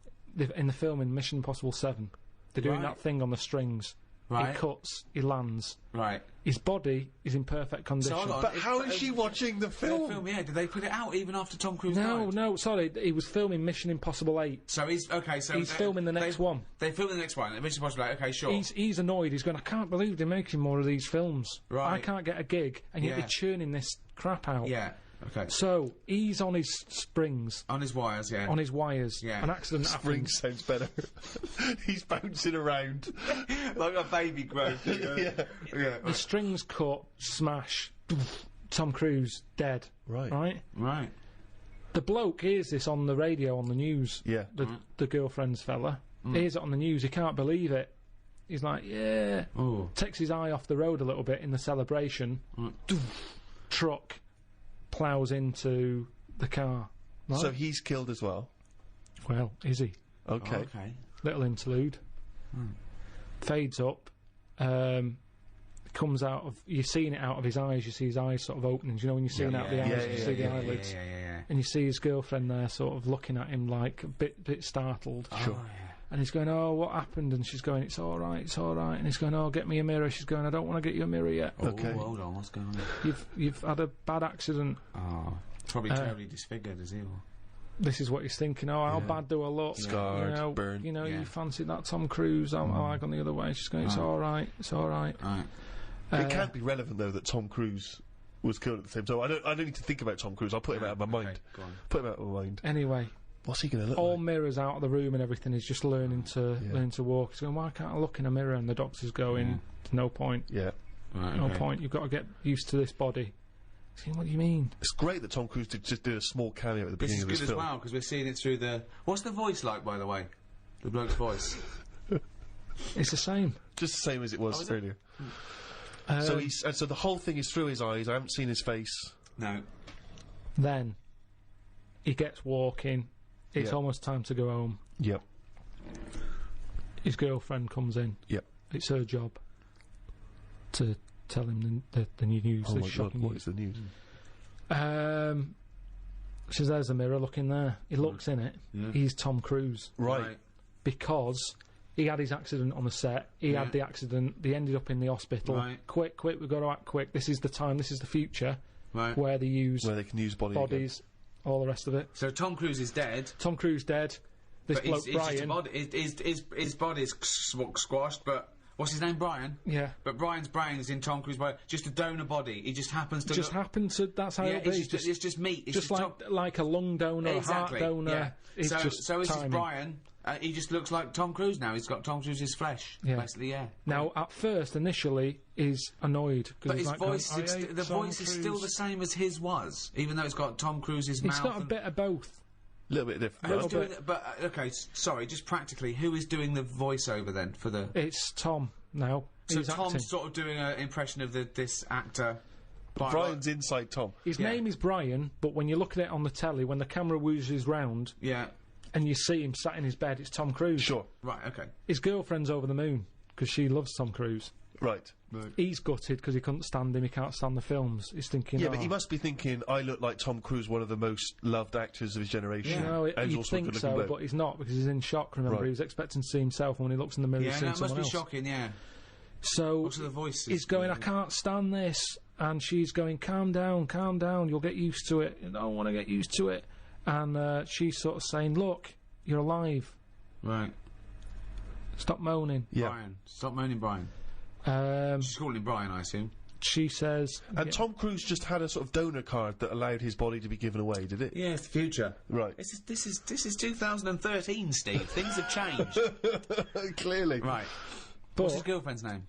in the film in Mission Impossible 7. They're doing Right. that thing on the strings. Right. He cuts. He lands. Right. His body is in perfect condition. hold on. But how is she watching the The film? film, yeah. Did they put it out even after Tom Cruise No, died? no, sorry. He was filming Mission Impossible 8. So he's okay. So He's filming the next one. They film the next one. Mission Impossible. Okay, sure. He's annoyed. He's going, I can't believe they're making more of these films. Right. I can't get a gig, and yet Yeah. they're churning this crap out. Yeah. Okay. So he's on his springs, On his wires, yeah. on his wires. Yeah. An accident Spring happens. sounds better. He's bouncing around. like a baby growth. Yeah. Yeah. The strings cut, smash. Tom Cruise dead. Right. Right. Right. The bloke hears this on the radio, on the news. Yeah. The girlfriend's fella hears it on the news. He can't believe it. He's like, yeah. Oh. Takes his eye off the road a little bit in the celebration. Truck ploughs into the car. Right? So he's killed as well. Well, is he? Okay. Okay. Little interlude. Fades up. Comes out of. You're seeing it out of his eyes. You see his eyes sort of opening. You know when you're seeing out the eyes, you see the eyelids, Yeah. and you see his girlfriend there, sort of looking at him like a bit startled. Sure. And he's going, "Oh, what happened?" And she's going, "It's all right, it's all right." And he's going, "Oh, get me a mirror." She's going, "I don't want to get you a mirror yet. Okay. Oh, hold on. What's going on? You've had a bad accident." Oh. Probably terribly disfigured, is he? Or? This is what he's thinking. Oh, how bad do I look? Scarred, you know, burned. You know, Yeah. you fancied that Tom Cruise. Am I gone the other way? She's going, "It's all right, it's all right." Right. It can't be relevant though that Tom Cruise was killed at the same time. I don't need to think about Tom Cruise. I'll put him out of my mind. Go on. Put him out of my mind. Anyway, What's he going to look all like? mirrors out of the room and everything. He's just learning to walk. He's going, "Why can't I look in a mirror?" And the doctor's going, "There's no point. Yeah. Right, No okay. point. You've got to get used to this body." He's going, "What do you mean?" It's great that Tom Cruise just did a small cameo at the This beginning is of good this as film. well because we're seeing it through the. What's the voice like, by the way? The bloke's voice. It's the same. Just the same as it was Oh, is it? earlier. So the whole thing is through his eyes. I haven't seen his face. No. Then he gets walking. It's Yeah. almost time to go home. Yep. His girlfriend comes in. Yep. It's her job to tell him the new news. Oh the my God! shocking What news. is the news? She says, "There's a mirror. Look in there." He looks in it. Yeah. He's Tom Cruise Right. because He had his accident on the set. He had the accident. They ended up in the hospital. Right. Quick, we've got to act quick. This is the time. This is the future. Right. Where they can use bodies, all the rest of it. So Tom Cruise is dead. Tom Cruise dead. This But bloke he's Brian. just a body. His body's squashed, but what's his name? Brian. Yeah. But Brian's brain is in Tom Cruise's body. Just a donor body. He just happens to. That's how it is. It's just meat. It's just like a lung donor, a heart donor. Yeah. It's So just this is timing. Brian. He just looks like Tom Cruise now. He's got Tom Cruise's flesh. Yeah. Basically, yeah. Now, at first, initially, he's annoyed But he's his like voice, going, the voice is still the same as his was, even though it's got Tom Cruise's mouth. It's got a bit of both. A little bit different. Okay, sorry, just practically, who is doing the voiceover then for the? It's Tom now. So He's Tom's acting. sort of doing an impression of this actor. Brian's inside Tom. His name is Brian, but when you look at it on the telly, when the camera whoozes round, and you see him sat in his bed, it's Tom Cruise. Sure. Right. Okay. His girlfriend's over the moon because she loves Tom Cruise. Right. He's gutted because he couldn't stand him. He can't stand the films. He's thinking, yeah, but he must be thinking, I look like Tom Cruise, one of the most loved actors of his generation. No, you'd think so, but he's not because he's in shock. Remember, he was expecting to see himself, and when he looks in the mirror, he's seeing someone else. Must be shocking. Yeah. So also the voices. He's going, I can't stand this, and she's going, calm down, you'll get used to it. I don't want to get used to it, and she's sort of saying, look, you're alive. Right. Stop moaning. Yeah. Brian. Stop moaning, Brian. She's calling him Brian, I assume. She says... And Tom Cruise just had a sort of donor card that allowed his body to be given away, did it? Yeah, it's the future. Right. This is 2013, Steve. Things have changed. Clearly. Right. What's his girlfriend's name?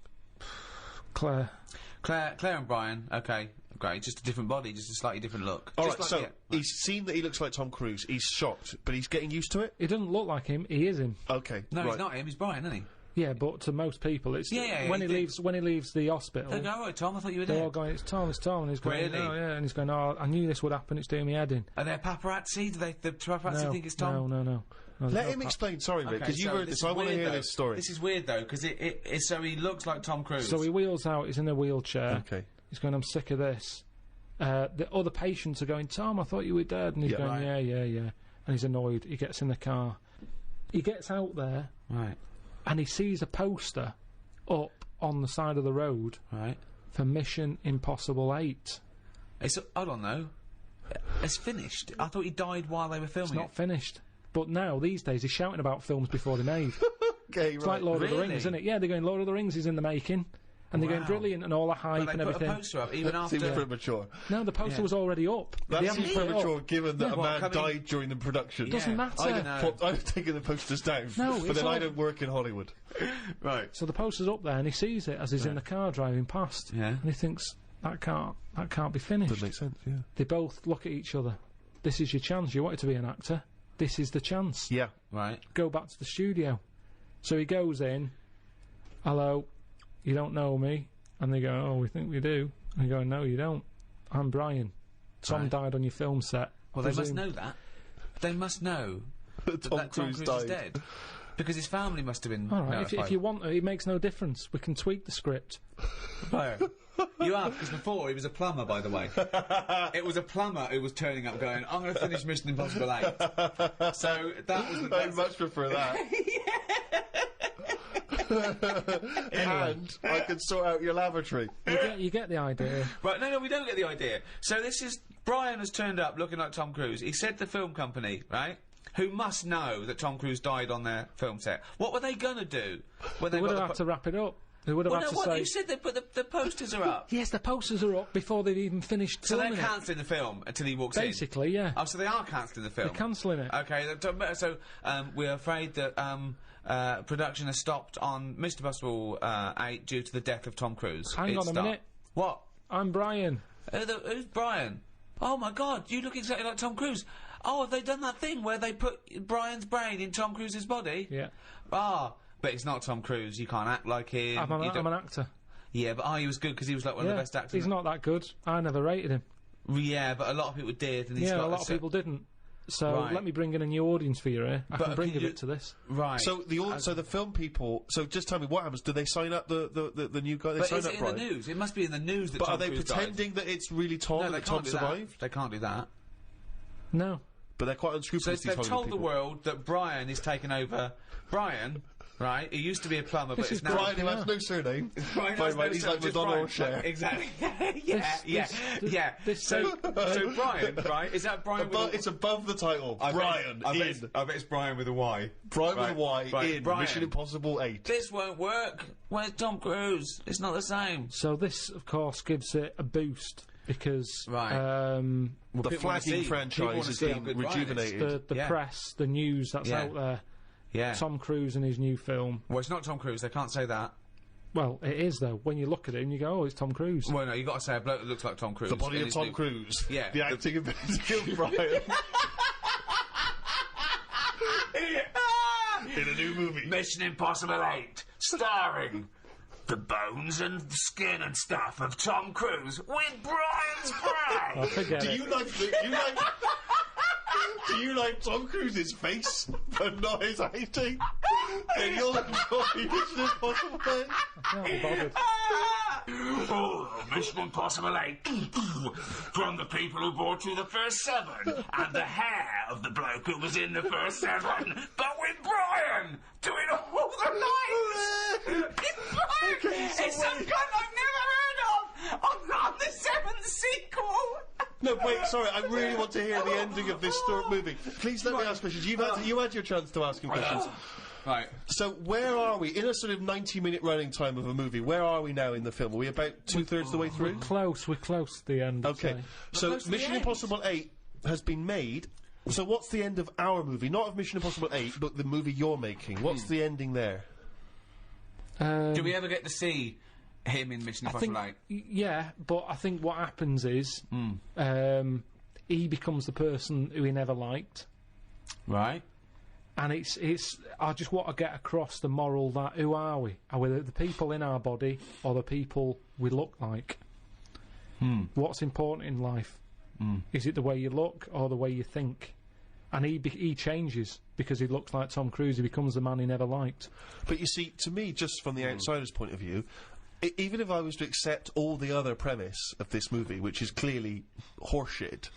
Claire. Claire and Brian. Okay. Great. Just a different body, just a slightly different look. All right, so he's seen that he looks like Tom Cruise. He's shocked, but he's getting used to it? He doesn't look like him. He is him. Okay. No, he's not him. He's Brian, isn't he? Yeah, but to most people, it's yeah, when he leaves the hospital. They go, "Oh, Tom, I thought you were They're dead." all going, "It's Tom, and he's going, Really? "Oh yeah," and he's going, "Oh, I knew this would happen. It's doing me head in." Are there paparazzi? Do the paparazzi think it's Tom? No. Let him explain. Sorry, Rick, because you heard this. I want to hear this story. This is weird though, because so he looks like Tom Cruise. So he wheels out. He's in a wheelchair. Okay. He's going, "I'm sick of this." The other patients are going, "Tom, I thought you were dead," and he's going, "Yeah," and he's annoyed. He gets in the car. He gets out there, right, and he sees a poster up on the side of the road, right, for Mission Impossible 8. Hold on though, it's finished. I thought he died while they were filming. It's not finished. But now, these days, he's shouting about films before they're made. Okay, it's like Lord of the Rings, isn't it? Yeah, they're going, Lord of the Rings is in the making. And they're going brilliant and all the hype and everything. But they put a poster up even after... Seems premature. No, the poster was already up. That seems premature given that a man died during the production. Doesn't matter. I've taken the posters down. No, but then I don't work in Hollywood. Right. So the poster's up there and he sees it as he's in the car driving past. Yeah. And he thinks, that can't be finished. That makes sense, yeah. They both look at each other. This is your chance. You wanted to be an actor. This is the chance. Yeah. Right. Go back to the studio. So he goes in. Hello. You don't know me. And they go, oh, we think we do. And they go, no, you don't. I'm Brian. Tom died on your film set. Well, they must know that. They must know that Tom Cruise is dead. Because his family must have been all right, if you want to, it makes no difference. We can tweak the script. No. You have, because before he was a plumber, by the way. It was a plumber who was turning up going, I'm going to finish Mission Impossible 8. So that was the best. I'd much prefer that. And I can sort out your lavatory. You get the idea. Right, no, we don't get the idea. So this is... Brian has turned up looking like Tom Cruise. He said the film company, right, who must know that Tom Cruise died on their film set. What were they going to do when they would have had to wrap it up? They would have had to say... You said they put the posters are up. Yes, the posters are up before they've even finished filming. So they're cancelling the film until he walks Basically, yeah. Oh, so they are cancelling the film. They're cancelling it. Okay, so we're afraid that production has stopped on Mr. Impossible 8 due to the death of Tom Cruise. Hang on a minute. What? I'm Brian. Who's Brian? Oh my God, you look exactly like Tom Cruise. Oh, have they done that thing where they put Brian's brain in Tom Cruise's body? Yeah. Ah, but it's not Tom Cruise. You can't act like him. I'm an actor. Yeah, but he was good because he was like one of the best actors. He's not that good. I never rated him. Yeah, but a lot of people did. And a lot of people didn't. So let me bring in a new audience for you here. I can bring a bit to this. Right. So the film people. So just tell me what happens. Do they sign up the new guy? They sign is up it in the news? It must be in the news that. But Tom are they Cruise pretending that it's really Tom and that Tom survived? They can't do that. No. But they're quite unscrupulous. So they've told the world that Brian is taking over. Brian, right? He used to be a plumber, but it's now... Brian, who has no surname. Brian By has the way, no he's surname, like just Madonna Brian. or Cher. Exactly. Yeah. So Brian, right? Is that Brian? It's above the title. Brian I bet it's Brian with a Y. Brian with a Y in Brian. Mission Impossible 8. This won't work. Where's Tom Cruise? It's not the same. So this, of course, gives it a boost because the flagging franchise has been rejuvenated. The press, the news that's out there. Yeah. Tom Cruise and his new film. Well, it's not Tom Cruise. They can't say that. Well, it is though. When you look at it and you go, "Oh, it's Tom Cruise." Well, no, you got to say a bloke that looks like Tom Cruise. The body of Tom Cruise. Yeah. The acting ability of Brian. In a new movie. Mission Impossible 8, starring the bones and skin and stuff of Tom Cruise with Brian's brain. Do you like Tom Cruise's face, but not his acting? Then you'll enjoy Mission Impossible 8. I'm not bothered. Oh, Mission Impossible 8. From the people who brought you the first 7, and the hair of the bloke who was in the first 7, but with Brian doing all the lines. It's some cunt I've never heard of on the 7th sequel. No, wait, sorry, I really want to hear the ending of this movie. Please let me ask questions. You had your chance to ask him questions. Right. So where are we? In a sort of 90-minute running time of a movie, where are we now in the film? Are we about two-thirds of the way through? We're close to the end. Okay, so Mission Impossible 8 has been made. So what's the end of our movie? Not of Mission Impossible 8, but the movie you're making. What's the ending there? Do we ever get to see him in Mission Impossible 8? Yeah, but I think what happens is he becomes the person who he never liked. Right. And it's I just want to get across the moral that who are we? Are we the people in our body or the people we look like? What's important in life? Is it the way you look or the way you think? And he changes because he looks like Tom Cruise. He becomes the man he never liked. But you see, to me, just from the outsider's point of view, even if I was to accept all the other premise of this movie, which is clearly horseshit,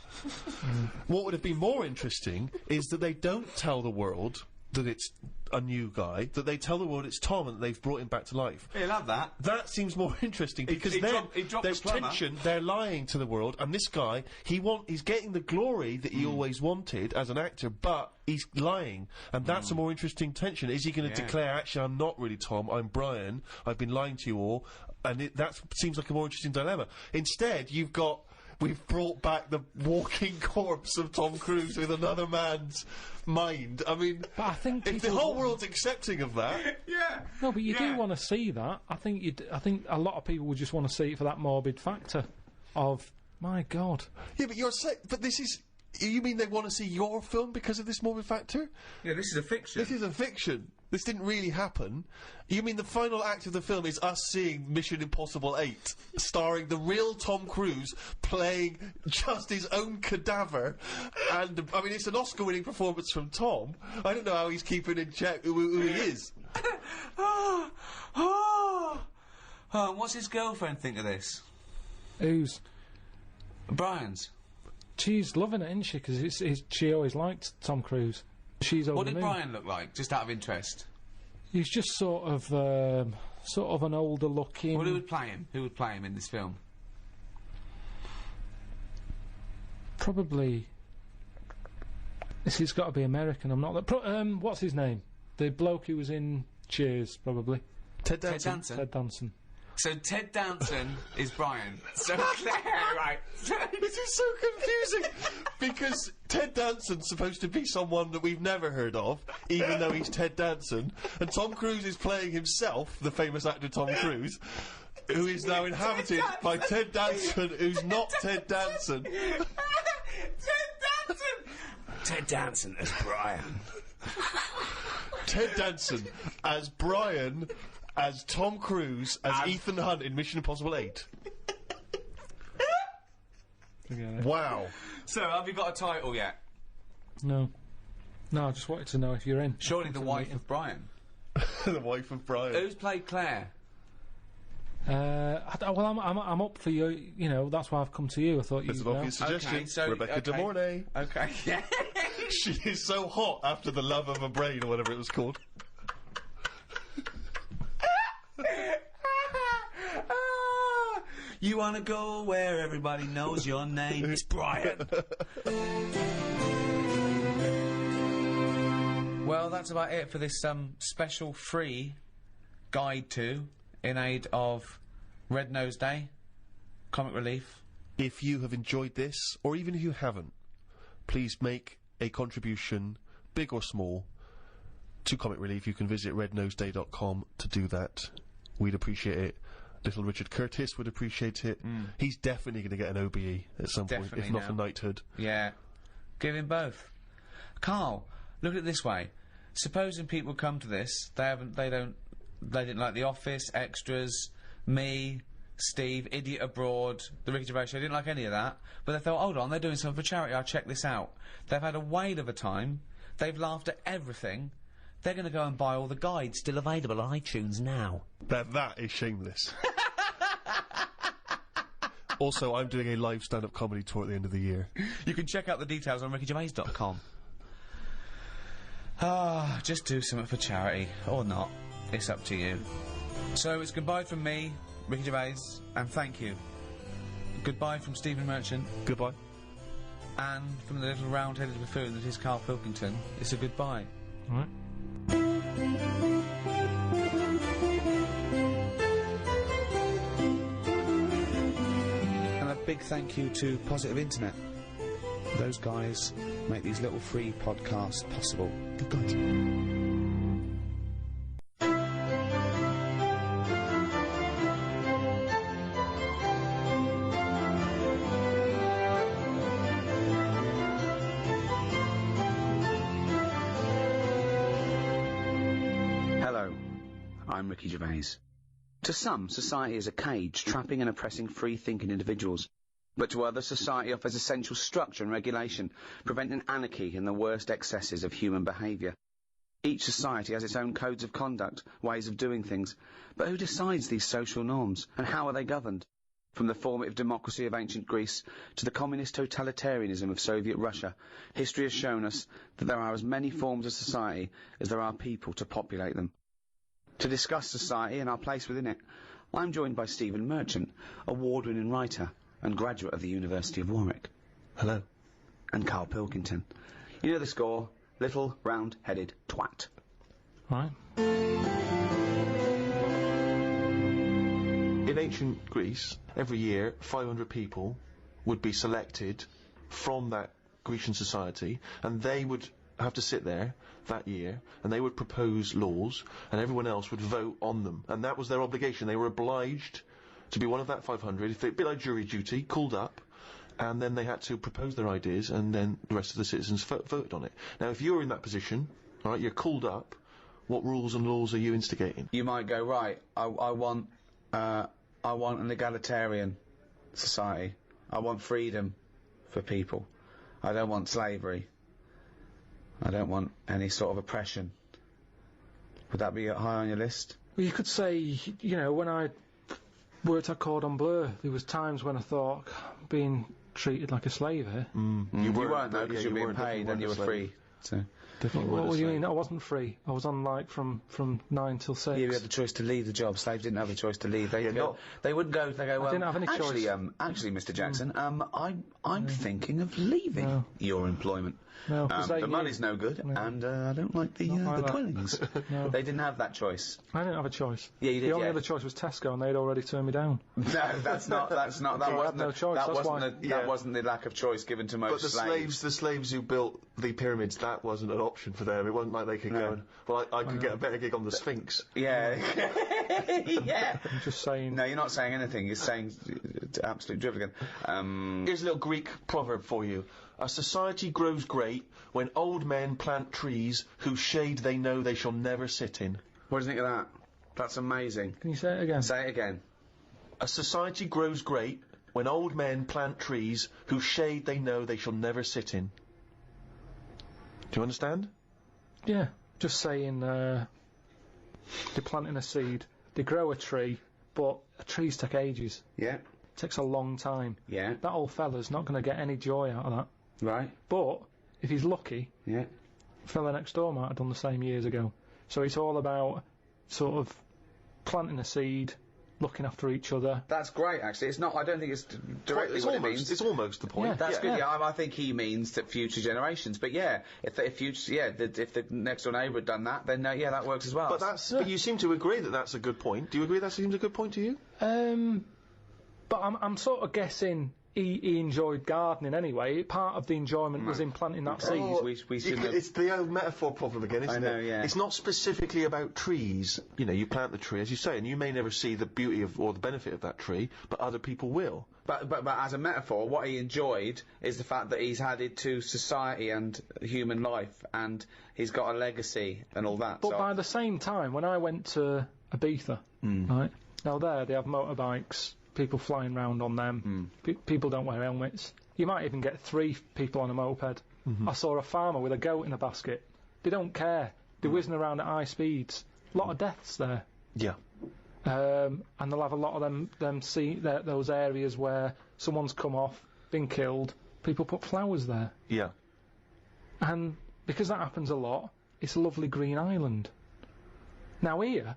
what would have been more interesting is that they don't tell the world that it's a new guy, that they tell the world it's Tom and that they've brought him back to life. He'll have that. That seems more interesting because then there's tension, they're lying to the world, and this guy, he's getting the glory that he always wanted as an actor, but he's lying, and that's a more interesting tension. Is he going to declare, actually, I'm not really Tom, I'm Brian, I've been lying to you all, and that seems like a more interesting dilemma. Instead, we've brought back the walking corpse of Tom Cruise with another man's mind. I mean, but I think if the whole world's accepting of that... No, but you do want to see that. I think a lot of people would just want to see it for that morbid factor of, my God. Yeah, but but this is... You mean they want to see your film because of this morbid factor? Yeah, this is a fiction. This is a fiction. This didn't really happen. You mean the final act of the film is us seeing Mission Impossible 8, starring the real Tom Cruise playing just his own cadaver, and, I mean, it's an Oscar-winning performance from Tom. I don't know how he's keeping in check who he is. What's his girlfriend think of this? Whose? Brian's. She's loving it, isn't she? Because she always liked Tom Cruise. She's over What did the moon. Brian look like, just out of interest? He's just sort of an older looking... Well, who would play him? Who would play him in this film? Probably... This has got to be American, I'm not... what's his name? The bloke who was in Cheers, probably. Ted Danson. Ted Danson. So Ted Danson is Brian. So Claire, right. This is so confusing because Ted Danson's supposed to be someone that we've never heard of, even though he's Ted Danson, and Tom Cruise is playing himself, the famous actor Tom Cruise, who is now inhabited by Ted Danson, who's not Ted Danson. Ted Danson! Ted Danson as Brian. Ted Danson as Brian... as Tom Cruise, as Ethan Hunt in Mission Impossible 8. Wow. So, have you got a title yet? No. No, I just wanted to know if you're in. Surely the wife of Brian. The wife of Brian. Who's played Claire? Well, I'm up for you. You know, that's why I've come to you. I thought That's you'd an know. obvious suggestion. Okay, so, Rebecca De Mornay. Okay. Yeah. She is so hot after The Love of a Brain, or whatever it was called. You wanna go where everybody knows your name. It's Brian. Well, that's about it for this special free guide to in aid of Red Nose Day, Comic Relief. If you have enjoyed this, or even if you haven't, please make a contribution, big or small, to Comic Relief. You can visit rednoseday.com to do that. We'd appreciate it. Little Richard Curtis would appreciate it. He's definitely going to get an OBE at some point, if not for knighthood. Yeah. Give him both. Carl, look at it this way. Supposing people come to this, they didn't like The Office, Extras, me, Steve, Idiot Abroad, The Ricky Gervais Show, didn't like any of that, but they thought, hold on, they're doing something for charity, I'll check this out. They've had a whale of a time, they've laughed at everything, they're going to go and buy all the guides, still available on iTunes now. That is shameless. Also, I'm doing a live stand-up comedy tour at the end of the year. You can check out the details on rickygervais.com. Just do something for charity, or not. It's up to you. So it's goodbye from me, Ricky Gervais, and thank you. Goodbye from Stephen Merchant. Goodbye. And from the little round-headed buffoon that is Karl Pilkington, it's a goodbye. All right. And a big thank you to Positive Internet. Those guys make these little free podcasts possible. Good guys. Hello, I'm Ricky Gervais. To some, society is a cage trapping and oppressing free-thinking individuals. But to others, society offers essential structure and regulation, preventing anarchy and the worst excesses of human behaviour. Each society has its own codes of conduct, ways of doing things. But who decides these social norms, and how are they governed? From the formative democracy of ancient Greece to the communist totalitarianism of Soviet Russia, history has shown us that there are as many forms of society as there are people to populate them. To discuss society and our place within it, I'm joined by Stephen Merchant, award-winning writer and graduate of the University of Warwick. Hello. And Karl Pilkington. You know the score, little round-headed twat. Right. In ancient Greece, every year 500 people would be selected from that Grecian society, and they would have to sit there that year, and they would propose laws, and everyone else would vote on them. And that was their obligation. They were obliged to be one of that 500, if they, a bit like jury duty, called up, and then they had to propose their ideas, and then the rest of the citizens voted on it. Now, if you're in that position, all right, you're called up, what rules and laws are you instigating? You might go, right, I want an egalitarian society. I want freedom for people. I don't want slavery. I don't want any sort of oppression. Would that be high on your list? Well, you could say, you know, when I worked at Cordon Bleu, there was times when I thought, being treated like a slave here. You weren't, though, because you were being paid and you were free. So. What do you mean? I wasn't free. I was on, like, from 9 till 6. Yeah, you had the choice to leave the job. Slaves didn't have a choice to leave. They wouldn't go. They go. I didn't have any choice. Actually, Mr. Jackson, I'm thinking of leaving your employment. No, the money's no good, and I don't like the dwellings. No. They didn't have that choice. I didn't have a choice. Yeah, you did. The only other choice was Tesco, and they'd already turned me down. No, that's not. That wasn't no choice. That wasn't the lack of choice given to most slaves. But the slaves who built the pyramids, that wasn't an option for them. It wasn't like they could go and, well, I could get a better gig on the Sphinx. Yeah. Yeah. I'm just saying. No, you're not saying anything. You're saying absolute drivel again. Here's a little Greek proverb for you. A society grows great when old men plant trees whose shade they know they shall never sit in. What do you think of that? That's amazing. Can you say it again? Say it again. A society grows great when old men plant trees whose shade they know they shall never sit in. Do you understand? Yeah. Just saying, they're planting a seed, they grow a tree, but trees take ages. Yeah. It takes a long time. Yeah. That old fella's not going to get any joy out of that. Right. But, if he's lucky, yeah, fella next door might have done the same years ago. So it's all about sort of planting a seed, looking after each other. That's great, actually. It's not. I don't think it's directly what it means. It's almost the point. Yeah. That's good. Yeah, I think he means that future generations. But yeah, if the next door neighbour had done that, then yeah, that works as well. But you seem to agree that that's a good point. Do you agree that seems a good point to you? But I'm sort of guessing he enjoyed gardening anyway. Part of the enjoyment was in planting that seed. It's the old metaphor problem again, isn't it? I know, yeah. It's not specifically about trees. You know, you plant the tree, as you say, and you may never see the beauty of or the benefit of that tree, but other people will. But as a metaphor, what he enjoyed is the fact that he's added to society and human life, and he's got a legacy and all that. But by the same time, when I went to Ibiza, right, now there they have motorbikes, people flying round on them, people don't wear helmets. You might even get 3 people on a moped. I saw a farmer with a goat in a basket. They don't care. They're whizzing around at high speeds. A lot of deaths there. Yeah. And they'll have a lot of those areas where someone's come off, been killed, people put flowers there. Yeah. And because that happens a lot, it's a lovely green island. Now here,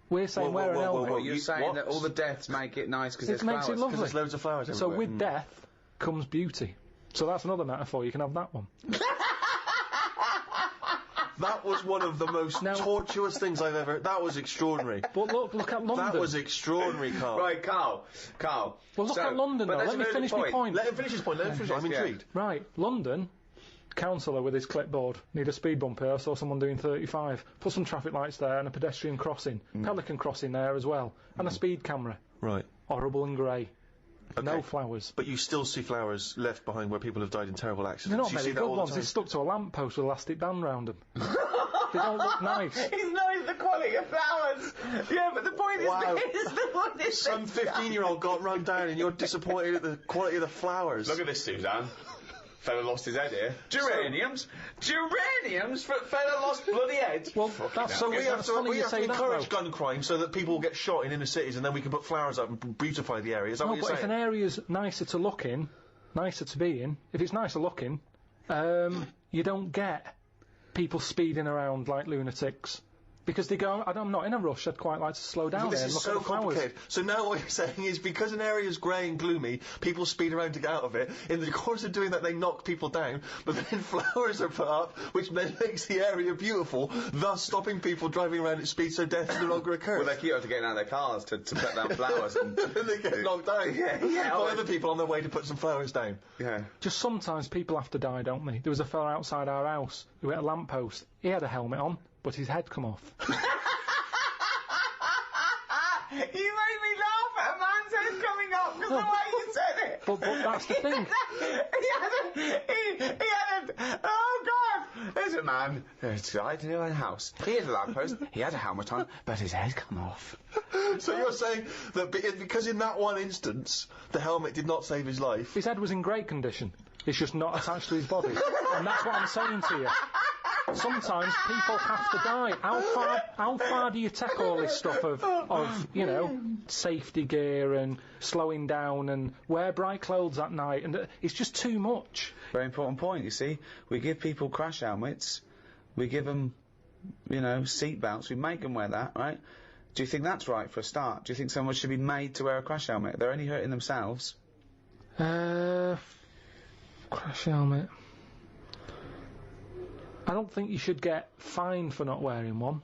we're saying wear an helmet. You're saying that all the deaths make it nice because there's flowers. It makes it lovely. Because there's loads of flowers everywhere. So with death comes beauty. So that's another metaphor, you can have that one. That was one of the most tortuous things I've ever... That was extraordinary. But look at London. That was extraordinary, Carl. Right, Carl. Well, look at London, though. Let me finish my point. Let him finish his point. I'm intrigued. Right, London, councillor with his clipboard, need a speed bump here, I saw someone doing 35. Put some traffic lights there and a pedestrian crossing. Pelican crossing there as well. And a speed camera. Right. Horrible and grey. Okay. No flowers. But you still see flowers left behind where people have died in terrible accidents. They're not you many see good ones. They're stuck to a lamppost with elastic band round them. They don't look nice. He's knows the quality of flowers. Yeah, but the point is Some 15-year-old got run down and you're disappointed at the quality of the flowers. Look at this, Suzanne. Fella lost his head here. Geraniums? Fella lost bloody head. Well, so we have to encourage gun crime so that people will get shot in inner cities and then we can put flowers up and beautify the area. Is that what you're saying? If an area's nicer to look in, nicer to be in, if it's nicer looking, you don't get people speeding around like lunatics. Because they go, I'm not in a rush, I'd quite like to slow down this there and is look so at the flowers. Complicated. So now what you're saying is because an area is grey and gloomy, people speed around to get out of it. In the course of doing that, they knock people down, but then flowers are put up, which then makes the area beautiful, thus stopping people driving around at speed so death no longer occurs. Well, they're cute after getting out of their cars to put down flowers. And they get knocked down by other people on their way to put some flowers down. Yeah. Just sometimes people have to die, don't they? There was a fella outside our house who hit a lamppost. He had a helmet on, but his head come off. You made me laugh at a man's head coming up because the way you said it. But that's the thing. he had a. Oh God! There's a man outside in a house. He had a lamppost. He had a helmet on, but his head come off. So you're saying that because in that one instance the helmet did not save his life. His head was in great condition. It's just not attached to his body, and that's what I'm saying to you. Sometimes people have to die. How far do you take all this stuff of safety gear and slowing down and wear bright clothes at night? And it's just too much. Very important point, you see. We give people crash helmets. We give them, seat belts. We make them wear that, right? Do you think that's right for a start? Do you think someone should be made to wear a crash helmet? They're only hurting themselves. Crash helmet. I don't think you should get fined for not wearing one.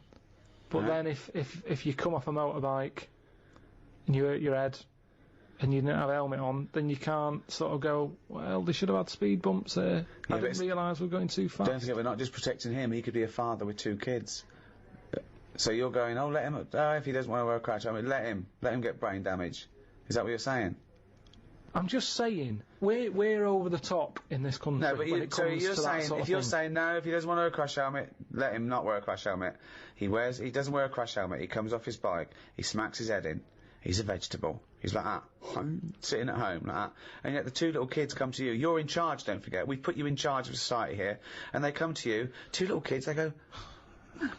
But then if you come off a motorbike and you hurt your head and you didn't have a helmet on, then you can't sort of go, well, they should have had speed bumps there. I didn't realise we're going too fast. Don't forget, we're not just protecting him. He could be a father with 2 kids. So you're going, let him, if he doesn't want to wear a crash helmet, let him get brain damage. Is that what you're saying? I'm just saying, we're over the top in this country. No, but when it comes to that sort of you're thing. saying no, if he doesn't want to wear a crash helmet, let him not wear a crash helmet. He doesn't wear a crash helmet. He comes off his bike, he smacks his head in. He's a vegetable. He's like that, sitting at home like that. And yet the 2 little kids come to you. You're in charge. Don't forget, we've put you in charge of society here. And they come to you, 2 little kids. They go,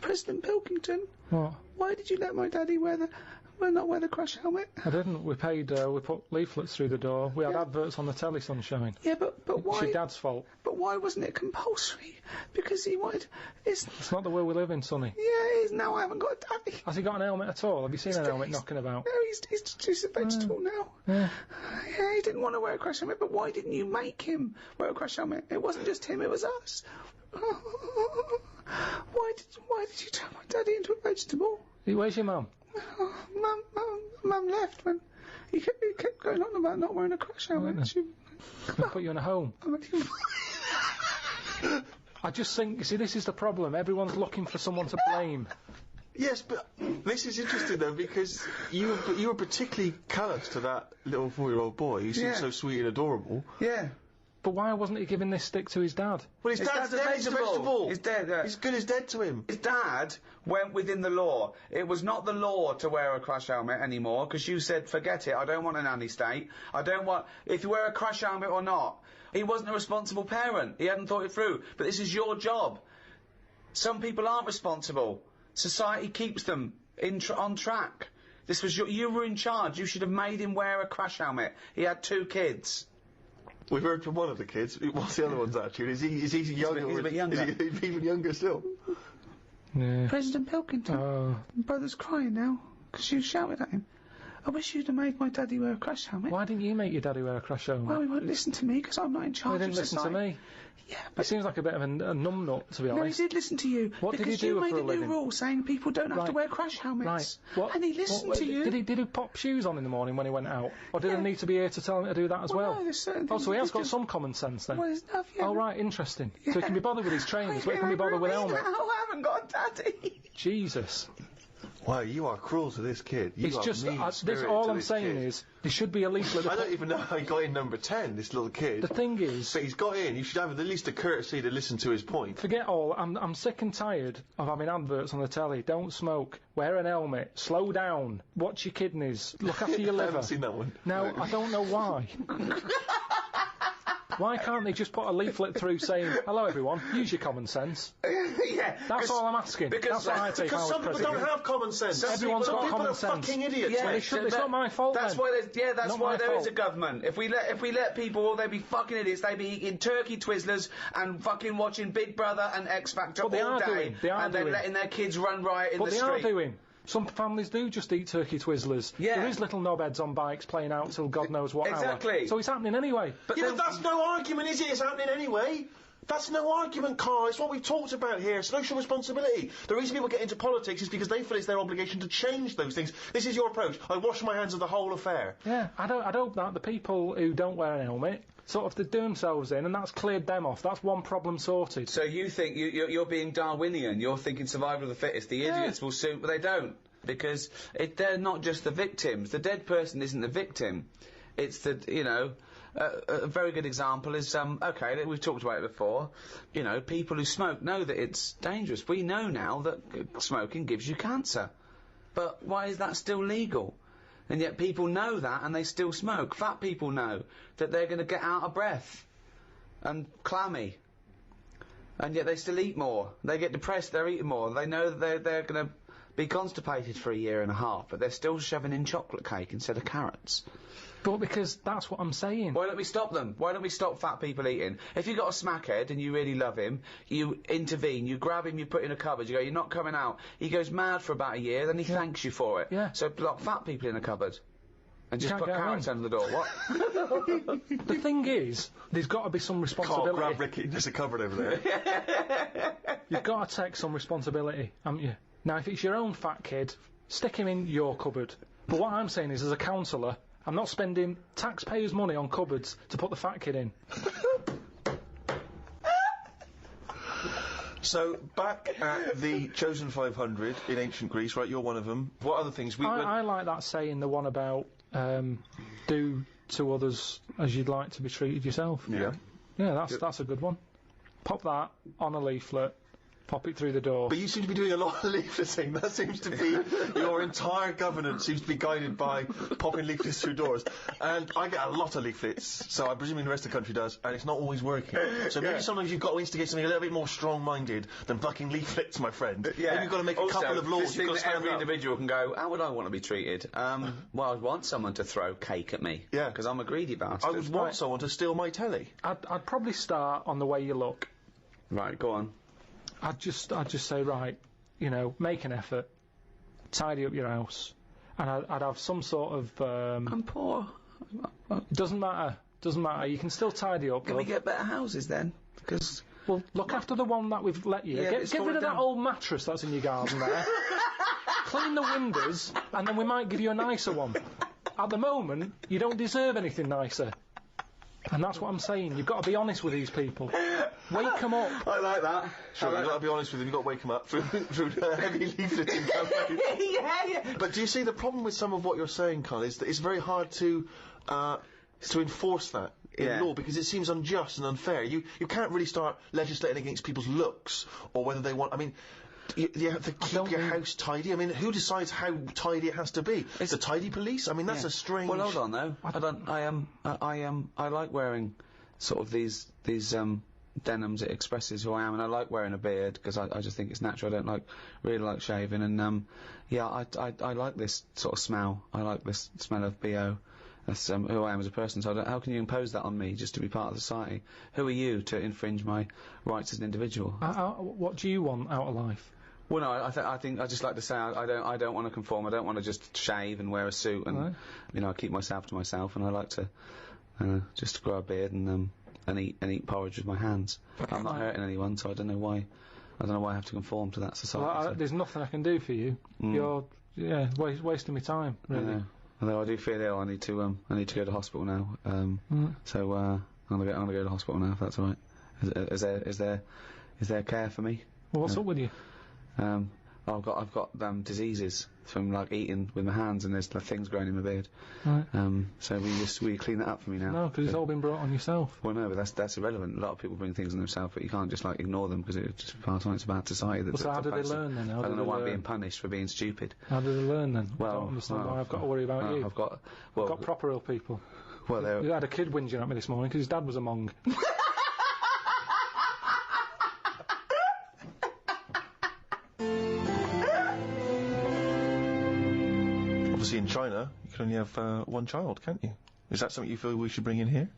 President Pilkington, what? Why did you let my daddy wear not wear the crash helmet? I didn't. We paid. We put leaflets through the door. We had adverts on the telly, sunshine. Yeah, but why? It's your dad's fault. But why wasn't it compulsory? Because he wanted. It's not the world we live in, Sonny. Yeah, now I haven't got a daddy. Has he got an helmet at all? Have you seen an helmet knocking about? No, he's a vegetable now. Yeah. Yeah, he didn't want to wear a crash helmet, but why didn't you make him wear a crash helmet? It wasn't just him, it was us. Why did you turn my daddy into a vegetable? Where's your mum? Mum left when he kept going on about not wearing a crash helmet. They put you in a home. I just think, you see, this is the problem. Everyone's looking for someone to blame. Yes, but this is interesting though, because you were particularly callous to that little 4-year-old boy who seemed so sweet and adorable. Yeah. But why wasn't he giving this stick to his dad? Well, his dad's dead. He's a vegetable. He's dead. He's good as dead to him. His dad went within the law. It was not the law to wear a crash helmet anymore, because you said, forget it, I don't want a nanny state. I don't want... If you wear a crash helmet or not. He wasn't a responsible parent. He hadn't thought it through. But this is your job. Some people aren't responsible. Society keeps them on track. This was you were in charge. You should have made him wear a crash helmet. He had 2 kids. We've heard from one of the kids. What's the other one's attitude? Is he younger? He's a bit younger. Is he even younger still? Yeah. President Pilkington. Oh. My brother's crying now because you shouted at him. I wish you'd have made my daddy wear a crash helmet. Why didn't you make your daddy wear a crash helmet? Well, he won't listen to me because I'm not in charge of society. He didn't listen to me. Yeah, but... He seems like a bit of a numbnut, to be honest. No, he did listen to you. What did he do for a living? Because you made a new rule saying people don't have to wear crash helmets. Right. What? And he listened to you. Did he pop shoes on in the morning when he went out? Or did I need to be here to tell him to do that as well? No, there's certain things. So he has got some common sense then. Well, there's enough, yeah. Oh, right, interesting. So he can be bothered with his trainers, but he can be bothered with helmet. I haven't got a daddy. Jesus. Wow, you are cruel to this kid. It's just, all I'm saying is, there should be a leaflet. I don't even know how he got in number 10, this little kid. The thing is... But he's got in, you should have at least a courtesy to listen to his point. Forget all, I'm sick and tired of having adverts on the telly. Don't smoke, wear an helmet, slow down, watch your kidneys, look after your liver. I haven't seen that one. Now, I don't know why. Why can't they just put a leaflet through saying, hello everyone, use your common sense? Yeah. That's all I'm asking. Because that's what I take because some people don't have common sense. Everyone's got common sense. Fucking idiots. Yeah, it's not my fault. That's then. why that's why there fault. is a government. If we let people, they'd be fucking idiots. They'd be eating turkey Twizzlers and fucking watching Big Brother and X Factor all day. And they're letting their kids run riot in the street. But they are doing. Some families do just eat turkey Twizzlers. Yeah. There is little knobheads on bikes playing out till God knows what Exactly. hour. So it's happening anyway. But that's no argument, is it? It's happening anyway. That's no argument, Carl. It's what we've talked about here. Social responsibility. The reason people get into politics is because they feel it's their obligation to change those things. This is your approach. I wash my hands of the whole affair. Yeah, I'd hope that the people who don't wear an helmet sort of they do themselves in, and that's cleared them off. That's one problem sorted. So you think you're being Darwinian? You're thinking survival of the fittest. The idiots will soon, but they don't. Because they're not just the victims. The dead person isn't the victim. It's the, a very good example is, okay, we've talked about it before, people who smoke know that it's dangerous. We know now that smoking gives you cancer. But why is that still legal? And yet people know that and they still smoke. Fat people know that they're going to get out of breath and clammy. And yet they still eat more. They get depressed, they're eating more. They know that they're going to be constipated for a year and a half, but they're still shoving in chocolate cake instead of carrots. But because that's what I'm saying. Why don't we stop them? Why don't we stop fat people eating? If you've got a smackhead and you really love him, you intervene, you grab him, you put in a cupboard, you go, you're not coming out. He goes mad for about a year, then he thanks you for it. Yeah. So lock fat people in a cupboard. And just put carrots under the door. What? The thing is, there's got to be some responsibility. Can't grab Ricky, there's a cupboard over there. You've got to take some responsibility, haven't you? Now, if it's your own fat kid, stick him in your cupboard. But what I'm saying is, as a counsellor, I'm not spending taxpayers' money on cupboards to put the fat kid in. So, back at the Chosen 500 in ancient Greece, right, you're one of them. What other things? I like that saying, the one about do to others as you'd like to be treated yourself. Yeah. Yeah, that's a good one. Pop that on a leaflet. Pop it through the door. But you seem to be doing a lot of leafleting. That seems to be your entire governance seems to be guided by popping leaflets through doors. And I get a lot of leaflets, so I'm presuming the rest of the country does, and it's not always working. So maybe sometimes you've got to instigate something a little bit more strong-minded than fucking leaflets, my friend. Yeah. Maybe you've got to make a couple of laws. You've got to stand every up. individual can go, how would I want to be treated? Well, I'd want someone to throw cake at me. Yeah. Because I'm a greedy bastard. I would want someone to steal my telly. I'd probably start on the way you look. Right, go on. I'd just say, right, you know, make an effort, tidy up your house, and I'd have some sort of. I'm poor. Doesn't matter. You can still tidy up. Can we get better houses then? Because well, look after the one that we've let you. Yeah, Get rid of that old mattress that's in your garden there. Clean the windows, and then we might give you a nicer one. At the moment, you don't deserve anything nicer. And that's what I'm saying. You've got to be honest with these people. Wake them up. I like that. Sure, you've got to be honest with them. You've got to wake them up through heavy leafleting campaigns. Yeah. But do you see the problem with some of what you're saying, Carl, is that it's very hard to enforce that in law because it seems unjust and unfair. You can't really start legislating against people's looks or whether they want. I mean. You have to keep your house tidy. I mean, who decides how tidy it has to be? It's the tidy police. I mean, that's a strange. Well, hold on though. I like wearing sort of these denims. It expresses who I am, and I like wearing a beard because I just think it's natural. I don't really like shaving, and I like this sort of smell. I like this smell of BO. That's who I am as a person. So how can you impose that on me just to be part of society? Who are you to infringe my rights as an individual? What do you want out of life? Well, no, I think I just like to say I don't want to conform. I don't want to just shave and wear a suit and I keep myself to myself, and I like to just grow a beard and eat porridge with my hands. I'm not hurting anyone, so I don't know why I have to conform to that society. Well, there's nothing I can do for you. You're wasting my time, really. Although I do feel ill, I need to go to hospital now. So I'm gonna go to hospital now if that's all right. Is there care for me? Well, what's up with you? I've got diseases from eating with my hands, and there's things growing in my beard. Right. So will you clean that up for me now? No, because it's all been brought on yourself. Well, no, but that's irrelevant. A lot of people bring things on themselves, but you can't just ignore them because it's just part of it's a bad society. So how do they learn then? I don't know why I'm being punished for being stupid. How do they learn then? Well, I don't understand why I've got to worry about you. I've got proper ill people. Well, you had a kid whinging at me this morning because his dad was a Mong. Obviously, in China, you can only have one child, can't you? Is that something you feel we should bring in here?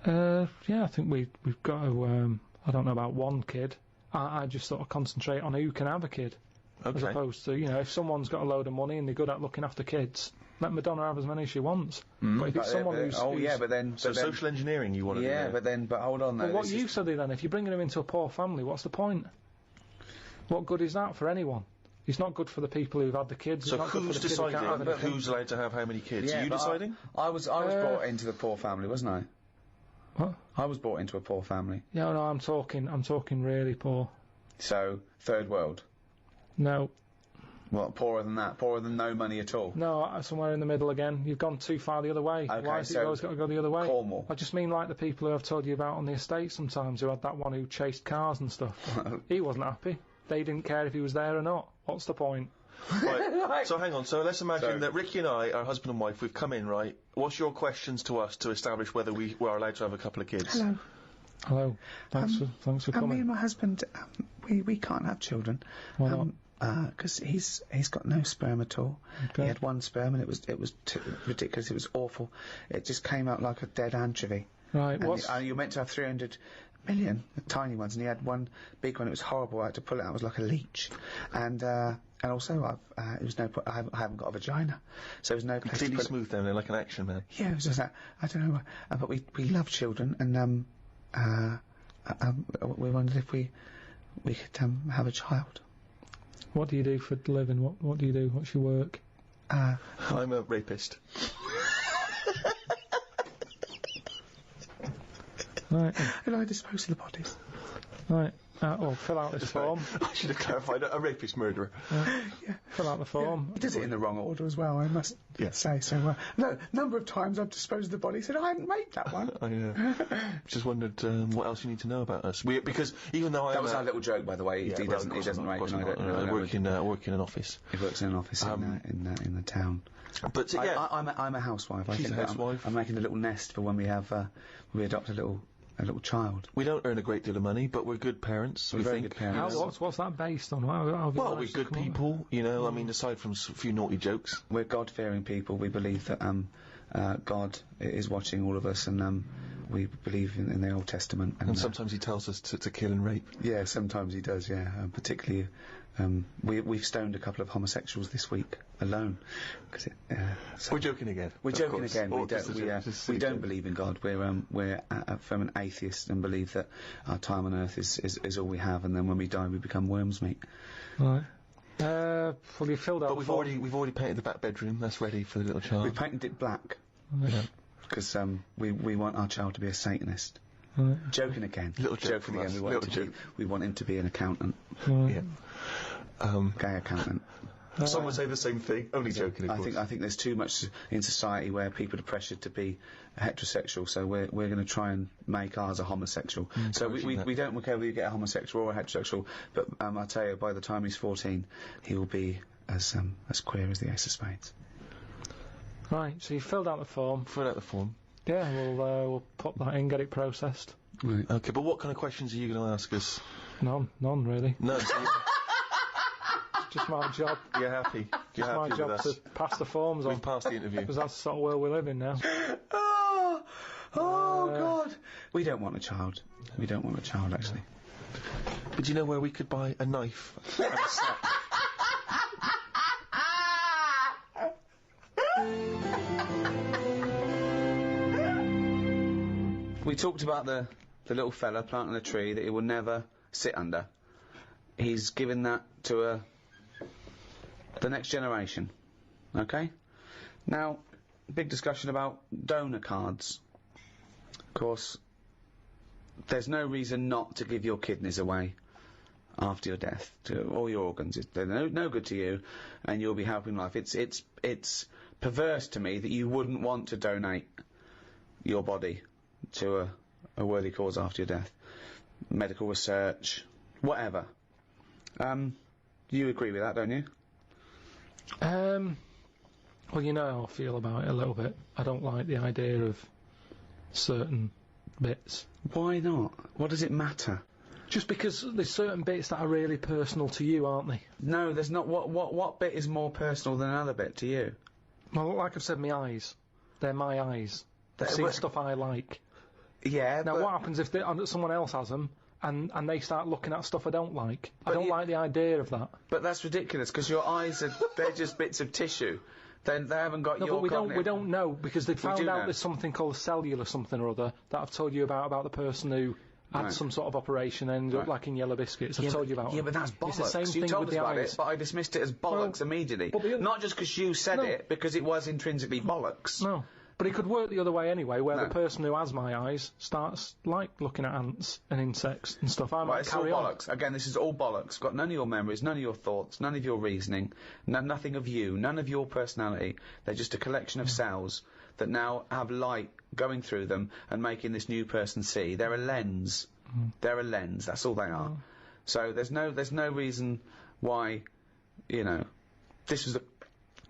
Yeah, I think we've got to. I don't know about one kid. I just sort of concentrate on who can have a kid, as opposed to if someone's got a load of money and they're good at looking after kids, let Madonna have as many as she wants. But if it's someone who's social engineering you want to do. Yeah, but hold on though. Well, what use are they then? If you're bringing them into a poor family, what's the point? What good is that for anyone? It's not good for the people who've had the kids. So who's deciding who's allowed to have how many kids? Yeah, are you deciding? I was brought into the poor family, wasn't I? What? I was brought into a poor family. Yeah, no, I'm talking really poor. So, third world? No. Well, poorer than that? Poorer than no money at all? No, somewhere in the middle again. You've gone too far the other way. Okay, why has it always got to go the other way? Cornwall. I just mean like the people who I've told you about on the estate sometimes, who had that one who chased cars and stuff. He wasn't happy. They didn't care if he was there or not. What's the point? Right. So hang on. So let's imagine that Ricky and I are husband and wife. We've come in, right? What's your questions to us to establish whether we are allowed to have a couple of kids? Hello. Thanks for coming. Me and my husband, we can't have children. Why not? Because he's got no sperm at all. Okay. He had one sperm and it was too ridiculous. It was awful. It just came out like a dead anchovy. Right. And you're meant to have 300 million tiny ones, and he had one big one. It was horrible. I had to pull it out. It was like a leech, and also it was no. I haven't got a vagina, so there was no. Completely smooth down there, like an action man. Yeah, it was just that. I don't know, but we love children, and we wondered if we could have a child. What do you do for a living? What do you do? What's your work? I'm a rapist. Right. And I dispose of the bodies. Right. Well, fill out this form. I should have clarified. A rapist murderer. Fill out the form. He does it in the wrong order as well, I must say. So, no, number of times I've disposed of the body, said, I hadn't made that one. I know. Just wondered what else you need to know about us. Because even though that was our little joke, by the way. He doesn't rape, and I work in an office. He works in an office in the town. But I'm a housewife. She's a housewife. I'm making a little nest for when we adopt a little child. We don't earn a great deal of money, but we're good parents. We're very good parents. What's that based on? Well, we're good people, you know. I mean, aside from a few naughty jokes, we're God-fearing people. We believe that God is watching all of us, and we believe in the Old Testament. And sometimes He tells us to kill and rape. Yeah, sometimes He does. Yeah, particularly. We've stoned a couple of homosexuals this week alone. We're joking again. We're joking again. We don't believe in God. We're from an atheist and believe that our time on earth is all we have, and then when we die we become worms, mate. Right. Well, you filled out. But we've already painted the back bedroom. That's ready for the little child. We painted it black. Because we want our child to be a Satanist. Joking again. Joking again. We want him to be an accountant. Yeah. Gay accountant. Some would say the same thing, only joking, of course. I think there's too much in society where people are pressured to be heterosexual, so we're going to try and make ours a homosexual. So we don't care whether you get a homosexual or a heterosexual, but I tell you, by the time he's 14, he will be as queer as the Ace of Spades. Right, so you filled out the form. Yeah, we'll put that in, get it processed. Right. Okay, but what kind of questions are you going to ask us? None really. No. Just my job. You're happy. You're happy my job with us. to pass the forms on. We've passed the interview. Because that's the sort of world we live in now. God. We don't want a child. We don't want a child, actually. But do you know where we could buy a knife and a sack? We talked about the little fella planting a tree that he will never sit under. He's given that to the next generation. Okay? Now, big discussion about donor cards. Of course, there's no reason not to give your kidneys away after your death, to all your organs. They're no good to you, and you'll be helping life. It's perverse to me that you wouldn't want to donate your body to a worthy cause after your death. Medical research, whatever. You agree with that, don't you? Well, you know how I feel about it a little bit. I don't like the idea of certain bits. Why not? What does it matter? Just because there's certain bits that are really personal to you, aren't they? No, there's not. What bit is more personal than another bit to you? Well, like I've said, my eyes. They're my eyes. They've seen stuff I like. Yeah, now, what happens if someone else has them, and they start looking at stuff I don't like? I don't like the idea of that. But that's ridiculous, because your eyes they're just bits of tissue. Then they haven't got your but we don't know, because they found out there's something called cellular something or other that I've told you about the person who had some sort of operation and ended up like in Yellow Biscuits. I've told you about it. Yeah, but that's bollocks. It's the same you thing told with us the about eyes. it, but I dismissed it as bollocks immediately. Not just because you said it, because it was intrinsically bollocks. No. But it could work the other way anyway, where the person who has my eyes starts, looking at ants and insects and stuff. I might carry on. Bollocks. Again, this is all bollocks. Got none of your memories, none of your thoughts, none of your reasoning, nothing of you, none of your personality. They're just a collection of cells that now have light going through them and making this new person see. They're a lens. They're a lens. That's all they are. So there's no reason why, this was the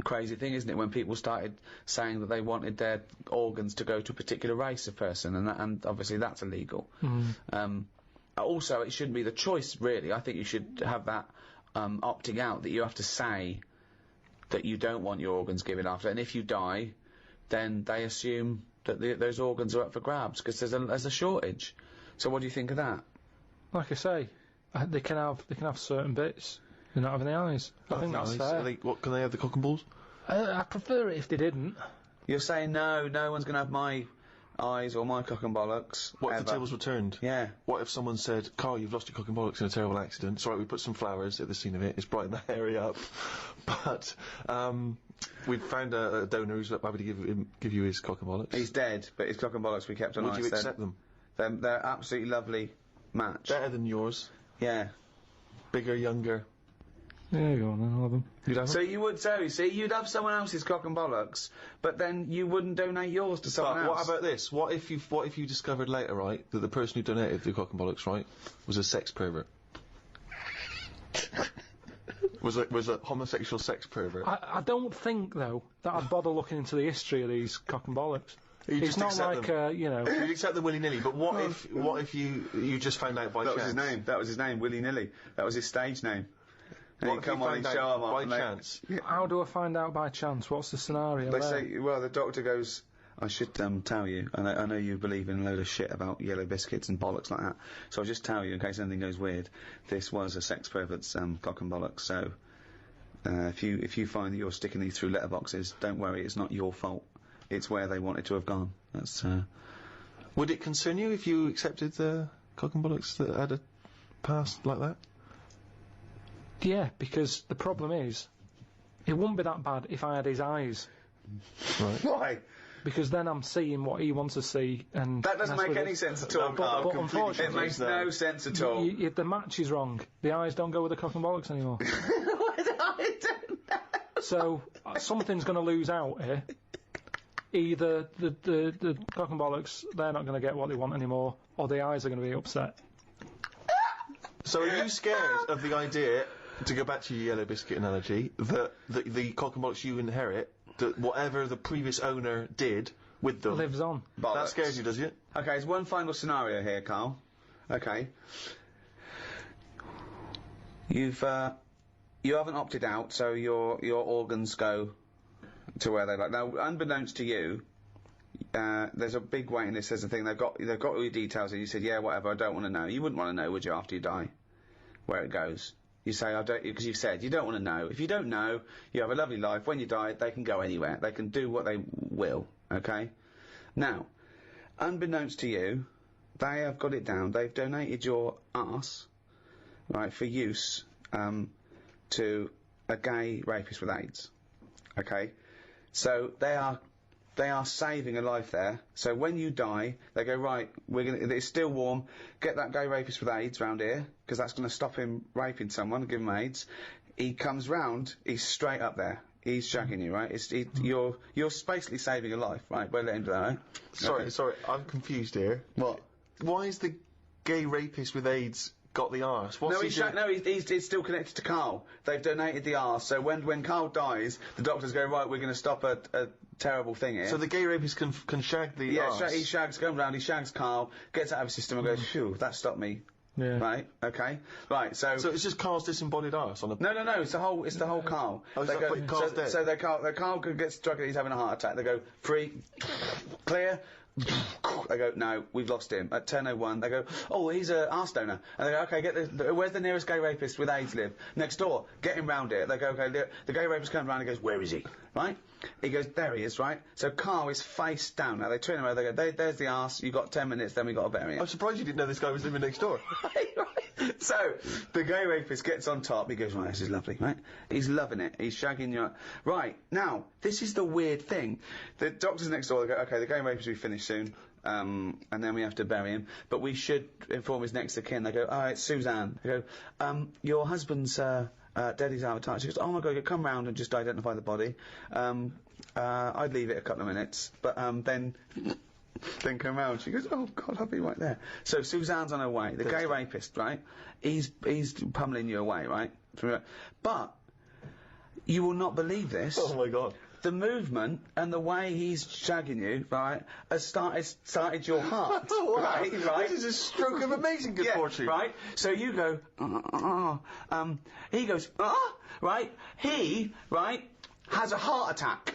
crazy thing, isn't it, when people started saying that they wanted their organs to go to a particular race of person, and obviously that's illegal. Also, it shouldn't be the choice, really. I think you should have that opting out, that you have to say that you don't want your organs given after, and if you die, then they assume that those organs are up for grabs, because there's a shortage. So what do you think of that? Like I say, they can have certain bits. They're not having the eyes. I think that's fair. Can they have the cock and balls? I prefer it if they didn't. You're saying no one's going to have my eyes or my cock and bollocks. What if the tables were turned? Yeah. What if someone said, Carl, you've lost your cock and bollocks in a terrible accident. It's all right, we put some flowers at the scene of it. It's brightened the area up. But we found a donor who's happy to give you his cock and bollocks. He's dead, but his cock and bollocks we kept on ice. Would you accept them? They're absolutely lovely match. Better than yours. Yeah. Bigger, younger. Yeah, go on then, I'll have them. You'd have So you would, you'd have someone else's cock and bollocks, but then you wouldn't donate yours to someone else. What about this? What if you discovered later, right, that the person who donated the cock and bollocks, right, was a sex pervert? was a homosexual sex pervert? I don't think, though, that I'd bother looking into the history of these cock and bollocks. It's not like, you know... You'd accept them willy-nilly, but what if you just found out by chance? That was his name, willy-nilly. That was his stage name. And What, come on and show them by chance? How do I find out by chance? What's the scenario They there? say, well, the doctor goes, I should tell you, I know you believe in a load of shit about yellow biscuits and bollocks like that, so I'll just tell you, in case anything goes weird, this was a sex pervert's cock and bollocks, so if you find that you're sticking these through letterboxes, don't worry, it's not your fault. It's where they wanted to have gone. That's. Would it concern you if you accepted the cock and bollocks that had a past like that? Yeah, because the problem is, it wouldn't be that bad if I had his eyes. Right. Why? Because then I'm seeing what he wants to see, and that doesn't make any sense at all. But unfortunately, it makes no sense at all. The match is wrong. The eyes don't go with the cock and bollocks anymore. I don't know. So something's going to lose out here. Either the cock and bollocks, they're not going to get what they want anymore, or the eyes are going to be upset. So are you scared of the idea, to go back to your yellow biscuit analogy, that the cock and bollocks you inherit, that whatever the previous owner did with them... lives on. Bollocks. That scares you, does it? Okay, there's one final scenario here, Carl. Okay. You haven't opted out, so your organs go to where they like. Now, unbeknownst to you, there's a big waiting list. There's a thing. They've got all your details, and you said, yeah, whatever. I don't want to know. You wouldn't want to know, would you, after you die, where it goes? You say, I don't, because you've said you don't want to know. If you don't know, you have a lovely life. When you die, they can go anywhere. They can do what they will. Okay. Now, unbeknownst to you, they have got it down. They've donated your arse, right, for use to a gay rapist with AIDS. Okay. So they are saving a life there. So when you die, they go, right, it's still warm, get that gay rapist with AIDS round here, because that's going to stop him raping someone and give him AIDS. He comes round, he's straight up there. He's shagging you, right? You're basically saving a life, right? We'll let him do that, right? Sorry, I'm confused here. What? Why is the gay rapist with AIDS got the arse? He's still connected to Karl. They've donated the arse, so when Karl dies, the doctors go, right, we're going to stop a terrible thing here. So the gay rapist can shag the arse? Yeah, he shags, goes round, he shags Karl, gets out of his system and goes, phew, that stopped me. Yeah. Right, okay. Right, so it's just Karl's disembodied arse on a... No, it's the whole Karl. Oh, Karl's dead? So Karl gets struck and he's having a heart attack. They go, free, clear. They go, no, we've lost him. At 10:01, they go, oh, he's a arse donor. And they go, okay, where's the nearest gay rapist with AIDS live? Next door. Get him round here. They go, okay, the gay rapist comes round and goes, where is he? Right? He goes, there he is, right? So Karl is face down. Now they turn him over, they go, there's the arse, you've got 10 minutes, then we've got to bury him. I'm surprised you didn't know this guy was living next door. Right. So, the gay rapist gets on top, he goes, right, this is lovely, right? He's loving it, he's shagging you up. Right, now, this is the weird thing. The doctors next door, they go, okay, the gay rapist will be finished soon, and then we have to bury him, but we should inform his next of kin. They go, oh, it's Suzanne. They go, your husband's, dead, he's out of touch. She goes, oh my god, come round and just identify the body. I'd leave it a couple of minutes, but, then come round. She goes, oh god, I'll be right there. So Suzanne's on her way. The gay rapist, right? He's pummeling you away, right? But you will not believe this. Oh my god. The movement and the way he's shagging you, right, has started your heart. Oh, wow. Right? This is a stroke of amazing good fortune. Right? So you go, he goes, right? He, right, has a heart attack.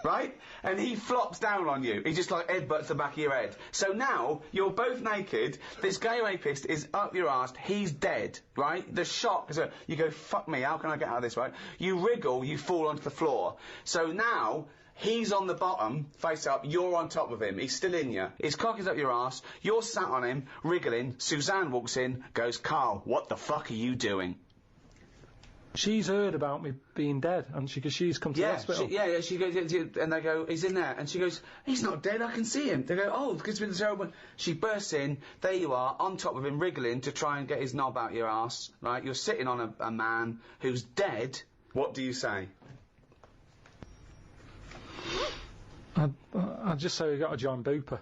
Right? And he flops down on you. He just like headbutts the back of your head. So now, you're both naked, this gay rapist is up your arse, he's dead, right? The shock is you go, fuck me, how can I get out of this, right? You wriggle, you fall onto the floor. So now, he's on the bottom, face up, you're on top of him, he's still in you. His cock is up your arse, you're sat on him, wriggling, Suzanne walks in, goes, Karl, what the fuck are you doing? She's heard about me being dead, and because she's come to the hospital. She goes, and they go, he's in there, and she goes, he's not dead, I can see him. They go, oh, because it's been terrible. She bursts in, there you are, on top of him, wriggling to try and get his knob out your arse, right? You're sitting on a man who's dead. What do you say? I'd just say we got to join Booper.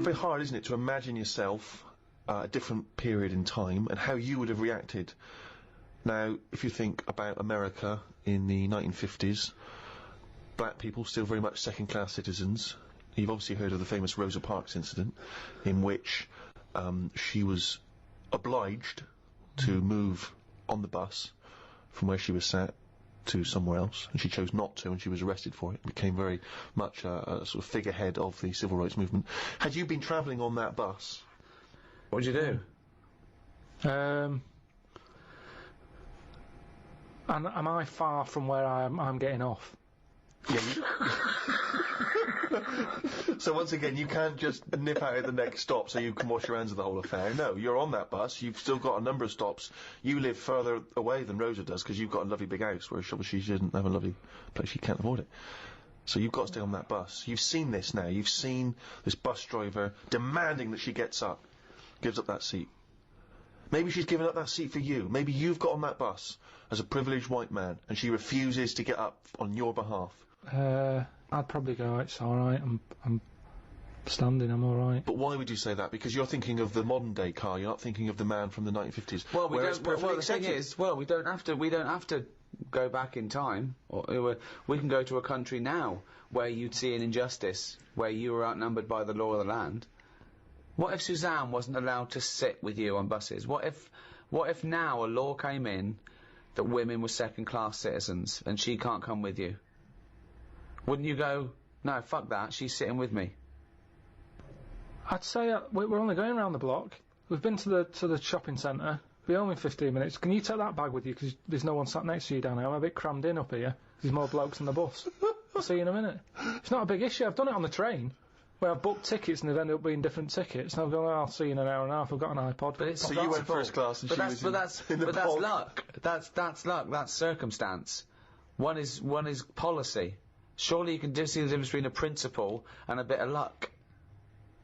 Very hard, isn't it, to imagine yourself at a different period in time and how you would have reacted. Now, if you think about America in the 1950s, black people still very much second-class citizens. You've obviously heard of the famous Rosa Parks incident, in which she was obliged to move on the bus from where she was sat to somewhere else, and she chose not to, and she was arrested for it. It became very much a sort of figurehead of the civil rights movement. Had you been travelling on that bus, what would you do? And am I far from where I'm getting off? Yeah. So once again, you can't just nip out at the next stop so you can wash your hands of the whole affair. No, you're on that bus. You've still got a number of stops. You live further away than Rosa does because you've got a lovely big house, whereas she doesn't have a lovely place. She can't afford it. So you've got to stay on that bus. You've seen this now. You've seen this bus driver demanding that she gets up, gives up that seat. Maybe she's given up that seat for you. Maybe you've got on that bus as a privileged white man and she refuses to get up on your behalf. I'd probably go, it's alright, I'm standing, I'm alright. But why would you say that? Because you're thinking of the modern day Karl, you're not thinking of the man from the 1950s. Well, the thing is, we don't have to go back in time. We can go to a country now where you'd see an injustice, where you were outnumbered by the law of the land. What if Suzanne wasn't allowed to sit with you on buses? What if now a law came in that women were second-class citizens and she can't come with you? Wouldn't you go, no, fuck that, she's sitting with me? I'd say we're only going around the block. We've been to the shopping centre. Be home in 15 minutes. Can you take that bag with you? Because there's no one sat next to you down here. I'm a bit crammed in up here. There's more blokes on the bus. I'll see you in a minute. It's not a big issue. I've done it on the train, where I've booked tickets and they've ended up being different tickets. And I've gone, I'll see you in an hour and a half. I've got an iPod. But so you went first class and she was in the that's luck. That's luck. That's circumstance. One is policy. Surely you can see the difference between a principle and a bit of luck.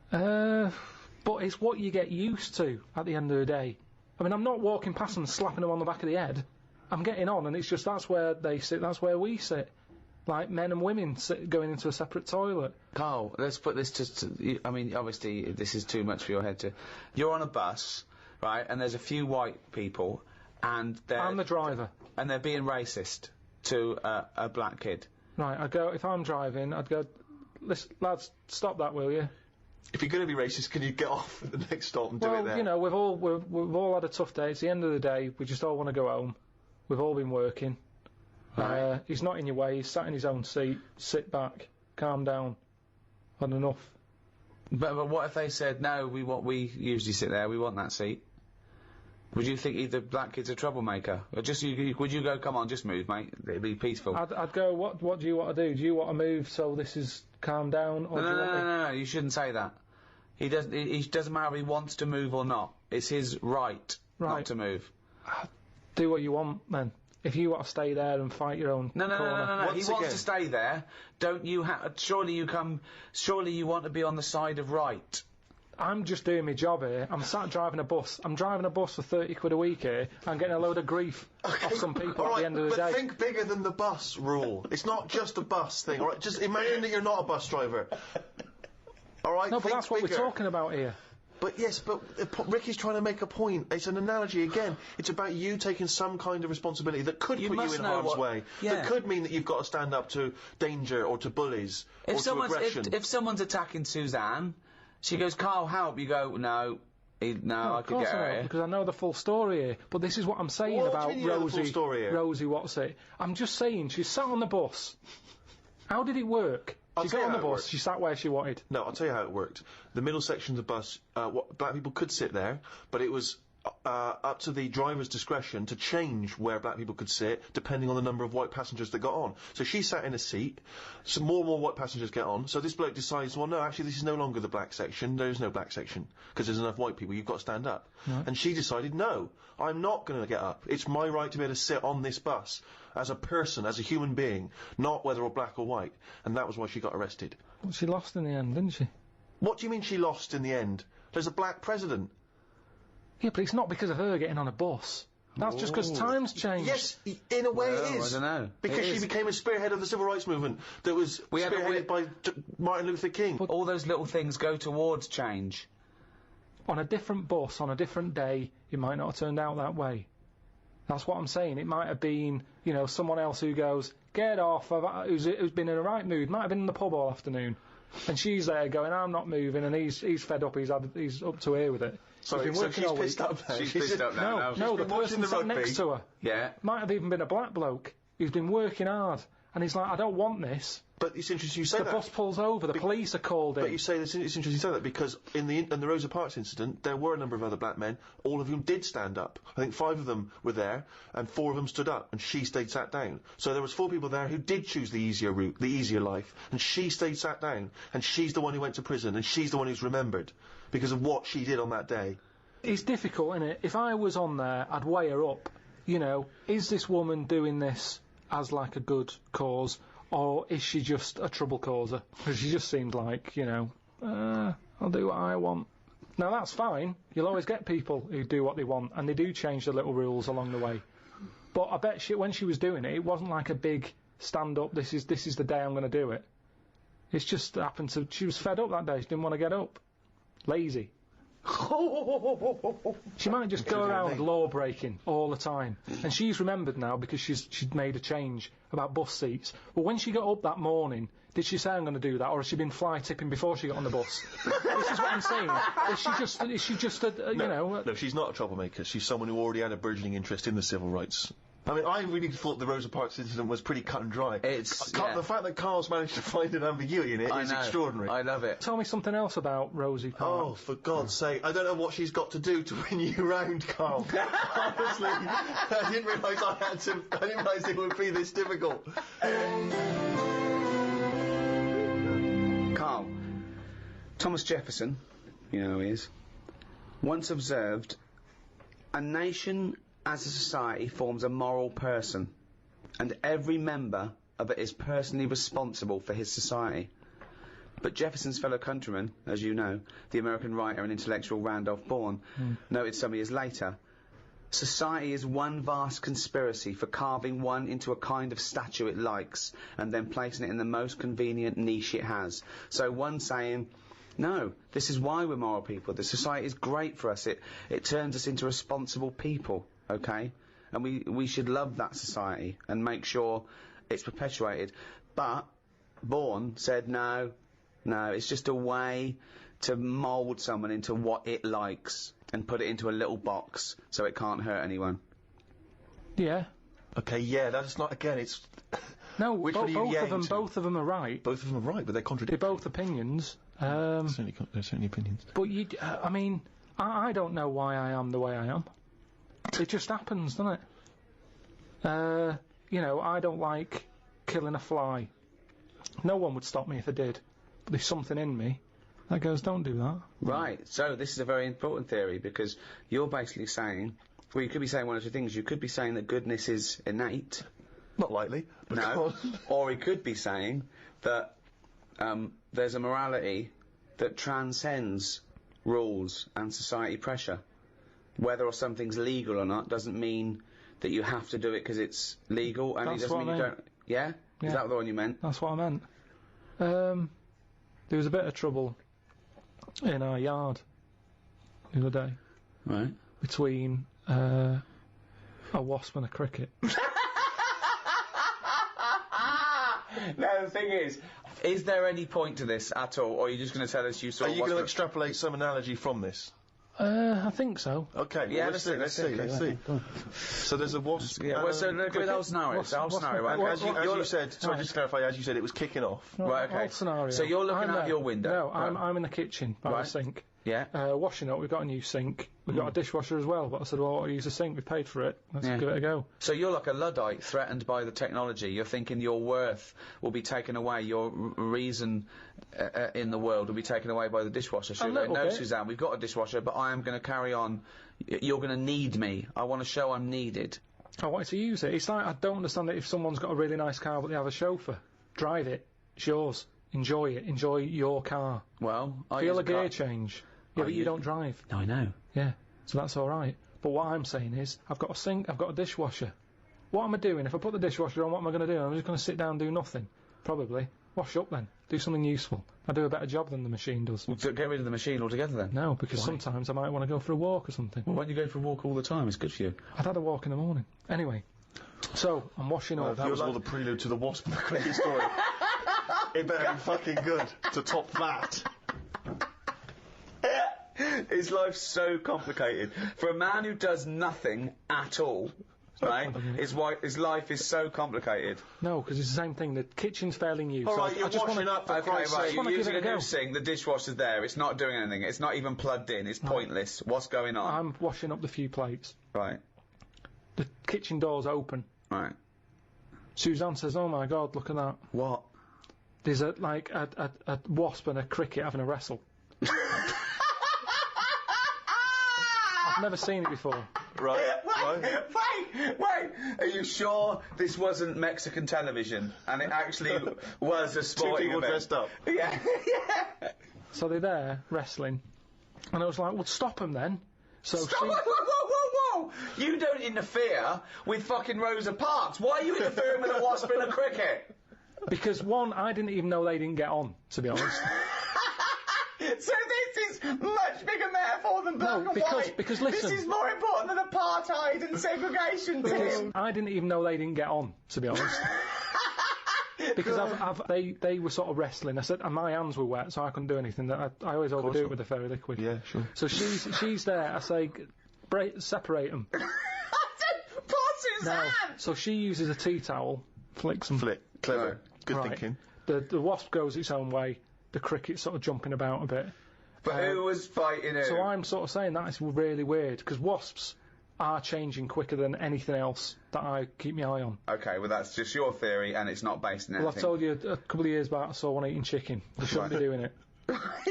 But it's what you get used to at the end of the day. I mean, I'm not walking past them and slapping them on the back of the head. I'm getting on, and it's just that's where they sit, that's where we sit. Like men and women going into a separate toilet. Karl, let's put this I mean, obviously, this is too much for your head to... You're on a bus, right, and there's a few white people, and they're... I'm the driver. And they're being racist to a black kid. Right, I'd go, if I'm driving, I'd go, listen, lads, stop that, will you? If you're going to be racist, can you get off at the next stop and do it there? Well, you know, we've all had a tough day. It's the end of the day. We just all want to go home. We've all been working. Right. He's not in your way. He's sat in his own seat. Sit back. Calm down. Had enough. But what if they said, no, we usually sit there. We want that seat. Would you think either black kid's a troublemaker? Or just would you go, come on, just move, mate. It'd be peaceful. I'd go, what do you want to do? Do you want to move so this is calm down? Or No, you shouldn't say that. He doesn't matter if he wants to move or not. It's his right not to move. Do what you want, then. If you want to stay there and fight your own corner. No. He wants to stay there. Don't you surely you want to be on the side of right. I'm just doing my job here. I'm sat driving a bus. I'm driving a bus for 30 quid a week here. I'm getting a load of grief off some people at the end of the day. But think bigger than the bus rule. It's not just a bus thing, alright? Just imagine that you're not a bus driver. Alright? No, but that's what we're talking about here. But yes, but Ricky's trying to make a point. It's an analogy again. It's about you taking some kind of responsibility that could put you in harm's way. Yeah. That could mean that you've got to stand up to danger or to bullies or to aggression. If someone's attacking Suzanne, she goes, Karl, help. You go, no, I could get her here. Because I know the full story here. But this is what I'm saying about Rosie, what's it? I'm just saying, she sat on the bus. How did it work? She got on the bus, she sat where she wanted. No, I'll tell you how it worked. The middle section of the bus, black people could sit there, but it was up to the driver's discretion to change where black people could sit, depending on the number of white passengers that got on. So she sat in a seat, some more and more white passengers get on, so this bloke decides, well, no, actually, this is no longer the black section, there's no black section, because there's enough white people, you've got to stand up. Right. And she decided, no, I'm not going to get up. It's my right to be able to sit on this bus, as a person, as a human being, not whether or black or white. And that was why she got arrested. Well, she lost in the end, didn't she? What do you mean she lost in the end? There's a black president. Yeah, but it's not because of her getting on a bus. That's just because times changed. Yes, in a way it is. I don't know. Because she became a spearhead of the civil rights movement that was spearheaded by Martin Luther King. But all those little things go towards change. On a different bus, on a different day, it might not have turned out that way. That's what I'm saying. It might have been, you know, someone else who goes, get off, who's been in a right mood, might have been in the pub all afternoon. And she's there going, I'm not moving, and he's fed up, he's up to here with it. Sorry, so she's pissed up now. She's pissed up now. No, the person sat next to her. Yeah. Might have even been a black bloke. He's been working hard. And he's like, I don't want this. But it's interesting you say that. The bus pulls over, the police are called in. But you say this, it's interesting you say that, because in the Rosa Parks incident, there were a number of other black men, all of whom did stand up. I think 5 of them were there, and 4 of them stood up, and she stayed sat down. So there was 4 people there who did choose the easier route, the easier life, and she stayed sat down, and she's the one who went to prison, and she's the one who's remembered, because of what she did on that day. It's difficult, isn't it? If I was on there, I'd weigh her up. You know, is this woman doing this as like a good cause, or is she just a trouble causer? Because she just seemed like, you know, I'll do what I want. Now that's fine. You'll always get people who do what they want, and they do change the little rules along the way. But I bet when she was doing it, it wasn't like a big stand up. This is the day I'm going to do it. It's just happened to. She was fed up that day. She didn't want to get up. Lazy. She might just go around law breaking all the time, and she's remembered now because she'd made a change about bus seats. But when she got up that morning, did she say I'm going to do that, or has she been fly tipping before she got on the bus? This is what I'm saying. Is she just you know? No, she's not a troublemaker. She's someone who already had a burgeoning interest in the civil rights. I mean, I really thought the Rosa Parks incident was pretty cut and dry. The fact that Carl's managed to find an ambiguity in it is extraordinary. I love it. Tell me something else about Rosie Parks. Oh, for God's sake. I don't know what she's got to do to win you round, Carl. Honestly, I didn't realise it would be this difficult. Carl, Thomas Jefferson, you know who he is, once observed, a nation as a society forms a moral person, and every member of it is personally responsible for his society. But Jefferson's fellow countryman, as you know, the American writer and intellectual Randolph Bourne, noted some years later, society is one vast conspiracy for carving one into a kind of statue it likes, and then placing it in the most convenient niche it has. So one saying, no, this is why we're moral people. The society is great for us. It turns us into responsible people. Okay, and we should love that society and make sure it's perpetuated. But Bourne said no, it's just a way to mould someone into what it likes and put it into a little box so it can't hurt anyone. Yeah. Okay, yeah, that's not, again, it's... No, both of them are right. Both of them are right, but they're contradictory. They're both opinions. They're certainly opinions. But I mean, I don't know why I am the way I am. It just happens, doesn't it? You know, I don't like killing a fly. No one would stop me if I did. But there's something in me that goes, don't do that. Right, so this is a very important theory, because you're basically saying, well, you could be saying one of two things. You could be saying that goodness is innate. Not likely. No. Or he could be saying that there's a morality that transcends rules and society pressure. Whether or something's legal or not doesn't mean that you have to do it because it's legal, and it doesn't mean you don't. Yeah? Is that the one you meant? That's what I meant. There was a bit of trouble in our yard the other day. Right. Between a wasp and a cricket. Now, the thing is there any point to this at all, or are you just going to tell us you saw? Are you going to extrapolate some analogy from this? I think so. Okay, yeah, let's see. So there's a wasp. Yeah, well, so look at the whole scenario. As you said, sorry, just to clarify, as you said, it was kicking off. Right, okay. Whole scenario. So you're looking out your window. No, I'm in the kitchen by the sink. Yeah. Washing up, we've got a new sink. We've got a dishwasher as well, but I said, well, I'll use a sink, we paid for it. Let's give it a go. So you're like a Luddite threatened by the technology. You're thinking your worth will be taken away, your reason in the world will be taken away by the dishwasher. So you're like, no, Suzanne, we've got a dishwasher, but I am going to carry on. You're going to need me. I want to show I'm needed. I wanted to use it. It's like, I don't understand it if someone's got a really nice car but they have a chauffeur. Drive it. It's yours. Enjoy it. Enjoy your car. Well, feel a gear change. Yeah, but you don't drive. No, I know. Yeah, so that's all right. But what I'm saying is, I've got a sink, I've got a dishwasher. What am I doing? If I put the dishwasher on, what am I going to do? I'm just going to sit down and do nothing. Probably. Wash up then. Do something useful. I do a better job than the machine does. Well, get rid of the machine altogether then? No, because sometimes I might want to go for a walk or something. Well, why don't you go for a walk all the time? It's good for you. I've had a walk in the morning. Anyway, so I'm washing up. That was all the prelude to the wasp and the cricket story. It better be fucking good to top that. His life's so complicated. For a man who does nothing at all, right, his life is so complicated. No, because it's the same thing. The kitchen's fairly new. All right, you're washing up for Christ's sake. You're using a new sink, the dishwasher's there, it's not doing anything, it's not even plugged in, it's pointless. What's going on? I'm washing up the few plates. Right. The kitchen door's open. Right. Suzanne says, oh my God, look at that. What? There's a wasp and a cricket having a wrestle. I've never seen it before. Right. Wait! Are you sure this wasn't Mexican television and it actually was a sporting event? 2 people dressed up. Yeah. So they're there wrestling, and I was like, well, stop them then. So stop! Whoa! You don't interfere with fucking Rosa Parks. Why are you interfering with a wasp and a cricket? Because one, I didn't even know they didn't get on, to be honest. So this is much bigger metaphor than black and white. Because listen, this is more important than apartheid and segregation. Because I didn't even know they didn't get on, to be honest. Because they were sort of wrestling. I said, and my hands were wet, so I couldn't do anything. I always overdo it with the fairy liquid. Yeah, sure. So she's there. I say, separate them. Poor Suzanne. So she uses a tea towel, flicks them. Clever. Good thinking. The wasp goes its own way. The cricket's sort of jumping about a bit. But who was fighting who? So I'm sort of saying that is really weird, because wasps are changing quicker than anything else that I keep my eye on. Okay, well that's just your theory and it's not based on anything. Well, I told you a couple of years back I saw one eating chicken. They shouldn't be doing it.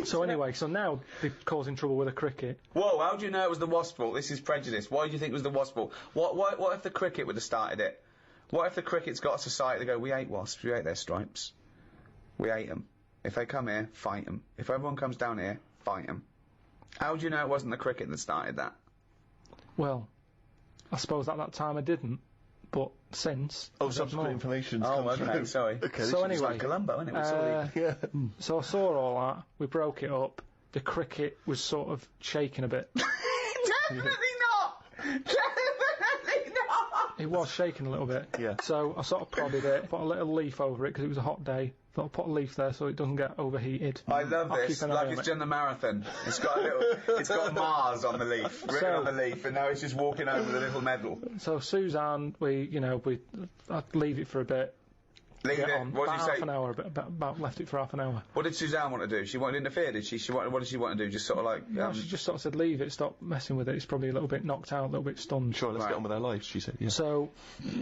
So anyway, so now they're causing trouble with a cricket. Whoa, how do you know it was the wasp's fault? This is prejudice. Why do you think it was the wasp's fault? What if the cricket would have started it? What if the cricket's got a society that go, we hate wasps, we hate their stripes. We hate them. If they come here, fight them. If everyone comes down here, fight them. How do you know it wasn't the cricket that started that? Well, I suppose at that time I didn't, but since... Oh, subsequent information's come okay, sorry. Okay, so anyway... It's like Columbo, isn't it? So I saw all that, we broke it up, the cricket was sort of shaking a bit. Definitely not! Definitely not! It was shaking a little bit. Yeah. So I sort of prodded it, put a little leaf over it, because it was a hot day. Thought I'd put a leaf there so it doesn't get overheated. I love this, like it's done the marathon. It's got it's got Mars on the leaf, written on the leaf, and now it's just walking over the little medal. So Suzanne, I'd leave it for a bit. Leave it. On. What did you say? Half an hour, about left it for half an hour. What did Suzanne want to do? She wanted to interfere, did she? What did she want to do? Just sort of like... No, she just sort of said, leave it, stop messing with it. It's probably a little bit knocked out, a little bit stunned. Sure, let's get on with our lives, she said, yeah. So,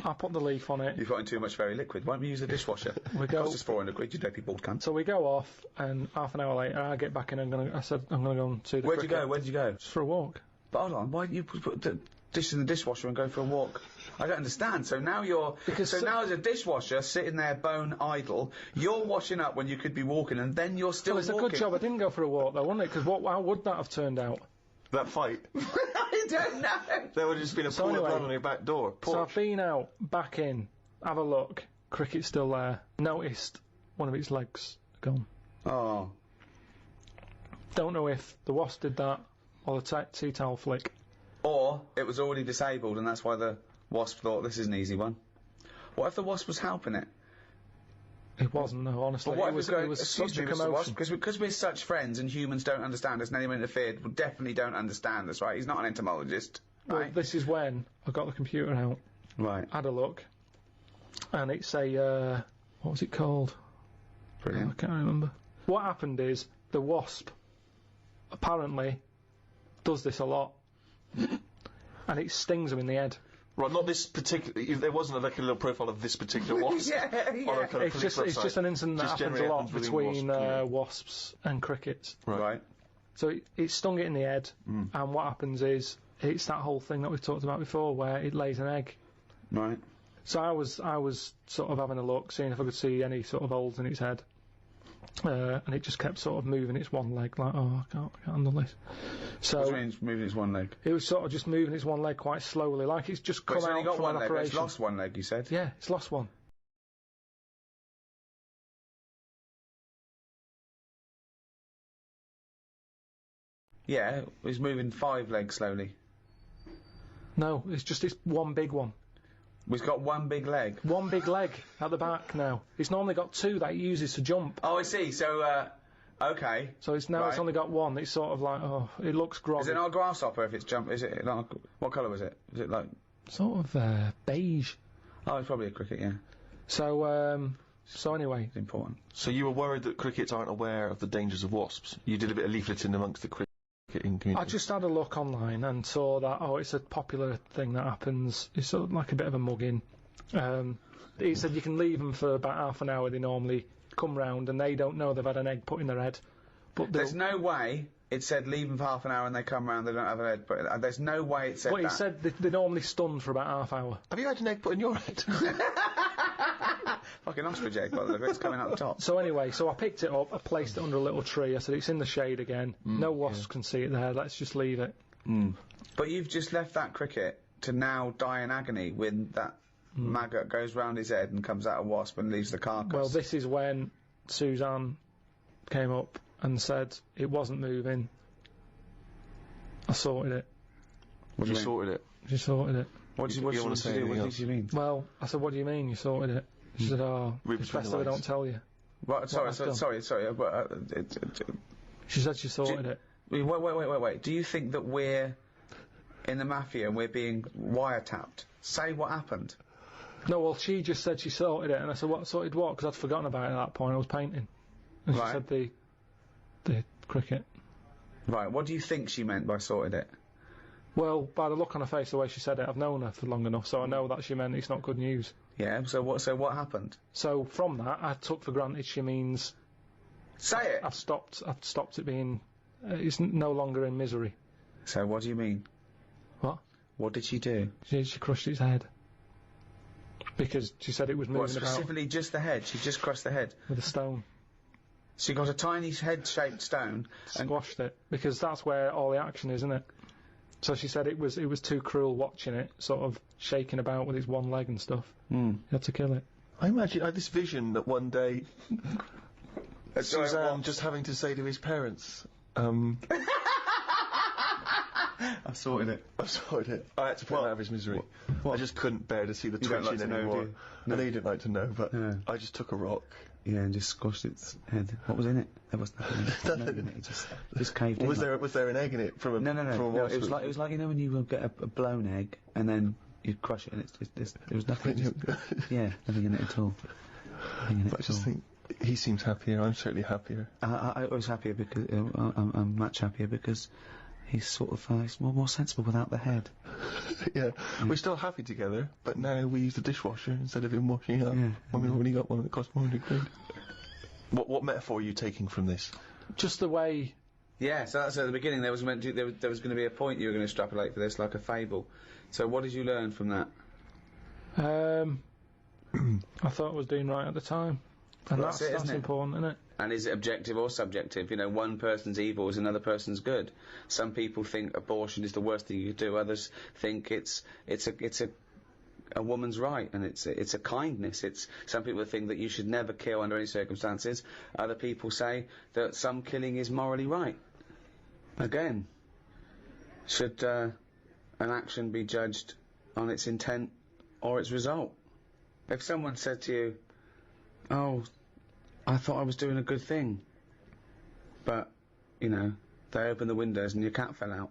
I put the leaf on it. You've got in too much fairy liquid. Why don't we use the dishwasher? Cost us 400 quid, you dopey bald cunt. So we go off, and half an hour later, I get back in, I said, I'm going to go and see the cricket. Where'd you go? Just for a walk. But hold on, why didn't you put the dish in the dishwasher and go for a walk? I don't understand. So now now as a dishwasher sitting there bone idle, you're washing up when you could be walking, and then you're still walking. Well, it's a good job I didn't go for a walk though, wasn't it? Because how would that have turned out? That fight? I don't know. There would have just been a pool of blood on your back door. Porch. So I've been out, back in, have a look. Cricket's still there. Noticed one of its legs gone. Oh. Don't know if the wasp did that or the tea towel flick. Or it was already disabled, and that's why the wasp thought this is an easy one. What if the wasp was helping it? It wasn't, no, honestly. But what it was such a commotion. Because we're such friends and humans don't understand us and anyone interfered will definitely don't understand us, right? He's not an entomologist, right? Well, this is when I got the computer out. Right. Had a look. And it's a, what was it called? Brilliant. I can't remember. What happened is, the wasp apparently does this a lot. And it stings them in the head. Right, not this particular. There wasn't like a little profile of this particular wasp. Yeah. On a kind of It's just an incident that happens a lot between wasps and crickets. Right. So it stung it in the head, and what happens is it's that whole thing that we've talked about before, where it lays an egg. Right. So I was sort of having a look, seeing if I could see any sort of holes in its head, and it just kept sort of moving its one leg, like, oh, I can't handle this. So what do you mean moving its one leg? It was sort of just moving its one leg quite slowly, like it's just come out from an operation. It's lost one leg, you said? Yeah, it's lost one. Yeah, it's moving 5 legs slowly. No, it's one big one. It's got one big leg. One big leg at the back now. It's normally got 2 that it uses to jump. Oh, I see. So, okay. So it's only got 1. It's sort of like, oh, it looks groggy. Is it not a grasshopper if it's jump? Is it not? What colour was it? Is it like sort of beige? Oh, it's probably a cricket, yeah. So, so anyway, it's important. So you were worried that crickets aren't aware of the dangers of wasps. You did a bit of leafleting amongst the cricketing community. I just had a look online and saw that, it's a popular thing that happens. It's sort of like a bit of a mugging. He said you can leave them for about half an hour. They normally come round and they don't know they've had an egg put in their head. But there's no way it said leave them for half an hour and they come round, they don't have an egg put in. There's no way it said that. Well, he said they're normally stunned for about half hour. Have you had an egg put in your head? Fucking ostrich egg, by the look of it, it's coming out the top. So anyway, I picked it up, I placed it under a little tree, I said it's in the shade again, no wasps can see it there, let's just leave it. But you've just left that cricket to now die in agony when that maggot goes round his head and comes out a wasp and leaves the carcass. Well, this is when Suzanne came up and said it wasn't moving. I sorted it. What do you mean? Sorted it? She sorted it. What did you do? What did you mean? Well, I said, what do you mean you sorted it? She said, it's best that I don't tell you. What, sorry. She said she sorted it. Wait. Do you think that we're in the mafia and we're being wiretapped? Say what happened. No, well, she just said she sorted it, and I said, what, sorted what? Because I'd forgotten about it at that point, I was painting. And she said the cricket. Right, what do you think she meant by sorted it? Well, by the look on her face, the way she said it, I've known her for long enough, so I know that she meant it's not good news. Yeah, so what happened? So from that, I took for granted she means... Say it! I've stopped it being... it's no longer in misery. So what do you mean? What? What did she do? She crushed its head. Because she said it was moving about... specifically just the head? She just crushed the head? With a stone. She got a tiny head-shaped stone... Squashed it. Because that's where all the action is, isn't it? So she said it was too cruel watching it, sort of shaking about with its one leg and stuff. You had to kill it. I imagine I had this vision that one day Suzanne just having to say to his parents, I've sorted it. I had to put him out of his misery. What? I just couldn't bear to see the twitching anymore. I know you didn't like to know, but I just took a rock. Yeah, and just squashed its head. What was in it? There was nothing in it. It just caved in. Was there an egg in it from a No. It was like when you get a blown egg and then you crush it and there was nothing. Nothing in it at all. I just think he seems happier. I'm certainly happier. I was happier because I'm much happier because he's sort of he's more sensible without the head. Yeah, we're still happy together, but now we use the dishwasher instead of him washing up. When we've only got one that costs 400 quid. What metaphor are you taking from this? Just the way. Yeah, so that's at the beginning. There was going to be a point you were going to extrapolate for this, like a fable. So what did you learn from that? I thought I was doing right at the time, and that's important, isn't it? And is it objective or subjective? You know, one person's evil is another person's good. Some people think abortion is the worst thing you could do. Others think it's a woman's right, and it's a kindness. Some people think that you should never kill under any circumstances. Other people say that some killing is morally right. Again, should an action be judged on its intent or its result? If someone said to you, "Oh, I thought I was doing a good thing," but, you know, they opened the windows and your cat fell out.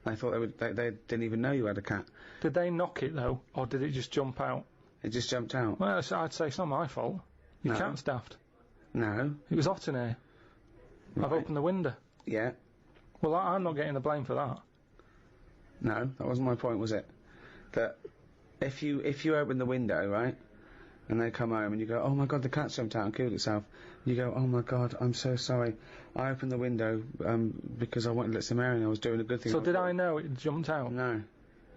They thought they didn't even know you had a cat. Did they knock it, though, or did it just jump out? It just jumped out. Well, I'd say it's not my fault. Your cat's daft. No. It was hot in here. Right. I've opened the window. Yeah. Well, I'm not getting the blame for that. No, that wasn't my point, was it? That if you open the window, right, and they come home and you go, oh my God, the cat jumped out and killed itself. You go, oh my God, I'm so sorry. I opened the window because I wanted to let some air in. I was doing a good thing. So did I know it jumped out? No.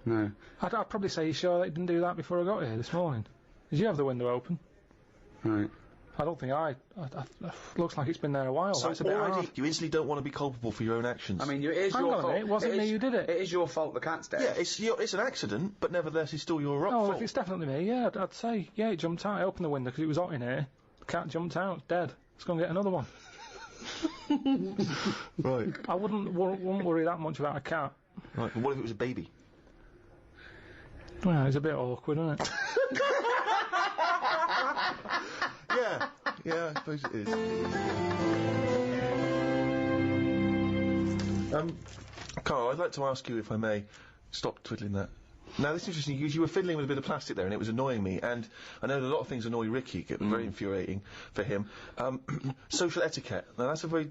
No. I'd probably say, you sure that you didn't do that before I got here this morning? Did you have the window open? Right. I don't think looks like it's been there a while. So That's a bit already, hard. you instantly don't want to be culpable for your own actions. I mean, it is Hang your on a fault. minute, it wasn't me who did it. It is your fault the cat's dead. Yeah, it's an accident, but nevertheless, it's still your Oh, fault. if it's definitely me, yeah, I'd say, yeah, it jumped out. I opened the window because it was hot in here. The cat jumped out, it's dead. Let's go and get another one. Right. I wouldn't worry that much about a cat. Right, but what if it was a baby? Well, it's a bit awkward, isn't it? Yeah, I suppose it is. Carl, I'd like to ask you, if I may, stop twiddling that. Now, this is interesting, because you were fiddling with a bit of plastic there, and it was annoying me, and I know that a lot of things annoy Ricky, get very infuriating for him. Social etiquette. Now, that's a very,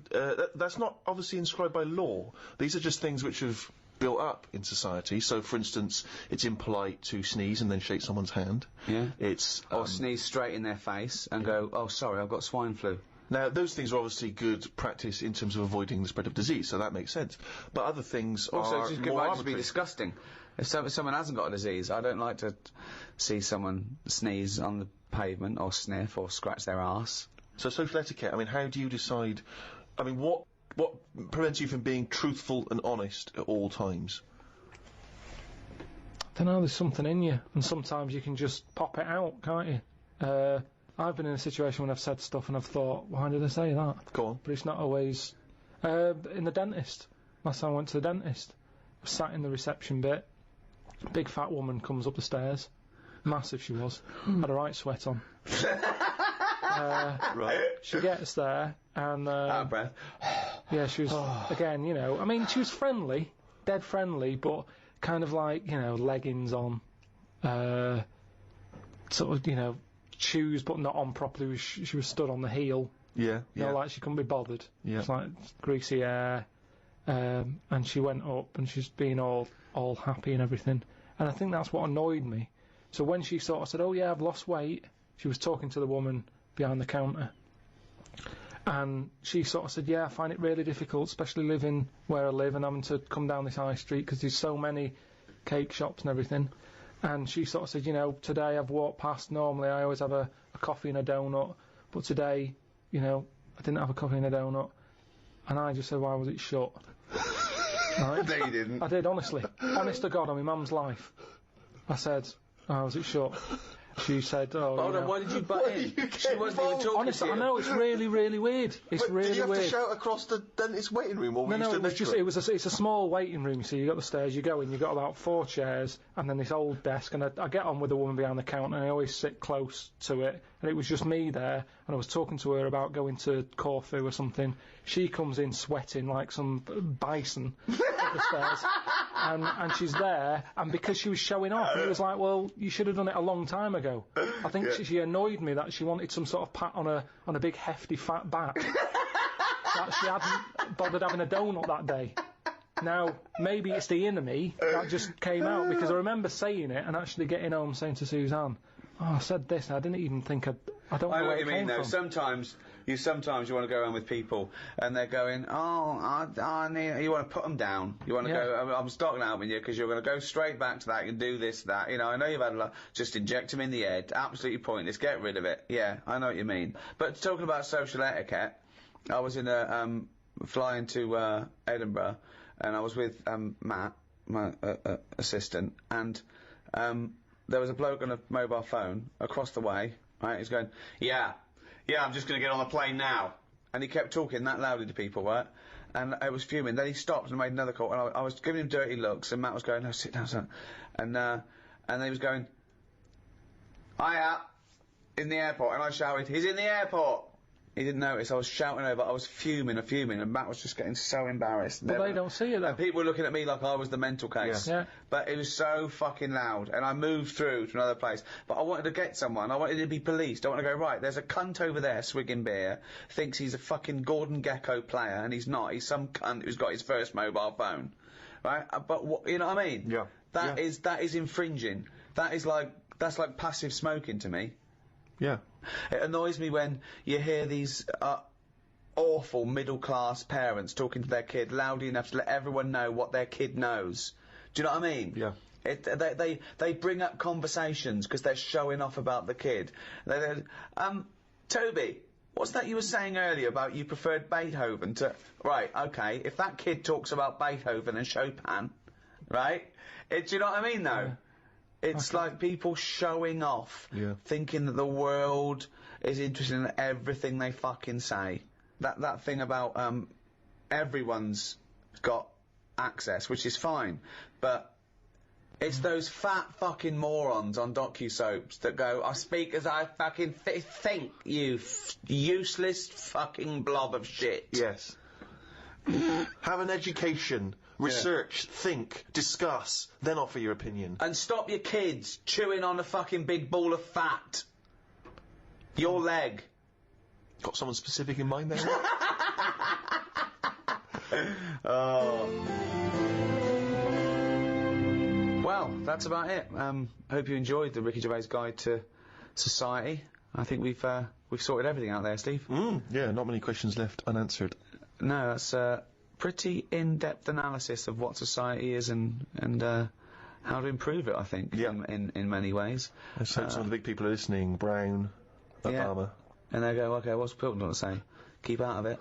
that's not obviously inscribed by law. These are just things which have built up in society. So, for instance, it's impolite to sneeze and then shake someone's hand. Yeah. It's... or sneeze straight in their face and go, oh, sorry, I've got swine flu. Now, those things are obviously good practice in terms of avoiding the spread of disease, so that makes sense. But other things also, are it more might just be arbitrary. disgusting. If someone hasn't got a disease, I don't like to see someone sneeze on the pavement or sniff or scratch their arse. So social etiquette, I mean, how do you decide... I mean, what prevents you from being truthful and honest at all times? I don't know, there's something in you, and sometimes you can just pop it out, can't you? I've been in a situation when I've said stuff and I've thought, why did I say that? Go on. But it's not always... in the dentist. Last time I went to the dentist, I was sat in the reception bit, big fat woman comes up the stairs, massive she was, had a right sweat on. Right. She gets there, and... out of breath. Yeah, she was, again, you know, I mean, she was friendly, dead friendly, but kind of like, you know, leggings on, sort of, you know, shoes but not on properly. She was stood on the heel. Yeah, You know, like she couldn't be bothered. Yeah. It's like greasy hair, and she went up and she's being all happy and everything. And I think that's what annoyed me. So when she sort of said, oh yeah, I've lost weight, she was talking to the woman behind the counter. And she sort of said, yeah, I find it really difficult, especially living where I live and having to come down this high street because there's so many cake shops and everything. And she sort of said, you know, today I've walked past, normally I always have a coffee and a donut, but today, you know, I didn't have a coffee and a donut. And I just said, why was it shut? Right? No, you didn't. I did, honestly. Honest to God, on my mum's life. I said, why was it shut? She said, oh, Hold on, why did you butt in? She wasn't even talking Honestly, to you. I know, it's really, really weird. It's really did you have weird. to shout across the dentist's waiting room, or were you No, stood it was next just, to it? it's a small waiting room, so you got the stairs, you go in, you've got about 4 chairs, and then this old desk, and I get on with the woman behind the counter, and I always sit close to it, and it was just me there, and I was talking to her about going to Corfu or something. She comes in sweating like some bison up the stairs, and she's there, and because she was showing off, it was like, well, you should have done it a long time ago. I think she annoyed me that she wanted some sort of pat on a big hefty fat back. That she hadn't bothered having a donut that day. Now, maybe it's the inner me that just came out, because I remember saying it and actually getting home saying to Suzanne, oh, I said this and I didn't even think I don't know I know where what it you mean, came though. from. Sometimes you want to go around with people, and they're going, I need. You want to put them down. You want to go. I'm starting out with you because you're going to go straight back to that. You can do this, that. You know, I know you've had a lot. Just inject them in the head. Absolutely pointless. Get rid of it. Yeah, I know what you mean. But talking about social etiquette, I was in a flying to Edinburgh, and I was with Matt, my assistant, and there was a bloke on a mobile phone across the way. Right, he's going, yeah, I'm just going to get on the plane now. And he kept talking that loudly to people, right? And I was fuming. Then he stopped and made another call, and I was giving him dirty looks, and Matt was going, no, sit down, son. And then he was going, hiya, in the airport, and I shouted, he's in the airport. He didn't notice. I was shouting over. I was fuming, and Matt was just getting so embarrassed. But they don't see it, though. And people were looking at me like I was the mental case. Yeah. But it was so fucking loud, and I moved through to another place. But I wanted to get someone. I wanted to be policed. I wanted to go, right, there's a cunt over there swigging beer, thinks he's a fucking Gordon Gekko player, and he's not. He's some cunt who's got his first mobile phone. Right? But you know what I mean? Yeah. That is infringing. That's like passive smoking to me. Yeah. It annoys me when you hear these awful middle-class parents talking to their kid loudly enough to let everyone know what their kid knows. Do you know what I mean? Yeah. They bring up conversations because they're showing off about the kid. Toby, what's that you were saying earlier about you preferred Beethoven to... Right, okay, if that kid talks about Beethoven and Chopin, right? Do you know what I mean, though? Yeah. It's like people showing off, thinking that the world is interested in everything they fucking say. That thing about everyone's got access, which is fine, but it's those fat fucking morons on docu-soaps that go, I speak as I fucking think, you useless fucking blob of shit. Yes. Have an education. Research, think, discuss, then offer your opinion. And stop your kids chewing on a fucking big ball of fat. Your leg. Got someone specific in mind there? Oh. Well, that's about it. I hope you enjoyed the Ricky Gervais Guide to Society. I think we've sorted everything out there, Steve. Yeah, not many questions left unanswered. No, that's pretty in-depth analysis of what society is and how to improve it, I think, in many ways. So some of the big people are listening, Brown, Obama. And they go, okay, what's Pilkington to say? Keep out of it.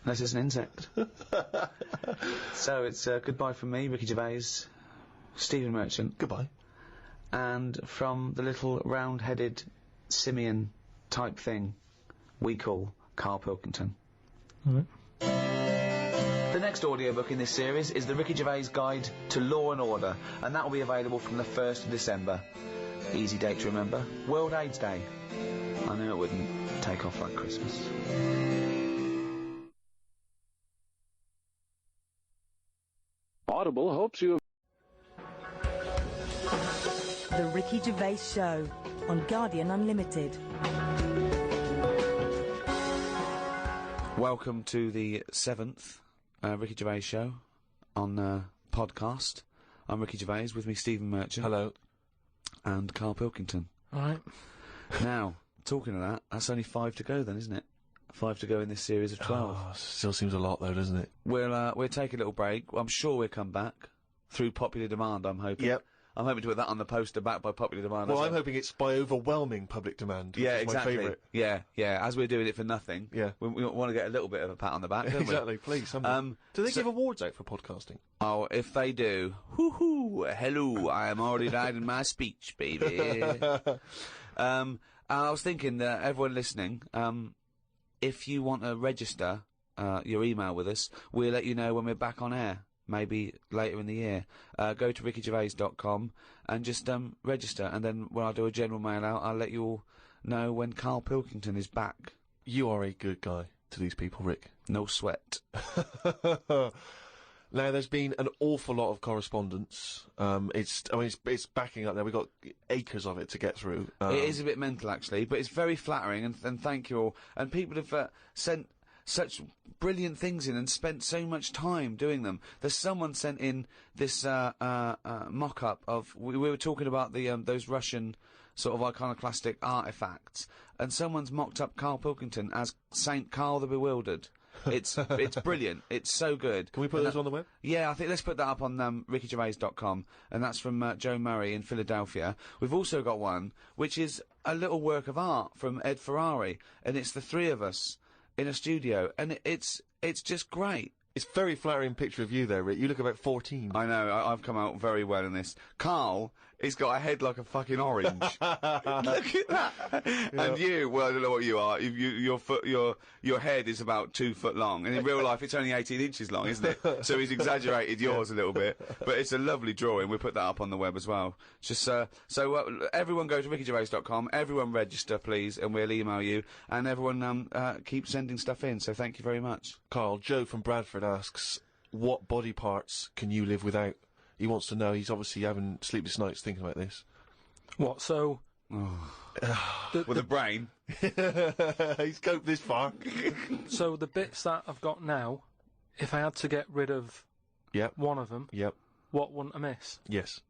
Unless it's an insect. So it's goodbye from me, Ricky Gervais, Stephen Merchant. Goodbye. And from the little round-headed simian type thing we call Karl Pilkington. All right. The next audiobook in this series is the Ricky Gervais Guide to Law and Order, and that will be available from the 1st of December. Easy date to remember. World AIDS Day. I knew it wouldn't take off like Christmas. Audible hopes you have... The Ricky Gervais Show on Guardian Unlimited. Welcome to the 7th Ricky Gervais Show on podcast. I'm Ricky Gervais, with me Stephen Merchant. Hello. And Karl Pilkington. All right. Now, talking of that, that's only 5 to go then, isn't it? 5 to go in this series of 12. Oh, still seems a lot though, doesn't it? We'll take a little break. I'm sure we'll come back through popular demand, I'm hoping. Yep. I'm hoping to put that on the poster, back by popular demand. Well, I'm hoping it's by overwhelming public demand. Yeah, which is exactly. My favourite. Yeah. As we're doing it for nothing. Yeah. We want to get a little bit of a pat on the back, don't exactly. Please, someone. Do they give awards out for podcasting? Oh, if they do, hello, I am already writing my speech, baby. I was thinking that everyone listening, if you want to register your email with us, we'll let you know when we're back on air. Maybe later in the year. Go to rickygervais.com and just register, and then when I do a general mail out, I'll let you all know when Karl Pilkington is back. You are a good guy to these people, Rick. No sweat. Now, there's been an awful lot of correspondence. It's backing up there. We've got acres of it to get through. It is a bit mental, actually, but it's very flattering, and thank you all. And people have sent such brilliant things in and spent so much time doing them. There's someone sent in this mock-up of... We were talking about the those Russian sort of iconoclastic artefacts, and someone's mocked up Karl Pilkington as Saint Karl the Bewildered. It's brilliant. It's so good. Can we put those on the web? Yeah, I think let's put that up on rickygervais.com, and that's from Joe Murray in Philadelphia. We've also got one which is a little work of art from Ed Ferrari, and it's the three of us in a studio, and it's just great. It's a very flattering picture of you there, Rick. You look about 14. I know, I've come out very well in this. Karl he's got a head like a fucking orange. Look at that. And you, well, I don't know what you are. Your head is about 2 foot long, and in real life it's only 18 inches long, isn't it? So he's exaggerated yours a little bit. But it's a lovely drawing. We'll put that up on the web as well. Just everyone go to rickygervais.com. Everyone register, please, and we'll email you. And everyone keep sending stuff in. So thank you very much. Carl, Joe from Bradford asks, what body parts can you live without? He wants to know. He's obviously having sleepless nights thinking about this. What, so... the brain. He's coped this far. So the bits that I've got now, if I had to get rid of one of them, what wouldn't I miss? Yes.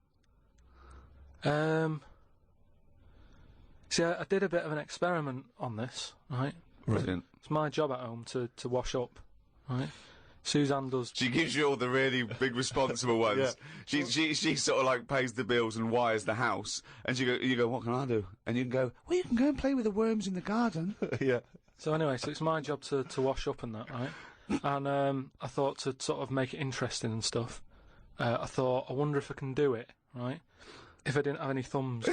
See, I did a bit of an experiment on this, right? Brilliant. It's my job at home to wash up, right? Suzanne does. She gives you all the really big responsible ones. Yeah. She sort of like pays the bills and wires the house, and you go, what can I do? And you can go, well, you can go and play with the worms in the garden. Yeah. So anyway, so it's my job to wash up and that, right? And I thought to sort of make it interesting and stuff. I thought, I wonder if I can do it, right? If I didn't have any thumbs.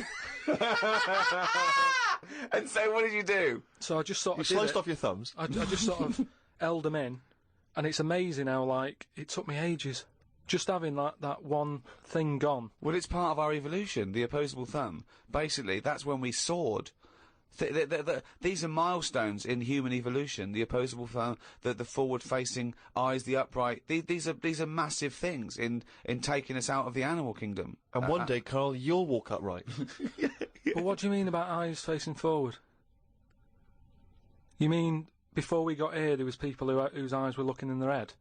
And so what did you do? So I just sort of sliced off your thumbs. I just sort of held them in. And it's amazing how, like, it took me ages. Just having that one thing gone. Well, it's part of our evolution, the opposable thumb. Basically, that's when we soared. These are milestones in human evolution. The opposable thumb, the forward-facing eyes, the upright. These are massive things in taking us out of the animal kingdom. And one day, Carl, you'll walk upright. But what do you mean about eyes facing forward? You mean... Before we got here, there was people whose eyes were looking in their head.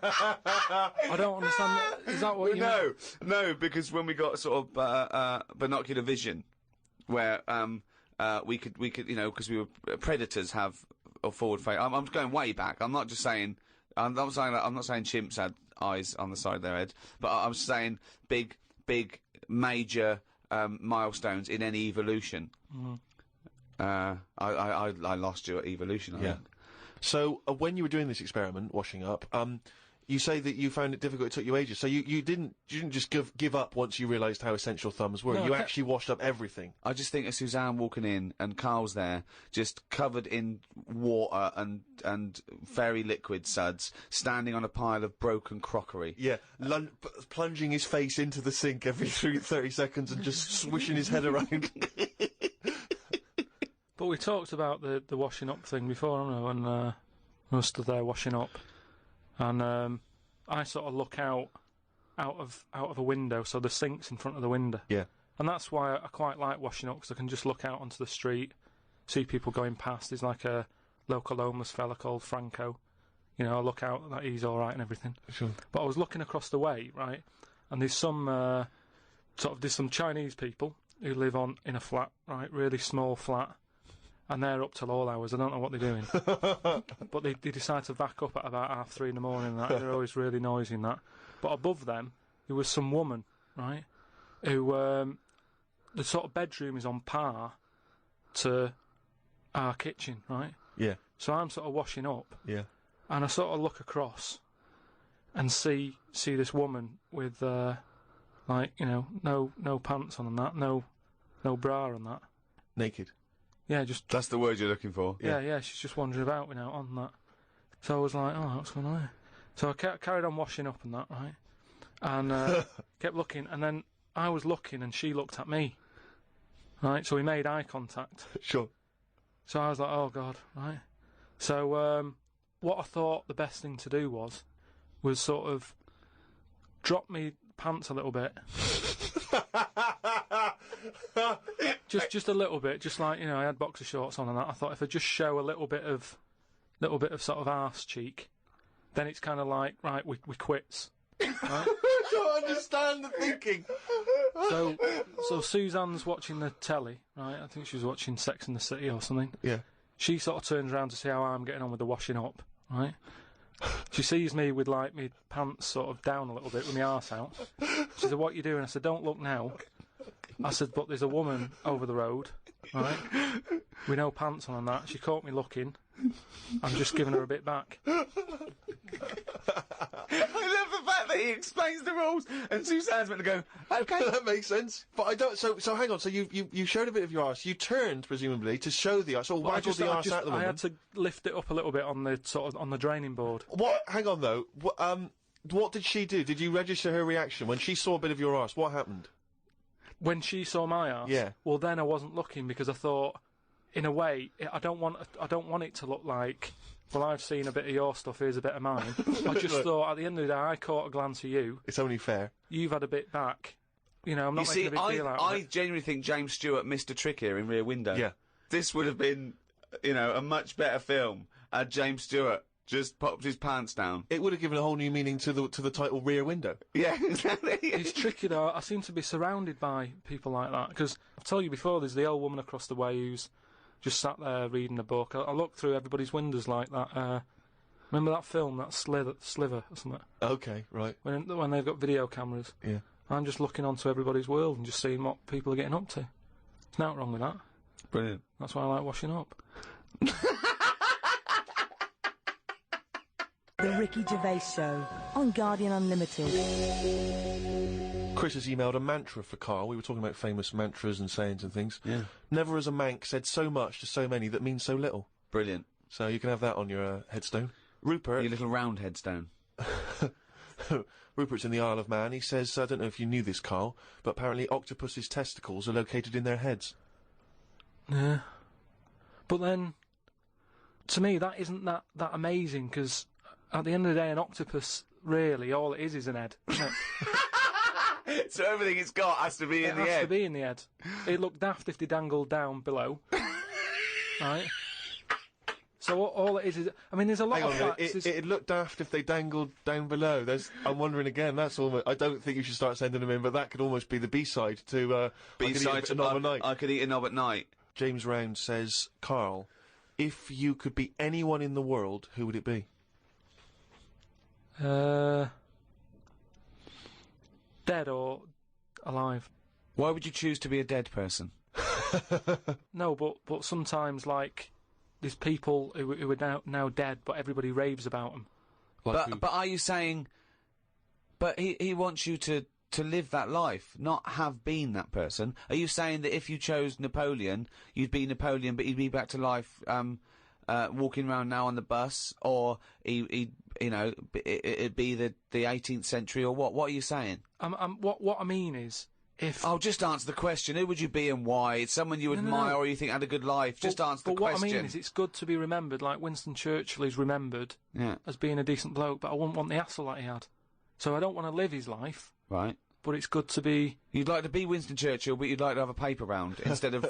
I don't understand. Is that what you mean? No, because when we got sort of binocular vision, where we could, because we were predators have a forward face. I'm going way back. I'm not just saying. I'm not saying chimps had eyes on the side of their head, but I'm saying big, major milestones in any evolution. Mm. I lost you at evolution, I think. So, when you were doing this experiment, washing up, you say that you found it difficult, it took you ages, so you didn't just give up once you realised how essential thumbs were, you actually washed up everything. I just think of Suzanne walking in, and Carl's there, just covered in water and fairy liquid suds, standing on a pile of broken crockery. Yeah, plunging his face into the sink every 30 seconds and just swishing his head around. But we talked about the washing up thing before, haven't we? When I was stood there washing up, and I sort of look out of a window, so the sink's in front of the window. Yeah. And that's why I quite like washing up, because I can just look out onto the street, see people going past. There's like a local homeless fella called Franco. You know, I look out, that he's all right and everything. Sure. But I was looking across the way, right, and there's some some Chinese people who live in a flat, right, really small flat. And they're up till all hours. I don't know what they're doing. But they decide to back up at about 3:30 in the morning and that. They're always really noisy and that. But above them, there was some woman, right, who, the sort of bedroom is on par to our kitchen, right? Yeah. So I'm sort of washing up. Yeah. And I sort of look across and see this woman with, no pants on and that, no bra on that. Naked. Yeah, just... That's the word you're looking for. Yeah, she's just wandering about, on that. So I was like, oh, what's going on here? So I carried on washing up and that, right? And kept looking, and then I was looking and she looked at me. Right, so we made eye contact. Sure. So I was like, oh, God, right? So what I thought the best thing to do was sort of drop me pants a little bit. just a little bit, just like, I had boxer shorts on and that. I thought if I just show a little bit of sort of arse cheek, then it's kind of like, right, we quits. Right? I don't understand the thinking. So Suzanne's watching the telly, right? I think she was watching Sex and the City or something. Yeah. She sort of turns around to see how I'm getting on with the washing up, right? She sees me with, like, my pants sort of down a little bit with my arse out. She said, what are you doing? I said, don't look now. I said, but there's a woman over the road, right, with no pants on and that. She caught me looking. I'm just giving her a bit back. I love the fact that he explains the rules, and Suzanne's meant to go, okay. That makes sense. But I don't. So hang on. So you showed a bit of your arse. You turned presumably to show the arse, or waggled the arse at the woman. I had to lift it up a little bit on the on the draining board. What? Hang on though. What did she do? Did you register her reaction when she saw a bit of your arse? What happened? When she saw my arse, yeah. Well, then I wasn't looking because I thought, in a way, I don't want it to look like, well, I've seen a bit of your stuff. Here's a bit of mine. I just thought, at the end of the day, I caught a glance of you. It's only fair. You've had a bit back. You know, I'm not making a big deal out of it. I genuinely think James Stewart missed a trick here in Rear Window. Yeah. This would have been, a much better film had James Stewart just popped his pants down. It would have given a whole new meaning to the title Rear Window. Yeah, exactly. It's tricky though. I seem to be surrounded by people like that because I've told you before. There's the old woman across the way who's just sat there reading a book. I look through everybody's windows like that. Remember that film, that Sliver or something? Okay, right. When they've got video cameras. Yeah. I'm just looking onto everybody's world and just seeing what people are getting up to. There's nothing wrong with that. Brilliant. That's why I like washing up. The Ricky Gervais Show on Guardian Unlimited. Chris has emailed a mantra for Karl. We were talking about famous mantras and sayings and things. Yeah. Never has a mank said so much to so many that means so little. Brilliant. So you can have that on your headstone. Rupert. Your little round headstone. Rupert's in the Isle of Man. He says, I don't know if you knew this, Karl, but apparently octopus's testicles are located in their heads. Yeah. But then, to me, that isn't that amazing, because at the end of the day, an octopus, really, all it is an head. So everything it's got has to be in the head? It has to be in the head. It'd look daft if they dangled down below. Right? So all it is... I mean, there's a lot of facts... It'd look daft if they dangled down below. I'm wondering again, that's almost... I don't think you should start sending them in, but that could almost be the B-side to... B-side to Knob at Night. I could eat a knob at night. James Round says, Karl, if you could be anyone in the world, who would it be? Dead or alive. Why would you choose to be a dead person? No, but sometimes, like, there's people who are now dead, but everybody raves about them. But are you saying... But he wants you to live that life, not have been that person. Are you saying that if you chose Napoleon, you'd be Napoleon, but he'd be back to life, walking around now on the bus, or it'd be the 18th century, or what? What are you saying? What I mean is, if... Oh, just answer the question. Who would you be and why? It's someone you admire or you think had a good life. Just answer the question. But what I mean is, it's good to be remembered, like Winston Churchill is remembered as being a decent bloke, but I wouldn't want the hassle that he had. So I don't want to live his life. Right. But it's good to be... You'd like to be Winston Churchill, but you'd like to have a paper round instead of...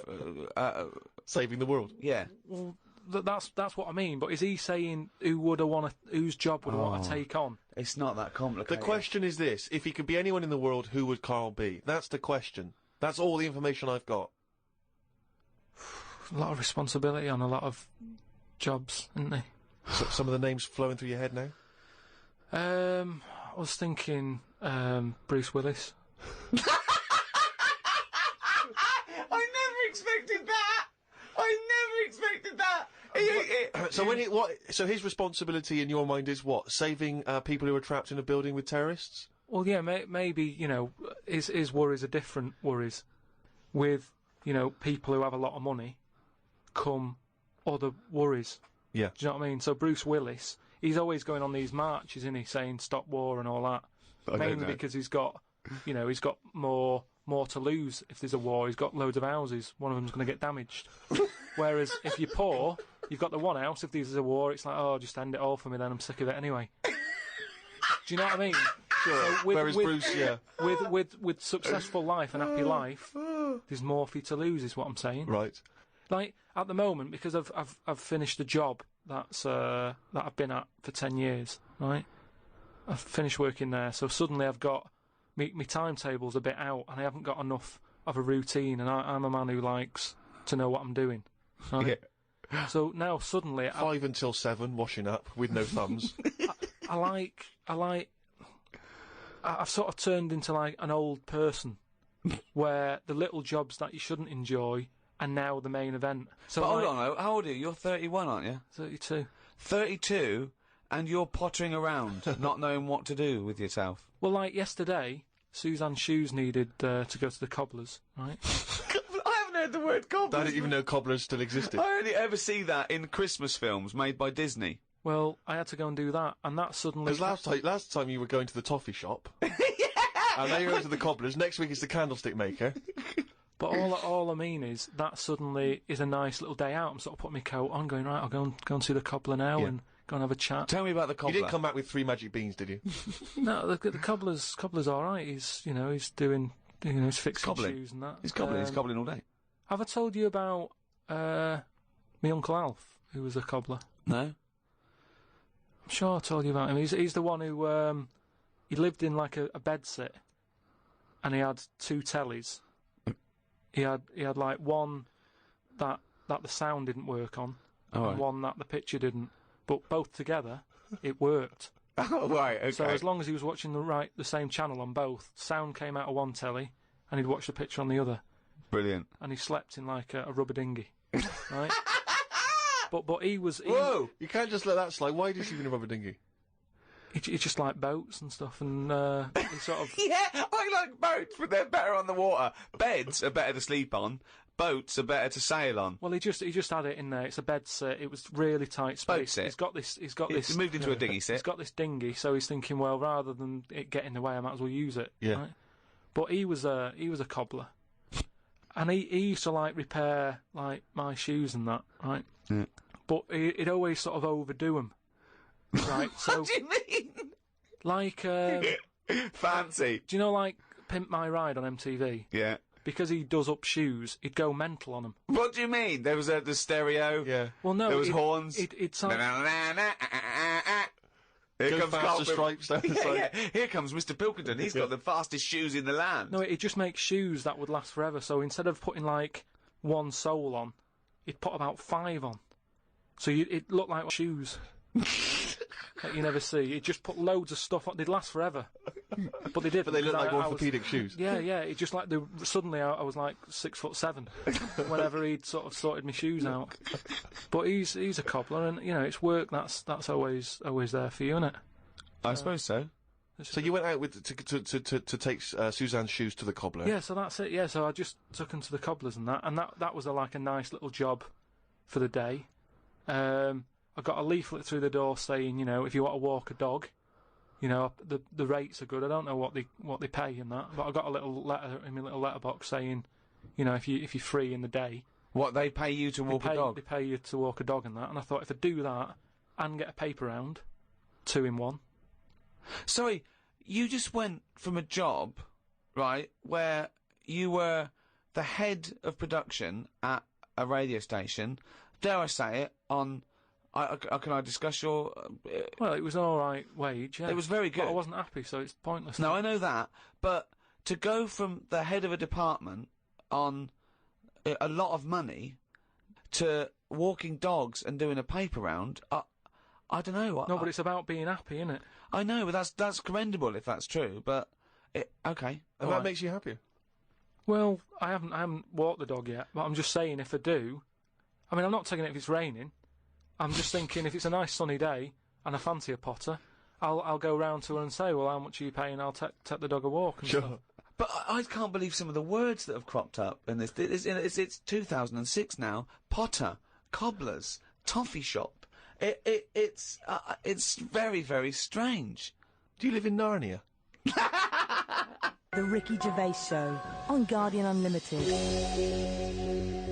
saving the world. Yeah. Well, that's what I mean, but is he saying whose job would I want to take on? It's not that complicated. The question is this: if he could be anyone in the world, who would Karl be? That's the question. That's all the information I've got. A lot of responsibility on a lot of jobs, isn't there? So, some of the names flowing through your head now? I was thinking Bruce Willis. I never expected that! I never expected that! So his responsibility in your mind is what? Saving people who are trapped in a building with terrorists? Well, yeah, maybe, his worries are different worries. With, people who have a lot of money come other worries. Yeah. Do you know what I mean? So Bruce Willis, he's always going on these marches, isn't he, saying stop war and all that. Mainly because he's got, he's got more to lose if there's a war. He's got loads of houses. One of them's going to get damaged. Whereas if you're poor, you've got the one house. If there's a war, it's like, oh, just end it all for me then. I'm sick of it anyway. Do you know what I mean? Sure. So Whereas Bruce, yeah. With successful life and happy life, there's more for you to lose, is what I'm saying. Right. Like at the moment, because I've finished a job that I've been at for 10 years, right? I've finished working there, so suddenly I've got my timetable's a bit out, and I haven't got enough of a routine, and I'm a man who likes to know what I'm doing. Right? Yeah. So now suddenly 5 until 7, washing up with no thumbs. I've sort of turned into like an old person, where the little jobs that you shouldn't enjoy are now the main event. So but hold on, how old are you? You're 31, aren't you? 32. 32, and you're pottering around, not knowing what to do with yourself. Well, like yesterday, Suzanne's shoes needed to go to the cobblers, right? I haven't heard the word cobblers. I didn't even know cobblers still existed. I only ever see that in Christmas films made by Disney. Well, I had to go and do that, and that suddenly... Because last time you were going to the toffee shop. And now you're going to the cobblers. Next week it's the candlestick maker. But all I mean is, that suddenly is a nice little day out. I'm sort of putting my coat on, going, right, I'll go and see the cobbler now and go and have a chat. Tell me about the cobbler. You didn't come back with 3 magic beans, did you? No, the cobbler's alright. He's doing, he's fixing shoes and that. He's cobbling all day. Have I told you about, my Uncle Alf, who was a cobbler? No. I'm sure I told you about him. He's the one who, he lived in like a bed sit, and he had 2 tellies. He had like one that the sound didn't work on, and one that the picture didn't. But both together, it worked. Oh, right, okay. So as long as he was watching the same channel on both, sound came out of one telly, and he'd watch the picture on the other. Brilliant. And he slept in like a rubber dinghy, right? But he was... Whoa! You can't just let that slide. Why did he sleep in a rubber dinghy? He just like boats and stuff, and he sort of... Yeah, I like boats, but they're better on the water. Beds are better to sleep on. Boats are better to sail on. Well, he just had it in there. It's a bed sit. It was really tight space. Boat sit. He's got this. He moved into a dinghy sit. He's got this dinghy, so he's thinking, well, rather than it get in the way, I might as well use it. Yeah. Right? But he was a cobbler, and he used to like repair like my shoes and that, right? Yeah. But he'd always sort of overdo them. Right, so what do you mean? Like, fancy. Do you know, like, Pimp My Ride on MTV? Yeah. Because he does up shoes, he'd go mental on them. What do you mean? There was the stereo. Yeah. Well, no. There was horns. It sounds... Here comes faster stripes down the side. Yeah. Here comes Mr. Pilkington. He's got the fastest shoes in the land. No, it just makes shoes that would last forever. So instead of putting like 1 sole on, he'd put about 5 on. So it looked like shoes. That you never see. It just put loads of stuff on. They'd last forever. But they did. But they look like orthopaedic shoes. Yeah, yeah. It just like suddenly I was like 6'7" whenever he'd sort of sorted my shoes out. But he's a cobbler, and it's work that's always there for you, isn't it? I suppose so. So you went out with to take Suzanne's shoes to the cobbler. Yeah, so that's it. Yeah, so I just took them to the cobblers and that was like a nice little job for the day. I got a leaflet through the door saying, if you want to walk a dog, the rates are good. I don't know what they pay and that, but I got a little letter in my little letterbox saying, if you're free in the day, what they pay you to walk a dog. They pay you to walk a dog and that. And I thought, if I do that and get a paper round, 2 in 1. Sorry, you just went from a job, right, where you were the head of production at a radio station. Dare I say it on. Can I discuss your... Well, it was an alright wage, yeah. It was very good. But I wasn't happy, so it's pointless. No, I know that. But to go from the head of a department on a lot of money to walking dogs and doing a paper round, I don't know. No, but it's about being happy, isn't it? I know, but that's commendable if that's true, but... okay. And that makes you happier? Well, I haven't walked the dog yet, but I'm just saying if I do... I mean, I'm not taking it if it's raining. I'm just thinking if it's a nice sunny day and I fancy a potter, I'll go round to her and say, well, how much are you paying? I'll take the dog a walk and stuff. But I can't believe some of the words that have cropped up in this. It's 2006 now. Potter, cobblers, toffee shop. It's very, very strange. Do you live in Narnia? The Ricky Gervais Show on Guardian Unlimited.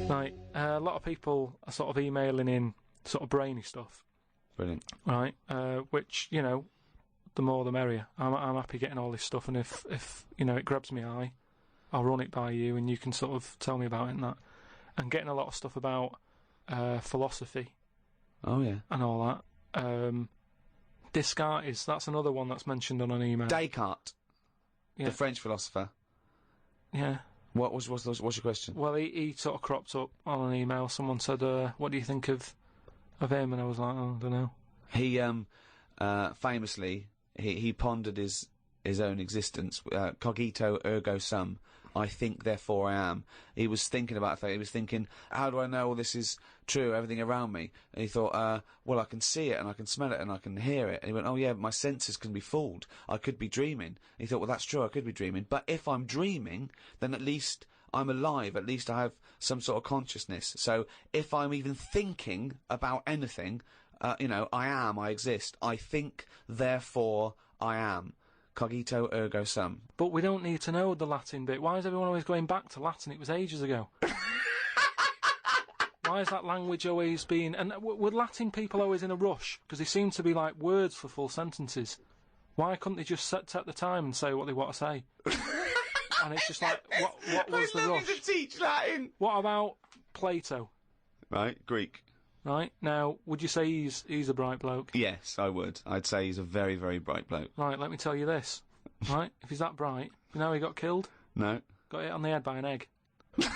Right, a lot of people are sort of emailing in sort of brainy stuff. Brilliant. Right, which, the more the merrier. I'm happy getting all this stuff, and if it grabs me eye, I'll run it by you, and you can sort of tell me about it and that. And getting a lot of stuff about philosophy. Oh, yeah. And all that. Descartes, that's another one that's mentioned on an email. Descartes. Yeah. The French philosopher. Yeah. What's your question? Well, he sort of cropped up on an email. Someone said, what do you think of him? And I was like, oh, I don't know. He, famously, he pondered his own existence, cogito ergo sum, I think, therefore I am. He was thinking about that. He was thinking, how do I know all this is true, everything around me? And he thought, well, I can see it, and I can smell it, and I can hear it. And he went, oh yeah, my senses can be fooled. I could be dreaming. And he thought, well, that's true, I could be dreaming. But if I'm dreaming, then at least I'm alive. At least I have some sort of consciousness. So if I'm even thinking about anything, you know, I exist. I think, therefore I am. Cogito ergo sum. But we don't need to know the Latin bit. Why is everyone always going back to Latin? It was ages ago. Why is that language always being... And were Latin people always in a rush? Because they seem to be like words for full sentences. Why couldn't they just take the time and say what they want to say? And it's just like, what was the rush? To teach Latin! What about Plato? Right, Greek. Right, now, would you say he's a bright bloke? Yes, I would. I'd say he's a very, very bright bloke. Right, let me tell you this. Right, if he's that bright, you know how he got killed? No. Got hit on the head by an egg. Fucking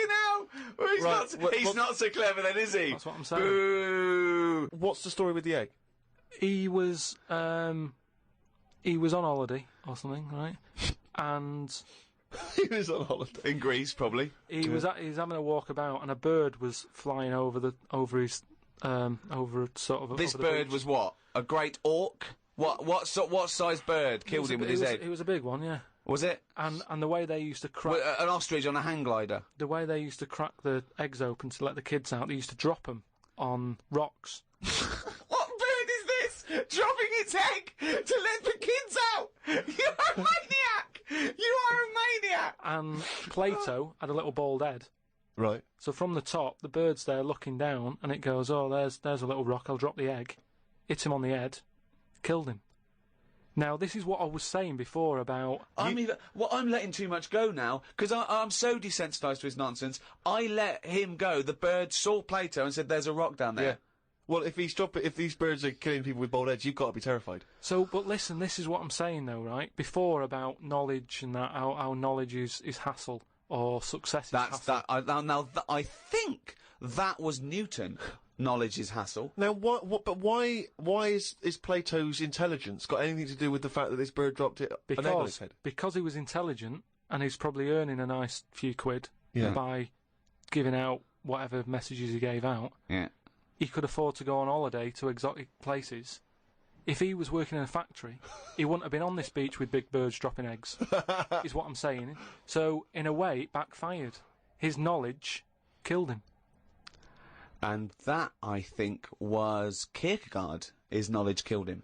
hell! Well, he's not so clever then, is he? That's what I'm saying. Boo! What's the story with the egg? He was on holiday or something, right? And... He was on holiday in Greece, probably. He was having a walk about, and a bird was flying over his sort of. This bird was what? A great auk? What size bird killed him with his egg? It was a big one, yeah. Was it? And the way they used to crack an ostrich on a hang glider. The way they used to crack the eggs open to let the kids out, they used to drop them on rocks. What bird is this? Dropping its egg to let the kids out? You're a maniac! You are a maniac! And Plato had a little bald head. Right. So from the top, the bird's there looking down, and it goes, oh, there's a little rock, I'll drop the egg. Hit him on the head, killed him. Now, this is what I was saying before about... I'm letting too much go now, because I'm so desensitised to his nonsense. I let him go. The bird saw Plato and said, there's a rock down there. Yeah. Well, if these birds are killing people with bald heads, you've got to be terrified. So, but listen, this is what I'm saying, though, right? Before, about knowledge and that, how knowledge is hassle, or success is hassle. I think that was Newton. Knowledge is hassle. Now, why is Plato's intelligence got anything to do with the fact that this bird dropped an egg on his head? Because he was intelligent, and he's probably earning a nice few quid by giving out whatever messages he gave out. Yeah. He could afford to go on holiday to exotic places. If he was working in a factory, he wouldn't have been on this beach with big birds dropping eggs, is what I'm saying. So, in a way, it backfired. His knowledge killed him. And that, I think, was Kierkegaard. His knowledge killed him.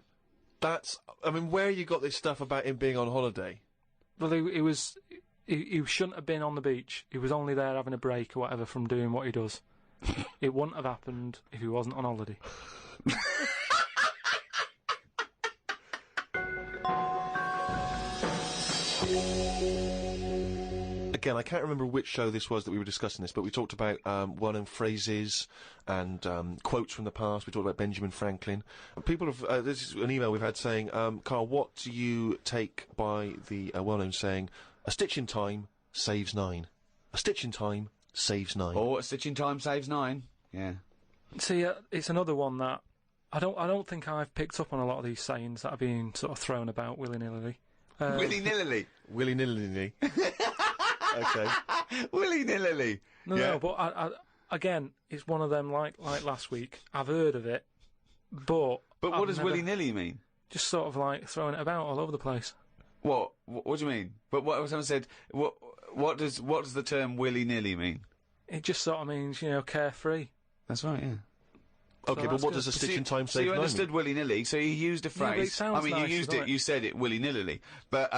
Where you got this stuff about him being on holiday? Well, he shouldn't have been on the beach. He was only there having a break or whatever from doing what he does. It wouldn't have happened if he wasn't on holiday. Again, I can't remember which show this was that we were discussing this, but we talked about well-known phrases and quotes from the past. We talked about Benjamin Franklin. People have... this is an email we've had saying, Carl, what do you take by the well-known saying, a stitch in time saves 9? A stitch in time saves 9. Oh, a stitch in time saves 9. Yeah. See, it's another one that I don't think I've picked up on a lot of these sayings that are being sort of thrown about willy-nilly. Willy-nilly? Willy-nilly. Okay. Willy-nilly. No, but again, it's one of them like last week. I've heard of it, but what does willy-nilly mean? Just sort of like throwing it about all over the place. What do you mean? But what someone said? What does the term willy-nilly mean? It just sort of means, carefree. That's right, yeah. Okay, So but what does a stitch in time save 9 So you mean? understood willy-nilly, so you used a phrase. but it sounds you nice, used doesn't it, it? you said it willy-nilly, but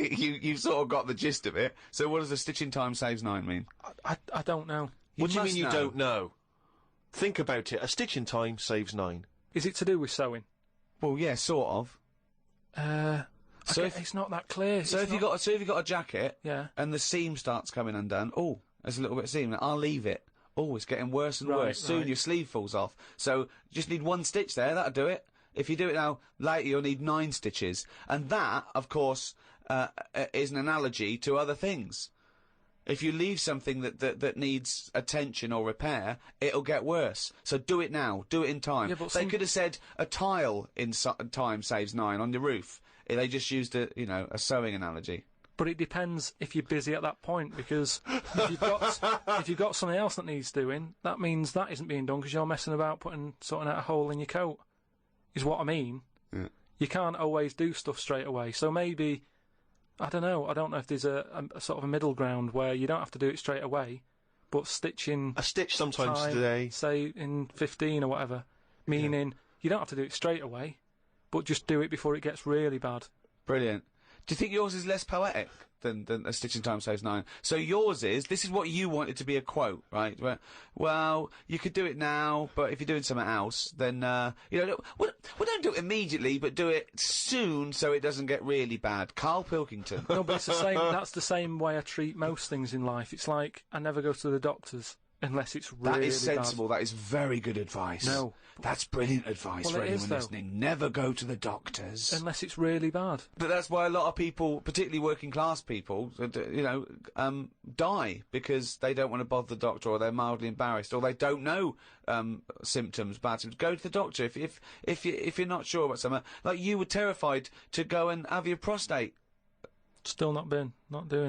you sort of got the gist of it. So what does a stitch in time saves 9 mean? I don't know. What do you mean you don't know? Think about it. A stitch in time saves 9. Is it to do with sewing? Well, yeah, sort of. So it's not that clear. So if you've got a jacket, Yeah. and the seam starts coming undone, oh, there's a little bit of seam. I'll leave it. Oh, it's getting worse and worse. Soon your sleeve falls off. So you just need 1 stitch there. That'll do it. If you do it now, later you'll need 9 stitches. And that, of course, is an analogy to other things. If you leave something that needs attention or repair, it'll get worse. So do it now. Do it in time. Yeah, but they could have said a tile in time saves 9 on your roof. They just used a sewing analogy. But it depends if you're busy at that point, because if you've got something else that needs doing, that means that isn't being done because you're messing about sorting out a hole in your coat, is what I mean. Yeah. You can't always do stuff straight away. So maybe, I don't know if there's a sort of a middle ground where you don't have to do it straight away, but stitching a stitch sometimes time, today, say in 15 or whatever, meaning you don't have to do it straight away, but just do it before it gets really bad. Brilliant. Do you think yours is less poetic than A Stitching Time Saves 9? So yours is, this is what you wanted to be a quote, right? Where, well, you could do it now, but if you're doing something else, then, well, don't do it immediately, but do it soon so it doesn't get really bad. Karl Pilkington. No, but it's the same, that's the same way I treat most things in life. It's like, I never go to the doctors unless it's really bad. That is sensible. That is very good advice. No. That's brilliant advice for anyone listening. Never go to the doctors. Unless it's really bad. But that's why a lot of people, particularly working class people, die because they don't want to bother the doctor, or they're mildly embarrassed, or they don't know symptoms, bad symptoms. Go to the doctor if you're not sure about something. Like you were terrified to go and have your prostate. Still not doing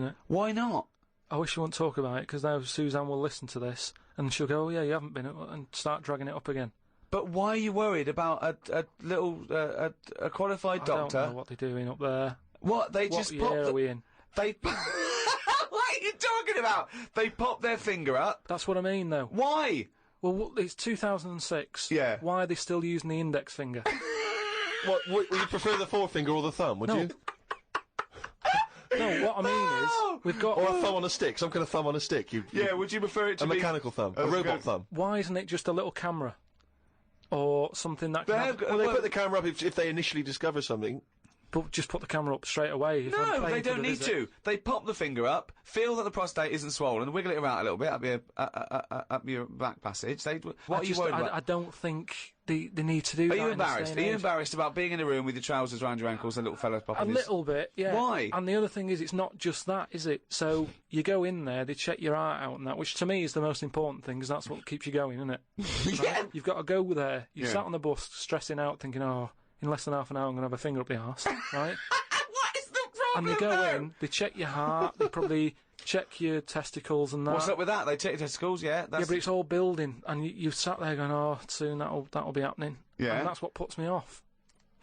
it. Why not? I wish you wouldn't talk about it, because now Suzanne will listen to this and she'll go, "Oh yeah, you haven't been," and start dragging it up again. But why are you worried about a little a qualified doctor? I don't know what they're doing up there. What they just pop? What year are we in? They. What are you talking about? They pop their finger up. That's what I mean, though. Why? Well, it's 2006. Yeah. Why are they still using the index finger? What would you prefer, the forefinger or the thumb? Would you? No, what I mean is, we've got... Or a thumb on a stick, some kind of thumb on a stick. Would you prefer it to be... A mechanical thumb, a robot thumb. Why isn't it just a little camera? Or something that can... Well, they put the camera up if they initially discover something. But just put the camera up straight away. No, they don't need to. They pop the finger up, feel that the prostate isn't swollen, wiggle it around a little bit up your back passage. What are you worried about? I don't think they need to do that. Are you embarrassed? Are you embarrassed about being in a room with your trousers around your ankles and little fellas popping? A little bit, yeah. Why? And the other thing is, it's not just that, is it? So you go in there, they check your heart out and that, which to me is the most important thing, because that's what keeps you going, isn't it? Yeah. Right? You've got to go there. You sat on the bus stressing out, thinking, oh, in less than half an hour I'm going to have a finger up the arse, right? And they go in, they check your heart, they probably check your testicles and that. What's up with that? They check your testicles, yeah? Yeah, but it's all building, and you've sat there going, oh, soon that'll be happening. Yeah. And that's what puts me off.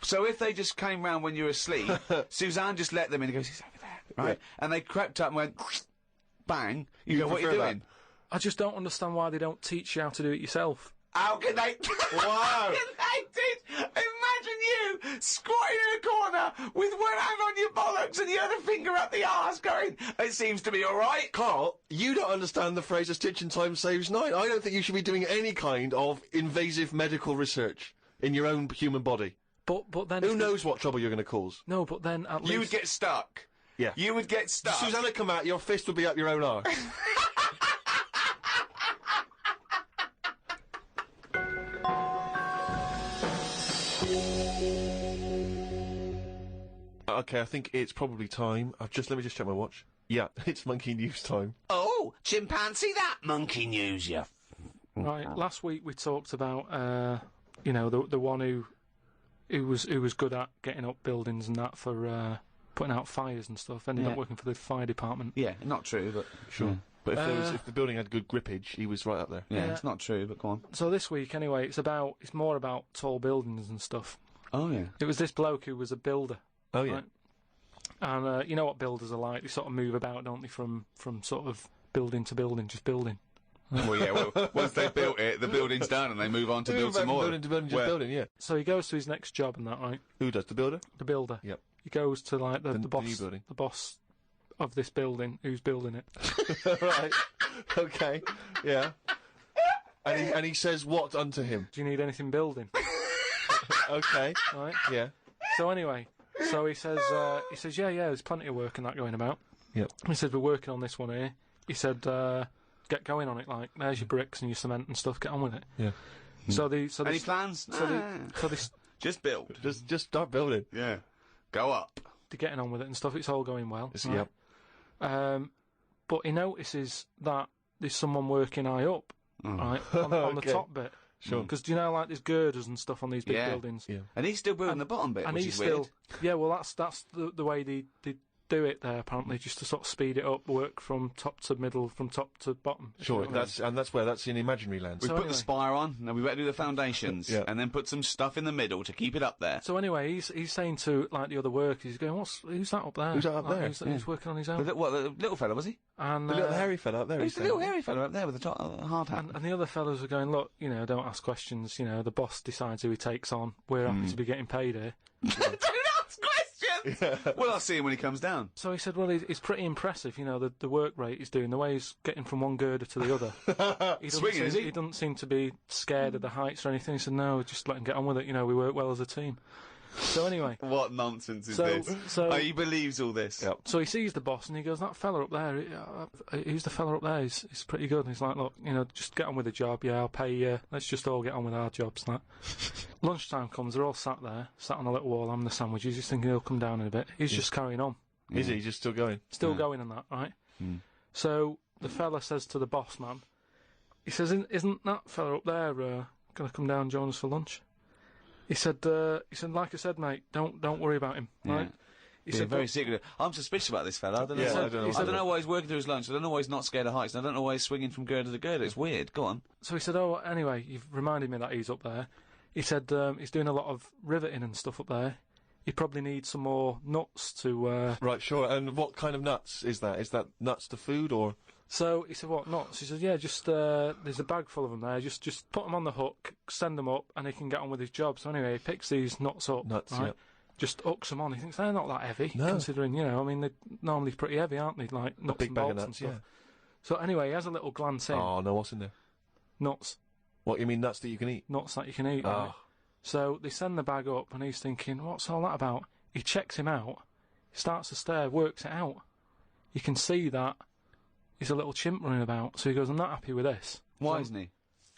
So if they just came round when you were asleep, Suzanne just let them in and goes, he's over there, right? Yeah. And they crept up and went, bang, you go, what are you doing? I just don't understand why they don't teach you how to do it yourself. How can they? Wow! How can they teach? Imagine you squatting in a corner with one hand on your bollocks and the other finger up the arse going, it seems to be alright. Carl, you don't understand the phrase "a stitch in time saves 9." I don't think you should be doing any kind of invasive medical research in your own human body. But then... Who knows what trouble you're going to cause? No, but then at least... You would get stuck. Yeah. You would get stuck. Susanna would come out, your fist would be up your own arse. Okay, I think it's probably time. Let me just check my watch. Yeah, it's monkey news time. Oh, chimpanzee that monkey news, yeah. Right, last week we talked about, the one who was good at getting up buildings and that for putting out fires and stuff. Ended up working for the fire department. Yeah, not true, but sure. Yeah. But if the building had good grippage, he was right up there. Yeah, it's not true, but go on. So this week, anyway, it's more about tall buildings and stuff. Oh yeah. It was this bloke who was a builder. Oh yeah. Right? And you know what builders are like? They sort of move about, don't they, from sort of building to building, just building. Well, yeah. Once they've built it, the building's done, and they move on to build some more. Building to building, just building. Yeah. So he goes to his next job and that, right? Who does, the builder? The builder. Yep. He goes to like the boss, new building. the boss of this building, who's building it. Right. Okay. Yeah. And he says what unto him? Do you need anything building? Okay. Right. Yeah. So anyway, he says, yeah, there's plenty of work and that going about. Yep. He said, we're working on this one here. He said, get going on it, like, there's your bricks and your cement and stuff, get on with it. Yeah. Any plans? Just build. Just start building. Yeah. Go up. They're getting on with it and stuff, it's all going well. Right? Yep. But he notices that there's someone working high up, right, on the top bit. Sure. Because do you know, like, there's girders and stuff on these big buildings. Yeah. And he's still building the bottom bit, and which he's is still, weird. Yeah, well, that's the way they do it there apparently, just to sort of speed it up, work from top to middle, from top to bottom. Sure, that's in imaginary land. We put the spire on, and we better do the foundations, Yeah. and then put some stuff in the middle to keep it up there. So anyway, he's saying to like the other workers, he's going, who's that up there? Who's that up there? Who's working on his own? The little fella, was he? And The little hairy fella up there. Who's the little hairy fella up there with the hard hat? And the other fellows are going, look, don't ask questions. The boss decides who he takes on. We're happy to be getting paid here. Don't ask questions! Well, I'll see him when he comes down. So he said, well, it's pretty impressive, the work rate he's doing, the way he's getting from one girder to the other. Swinging, is he? He doesn't seem to be scared of the heights or anything. He said, no, just let him get on with it. We work well as a team. So anyway. What nonsense is this? He believes all this. Yep. So he sees the boss and he goes, that fella up there, who's the fella up there? He's pretty good. And he's like, look, just get on with the job. Yeah, I'll pay you. Let's just all get on with our jobs. Like. Lunchtime comes, they're all sat on a little wall having the sandwiches. He's thinking he'll come down in a bit. He's just carrying on. Is he? He's just still going? Still going and that, right? So the fella says to the boss man, he says, isn't that fella up there going to come down and join us for lunch? He said, like I said, mate, don't worry about him, right? He said, very secretive. I'm suspicious about this fella. I don't know. I don't know why he's working through his lunch. I don't know why he's not scared of heights. And I don't know why he's swinging from girder to girder. It's weird. Go on. So he said, oh, anyway, you've reminded me that he's up there. He said he's doing a lot of riveting and stuff up there. He probably needs some more nuts to... Right, sure. And what kind of nuts is that? Is that nuts to food, or...? So he said, what, nuts? He said, yeah, just, there's a bag full of them there. Just put them on the hook, send them up, and he can get on with his job. So anyway, he picks these nuts up. Nuts, right? yeah. Just hooks them on. He thinks they're not that heavy, considering, they're normally pretty heavy, aren't they? Like nuts and bolts and stuff. Yeah. So anyway, he has a little glance in. Oh, no, what's in there? Nuts. What, you mean nuts that you can eat? Nuts that you can eat, right? So they send the bag up, and he's thinking, what's all that about? He checks him out, starts to stare, works it out. You can see that he's a little chimp running about. So he goes, I'm not happy with this. Why isn't he?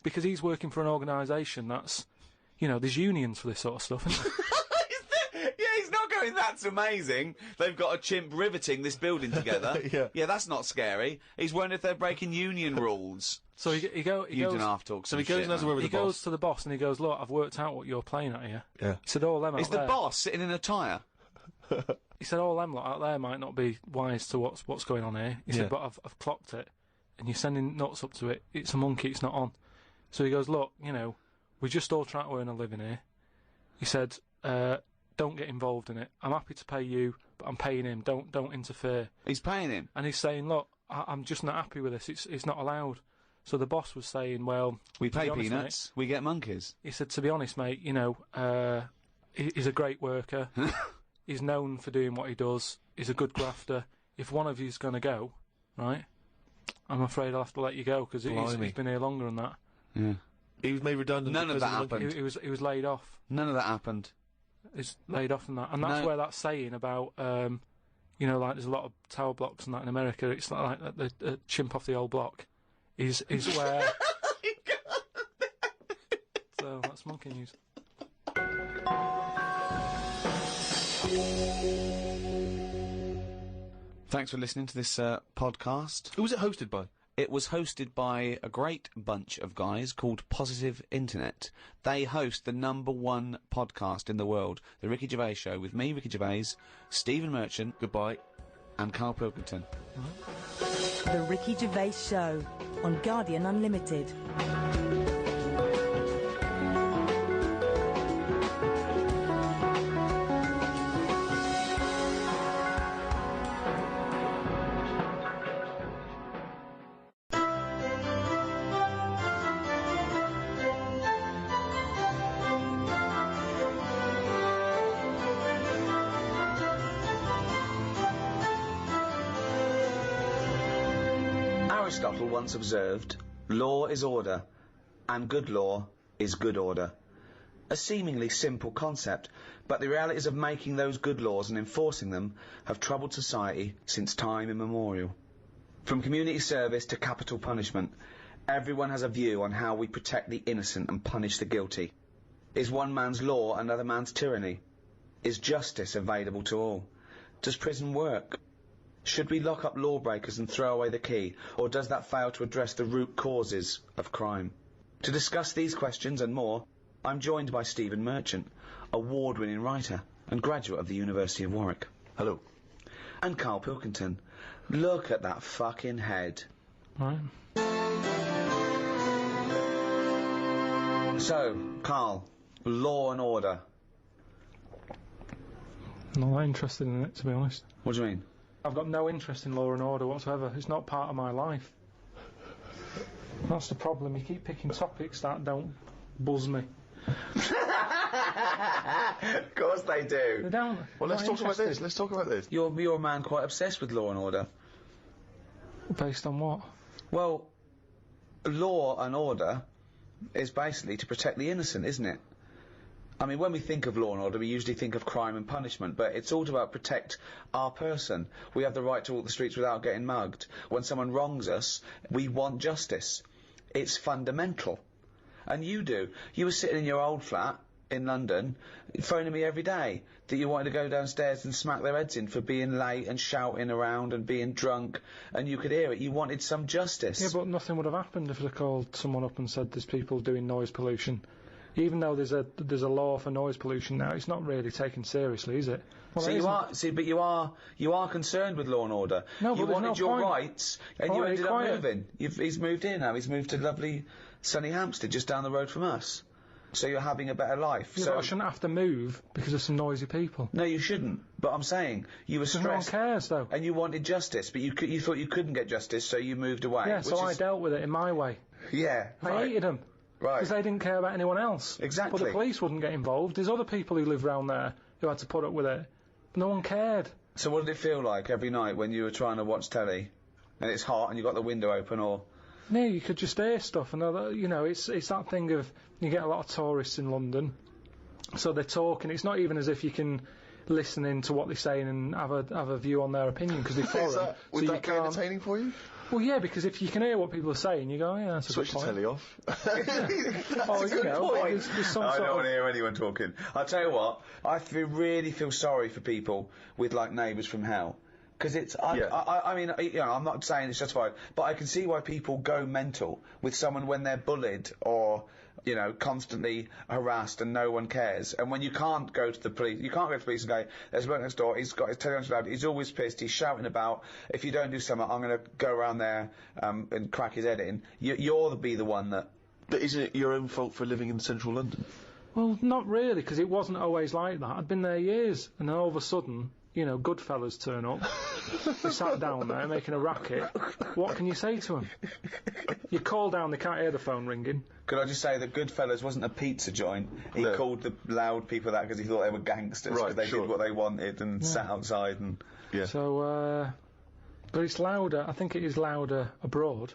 Because he's working for an organisation that's, there's unions for this sort of stuff, isn't there? Yeah, he's not going, that's amazing. They've got a chimp riveting this building together. Yeah, that's not scary. He's wondering if they're breaking union rules. So he goes... You don't have to talk So he goes and has a word with the boss. He goes to the boss and he goes, look, I've worked out what you're playing at here. Yeah. He said, all them out Is the boss sitting in a tyre? He said, all them lot out there might not be wise to what's going on here. He said, but I've clocked it. And you're sending nuts up to it. It's a monkey, it's not on. So he goes, look, we just all try to earn a living here. He said, don't get involved in it. I'm happy to pay you, but I'm paying him. Don't interfere. He's paying him? And he's saying, look, I'm just not happy with this. It's not allowed. So the boss was saying, well... We pay peanuts, we get monkeys. He said, to be honest, mate, he's a great worker. He's known for doing what he does. He's a good grafter. If one of you's going to go, right, I'm afraid I'll have to let you go, because he's been here longer than that. Yeah. He was made redundant. None of that happened. He was laid off. None of that happened. He's laid off from that. And that's where that saying about, like there's a lot of tower blocks and that in America, it's like the chimp off the old block, is where... So that's monkey news. Thanks for listening to this podcast. Who was it hosted by? It was hosted by a great bunch of guys called Positive Internet. They host the #1 podcast in the world, The Ricky Gervais Show, with me, Ricky Gervais, Stephen Merchant, goodbye, and Karl Pilkington. The Ricky Gervais Show on Guardian Unlimited. Aristotle once observed, law is order, and good law is good order. A seemingly simple concept, but the realities of making those good laws and enforcing them have troubled society since time immemorial. From community service to capital punishment, everyone has a view on how we protect the innocent and punish the guilty. Is one man's law another man's tyranny? Is justice available to all? Does prison work? Should we lock up lawbreakers and throw away the key, or does that fail to address the root causes of crime? To discuss these questions and more, I'm joined by Stephen Merchant, award-winning writer and graduate of the University of Warwick. Hello. And Karl Pilkington. Look at that fucking head. Right. So, Karl, Law and Order. Not that interested in it, to be honest. What do you mean? I've got no interest in Law and Order whatsoever. It's not part of my life. That's the problem. You keep picking topics that don't buzz me. Of course they do. They don't. Well, let's talk about this. Let's talk about this. You're a man quite obsessed with Law and Order. Based on what? Well, Law and Order is basically to protect the innocent, isn't it? I mean, when we think of law and order, we usually think of crime and punishment, but it's all about protect our person. We have the right to walk the streets without getting mugged. When someone wrongs us, we want justice. It's fundamental. And you do. You were sitting in your old flat in London, phoning me every day that you wanted to go downstairs and smack their heads in for being late and shouting around and being drunk, and you could hear it. You wanted some justice. Yeah, but nothing would have happened if they called someone up and said there's people doing noise pollution. Even though there's a law for noise pollution now, it's not really taken seriously, is it? Well, but you are concerned with law and order. No, you but wanted your rights, and you ended up quiet. moving. He's moved here now. He's moved to lovely sunny Hampstead, just down the road from us. So you're having a better life. Yeah, so but I shouldn't have to move because of some noisy people. No, you shouldn't. But I'm saying you were stressed. No one cares, though. And you wanted justice, but you thought you couldn't get justice, so you moved away. Yeah, so I dealt with it in my way. Yeah, I hated them. Right. Because they didn't care about anyone else. Exactly. But the police wouldn't get involved. There's other people who live round there who had to put up with it. But no one cared. So what did it feel like every night when you were trying to watch telly and it's hot and you got the window open, or...? No, you could just hear stuff, and you know, it's that thing of you get a lot of tourists in London, so they're talking. It's not even as if you can listen in to what they're saying and have a view on their opinion because they foreign. Would that be entertaining for you? Well, yeah, because if you can hear what people are saying, you go, yeah, that's a Switch good the point. telly off. That's a good point. There's some I don't want to hear anyone talking. I'll tell you what, I really feel sorry for people with, like, neighbours from hell. Because it's, I mean, you know, I'm not saying it's justified, but I can see why people go mental with someone when they're bullied or, you know, constantly harassed and no one cares. And when you can't go to the police, you can't go to the police and go, there's a bloke next door, he's got his telly on loud, he's always pissed, he's shouting about, if you don't do something, I'm going to go around there and crack his head in. You'll be the one that... But isn't it your own fault for living in central London? Well, not really, because it wasn't always like that. I'd been there years, and then all of a sudden... You know, good fellas turn up. They sat down there making a racket. What can you say to them? You call down, they can't hear the phone ringing. Could I just say that Goodfellas wasn't a pizza joint? He called the loud people that because he thought they were gangsters because they did what they wanted and sat outside and... Yeah. So, but it's louder. I think it is louder abroad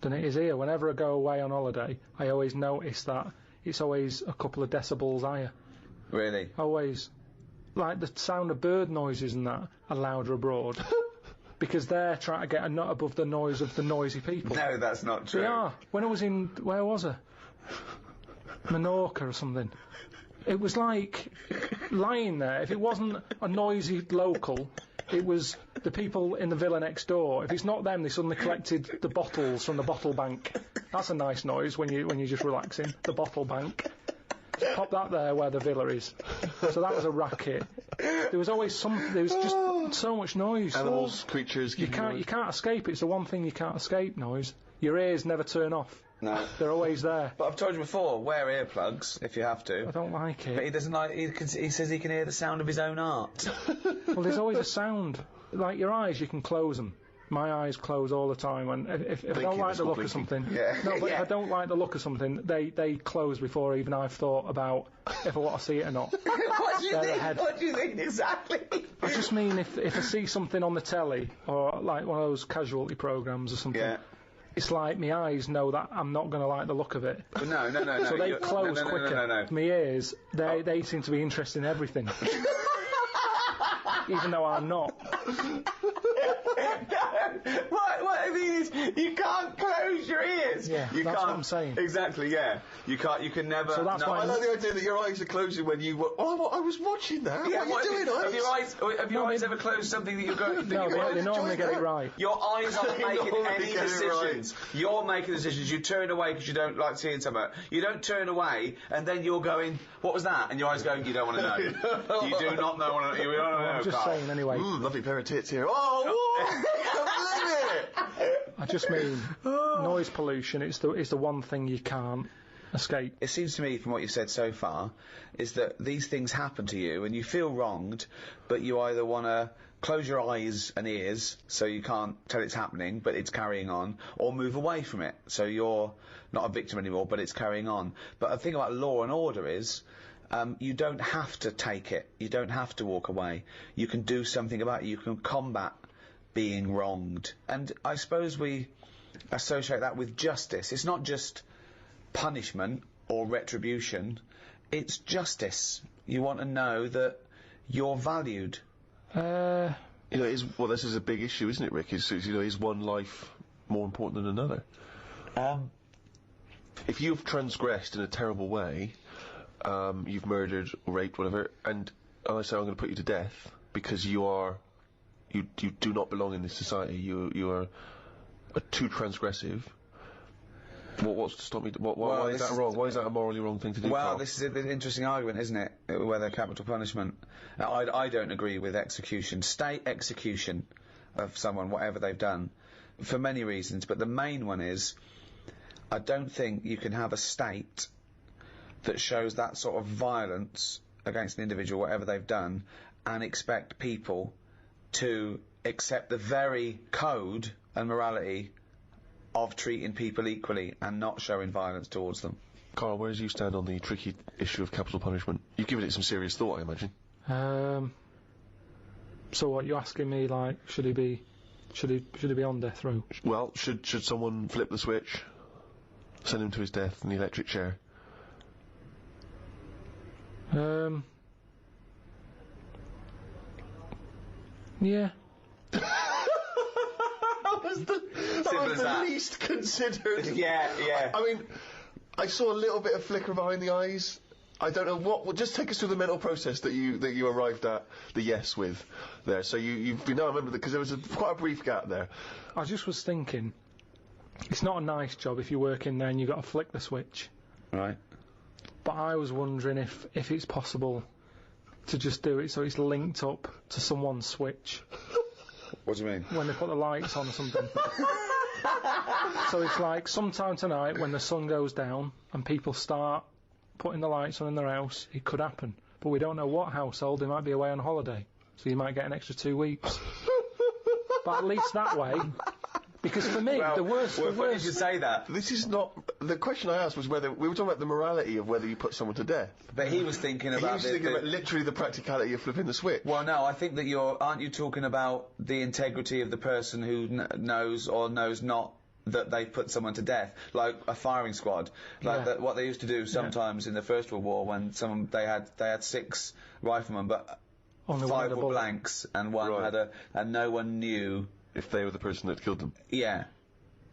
than it is here. Whenever I go away on holiday, I always notice that it's always a couple of decibels higher. Really? Always. Like the sound of bird noises and that are louder abroad because they're trying to get a nut above the noise of the noisy people. No, that's not true. They are. When I was in, where was I? Menorca or something. It was like lying there. If it wasn't a noisy local, it was the people in the villa next door. If it's not them, they suddenly collected the bottles from the bottle bank. That's a nice noise when you're just relaxing. The bottle bank. Pop that there where the villa is. So that was a racket. There was always there was just so much noise. Animals, creatures. You can't escape it. It's the one thing you can't escape, noise. Your ears never turn off. No. They're always there. But I've told you before, wear earplugs if you have to. I don't like it. But he doesn't like, he says he can hear the sound of his own art. Well, there's always a sound. Like your eyes, you can close them. My eyes close all the time, and if I don't like the look of something, if I don't like the look of something, they close before even I've thought about if I want to see it or not. What do you think exactly? I just mean if I see something on the telly or like one of those casualty programs or something, it's like my eyes know that I'm not going to like the look of it. But no. So they close quicker. No. My ears, they seem to be interested in everything, even though I'm not. What I mean is, you can't close your ears. Yeah, you that's can't. what I'm saying. Exactly. Yeah. You can't. You can never. So that's no, why I like the idea that your eyes are closing when you. Oh, I was watching that. Yeah, what are you doing, eyes? Have your eyes ever closed something that you're going? No, they normally get it right. Your eyes aren't They making normally any get it decisions. You're making decisions. You turn away because you don't like seeing something. You don't turn away, and then you're going, "What was that?" And your eyes going, "You don't want to know. You do not know. You don't know." I'm just saying anyway. Lovely pair of tits here. Oh, I can't believe it. I just mean noise pollution. It's the one thing you can't escape. It seems to me, from what you've said so far, is that these things happen to you and you feel wronged, but you either want to close your eyes and ears so you can't tell it's happening, but it's carrying on, or move away from it so you're not a victim anymore, but it's carrying on. But the thing about law and order is, you don't have to take it. You don't have to walk away. You can do something about it. You can combat being wronged. And I suppose we associate that with justice. It's not just punishment or retribution. It's justice. You want to know that you're valued. This is a big issue, isn't it, Rick? Is one life more important than another? If you've transgressed in a terrible way, you've murdered, raped, whatever, and I say I'm going to put you to death because you do not belong in this society. You are too transgressive. What's to stop me? Why is that wrong? Why is that a morally wrong thing to do? Well, Carl? this is an interesting argument, isn't it? Whether capital punishment. I don't agree with execution. State execution of someone, whatever they've done, for many reasons. But the main one is, I don't think you can have a state that shows that sort of violence against an individual, whatever they've done, and expect people to accept the very code and morality of treating people equally and not showing violence towards them. Carl, where do you stand on the tricky issue of capital punishment? You've given it some serious thought, I imagine. So what, you're asking me, like, should he be on death row? Well, should someone flip the switch, send him to his death in the electric chair? Yeah. That was the least considered. Yeah. I mean, I saw a little bit of flicker behind the eyes. I don't know what. Well, just take us through the mental process that you arrived at the yes with there. So I remember that because there was quite a brief gap there. I just was thinking, it's not a nice job if you work in there and you've got to flick the switch. Right. But I was wondering if it's possible to just do it so it's linked up to someone's switch. What do you mean? When they put the lights on or something. So it's like sometime tonight when the sun goes down and people start putting the lights on in their house, it could happen. But we don't know what household. They might be away on holiday, so you might get an extra 2 weeks. But at least that way, because for me, the worst. You should say that. This is not the question I asked was whether we were talking about the morality of whether you put someone to death. But he was thinking about. He was thinking about literally the practicality of flipping the switch. Well, no, I think that aren't you talking about the integrity of the person who knows or knows not that they've put someone to death, like a firing squad, like what they used to do sometimes in the First World War when they had 6 riflemen, but only 5 were blanks and one had and no one knew if they were the person that killed them. Yeah.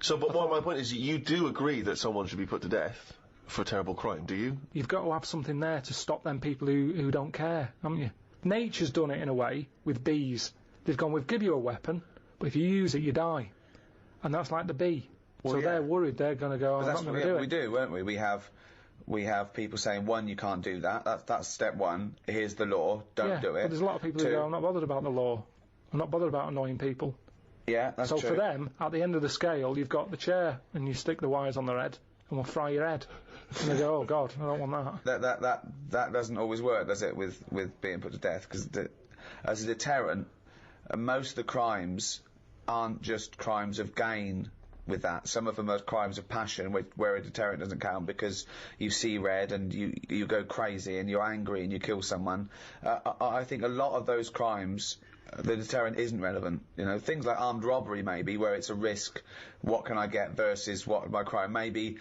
So, but my point is, you do agree that someone should be put to death for a terrible crime, do you? You've got to have something there to stop them people who don't care, haven't you? Nature's done it in a way with bees. They've gone, we'll give you a weapon, but if you use it, you die. And that's like the bee. Well, so they're worried they're going to go, I'm not going to do it. We do, won't we? We have people saying, 1, you can't do that. That's step 1. Here's the law. Don't do it. But there's a lot of people who go, I'm not bothered about the law. I'm not bothered about annoying people. Yeah, that's true. So for them, at the end of the scale, you've got the chair, and you stick the wires on their head, and we'll fry your head. And they go, oh God, I don't want that. That doesn't always work, does it? With being put to death, because as a deterrent, most of the crimes aren't just crimes of gain. With that, some of them are crimes of passion, where a deterrent doesn't count because you see red and you go crazy and you're angry and you kill someone. I think a lot of those crimes the deterrent isn't relevant. You know, things like armed robbery, maybe, where it's a risk. What can I get versus what my crime? Maybe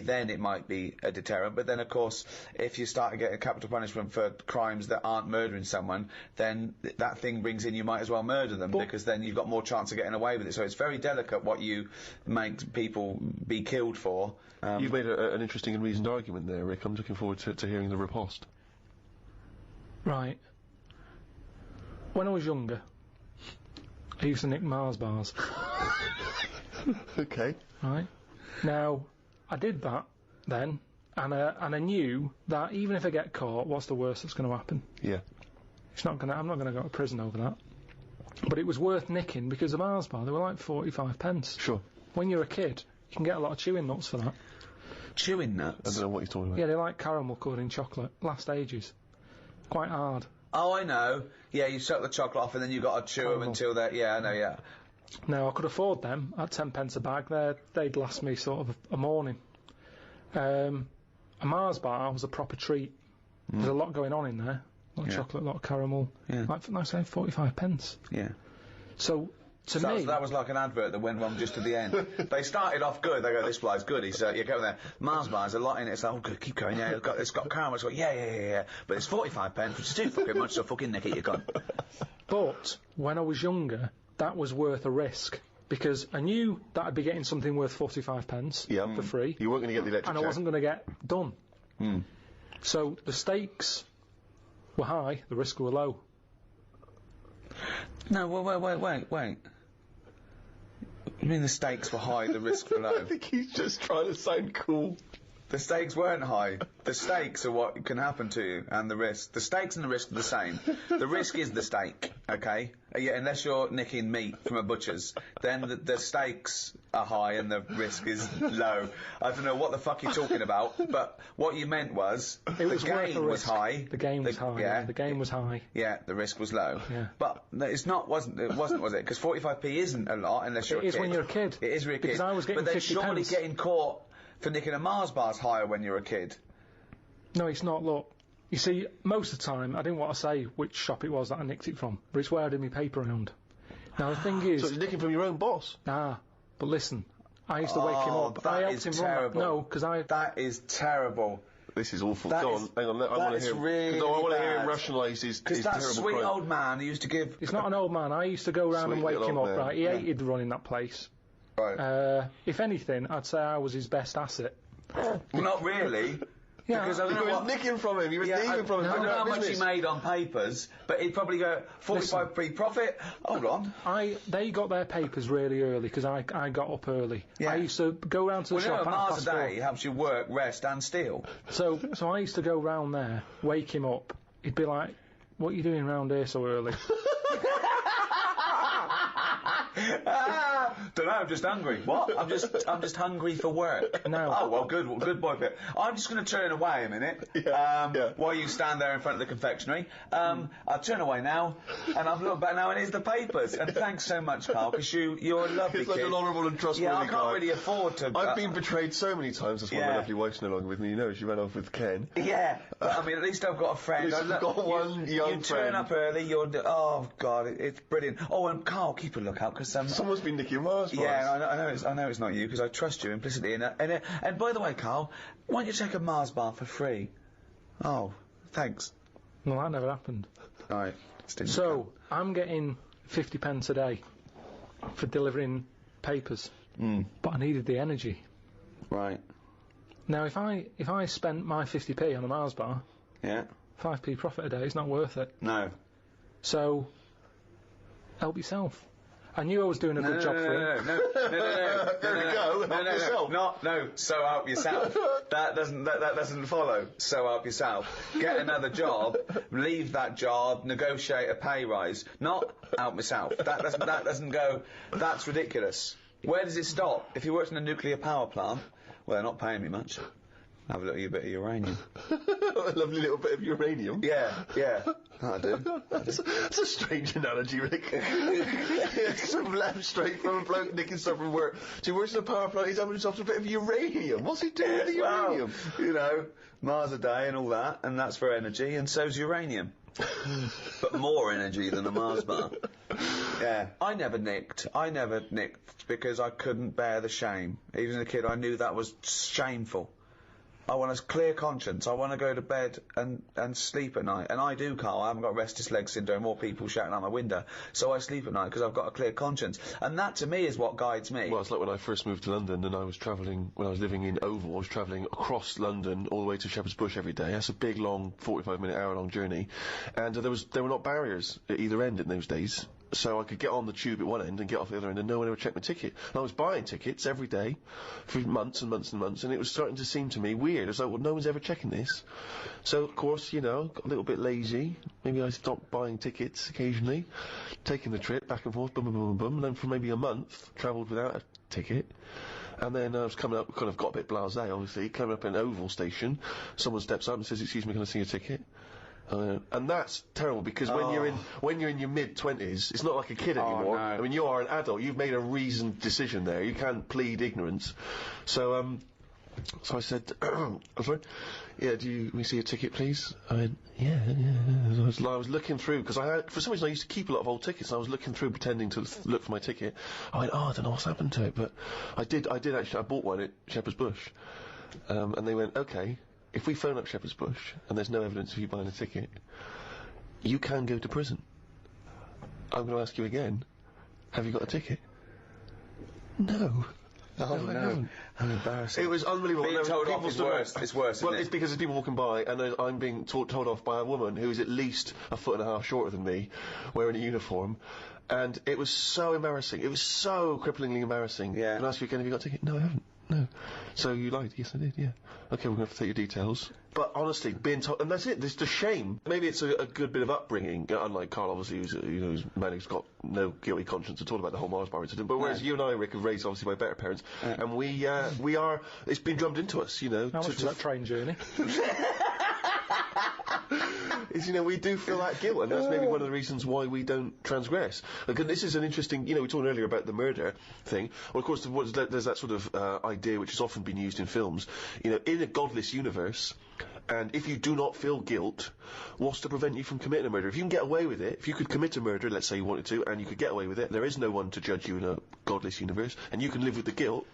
then it might be a deterrent. But then, of course, if you start to get a capital punishment for crimes that aren't murdering someone, then that thing brings in you might as well murder them, because then you've got more chance of getting away with it. So it's very delicate what you make people be killed for. You've made an interesting and reasoned argument there, Rick. I'm looking forward to hearing the riposte. Right. When I was younger, I used to nick Mars bars. Okay. Right. Now, I did that then, and I knew that even if I get caught, what's the worst that's going to happen? Yeah. I'm not going to go to prison over that. But it was worth nicking because the Mars bar, they were like 45 pence. Sure. When you're a kid, you can get a lot of chewing nuts for that. Chewing nuts? I don't know what you're talking about. Yeah, they like caramel covered in chocolate. Last ages. Quite hard. Oh, I know. Yeah, you suck the chocolate off and then you got to chew them until they're... Yeah, I know, yeah. Now, I could afford them at 10 pence a bag. They'd last me sort of a morning. A Mars bar was a proper treat. There's a lot going on in there. A lot of chocolate, a lot of caramel. Yeah. Like I say, 45 pence. Yeah. So... To me, that was like an advert that went wrong just to the end. They started off good. They go, this fly's good. He's you go there. Mars bar, there's a lot in it. It's like, oh, good, keep going. Yeah, it's got caramel. It's got yeah. But it's 45 pence, which is too fucking much. So fucking nick it, you cunt. But when I was younger, that was worth a risk because I knew that I'd be getting something worth 45 pence for free. You weren't going to get the electric and chair. I wasn't going to get done. So the stakes were high, the risk were low. No, wait. You mean the stakes were high, the risk were low? I think he's just trying to sound cool. The stakes weren't high. The stakes are what can happen to you, and the risk. The stakes and the risk are the same. The risk is the stake, okay? Yeah, unless you're nicking meat from a butcher's, then the stakes are high and the risk is low. I don't know what the fuck you're talking about, but what you meant was the gain was high. The game was high. Yeah, the game was high. Yeah, the risk was low. Yeah. But it wasn't, was it? Because 45p isn't a lot unless you're a kid. It is when you're a kid. It is when you're a kid. Because I was getting 50 But then surely pence. getting caught for nicking a Mars bar's higher when you're a kid. No, it's not, look. You see, most of the time, I didn't want to say which shop it was that I nicked it from, but it's where I did my paper round. Now, the thing is... So you're nicking from your own boss? Nah, but listen, I used to wake him up. That I helped is him terrible. run. No, because I... That is terrible. This is awful. That Go is- on, hang on, I that want to is hear him. really I want to hear him bad. rationalise his Because that terrible sweet crime. old man who used to give... He's not an old man. I used to go round and Sweet wake little him old up, man. right? He Yeah. hated running that place. Right. If anything, I'd say I was his best asset. Well, not really. Yeah, Because I don't You know was what... nicking from him, you was thieving from him. I don't know how much he made on papers, but he'd probably go 45p profit. Hold on. They got their papers really early because I got up early. Yeah. I used to go round to the Well, you know, shop a at Mars a 4:30. day helps you work, rest, and steal. So I used to go round there, wake him up. He'd be like, "What are you doing round here so early?" Don't know, I'm just hungry. What? I'm just hungry for work. No. Oh, well, good boy, Pip. I'm just going to turn away a minute, while you stand there in front of the confectionery. I'll turn away now, and I've looked back now, and here's the papers. And thanks so much, Carl, because you're a lovely He's like kid. an honourable and trustworthy Yeah, I guy. can't really afford to... I've been betrayed so many times, that's why my Yeah. lovely wife's no longer with me. You know, she ran off with Ken. Yeah, but I mean, at least I've got a friend. At least you've got one young You turn friend. up early, oh, God, it's brilliant. Oh, and Carl, keep a lookout, because... Someone's been nicking Mars bars. Yeah, I know it's not you, because I trust you implicitly. And by the way, Carl, why don't you take a Mars bar for free? Oh, thanks. Well, that never happened. All right. So I'm getting 50 pence a day for delivering papers, but I needed the energy. Right. Now, if I spent my 50p on a Mars bar, 5p profit a day is not worth it. No. So help yourself. I knew I was doing a good job for him. No, so help yourself. That doesn't follow. So help yourself. Get another job, leave that job, negotiate a pay rise. Not help myself. That doesn't go. That's ridiculous. Where does it stop? If you worked in a nuclear power plant, well, they're not paying me much. Have a little bit of uranium. A lovely little bit of uranium. Yeah. I do. That's a strange analogy, Rick. It's sort of left straight from a bloke nicking stuff from work. So he works in a power plant, he's having himself a bit of uranium. What's he doing with the uranium? Well, you know, Mars a day and all that, and that's for energy, and so's uranium. But more energy than a Mars bar. Yeah. I never nicked because I couldn't bear the shame. Even as a kid, I knew that was shameful. I want a clear conscience. I want to go to bed and sleep at night. And I do, Carl. I haven't got restless leg syndrome or people shouting out my window. So I sleep at night because I've got a clear conscience. And that, to me, is what guides me. Well, it's like when I first moved to London and I was travelling, when I was living in Oval, I was travelling across London all the way to Shepherd's Bush every day. That's a big, long, 45-minute, hour-long journey. And there were not barriers at either end in those days. So I could get on the tube at one end and get off the other end and no one ever checked my ticket. And I was buying tickets every day for months and months and months, and it was starting to seem to me weird. I was like, well, no one's ever checking this. So, of course, you know, got a little bit lazy. Maybe I stopped buying tickets occasionally, taking the trip back and forth, boom, boom, boom, boom, and then for maybe a month, travelled without a ticket. And then I was coming up, kind of got a bit blasé, obviously, coming up in Oval Station. Someone steps up and says, excuse me, can I see your ticket? And that's terrible because when you're in your mid-20s, it's not like a kid anymore. No. I mean, you are an adult. You've made a reasoned decision there. You can't plead ignorance. So I said, I'm sorry. Yeah, can we see a ticket, please? I went, yeah. I was looking through because for some reason I used to keep a lot of old tickets. I was looking through, pretending to look for my ticket. I went, I don't know what's happened to it, but I did actually. I bought one at Shepherd's Bush, and they went, okay. If we phone up Shepherd's Bush and there's no evidence of you buying a ticket, you can go to prison. I'm going to ask you again, have you got a ticket? No. Oh, no. How embarrassing. It was unbelievable. Being told off is worse. It's worse, Well, isn't it? it's because there's people walking by and I'm being told off by a woman who is at least a foot and a half shorter than me, wearing a uniform. And it was so embarrassing. It was so cripplingly embarrassing. Yeah. And I asked you again, have you got a ticket? No, I haven't. No. So you lied? Yes, I did, yeah. Okay, we're going to have to take your details. But honestly, being told... And that's it, there's the shame. Maybe it's a good bit of upbringing, unlike Karl, obviously, who's a man who's got no guilty conscience at all about the whole Mars bar incident. But whereas you and I, Rick, are raised, obviously, by better parents, and we are... It's been drummed into us, you know... How much was that train journey? We do feel that guilt, and that's maybe one of the reasons why we don't transgress. Like, and this is an interesting, we were talking earlier about the murder thing. Well, of course, there's that sort of idea which has often been used in films. In a godless universe, and if you do not feel guilt, what's to prevent you from committing a murder? If you can get away with it, if you could commit a murder, let's say you wanted to, and you could get away with it, there is no one to judge you in a godless universe, and you can live with the guilt.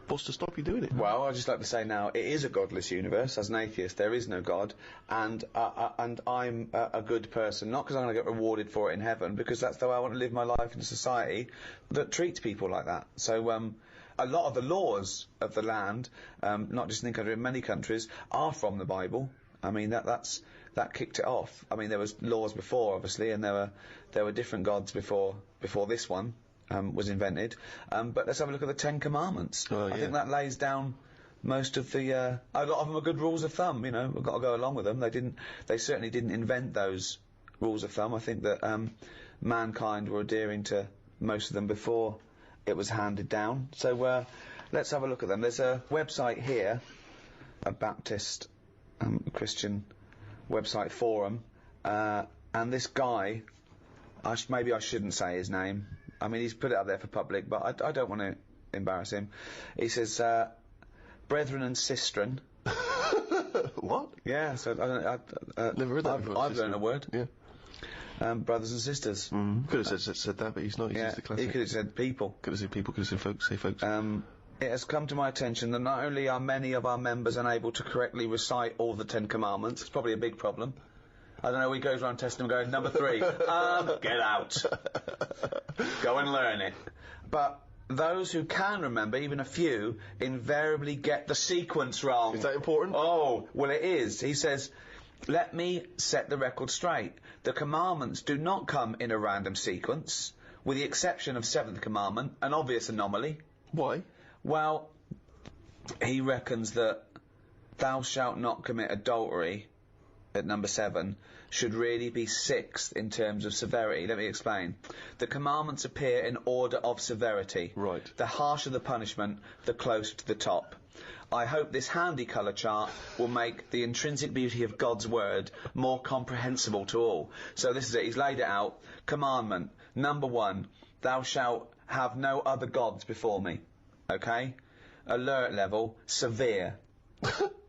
What's to stop you doing it? Well, I'd just like to say now, it is a godless universe. As an atheist, there is no God, and I'm a good person, not because I'm going to get rewarded for it in heaven, because that's the way I want to live my life in a society that treats people like that. So, a lot of the laws of the land, not just in this country, in many countries, are from the Bible. I mean, that kicked it off. I mean, there was laws before, obviously, and there were different gods before this one. Was invented, but let's have a look at the Ten Commandments. I think that lays down most of the. A lot of them are good rules of thumb. We've got to go along with them. They certainly didn't invent those rules of thumb. I think that mankind were adhering to most of them before it was handed down. So let's have a look at them. There's a website here, a Baptist Christian website forum, and this guy, maybe I shouldn't say his name. I mean, he's put it up there for public, but I don't want to embarrass him. He says, brethren and sistren. What? Yeah, so never heard that before. I've learned a word. Yeah. Brothers and sisters. Could have said that, but he's not. He's just the classic. He could have said people. Could have said people, could have said folks, say folks. It has come to my attention that not only are many of our members unable to correctly recite all the Ten Commandments, it's probably a big problem. I don't know, he goes around testing them going, number 3, get out. Go and learn it. But those who can remember, even a few, invariably get the sequence wrong. Is that important? Oh, well it is. He says, let me set the record straight. The commandments do not come in a random sequence, with the exception of 7th commandment, an obvious anomaly. Why? Well, he reckons that thou shalt not commit adultery at number 7 should really be 6th in terms of severity. Let me explain. The commandments appear in order of severity. Right. The harsher the punishment, the closer to the top. I hope this handy colour chart will make the intrinsic beauty of God's word more comprehensible to all. So this is it. He's laid it out. Commandment. Number 1. Thou shalt have no other gods before me. Okay? Alert level. Severe.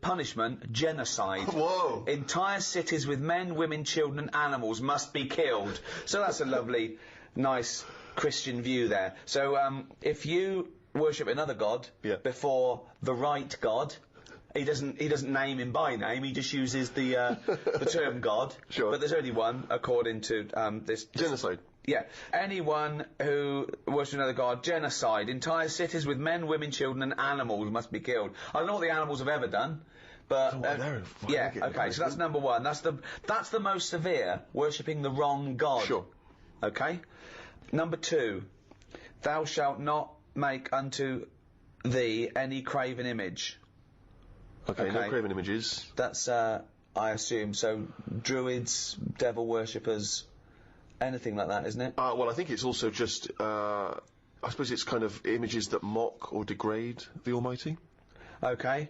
Punishment, genocide. Whoa. Entire cities with men, women, children and animals must be killed. So that's a lovely, nice Christian view there. So, if you worship another god before the right god, he doesn't name him by name, he just uses the term god. Sure. But there's only one, according to, this... Genocide. Yeah. Anyone who worships another god, genocide. Entire cities with men, women, children and animals must be killed. I don't know what the animals have ever done, but... yeah, okay, so that's number one. That's the most severe, worshipping the wrong god. Sure. Okay? Number two, thou shalt not make unto thee any graven image. Okay, no graven images. That's, I assume, so druids, devil worshippers... anything like that, isn't it? Well, I think it's also just, I suppose it's kind of images that mock or degrade the Almighty. Okay.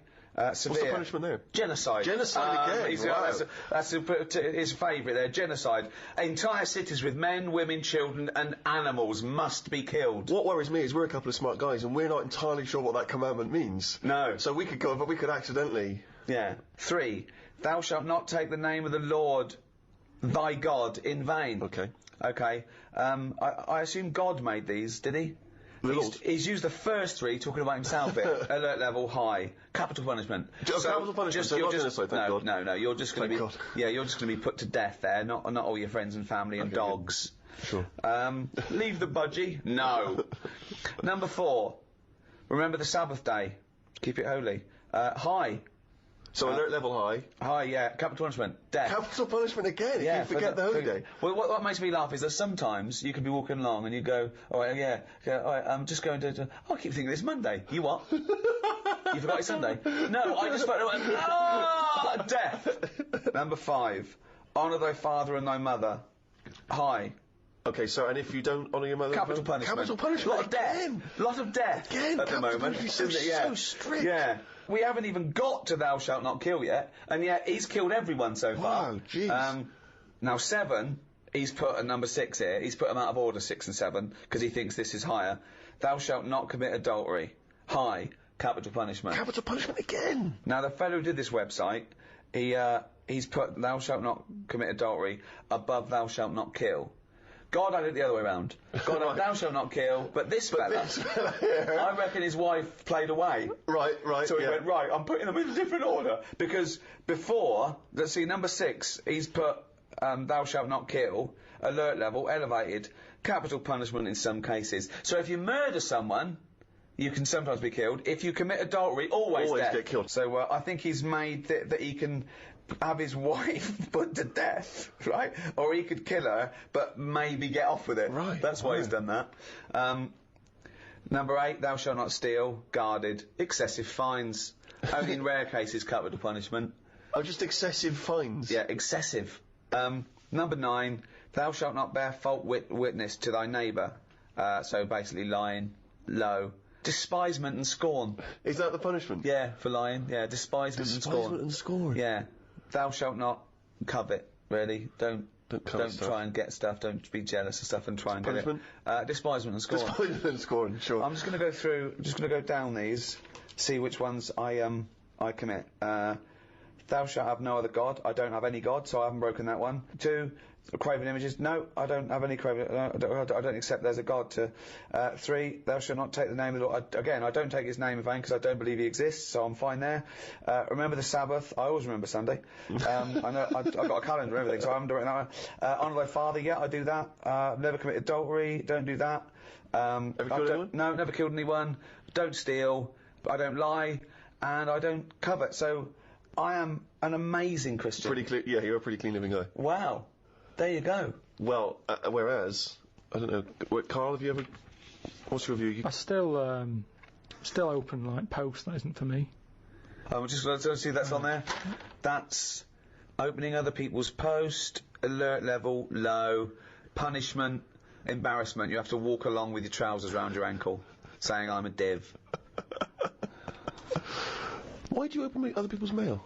Severe. What's the punishment there? Genocide. Genocide again, wow. That's his favourite there, genocide. Entire cities with men, women, children and animals must be killed. What worries me is we're a couple of smart guys and we're not entirely sure what that commandment means. No. So we could go, but we could accidentally... Yeah. 3. Thou shalt not take the name of the Lord thy God in vain. Okay. Okay. I assume God made these, did he? He's used the first 3 talking about himself here. Alert level high. Capital punishment. Capital punishment, so not genocide, thank God. No, you're just going to be... God. Yeah, you're just going to be put to death there, not all your friends and family and dogs. Sure. Leave the budgie? No. Number 4. Remember the Sabbath day. Keep it holy. High. So alert level high. High, yeah. Capital punishment. Death. Capital punishment again, if you forget the holy day. Well, what makes me laugh is that sometimes you can be walking along and you go, all right, all right, I'm just going to... I keep thinking it's Monday. You what? You forgot it's Sunday? No, I just... Death. Number 5. Honour thy father and thy mother. High. Okay, so, and if you don't honour your mother... Capital punishment. Capital punishment. Lot of death. Lot of death. Again, at the moment. Isn't it? Yeah. So strict. Yeah. We haven't even got to thou shalt not kill yet, and yet he's killed everyone so far. Wow, jeez. Now 7, he's put at number 6 here, he's put them out of order, 6 and 7, because he thinks this is higher. Thou shalt not commit adultery. High. Capital punishment. Capital punishment again! Now the fellow who did this website, he's put thou shalt not commit adultery above thou shalt not kill. God had it the other way around. God had thou shalt not kill, but this fella here, I reckon his wife played away. Right. So he went, right, I'm putting them in a different order. Because before, let's see, number 6, he's put thou shalt not kill, alert level, elevated, capital punishment in some cases. So if you murder someone, you can sometimes be killed. If you commit adultery, always death. Get killed. So I think he's made that he can have his wife put to death, right? Or he could kill her, but maybe get off with it. Right. That's why he's done that. Number 8, thou shalt not steal, guarded, excessive fines. Only in rare cases capital punishment. Oh, just excessive fines? Yeah, excessive. Number 9, thou shalt not bear false witness to thy neighbour. So basically lying, low. Despisement and scorn. Is that the punishment? Yeah, for lying. Yeah, despisement and scorn. Despisement and scorn. Yeah. Thou shalt not covet, really. Don't try and get stuff. Don't be jealous of stuff and try and get it. Despisement and scorn. Despisement and scorn, sure. I'm just going to go through, just going to go down these, see which ones I commit. Thou shalt have no other god. I don't have any god, so I haven't broken that one. 2, craven images. No, I don't have any craven. I don't accept there's a god. 3, thou shalt not take the name of the Lord. Again, I don't take his name in vain because I don't believe he exists, so I'm fine there. Remember the Sabbath. I always remember Sunday. I know I've got a calendar and everything, so I haven't done that one. Honour thy father. Yeah, I do that. Never commit adultery. Don't do that. Ever killed anyone? No, never killed anyone. Don't steal. I don't lie, and I don't covet. So I am an amazing Christian. Pretty clean. Yeah, you're a pretty clean living guy. Wow. There you go. Well, whereas, I don't know, Karl, have you ever... What's your view? I still open, like, posts. That isn't for me. I'm just going to see that's on there. That's opening other people's post, alert level, low, punishment, embarrassment. You have to walk along with your trousers round your ankle, saying I'm a div. Why do you open other people's mail?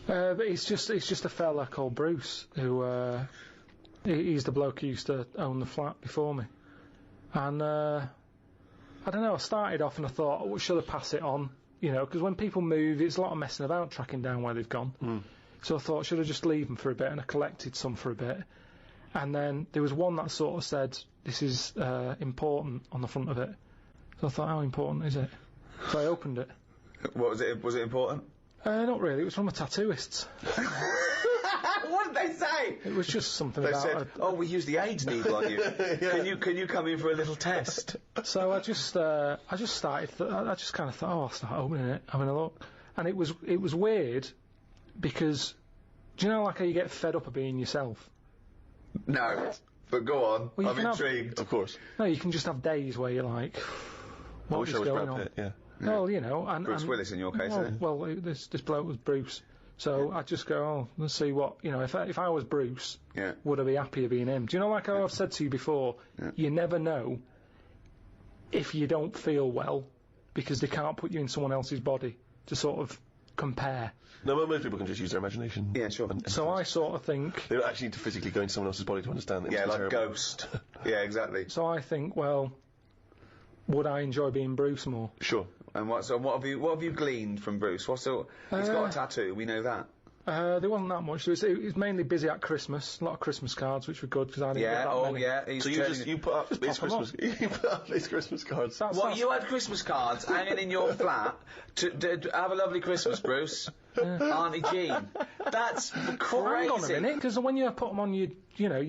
But it's just a fella called Bruce who he's the bloke who used to own the flat before me, and I don't know. I started off and I thought, should I pass it on? you know, because when people move, it's a lot of messing about tracking down where they've gone. So I thought, should I just leave them for a bit? And I collected some for a bit. And then there was one that sort of said, this is important on the front of it. So I thought, how important is it? So I opened it. What was it? Was it important? Not really. It was from a tattooist. What did they say? It was just something They about... said, "Oh, we used the AIDS needle on you. Can you come in for a little test?" So I just started. I just kind of thought, oh, I'll start opening it, having a look, and it was weird because, do you know, like how you get fed up of being yourself? No, but go on. Well, I'm intrigued. Of course. No, you can just have days where you're like, what is going on? Yeah. Well, you know, and Bruce Willis in your case. Well, this bloke was Bruce. So I just go, oh, let's see what, you know, if I was Bruce, would I be happier being him? Do you know, like how I've said to you before, you never know if you don't feel well because they can't put you in someone else's body to sort of compare. No, most people can just use their imagination. Yeah, sure. So I sort of think... They don't actually need to physically go into someone else's body to understand that. Yeah, like Ghost. Yeah, exactly. So I think, well, would I enjoy being Bruce more? Sure. And what have you gleaned from Bruce? He's got a tattoo, we know that. There wasn't that much. It was mainly busy at Christmas. A lot of Christmas cards, which were good because I didn't get that many. Yeah. So you put up these Christmas cards. You had Christmas cards hanging in your flat to have a lovely Christmas, Bruce. Auntie Jean. That's crazy. Well, hang on a minute, because when you put them on your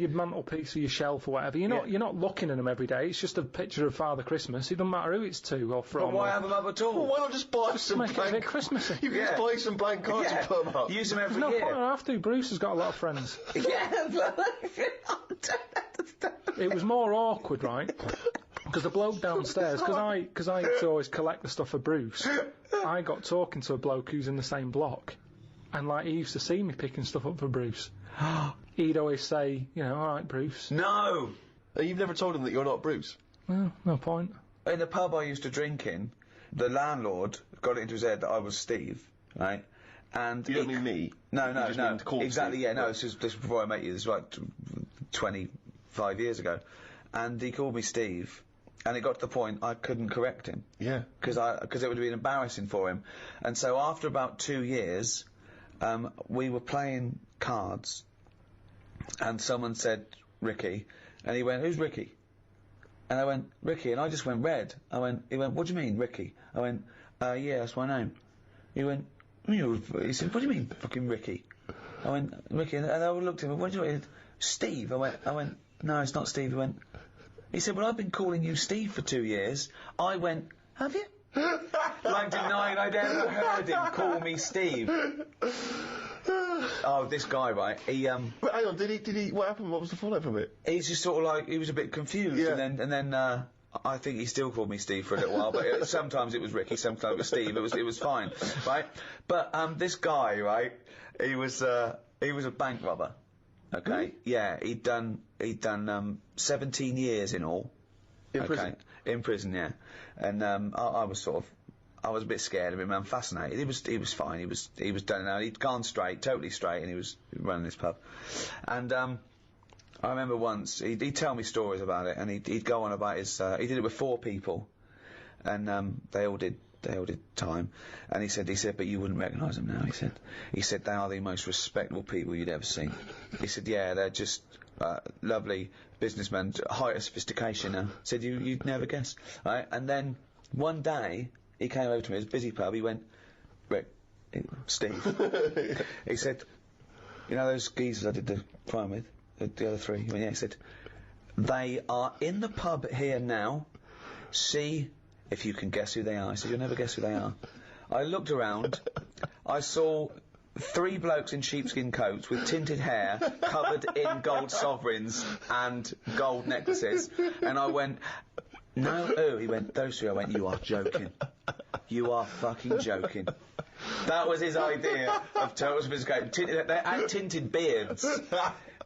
mantelpiece or your shelf or whatever, you're not looking at them every day. It's just a picture of Father Christmas. It doesn't matter who it's to or from. But why have them up at all? Well, why not just buy some make blank... it a bit Christmassy. You can just buy some blank cards and put them up. Use them every year. year. No, I have to. Bruce has got a lot of friends. It was more awkward, right? Because the bloke downstairs, because I used to always collect the stuff for Bruce, I got talking to a bloke who's in the same block, and like he used to see me picking stuff up for Bruce. He'd always say, you know, all right, Bruce. No! You've never told him that you're not Bruce? Well, no point. In the pub I used to drink in, the landlord got it into his head that I was Steve, right? And you don't mean me? No. Exactly, Steve. yeah, no, this was before I met you, this was like 25 years ago. And he called me Steve. And it got to the point I couldn't correct him. Yeah. Because it would have been embarrassing for him. And so after about 2 years, we were playing cards, and someone said, Ricky, and he went, who's Ricky? And I went, Ricky, and I just went red. He went, what do you mean, Ricky? I went, yeah, that's my name. He went, he said, what do you mean, fucking Ricky? I went, Ricky, and I looked at him, what do you mean? Steve. I went, no, it's not Steve. He said, well, I've been calling you Steve for 2 years. I went, have you? Like denying I'd ever heard him call me Steve. Oh, this guy, right? He But hang on, did he? What happened? What was the fallout from it? He's just sort of like he was a bit confused, yeah. and then I think he still called me Steve for a little while. But sometimes it was Ricky, sometimes it was Steve. It was fine, right? But this guy, right? He was a bank robber. Okay. Really? Yeah, he'd done 17 years in all. In prison? In prison, yeah. And I was a bit scared of him. I'm fascinated. He was fine. He was done now. He'd gone straight, totally straight, and he was running this pub. And I remember once he'd tell me stories about it, and he'd go on about his. He did it with 4 people, and they all did time. And he said, but you wouldn't recognise them now. He said they are the most respectable people you'd ever seen. He said, yeah, they're just lovely businessmen, height of sophistication now. Said you'd never guess, right? And then one day he came over to me. It was a busy pub. He went, Rick, Steve. He said, you know those geezers I did the crime with, the other 3. He went, yeah. He said, they are in the pub here now. See if you can guess who they are. I said, you'll never guess who they are. I looked around. I saw 3 blokes in sheepskin coats with tinted hair, covered in gold sovereigns and gold necklaces. And I went, no, who? He went, those 3. I went, you are joking. You are fucking joking. That was his idea of total sophistication. They had tinted beards.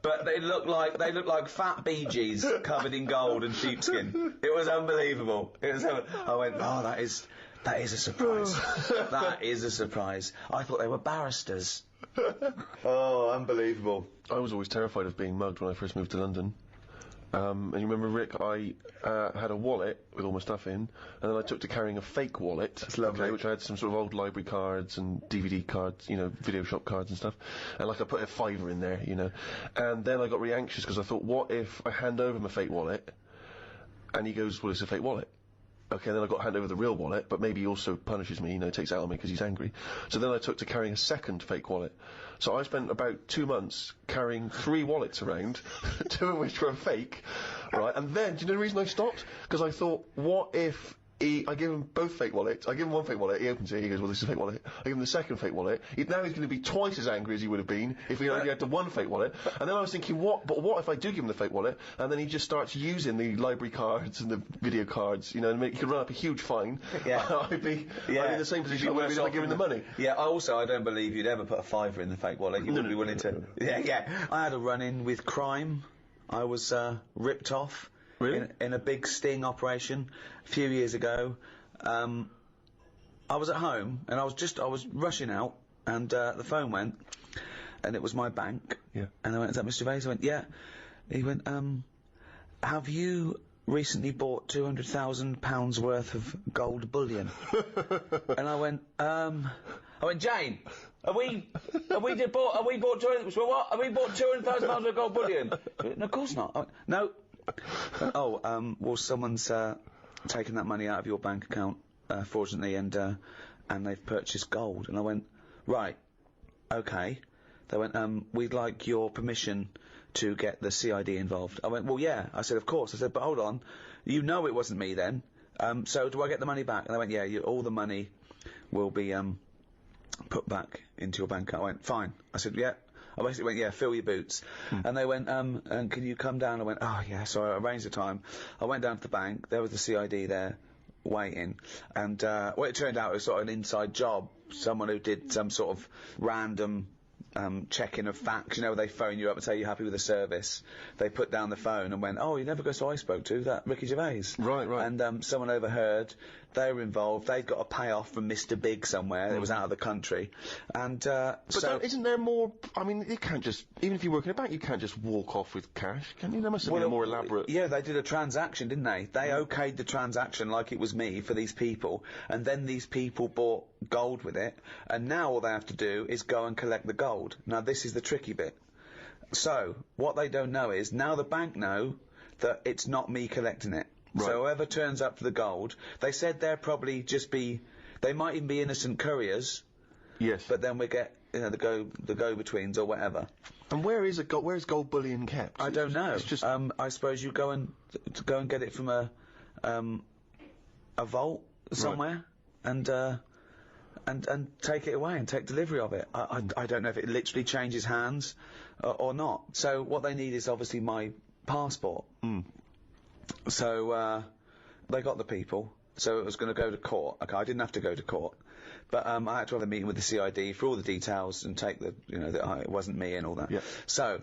But they looked like fat Bee Gees covered in gold and sheepskin. It was unbelievable. I went, oh, that is a surprise. That is a surprise. I thought they were barristers. Oh, unbelievable. I was always terrified of being mugged when I first moved to London. And you remember, Rick, I had a wallet with all my stuff in, and then I took to carrying a fake wallet. That's lovely. Okay, which I had some sort of old library cards and DVD cards, you know, video shop cards and stuff. And like I put a £5 in there, you know. And then I got really anxious because I thought, what if I hand over my fake wallet, and he goes, well, it's a fake wallet. Okay, then I got to hand over the real wallet, but maybe he also punishes me, you know, takes it out on me because he's angry. So then I took to carrying a second fake wallet. So I spent about 2 months carrying 3 wallets around, 2 of which were fake, right? And then, do you know the reason I stopped? Because I thought, what if I give him both fake wallets, I give him one fake wallet, he opens it, he goes, well, this is a fake wallet. I give him the second fake wallet. Now he's going to be twice as angry as he would have been if he only had the one fake wallet. And then I was thinking, what if I do give him the fake wallet, and then he just starts using the library cards and the video cards, you know, and he could run up a huge fine. Yeah. I'd be in the same position where I give him the money. Yeah, I don't believe you'd ever put a £5 in the fake wallet. You wouldn't be willing to. Yeah. I had a run-in with crime. I was ripped off. Really? In a big sting operation a few years ago. I was at home and I was rushing out, and the phone went, and it was my bank. Yeah. And I went, is that Mr. Gervais? I went, yeah. He went, have you recently bought £200,000 worth of gold bullion? And I went, Jane, have we bought £200,000 worth of gold bullion? No, of course not. I went, no. Well, someone's taken that money out of your bank account fraudulently, and they've purchased gold. And I went, right, okay. They went, we'd like your permission to get the CID involved. I went, well, yeah. I said, of course. I said, but hold on, you know it wasn't me then. So do I get the money back? And they went, yeah, all the money will be put back into your bank account. I went, fine. I said, yeah. I basically went, yeah, fill your boots. And they went, and can you come down? I went, oh, yeah. So I arranged the time. I went down to the bank. There was the CID there waiting. And, it turned out it was sort of an inside job. Someone who did some sort of random checking of facts, you know, where they phone you up and say you're happy with the service. They put down the phone and went, oh, you never guess who I spoke to? That Ricky Gervais. Right. And someone overheard. They were involved. They'd got a payoff from Mr. Big somewhere. It was out of the country. And, isn't there more... I mean, you can't just... Even if you work in a bank, you can't just walk off with cash, can you? There must have been a more elaborate... Yeah, they did a transaction, didn't they? They okayed the transaction like it was me for these people, and then these people bought gold with it, and now all they have to do is go and collect the gold. Now, this is the tricky bit. So, what they don't know is, now the bank know that it's not me collecting it. Right. So whoever turns up for the gold, they said they'll probably just be... They might even be innocent couriers. Yes. But then we get, you know, the go-betweens or whatever. And where's gold bullion kept? I don't know. It's just... I suppose you go and get it from a vault somewhere, right. and take it away and take delivery of it. I don't know if it literally changes hands or not. So what they need is obviously my passport. So they got the people. So it was going to go to court. Okay, I didn't have to go to court, but I had to have a meeting with the CID for all the details and take the, you know, that it wasn't me and all that. Yeah. So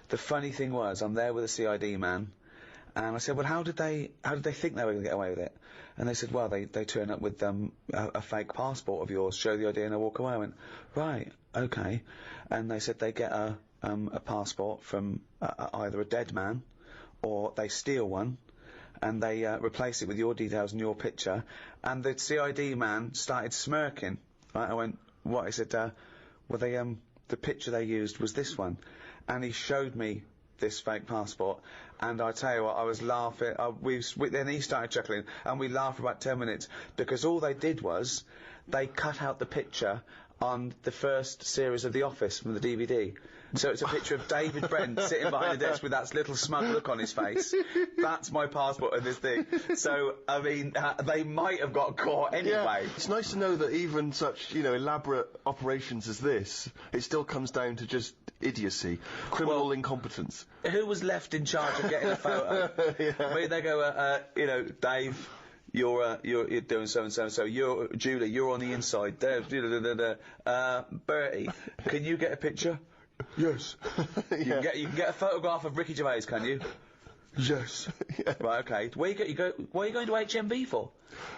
the funny thing was, I'm there with the CID man, and I said, well, how did they think they were going to get away with it? And they said, well, they turn up with a fake passport of yours, show the ID, and they walk away. I went, right, okay. And they said they get a passport from either a dead man, or they steal one, and they replace it with your details and your picture. And the CID man started smirking. Right? I went, what? He said, well, the picture they used was this one. And he showed me this fake passport, and I tell you what, I was laughing. Then he started chuckling, and we laughed for about 10 minutes, because all they did was they cut out the picture on the first series of The Office from the DVD. So it's a picture of David Brent sitting behind the desk with that little smug look on his face. That's my passport and this thing. So, I mean, they might have got caught anyway. Yeah, it's nice to know that even such, you know, elaborate operations as this, it still comes down to just idiocy, criminal incompetence. Who was left in charge of getting a photo? Yeah. I mean, they go, you know, Dave, you're doing so and so and so. Julie, you're on the inside. Bertie, can you get a picture? Yes. You can get a photograph of Ricky Gervais, can you? Yes. Yeah. Right, okay. What are you going to HMV for?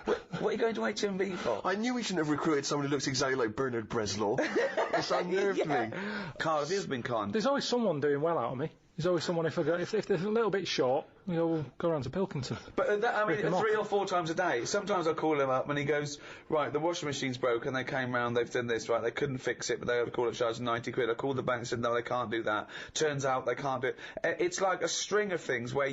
What are you going to HMV for? I knew we shouldn't have recruited someone who looks exactly like Bernard Bresslaw. It's unnerved me. Carl, have you ever been conned? There's always someone doing well out of me. There's always someone, if they're a little bit short, we go around to Pilkington. But I mean, Rip him 3 off. or 4 times a day. Sometimes I call him up and he goes, right, the washing machine's broken, they came round, they've done this, right, they couldn't fix it, but they had to call it, charged 90 quid. I called the bank and said, no, they can't do that. Turns out they can't do it. It's like a string of things where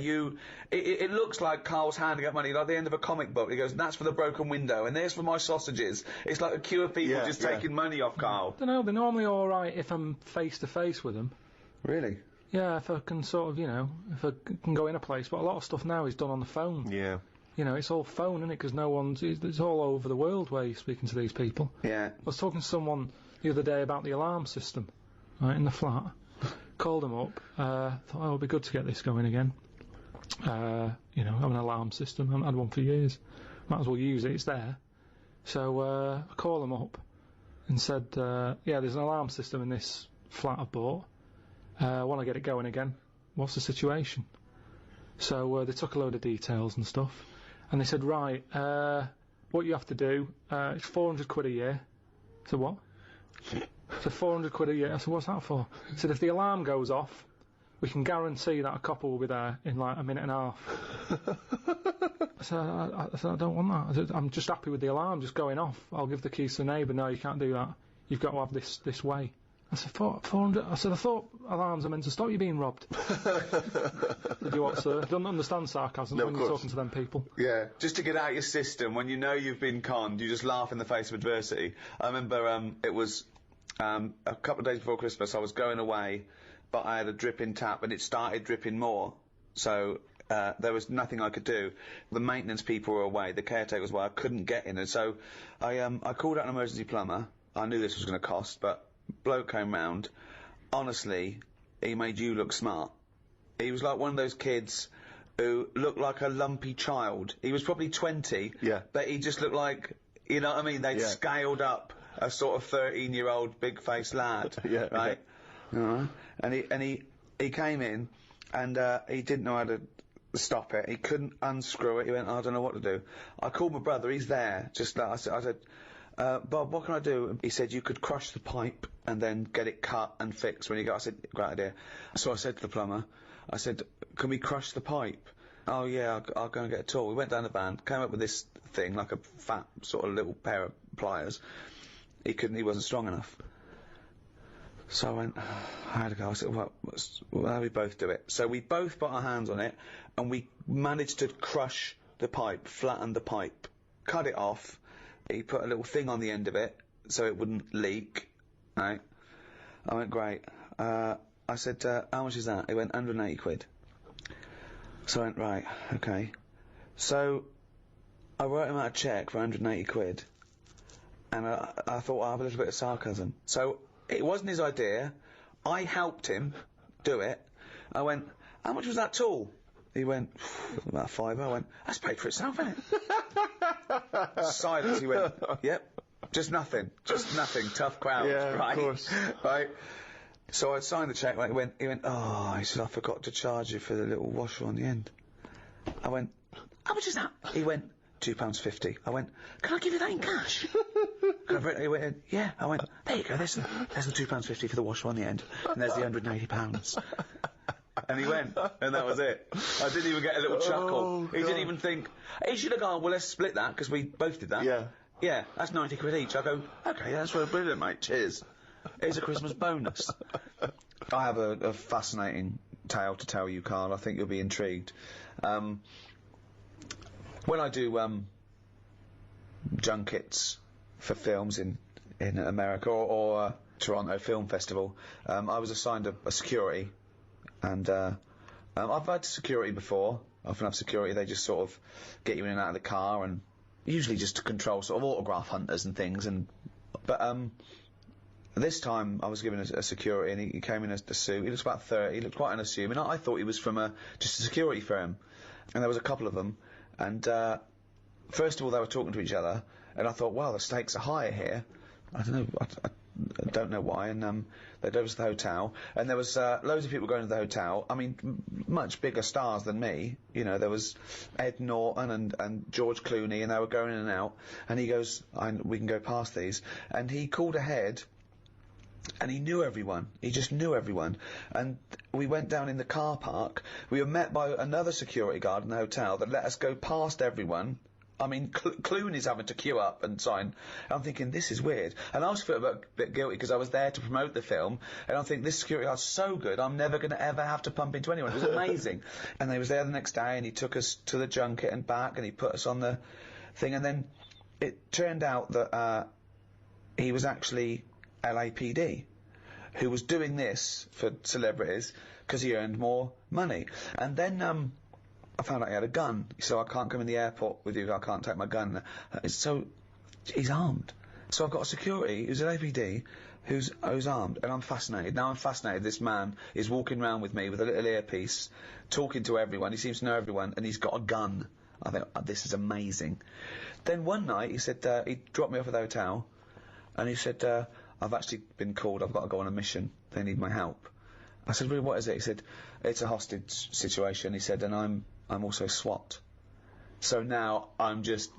it looks like Carl's handing out money, like the end of a comic book. He goes, that's for the broken window, and there's for my sausages. It's like a queue of people just taking money off Carl. I don't know, they're normally alright if I'm face to face with them. Really? Yeah, if I can sort of, if I can go in a place, but a lot of stuff now is done on the phone. Yeah. It's all phone, isn't it? Because it's all over the world where you're speaking to these people. Yeah. I was talking to someone the other day about the alarm system, right, in the flat. Called them up, thought, oh, it'll be good to get this going again. Have an alarm system, I haven't had one for years. Might as well use it, it's there. So, I called them up and said, yeah, there's an alarm system in this flat I've bought. I want to get it going again. What's the situation? So they took a load of details and stuff, and they said, right, what you have to do, it's 400 quid a year. I said, what? So 400 quid a year. I said, what's that for? He said, if the alarm goes off, we can guarantee that a couple will be there in like a minute and a half. I said, I don't want that. I said, I'm just happy with the alarm just going off. I'll give the keys to the neighbour. No, you can't do that. You've got to have this way. I said, 400. I said, I thought alarms are meant to stop you being robbed. Did you what, sir? Don't understand sarcasm when you're talking to them people. Yeah, just to get out your system when you know you've been conned, you just laugh in the face of adversity. I remember it was a couple of days before Christmas. I was going away, but I had a dripping tap, and it started dripping more. So there was nothing I could do. The maintenance people were away, the caretaker was away. I couldn't get in, and so I called out an emergency plumber. I knew this was going to cost, but bloke came round. Honestly, he made you look smart. He was like one of those kids who looked like a lumpy child. He was probably 20, but he just looked like, you know what I mean? They'd scaled up a sort of 13-year-old big-faced lad, right? And he came in, and he didn't know how to stop it. He couldn't unscrew it. He went, I don't know what to do. I called my brother. He's there. Just like I said, Bob, what can I do? He said, you could crush the pipe and then get it cut and fixed when you go. I said, great idea. So I said to the plumber, I said, can we crush the pipe? Oh yeah, I'll go and get a tool. We went down the van, came up with this thing, like a fat sort of little pair of pliers. He wasn't strong enough. So I went, I had to go. I said, well, how do we both do it? So we both put our hands on it, and we managed to crush the pipe, flatten the pipe, cut it off. He put a little thing on the end of it so it wouldn't leak, right? I went, great. I said, how much is that? He went, 180 quid. So I went, right, okay. So I wrote him out a cheque for 180 quid, and I thought I'll have a little bit of sarcasm. So it wasn't his idea. I helped him do it. I went, how much was that tool? He went, about £5. I went, that's paid for itself, isn't it? Silence. He went, yep, just nothing. Tough crowd, right? Of course. Right. So I signed the cheque. Right? He went, oh, he said, I forgot to charge you for the little washer on the end. I went, how much is that? He went, £2.50. I went, can I give you that in cash? He went, yeah. I went, there you go, there's the £2.50 for the washer on the end, and there's the £180. And he went, and that was it. I didn't even get a little chuckle. He didn't even think. He should have gone, well, let's split that, because we both did that. Yeah. Yeah, that's 90 quid each. I go, okay, that's really brilliant, mate. Cheers. Here's a Christmas bonus. I have a fascinating tale to tell you, Karl. I think you'll be intrigued. When I do junkets for films in America or Toronto Film Festival, I was assigned a security. And I've had security before. I often have security. They just sort of get you in and out of the car, and usually just to control sort of autograph hunters and things. But this time I was given a security, and he came in a suit. He looks about 30. He looked quite unassuming. I thought he was from just a security firm, and there was a couple of them. And first of all, they were talking to each other, and I thought, wow, the stakes are higher here. I don't know. I don't know why, and they drove us to the hotel, and there was loads of people going to the hotel. I mean, much bigger stars than me. You know, there was Ed Norton and George Clooney, and they were going in and out. And he goes, we can go past these. And he called ahead And he knew everyone. He just knew everyone. And we went down in the car park. We were met by another security guard in the hotel that let us go past everyone. I mean, Clooney's having to queue up and sign. I'm thinking, this is weird. And I was feeling a bit guilty because I was there to promote the film. And I'm thinking, this security guard's so good, I'm never going to ever have to pump into anyone. It was amazing. And they was there the next day, and he took us to the junket and back, and he put us on the thing. And then it turned out that he was actually LAPD, who was doing this for celebrities because he earned more money. And then I found out he had a gun, so I can't come in the airport with you, I can't take my gun. So he's armed. So I've got a security who's an LAPD who's armed, and I'm fascinated. Now I'm fascinated. This man is walking around with me with a little earpiece, talking to everyone. He seems to know everyone, and he's got a gun. I think, oh, this is amazing. Then one night he said, he dropped me off at the hotel, and he said, I've actually been called, I've got to go on a mission, they need my help. I said, really, what is it? He said, it's a hostage situation. He said, and I'm also SWAT. So now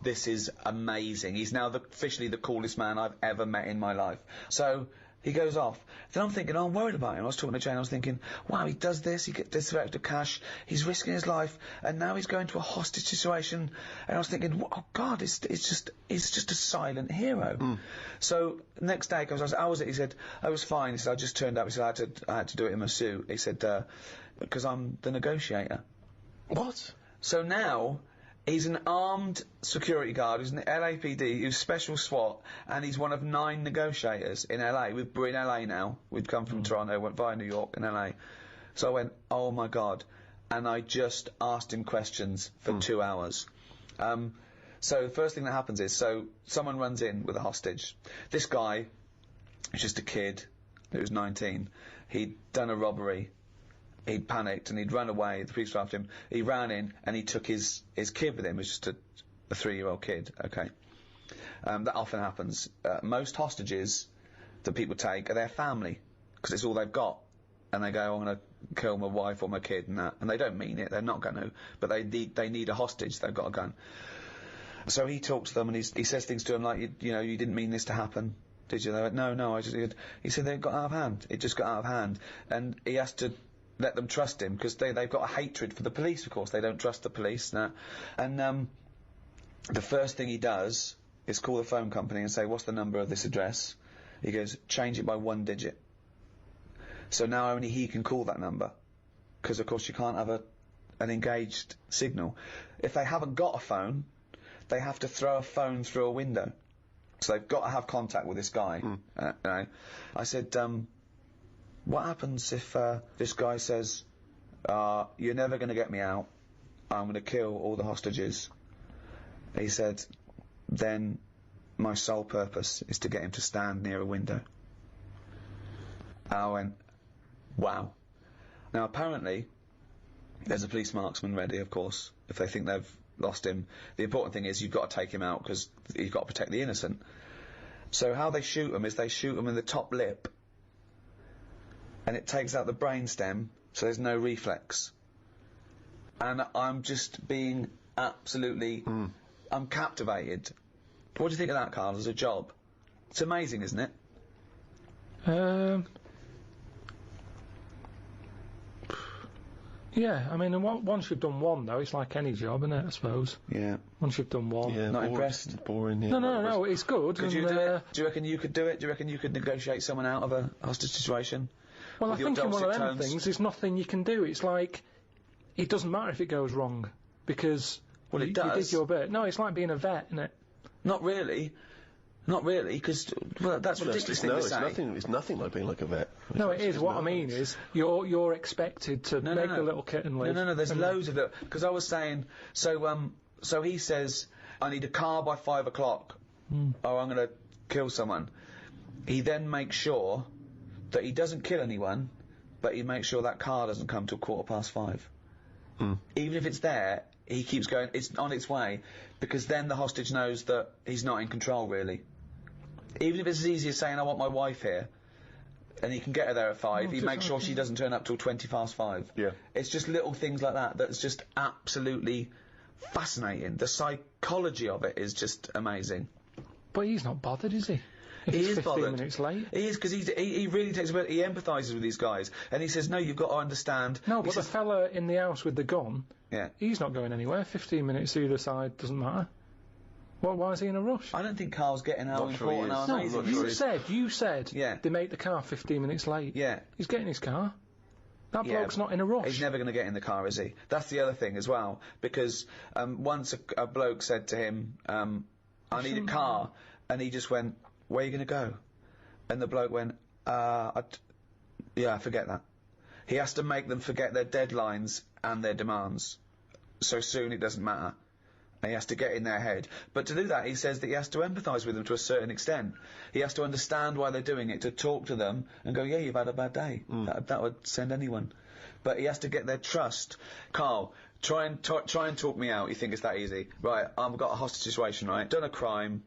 this is amazing. He's now officially the coolest man I've ever met in my life. So he goes off. Then I'm thinking, oh, I'm worried about him. I was talking to Jane, I was thinking, wow, he does this, he gets this extra cash, he's risking his life, and now he's going to a hostage situation. And I was thinking, oh God, it's just a silent hero. So next day, I said, how was it? He said, I was fine. He said, I just turned up. He said, I had to do it in my suit. He said, because I'm the negotiator. What? So now he's an armed security guard who's an LAPD, who's special SWAT, and he's one of 9 negotiators in LA. We're in LA now. We'd come from Toronto, went via New York and LA. So I went, oh my God. And I just asked him questions for 2 hours. So the first thing that happens is, so someone runs in with a hostage. This guy was just a kid who was 19. He'd done a robbery. He'd panicked and he'd run away. The police were after him. He ran in and he took his kid with him. It was just a 3-year-old kid. Okay. That often happens. Most hostages that people take are their family, because it's all they've got. And they go, I'm going to kill my wife or my kid and that. And they don't mean it. They're not going to. But they need a hostage. They've got a gun. So he talks to them and he says things to them like, you know, you didn't mean this to happen, did you? They went, no, I just... He said they got out of hand. It just got out of hand. And he has to let them trust him, because they've got a hatred for the police, of course. They don't trust the police. And the first thing he does is call the phone company and say, what's the number of this address? He goes, change it by 1 digit. So now only he can call that number, because of course you can't have an engaged signal. If they haven't got a phone, they have to throw a phone through a window. So they've got to have contact with this guy. I said, what happens if this guy says, you're never going to get me out, I'm going to kill all the hostages? He said, then my sole purpose is to get him to stand near a window. And I went, wow. Now apparently there's a police marksman ready, of course, if they think they've lost him. The important thing is you've got to take him out, because you've got to protect the innocent. So how they shoot him is they shoot him in the top lip, and it takes out the brainstem, so there's no reflex. And I'm just being absolutely... I'm captivated. What do you think of that, Karl, as a job? It's amazing, isn't it? Yeah, I mean, once you've done one, though, it's like any job, isn't it, I suppose? Yeah. Once you've done one. Yeah, not impressed? Boring, yeah. No, it's good. Could you do it? Do you reckon you could do it? Do you reckon you could negotiate someone out of a hostage situation? Well, I think in one of them things, there's nothing you can do. It's like, it doesn't matter if it goes wrong, because well, you did your bit. No, it's like being a vet, isn't it? Not really. Not really, because that's ridiculous thing to say. It's nothing like being like a vet. No, it is. What I mean is, you're expected to make the little kitten live. No, there's loads of it. Because I was saying, so he says, I need a car by 5 o'clock, or I'm going to kill someone. He then makes sure that he doesn't kill anyone, but he makes sure that car doesn't come till 5:15. Even if it's there, he keeps going, it's on its way, because then the hostage knows that he's not in control, really. Even if it's as easy as saying, I want my wife here, and he can get her there at 5, he makes sure she doesn't turn up till 5:20. Yeah. It's just little things like that that's just absolutely fascinating. The psychology of it is just amazing. But he's not bothered, is he? If He it's is 15 bothered. minutes late. He is, because he really takes a bit, he empathises with these guys, and he says, no, you've got to understand. No, He but the says- fella in the house with the gun, Yeah. he's not going anywhere. 15 minutes either side doesn't matter. Why is he in a rush? I don't think Carl's getting how Not sure he important, is. how No, amazing you he is. said Yeah. they make the car 15 minutes late. Yeah. He's getting his car. That Yeah, bloke's not in a rush. He's never going to get in the car, is he? That's the other thing as well, because once a bloke said to him, I need a car, and he just went, where are you going to go? And the bloke went, yeah, forget that. He has to make them forget their deadlines and their demands. So soon it doesn't matter. And he has to get in their head. But to do that, he says that he has to empathise with them to a certain extent. He has to understand why they're doing it, to talk to them and go, yeah, you've had a bad day. That would send anyone. But he has to get their trust. Carl, try and talk me out. You think it's that easy? Right, I've got a hostage situation, right? Done a crime.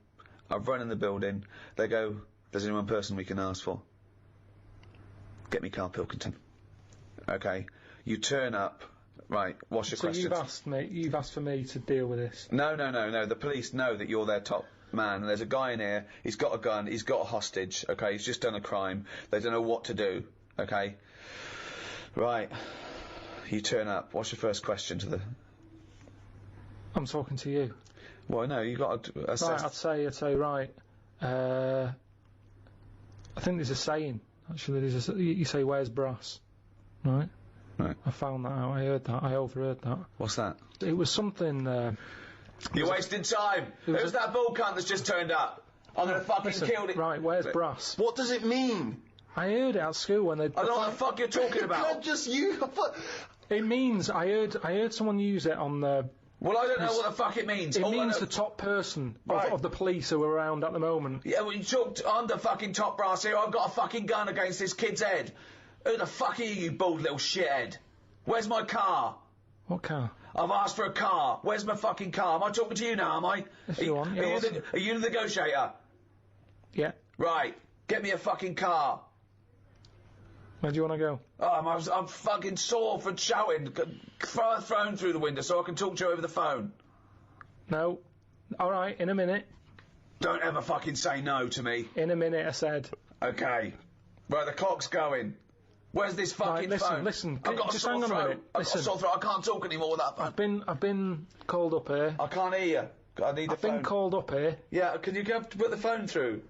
I've run in the building. They go, there's only one person we can ask for. Get me Karl Pilkington. Okay. You turn up. Right, what's your question? You've asked for me to deal with this. No. The police know that you're their top man, and there's a guy in here, he's got a gun, he's got a hostage, okay? He's just done a crime. They don't know what to do, okay? Right. You turn up. What's your first question to the... I'm talking to you. Well, no, you got to assess... Right, I'd say, right, I think there's a saying, actually, you say, where's brass? Right? Right. I found that out, I overheard that. What's that? It was something, You're wasting time! Who's that bull cunt that's just turned up? I'm gonna fucking kill it. Right, where's brass? What does it mean? I heard it at school when they... I don't know what the fuck you're talking about. Just you... It means, I heard someone use it on the... Well, I don't know what the fuck it means. It All I means know- the top person Right. of the police who are around at the moment. Yeah, well, you talked... I'm the fucking top brass here. I've got a fucking gun against this kid's head. Who the fuck are you bald little shithead? Where's my car? What car? I've asked for a car. Where's my fucking car? Am I talking to you now, am I? If you want, yeah, Are you the negotiator? Yeah. Right. Get me a fucking car. Where do you want to go? Oh, I'm fucking sore from shouting. Throw a phone through the window so I can talk to you over the phone. No. Alright, in a minute. Don't ever fucking say no to me. In a minute, I said. Okay. Right, the clock's going. Where's this fucking phone? Listen, I've got a just sore hang on a throat. minute. I've got a sore throat. I can't talk anymore with that phone. I've been called up here. I can't hear you. I need a phone. I've been called up here. Yeah, can you go to put the phone through?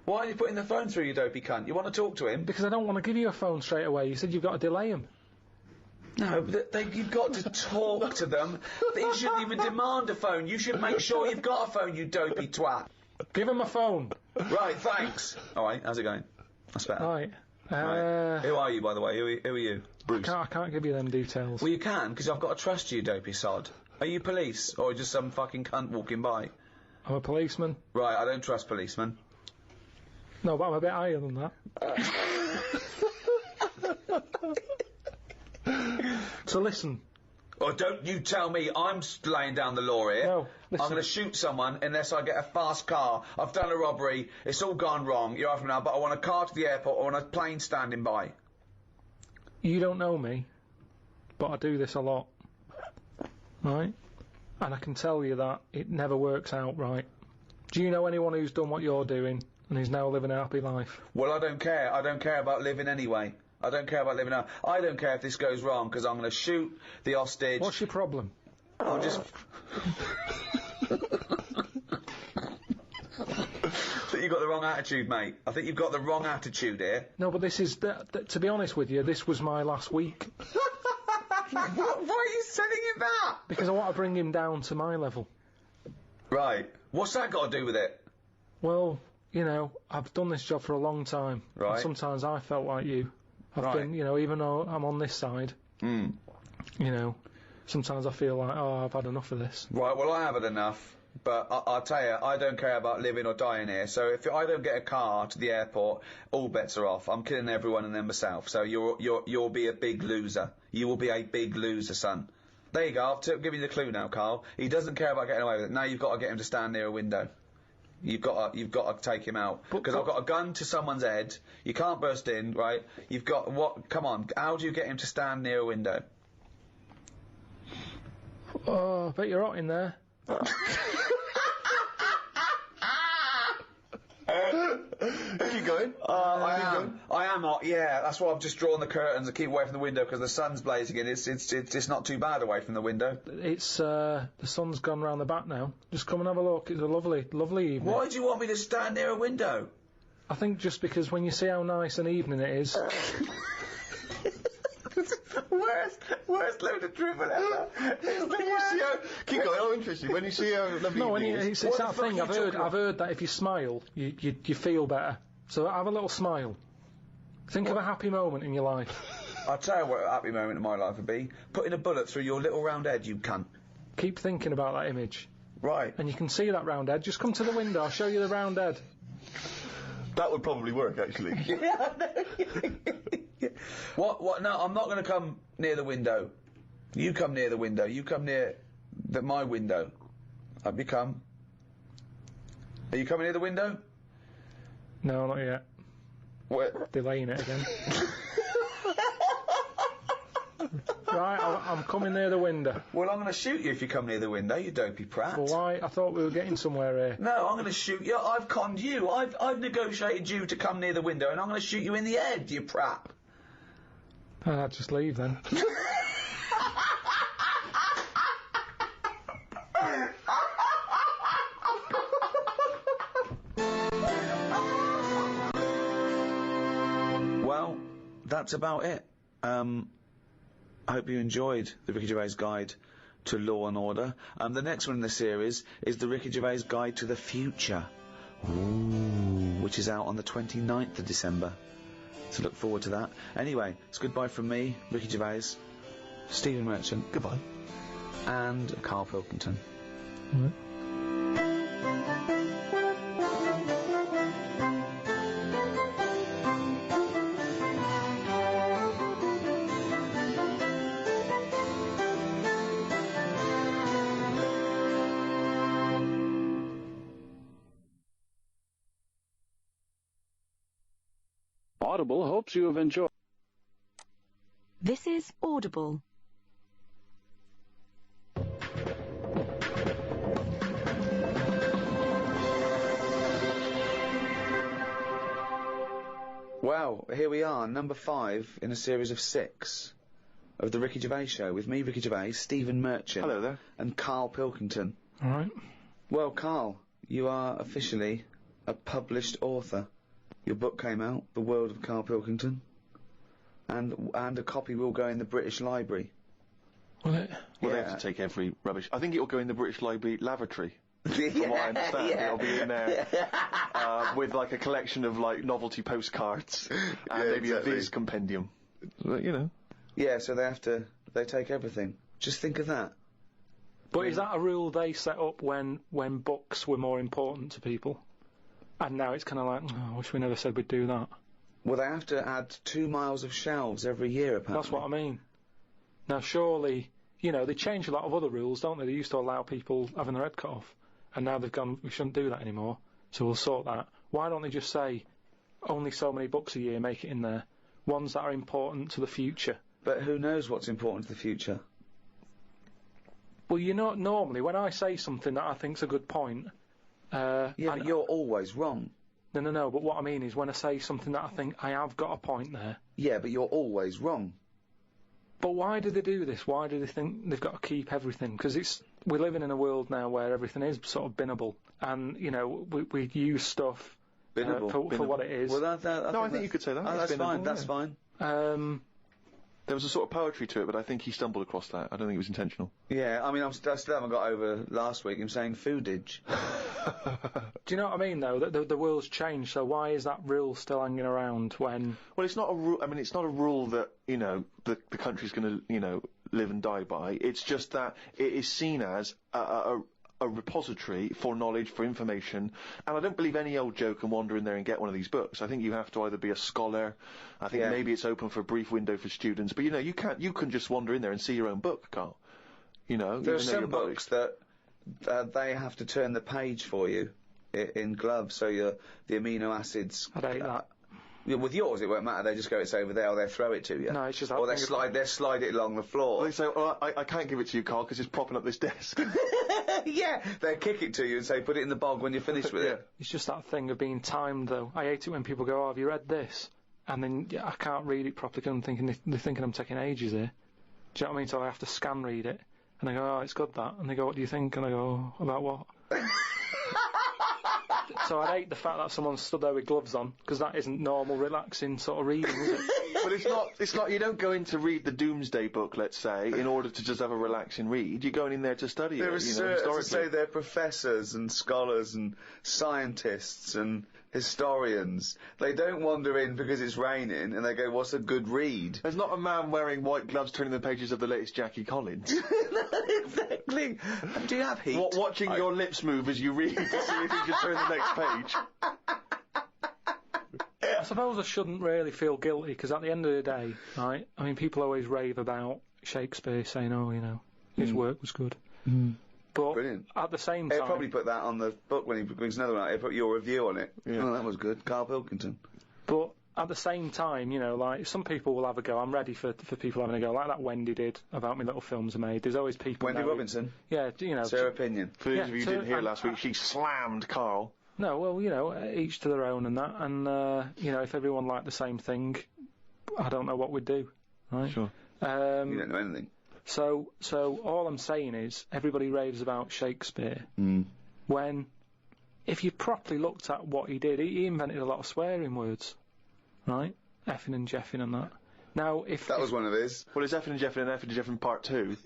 Why are you putting the phone through, you dopey cunt? You want to talk to him? Because I don't want to give you a phone straight away. You said you've got to delay him. No, but you've got to talk to them. You shouldn't even demand a phone. You should make sure you've got a phone, you dopey twat. Give him a phone. Right, thanks. All right, how's it going? That's better. Right. Right. Who are you, by the way? Who are you? Bruce. I can't give you them details. Well, you can, because I've got to trust you, dopey sod. Are you police, or just some fucking cunt walking by? I'm a policeman. Right, I don't trust policemen. No, but I'm a bit higher than that. So listen. Or don't you tell me I'm laying down the law here. No, listen. I'm going to shoot someone unless I get a fast car. I've done a robbery. It's all gone wrong. You're after now, but I want a car to the airport. I want a plane standing by. You don't know me, but I do this a lot. Right? And I can tell you that it never works out right. Do you know anyone who's done what you're doing and is now living a happy life? Well, I don't care. I don't care about living anyway. I don't care about living out. I don't care if this goes wrong, because I'm going to shoot the hostage. What's your problem? I'm just... I think you've got the wrong attitude, mate. I think you've got the wrong attitude here. No, but this is... to be honest with you, this was my last week. Why are you telling him that? Because I want to bring him down to my level. Right. What's that got to do with it? Well, you know, I've done this job for a long time. Right. And sometimes I felt like you. I've been, you know, even though I'm on this side, you know, sometimes I feel like, oh, I've had enough of this. Right, well, I have had enough, but I'll tell you, I don't care about living or dying here, so if I don't get a car to the airport, all bets are off. I'm killing everyone and then myself, so you'll be a big loser. You will be a big loser, son. There you go, I've given you the clue now, Carl. He doesn't care about getting away with it. Now you've got to get him to stand near a window. You've got to take him out, because I've got a gun to someone's head. You can't burst in, right? You've got what? Come on, how do you get him to stand near a window? Oh, I bet you're hot in there. going. I am hot, yeah. That's why I've just drawn the curtains and keep away from the window because the sun's blazing in. It's not too bad away from the window. It's, the sun's gone round the back now. Just come and have a look. It's a lovely, lovely evening. Why do you want me to stand near a window? I think just because when you see how nice an evening it is... Worst load of dribble ever. Keep going, I'm interested. When you see how lovely it's that thing, I've heard that if you smile, you feel better. So have a little smile. Think of a happy moment in your life. I'll tell you what a happy moment in my life would be. Putting a bullet through your little round head, you cunt. Keep thinking about that image. Right. And you can see that round head. Just come to the window, I'll show you the round head. That would probably work, actually. What? No, I'm not going to come near the window. You come near the window. You come near my window. Are you coming near the window? No, not yet. What? Delaying it again. Right, I'm coming near the window. Well, I'm going to shoot you if you come near the window, you dopey prat. Well, why? I thought we were getting somewhere here. No, I'm going to shoot you. I've conned you. I've negotiated you to come near the window, and I'm going to shoot you in the head, you prat. I'll just leave then. Well, that's about it. I hope you enjoyed the Ricky Gervais Guide to Law and Order. The next one in the series is the Ricky Gervais Guide to the Future, which is out on the 29th of December. So look forward to that. Anyway, it's goodbye from me, Ricky Gervais, Stephen Merchant. Goodbye. And Karl Pilkington. Audible hopes you have enjoyed. This is Audible. Well, here we are, number 5 in a series of 6 of the Ricky Gervais Show, with me, Ricky Gervais, Stephen Merchant. Hello there. And Karl Pilkington. All right. Well, Karl, you are officially a published author. Your book came out, The World of Karl Pilkington, and a copy will go in the British Library. Will it? Well, they have to take every rubbish. I think it'll go in the British Library lavatory. From what I understand, it'll be in there with like a collection of like novelty postcards and maybe a Viz compendium. You know. Yeah, so they take everything. Just think of that. But is that a rule they set up when books were more important to people? And now it's kind of like, I wish we never said we'd do that. Well, they have to add 2 miles of shelves every year, apparently. That's what I mean. Now, surely, they change a lot of other rules, don't they? They used to allow people having their head cut off. And now they've gone, we shouldn't do that anymore, so we'll sort that. Why don't they just say, only so many books a year, make it in there? Ones that are important to the future. But who knows what's important to the future? Well, normally, when I say something that I think's a good point... but you're always wrong. No, but what I mean is when I say something that I think I have got a point there... Yeah, but you're always wrong. But why do they do this? Why do they think they've got to keep everything? Because we're living in a world now where everything is sort of binnable. And, we use stuff for what it is. Well, I think you could say that. That's fine, that's fine. There was a sort of poetry to it, but I think he stumbled across that. I don't think it was intentional. Yeah, I mean, I still haven't got over last week him saying foodage. Do you know what I mean, though? That the world's changed, so why is that rule still hanging around when... Well, it's not a rule... I mean, it's not a rule that, the country's going to, live and die by. It's just that it is seen as a repository for knowledge, for information, and I don't believe any old Joe can wander in there and get one of these books. I think you have to either be a scholar, I think maybe it's open for a brief window for students, but you can just wander in there and see your own book, Karl. There are some books that they have to turn the page for you in gloves, so the amino acids... I'd hate that. With yours, it won't matter. They just go, it's over there, or they throw it to you. No, it's just... Or they slide it along the floor. Well, they say, I can't give it to you, Karl, because it's propping up this desk. Yeah, they kick it to you and say, put it in the bog when you're finished with it. It's just that thing of being timed, though. I hate it when people go, "Oh, have you read this?" And then I can't read it properly because I'm thinking they're thinking I'm taking ages here. Do you know what I mean? So I have to scan read it, and I go, "Oh, it's good that," and they go, "What do you think?" And I go, "Oh, about what?" So I'd hate the fact that someone stood there with gloves on, because that isn't normal, relaxing sort of reading, is it? But it's not, you don't go in to read the Doomsday Book, let's say, in order to just have a relaxing read. You're going in there to study They're it, historically. say they're professors and scholars and scientists and historians. They don't wander in because it's raining and they go, what's a good read? There's not a man wearing white gloves turning the pages of the latest Jackie Collins. Exactly. Do you have heat? Watching your lips move as you read to see if you can turn the next page. I suppose I shouldn't really feel guilty, because at the end of the day, right, I mean, people always rave about Shakespeare, saying, oh, his work was good. But brilliant. At the same time... He'll probably put that on the book when he brings another one out. He'll put your review on it. Yeah. Oh, that was good. Karl Pilkington. But at the same time, like, some people will have a go. I'm ready for people having a go, like that Wendy did about me little films I made. There's always people... Wendy Robinson? Yeah, Sarah Opinion. For those of you who didn't hear last week, she slammed Karl. No, well, each to their own and that, and, if everyone liked the same thing, I don't know what we'd do, right? Sure. You don't know anything. So all I'm saying is, everybody raves about Shakespeare, when, if you properly looked at what he did, he invented a lot of swearing words, right? Effing and jeffing and that. Now, That was one of his. Well, it's effing and jeffing and effing and jeffing part 2.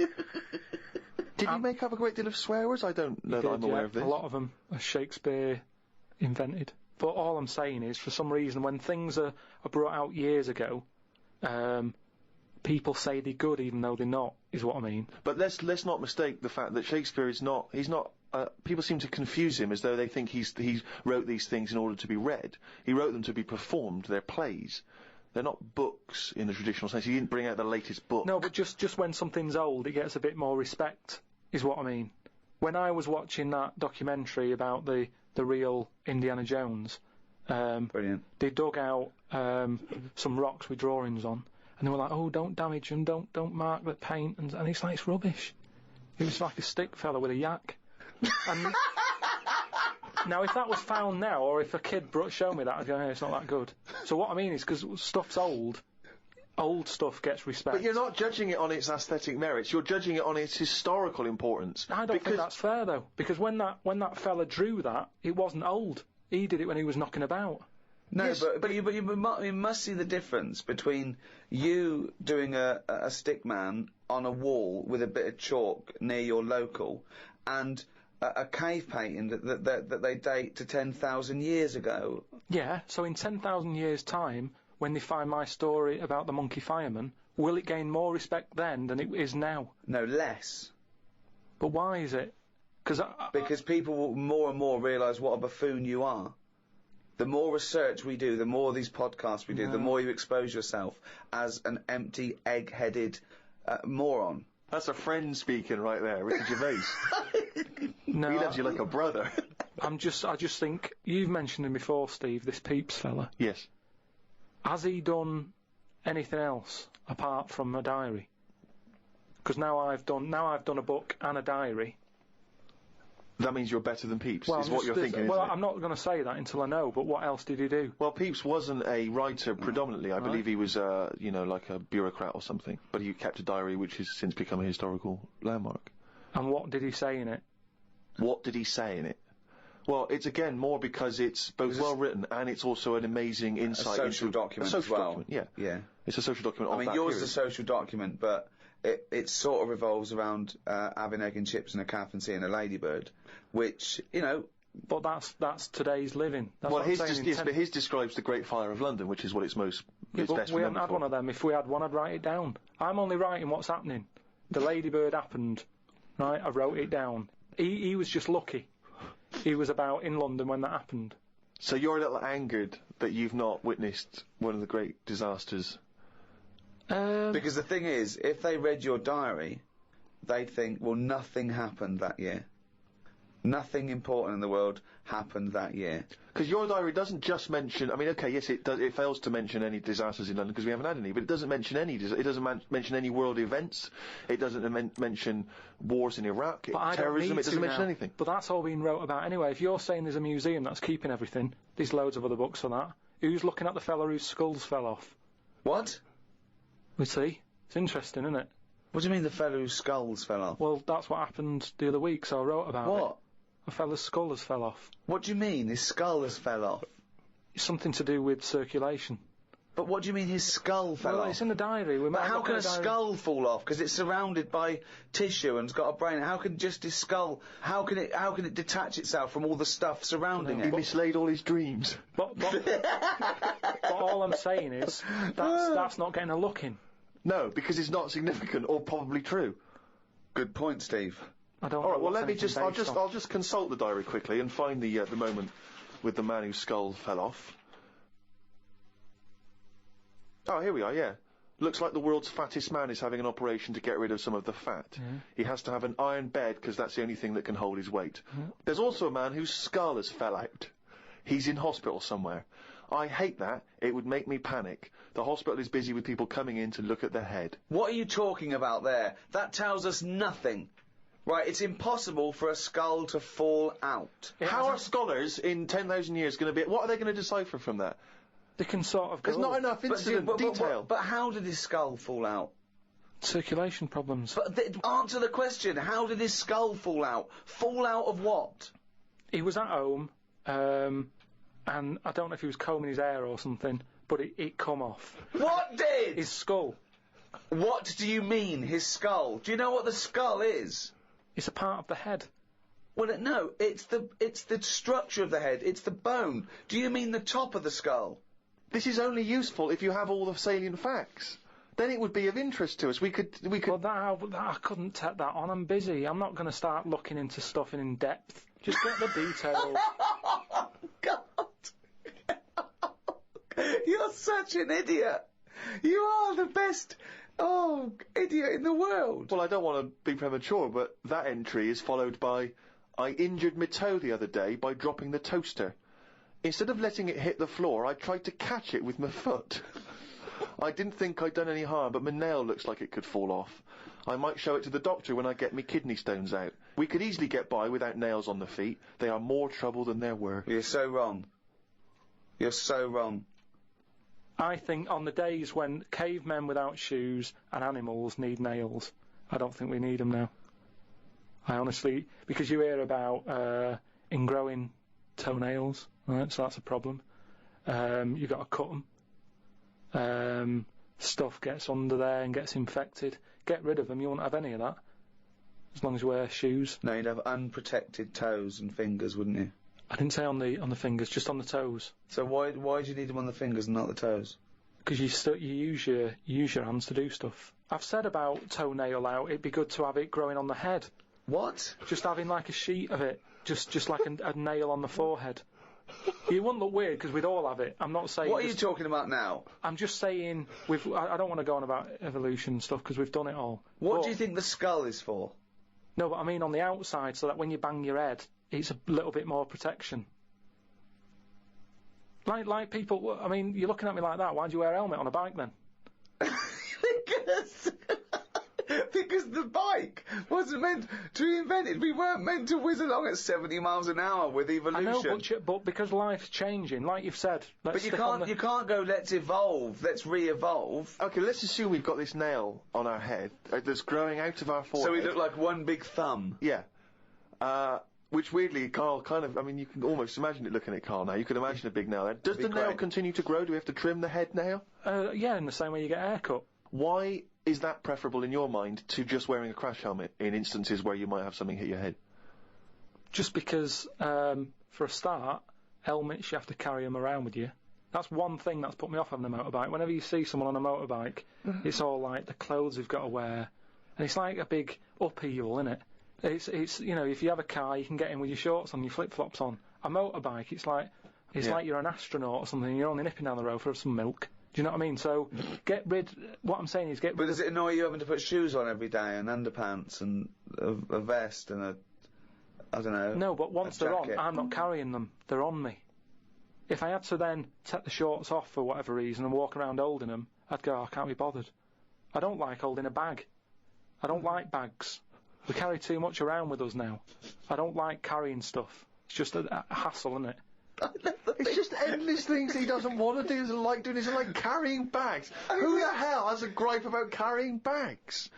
Did he make up a great deal of swear words? I don't know that I'm aware of this. A lot of them are Shakespeare invented. But all I'm saying is, for some reason, when things are brought out years ago, people say they're good even though they're not, is what I mean. But let's not mistake the fact that Shakespeare is not... He's not... people seem to confuse him as though they think he wrote these things in order to be read. He wrote them to be performed. They're plays. They're not books in the traditional sense. He didn't bring out the latest book. No, but just when something's old, it gets a bit more respect, is what I mean. When I was watching that documentary about the real Indiana Jones, brilliant. They dug out some rocks with drawings on, and they were like, "Oh, don't damage them, don't mark the paint," and it's like, it's rubbish. It was like a stick fella with a yak. And now, if that was found now, or if a kid showed me that, I'd go, "Hey, it's not that good." So what I mean is, because stuff's old stuff gets respect. But you're not judging it on its aesthetic merits. You're judging it on its historical importance. I don't think that's fair, though, because when that fella drew that, it wasn't old. He did it when he was knocking about. No, yes, but you must see the difference between you doing a stick man on a wall with a bit of chalk near your local and a cave painting that they date to 10,000 years ago. Yeah, so in 10,000 years' time, when they find my story about the monkey fireman, will it gain more respect then than it is now? No, less. But why is it? Because people will more and more realise what a buffoon you are. The more research we do, the more these podcasts we do, the more you expose yourself as an empty, egg-headed moron. That's a friend speaking right there, Ricky Gervais. No, he loves you like a brother. I just think, you've mentioned him before, Steve, this Peeps fella. Yes. Has he done anything else apart from a diary? Because now I've done a book and a diary. That means you're better than Pepys, well, is what you're thinking, Well, isn't it? I'm not going to say that until I know, but what else did he do? Well, Pepys wasn't a writer predominantly. I believe he was, like a bureaucrat or something. But he kept a diary which has since become a historical landmark. And what did he say in it? What did he say in it? Well, it's again more because it's both well written and it's also an amazing insight into... A social document as well. Document, yeah. It's a social document of that yours period. is a social document, but it sort of revolves around having egg and chips and a calf and seeing a ladybird, which, But that's today's living. That's well, his describes the Great Fire of London, which is what it's most... But we haven't had one of them. If we had one, I'd write it down. I'm only writing what's happening. The ladybird happened, right? I wrote it down. He was just lucky. He was about in London when that happened. So you're a little angered that you've not witnessed one of the great disasters? Because the thing is, if they read your diary, they'd think, well, nothing happened that year. Nothing important in the world happened that year. Because your diary doesn't just mention. I mean, okay, yes, it does. It fails to mention any disasters in London because we haven't had any. But it doesn't mention any. It doesn't mention any world events. It doesn't mention wars in Iraq, terrorism. It doesn't mention anything. But that's all been wrote about anyway. If you're saying there's a museum that's keeping everything, there's loads of other books for that. Who's looking at the fella whose skulls fell off? What? We see. It's interesting, isn't it? What do you mean the fellow whose skulls fell off? Well, that's what happened the other week, so I wrote about it. What? A fella's skull has fell off. What do you mean his skull has fell off? It's something to do with circulation. But what do you mean his skull fell off? It's in the diary. But how can a skull fall off? Because it's surrounded by tissue and it's got a brain. How can just his skull? How can it detach itself from all the stuff surrounding it? He mislaid all his dreams. But all I'm saying is that's not getting a look in. No, because it's not significant or probably true. Good point, Steve. I don't. All right. Well, let me just. I'll just consult the diary quickly and find the moment with the man whose skull fell off. Oh, here we are. Yeah. Looks like the world's fattest man is having an operation to get rid of some of the fat. He has to have an iron bed because that's the only thing that can hold his weight. There's also a man whose skull has fell out. He's in hospital somewhere. I hate that. It would make me panic. The hospital is busy with people coming in to look at their head. What are you talking about there? That tells us nothing. Right, it's impossible for a skull to fall out. How are scholars in 10,000 years going to be... What are they going to decipher from that? They can sort of... There's not enough incident detail. But how did his skull fall out? Circulation problems. But answer the question. How did his skull fall out? Fall out of what? He was at home, and I don't know if he was combing his hair or something, but it come off. What did? His skull. What do you mean, his skull? Do you know what the skull is? It's a part of the head. Well, no, it's the structure of the head. It's the bone. Do you mean the top of the skull? This is only useful if you have all the salient facts. Then it would be of interest to us. We could. Well, I couldn't take that on. I'm busy. I'm not going to start looking into stuff in depth. Just get the details. God. You're such an idiot. You are the best, idiot in the world. Well, I don't want to be premature, but that entry is followed by, I injured my toe the other day by dropping the toaster. Instead of letting it hit the floor, I tried to catch it with my foot. I didn't think I'd done any harm, but my nail looks like it could fall off. I might show it to the doctor when I get me kidney stones out. We could easily get by without nails on the feet. They are more trouble than they're worth. You're so wrong. You're so wrong. I think on the days when cavemen without shoes and animals need nails, I don't think we need them now. I honestly... Because you hear about ingrowing toenails, right? So that's a problem. You've got to cut them. Stuff gets under there and gets infected. Get rid of them. You won't have any of that. As long as you wear shoes. No, you'd have unprotected toes and fingers, wouldn't you? I didn't say on the fingers, just on the toes. So why do you need them on the fingers and not the toes? Because you use your hands to do stuff. I've said about toenail out. It'd be good to have it growing on the head. What? Just having like a sheet of it, just like a nail on the forehead. You wouldn't look weird because we'd all have it. I'm not saying. What are you talking about now? I'm just saying I don't want to go on about evolution and stuff because we've done it all. What do you think the skull is for? No, but I mean on the outside, so that when you bang your head, it's a little bit more protection. Like people. I mean, you're looking at me like that. Why'd you wear a helmet on a bike then? Because the bike wasn't meant to be invented. We weren't meant to whiz along at 70 miles an hour with evolution. I know, but because life's changing, like you've said. But you can't go, let's evolve, let's re-evolve. Okay, let's assume we've got this nail on our head that's growing out of our forehead. So we look like one big thumb. Yeah. Which weirdly, Carl I mean, you can almost imagine it looking at Carl now. You can imagine a big nail there. Does the nail continue to grow? Do we have to trim the head nail? Yeah, in the same way you get a haircut. Why is that preferable in your mind to just wearing a crash helmet in instances where you might have something hit your head? Just because, for a start, helmets, you have to carry them around with you. That's one thing that's put me off having a motorbike. Whenever you see someone on a motorbike, it's all like the clothes they've got to wear. And it's like a big upheaval, isn't it? It's you know, if you have a car, you can get in with your shorts on, your flip-flops on. A motorbike, it's like you're an astronaut or something, and you're only nipping down the road for some milk. Do you know what I mean? So, what I'm saying is get rid But does it annoy you having to put shoes on every day, and underpants, and a vest, and I don't know. No, but once they're on, I'm not carrying them. They're on me. If I had to then take the shorts off for whatever reason and walk around holding them, I'd go, I can't be bothered. I don't like holding a bag. I don't like bags. We carry too much around with us now. I don't like carrying stuff. It's just a hassle, isn't it? It's just endless things he doesn't want to do, doesn't like doing, isn't like carrying bags. Who the hell has a gripe about carrying bags?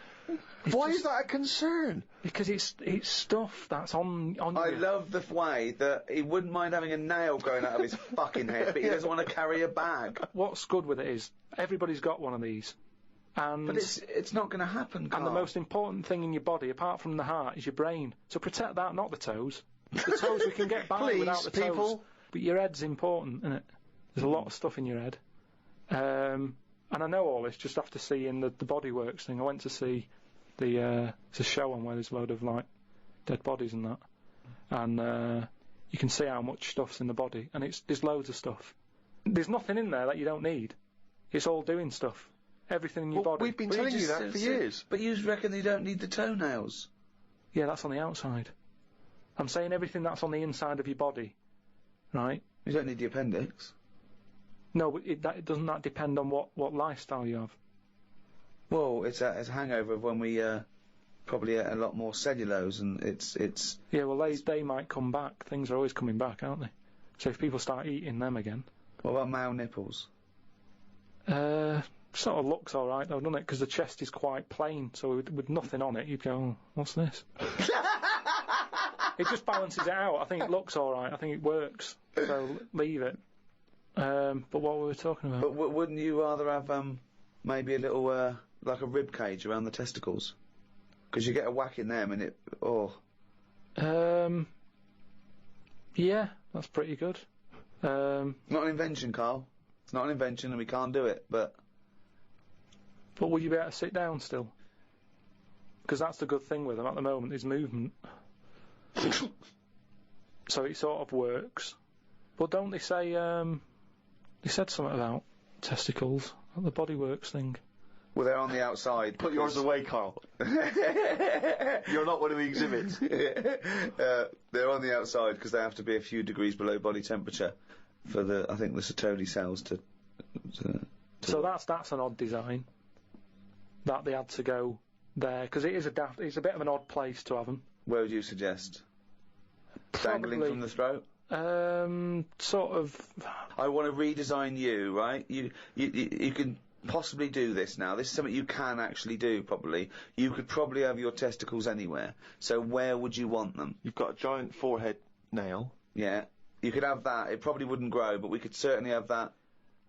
Why is that a concern? Because it's stuff that's on I love the way that he wouldn't mind having a nail going out of his fucking head, but he doesn't want to carry a bag. What's good with it is, everybody's got one of these. And but it's not going to happen, Carl. And the most important thing in your body, apart from the heart, is your brain. So protect that, not the toes. The toes we can get by without the toes. But your head's important, isn't it? There's a lot of stuff in your head. And I know all this just after seeing the Bodyworks thing. I went to see it's a show on where there's a load of, like, dead bodies and that. And you can see how much stuff's in the body. And there's loads of stuff. There's nothing in there that you don't need. It's all doing stuff. Everything in your body. We've been telling you that for years. But you reckon you don't need the toenails? Yeah, that's on the outside. I'm saying everything that's on the inside of your body, right? You don't need the appendix. No, but doesn't that depend on what lifestyle you have? Well, it's a hangover of when we probably ate a lot more cellulose, and it's. Yeah, well, they might come back. Things are always coming back, aren't they? So if people start eating them again. What about male nipples? Sort of looks all right though, doesn't it? Because the chest is quite plain, so with nothing on it, you'd go, oh, what's this? It just balances it out. I think it looks all right. I think it works. So leave it. But what were we talking about? But wouldn't you rather have maybe a little like a rib cage around the testicles? Because you get a whack in them and it. Oh. Yeah, that's pretty good. Not an invention, Carl. It's not an invention, and we can't do it. But would you be able to sit down still? Because that's the good thing with them at the moment, is movement. So it sort of works. But don't they say, they said something about testicles, at the Bodyworks thing. Well, they're on the outside. Put yours away, Carl. You're not one of the exhibits. They're on the outside because they have to be a few degrees below body temperature for the Sertoli cells to So that's an odd design. That they had to go there, because it's a bit of an odd place to have them. Where would you suggest? Dangling from the throat? Sort of. I want to redesign you, right? You can possibly do this now. This is something you can actually do, probably. You could probably have your testicles anywhere. So where would you want them? You've got a giant forehead nail. Yeah. You could have that. It probably wouldn't grow, but we could certainly have that.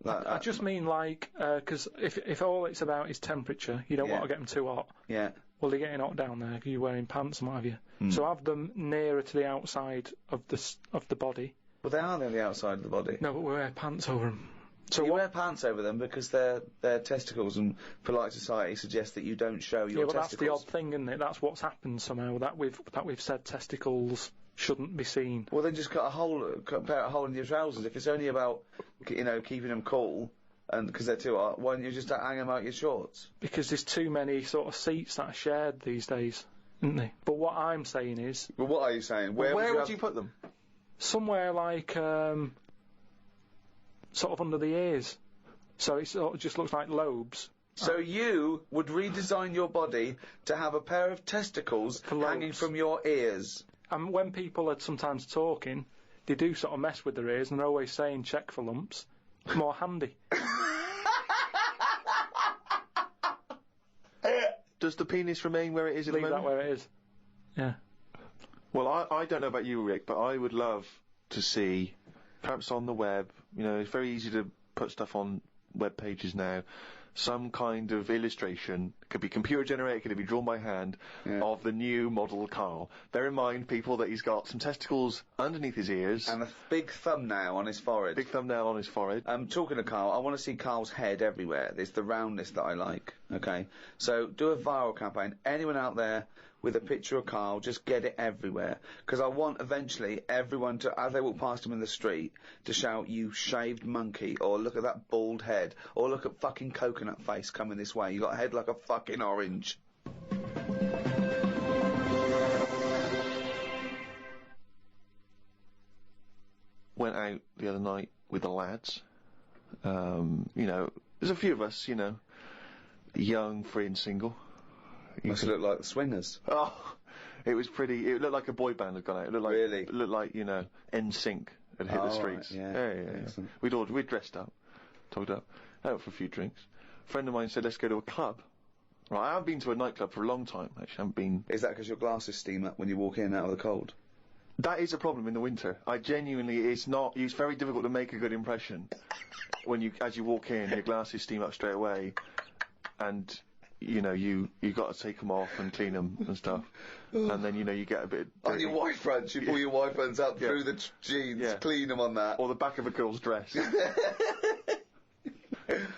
I just mean, like, because if all it's about is temperature, you don't want to get them too hot. Yeah. Well, they're getting hot down there because you're wearing pants and what have you. So have them nearer to the outside of the body. Well, they are on the outside of the body. No, but we wear pants over them. So you wear pants over them because their testicles, and polite society suggests that you don't show your testicles. That's the odd thing, isn't it? That's what's happened somehow. That we've said testicles shouldn't be seen. Well, then just cut a hole in your trousers. If it's only about, keeping them cool, and because they're too hot, why don't you just hang them out your shorts? Because there's too many sort of seats that are shared these days, isn't there? But what I'm saying is. Well, what are you saying? Where would you put them? Somewhere like sort of under the ears, so it sort of just looks like lobes. So you would redesign your body to have a pair of testicles hanging from your ears. And when people are sometimes talking, they do sort of mess with their ears, and they're always saying check for lumps. More handy. Does the penis remain where it is at the moment? Leave that where it is. Yeah. Well, I don't know about you, Rick, but I would love to see, perhaps on the web, it's very easy to put stuff on web pages now, some kind of illustration, could be computer generated, could be drawn by hand, of the new model Carl. Bear in mind, people, that he's got some testicles underneath his ears. And a big thumbnail on his forehead. Talking to Carl, I want to see Carl's head everywhere. It's the roundness that I like, okay? So, do a viral campaign. Anyone out there with a picture of Carl, just get it everywhere. Because I want, eventually, everyone to, as they walk past him in the street, to shout, "You shaved monkey," or "Look at that bald head," or "Look at fucking coconut face coming this way. You got a head like a fucking orange." went out the other night with the lads. You know, there's a few of us, you know, young, free and single. Must look like the Swingers. Oh, it was pretty. It looked like a boy band had gone out. It looked like, really? It looked like, you know, NSYNC had hit the streets. Right, yeah. We'd dressed up, togged up, out for a few drinks. A friend of mine said, let's go to a club. Right, I haven't been to a nightclub for a long time, actually. I haven't been... Is that because your glasses steam up when you walk in out of the cold? That is a problem in the winter. It's very difficult to make a good impression when as you walk in, your glasses steam up straight away, and, you know, you got to take them off and clean them and stuff, and then, you know, you get a bit... On your white fronts, you pull your white fronts up through the jeans, clean them on that. Or the back of a girl's dress.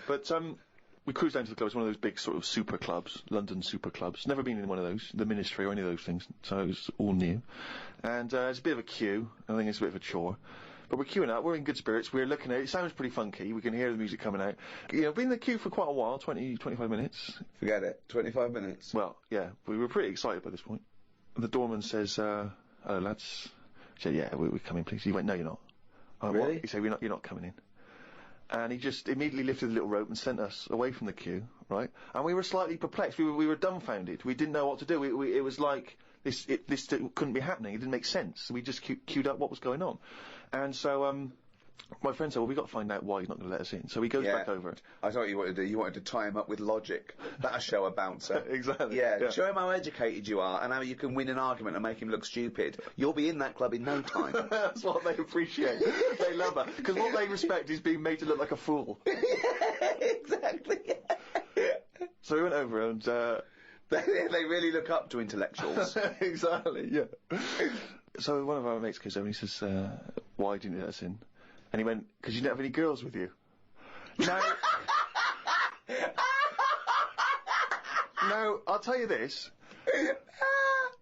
But, we cruised down to the club. It's one of those big sort of super clubs, London super clubs. Never been in one of those, the Ministry or any of those things, so it was all new. And it's a bit of a queue. I think it's a bit of a chore. But we're queuing up, we're in good spirits, we're looking at it. It sounds pretty funky, we can hear the music coming out. You know, been in the queue for quite a while, 20, 25 minutes. Forget it, 25 minutes? Well, yeah, we were pretty excited by this point. And the doorman says, hello lads. I said, yeah, we're coming please. He went, no you're not. I went, really? What? He said, you're not coming in. And he just immediately lifted the little rope and sent us away from the queue, right? And we were slightly perplexed. We were dumbfounded. We didn't know what to do. It was like this couldn't be happening. It didn't make sense. We just queued up what was going on. And so my friend said, well, we've got to find out why he's not going to let us in. So he goes back over. I thought you wanted to do. You wanted to tie him up with logic. That'll show a bouncer. Exactly. Yeah, show him how educated you are and how you can win an argument and make him look stupid. You'll be in that club in no time. That's what they appreciate. They love that. Because what they respect is being made to look like a fool. Yeah, exactly. So we went over and... They really look up to intellectuals. Exactly, yeah. So one of our mates goes over and he says, why didn't you let us in? And he went, because you didn't have any girls with you. Now, I'll tell you this.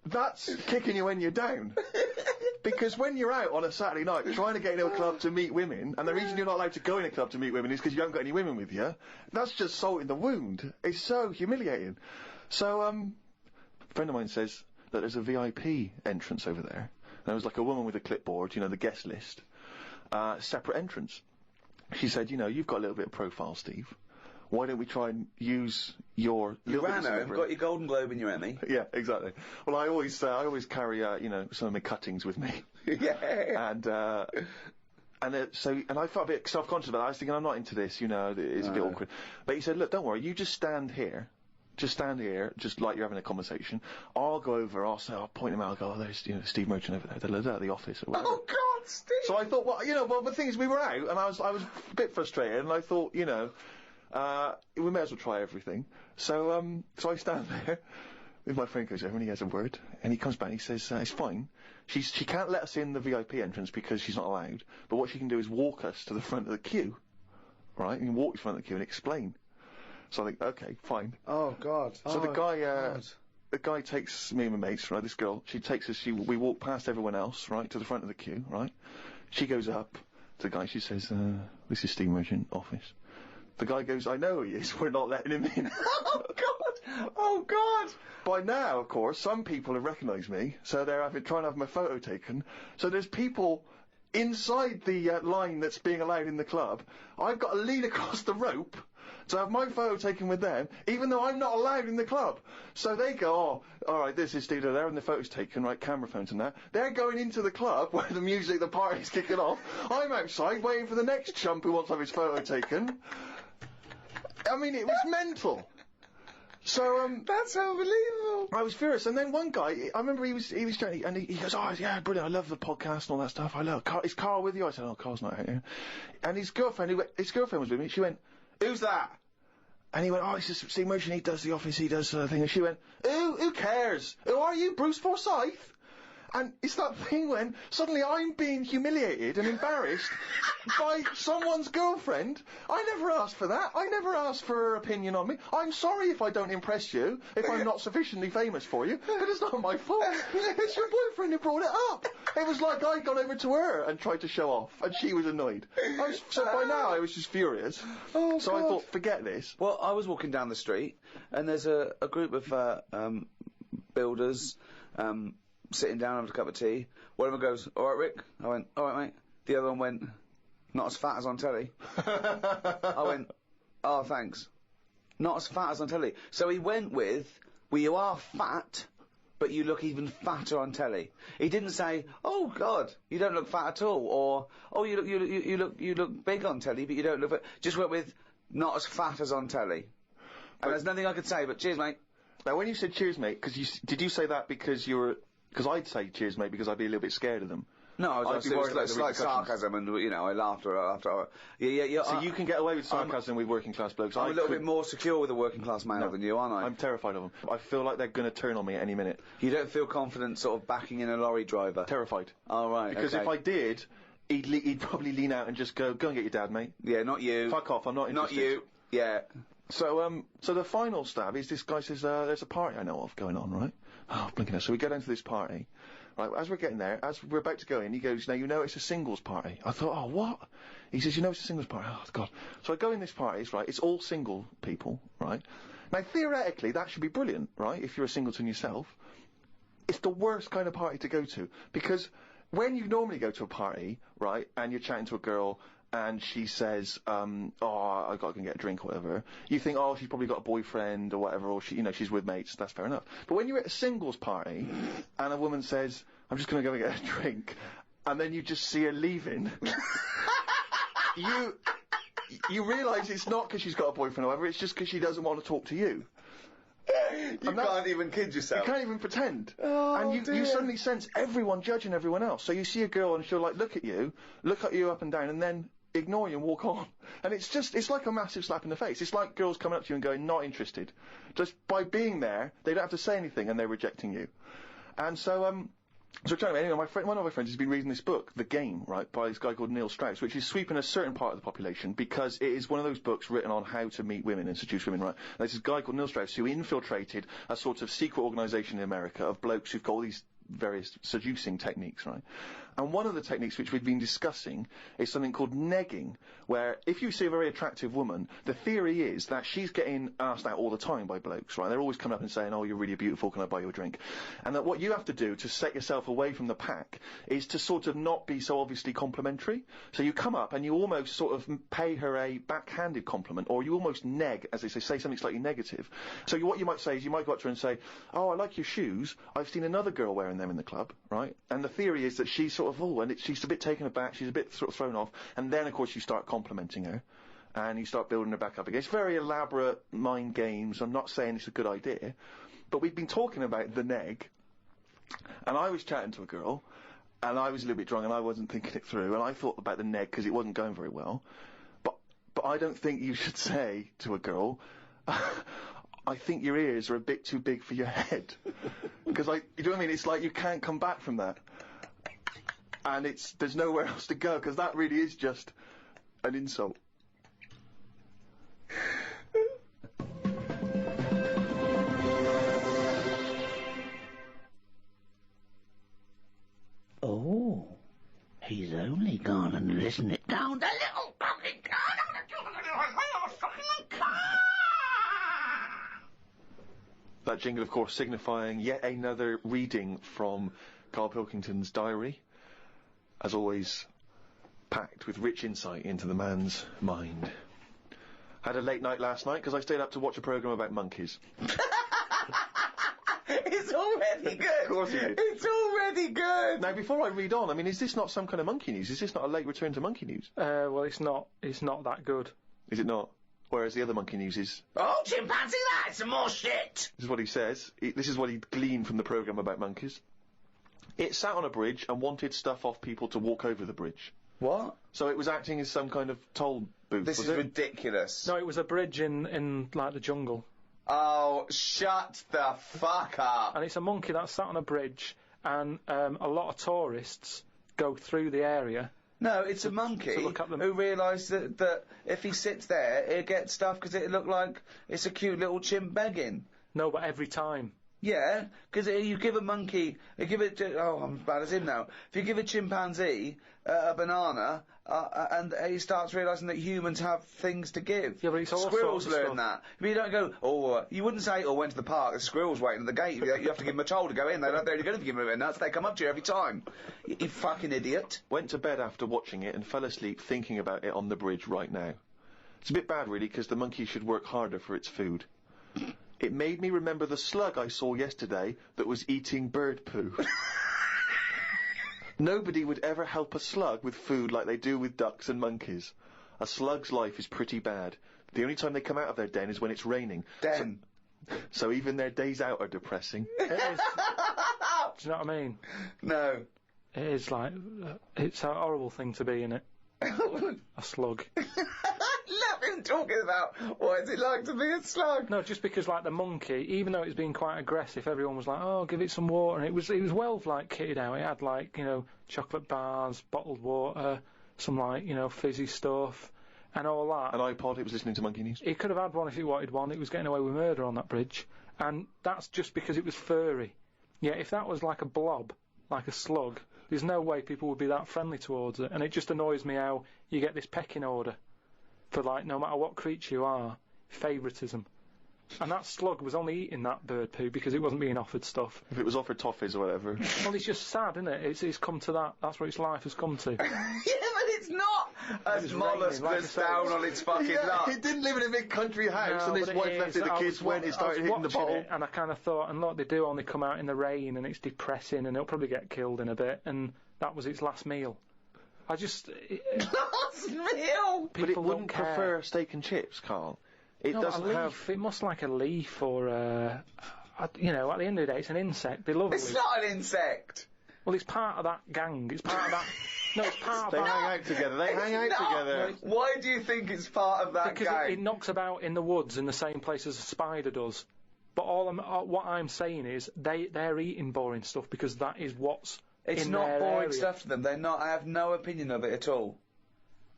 That's kicking you when you're down. Because when you're out on a Saturday night trying to get into a club to meet women, and the reason you're not allowed to go in a club to meet women is because you haven't got any women with you, that's just salt in the wound. It's so humiliating. So, a friend of mine says that there's a VIP entrance over there. And there was like a woman with a clipboard, you know, the guest list. Separate entrance. She said, you know, you've got a little bit of profile, Steve. Why don't we try and use your... You ran home, got your Golden Globe and your Emmy. Yeah, exactly. Well, I always carry, you know, some of my cuttings with me. Yeah. And I felt a bit self-conscious about it. I was thinking, I'm not into this, you know, it's a bit awkward. But he said, look, don't worry, you just stand here. Just stand here, just like you're having a conversation. I'll go over, I'll point him out, I'll go, oh, there's, you know, Steve Merchant over there, they're at the office or whatever. Oh, God, Steve! So I thought, well, you know, the thing is, we were out, and I was a bit frustrated, and I thought, you know, we may as well try everything. So I stand there, with my friend goes over, and he has a word, and he comes back and he says, it's fine. She can't let us in the VIP entrance because she's not allowed, but what she can do is walk us to the front of the queue, right? You can walk to the front of the queue and explain. So I think, okay, fine. Oh, God. So the guy takes me and my mates, right, this girl, she takes us, we walk past everyone else, right, to the front of the queue, right? She goes up to the guy, she says, this is Steve Merchant office. The guy goes, I know who he is, we're not letting him in. Oh, God! Oh, God! By now, of course, some people have recognised me, so they're trying to have my photo taken. So there's people inside the line that's being allowed in the club. I've got to lean across the rope to have my photo taken with them, even though I'm not allowed in the club. So they go, oh, alright, this is Steve there, and the photo's taken, right, camera phones and that. They're going into the club where the party's kicking off. I'm outside waiting for the next chump who wants to have his photo taken. I mean, it was mental. So, that's unbelievable. I was furious, and then one guy, I remember he was trying, and he goes, oh, yeah, brilliant, I love the podcast and all that stuff, I love Carl, is Carl with you? I said, oh, Carl's not out here. And his girlfriend was with me, she went, who's that? And he went, oh, it's just Steve Merchant, he does the office, he does the thing, and she went, who cares? Who are you, Bruce Forsyth? And it's that thing when suddenly I'm being humiliated and embarrassed by someone's girlfriend. I never asked for that. I never asked for her opinion on me. I'm sorry if I don't impress you, if I'm not sufficiently famous for you, but it's not my fault. It's your boyfriend who brought it up. It was like I'd gone over to her and tried to show off, and she was annoyed. So by now I was just furious. Oh, so God. I thought, forget this. Well, I was walking down the street, and there's a group of builders, sitting down having a cup of tea. One of them goes, all right, Rick? I went, all right, mate. The other one went, not as fat as on telly. I went, oh, thanks. Not as fat as on telly. So he went with, well, you are fat, but you look even fatter on telly. He didn't say, oh God, you don't look fat at all, or oh, you look big on telly, but you don't look fat. Just went with, not as fat as on telly. And there's nothing I could say, but cheers, mate. Now, when you said cheers, mate, did you say that because because I'd say cheers, mate, because I'd be a little bit scared of them. No, I was like sarcasm, and you know, I laughed after. Yeah. So you can get away with sarcasm with working class blokes. I'm a little bit more secure with a working class male than you, aren't I? I'm terrified of them. I feel like they're going to turn on me at any minute. You don't feel confident, sort of backing in a lorry driver? Terrified. Oh, right. Because if I did, he'd probably lean out and just go and get your dad, mate. Yeah, not you. Fuck off. I'm not interested. Not you. Yeah. So the final stab is this guy says, there's a party I know of going on, right? Oh, blinking out. So we go down to this party. Right, as we're getting there, as we're about to go in, he goes, now you know it's a singles party. I thought, oh, what? He says, you know it's a singles party. Oh, God. So I go in this party, right, it's all single people, right? Now, theoretically, that should be brilliant, right, if you're a singleton yourself. It's the worst kind of party to go to, because when you normally go to a party, right, and you're chatting to a girl, and she says, oh, I've got to go get a drink or whatever, you think, oh, she's probably got a boyfriend or whatever, or she's with mates, that's fair enough. But when you're at a singles party, and a woman says, I'm just going to go and get a drink, and then you just see her leaving, you realise it's not because she's got a boyfriend or whatever, it's just because she doesn't want to talk to you. You can't even kid yourself. You can't even pretend. Oh, and you suddenly sense everyone judging everyone else. So you see a girl and she'll, like, look at you up and down, and then ignore you and walk on. And it's like a massive slap in the face. It's like girls coming up to you and going, not interested. Just by being there, they don't have to say anything and they're rejecting you. And so, anyway, one of my friends has been reading this book, The Game, right, by this guy called Neil Strauss, which is sweeping a certain part of the population because it is one of those books written on how to meet women and seduce women, right? And there's this guy called Neil Strauss who infiltrated a sort of secret organisation in America of blokes who've got all these various seducing techniques, right? And one of the techniques which we've been discussing is something called negging, where if you see a very attractive woman, the theory is that she's getting asked out all the time by blokes, right? They're always coming up and saying, oh, you're really beautiful, can I buy you a drink? And that what you have to do to set yourself away from the pack is to sort of not be so obviously complimentary. So you come up and you almost sort of pay her a backhanded compliment, or you almost neg, as they say something slightly negative. So what you might say is you might go up to her and say, oh, I like your shoes, I've seen another girl wearing them in the club, right? And the theory is that she's sort of, she's a bit taken aback, she's a bit sort of thrown off, and then of course you start complimenting her, and you start building her back up again. It's very elaborate mind games. I'm not saying it's a good idea, but we've been talking about the neg, and I was chatting to a girl, and I was a little bit drunk, and I wasn't thinking it through, and I thought about the neg because it wasn't going very well, but I don't think you should say to a girl, I think your ears are a bit too big for your head, because you know what I mean? It's like you can't come back from that. And there's nowhere else to go, because that really is just an insult. Oh, he's only gone and listened it down the little fucking That jingle, of course, signifying yet another reading from Karl Pilkington's diary. As always, packed with rich insight into the man's mind. Had a late night last night because I stayed up to watch a programme about monkeys. It's already good! Of course you did. It's already good! Now, before I read on, I mean, is this not some kind of monkey news? Is this not a late return to monkey news? Well, it's not that good. Is it not? Whereas the other monkey news is... Oh, chimpanzee, that's some more shit! This is what he says. This is what he gleaned from the programme about monkeys. It sat on a bridge and wanted stuff off people to walk over the bridge. What? So it was acting as some kind of toll booth, This is ridiculous. No, it was a bridge in like, the jungle. Oh, shut the fuck up! And it's a monkey that sat on a bridge, and a lot of tourists go through the area. No, it's a monkey who realised that if he sits there, he'll get stuff because it look like it's a cute little chimp begging. No, but every time. Yeah, because you give a monkey, I'm as bad as him now. If you give a chimpanzee a banana, and he starts realising that humans have things to give. Yeah, but it's all Squirrels sorts of learn that. But you don't go, you wouldn't say, went to the park, there's squirrels waiting at the gate. You have to give them a toll to go in. They're only going to give them a nuts. They come up to you every time. You fucking idiot. Went to bed after watching it and fell asleep thinking about it on the bridge right now. It's a bit bad, really, because the monkey should work harder for its food. It made me remember the slug I saw yesterday that was eating bird poo. Nobody would ever help a slug with food like they do with ducks and monkeys. A slug's life is pretty bad. The only time they come out of their den is when it's raining. Den. So even their days out are depressing. It is. Do you know what I mean? No. It is like, it's a horrible thing to be, innit? A slug. Love him talking about what is it like to be a slug. No, just because, like, the monkey, even though it was being quite aggressive, everyone was like, oh, give it some water, and it was well, like, kitted out. It had, like, you know, chocolate bars, bottled water, some, like, you know, fizzy stuff, and all that. An iPod, it was listening to Monkey News. It could have had one if it wanted one. It was getting away with murder on that bridge, and that's just because it was furry. Yeah, if that was like a blob, like a slug, there's no way people would be that friendly towards it, and it just annoys me how you get this pecking order for, like, no matter what creature you are, favouritism. And that slug was only eating that bird poo because it wasn't being offered stuff. If it was offered toffees or whatever. Well, it's just sad, isn't it? It's come to that. That's what its life has come to. Yeah, but it's not a mollusk that's down on its fucking luck. It didn't live in a big country house, and his wife left it, the kids went, it started hitting the bottle. And I kind of thought, and look, they do only come out in the rain, and it's depressing, and it'll probably get killed in a bit, and that was its last meal. I just... last meal? But it wouldn't prefer steak and chips, Carl. It doesn't have... It must like a leaf or, you know, at the end of the day, it's an insect. They love it. It's not an insect! Well, it's part of that gang. It's part of that... No, it's part of that... They hang out together. They hang out together. Why do you think it's part of that gang? Because it knocks about in the woods in the same place as a spider does. But what I'm saying is they're eating boring stuff because that is what's It's in not their boring area. stuff to them. They're not. I have no opinion of it at all.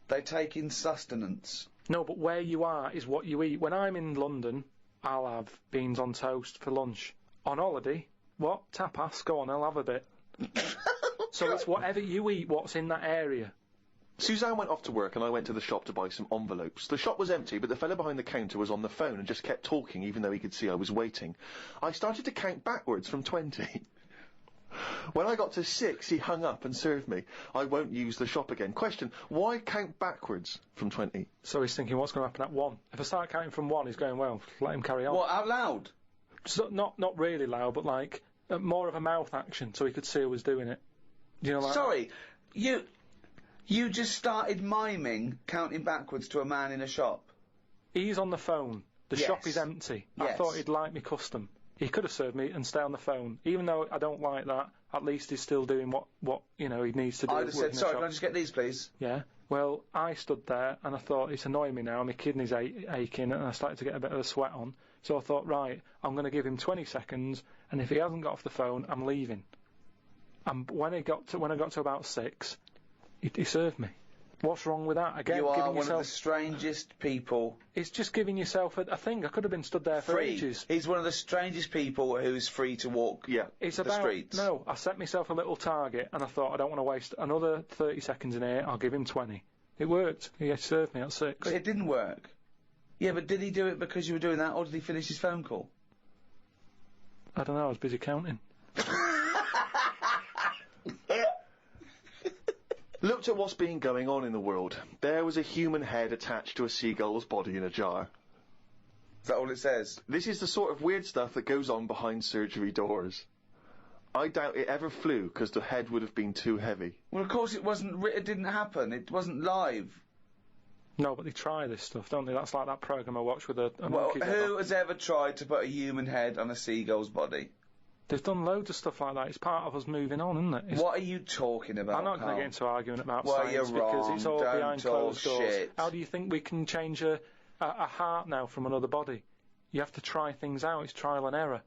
They take in sustenance. No, but where you are is what you eat. When I'm in London, I'll have beans on toast for lunch. On holiday, what? Tapas? Go on, I'll have a bit. So it's whatever you eat, what's in that area. Suzanne went off to work and I went to the shop to buy some envelopes. The shop was empty, but the fellow behind the counter was on the phone and just kept talking even though he could see I was waiting. I started to count backwards from 20. When I got to 6, he hung up and served me. I won't use the shop again. Question, why count backwards from 20? So he's thinking, what's going to happen at 1? If I start counting from 1, he's going, well, let him carry on. What, out loud? So, not really loud, but like, more of a mouth action, so he could see who was doing it. You know, like Sorry, you just started miming counting backwards to a man in a shop? He's on the phone. The shop is empty. Yes. I thought he'd like me custom. He could have served me and stay on the phone. Even though I don't like that, at least he's still doing what you know, he needs to do. I'd have said, sorry, can I just get these, please? Yeah. Well, I stood there and I thought, it's annoying me now, my kidneys aching, and I started to get a bit of a sweat on. So I thought, right, I'm going to give him 20 seconds, and if he hasn't got off the phone, I'm leaving. And when I got to about 6, he served me. What's wrong with that? Again, you are giving one yourself... of the strangest people. It's just giving yourself a thing. I could have been stood there for ages. He's one of the strangest people who's free to walk the streets. No, I set myself a little target and I thought I don't want to waste another 30 seconds in here, I'll give him 20. It worked. He served me at 6. But it didn't work. Yeah, but did he do it because you were doing that, or did he finish his phone call? I don't know, I was busy counting. Looked at what's been going on in the world. There was a human head attached to a seagull's body in a jar. Is that all it says? This is the sort of weird stuff that goes on behind surgery doors. I doubt it ever flew because the head would have been too heavy. Well, of course it wasn't. It didn't happen. It wasn't live. No, but they try this stuff, don't they? That's like that programme I watched with a Well, monkey. who has ever tried to put a human head on a seagull's body? They've done loads of stuff like that. It's part of us moving on, isn't it? What are you talking about? I'm not going to get into arguing about well, science you're wrong. because it's all Don't behind talk closed doors. shit. How do you think we can change a heart now from another body? You have to try things out. It's trial and error.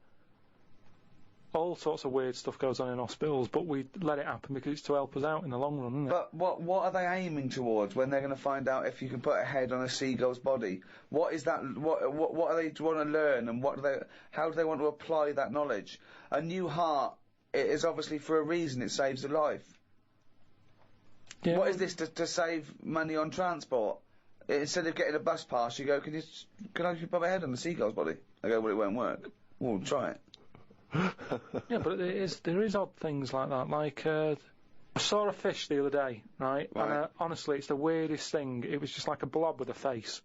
all sorts of weird stuff goes on in hospitals, but we let it happen because it's to help us out in the long run, isn't it? But what are they aiming towards when they're going to find out if you can put a head on a seagull's body? What is that? What are they want to learn, and how do they want to apply that knowledge? A new heart, it is obviously for a reason. It saves a life. Yeah, what is this to save money on transport? Instead of getting a bus pass, you go, can I put my head on the seagull's body? I go, well, it won't work. We'll try it. Yeah, but there is odd things like that. Like, I saw a fish the other day, right? And honestly, it's the weirdest thing. It was just like a blob with a face.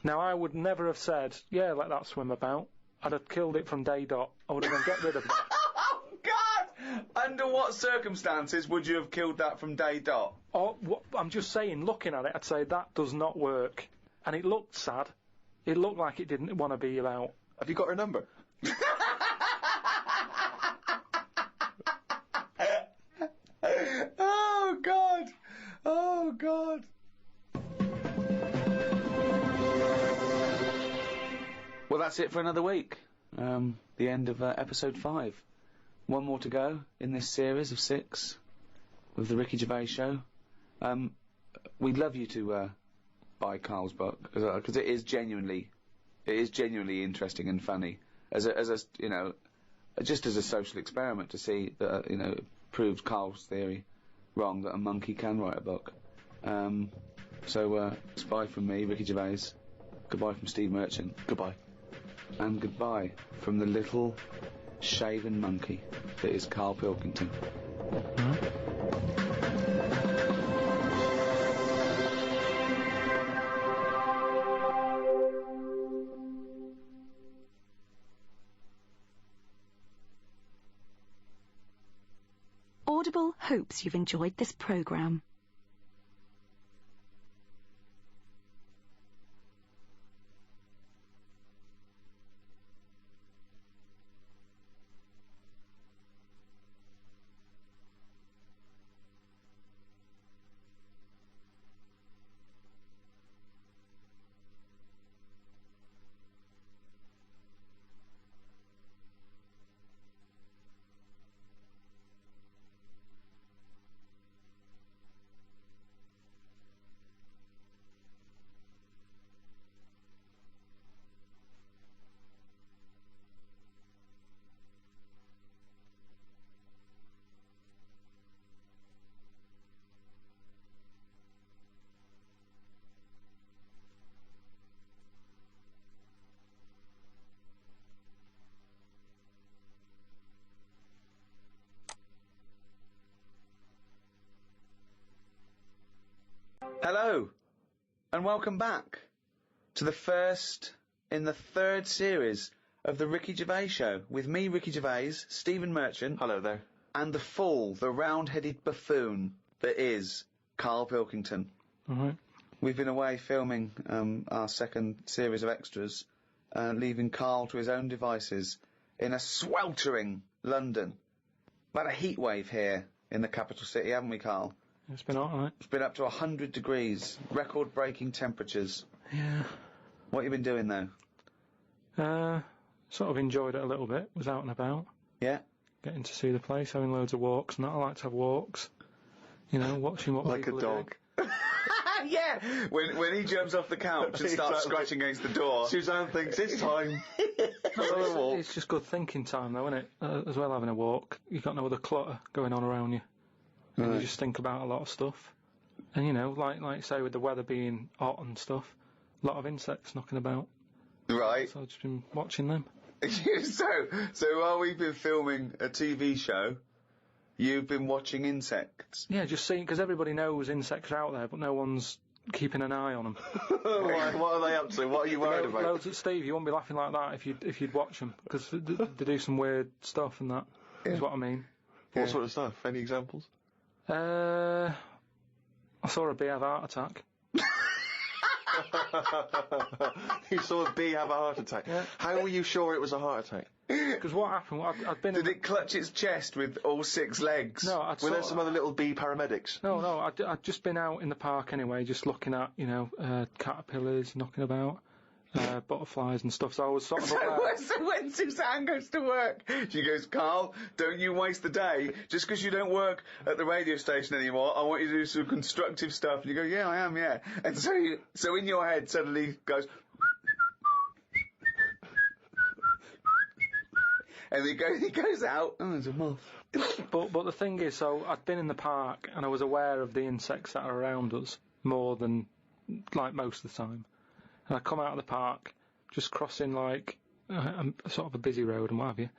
Now, I would never have said, yeah, let that swim about. I'd have killed it from day dot. I would have gone, get rid of that. Oh, God! Under what circumstances would you have killed that from day dot? I'm just saying, looking at it, I'd say that does not work. And it looked sad. It looked like it didn't want to be about. Have you got her number? Oh, God! Oh, God! Well, that's it for another week. The end of episode 5. One more to go in this series of 6 of the Ricky Gervais Show. We'd love you to buy Karl's book because it is genuinely interesting and funny as a you know, just as a social experiment to see that you know, it proves Karl's theory wrong that a monkey can write a book. So it's bye from me, Ricky Gervais. Goodbye from Steve Merchant. Goodbye. And goodbye from the little shaven monkey that is Karl Pilkington. Audible hopes you've enjoyed this programme. Hello, and welcome back to the first in the 3rd series of the Ricky Gervais Show with me, Ricky Gervais, Stephen Merchant. Hello there. And the fool, the round-headed buffoon that is Karl Pilkington. Alright. We've been away filming our 2nd series of extras, leaving Karl to his own devices in a sweltering London. We've had a heat wave here in the capital city, haven't we, Karl? It's been hot, hasn't it? It's been up to 100 degrees, record-breaking temperatures. Yeah. What have you been doing, though? Sort of enjoyed it a little bit, was out and about. Yeah? Getting to see the place, having loads of walks and that. I like to have walks. You know, watching what like people a dog. Yeah! When he jumps off the couch and starts scratching against the door. Suzanne thinks it's time. It's just good thinking time, though, isn't it? As well, having a walk. You've got no other clutter going on around you. And you just think about a lot of stuff. And, you know, like say, with the weather being hot and stuff, a lot of insects knocking about. Right. So I've just been watching them. So while we've been filming a TV show, you've been watching insects? Yeah, just seeing, because everybody knows insects are out there, but no one's keeping an eye on them. What are they up to? What are you worried about? Loads of Steve, you wouldn't be laughing like that if you'd watch them, because they do some weird stuff and that, is what I mean. What sort of stuff? Any examples? I saw a bee have a heart attack. You saw a bee have a heart attack? Yeah. How were you sure it was a heart attack? Because what happened, I'd been... Did it clutch its chest with all 6 legs? No, Were there some other little bee paramedics? No, I'd just been out in the park anyway, just looking at, you know, caterpillars knocking about. butterflies and stuff. So I was sort of So when Suzanne goes to work, she goes, Carl, don't you waste the day. Just because you don't work at the radio station anymore, I want you to do some constructive stuff. And you go, yeah, I am, yeah. And so in your head suddenly goes... and he goes out, oh, there's a moth. But the thing is, so I'd been in the park and I was aware of the insects that are around us more than, like, most of the time. And I come out of the park, just crossing, like, sort of a busy road and what have you,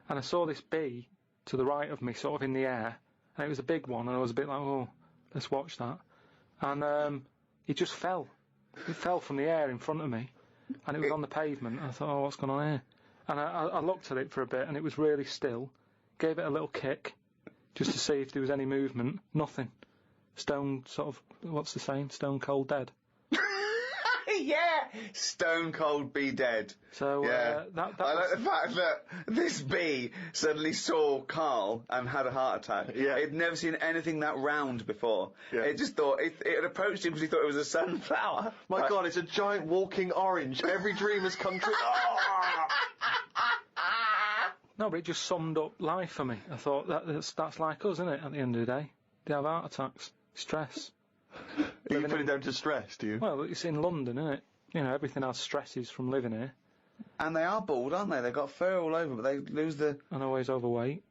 and I saw this bee to the right of me, sort of in the air, and it was a big one, and I was a bit like, oh, let's watch that. And it just fell. It fell from the air in front of me, and it was on the pavement, and I thought, oh, what's going on here? And I looked at it for a bit, and it was really still. Gave it a little kick, just to see if there was any movement. Nothing. Stone, sort of, what's the saying? Stone cold dead. Yeah! Stone cold bee dead. So, yeah. I like the fact that this bee suddenly saw Carl and had a heart attack. Yeah. It'd never seen anything that round before. Yeah. It just thought, it had approached him because he thought it was a sunflower. My God, it's a giant walking orange. Every dream has come true. No, but it just summed up life for me. I thought, that's like us, isn't it, at the end of the day? They have heart attacks, stress. You put it down to stress, do you? Well, it's in London, isn't it? You know, everything has stresses from living here. And they are bald, aren't they? They've got fur all over, but they lose the... And always overweight.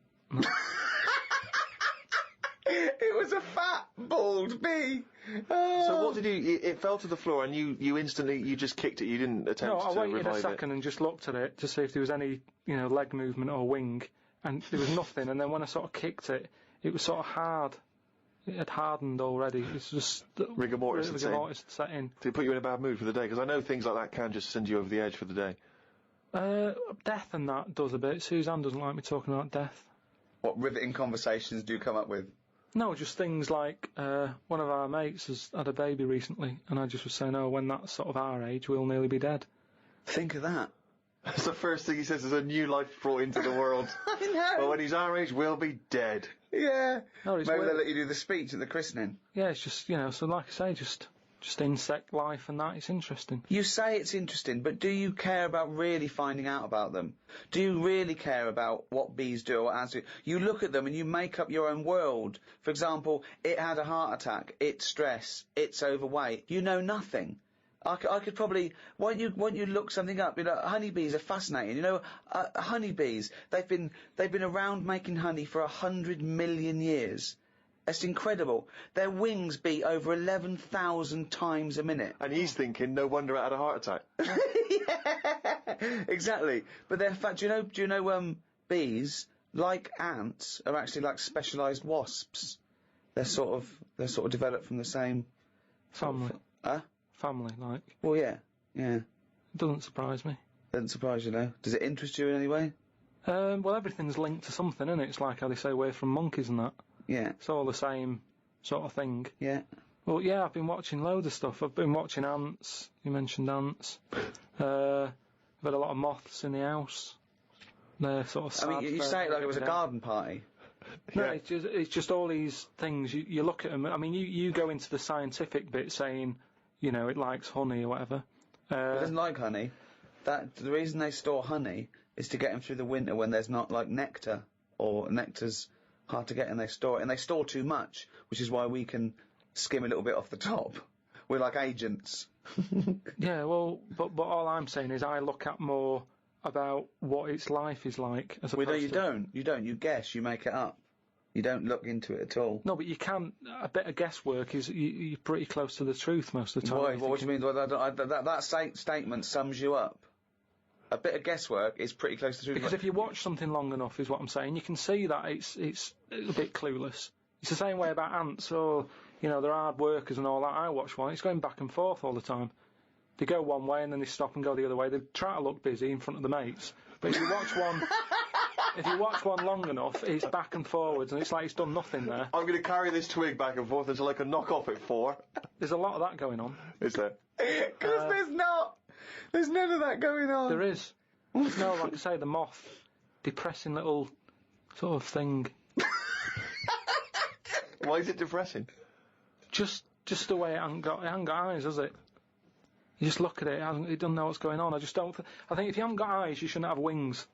It was a fat, bald bee. Oh. So what did you... It fell to the floor and you instantly... You just kicked it, you didn't attempt to revive it? No, I waited a second and just looked at it to see if there was any, you know, leg movement or wing. And there was nothing. And then when I sort of kicked it, it was sort of hard. It had hardened already. It's just... Rigor mortis had set in. Did it put you in a bad mood for the day? Because I know things like that can just send you over the edge for the day. Death and that does a bit. Suzanne doesn't like me talking about death. What riveting conversations do you come up with? No, just things like, one of our mates has had a baby recently, and I just was saying, oh, when that's sort of our age, we'll nearly be dead. Think of that. That's the first thing he says, there's a new life brought into the world. I know. But when he's our age, we'll be dead. Yeah. No, maybe they'll let you do the speech at the christening. Yeah, it's just, you know, so like I say, just insect life and that, it's interesting. You say it's interesting, but do you care about really finding out about them? Do you really care about what bees do or ants do? You look at them and you make up your own world. For example, it had a heart attack, it's stress, it's overweight. You know nothing. I could probably... Why don't you look something up? You know, honeybees are fascinating. You know, honeybees, they've been around making honey for 100 million years. It's incredible. Their wings beat over 11,000 times a minute. And he's thinking, no wonder I had a heart attack. Yeah, exactly. But they're do you know bees, like ants, are actually like specialised wasps. They're sort of developed from the same family. Family, like. Well, yeah. It doesn't surprise me. Doesn't surprise you, no? Does it interest you in any way? Well, everything's linked to something, isn't it? It's like how they say we're from monkeys and that. Yeah. It's all the same sort of thing. Yeah. Well, yeah, I've been watching loads of stuff. I've been watching ants. You mentioned ants. I've had a lot of moths in the house. They're sort of sad. I mean, you say it like it was a garden party. No, it's just all these things. You look at them. I mean, you go into the scientific bit saying, you know, it likes honey or whatever. It doesn't like honey. The reason they store honey is to get them through the winter when there's not, like, nectar, or nectar's hard to get and they store it. And they store too much, which is why we can skim a little bit off the top. We're like agents. Yeah, well, but all I'm saying is I look at more about what its life is like. As well, no, you don't. You don't. You guess. You make it up. You don't look into it at all. No, but you can. A bit of guesswork is you're pretty close to the truth most of the time. Why? What do you mean? That statement sums you up. A bit of guesswork is pretty close to the truth. Because if you watch something long enough, is what I'm saying, you can see that it's a bit clueless. It's the same way about ants, or, you know, they're hard workers and all that. I watch one, it's going back and forth all the time. They go one way and then they stop and go the other way. They try to look busy in front of the mates. But if you watch one long enough, it's back and forwards, and it's like it's done nothing there. I'm going to carry this twig back and forth until I can knock off at 4. There's a lot of that going on. Is there? Because there's not. There's none of that going on. There is. No, like I say, the moth. Depressing little sort of thing. Why is it depressing? Just the way it hasn't got eyes, has it? You just look at it, it doesn't know what's going on. I just don't... I think if you haven't got eyes, you shouldn't have wings.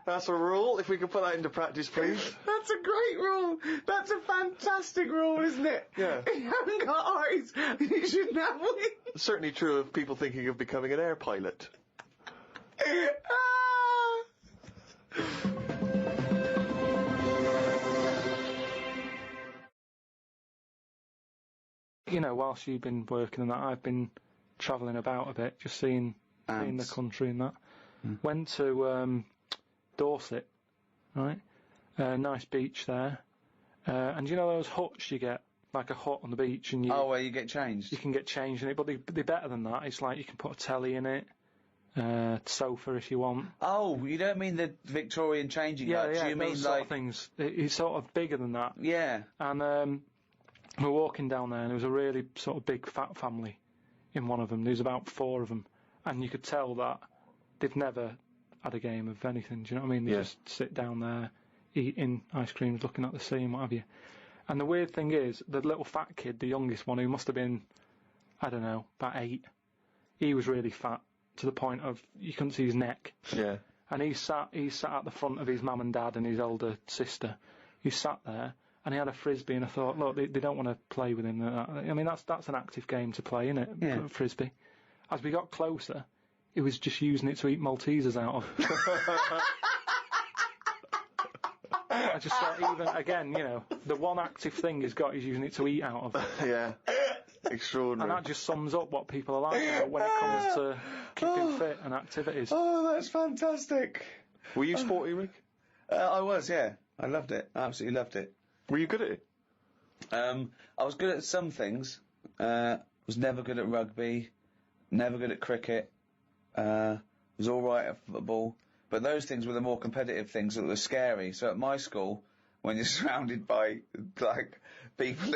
That's a rule. If we could put that into practice, please. That's a great rule. That's a fantastic rule, isn't it? Yeah. If you haven't got eyes, you shouldn't have wings. Certainly true of people thinking of becoming an air pilot. You know, whilst you've been working on that, I've been travelling about a bit, just seeing the country and that. Went to Dorset, right? Nice beach there. And you know those huts you get? Like a hut on the beach and you... Oh, where you get changed? You can get changed in it, but they're better than that. It's like you can put a telly in it, sofa if you want. Oh, you don't mean the Victorian changing huts? Yeah, you mean those like... sort of things. It's sort of bigger than that. Yeah. And we were walking down there and there was a really sort of big fat family in one of them. There was about 4 of them. And you could tell that they've never had a game of anything, do you know what I mean? They just sit down there, eating ice creams, looking at the sea and what have you. And the weird thing is, the little fat kid, the youngest one, who must have been, I don't know, about 8, he was really fat, to the point of you couldn't see his neck. Yeah. And he sat at the front of his mum and dad and his older sister. He sat there, and he had a frisbee, and I thought, look, they don't want to play with him. I mean, that's an active game to play, isn't it? Yeah. Frisbee. As we got closer, he was just using it to eat Maltesers out of. I just thought, even, again, you know, the one active thing he's got, he's using it to eat out of. Yeah. Extraordinary. And that just sums up what people are like now when it comes to keeping fit and activities. Oh, that's fantastic. Were you sporty, Rick? I was, yeah. I loved it. I absolutely loved it. Were you good at it? I was good at some things. Was never good at rugby. Never good at cricket. Was all right at football. But those things were the more competitive things that were scary. So at my school, when you're surrounded by, like, people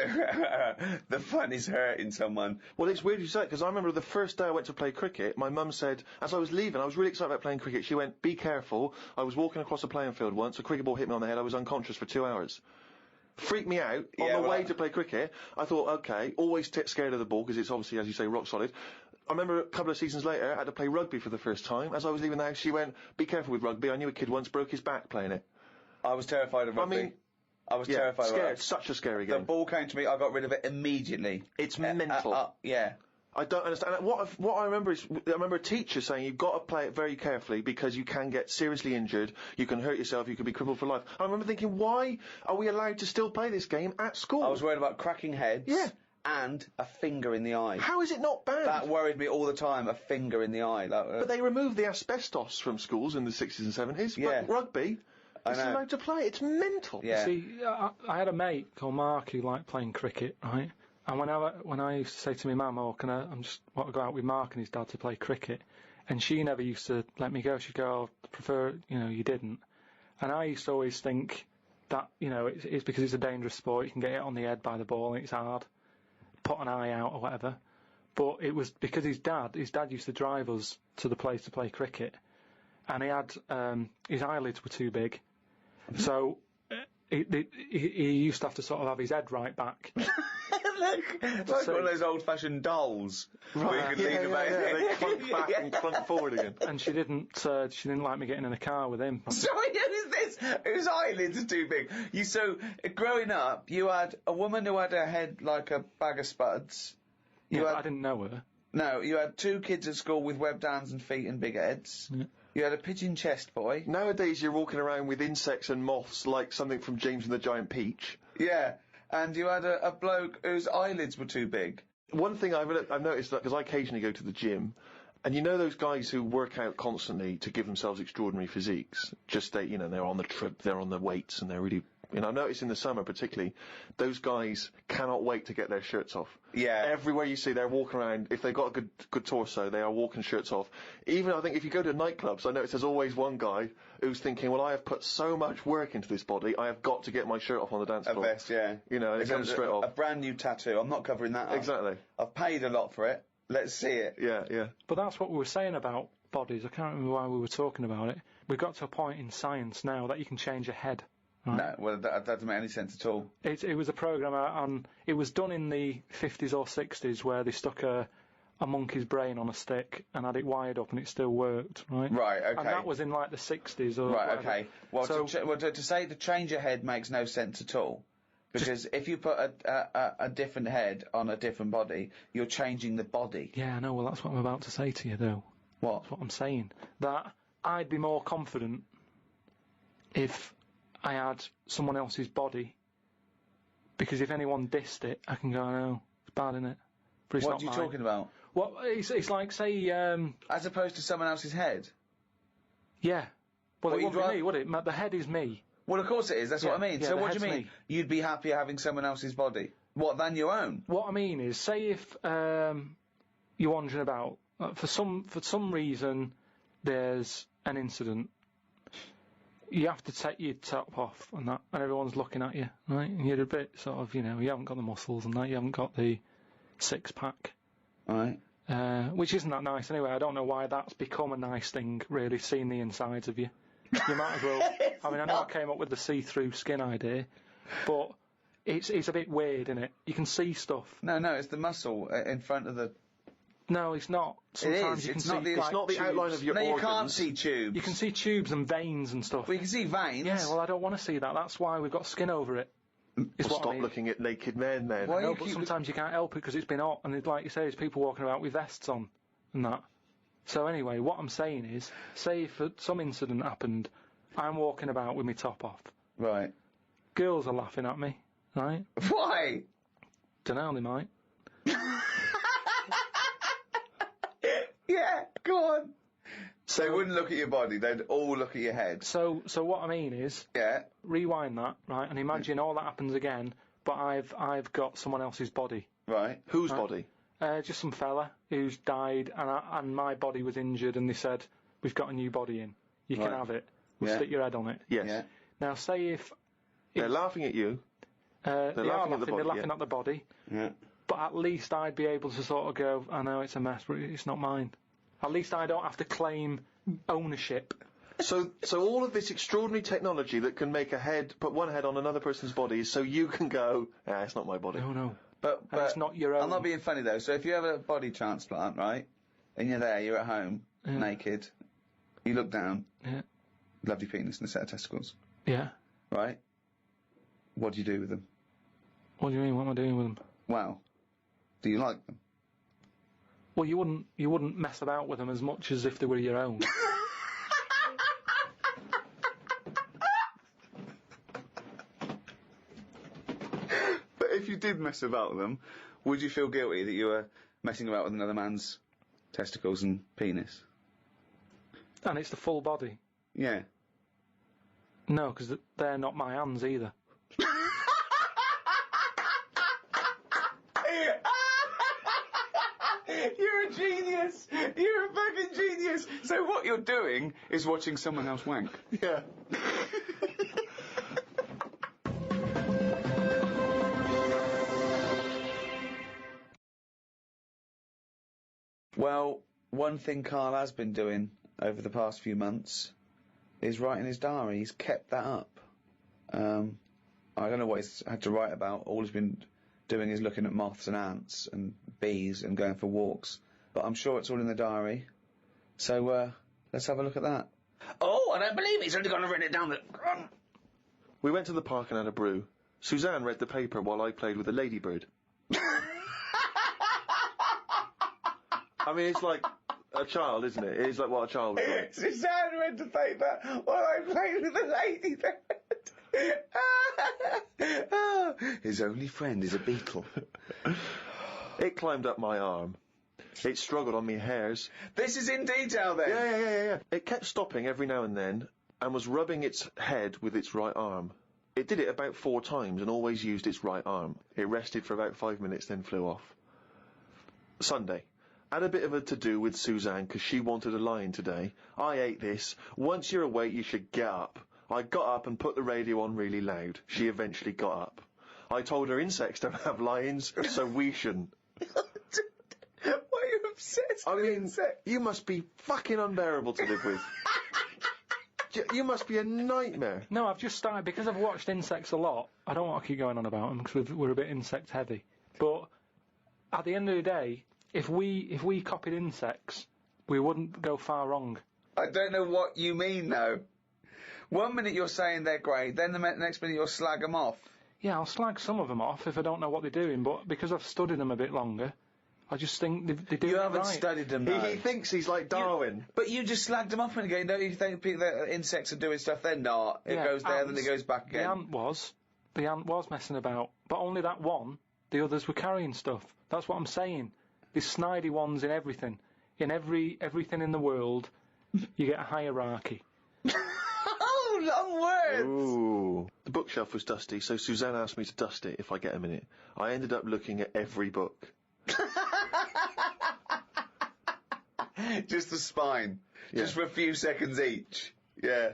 the fun is hurting someone. Well, it's weird you say it, because I remember the first day I went to play cricket, my mum said, as I was leaving, I was really excited about playing cricket, she went, be careful. I was walking across a playing field once, a cricket ball hit me on the head, I was unconscious for 2 hours. Freaked me out. On the way to play cricket, I thought, okay, always scared of the ball, because it's obviously, as you say, rock solid. I remember a couple of seasons later, I had to play rugby for the first time. As I was leaving the house, she went, be careful with rugby. I knew a kid once broke his back playing it. I was terrified of rugby. I was terrified of rugby. It's such a scary game. The ball came to me, I got rid of it immediately. It's mental. Yeah. I don't understand. What I remember is, I remember a teacher saying you've got to play it very carefully because you can get seriously injured, you can hurt yourself, you can be crippled for life. I remember thinking, why are we allowed to still play this game at school? I was worried about cracking heads. Yeah. And a finger in the eye. How is it not bad? That worried me all the time, a finger in the eye. But they removed the asbestos from schools in the 60s and 70s. Yeah. But rugby, it's allowed to play. It's mental. Yeah. See, I had a mate called Mark who liked playing cricket, right? And when I used to say to my mum, oh, I just want to go out with Mark and his dad to play cricket, and she never used to let me go. She'd go, oh, I prefer, you didn't. And I used to always think that, it's because it's a dangerous sport. You can get hit on the head by the ball and it's hard. Put an eye out or whatever. But it was because his dad used to drive us to the place to play cricket, and he had, his eyelids were too big. So, he used to have to sort of have his head right back. Like one of those old-fashioned dolls. Right. They clunk back and clunk forward again. And she didn't like me getting in a car with him. Sorry, who's this? Whose eyelids are too big? Growing up, you had a woman who had her head like a bag of spuds. I didn't know her. No, you had 2 kids at school with webbed hands and feet and big heads. Yeah. You had a pigeon chest boy. Nowadays, you're walking around with insects and moths like something from James and the Giant Peach. Yeah. And you had a bloke whose eyelids were too big. One thing I've noticed, that because I occasionally go to the gym, and those guys who work out constantly to give themselves extraordinary physiques, they're on the trip, they're on the weights, and they're really... I've noticed in the summer particularly, those guys cannot wait to get their shirts off. Yeah. Everywhere you see, they're walking around. If they've got a good torso, they are walking shirts off. Even, I think, if you go to nightclubs, I notice there's always one guy who's thinking, well, I have put so much work into this body, I have got to get my shirt off on the dance floor. A vest, yeah. And it comes straight off. A brand new tattoo. I'm not covering that up. Exactly. I've paid a lot for it. Let's see it. Yeah. But that's what we were saying about bodies. I can't remember why we were talking about it. We've got to a point in science now that you can change your head. Right? No, well, that doesn't make any sense at all. It was a programme on. It was done in the 50s or 60s where they stuck a monkey's brain on a stick and had it wired up and it still worked, right? Right, okay. And that was in like the 60s or Right, whatever. okay. Well, So- to say to change your head makes no sense at all. Because if you put a different head on a different body, you're changing the body. Yeah, I know. Well, that's what I'm about to say to you, though. What? That's what I'm saying. That I'd be more confident if I had someone else's body. Because if anyone dissed it, I can go, no, it's bad, innit? But it's What not are you mine. talking about? Well, it's like, say... As opposed to someone else's head? Yeah. Well, What, it you'd wouldn't be me, would it? The head is me. Well, of course it is. That's what I mean. Yeah, So the what do you head's mean? me. You'd be happier having someone else's body? What, than your own? What I mean is, say if you're wandering about, for some reason, there's an incident. You have to take your top off and that, and everyone's looking at you, right? And you're a bit sort of, you haven't got the muscles and that, you haven't got the six-pack. Right. Which isn't that nice anyway. I don't know why that's become a nice thing, really, seeing the insides of you. You might as well... I mean, I know I came up with the see-through skin idea, but it's a bit weird, isn't it? You can see stuff. No, it's the muscle in front of the... No, it's not. Sometimes it you can is. see... It's not the tubes. outline of your No, organs. you can't see tubes. You can see tubes and veins and stuff. Well, you can see veins. Yeah, well, I don't want to see that. That's why we've got skin over it. Is Well, what stop I mean. looking at naked men, then. Why No, you but keep sometimes you can't help it because it's been hot, and like you say, there's people walking about with vests on and that. So anyway, what I'm saying is, say if some incident happened, I'm walking about with my top off. Right. Girls are laughing at me, right? Why? Dunno, they might. Yeah, go on. So they wouldn't look at your body, they'd all look at your head. So what I mean is, Yeah. rewind that, right, and imagine all that happens again, but I've got someone else's body. Right. Whose body? Just some fella who's died, and my body was injured, and they said, we've got a new body in. You can Right. have it. We'll Yeah. stick your head on it. Yes. Yeah. Now, say if... They're laughing at you. they are laughing at the they're body, laughing yeah. at the body, Yeah. but at least I'd be able to sort of go, I know it's a mess, but it's not mine. At least I don't have to claim ownership. So all of this extraordinary technology that can make put one head on another person's body, so you can go, it's not my body. No. But And it's not your own. I'm not being funny though. So if you have a body transplant, right, and you're there, you're at home, naked, you look down, Yeah. lovely penis and a set of testicles, Yeah. right? What do you do with them? What do you mean? What am I doing with them? Well, do you like them? Well, you wouldn't mess about with them as much as if they were your own. But if you did mess about with them, would you feel guilty that you were messing about with another man's testicles and penis? And it's the full body. Yeah. No, because they're not my hands either. You're a genius! You're a fucking genius! So what you're doing is watching someone else wank. Yeah. Well, one thing Karl has been doing over the past few months is writing his diary. He's kept that up. I don't know what he's had to write about. All he's been doing is looking at moths and ants and bees and going for walks. But I'm sure it's all in the diary. So, let's have a look at that. Oh, I don't believe he's only going to write it down the... We went to the park and had a brew. Suzanne read the paper while I played with a ladybird. I mean, it's like a child, isn't it? It's like what a child would do. Suzanne read the paper while I played with a ladybird. His only friend is a beetle. It climbed up my arm. It struggled on me hairs. This is in detail then? Yeah. It kept stopping every now and then and was rubbing its head with its right arm. It did it about 4 times and always used its right arm. It rested for about 5 minutes, then flew off. Sunday. Had a bit of a to-do with Suzanne because she wanted a lion today. I ate this. Once you're awake, you should get up. I got up and put the radio on really loud. She eventually got up. I told her insects don't have lions, so we shouldn't. Why are you obsessed with insects? You must be fucking unbearable to live with. You must be a nightmare. No, I've just started, because I've watched insects a lot, I don't want to keep going on about them, because we're a bit insect heavy. But at the end of the day, if we copied insects, we wouldn't go far wrong. I don't know what you mean, though. 1 minute you're saying they're great, then the next minute you'll slag them off. Yeah, I'll slag some of them off if I don't know what they're doing, but because I've studied them a bit longer, I just think they do it You haven't right. studied them, though. He thinks he's like Darwin. But you just slagged them off again. Don't you think that insects are doing stuff? They're not. It goes there, then it goes back again. The ant was messing about, but only that one. The others were carrying stuff. That's what I'm saying. There's snidey ones in everything. In everything in the world, you get a hierarchy. Oh, long words! Ooh. The bookshelf was dusty, so Suzanne asked me to dust it if I get a minute. I ended up looking at every book. Just the spine. Yeah. Just for a few seconds each. Yeah.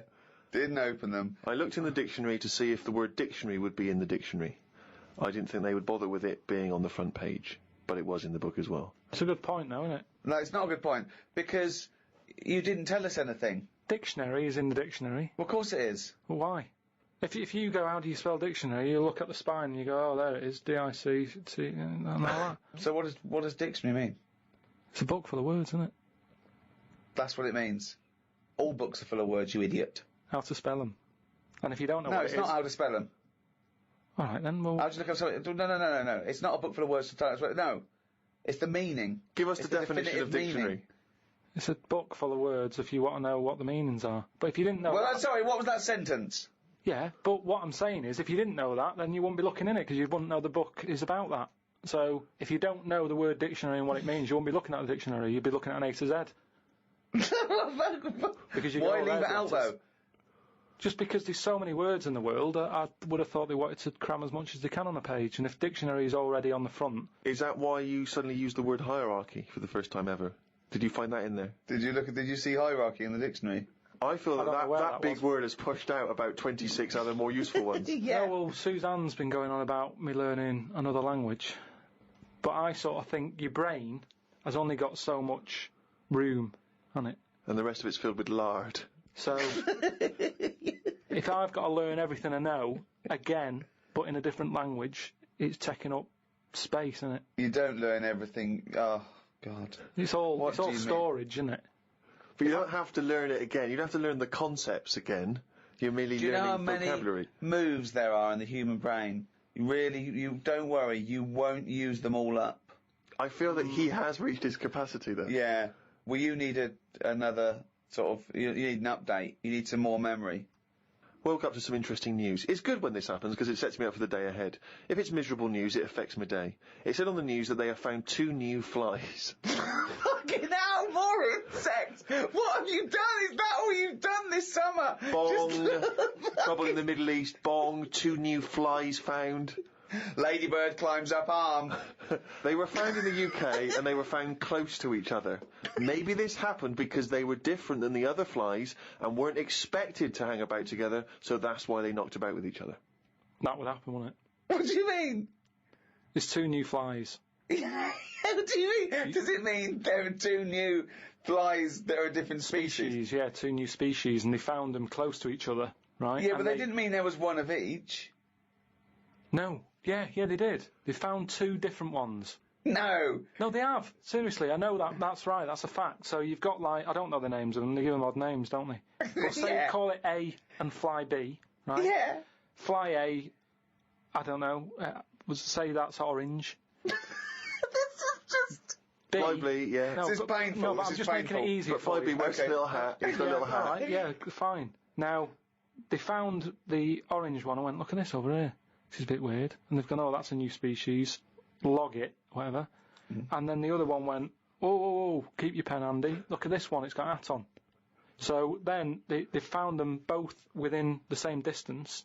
Didn't open them. I looked in the dictionary to see if the word dictionary would be in the dictionary. I didn't think they would bother with it being on the front page, but it was in the book as well. It's a good point, though, isn't it? No, it's not a good point, because you didn't tell us anything. Dictionary is in the dictionary. Well, of course it is. Well, why? If you go, how do you spell dictionary, you look at the spine and you go, oh, there it is, D-I-C-T, and all that. So what does dictionary mean? It's a book full of words, isn't it? That's what it means. All books are full of words, you idiot. How to spell them. And if you don't know no, what it's it not is... how to spell them. All right, then we'll... I'll just look up something. No. It's not a book full of words to tell us what... No. It's the meaning. Give us the definition of dictionary. Meaning. It's a book full of words if you want to know what the meanings are. But if you didn't know... Well, sorry, what was that sentence? Yeah, but what I'm saying is, if you didn't know that, then you wouldn't be looking in it, because you wouldn't know the book is about that. So, if you don't know the word dictionary and what it means, you wouldn't be looking at the dictionary, you'd be looking at an A to Z. Because you Why leave it out, though? Just because there's so many words in the world, I would have thought they wanted to cram as much as they can on a page, and if dictionary is already on the front... Is that why you suddenly used the word hierarchy for the first time ever? Did you find that in there? Did you see hierarchy in the dictionary? I feel that big word has pushed out about 26 other more useful ones. Yeah, well, Suzanne's been going on about me learning another language, but I sort of think your brain has only got so much room on it. And the rest of it's filled with lard. So, if I've got to learn everything I know, again, but in a different language, it's taking up space, isn't it? You don't learn everything. Oh, God. It's all storage, isn't it? But you don't have to learn it again. You don't have to learn the concepts again. You're merely learning vocabulary. Do you know how many moves there are in the human brain? You don't worry, you won't use them all up. I feel that he has reached his capacity, though. Yeah. Well, you need another sort of... You need an update. You need some more memory. Woke up to some interesting news. It's good when this happens because it sets me up for the day ahead. If it's miserable news, it affects my day. It said on the news that they have found 2 new flies. Fucking hell, more insects! What have you done? Is that all you've done this summer? Bong. Trouble in the Middle East. Bong. 2 new flies found. Ladybird climbs up arm. They were found in the UK and they were found close to each other. Maybe this happened because they were different than the other flies and weren't expected to hang about together, so that's why they knocked about with each other. That would happen, wouldn't it? What do you mean? There's 2 new flies. What do you mean? Does it mean there are 2 new flies that are a different species? Yeah, 2 new species, and they found them close to each other, right? Yeah, and but they didn't mean there was one of each. No. Yeah, they did. They found 2 different ones. No, they have. Seriously, I know that. That's right. That's a fact. So you've got, like, I don't know the names of them. They give them odd names, don't they? Well, say call it A and fly B, right? Yeah. Fly A, I don't know. Say that's orange. This is just... B. Fly B, yeah. No, this is painful. No, but I'm just making it easy. But Fly B wears a little hat. He's got a little hat. Right, yeah, fine. Now, they found the orange one. I went, look at this over here. This is a bit weird. And they've gone, oh, that's a new species. Log it, whatever. And then the other one went, oh, keep your pen handy. Look at this one, it's got a hat on. So then they found them both within the same distance.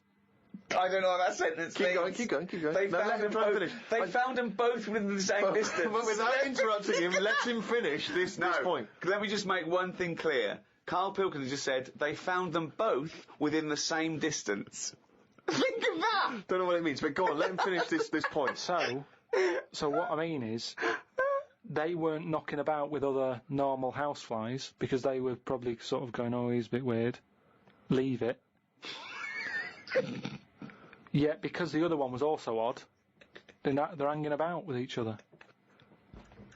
I don't know what that sentence means. Keep going. They found them both within the same distance. But without interrupting him, let him finish this point. Let me just make one thing clear. Karl Pilkington just said they found them both within the same distance. Think of that! Don't know what it means, but go on, let him finish this point. So what I mean is, they weren't knocking about with other normal houseflies, because they were probably sort of going, oh, he's a bit weird. leave it. Yet, because the other one was also odd, they're hanging about with each other.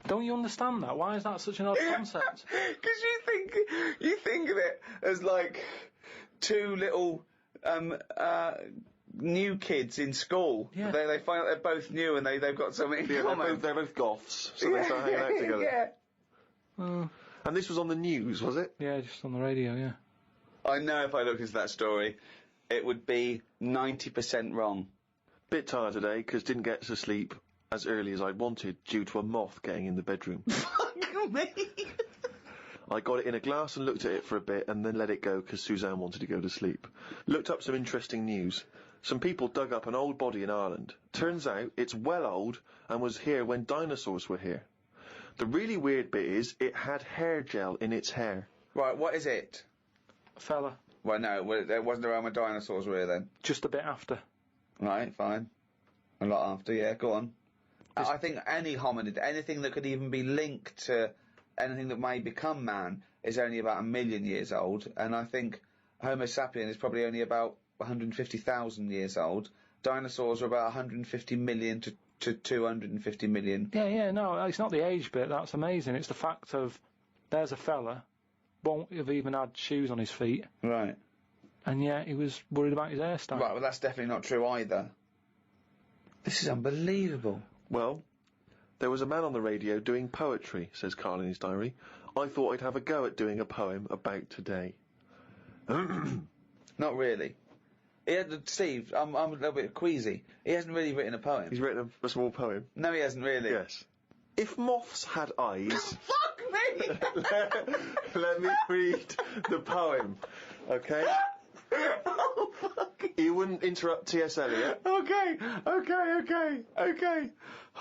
Don't you understand that? Why is that such an odd concept? Because you think of it as like two little new kids in school. Yeah. They find out they're both new and they've got something in common. They're both goths, so they start hanging out together. Yeah. And this was on the news, was it? Yeah, just on the radio, yeah. I know if I looked into that story, it would be 90% wrong. Bit tired today, because didn't get to sleep as early as I wanted due to a moth getting in the bedroom. Fuck me! I got it in a glass and looked at it for a bit and then let it go because Suzanne wanted to go to sleep. Looked up some interesting news. Some people dug up an old body in Ireland. Turns out it's well old and was here when dinosaurs were here. The really weird bit is it had hair gel in its hair. Right, what is it? A fella. Well, no, it wasn't around when dinosaurs were here then. Just a bit after. Right, fine. A lot after, yeah, go on. I think any hominid, anything that could even be linked to anything that may become man, is only about 1 million years old, and I think Homo sapien is probably only about 150,000 years old. Dinosaurs are about 150 million to 250 million. Yeah, no, it's not the age bit, that's amazing. It's the fact of, there's a fella, won't have even had shoes on his feet. Right. And yet he was worried about his hairstyle. Right, well that's definitely not true either. This is unbelievable. Well, there was a man on the radio doing poetry, says Karl in his diary. I thought I'd have a go at doing a poem about today. Not really. Steve, I'm a little bit queasy. He hasn't really written a poem. He's written a small poem. No, he hasn't really. Yes. If moths had eyes... Fuck me! let me read the poem, okay? Oh, fuck. You wouldn't interrupt T.S. Eliot. Okay.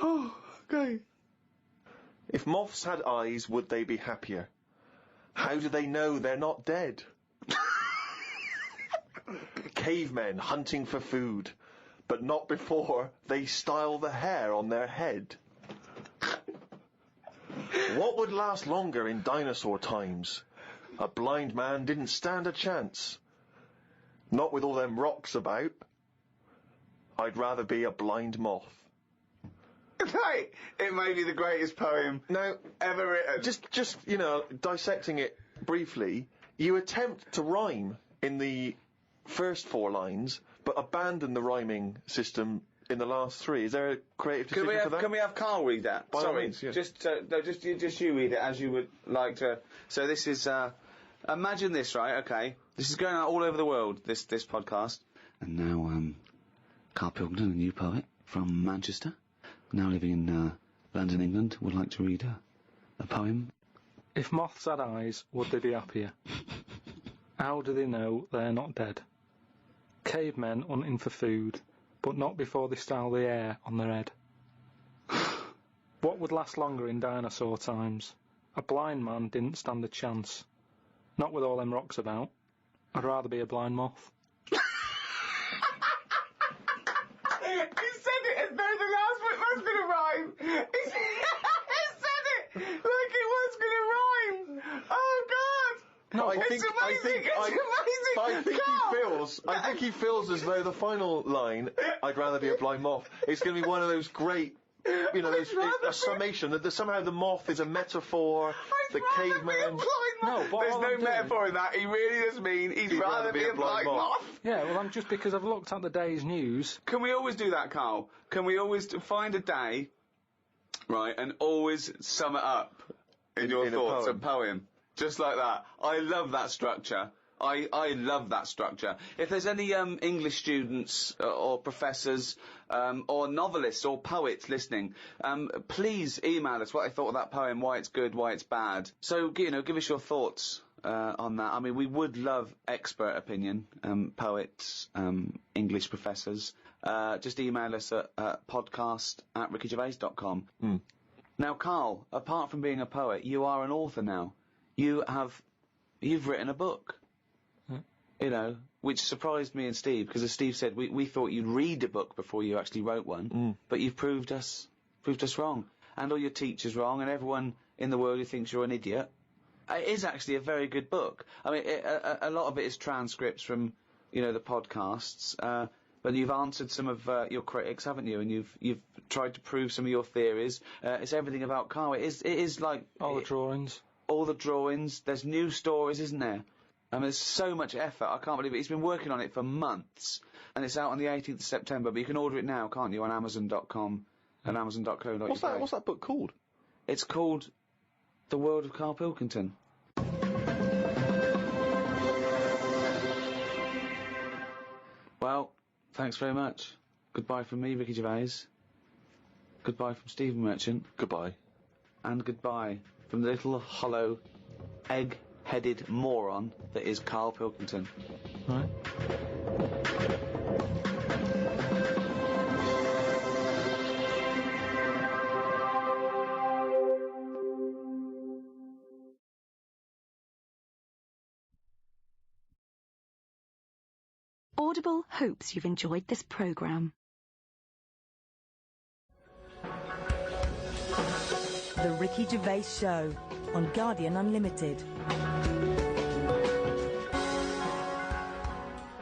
Oh, okay. If moths had eyes, would they be happier? How do they know they're not dead? Cavemen hunting for food, but not before they style the hair on their head. What would last longer in dinosaur times? A blind man didn't stand a chance. Not with all them rocks about. I'd rather be a blind moth. Right, it may be the greatest poem ever written. Just you know, dissecting it briefly, you attempt to rhyme in the first 4 lines, but abandon the rhyming system in the last 3. Is there a creative decision for that? Can we have Karl read that? By all Sorry, means, yes. just you read it as you would like to. So this is, imagine this, right? Okay, this is going out all over the world. This podcast. And now, Karl Pilkington, a new poet from Manchester, now living in London, England, would like to read a poem. If moths had eyes, would they be happier? How do they know they're not dead? Cavemen hunting for food, but not before they style the hair on their head. What would last longer in dinosaur times? A blind man didn't stand a chance. Not with all them rocks about. I'd rather be a blind moth. He said it as though the last bit was going to rhyme. He said it like it was going to rhyme. Oh, God. No, It's amazing. I think he feels as though the final line, I'd rather be a blind moth, it's going to be one of those great, you know, a summation, that somehow the moth is a metaphor, the caveman... No, but there's no metaphor in that. He really does mean he'd rather be a blind moth. Yeah, well, just because I've looked at the day's news... Can we always do that, Karl? Can we always find a day, right, and always sum it up in your thoughts, a poem? Just like that. I love that structure. I love that structure. If there's any English students or professors or novelists or poets listening, please email us what they thought of that poem, why it's good, why it's bad. So, you know, give us your thoughts on that. I mean, we would love expert opinion, poets, English professors. Just email us at podcast@rickygervais.com. Now, Karl, apart from being a poet, you are an author now. You've written a book, you know, which surprised me and Steve, because as Steve said, we thought you'd read a book before you actually wrote one, but you've proved us wrong, and all your teachers wrong, and everyone in the world who thinks you're an idiot. It is actually a very good book. I mean, a lot of it is transcripts from, you know, the podcasts, but you've answered some of your critics, haven't you? And you've tried to prove some of your theories. It's everything about Karl. It is like... All the drawings. All the drawings. There's new stories, isn't there? I mean, there's so much effort. I can't believe it. He's been working on it for months. And it's out on the 18th of September, but you can order it now, can't you, on Amazon.com and Amazon.co.uk. What's that book called? It's called The World of Karl Pilkington. Well, thanks very much. Goodbye from me, Ricky Gervais. Goodbye from Stephen Merchant. Goodbye. And goodbye from the little hollow, egg-headed moron that is Karl Pilkington. Right. Audible hopes you've enjoyed this programme. The Ricky Gervais Show on Guardian Unlimited.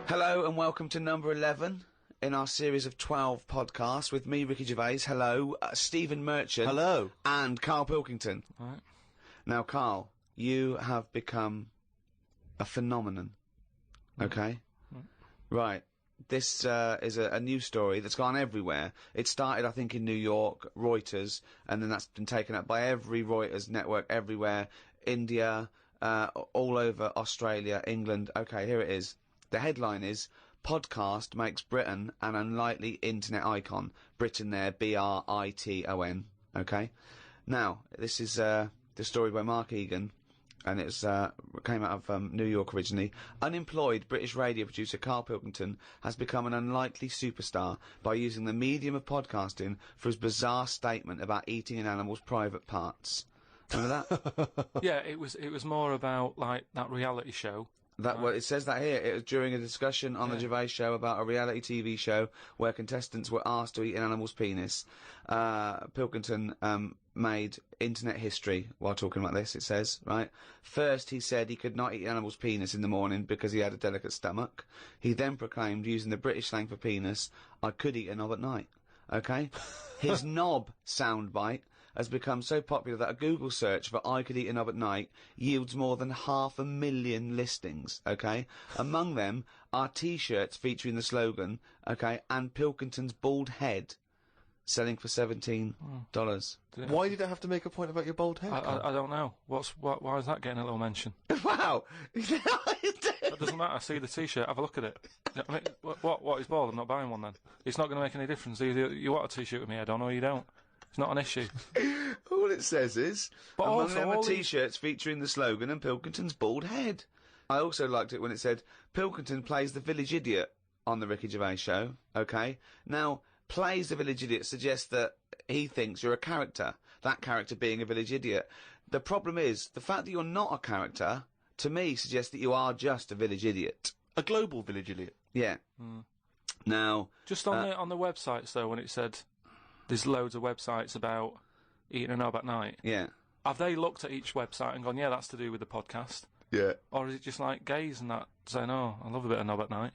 Hello and welcome to number 11 in our series of 12 podcasts with me, Ricky Gervais. Hello, Stephen Merchant. Hello. And Karl Pilkington. Right. Now, Karl, you have become a phenomenon. Okay? Right. This is a news story that's gone everywhere. It started, I think, in New York, Reuters, and then that's been taken up by every Reuters network everywhere. India, all over Australia, England. Okay, here it is. The headline is, Podcast makes Britain an unlikely internet icon. Britain there, B-R-I-T-O-N. Okay? Now, this is the story by Mark Egan. And it came out of New York originally. Unemployed British radio producer Karl Pilkington has become an unlikely superstar by using the medium of podcasting for his bizarre statement about eating an animal's private parts. Remember that? Yeah, it was more about, like, that reality show. Well, it says that here. It was during a discussion on the Gervais show about a reality TV show where contestants were asked to eat an animal's penis. Pilkington made internet history while talking about this, it says, right? First, he said he could not eat an animal's penis in the morning because he had a delicate stomach. He then proclaimed, using the British slang for penis, I could eat a knob at night. Okay? His knob soundbite has become so popular that a Google search for I could eat a knob at night yields more than 500,000 listings, okay? Among them are T-shirts featuring the slogan, okay, and Pilkington's bald head, selling for $17. Why did it have to make a point about your bald head? I don't know. Why is that getting a little mention? Wow! That doesn't matter. See the T-shirt. Have a look at it. I mean, what is bald? I'm not buying one then. It's not going to make any difference. Either you want a T-shirt with me head on or you don't. It's not an issue. All it says is, but among also, them are T-shirts featuring the slogan and Pilkington's bald head. I also liked it when it said, Pilkington plays the village idiot on the Ricky Gervais show, okay? Now, plays the village idiot suggests that he thinks you're a character, that character being a village idiot. The problem is, the fact that you're not a character, to me, suggests that you are just a village idiot. A global village idiot? Yeah. Now... Just on the websites, though, when it said... There's loads of websites about eating a knob at night. Yeah. Have they looked at each website and gone, yeah, that's to do with the podcast? Yeah. Or is it just like gays and that saying, oh, I love a bit of knob at night?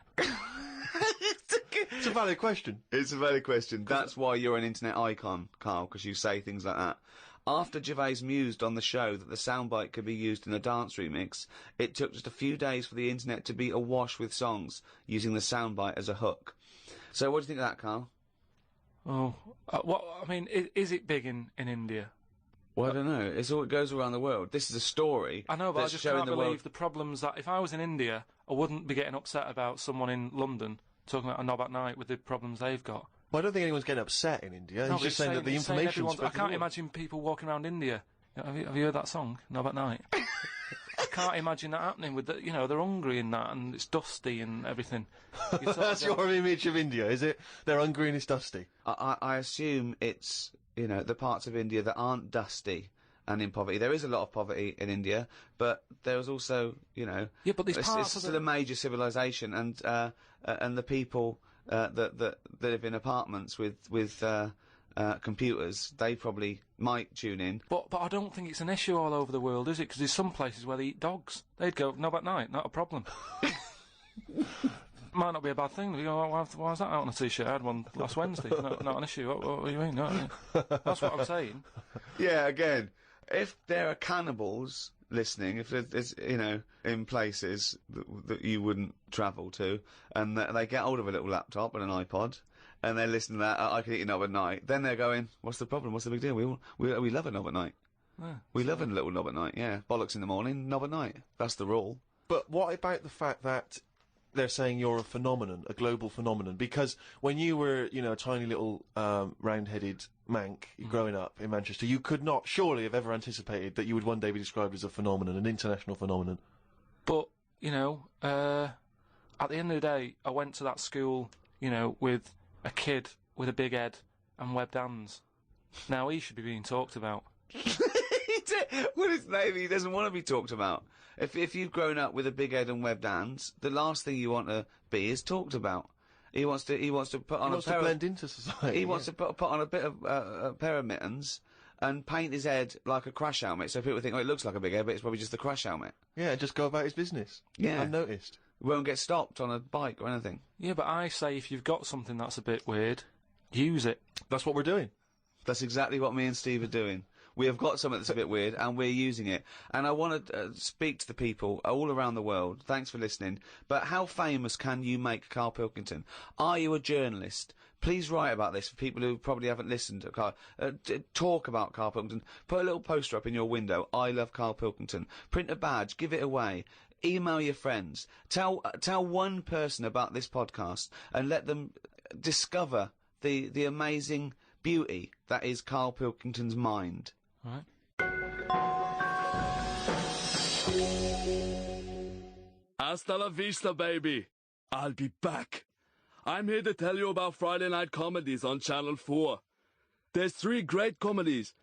It's a valid question. It's a valid question. That's why you're an internet icon, Karl, because you say things like that. After Gervais mused on the show that the soundbite could be used in a dance remix, it took just a few days for the internet to be awash with songs using the soundbite as a hook. So what do you think of that, Karl? Oh, I mean, is it big in India? Well, I don't know. It goes around the world. This is a story. I know, but I just can't believe world... the problems that if I was in India, I wouldn't be getting upset about someone in London talking about a knob at night with the problems they've got. Well, I don't think anyone's getting upset in India. No, he's just saying that the information's... I can't imagine people walking around India. Have you heard that song, Knob at Night? I can't imagine that happening with the, they're hungry and that, and it's dusty and everything. That's your image of India, is it? They're hungry and it's dusty. I assume it's, the parts of India that aren't dusty and in poverty. There is a lot of poverty in India, but there's also, Yeah, but these parts it's still a major civilization, and the people that live in apartments with computers, they probably might tune in. But I don't think it's an issue all over the world, is it? Because there's some places where they eat dogs. They'd go, no, at night, not a problem. Might not be a bad thing. You go, why was that out on a T-shirt? I had one last Wednesday. Not an issue. What do you mean? No, that's what I'm saying. Yeah, again, if there are cannibals listening, if there's, you know, in places that you wouldn't travel to, and they get hold of a little laptop and an iPod, and they listen to that, I can eat a knob at night, then they're going, what's the problem? What's the big deal? We love a knob at night. Yeah, we love a little knob at night, yeah. Bollocks in the morning, knob at night. That's the rule. But what about the fact that they're saying you're a phenomenon, a global phenomenon? Because when you were, you know, a tiny little round-headed mank growing up in Manchester, you could not surely have ever anticipated that you would one day be described as a phenomenon, an international phenomenon. But, you know, at the end of the day, I went to that school, you know, with a kid with a big head and webbed hands. Now he should be being talked about. Well, his name, he doesn't want to be talked about. If you've grown up with a big head and webbed hands, the last thing you want to be is talked about. He wants to put on to blend into society. He wants to put on a bit of a pair of mittens and paint his head like a crash helmet, so people think, oh, it looks like a big head, but it's probably just a crash helmet. Yeah, just go about his business. Yeah, unnoticed. Won't get stopped on a bike or anything. Yeah, but I say if you've got something that's a bit weird, use it. That's what we're doing. That's exactly what me and Steve are doing. We have got something that's a bit weird, and we're using it. And I want to speak to the people all around the world. Thanks for listening. But how famous can you make Karl Pilkington? Are you a journalist? Please write about this for people who probably haven't listened to Karl. Talk about Karl Pilkington. Put a little poster up in your window. I love Karl Pilkington. Print a badge. Give it away. Email your friends. Tell one person about this podcast and let them discover the amazing beauty that is Karl Pilkington's mind. Right. Hasta la vista, baby. I'll be back. I'm here to tell you about Friday night comedies on Channel 4. There's 3 great comedies.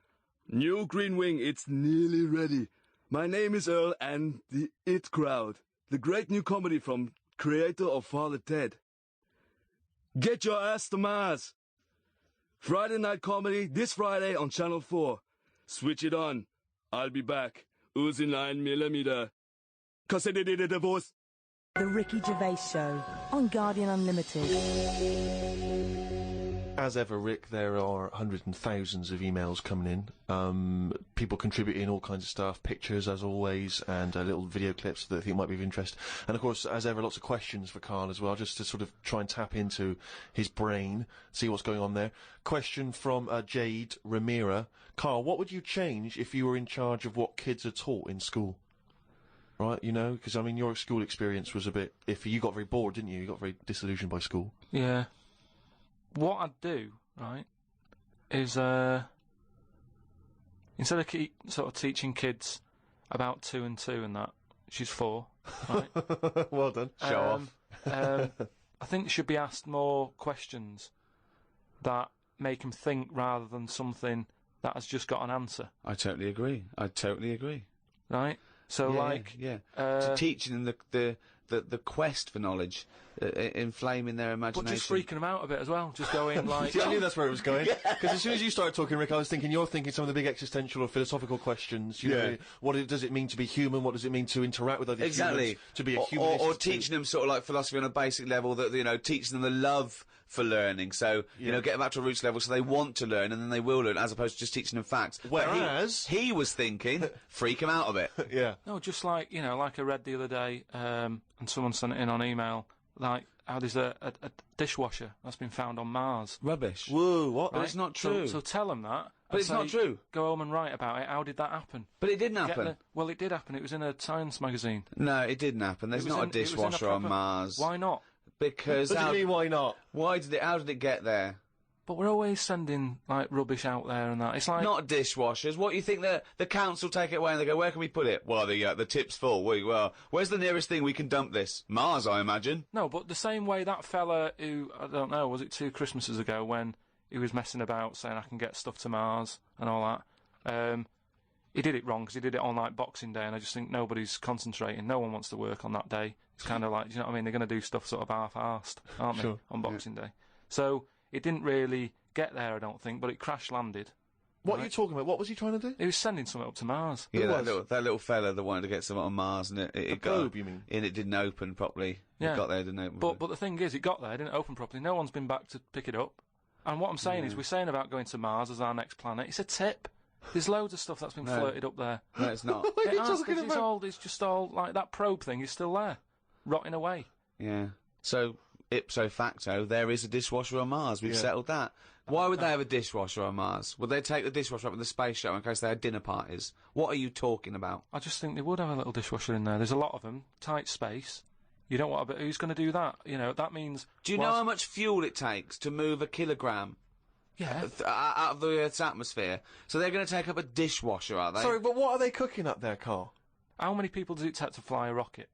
New Green Wing, it's nearly ready. My Name is Earl and The It Crowd, the great new comedy from creator of Father Ted. Get your ass to Mars. Friday night comedy this Friday on Channel 4. Switch it on. I'll be back. Uzi 9mm. Cause I did it a divorce. The Ricky Gervais Show on Guardian Unlimited. As ever, Rick, there are hundreds and thousands of emails coming in. People contributing all kinds of stuff, pictures as always, and little video clips that I think might be of interest. And of course, as ever, lots of questions for Karl as well, just to sort of try and tap into his brain, see what's going on there. Question from Jade Ramira. Karl, what would you change if you were in charge of what kids are taught in school? Right, you know, because, I mean, your school experience was a bit iffy. You got very bored, didn't you? You got very disillusioned by school. Yeah. What I'd do, right, is, instead of sort of teaching kids about 2 and 2 and that, she's 4, right? Well done. Show off. I think they should be asked more questions that make them think rather than something that has just got an answer. I totally agree. Right? So, to teaching them the quest for knowledge, inflaming their imagination. But just freaking them out a bit as well, just going like... See, I knew that's where it was going. Because as soon as you started talking, Rick, I was thinking you're thinking some of the big existential or philosophical questions. You know, what does it mean to be human? What does it mean to interact with other humans? To be a human. Or teaching them sort of like philosophy on a basic level, that, you know, teaching them the love for learning. So, you know, get them up to a roots level so they want to learn and then they will learn, as opposed to just teaching them facts. Whereas... He was thinking, freak them out a bit. Yeah. No, just like, you know, like I read the other day, and someone sent it in on email, like, how there's a dishwasher that's been found on Mars. Rubbish. Whoa, what? Right? But it's not true. So tell them that. But it's not true. Go home and write about it. How did that happen? But it didn't happen. Well, it did happen. It was in a science magazine. No, it didn't happen. There's not a dishwasher on Mars. Why not? Because... What do you mean, why not? How did it get there? But we're always sending, like, rubbish out there and that. It's like... Not dishwashers. What, you think the council take it away and they go, where can we put it? Well, the tip's full. Well, where's the nearest thing we can dump this? Mars, I imagine. No, but the same way that fella who, I don't know, was it 2 Christmases ago when he was messing about saying I can get stuff to Mars and all that, he did it wrong because he did it on, like, Boxing Day, and I just think nobody's concentrating. No one wants to work on that day. It's kind of like, you know what I mean? They're going to do stuff sort of half-arsed, aren't they, on Boxing Day? So... it didn't really get there, I don't think, but it crash-landed. What are you talking about? What was he trying to do? He was sending something up to Mars. Yeah, that little fella that wanted to get something on Mars, and it got... probe, you mean? And it didn't open properly. Yeah. It got there, didn't open But the thing is, it got there, it didn't open properly. No one's been back to pick it up. And what I'm saying is, we're saying about going to Mars as our next planet. It's a tip. There's loads of stuff that's been flirted up there. No, it's not. It's just all, like, that probe thing is still there. Rotting away. Yeah. So, ipso facto, there is a dishwasher on Mars. We've settled that. Why would they have a dishwasher on Mars? Would they take the dishwasher up in the space shuttle in case they had dinner parties? What are you talking about? I just think they would have a little dishwasher in there. There's a lot of them. Tight space. You don't want to... Who's going to do that? You know, that means... Do you know how much fuel it takes to move a kilogram? Yeah. Out of the Earth's atmosphere? So they're going to take up a dishwasher, are they? Sorry, but what are they cooking up there, Carl? How many people does it take to fly a rocket?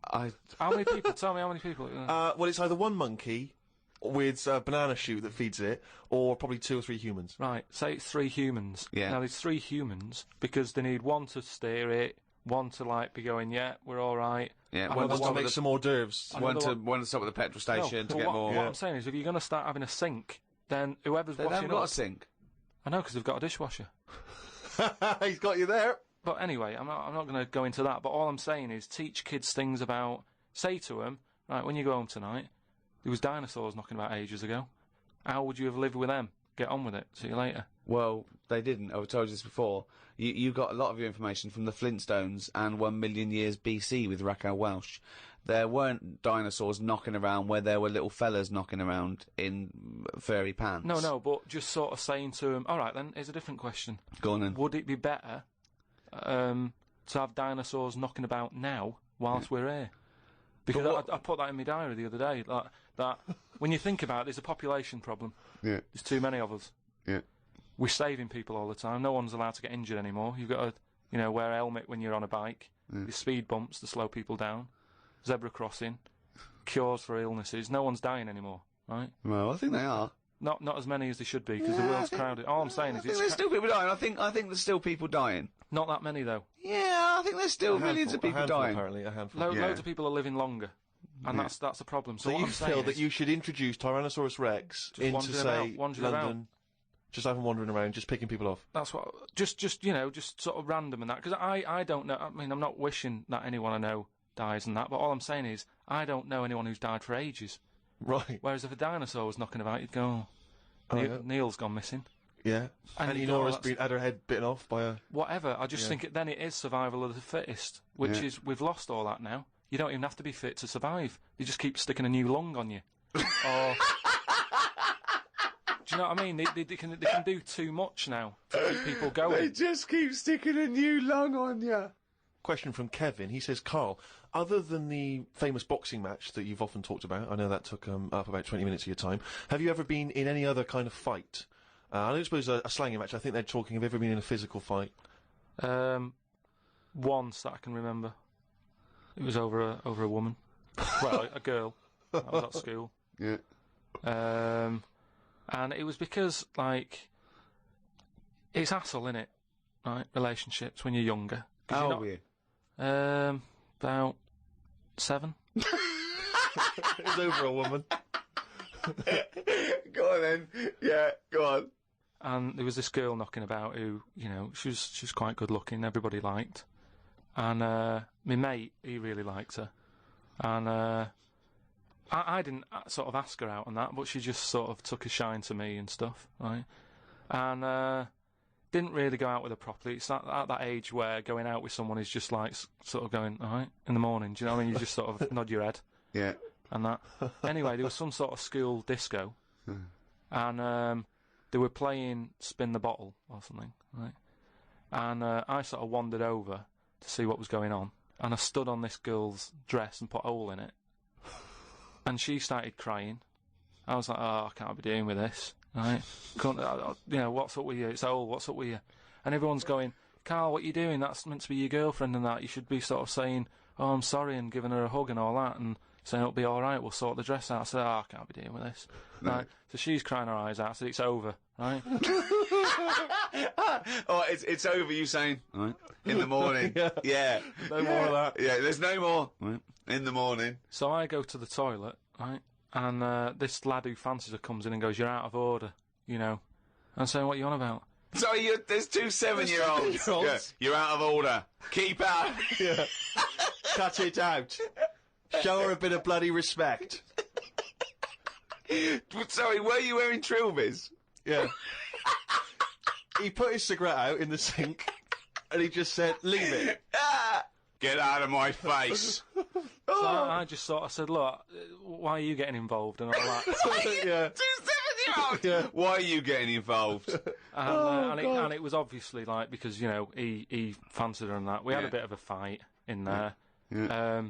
How many people? Tell me how many people. Well, it's either one monkey with a banana shoot that feeds it, or probably 2 or 3 humans. Right, say it's 3 humans. Yeah. Now, there's 3 humans, because they need one to steer it, one to, like, be going, yeah, we're all right. Yeah, one to make some hors d'oeuvres. One to stop at the petrol station to get more. What I'm saying is, if you're going to start having a sink, then whoever's washing up... They haven't got a sink. I know, because they've got a dishwasher. He's got you there. But anyway, I'm not going to go into that, but all I'm saying is, teach kids things about... Say to them, right, when you go home tonight... There was dinosaurs knocking about ages ago. How would you have lived with them? Get on with it. See you later. Well, they didn't. I've told you this before. You got a lot of your information from the Flintstones and 1 million years BC with Raquel Welch. There weren't dinosaurs knocking around where there were little fellas knocking around in furry pants. No, but just sort of saying to them, all right, then, here's a different question. Go on then. Would it be better to have dinosaurs knocking about now whilst we're here? Because I put that in my diary the other day, that when you think about it, there's a population problem. Yeah. There's too many of us. Yeah. We're saving people all the time. No one's allowed to get injured anymore. You've got to, wear a helmet when you're on a bike. There's speed bumps to slow people down. Zebra crossing. Cures for illnesses. No one's dying anymore, right? Well, I think they are. Not as many as they should be, because the world's crowded. All I'm saying is there's still people dying. I think there's still people dying. Not that many, though. Yeah, I think there's still millions of people dying. Apparently, a handful. Loads of people are living longer. And that's the problem. So what you I'm feel that you should introduce Tyrannosaurus Rex into, say, London, just have him wandering around, just picking people off. That's what, just sort of random and that, because I don't know, I mean, I'm not wishing that anyone I know dies and that, but all I'm saying is, I don't know anyone who's died for ages. Right. Whereas if a dinosaur was knocking about, you'd go, Neil's gone missing. Yeah. And Nora's had her head bitten off by a... Whatever, I just think then it is survival of the fittest, which is, we've lost all that now. You don't even have to be fit to survive. You just keep sticking a new lung on you. Or... Do you know what I mean? They can do too much now to keep people going. They just keep sticking a new lung on you. Question from Kevin. He says, Carl, other than the famous boxing match that you've often talked about, I know that took up about 20 minutes of your time, have you ever been in any other kind of fight? I don't suppose a slanging match. I think they're talking, have you ever been in a physical fight? Once that I can remember. It was over a woman. Well, a girl. I was at school. Yeah. And it was because, like, it's hassle, innit? Right? Relationships when you're younger. How old were you? About 7. It was over a woman. Go on then. Yeah, go on. And there was this girl knocking about who, she was quite good looking, everybody liked. And my mate, he really liked her. And I didn't sort of ask her out on that, but she just sort of took a shine to me and stuff, right? And didn't really go out with her properly. It's at that age where going out with someone is just like sort of going, all right, in the morning. Do you know what I mean? You just sort of nod your head. Yeah. And that. Anyway, there was some sort of school disco. And they were playing Spin the Bottle or something, right? And I sort of wandered over to see what was going on. And I stood on this girl's dress and put a hole in it. And she started crying. I was like, oh, I can't be doing with this, right? What's up with you? It's old, what's up with you? And everyone's going, Carl, what are you doing? That's meant to be your girlfriend and that. You should be sort of saying, oh, I'm sorry, and giving her a hug and all that, and saying it'll be all right, we'll sort the dress out. I said, oh, I can't be dealing with this. No. Right? So she's crying her eyes out. I said, it's over, right? Oh, it's over, you saying, right, in the morning. Yeah. No more of that. Yeah, there's no more. Right. In the morning. So I go to the toilet, right, and this lad who fancies her comes in and goes, "You're out of order," you know. And I'm saying, "What are you on about?" Sorry, there's two 7-year-olds. Yeah, you're out of order. Keep out. Yeah. Cut it out. Show her a bit of bloody respect. Sorry, were you wearing trilbies? Yeah. He put his cigarette out in the sink, and he just said, "Leave it." Get out of my face. So I just sort of said, "Look, why are you getting involved?" and all that. Yeah. Two 7-year-olds. Yeah. Why are you getting involved? And it was obviously like because you know he fancied her and that. We had a bit of a fight in there. Yeah.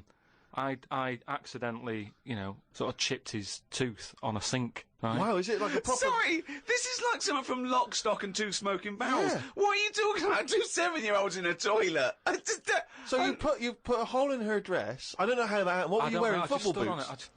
I accidentally, you know, sort of chipped his tooth on a sink. Right? Wow, is it like a proper... Sorry, this is like someone from Lock, Stock and Two Smoking Barrels. Yeah. What are you talking about? Two 7-year-olds in a toilet. So you put a hole in her dress. I don't know how that happened. What were you wearing, football boots?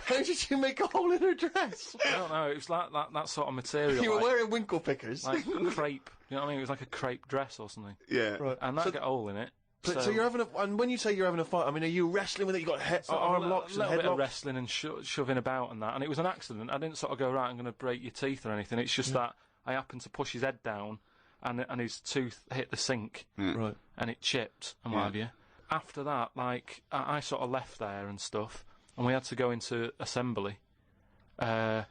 How did you make a hole in her dress? I don't know, it was like that sort of material. You were wearing winkle pickers. Like crepe, you know what I mean? It was like a crepe dress or something. Yeah. Right. And that got a hole in it. So you're having and when you say you're having a fight, I mean, are you wrestling with it? You got arm locks and head head bit of locks? wrestling and shoving about and that, and it was an accident. I didn't sort of go, right, I'm going to break your teeth or anything. It's just that I happened to push his head down, and his tooth hit the sink, right, and it chipped and what have you. After that, like I sort of left there and stuff, and we had to go into assembly, and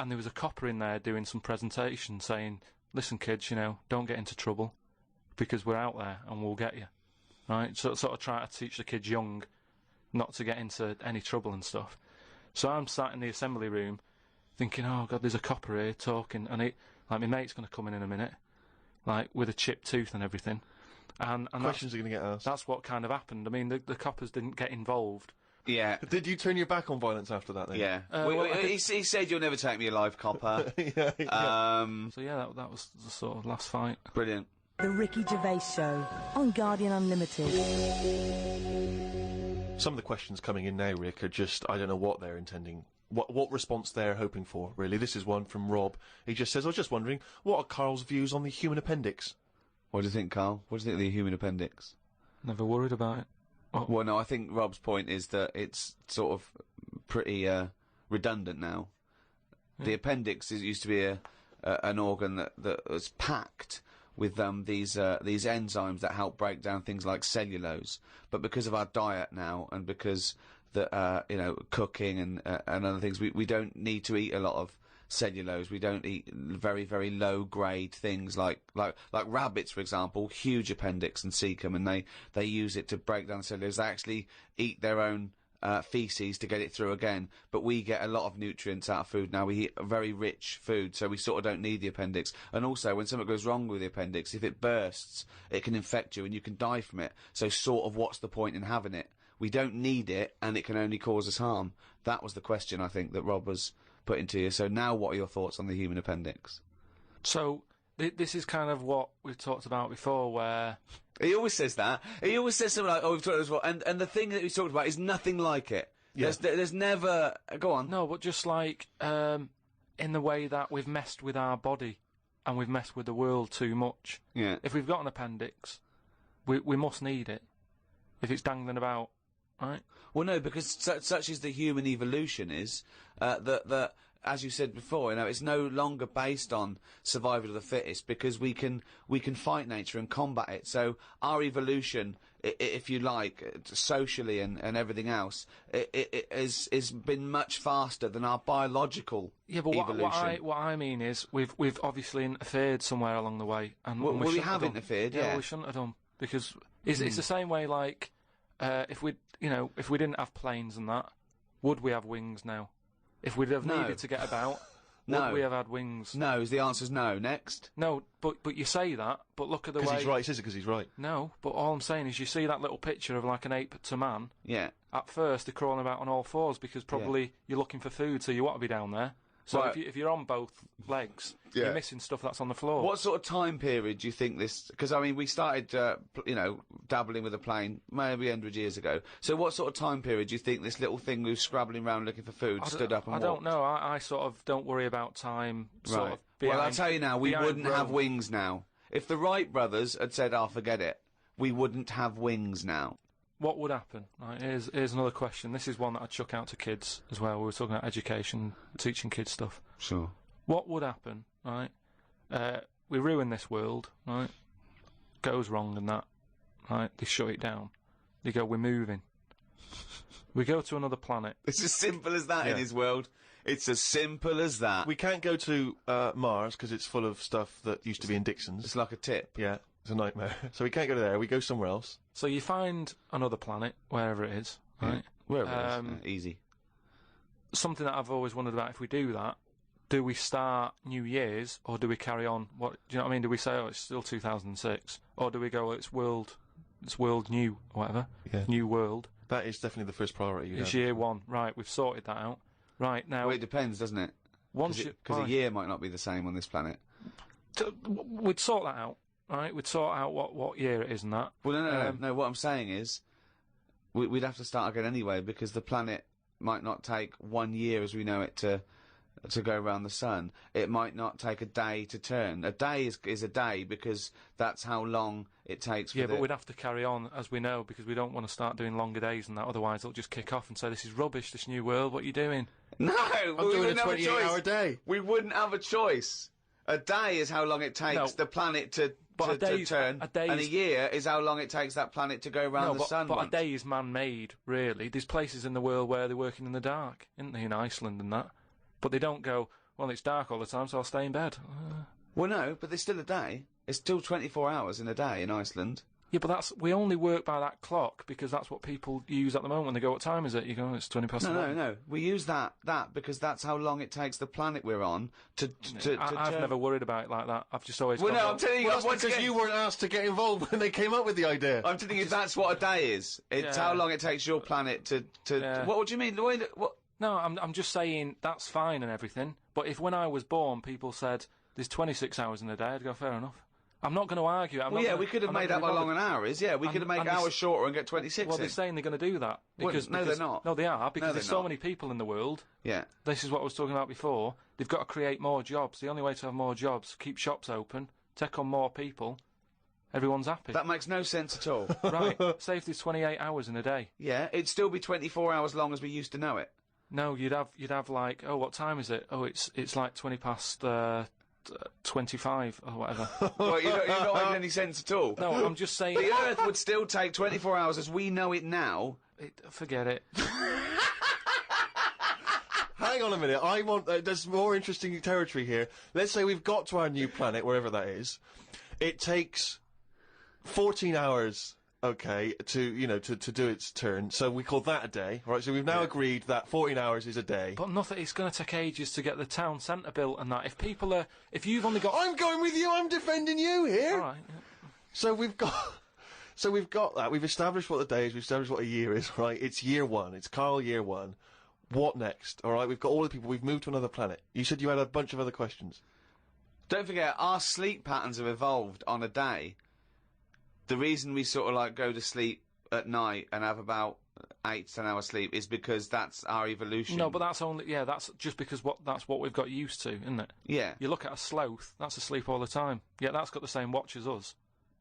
there was a copper in there doing some presentation saying, "Listen, kids, you know, don't get into trouble, because we're out there and we'll get you." Right, so sort of try to teach the kids young not to get into any trouble and stuff. So I'm sat in the assembly room thinking, oh God, there's a copper here talking, and like my mate's going to come in a minute, like with a chipped tooth and everything. And questions are going to get asked. That's what kind of happened. I mean, the coppers didn't get involved. Yeah. Did you turn your back on violence after that then? Yeah. He said, "You'll never take me alive, copper." Yeah. So yeah, that was the sort of last fight. Brilliant. The Ricky Gervais Show on Guardian Unlimited. Some of the questions coming in now, Rick, are just, I don't know what they're intending, what response they're hoping for, really. This is one from Rob. He just says, I was just wondering, what are Carl's views on the human appendix? What do you think, Carl? What do you think of the human appendix? Never worried about it. Well, no, I think Rob's point is that it's sort of pretty redundant now. Yeah. The appendix used to be an organ that was packed with these enzymes that help break down things like cellulose, but because of our diet now and because cooking and other things, we don't need to eat a lot of cellulose. We don't eat very, very low grade things like rabbits, for example, huge appendix and cecum, and they use it to break down cellulose. They actually eat their own feces to get it through again, but we get a lot of nutrients out of food now. We eat very rich food, so we sort of don't need the appendix. And also, when something goes wrong with the appendix, if it bursts, it can infect you and you can die from it. So sort of what's the point in having it? We don't need it, and it can only cause us harm. That was the question, I think, that Rob was putting to you. So now what are your thoughts on the human appendix? So this is kind of what we've talked about before, where... He always says that. He always says something like, "Oh, we've talked about this before," and the thing that he's talked about is nothing like it. Yeah. There's never... Go on. No, but just like, in the way that we've messed with our body, and we've messed with the world too much. Yeah. If we've got an appendix, we must need it. If it's dangling about, right? Well, no, because such is the human evolution is, that as you said before, you know, it's no longer based on survival of the fittest, because we can fight nature and combat it. So our evolution, if you like, socially and everything else, it has been much faster than our biological evolution. What I mean is we've obviously interfered somewhere along the way, and we have interfered. Yeah, we shouldn't have done, because it's the same way. Like if we didn't have planes and that, would we have wings now? If we'd have needed to get about, would we have had wings? No, the answer's no. Next. No, but you say that, but look at the way... Because he's right, says it because he's right. No, but all I'm saying is you see that little picture of like an ape to man. Yeah. At first, they're crawling about on all fours because probably you're looking for food, so you want to be down there. So right. if you're on both legs, you're missing stuff that's on the floor. What sort of time period do you think this... Because, I mean, we started, dabbling with a plane maybe 100 years ago. So what sort of time period do you think this little thing who was scrabbling around looking for food stood up and walked? I don't know. I sort of don't worry about time. Sort of well, I'll tell you now, we wouldn't have wings now. If the Wright brothers had said, forget it, we wouldn't have wings now. what would happen? Right, here's another question. This is one that I'd chuck out to kids as well. We were talking about education, teaching kids stuff. Sure. What would happen, right? We ruin this world, right? Goes wrong and that, right? They shut it down. They go, we're moving. We go to another planet. It's as simple as that in his world. It's as simple as that. We can't go to Mars because it's full of stuff that used to be in Dixon's. It's like a tip. Yeah, it's a nightmare. So we can't go there. We go somewhere else. So you find another planet, wherever it is, right? Wherever it is. Easy. Something that I've always wondered about, if we do that, do we start New Year's, or do we carry on? What do you know what I mean? Do we say, oh, it's still 2006, or do we go, it's world new, or whatever, new world? That is definitely the first priority. It's year one, right? We've sorted that out, right now. Well, it depends, doesn't it? Because a year might not be the same on this planet. We'd sort that out, right? We'd sort out what year it is and that. Well, no. What I'm saying is, we'd have to start again anyway, because the planet might not take 1 year as we know it to go around the sun. It might not take a day to turn. A day is a day because that's how long it takes for but we'd have to carry on, as we know, because we don't want to start doing longer days and that, otherwise they'll just kick off and say, this is rubbish, this new world, what are you doing? No! I'm doing a 28-hour day. We wouldn't have a choice. A day is how long it takes the planet to turn, and a year is how long it takes that planet to go around the sun. But a day is man-made, really. There's places in the world where they're working in the dark, isn't there, in Iceland and that? But they don't go, well, it's dark all the time, so I'll stay in bed. Well, no, but there's still a day. It's still 24 hours in a day in Iceland. Yeah, but we only work by that clock because that's what people use at the moment when they go, what time is it? You go, it's 20 past 11. No. We use that because that's how long it takes the planet we're on to I've never worried about it like that. I've just always... Well, no, I'm telling you... Well, that's because you weren't asked to get involved when they came up with the idea. I'm telling you, that's what a day is. It's how long it takes your planet to... What do you mean? What? No, I'm just saying that's fine and everything, but if when I was born people said there's 26 hours in a day, I'd go, fair enough. I'm not going to argue. We could have made up how long an hour is. Yeah, we could have made hours shorter and get 26 Well, they're saying they're going to do that. Because, no, they're not. No, they are, because there's so many people in the world. Yeah. This is what I was talking about before. They've got to create more jobs. The only way to have more jobs, keep shops open, take on more people. Everyone's happy. That makes no sense at all. Right. Say if there's 28 hours in a day. Yeah, it'd still be 24 hours long as we used to know it. No, you'd have like, oh, what time is it? Oh, it's like 20 past 25 or whatever. Well, you're not making any sense at all. No, I'm just saying... The Earth would still take 24 hours as we know it now. Forget it. Hang on a minute, I want... there's more interesting territory here. Let's say we've got to our new planet, wherever that is. It takes 14 hours... Okay, to do its turn, so we call that a day, right? So we've now agreed that 14 hours is a day. But nothing. It's going to take ages to get the town centre built and that. If you've only got, I'm going with you. I'm defending you here. All right. Yeah. So we've got that. We've established what the day is. We've established what a year is, right? It's year one. It's Karl year one. What next? All right. We've got all the people. We've moved to another planet. You said you had a bunch of other questions. Don't forget, our sleep patterns have evolved on a day. The reason we sort of like go to sleep at night and have about 8 to 10 hours sleep is because that's our evolution. No, but that's that's just because that's what we've got used to, isn't it? Yeah. You look at a sloth, that's asleep all the time. Yeah, that's got the same watch as us.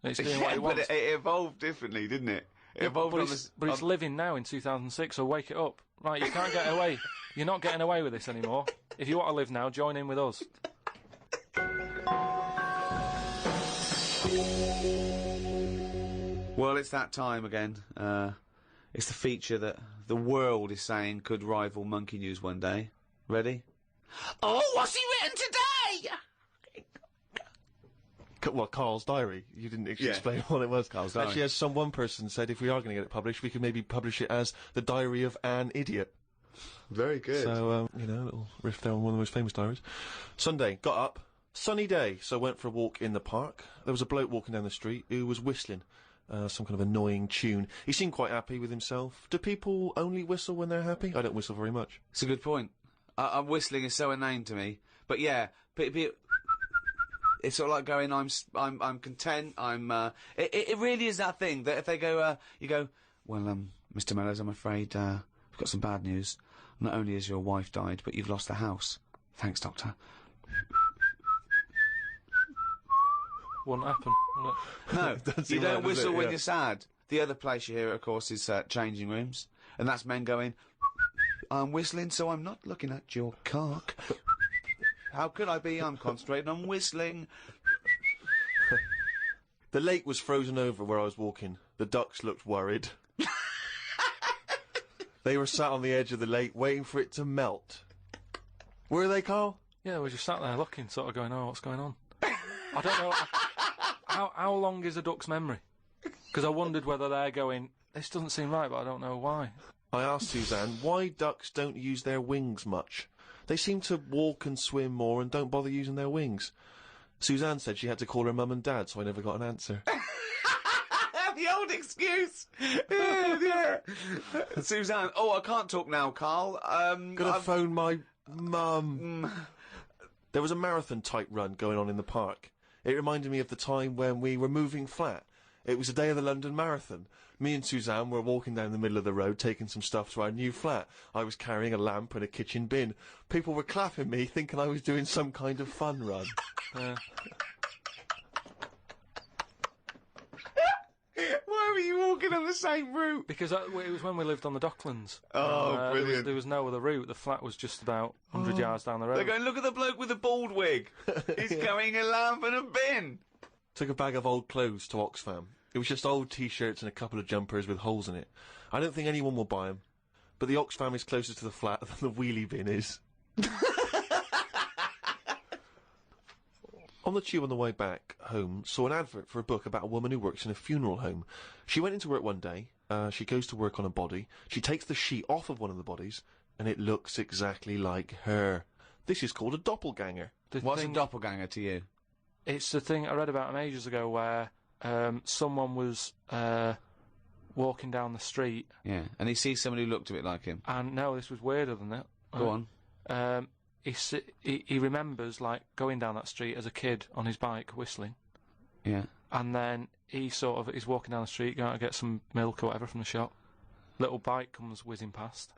It's doing what it wants. But it evolved differently, didn't it? It evolved but it's living now in 2006, so wake it up. Right, you can't get away. You're not getting away with this anymore. If you want to live now, join in with us. Well, it's that time again. It's the feature that the world is saying could rival Monkey News one day. Ready? Oh, what's he written today? Well, Karl's diary. You didn't explain what it was. Karl's diary. Actually, as one person said, if we are going to get it published, we could maybe publish it as The Diary of an Idiot. Very good. So, a little riff there on one of the most famous diaries. Sunday, got up, sunny day, so went for a walk in the park. There was a bloke walking down the street who was whistling. Some kind of annoying tune. He seemed quite happy with himself. Do people only whistle when they're happy? I don't whistle very much. It's a good point. Whistling is so inane to me. But yeah, it's sort of like going, I'm content, it really is that thing that if they go, you go, well, Mr. Mellors, I'm afraid, we've got some bad news. Not only has your wife died, but you've lost the house. Thanks, Doctor. Wouldn't happen, would it? No, you don't whistle when you're sad. The other place you hear it, of course, is changing rooms, and that's men going, I'm whistling, so I'm not looking at your cock. How could I be? I'm concentrating on whistling. The lake was frozen over where I was walking. The ducks looked worried. They were sat on the edge of the lake, waiting for it to melt. Were they, Carl? Yeah, we just sat there looking, sort of going, oh, what's going on? I don't know. How long is a duck's memory? Because I wondered whether they're going, this doesn't seem right, but I don't know why. I asked Suzanne why ducks don't use their wings much. They seem to walk and swim more and don't bother using their wings. Suzanne said she had to call her mum and dad, so I never got an answer. The old excuse! Yeah. Suzanne, oh, I can't talk now, Carl. Gotta phone my mum. There was a marathon-type run going on in the park. It reminded me of the time when we were moving flat. It was the day of the London Marathon. Me and Suzanne were walking down the middle of the road, taking some stuff to our new flat. I was carrying a lamp and a kitchen bin. People were clapping me, thinking I was doing some kind of fun run. Why were you walking on the same route? Because it was when we lived on the Docklands. Oh, brilliant. There was no other route. The flat was just about 100 yards down the road. They're going, look at the bloke with the bald wig. He's carrying a lamp and a bin. Took a bag of old clothes to Oxfam. It was just old T-shirts and a couple of jumpers with holes in it. I don't think anyone will buy them. But the Oxfam is closer to the flat than the wheelie bin is. On the tube on the way back home, saw an advert for a book about a woman who works in a funeral home. She went into work one day, she goes to work on a body, she takes the sheet off of one of the bodies, and it looks exactly like her. This is called a doppelganger. What's a doppelganger to you? It's the thing I read about him ages ago where someone was walking down the street. Yeah, and he sees someone who looked a bit like him. And no, this was weirder than that. Go on. He remembers, like, going down that street as a kid on his bike, whistling. Yeah. And then he's walking down the street, going to get some milk or whatever from the shop. Little bike comes whizzing past.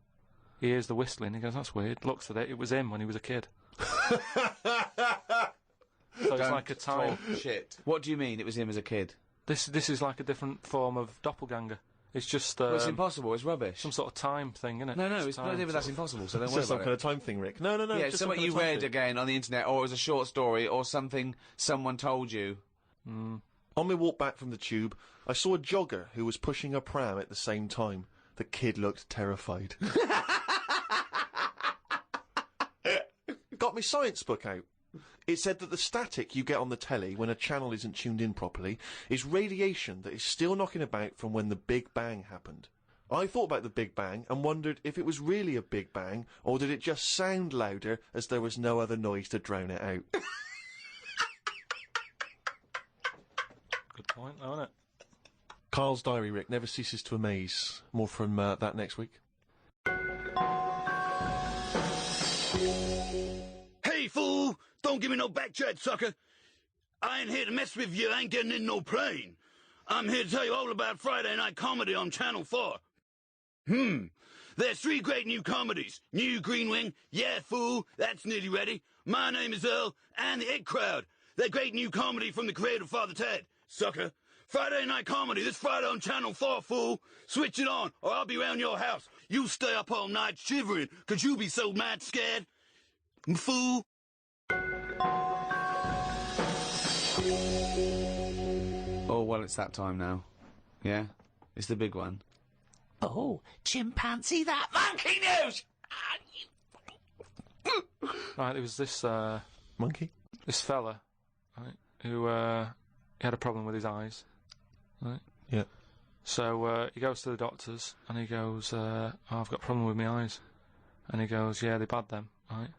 He hears the whistling, he goes, that's weird. Looks at it, it was him when he was a kid. So it's like a time. Shit. What do you mean it was him as a kid? This is like a different form of doppelganger. It's just... well, it's impossible, it's rubbish. Some sort of time thing, isn't it? No, it's not even that's impossible, so don't worry It's just some about kind of time thing, Rick. No. Yeah, it's something you read again on the internet, or it was a short story, or something someone told you. On my walk back from the tube, I saw a jogger who was pushing a pram at the same time. The kid looked terrified. Got my science book out. It said that the static you get on the telly when a channel isn't tuned in properly is radiation that is still knocking about from when the Big Bang happened. I thought about the Big Bang and wondered if it was really a Big Bang, or did it just sound louder as there was no other noise to drown it out. Good point, though, isn't it? Carl's diary, Rick, never ceases to amaze. More from that next week. Hey, fool! Don't give me no back chat, sucker! I ain't here to mess with you, I ain't getting in no plane. I'm here to tell you all about Friday night comedy on Channel 4. There's 3 great new comedies. New Green Wing, Yeah, Fool, that's nearly ready. My Name is Earl, and The It Crowd. They're great new comedy from the creator of Father Ted, sucker. Friday night comedy this Friday on Channel 4, fool. Switch it on, or I'll be round your house. You stay up all night shivering, 'cause you be so mad scared. Fool. Oh, well, it's that time now. Yeah? It's the big one. Oh, chimpanzee that monkey news! Right, there was this, monkey? This fella, right, who, he had a problem with his eyes, right? Yeah. So, he goes to the doctors, and he goes, oh, I've got a problem with my eyes. And he goes, yeah, they're bad then, right?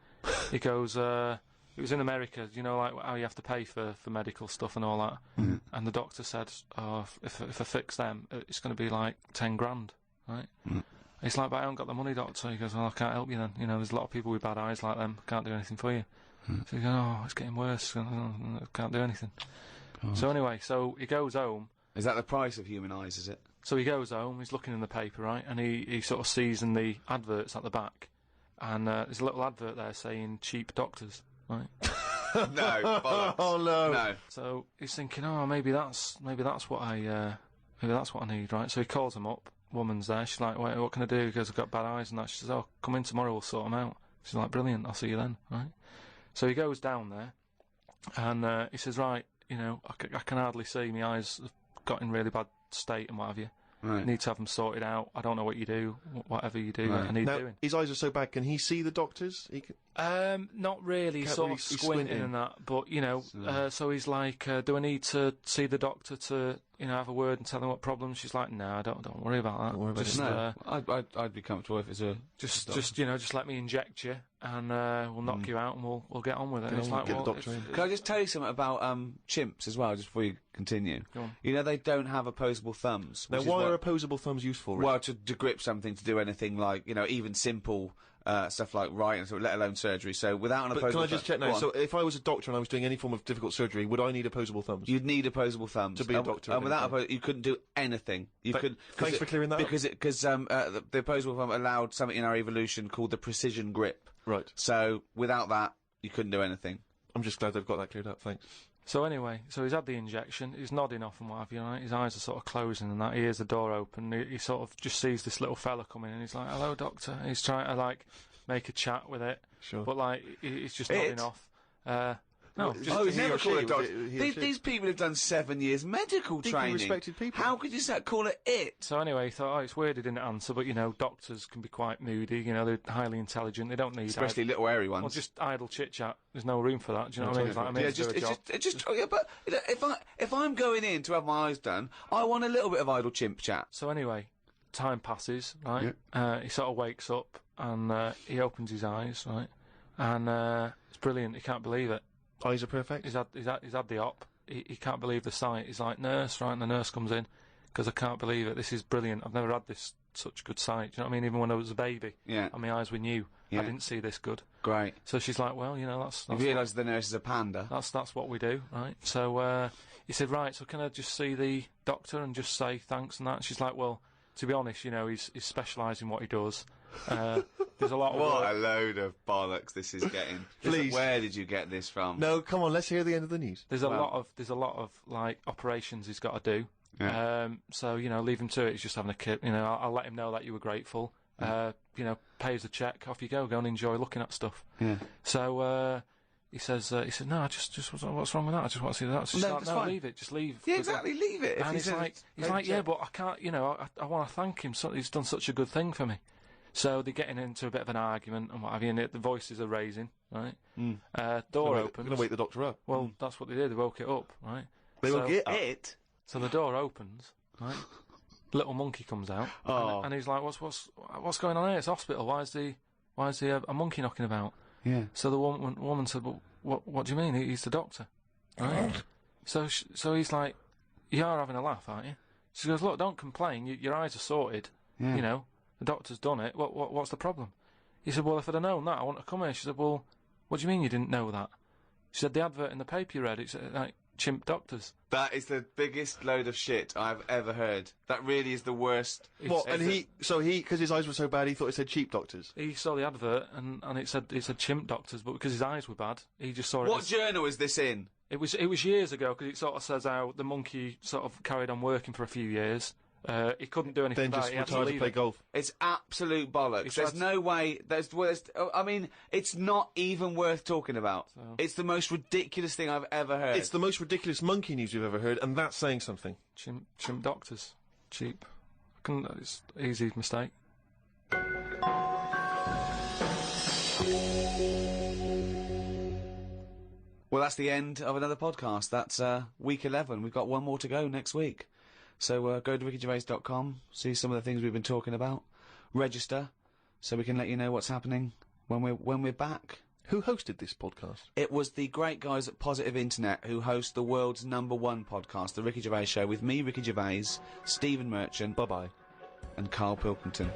He goes, it was in America, you know, like how you have to pay for medical stuff and all that. Mm-hmm. And the doctor said, oh, if I fix them, it's going to be like 10 grand, right? Mm. He's like, but I haven't got the money, doctor. He goes, well, I can't help you then. You know, there's a lot of people with bad eyes like them. Can't do anything for you. Mm. So he goes, oh, it's getting worse. I can't do anything. Oh. So anyway, so he goes home. Is that the price of human eyes, is it? So he goes home, he's looking in the paper, right? And he sort of sees in the adverts at the back. And there's a little advert there saying cheap doctors, right? No, bollocks. Oh no. No. So he's thinking, oh, maybe that's what I maybe that's what I need, right? So he calls him up. Woman's there. She's like, wait, what can I do? He goes, I've got bad eyes and that. She says, oh, come in tomorrow, we'll sort them out. She's like, brilliant, I'll see you then, right? So he goes down there, and he says, right, you know, I can hardly see, my eyes have got in really bad state and what have you. Right. Need to have them sorted out. I don't know what you do, whatever you do, Right. I need Now, doing. his eyes are so bad, can he see the doctors? He can... Not really, Can't sort really- of he's squinting squinting. and that, but, you know, so he's like, do I need to see the doctor to, you know, have a word and tell him what problems? She's like, no, don't worry about that. Don't worry about just, No, I'd be comfortable if it's a... just, you know, just let me inject you, and we'll knock you out, and we'll get on with it. And it's like, get the well, doctor in. Can I just tell you something about chimps as well, just before you continue? Go on. You know, they don't have opposable thumbs. Now, which is why what- are opposable thumbs useful, Rick? Well, to grip something, to do anything like, you know, even simple stuff like writing, so let alone surgery. So without an But opposable can I just check Go now? on. So if I was a doctor and I was doing any form of difficult surgery, would I need opposable thumbs? You'd need opposable thumbs To be a doctor, And without okay. you couldn't do anything. You could. Thanks for clearing that up. Because the opposable thumb allowed something in our evolution called the precision grip. Right. So without that, you couldn't do anything. I'm just glad they've got that cleared up, thanks. So anyway, so he's had the injection, he's nodding off and what have you, right? His eyes are sort of closing and that, he hears the door open, he sort of just sees this little fella coming in, he's like, hello, doctor. And he's trying to, like, make a chat with it. Sure. But, like, he's just nodding off. No, just Oh, he he's never or she, called a was doctor. it he or she? These people have done 7 years medical Deeply training. respected people. How could you call it it? So anyway, he thought, oh, it's weird he didn't answer, but, you know, doctors can be quite moody, you know, they're highly intelligent, they don't need... Especially little hairy ones. Well, just idle chit-chat. There's no room for that, do you know what I mean? It's like, I'm here to do a job. Yeah, but if I'm going in to have my eyes done, I want a little bit of idle chimp chat. So anyway, time passes, right? He sort of wakes up and he opens his eyes, right? And it's brilliant. He can't believe it. Eyes are perfect? He's had the op. He can't believe the sight. He's like, nurse, right? And the nurse comes in because I can't believe it. This is brilliant. I've never had this such good sight. Do you know what I mean? Even when I was a baby, Yeah. and my eyes were new, Yeah. I didn't see this good. Great. So she's like, well, you know, that's You realise the nurse is a panda. that's what we do, right? So he said, right, so can I just see the doctor and just say thanks and that? And she's like, well, to be honest, you know, he's specialised in what he does. There's a lot of What work. a load of bollocks this is getting. Please. Where did you get this from? No, come on, let's hear the end of the news. There's a lot of like operations he's got to do. Yeah. So you know, leave him to it. He's just having a kid. You know, I'll let him know that you were grateful. You know, pay us a check. Off you go. Go and enjoy looking at stuff. Yeah. So he said, no, I just what's wrong with that? I just want to see that. She's No, like, that's no, fine. leave it. Just leave. Yeah, exactly. Leave it. If And he he's says like, pay yeah, check. but I can't. You know, I want to thank him. So he's done such a good thing for me. So they're getting into a bit of an argument and what have you, and the voices are raising, right? Door opens. Going to wake the doctor up. Well, that's what they did. They woke it up, right? They woke it up? It? So the door opens, right? Little monkey comes out, and he's like, "What's going on here? It's a hospital. Why is a monkey knocking about?" Yeah. So the woman said, "Well, what do you mean? He's the doctor, right?" So he's like, "You are having a laugh, aren't you?" She goes, "Look, don't complain. Your eyes are sorted. Yeah. You know, the doctor's done it. What's the problem?" He said, "Well, if I'd have known that, I wouldn't have come here." She said, "Well, what do you mean you didn't know that?" She said, "The advert in the paper you read, it's like chimp doctors." That is the biggest load of shit I've ever heard. That really is the worst. What? And because his eyes were so bad, he thought it said cheap doctors. He saw the advert and it said chimp doctors, but because his eyes were bad, he just saw it. What journal is this in? It was years ago, because it sort of says how the monkey sort of carried on working for a few years. He couldn't do anything Then about just it. He had to retired to leave play it. golf. It's absolute bollocks. He There's tried no way. I mean, it's not even worth talking about. So. It's the most ridiculous thing I've ever heard. It's the most ridiculous monkey news you've ever heard, and that's saying something. Chimp doctors, cheap. It's easy mistake. Well, that's the end of another podcast. That's week 11. We've got one more to go next week. So go to rickygervais.com, see some of the things we've been talking about, register, so we can let you know what's happening when we're back. Who hosted this podcast? It was the great guys at Positive Internet who host the world's #1 podcast, The Ricky Gervais Show, with me, Ricky Gervais, Stephen Merchant, bye-bye, and Karl Pilkington.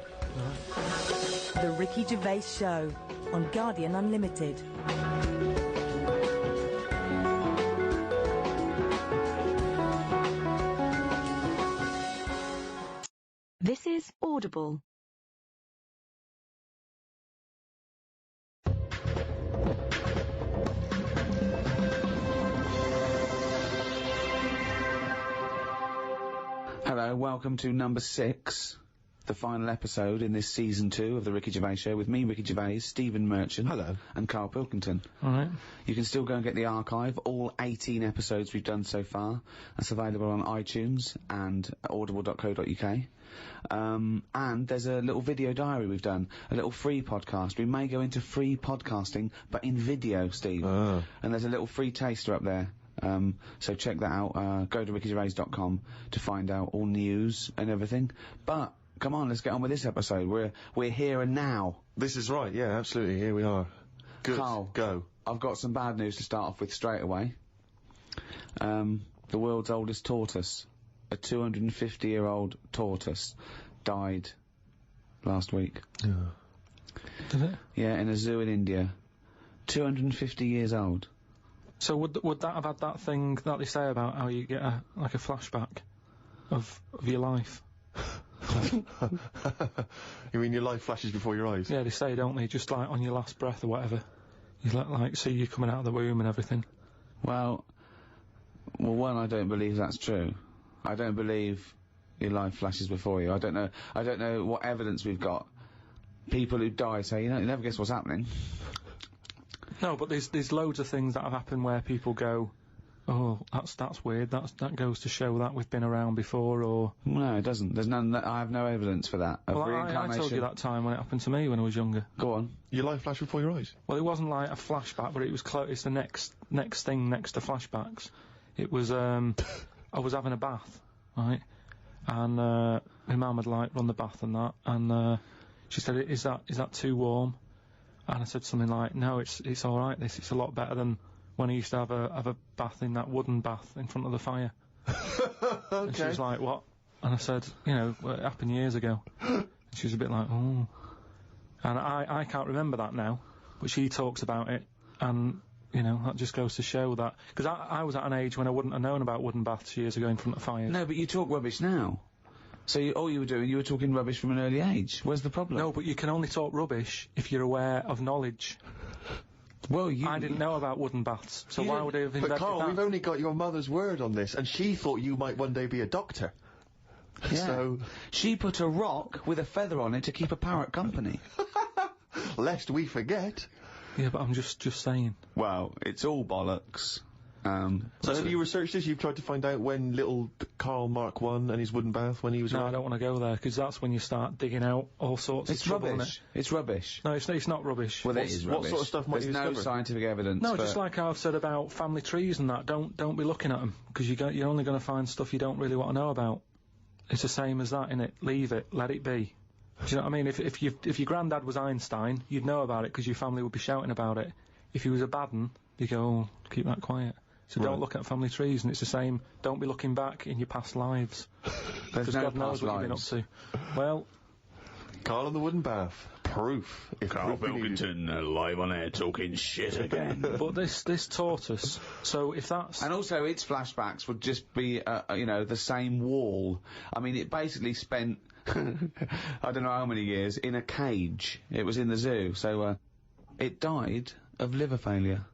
The Ricky Gervais Show on Guardian Unlimited. This is Audible. Hello. Hello, welcome to number 6, the final episode in this season 2 of the Ricky Gervais Show with me, Ricky Gervais, Stephen Merchant. Hello. And Karl Pilkington. Alright. You can still go and get the archive, all 18 episodes we've done so far. That's available on iTunes and audible.co.uk. And there's a little video diary we've done, a little free podcast. We may go into free podcasting, but in video, Steve. And there's a little free taster up there. So check that out. Go to rickygervais.com to find out all news and everything. But come on, let's get on with this episode. We're here and now. This is right. Yeah, absolutely. Here we are. Good. Carl, go. I've got some bad news to start off with straight away. The world's oldest tortoise, a 250-year-old tortoise, died last week. Did it? Yeah, in a zoo in India. 250 years old. So would that have had that thing that they say about how you get a flashback of your life? You mean your life flashes before your eyes? Yeah, they say, don't they? Just like on your last breath or whatever. You like see you coming out of the womb and everything. Well, one, I don't believe that's true. I don't believe your life flashes before you. I don't know what evidence we've got. People who die say, you never guess what's happening. No, but there's loads of things that have happened where people go, oh, that's weird. That goes to show that we've been around before, or no, it doesn't. There's none. I have no evidence for that. Well, I told you that time when it happened to me when I was younger. Go on. Your life flashed before your eyes? Well, it wasn't like a flashback, but it was close. It's the next thing next to flashbacks. It was I was having a bath, right, and my mum had like run the bath and that, and she said, "Is that too warm?" And I said something like, "No, it's all right. It's a lot better than when I used to have a bath in that wooden bath in front of the fire." Okay. And she was like, "What?" And I said, "Well, it happened years ago." And she was a bit like, "Oh." And I can't remember that now, but she talks about it, and that just goes to show that because I was at an age when I wouldn't have known about wooden baths years ago in front of fires. No, but you talk rubbish now. So all you were doing, you were talking rubbish from an early age. Where's the problem? No, but you can only talk rubbish if you're aware of knowledge. Well, I didn't know about wooden baths, so why would I have invented But Carl, that? we've only got your mother's word on this, and she thought you might one day be a doctor. Yeah. So she put a rock with a feather on it to keep a parrot company. Lest we forget. Yeah, but I'm just saying. Well, it's all bollocks. So have you researched this? You've tried to find out when little Karl Mark I and his wooden bath, when he was No, around? I don't want to go there, because that's when you start digging out all sorts of trouble. Rubbish. It's rubbish. No, it's not rubbish. Well, it is rubbish. What sort of stuff might you There's no discover? scientific evidence. No, just like I've said about family trees and that, don't be looking at them, because you're only going to find stuff you don't really want to know about. It's the same as that, innit? Leave it, let it be. Do you know what I mean? If your granddad was Einstein, you'd know about it, because your family would be shouting about it. If he was a bad un, you go, oh, keep that quiet. So don't look at family trees, and it's the same. Don't be looking back in your past lives, because God knows what you've been up to. Well, Karl and the wooden bath. Proof. Karl Pilkington, live on air talking shit again. But this tortoise. So if that's and also its flashbacks would just be the same wall. I mean, it basically spent I don't know how many years in a cage. It was in the zoo, so it died of liver failure.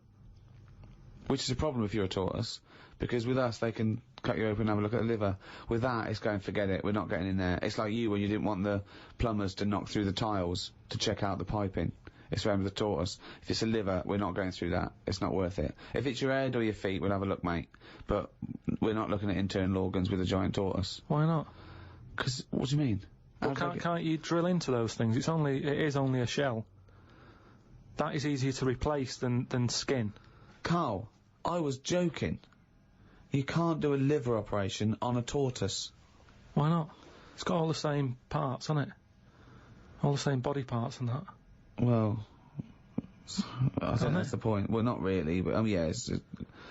Which is a problem if you're a tortoise, because with us they can cut you open and have a look at the liver. With that, it's going, forget it, we're not getting in there. It's like you when you didn't want the plumbers to knock through the tiles to check out the piping. It's around with the tortoise. If it's a liver, we're not going through that. It's not worth it. If it's your head or your feet, we'll have a look, mate. But we're not looking at internal organs with a giant tortoise. Why not? Because, what do you mean? Well, can't you drill into those things? It is only a shell. That is easier to replace than skin. Carl, I was joking. You can't do a liver operation on a tortoise. Why not? It's got all the same parts, hasn't it? All the same body parts and that. Well, I think that's the point. Well, not really, but yeah, it's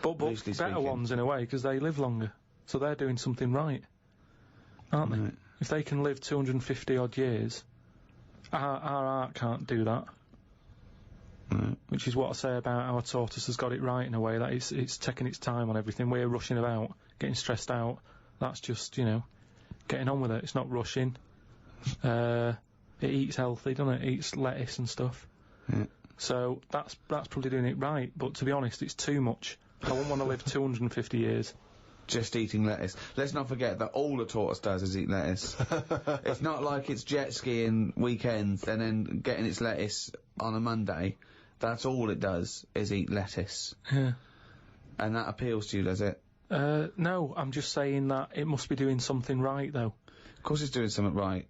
but better ones in a way, because they live longer, so they're doing something right, aren't they? If they can live 250 odd years, our art can't do that. Which is what I say about our tortoise has got it right in a way, that it's taking its time on everything. We're rushing about, getting stressed out. That's just, getting on with it. It's not rushing. It eats healthy, doesn't it? It eats lettuce and stuff. Yeah. So that's probably doing it right, but to be honest, it's too much. I wouldn't want to live 250 years. just eating lettuce. Let's not forget that all a tortoise does is eat lettuce. It's not like it's jet skiing weekends and then getting its lettuce on a Monday. That's all it does is eat lettuce. Yeah. And that appeals to you, does it? No, I'm just saying that it must be doing something right, though. Of course it's doing something right.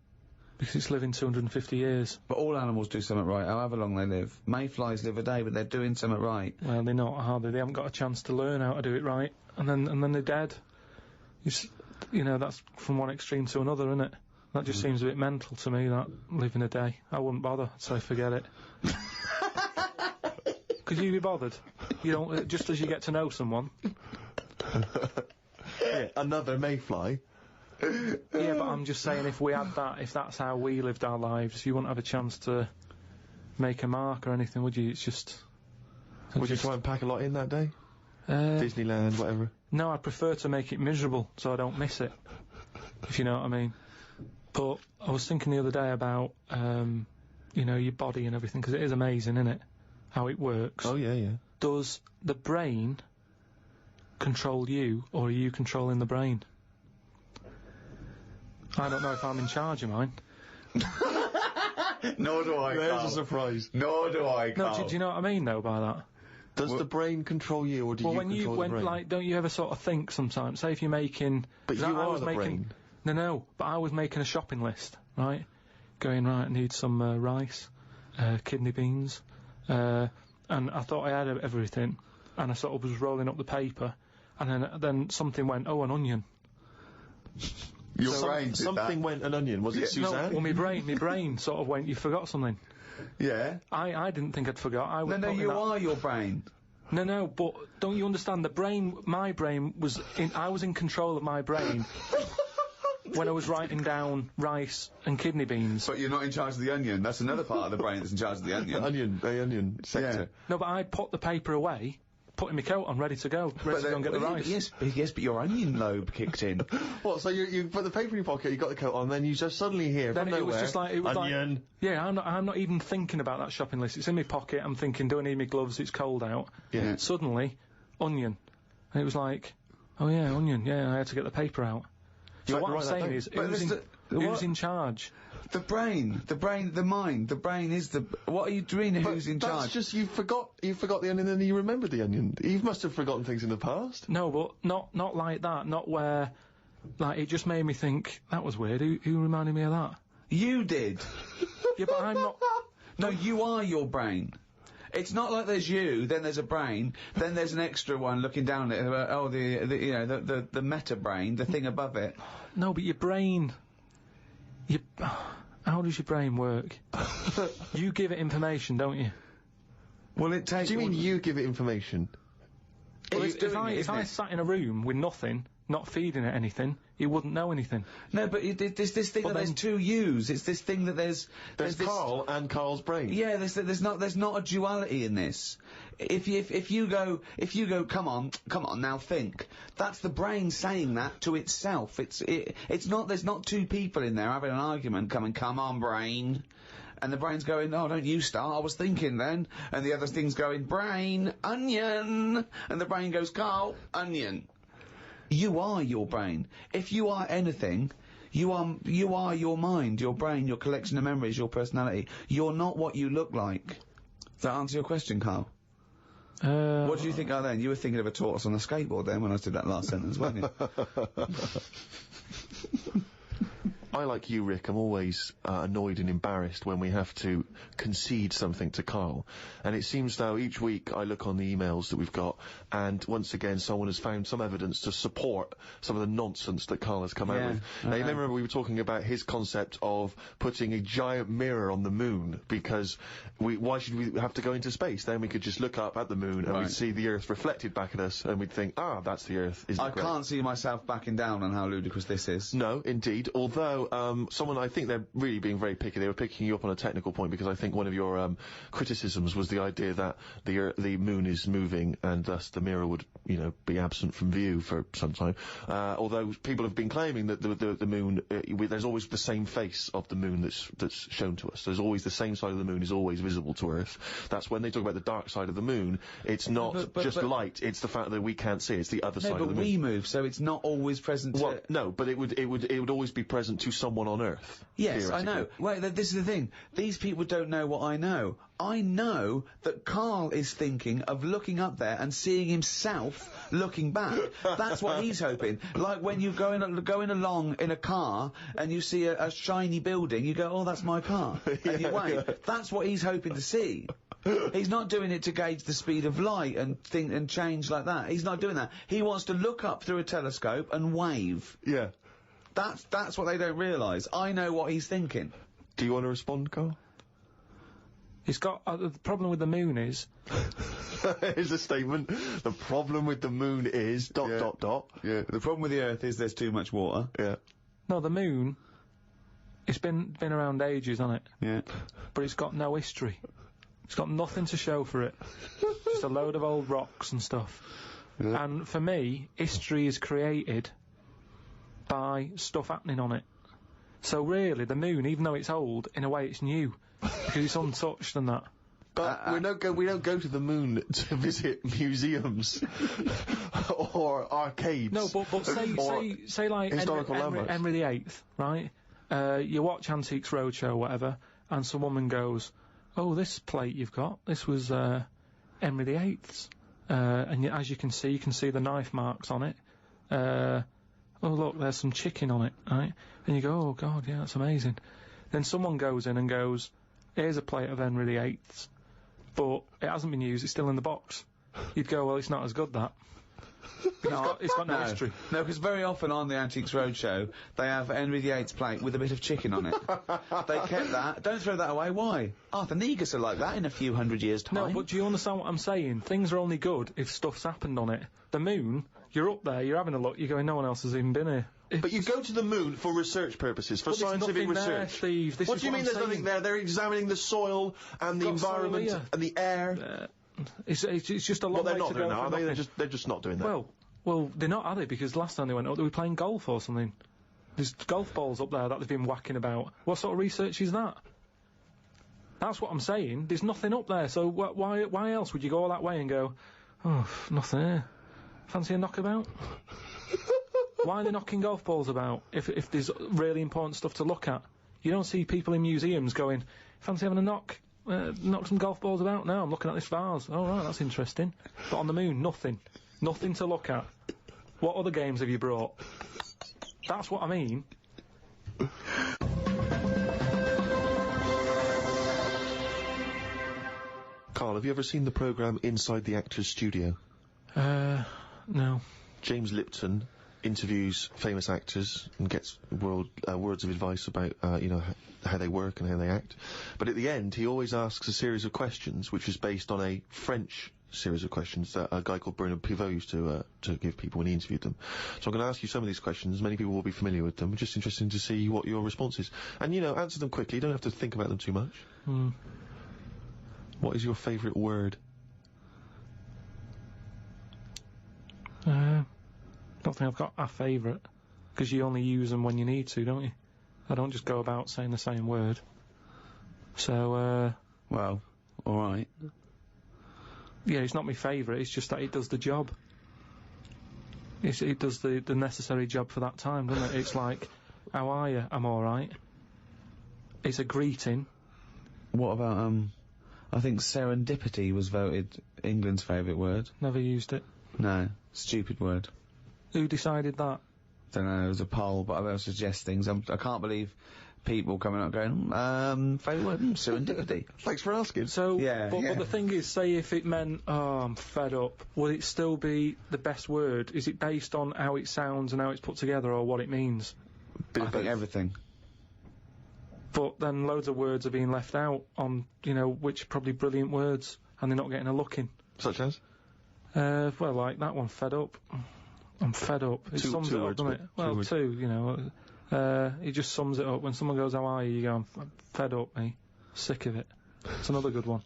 Because it's living 250 years. But all animals do something right, however long they live. Mayflies live a day, but they're doing something right. Well, they're not, are they? They haven't got a chance to learn how to do it right, and then they're dead. You know, that's from one extreme to another, isn't it? That just seems a bit mental to me, that, living a day. I wouldn't bother, so forget it. Could you be bothered? You don't, just as you get to know someone. Yeah, another mayfly. Yeah, but I'm just saying, if we had that, if that's how we lived our lives, you wouldn't have a chance to make a mark or anything, would you? It's just... Would you try and pack a lot in that day? Disneyland, whatever? No, I'd prefer to make it miserable, so I don't miss it. If you know what I mean. But I was thinking the other day about, you know, your body and everything, because it is amazing, isn't it? How it works. Oh, yeah, yeah. Does the brain control you, or are you controlling the brain? I don't know if I'm in charge of mine. Nor do I, There's Carl. a surprise. Nor do I, Carl. No, do you know what I mean, though, by that? Does the brain control you, or do you control the brain? Like, don't you ever sort of think sometimes, say if you're making... But you are the brain. No, but I was making a shopping list, right? Going, right, I need some rice, kidney beans, and I thought I had everything, and I sort of was rolling up the paper, and then something went, oh, an onion. Your brain did something that. Went an onion, was it Suzanne? No, well, my brain sort of went, you forgot something. Yeah. I didn't think I'd forgot. No, you are your brain. No, but don't you understand? The brain, my brain was I was in control of my brain when I was writing down rice and kidney beans. But you're not in charge of the onion. That's another part of the brain that's in charge of the onion. The onion sector. Yeah. No, but I put the paper away, putting my coat on, ready to go and get the rice. Yes, but your onion lobe kicked in. What, so you put the paper in your pocket, you got the coat on, then you just suddenly hear then from nowhere, it was just like, it was onion. Like, yeah, I'm not even thinking about that shopping list. It's in my pocket, I'm thinking, do I need my gloves, it's cold out. Yeah. Suddenly, onion. And it was like, oh yeah, onion, yeah, I had to get the paper out. So what I'm saying is, who's in charge? The brain, the mind, the brain is the... What are you doing? Who's in charge? That's just, you forgot the onion and then you remembered the onion. You must have forgotten things in the past. No, but not like that, not where... Like, it just made me think, that was weird, who reminded me of that? You did! Yeah, but I'm not... No, you are your brain. It's not like there's you, then there's a brain, then there's an extra one looking down at it, the meta brain, the thing above it. No, but your brain... How does your brain work? You give it information, don't you? Well, it takes... Do you mean you give it information? Well, if I sat in a room with nothing, not feeding it anything, you wouldn't know anything. No, but there's this thing there's two yous. It's this thing that there's Carl and Carl's brain. Yeah, there's not a duality in this. If you go, come on, now think. That's the brain saying that to itself. It's not. There's not two people in there having an argument. Come on, brain. And the brain's going, oh, don't you start, I was thinking then. And the other thing's going, brain, onion. And the brain goes, Carl, onion. You are your brain. If you are anything, you are your mind, your brain, your collection of memories, your personality. You're not what you look like. Does that answer your question, Carl? What do you think of then? You were thinking of a tortoise on a skateboard then when I did that last sentence, weren't you? I, like you, Rick, I'm always annoyed and embarrassed when we have to concede something to Carl. And it seems though each week I look on the emails that we've got, and once again someone has found some evidence to support some of the nonsense that Carl has come out with. Now, you remember we were talking about his concept of putting a giant mirror on the moon, because why should we have to go into space? Then we could just look up at the moon and we'd see the Earth reflected back at us, and we'd think, ah, that's the Earth. Isn't it great? I can't see myself backing down on how ludicrous this is. No, indeed. Although also, someone, I think they're really being very picky. They were picking you up on a technical point because I think one of your criticisms was the idea that the moon is moving and thus the mirror would, you know, be absent from view for some time. Although people have been claiming that the moon, there's always the same face of the moon that's shown to us. There's always the same side of the moon is always visible to Earth. That's when they talk about the dark side of the moon. It's not just light. It's the fact that we can't see. It's the other side of the moon. But we move, so it's not always present. Well, no, but it would always be present to someone on Earth. Yes, I know. Wait, this is the thing. These people don't know what I know. I know that Karl is thinking of looking up there and seeing himself looking back. That's what he's hoping. Like when you're going along in a car and you see a shiny building, you go, oh, that's my car. And you wait. That's what he's hoping to see. He's not doing it to gauge the speed of light and think and change like that. He's not doing that. He wants to look up through a telescope and wave. Yeah. That's what they don't realise. I know what he's thinking. Do you want to respond, Karl? He's got the problem with the moon is. Here's a statement. The problem with the moon is ... Yeah. The problem with the Earth is there's too much water. Yeah. No, the moon. It's been around ages, hasn't it? Yeah. But it's got no history. It's got nothing to show for it. Just a load of old rocks and stuff. Yeah. And for me, history is created by stuff happening on it. So really, the moon, even though it's old, in a way it's new. Because it's untouched and that. But we don't go to the moon to visit museums or arcades. No, but say like Henry VIII, right? You watch Antiques Roadshow or whatever, and some woman goes, "Oh, this plate you've got, this was Henry VIII's." And as you can see the knife marks on it. Oh look, there's some chicken on it, right? And you go, oh God, yeah, that's amazing. Then someone goes in and goes, here's a plate of Henry VIII's, but it hasn't been used, it's still in the box. You'd go, well, it's not as good, that. It's got no history. No, because very often on the Antiques Roadshow, they have Henry VIII's plate with a bit of chicken on it. They kept that. Don't throw that away. Why? Arthur Negus are like that in a few hundred years' time. No, but do you understand what I'm saying? Things are only good if stuff's happened on it. The moon, you're up there, you're having a look, you're going, no one else has even been here. But you go to the moon for research purposes, for scientific research. There, Steve. What do you mean there's nothing there? They're examining the soil and the environment and the air. It's just a long way to go. Well, they're not doing that, are they? They're just not doing that. Well, they're not, are they? Because last time they went up, they were playing golf or something. There's golf balls up there that they've been whacking about. What sort of research is that? That's what I'm saying. There's nothing up there, so why else would you go all that way and go, oh, nothing here. Fancy a knockabout? Why are they knocking golf balls about if there's really important stuff to look at? You don't see people in museums going, fancy having a knock some golf balls about? No, I'm looking at this vase. Oh, right, that's interesting. But on the moon, nothing. Nothing to look at. What other games have you brought? That's what I mean. Karl, have you ever seen the programme Inside the Actors Studio? No. James Lipton interviews famous actors and gets words of advice about, how they work and how they act. But at the end, he always asks a series of questions, which is based on a French series of questions that a guy called Bernard Pivot used to give people when he interviewed them. So I'm going to ask you some of these questions. Many people will be familiar with them. Just interesting to see what your response is. And, answer them quickly. You don't have to think about them too much. What is your favourite word? I don't think I've got a favourite, because you only use them when you need to, don't you? I don't just go about saying the same word. So, well, alright. Yeah, it's not my favourite, it's just that it does the job. It does the necessary job for that time, doesn't it? It's like, how are you? I'm alright. It's a greeting. What about, I think serendipity was voted England's favourite word. Never used it. No, stupid word. Who decided that? Don't know, it was a poll, but I will suggest things. I can't believe people coming up going, favourite word, serendipity. Thanks for asking. So, yeah, but the thing is, say if it meant, oh, I'm fed up, will it still be the best word? Is it based on how it sounds and how it's put together, or what it means? I think everything. But then loads of words are being left out on, which are probably brilliant words, and they're not getting a look in. Such as? Well, like that one, fed up. I'm fed up. It sums it up, doesn't it? Well, two, He just sums it up. When someone goes, how are you? You go, I'm fed up, me. Sick of it. It's another good one.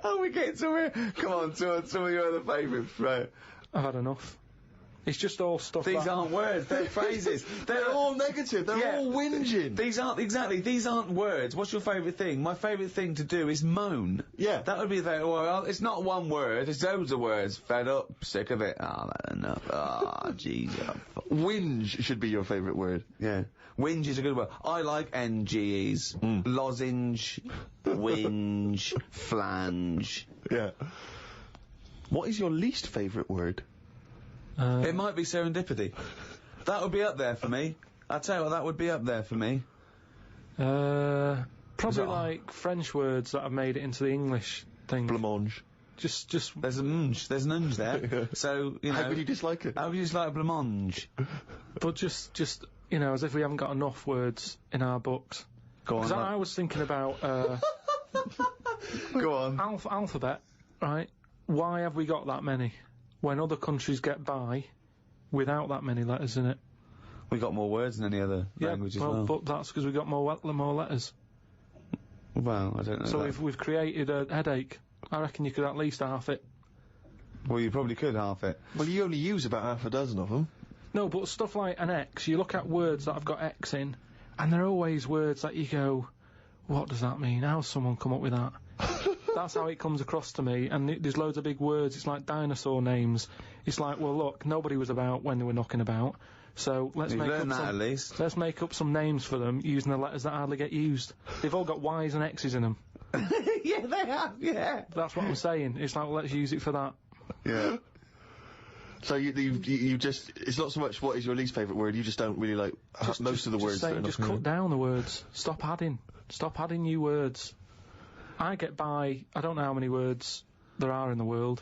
Oh, we're getting somewhere. Come on, some of your other favourites, right? I've had enough. It's just all stuff. These aren't words, they're phrases. They're all negative, they're all whinging. These aren't words. What's your favourite thing? My favourite thing to do is moan. Yeah. That would be well, it's not one word, it's loads of words. Fed up, sick of it. Ah, that's enough. Ah, jeez. Whinge should be your favourite word. Yeah. Whinge is a good word. I like NGEs. Lozenge, whinge, flange. Yeah. What is your least favourite word? It might be serendipity. That would be up there for me. I'll tell you what, that would be up there for me. Probably like French words that have made it into the English thing. Blancmange. Just. There's an unge there. So, you know. How would you dislike it? How would you dislike blancmange? But just, you know, as if we haven't got enough words in our books. Go on. Because I was thinking about, Go on. Alphabet, right? Why have we got that many? When other countries get by without that many letters in it. We got more words than any other language as well. But that's because we got more letters. Well, I don't know. So we've created a headache. I reckon you could at least half it. Well, you probably could half it. Well, you only use about half a dozen of them. No, but stuff like an X, you look at words that have got X in, and they're always words that you go, what does that mean? How's someone come up with that? That's how it comes across to me, and there's loads of big words. It's like dinosaur names. It's like, well, look, nobody was about when they were knocking about, so let's make up some names for them using the letters that hardly get used. They've all got Y's and X's in them. Yeah, they have. Yeah. That's what I'm saying. It's like, well, let's use it for that. Yeah. So you just, it's not so much what is your least favourite word, you just don't really like most of the words. Just cut down the words. Stop adding new words. I get by, I don't know how many words there are in the world,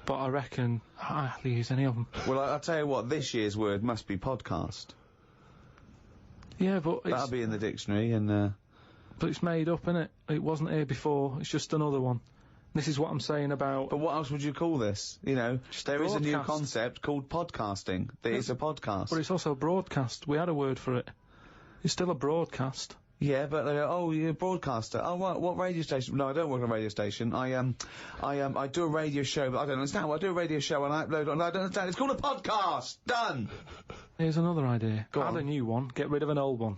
but I reckon I hardly use any of them. Well, I'll tell you what, this year's word must be podcast. Yeah, but that'll be in the dictionary, and but it's made up, innit? It wasn't here before, it's just another one. This is what I'm saying about... But what else would you call this? You know, there is a new concept called podcasting. That is a podcast. But it's also a broadcast. We had a word for it. It's still a broadcast. Yeah, but they go, oh, you're a broadcaster. Oh, what radio station? No, I don't work on a radio station. I do a radio show, but I don't understand. Well, I do a radio show and I upload it, and I don't understand. It's called a podcast. Done. Here's another idea. Add a new one. Get rid of an old one.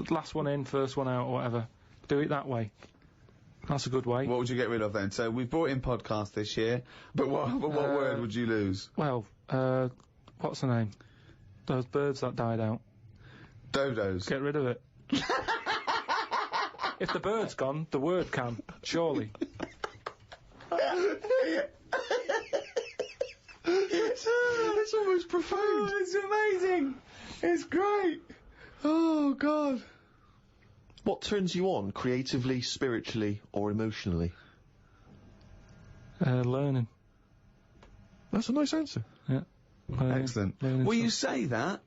Last one in, first one out, or whatever. Do it that way. That's a good way. What would you get rid of then? So we've brought in podcast this year, but what word would you lose? Well, what's the name? Those birds that died out. Dodos. Get rid of it. If the bird's gone, the word can, surely. It's almost profound. Oh, it's amazing. It's great. Oh, God. What turns you on, creatively, spiritually, or emotionally? Learning. That's a nice answer. Yeah. Excellent. Will you say that?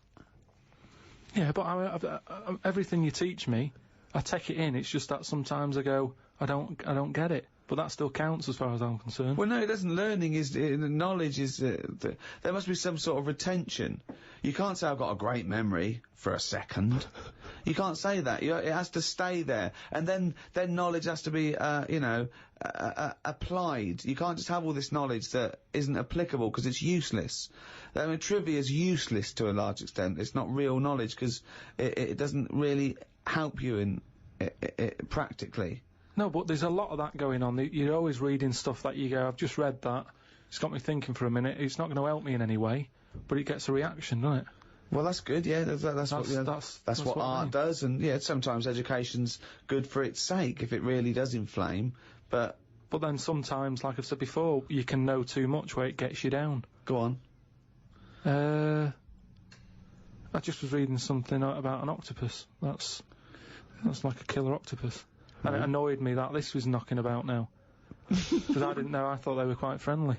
Yeah, but everything you teach me, I take it in. It's just that sometimes I go, I don't get it. But that still counts as far as I'm concerned. Well, no, it doesn't. Learning is knowledge is. There must be some sort of retention. You can't say I've got a great memory for a second. You can't say that. It has to stay there, and then knowledge has to be, applied. You can't just have all this knowledge that isn't applicable because it's useless. I mean, trivia is useless to a large extent. It's not real knowledge because it doesn't really help you in practically. No, but there's a lot of that going on. You're always reading stuff that you go, I've just read that. It's got me thinking for a minute. It's not going to help me in any way, but it gets a reaction, doesn't it? Well, that's good, yeah. That's what art does, and yeah, sometimes education's good for its sake if it really does inflame, but then sometimes, like I've said before, you can know too much where it gets you down. Go on. I just was reading something about an octopus. That's like a killer octopus. And it annoyed me that this was knocking about now. Because I didn't know, I thought they were quite friendly.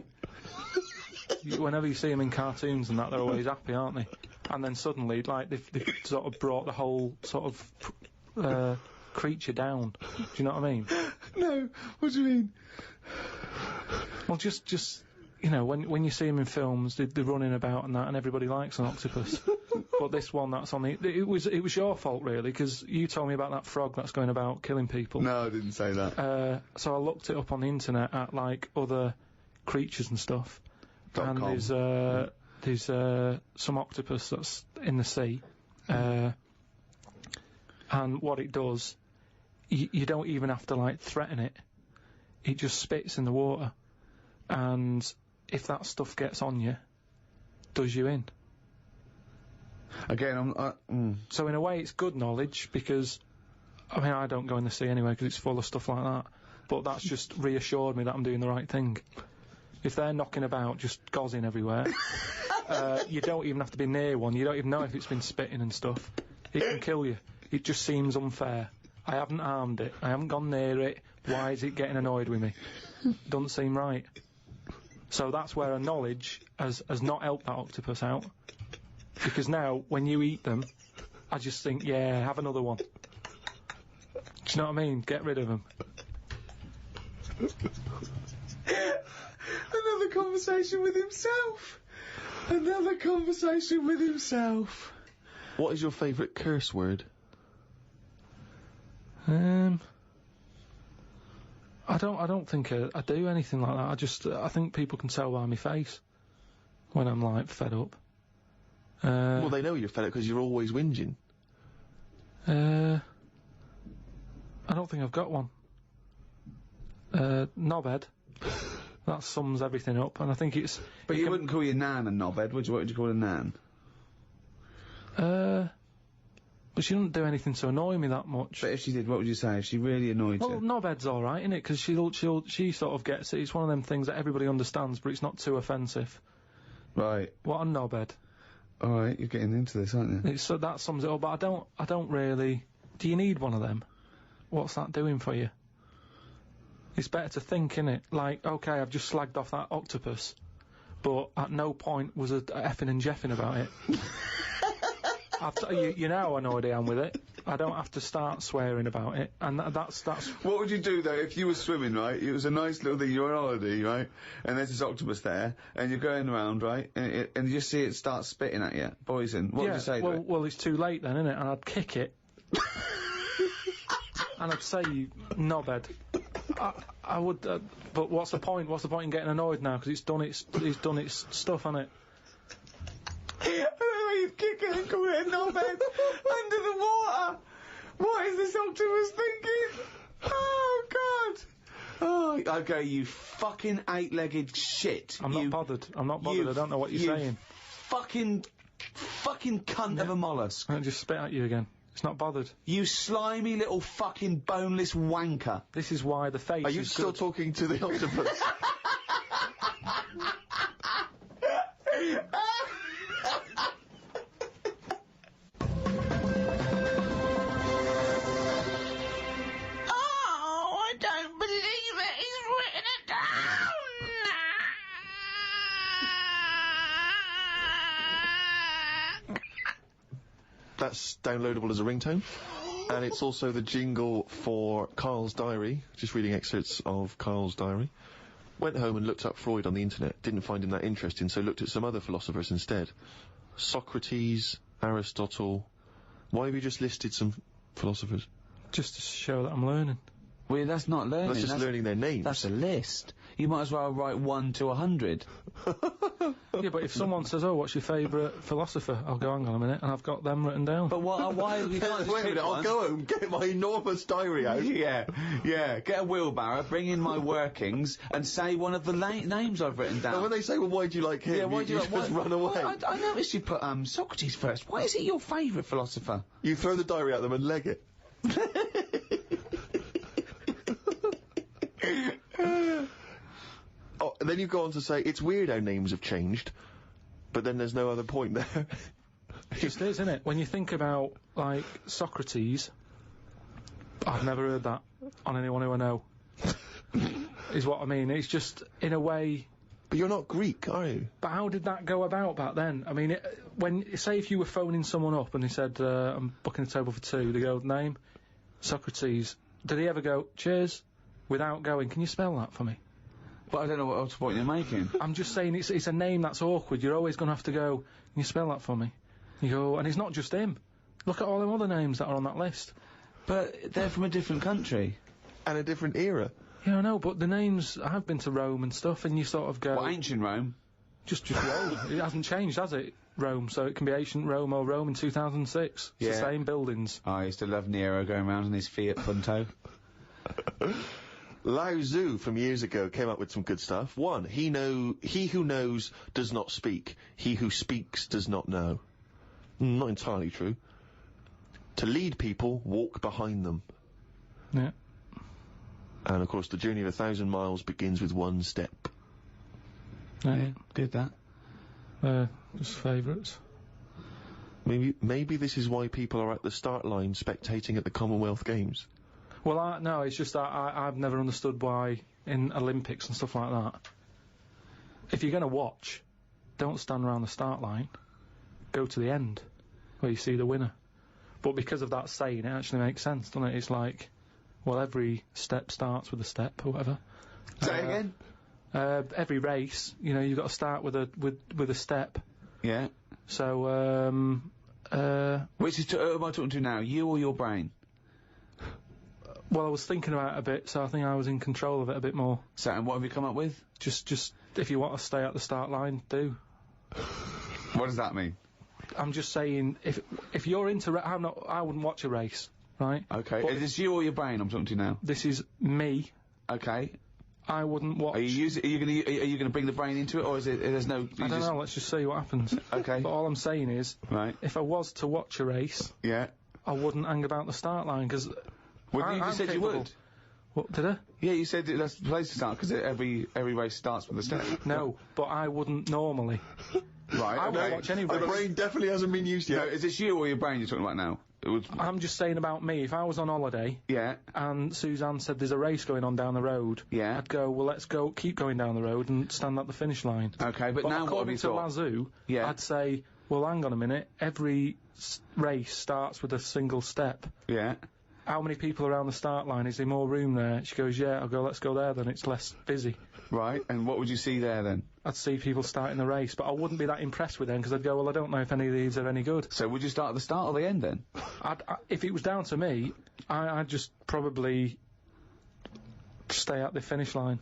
Whenever you see them in cartoons and that, they're always happy, aren't they? And then suddenly, like, they've sort of brought the whole sort of creature down. Do you know what I mean? No, what do you mean? Well, just you know, when you see them in films, they're running about and that, and everybody likes an octopus. But this one that's on it was your fault, really, because you told me about that frog that's going about killing people. No, I didn't say that. So I looked it up on the internet at, like, other creatures and stuff. And there's some octopus that's in the sea. And what it does, you don't even have to, like, threaten it. It just spits in the water. And if that stuff gets on you, does you in. Again, So in a way it's good knowledge, because, I mean, I don't go in the sea anyway, because it's full of stuff like that. But that's just reassured me that I'm doing the right thing. If they're knocking about, just gozzing everywhere, you don't even have to be near one. You don't even know if it's been spitting and stuff. It can kill you. It just seems unfair. I haven't harmed it. I haven't gone near it. Why is it getting annoyed with me? Doesn't seem right. So that's where a knowledge has not helped that octopus out. Because now, when you eat them, I just think, yeah, have another one. Do you know what I mean? Get rid of them. Another conversation with himself. Another conversation with himself. What is your favourite curse word? I don't think I do anything like that. I think people can tell by my face when I'm, like, fed up. Well, they know you're fed up because you're always whinging. I don't think I've got one. Knobhead. That sums everything up, and I think it's... But you wouldn't call your nan a knobhead, would you? What would you call a nan? But she doesn't do anything to annoy me that much. But if she did, what would you say? If she really annoyed you? Well, knobhead's alright, isn't it? Because she sort of gets it. It's one of them things that everybody understands, but it's not too offensive. Right. What a knobhead. Alright, you're getting into this, aren't you? So that sums it up, but I don't really... Do you need one of them? What's that doing for you? It's better to think, innit? Like, okay, I've just slagged off that octopus, but at no point was a effing and jeffing about it. You know how annoyed I am with it. I don't have to start swearing about it, and that's... What would you do, though, if you were swimming, right? It was a nice little thing, you're on holiday, right? And there's this octopus there, and you're going around, right? And you just see it start spitting at you, poison. What would you say to it? Well, it's too late then, innit? And I'd kick it. And I'd say, you knobhead. I would, but what's the point? What's the point in getting annoyed now? Because it's done its stuff, hasn't it? He's kicking and calling it a knobhead under the water. What is this octopus thinking? Oh, God. Oh, okay, you fucking eight-legged shit. I'm not bothered. I don't know what you're saying. Fucking cunt of a mollusk. I'll just spit at you again. It's not bothered. You slimy little fucking boneless wanker. This is why the face Are you still talking to the octopus? Oh, I don't believe it. He's written it down. That's downloadable as a ringtone. And it's also the jingle for Karl's diary. Just reading excerpts of Karl's diary. Went home and looked up Freud on the internet. Didn't find him that interesting, so looked at some other philosophers instead. Socrates, Aristotle. Why have you just listed some philosophers? Just to show that I'm learning. Well, that's not learning. That's just learning their names. That's a list. You might as well write 1 to 100. Yeah, but if someone says, "Oh, what's your favourite philosopher?" I'll go, "Hang on a minute," and I've got them written down. But why? You can't just Wait a minute, I'll go home, get my enormous diary out. Yeah. Get a wheelbarrow, bring in my workings, and say one of the names I've written down. And when they say, "Well, why do you like him?" Yeah, why do you like, just run away. Well, I noticed you put Socrates first. Why is he your favourite philosopher? You throw the diary at them and leg it. Oh, and then you go on to say, it's weird how names have changed, but then there's no other point there. It just is, isn't it? When you think about, like, Socrates, I've never heard that on anyone who I know, is what I mean. It's just, in a way... But you're not Greek, are you? But how did that go about back then? I mean, say if you were phoning someone up and they said, I'm booking a table for 2, they go, name? Socrates. Did he ever go, cheers? Without going, can you spell that for me? But I don't know what point you're making. I'm just saying it's a name that's awkward. You're always going to have to go, can you spell that for me? You go, and it's not just him. Look at all them other names that are on that list. But they're from a different country. And a different era. Yeah, I know, but the names, I've been to Rome and stuff, and you sort of go... What, ancient Rome? Just Rome. It hasn't changed, has it? Rome, so it can be ancient Rome or Rome in 2006. It's the same buildings. I used to love Nero going around in his Fiat Punto. Lao Tzu from years ago came up with some good stuff. 1, he who knows does not speak. He who speaks does not know. Not entirely true. To lead people, walk behind them. Yeah. And of course, the journey of 1,000 miles begins with 1 step. Yeah, did that. Just favourites. Maybe this is why people are at the start line spectating at the Commonwealth Games. Well, no, it's just that I've never understood why in Olympics and stuff like that, if you're going to watch, don't stand around the start line. Go to the end, where you see the winner. But because of that saying, it actually makes sense, doesn't it? It's like, well, every step starts with a step, or whatever. Say it again? Every race, you know, you've got to start with a step. Yeah. So, which is who am I talking to now, you or your brain? Well, I was thinking about it a bit, so I think I was in control of it a bit more. So, and what have you come up with? Just if you want to stay at the start line, do. What does that mean? I'm just saying, if you're into, I wouldn't watch a race, right? Okay. But is this you or your brain I'm talking to now? This is me. Okay. I wouldn't watch. Are you gonna bring the brain into it, or is it? There's no. I don't know. Let's just see what happens. Okay. But all I'm saying is, right. If I was to watch a race, yeah, I wouldn't hang about the start line because. Well, you just said you would. What did I? Yeah, you said that's the place to start because every race starts with a step. No, but I wouldn't normally. Right. I wouldn't watch any race. The brain definitely hasn't been used yet. No, is this you or your brain you're talking about now? I'm just saying about me. If I was on holiday, yeah, and Suzanne said there's a race going on down the road, yeah, I'd go, well, let's go, keep going down the road and stand at the finish line. Okay, but now what have you thought? According to Lazoo, yeah, I'd say, well, hang on a minute. Every race starts with a single step. Yeah. How many people around the start line? Is there more room there? She goes, yeah. I'll go, let's go there then. It's less busy. Right. And what would you see there then? I'd see people starting the race, but I wouldn't be that impressed with them because I'd go, well, I don't know if any of these are any good. So would you start at the start or the end then? If it was down to me, I'd just probably stay at the finish line.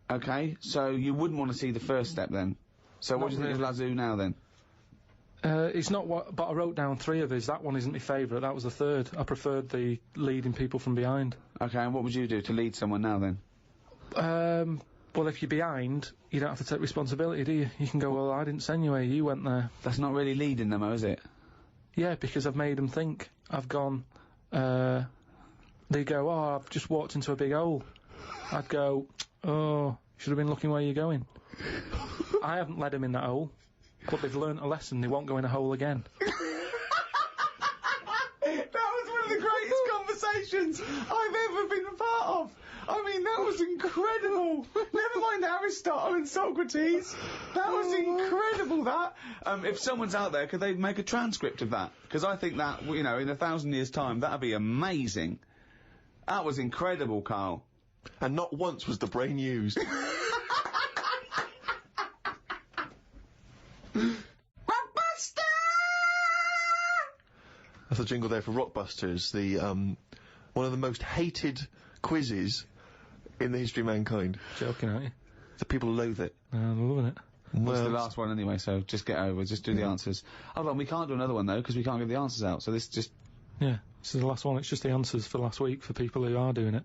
Okay. So you wouldn't want to see the first step then? So what do you think of Lazoo now then? It's not what, but I wrote down 3 of his. That one isn't my favourite. That was the 3rd. I preferred the leading people from behind. Okay, and what would you do to lead someone now then? Well, if you're behind, you don't have to take responsibility, do you? You can go, well, I didn't send you here. You went there. That's not really leading them, though, is it? Yeah, because I've made them think. I've gone. They go, oh, I've just walked into a big hole. I'd go, oh, you should have been looking where you're going. I haven't led them in that hole. But they've learnt a lesson, they won't go in a hole again. That was one of the greatest conversations I've ever been a part of. I mean, that was incredible. Never mind Aristotle and Socrates. That was incredible, that. If someone's out there, could they make a transcript of that? Because I think that, you know, in 1,000 years' time, that'd be amazing. That was incredible, Carl. And not once was the brain used. That's a jingle there for Rockbusters, the one of the most hated quizzes in the history of mankind. Joking, aren't you? The people loathe it. I'm loving it. Well, it's the last one anyway, so just get over, just do the answers. Hold on, we can't do another one though, because we can't give the answers out, so this just... Yeah, this is the last one, it's just the answers for last week for people who are doing it.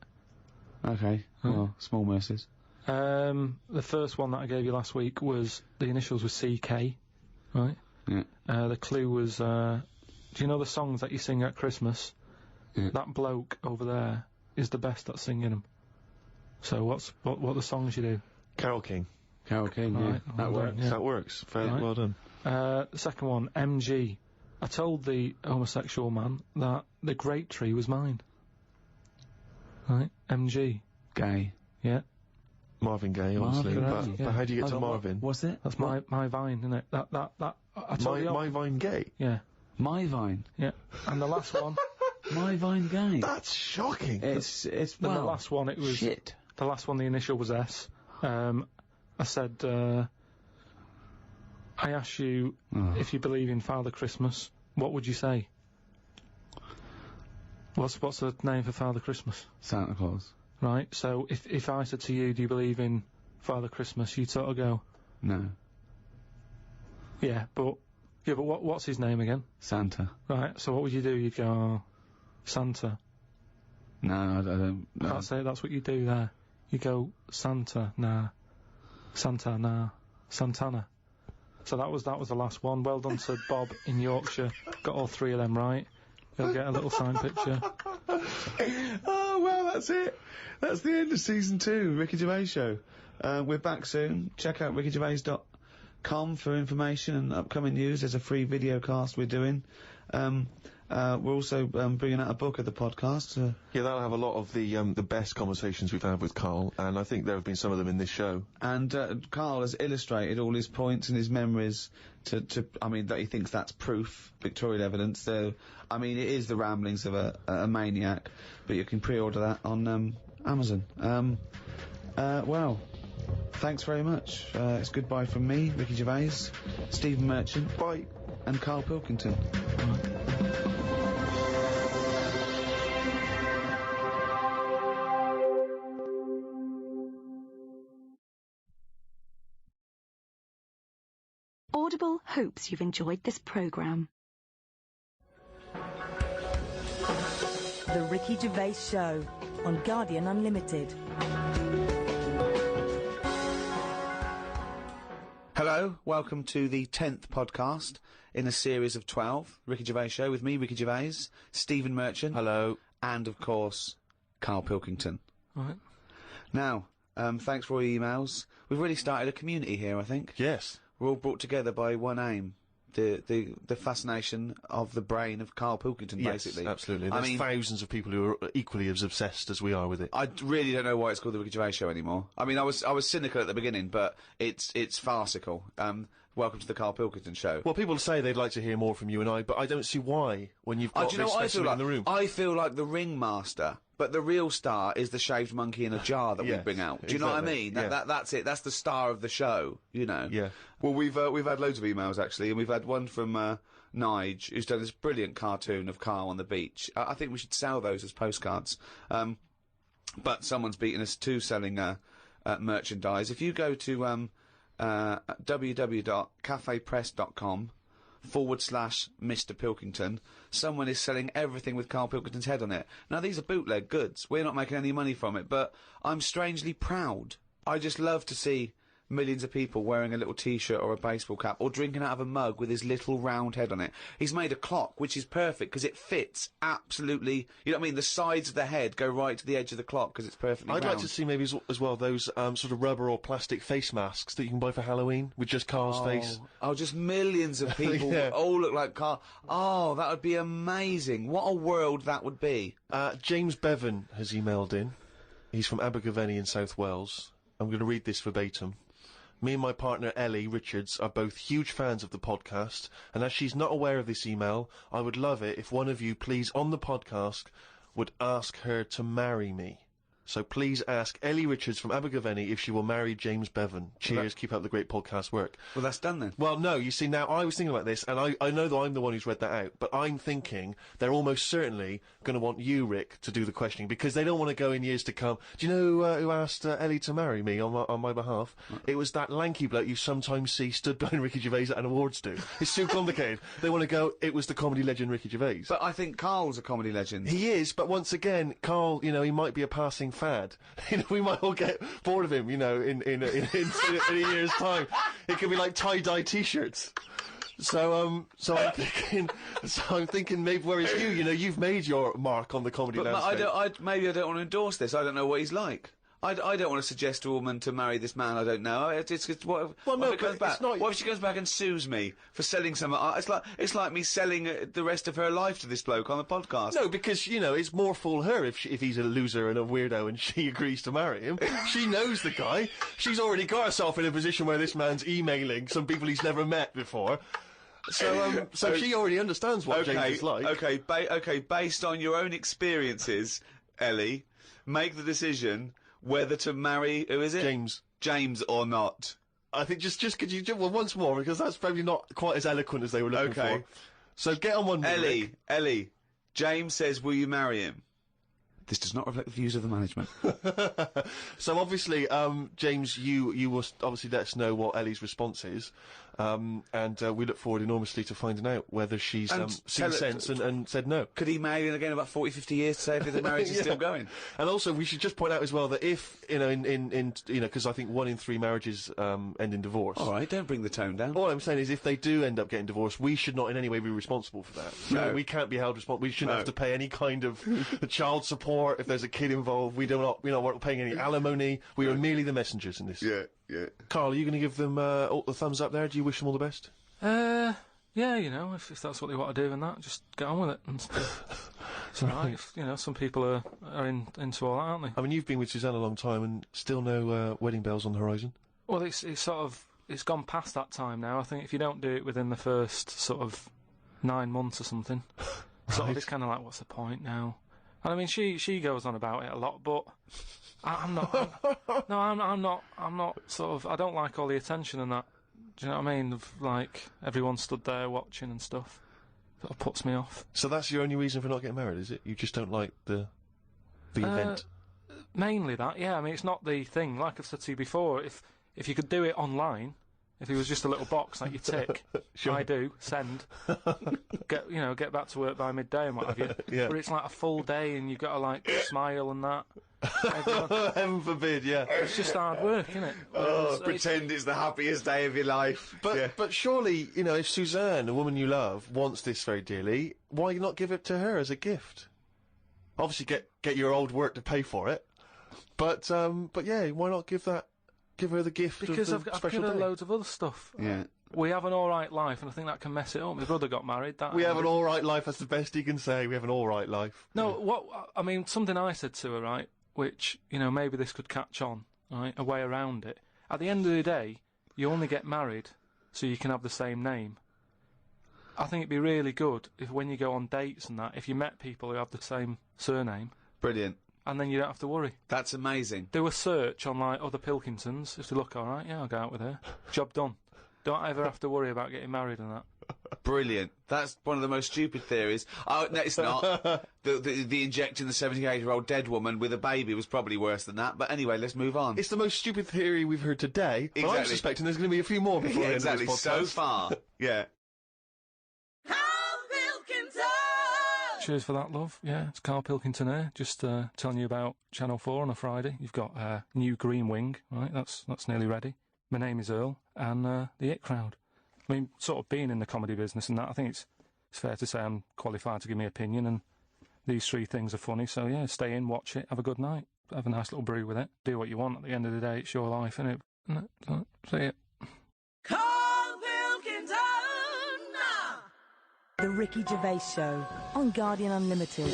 Okay, well, small mercies. The first one that I gave you last week was, the initials were CK, right? Yeah. The clue was, do you know the songs that you sing at Christmas? Yeah. That bloke over there is the best at singing them. So what are the songs you do? Carol King. Carol King, yeah. Right, That works. Yeah. That works. Very Right. well done. The second one, MG. I told the homosexual man that the grape tree was mine. Right? MG. Gay. Yeah. Marvin Gaye, obviously. Marvin Gaye, but how do you get to Marvin? What's it? That's my vine, isn't it? I told you. My Vine Gay? Yeah. My Vine. Yeah. And the last one. My Vine Gay. That's shocking. It's And the last one, it was... Shit. The last one, the initial was S. I said, I asked you if you believe in Father Christmas, what would you say? What's the name for Father Christmas? Santa Claus. Right, so if I said to you, do you believe in Father Christmas, you'd sort of go... No. Yeah, but what's his name again? Santa. Right, so what would you do? You'd go, Santa. No, I don't... No. That's it, that's what you do there. You go, Santa, nah. Santa, nah. Santana. So that was the last one. Well done to Bob in Yorkshire. Got all 3 of them right. He'll get a little signed picture. Oh, well, that's it. That's the end of season 2, Ricky Gervais Show. We're back soon. Check out rickygervais.com for information and upcoming news. There's a free video cast we're doing. We're also bringing out a book of the podcast. Yeah, that'll have a lot of the best conversations we've had with Karl, and I think there have been some of them in this show. And Karl has illustrated all his points and his memories I mean, that he thinks that's proof, pictorial evidence. So, I mean, it is the ramblings of a maniac, but you can pre-order that on Amazon. Well, thanks very much. It's goodbye from me, Ricky Gervais, Stephen Merchant, bye, and Karl Pilkington. Audible hopes you've enjoyed this programme. The Ricky Gervais Show on Guardian Unlimited. Hello, welcome to the 10th podcast in a series of 12, Ricky Gervais Show, with me, Ricky Gervais, Stephen Merchant. Hello. And, of course, Karl Pilkington. Right. Now, thanks for all your emails. We've really started a community here, I think. Yes. We're all brought together by one aim. The fascination of the brain of Karl Pilkington, basically. Yes, absolutely. There's thousands of people who are equally as obsessed as we are with it. I really don't know why it's called the Ricky Gervais Show anymore. I mean, I was cynical at the beginning, but it's farcical. Welcome to the Karl Pilkington Show. Well, people say they'd like to hear more from you and I, but I don't see why when you've got this specimen in the room. I feel like the ringmaster, but the real star is the shaved monkey in a jar that we bring out. Do you know what I mean? That's it. That's the star of the show, you know. Yeah. Well, we've had loads of emails, actually, and we've had one from Nige, who's done this brilliant cartoon of Karl on the beach. I think we should sell those as postcards. But someone's beaten us to selling merchandise. If you go to www.cafepress.com/Mr. Pilkington, someone is selling everything with Karl Pilkington's head on it. Now, these are bootleg goods. We're not making any money from it, but I'm strangely proud. I just love to see millions of people wearing a little T-shirt or a baseball cap or drinking out of a mug with his little round head on it. He's made a clock, which is perfect because it fits absolutely, you know what I mean? The sides of the head go right to the edge of the clock because it's perfectly round. I'd like to see maybe as well those sort of rubber or plastic face masks that you can buy for Halloween with just Karl's face. Oh, just millions of people all look like Karl. Oh, that would be amazing. What a world that would be. James Bevan has emailed in. He's from Abergavenny in South Wales. I'm going to read this verbatim. Me and my partner Ellie Richards are both huge fans of the podcast, and as she's not aware of this email, I would love it if one of you, please, on the podcast, would ask her to marry me. So please ask Ellie Richards from Abergavenny if she will marry James Bevan. Cheers, keep up the great podcast work. Well, that's done then. Well, no, you see, now, I was thinking about this, and I know that I'm the one who's read that out, but I'm thinking they're almost certainly going to want you, Rick, to do the questioning, because they don't want to go in years to come. Do you know who asked Ellie to marry me on my behalf? It was that lanky bloke you sometimes see stood behind Ricky Gervais at an awards do. It's too complicated. They want to go, it was the comedy legend Ricky Gervais. But I think Karl's a comedy legend. He is, but once again, Karl, you know, he might be a passing fad. You know, we might all get bored of him, you know, in a year's time. It could be like tie-dye T-shirts. So I'm thinking maybe whereas you know, you've made your mark on the comedy landscape. Maybe I don't want to endorse this. I don't know what he's like. I don't want to suggest to a woman to marry this man I don't know. What if she comes back and sues me for selling some? It's like me selling the rest of her life to this bloke on the podcast. No, because you know it's more fool her if he's a loser and a weirdo and she agrees to marry him. She knows the guy. She's already got herself in a position where this man's emailing some people he's never met before. So she already understands what James is like. Okay, based on your own experiences, Ellie, make the decision whether to marry, who is it? James or not? I think just could you well, once more, because that's probably not quite as eloquent as they were looking for. So get on one. Ellie. James says, will you marry him? This does not reflect the views of the management. So obviously, James, you will obviously let us know what Ellie's response is, and we look forward enormously to finding out whether she's seen sense and said no. Could he marry in again about 40, 50 years to say if the marriage is still going? And also, we should just point out as well that if because I think 1 in 3 marriages end in divorce. All right, don't bring the tone down. All I'm saying is, if they do end up getting divorced, we should not in any way be responsible for that. No. We can't be held responsible. We shouldn't have to pay any kind of child support if there's a kid involved. We're not paying any alimony. We are merely the messengers in this. Yeah. Carl, are you going to give them all the thumbs up there? Do you wish them all the best? Yeah, if that's what they want to do and that, just get on with it. And it's alright. Some people are into all that, aren't they? I mean, you've been with Suzanne a long time and still no wedding bells on the horizon. Well, it's gone past that time now. I think if you don't do it within the first sort of 9 months or something, it's kind of like, what's the point now? And I mean, she goes on about it a lot, but I'm not sort of, I don't like all the attention and that. Do you know what I mean? Of, like, everyone stood there watching and stuff. That puts me off. So that's your only reason for not getting married, is it? You just don't like the event? Mainly that, yeah. I mean, it's not the thing. Like I've said to you before, if you could do it online, if it was just a little box like you tick, Sure. I do, send, get back to work by midday and what have you. Yeah. But it's like a full day and you've got to, like, smile and that. Heaven forbid, yeah. It's just hard work, isn't it? Pretend it's the happiest day of your life. But surely, if Suzanne, a woman you love, wants this very dearly, why not give it to her as a gift? Obviously, get your old work to pay for it. But yeah, why not give her the gift because of the I've special given her day? loads of other stuff. Yeah. We have an alright life, and I think that can mess it up. My brother got married. We have an alright life, that's the best you can say. We have an alright life. No, something I said to her, right, which, maybe this could catch on, right, a way around it. At the end of the day, you only get married so you can have the same name. I think it'd be really good if when you go on dates and that, if you met people who have the same surname. Brilliant. And then you don't have to worry. That's amazing. Do a search on, like, other Pilkingtons. If they look alright, yeah, I'll go out with her. Job done. Don't ever have to worry about getting married and that. Brilliant. That's one of the most stupid theories. Oh, no, it's not. the injecting the 78-year-old dead woman with a baby was probably worse than that. But anyway, let's move on. It's the most stupid theory we've heard today. But I'm suspecting there's going to be a few more before the end of this podcast. So far. Yeah. Cheers for that, love. Yeah, it's Karl Pilkington here, just telling you about Channel 4 on a Friday. You've got new Green Wing, right? That's nearly ready. My name is Earl, and the It Crowd. I mean, sort of being in the comedy business and that, I think it's fair to say I'm qualified to give my opinion, and these 3 things are funny, so yeah, stay in, watch it, have a good night, have a nice little brew with it, do what you want. At the end of the day, it's your life, innit? So, see it. Karl Pilkington! The Ricky Gervais Show on Guardian Unlimited.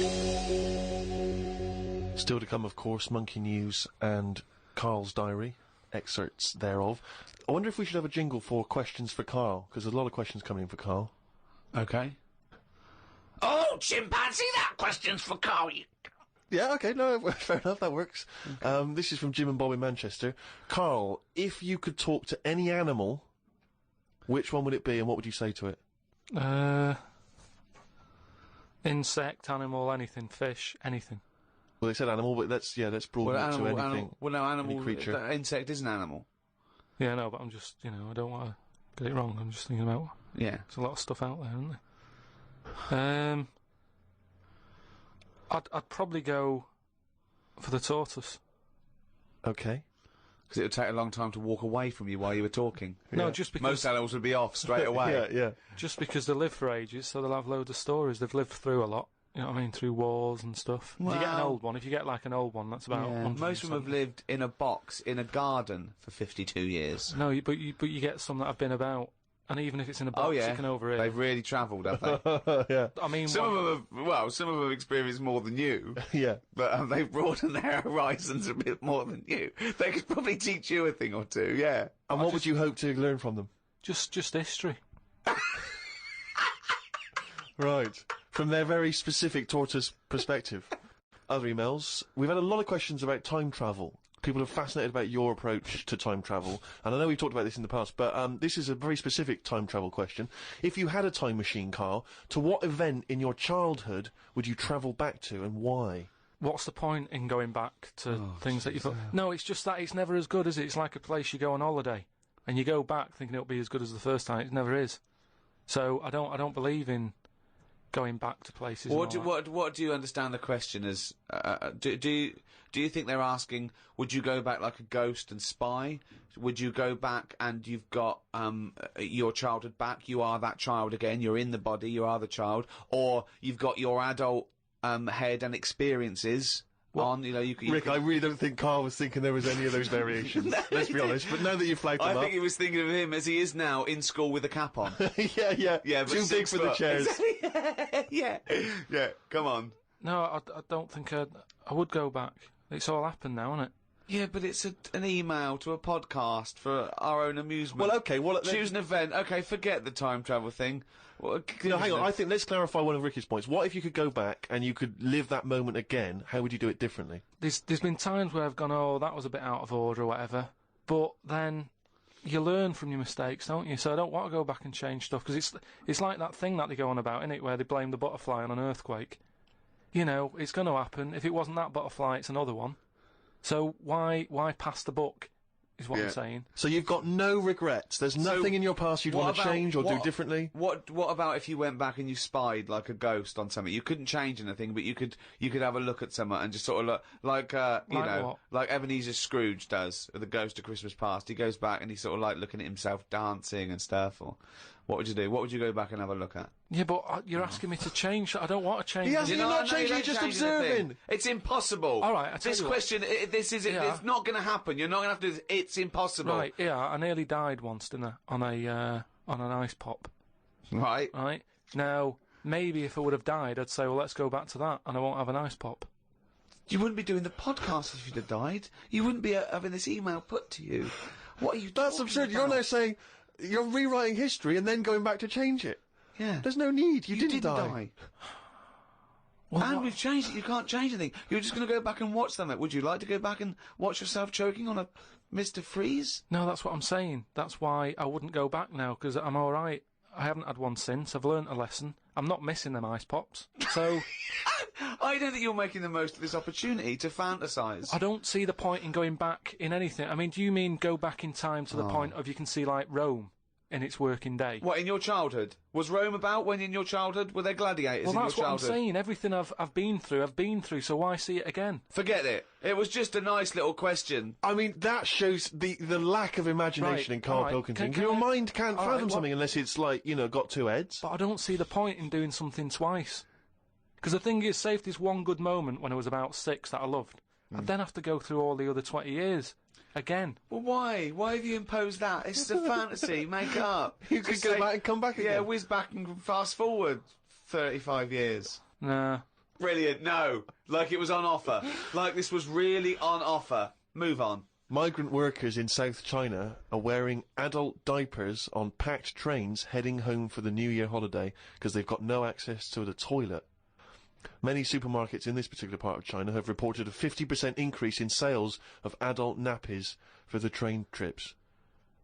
Still to come, of course, Monkey News and Carl's Diary, excerpts thereof. I wonder if we should have a jingle for questions for Carl, because there's a lot of questions coming in for Carl. Okay. Oh, chimpanzee, that question's for Carl. Yeah, okay, no, fair enough, that works. Okay. This is from Jim and Bob in Manchester. Carl, if you could talk to any animal, which one would it be and what would you say to it? Insect, animal, anything, fish, anything. Well, they said animal, but let's broaden it to anything. Animal, creature. Insect is an animal. Yeah, no, but I'm just, I don't want to get it wrong. I'm just thinking about, there's a lot of stuff out there, isn't there? I'd probably go for the tortoise. Okay. Because it would take a long time to walk away from you while you were talking. No, just because... Most animals would be off straight away. Yeah. Just because they live for ages, so they'll have loads of stories. They've lived through a lot. You know what I mean? Through wars and stuff. Well, if you get an old one, an old one, that's about... Yeah. Most of them have lived in a box, in a garden, for 52 years. No, but you get some that have been about, and even if it's in a box, you can overhear. They've really travelled, have they? Yeah. I mean... Some of them have experienced more than you. Yeah. But they've broadened their horizons a bit more than you. They could probably teach you a thing or two, yeah. And what would you hope to learn from them? Just history. Right. From their very specific tortoise perspective. Other emails. We've had a lot of questions about time travel. People are fascinated about your approach to time travel, and I know we've talked about this in the past, but this is a very specific time travel question. If you had a time machine, Carl, to what event in your childhood would you travel back to, and why? What's the point in going back to things that you thought? No, it's just that it's never as good, is it? It's like a place you go on holiday, and you go back thinking it'll be as good as the first time. It never is. So I don't believe in going back to places. What do you understand the question as? Do you think they're asking, would you go back like a ghost and spy? Would you go back and you've got your childhood back? You are that child again. You're in the body. You are the child, or you've got your adult head and experiences. On, you know, Rick, I really don't think Carl was thinking there was any of those variations. Let's be honest. But now that you've flagged him up, I think he was thinking of him as he is now in school with a cap on. yeah. But Too big for the chairs. yeah. Come on. No, I don't think I would go back. It's all happened now, isn't it? Yeah, but it's an email to a podcast for our own amusement. Well, okay. Choose an event. Okay, forget the time travel thing. No, hang on. I think let's clarify one of Ricky's points. What if you could go back and you could live that moment again? How would you do it differently? There's been times where I've gone, oh, that was a bit out of order or whatever. But then you learn from your mistakes, don't you? So I don't want to go back and change stuff, because it's like that thing that they go on about, innit, where they blame the butterfly on an earthquake. You know, it's going to happen. If it wasn't that butterfly, it's another one. So why pass the buck, is what I'm saying. So you've got no regrets. There's nothing in your past you'd want to change or do differently? What about if you went back and you spied like a ghost on something? You couldn't change anything, but you could have a look at someone and just sort of look, like Ebenezer Scrooge does with the Ghost of Christmas Past. He goes back and he's sort of like looking at himself dancing and stuff. Or what would you do? What would you go back and have a look at? Yeah, but you're asking me to change. I don't want to change. You're not changing. You're just observing. It's impossible. All right. This question, it's not going to happen. You're not going to have to do this. It's impossible. Right. Yeah. I nearly died once, didn't I? On an ice pop. Right. Right. Now, maybe if I would have died, I'd say, well, let's go back to that, and I won't have an ice pop. You wouldn't be doing the podcast if you'd have died. You wouldn't be having this email put to you. What are you? That's absurd. About? You're now saying you're rewriting history and then going back to change it. Yeah. There's no need. You didn't die. Well, and we've changed it. You can't change anything. You're just going to go back and watch them. Would you like to go back and watch yourself choking on a Mr. Freeze? No, that's what I'm saying. That's why I wouldn't go back now, because I'm all right. I haven't had one since. I've learnt a lesson. I'm not missing them ice pops. So I don't think you're making the most of this opportunity to fantasise. I don't see the point in going back in anything. I mean, do you mean go back in time to the point of you can see, like, Rome in its working day? What, in your childhood? Was Rome about when in your childhood? Were there gladiators in your childhood? Well, that's what I'm saying. Everything I've been through, so why see it again? Forget it. It was just a nice little question. I mean, that shows the lack of imagination in Karl Pilkington. Your mind can't fathom something unless it's, like, you know, got two heads. But I don't see the point in doing something twice. Because the thing is, say if there's one good moment when I was about 6 that I loved, I'd then have to go through all the other 20 years. Again. Well, why? Why have you imposed that? It's a fantasy. Make it up. You could go back and come back again. Yeah, whiz back and fast forward 35 years. Nah. Brilliant. No. Like it was on offer. Like this was really on offer. Move on. Migrant workers in South China are wearing adult diapers on packed trains heading home for the New Year holiday because they've got no access to the toilet. Many supermarkets in this particular part of China have reported a 50% increase in sales of adult nappies for the train trips.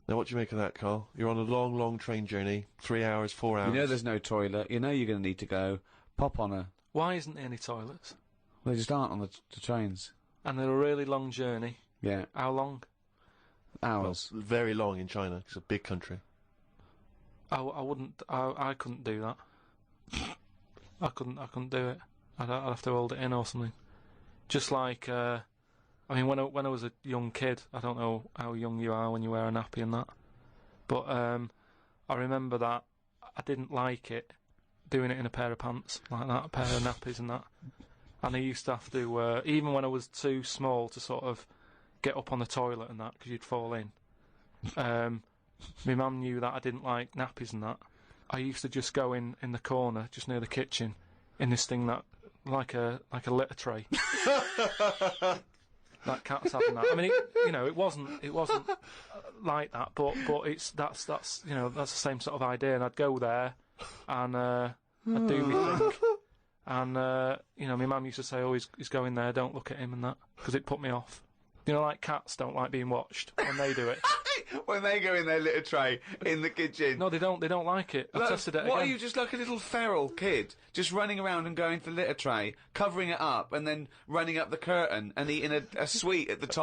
Now, what do you make of that, Carl? You're on a long, long train journey, 3 hours, 4 hours. You know there's no toilet. You know you're going to need to go. Pop on a... Why isn't there any toilets? They just aren't on the trains. And they're a really long journey. Yeah. How long? Hours. Well, very long in China. It's a big country. I couldn't do that. I couldn't do it. I'd have to hold it in or something. Just like, I mean, when I was a young kid, I don't know how young you are when you wear a nappy and that, but I remember that I didn't like it, doing it in a pair of pants like that, a pair of nappies and that. And I used to have to, even when I was too small to sort of get up on the toilet and that, because you'd fall in. My mum knew that I didn't like nappies and that. I used to just go in the corner, just near the kitchen, in this thing that, like a litter tray. That cat's having that. I mean, it wasn't like that, but that's the same sort of idea. And I'd go there, and I'd do my thing. And my mum used to say, "Oh, he's going there. Don't look at him," and that, because it put me off. You know, like cats don't like being watched when they do it. When they go in their litter tray in the kitchen. No, they don't. They don't like it. I've tested it What again. are you, just like a little feral kid, just running around and going to the litter tray, covering it up, and then running up the curtain and eating a sweet at the top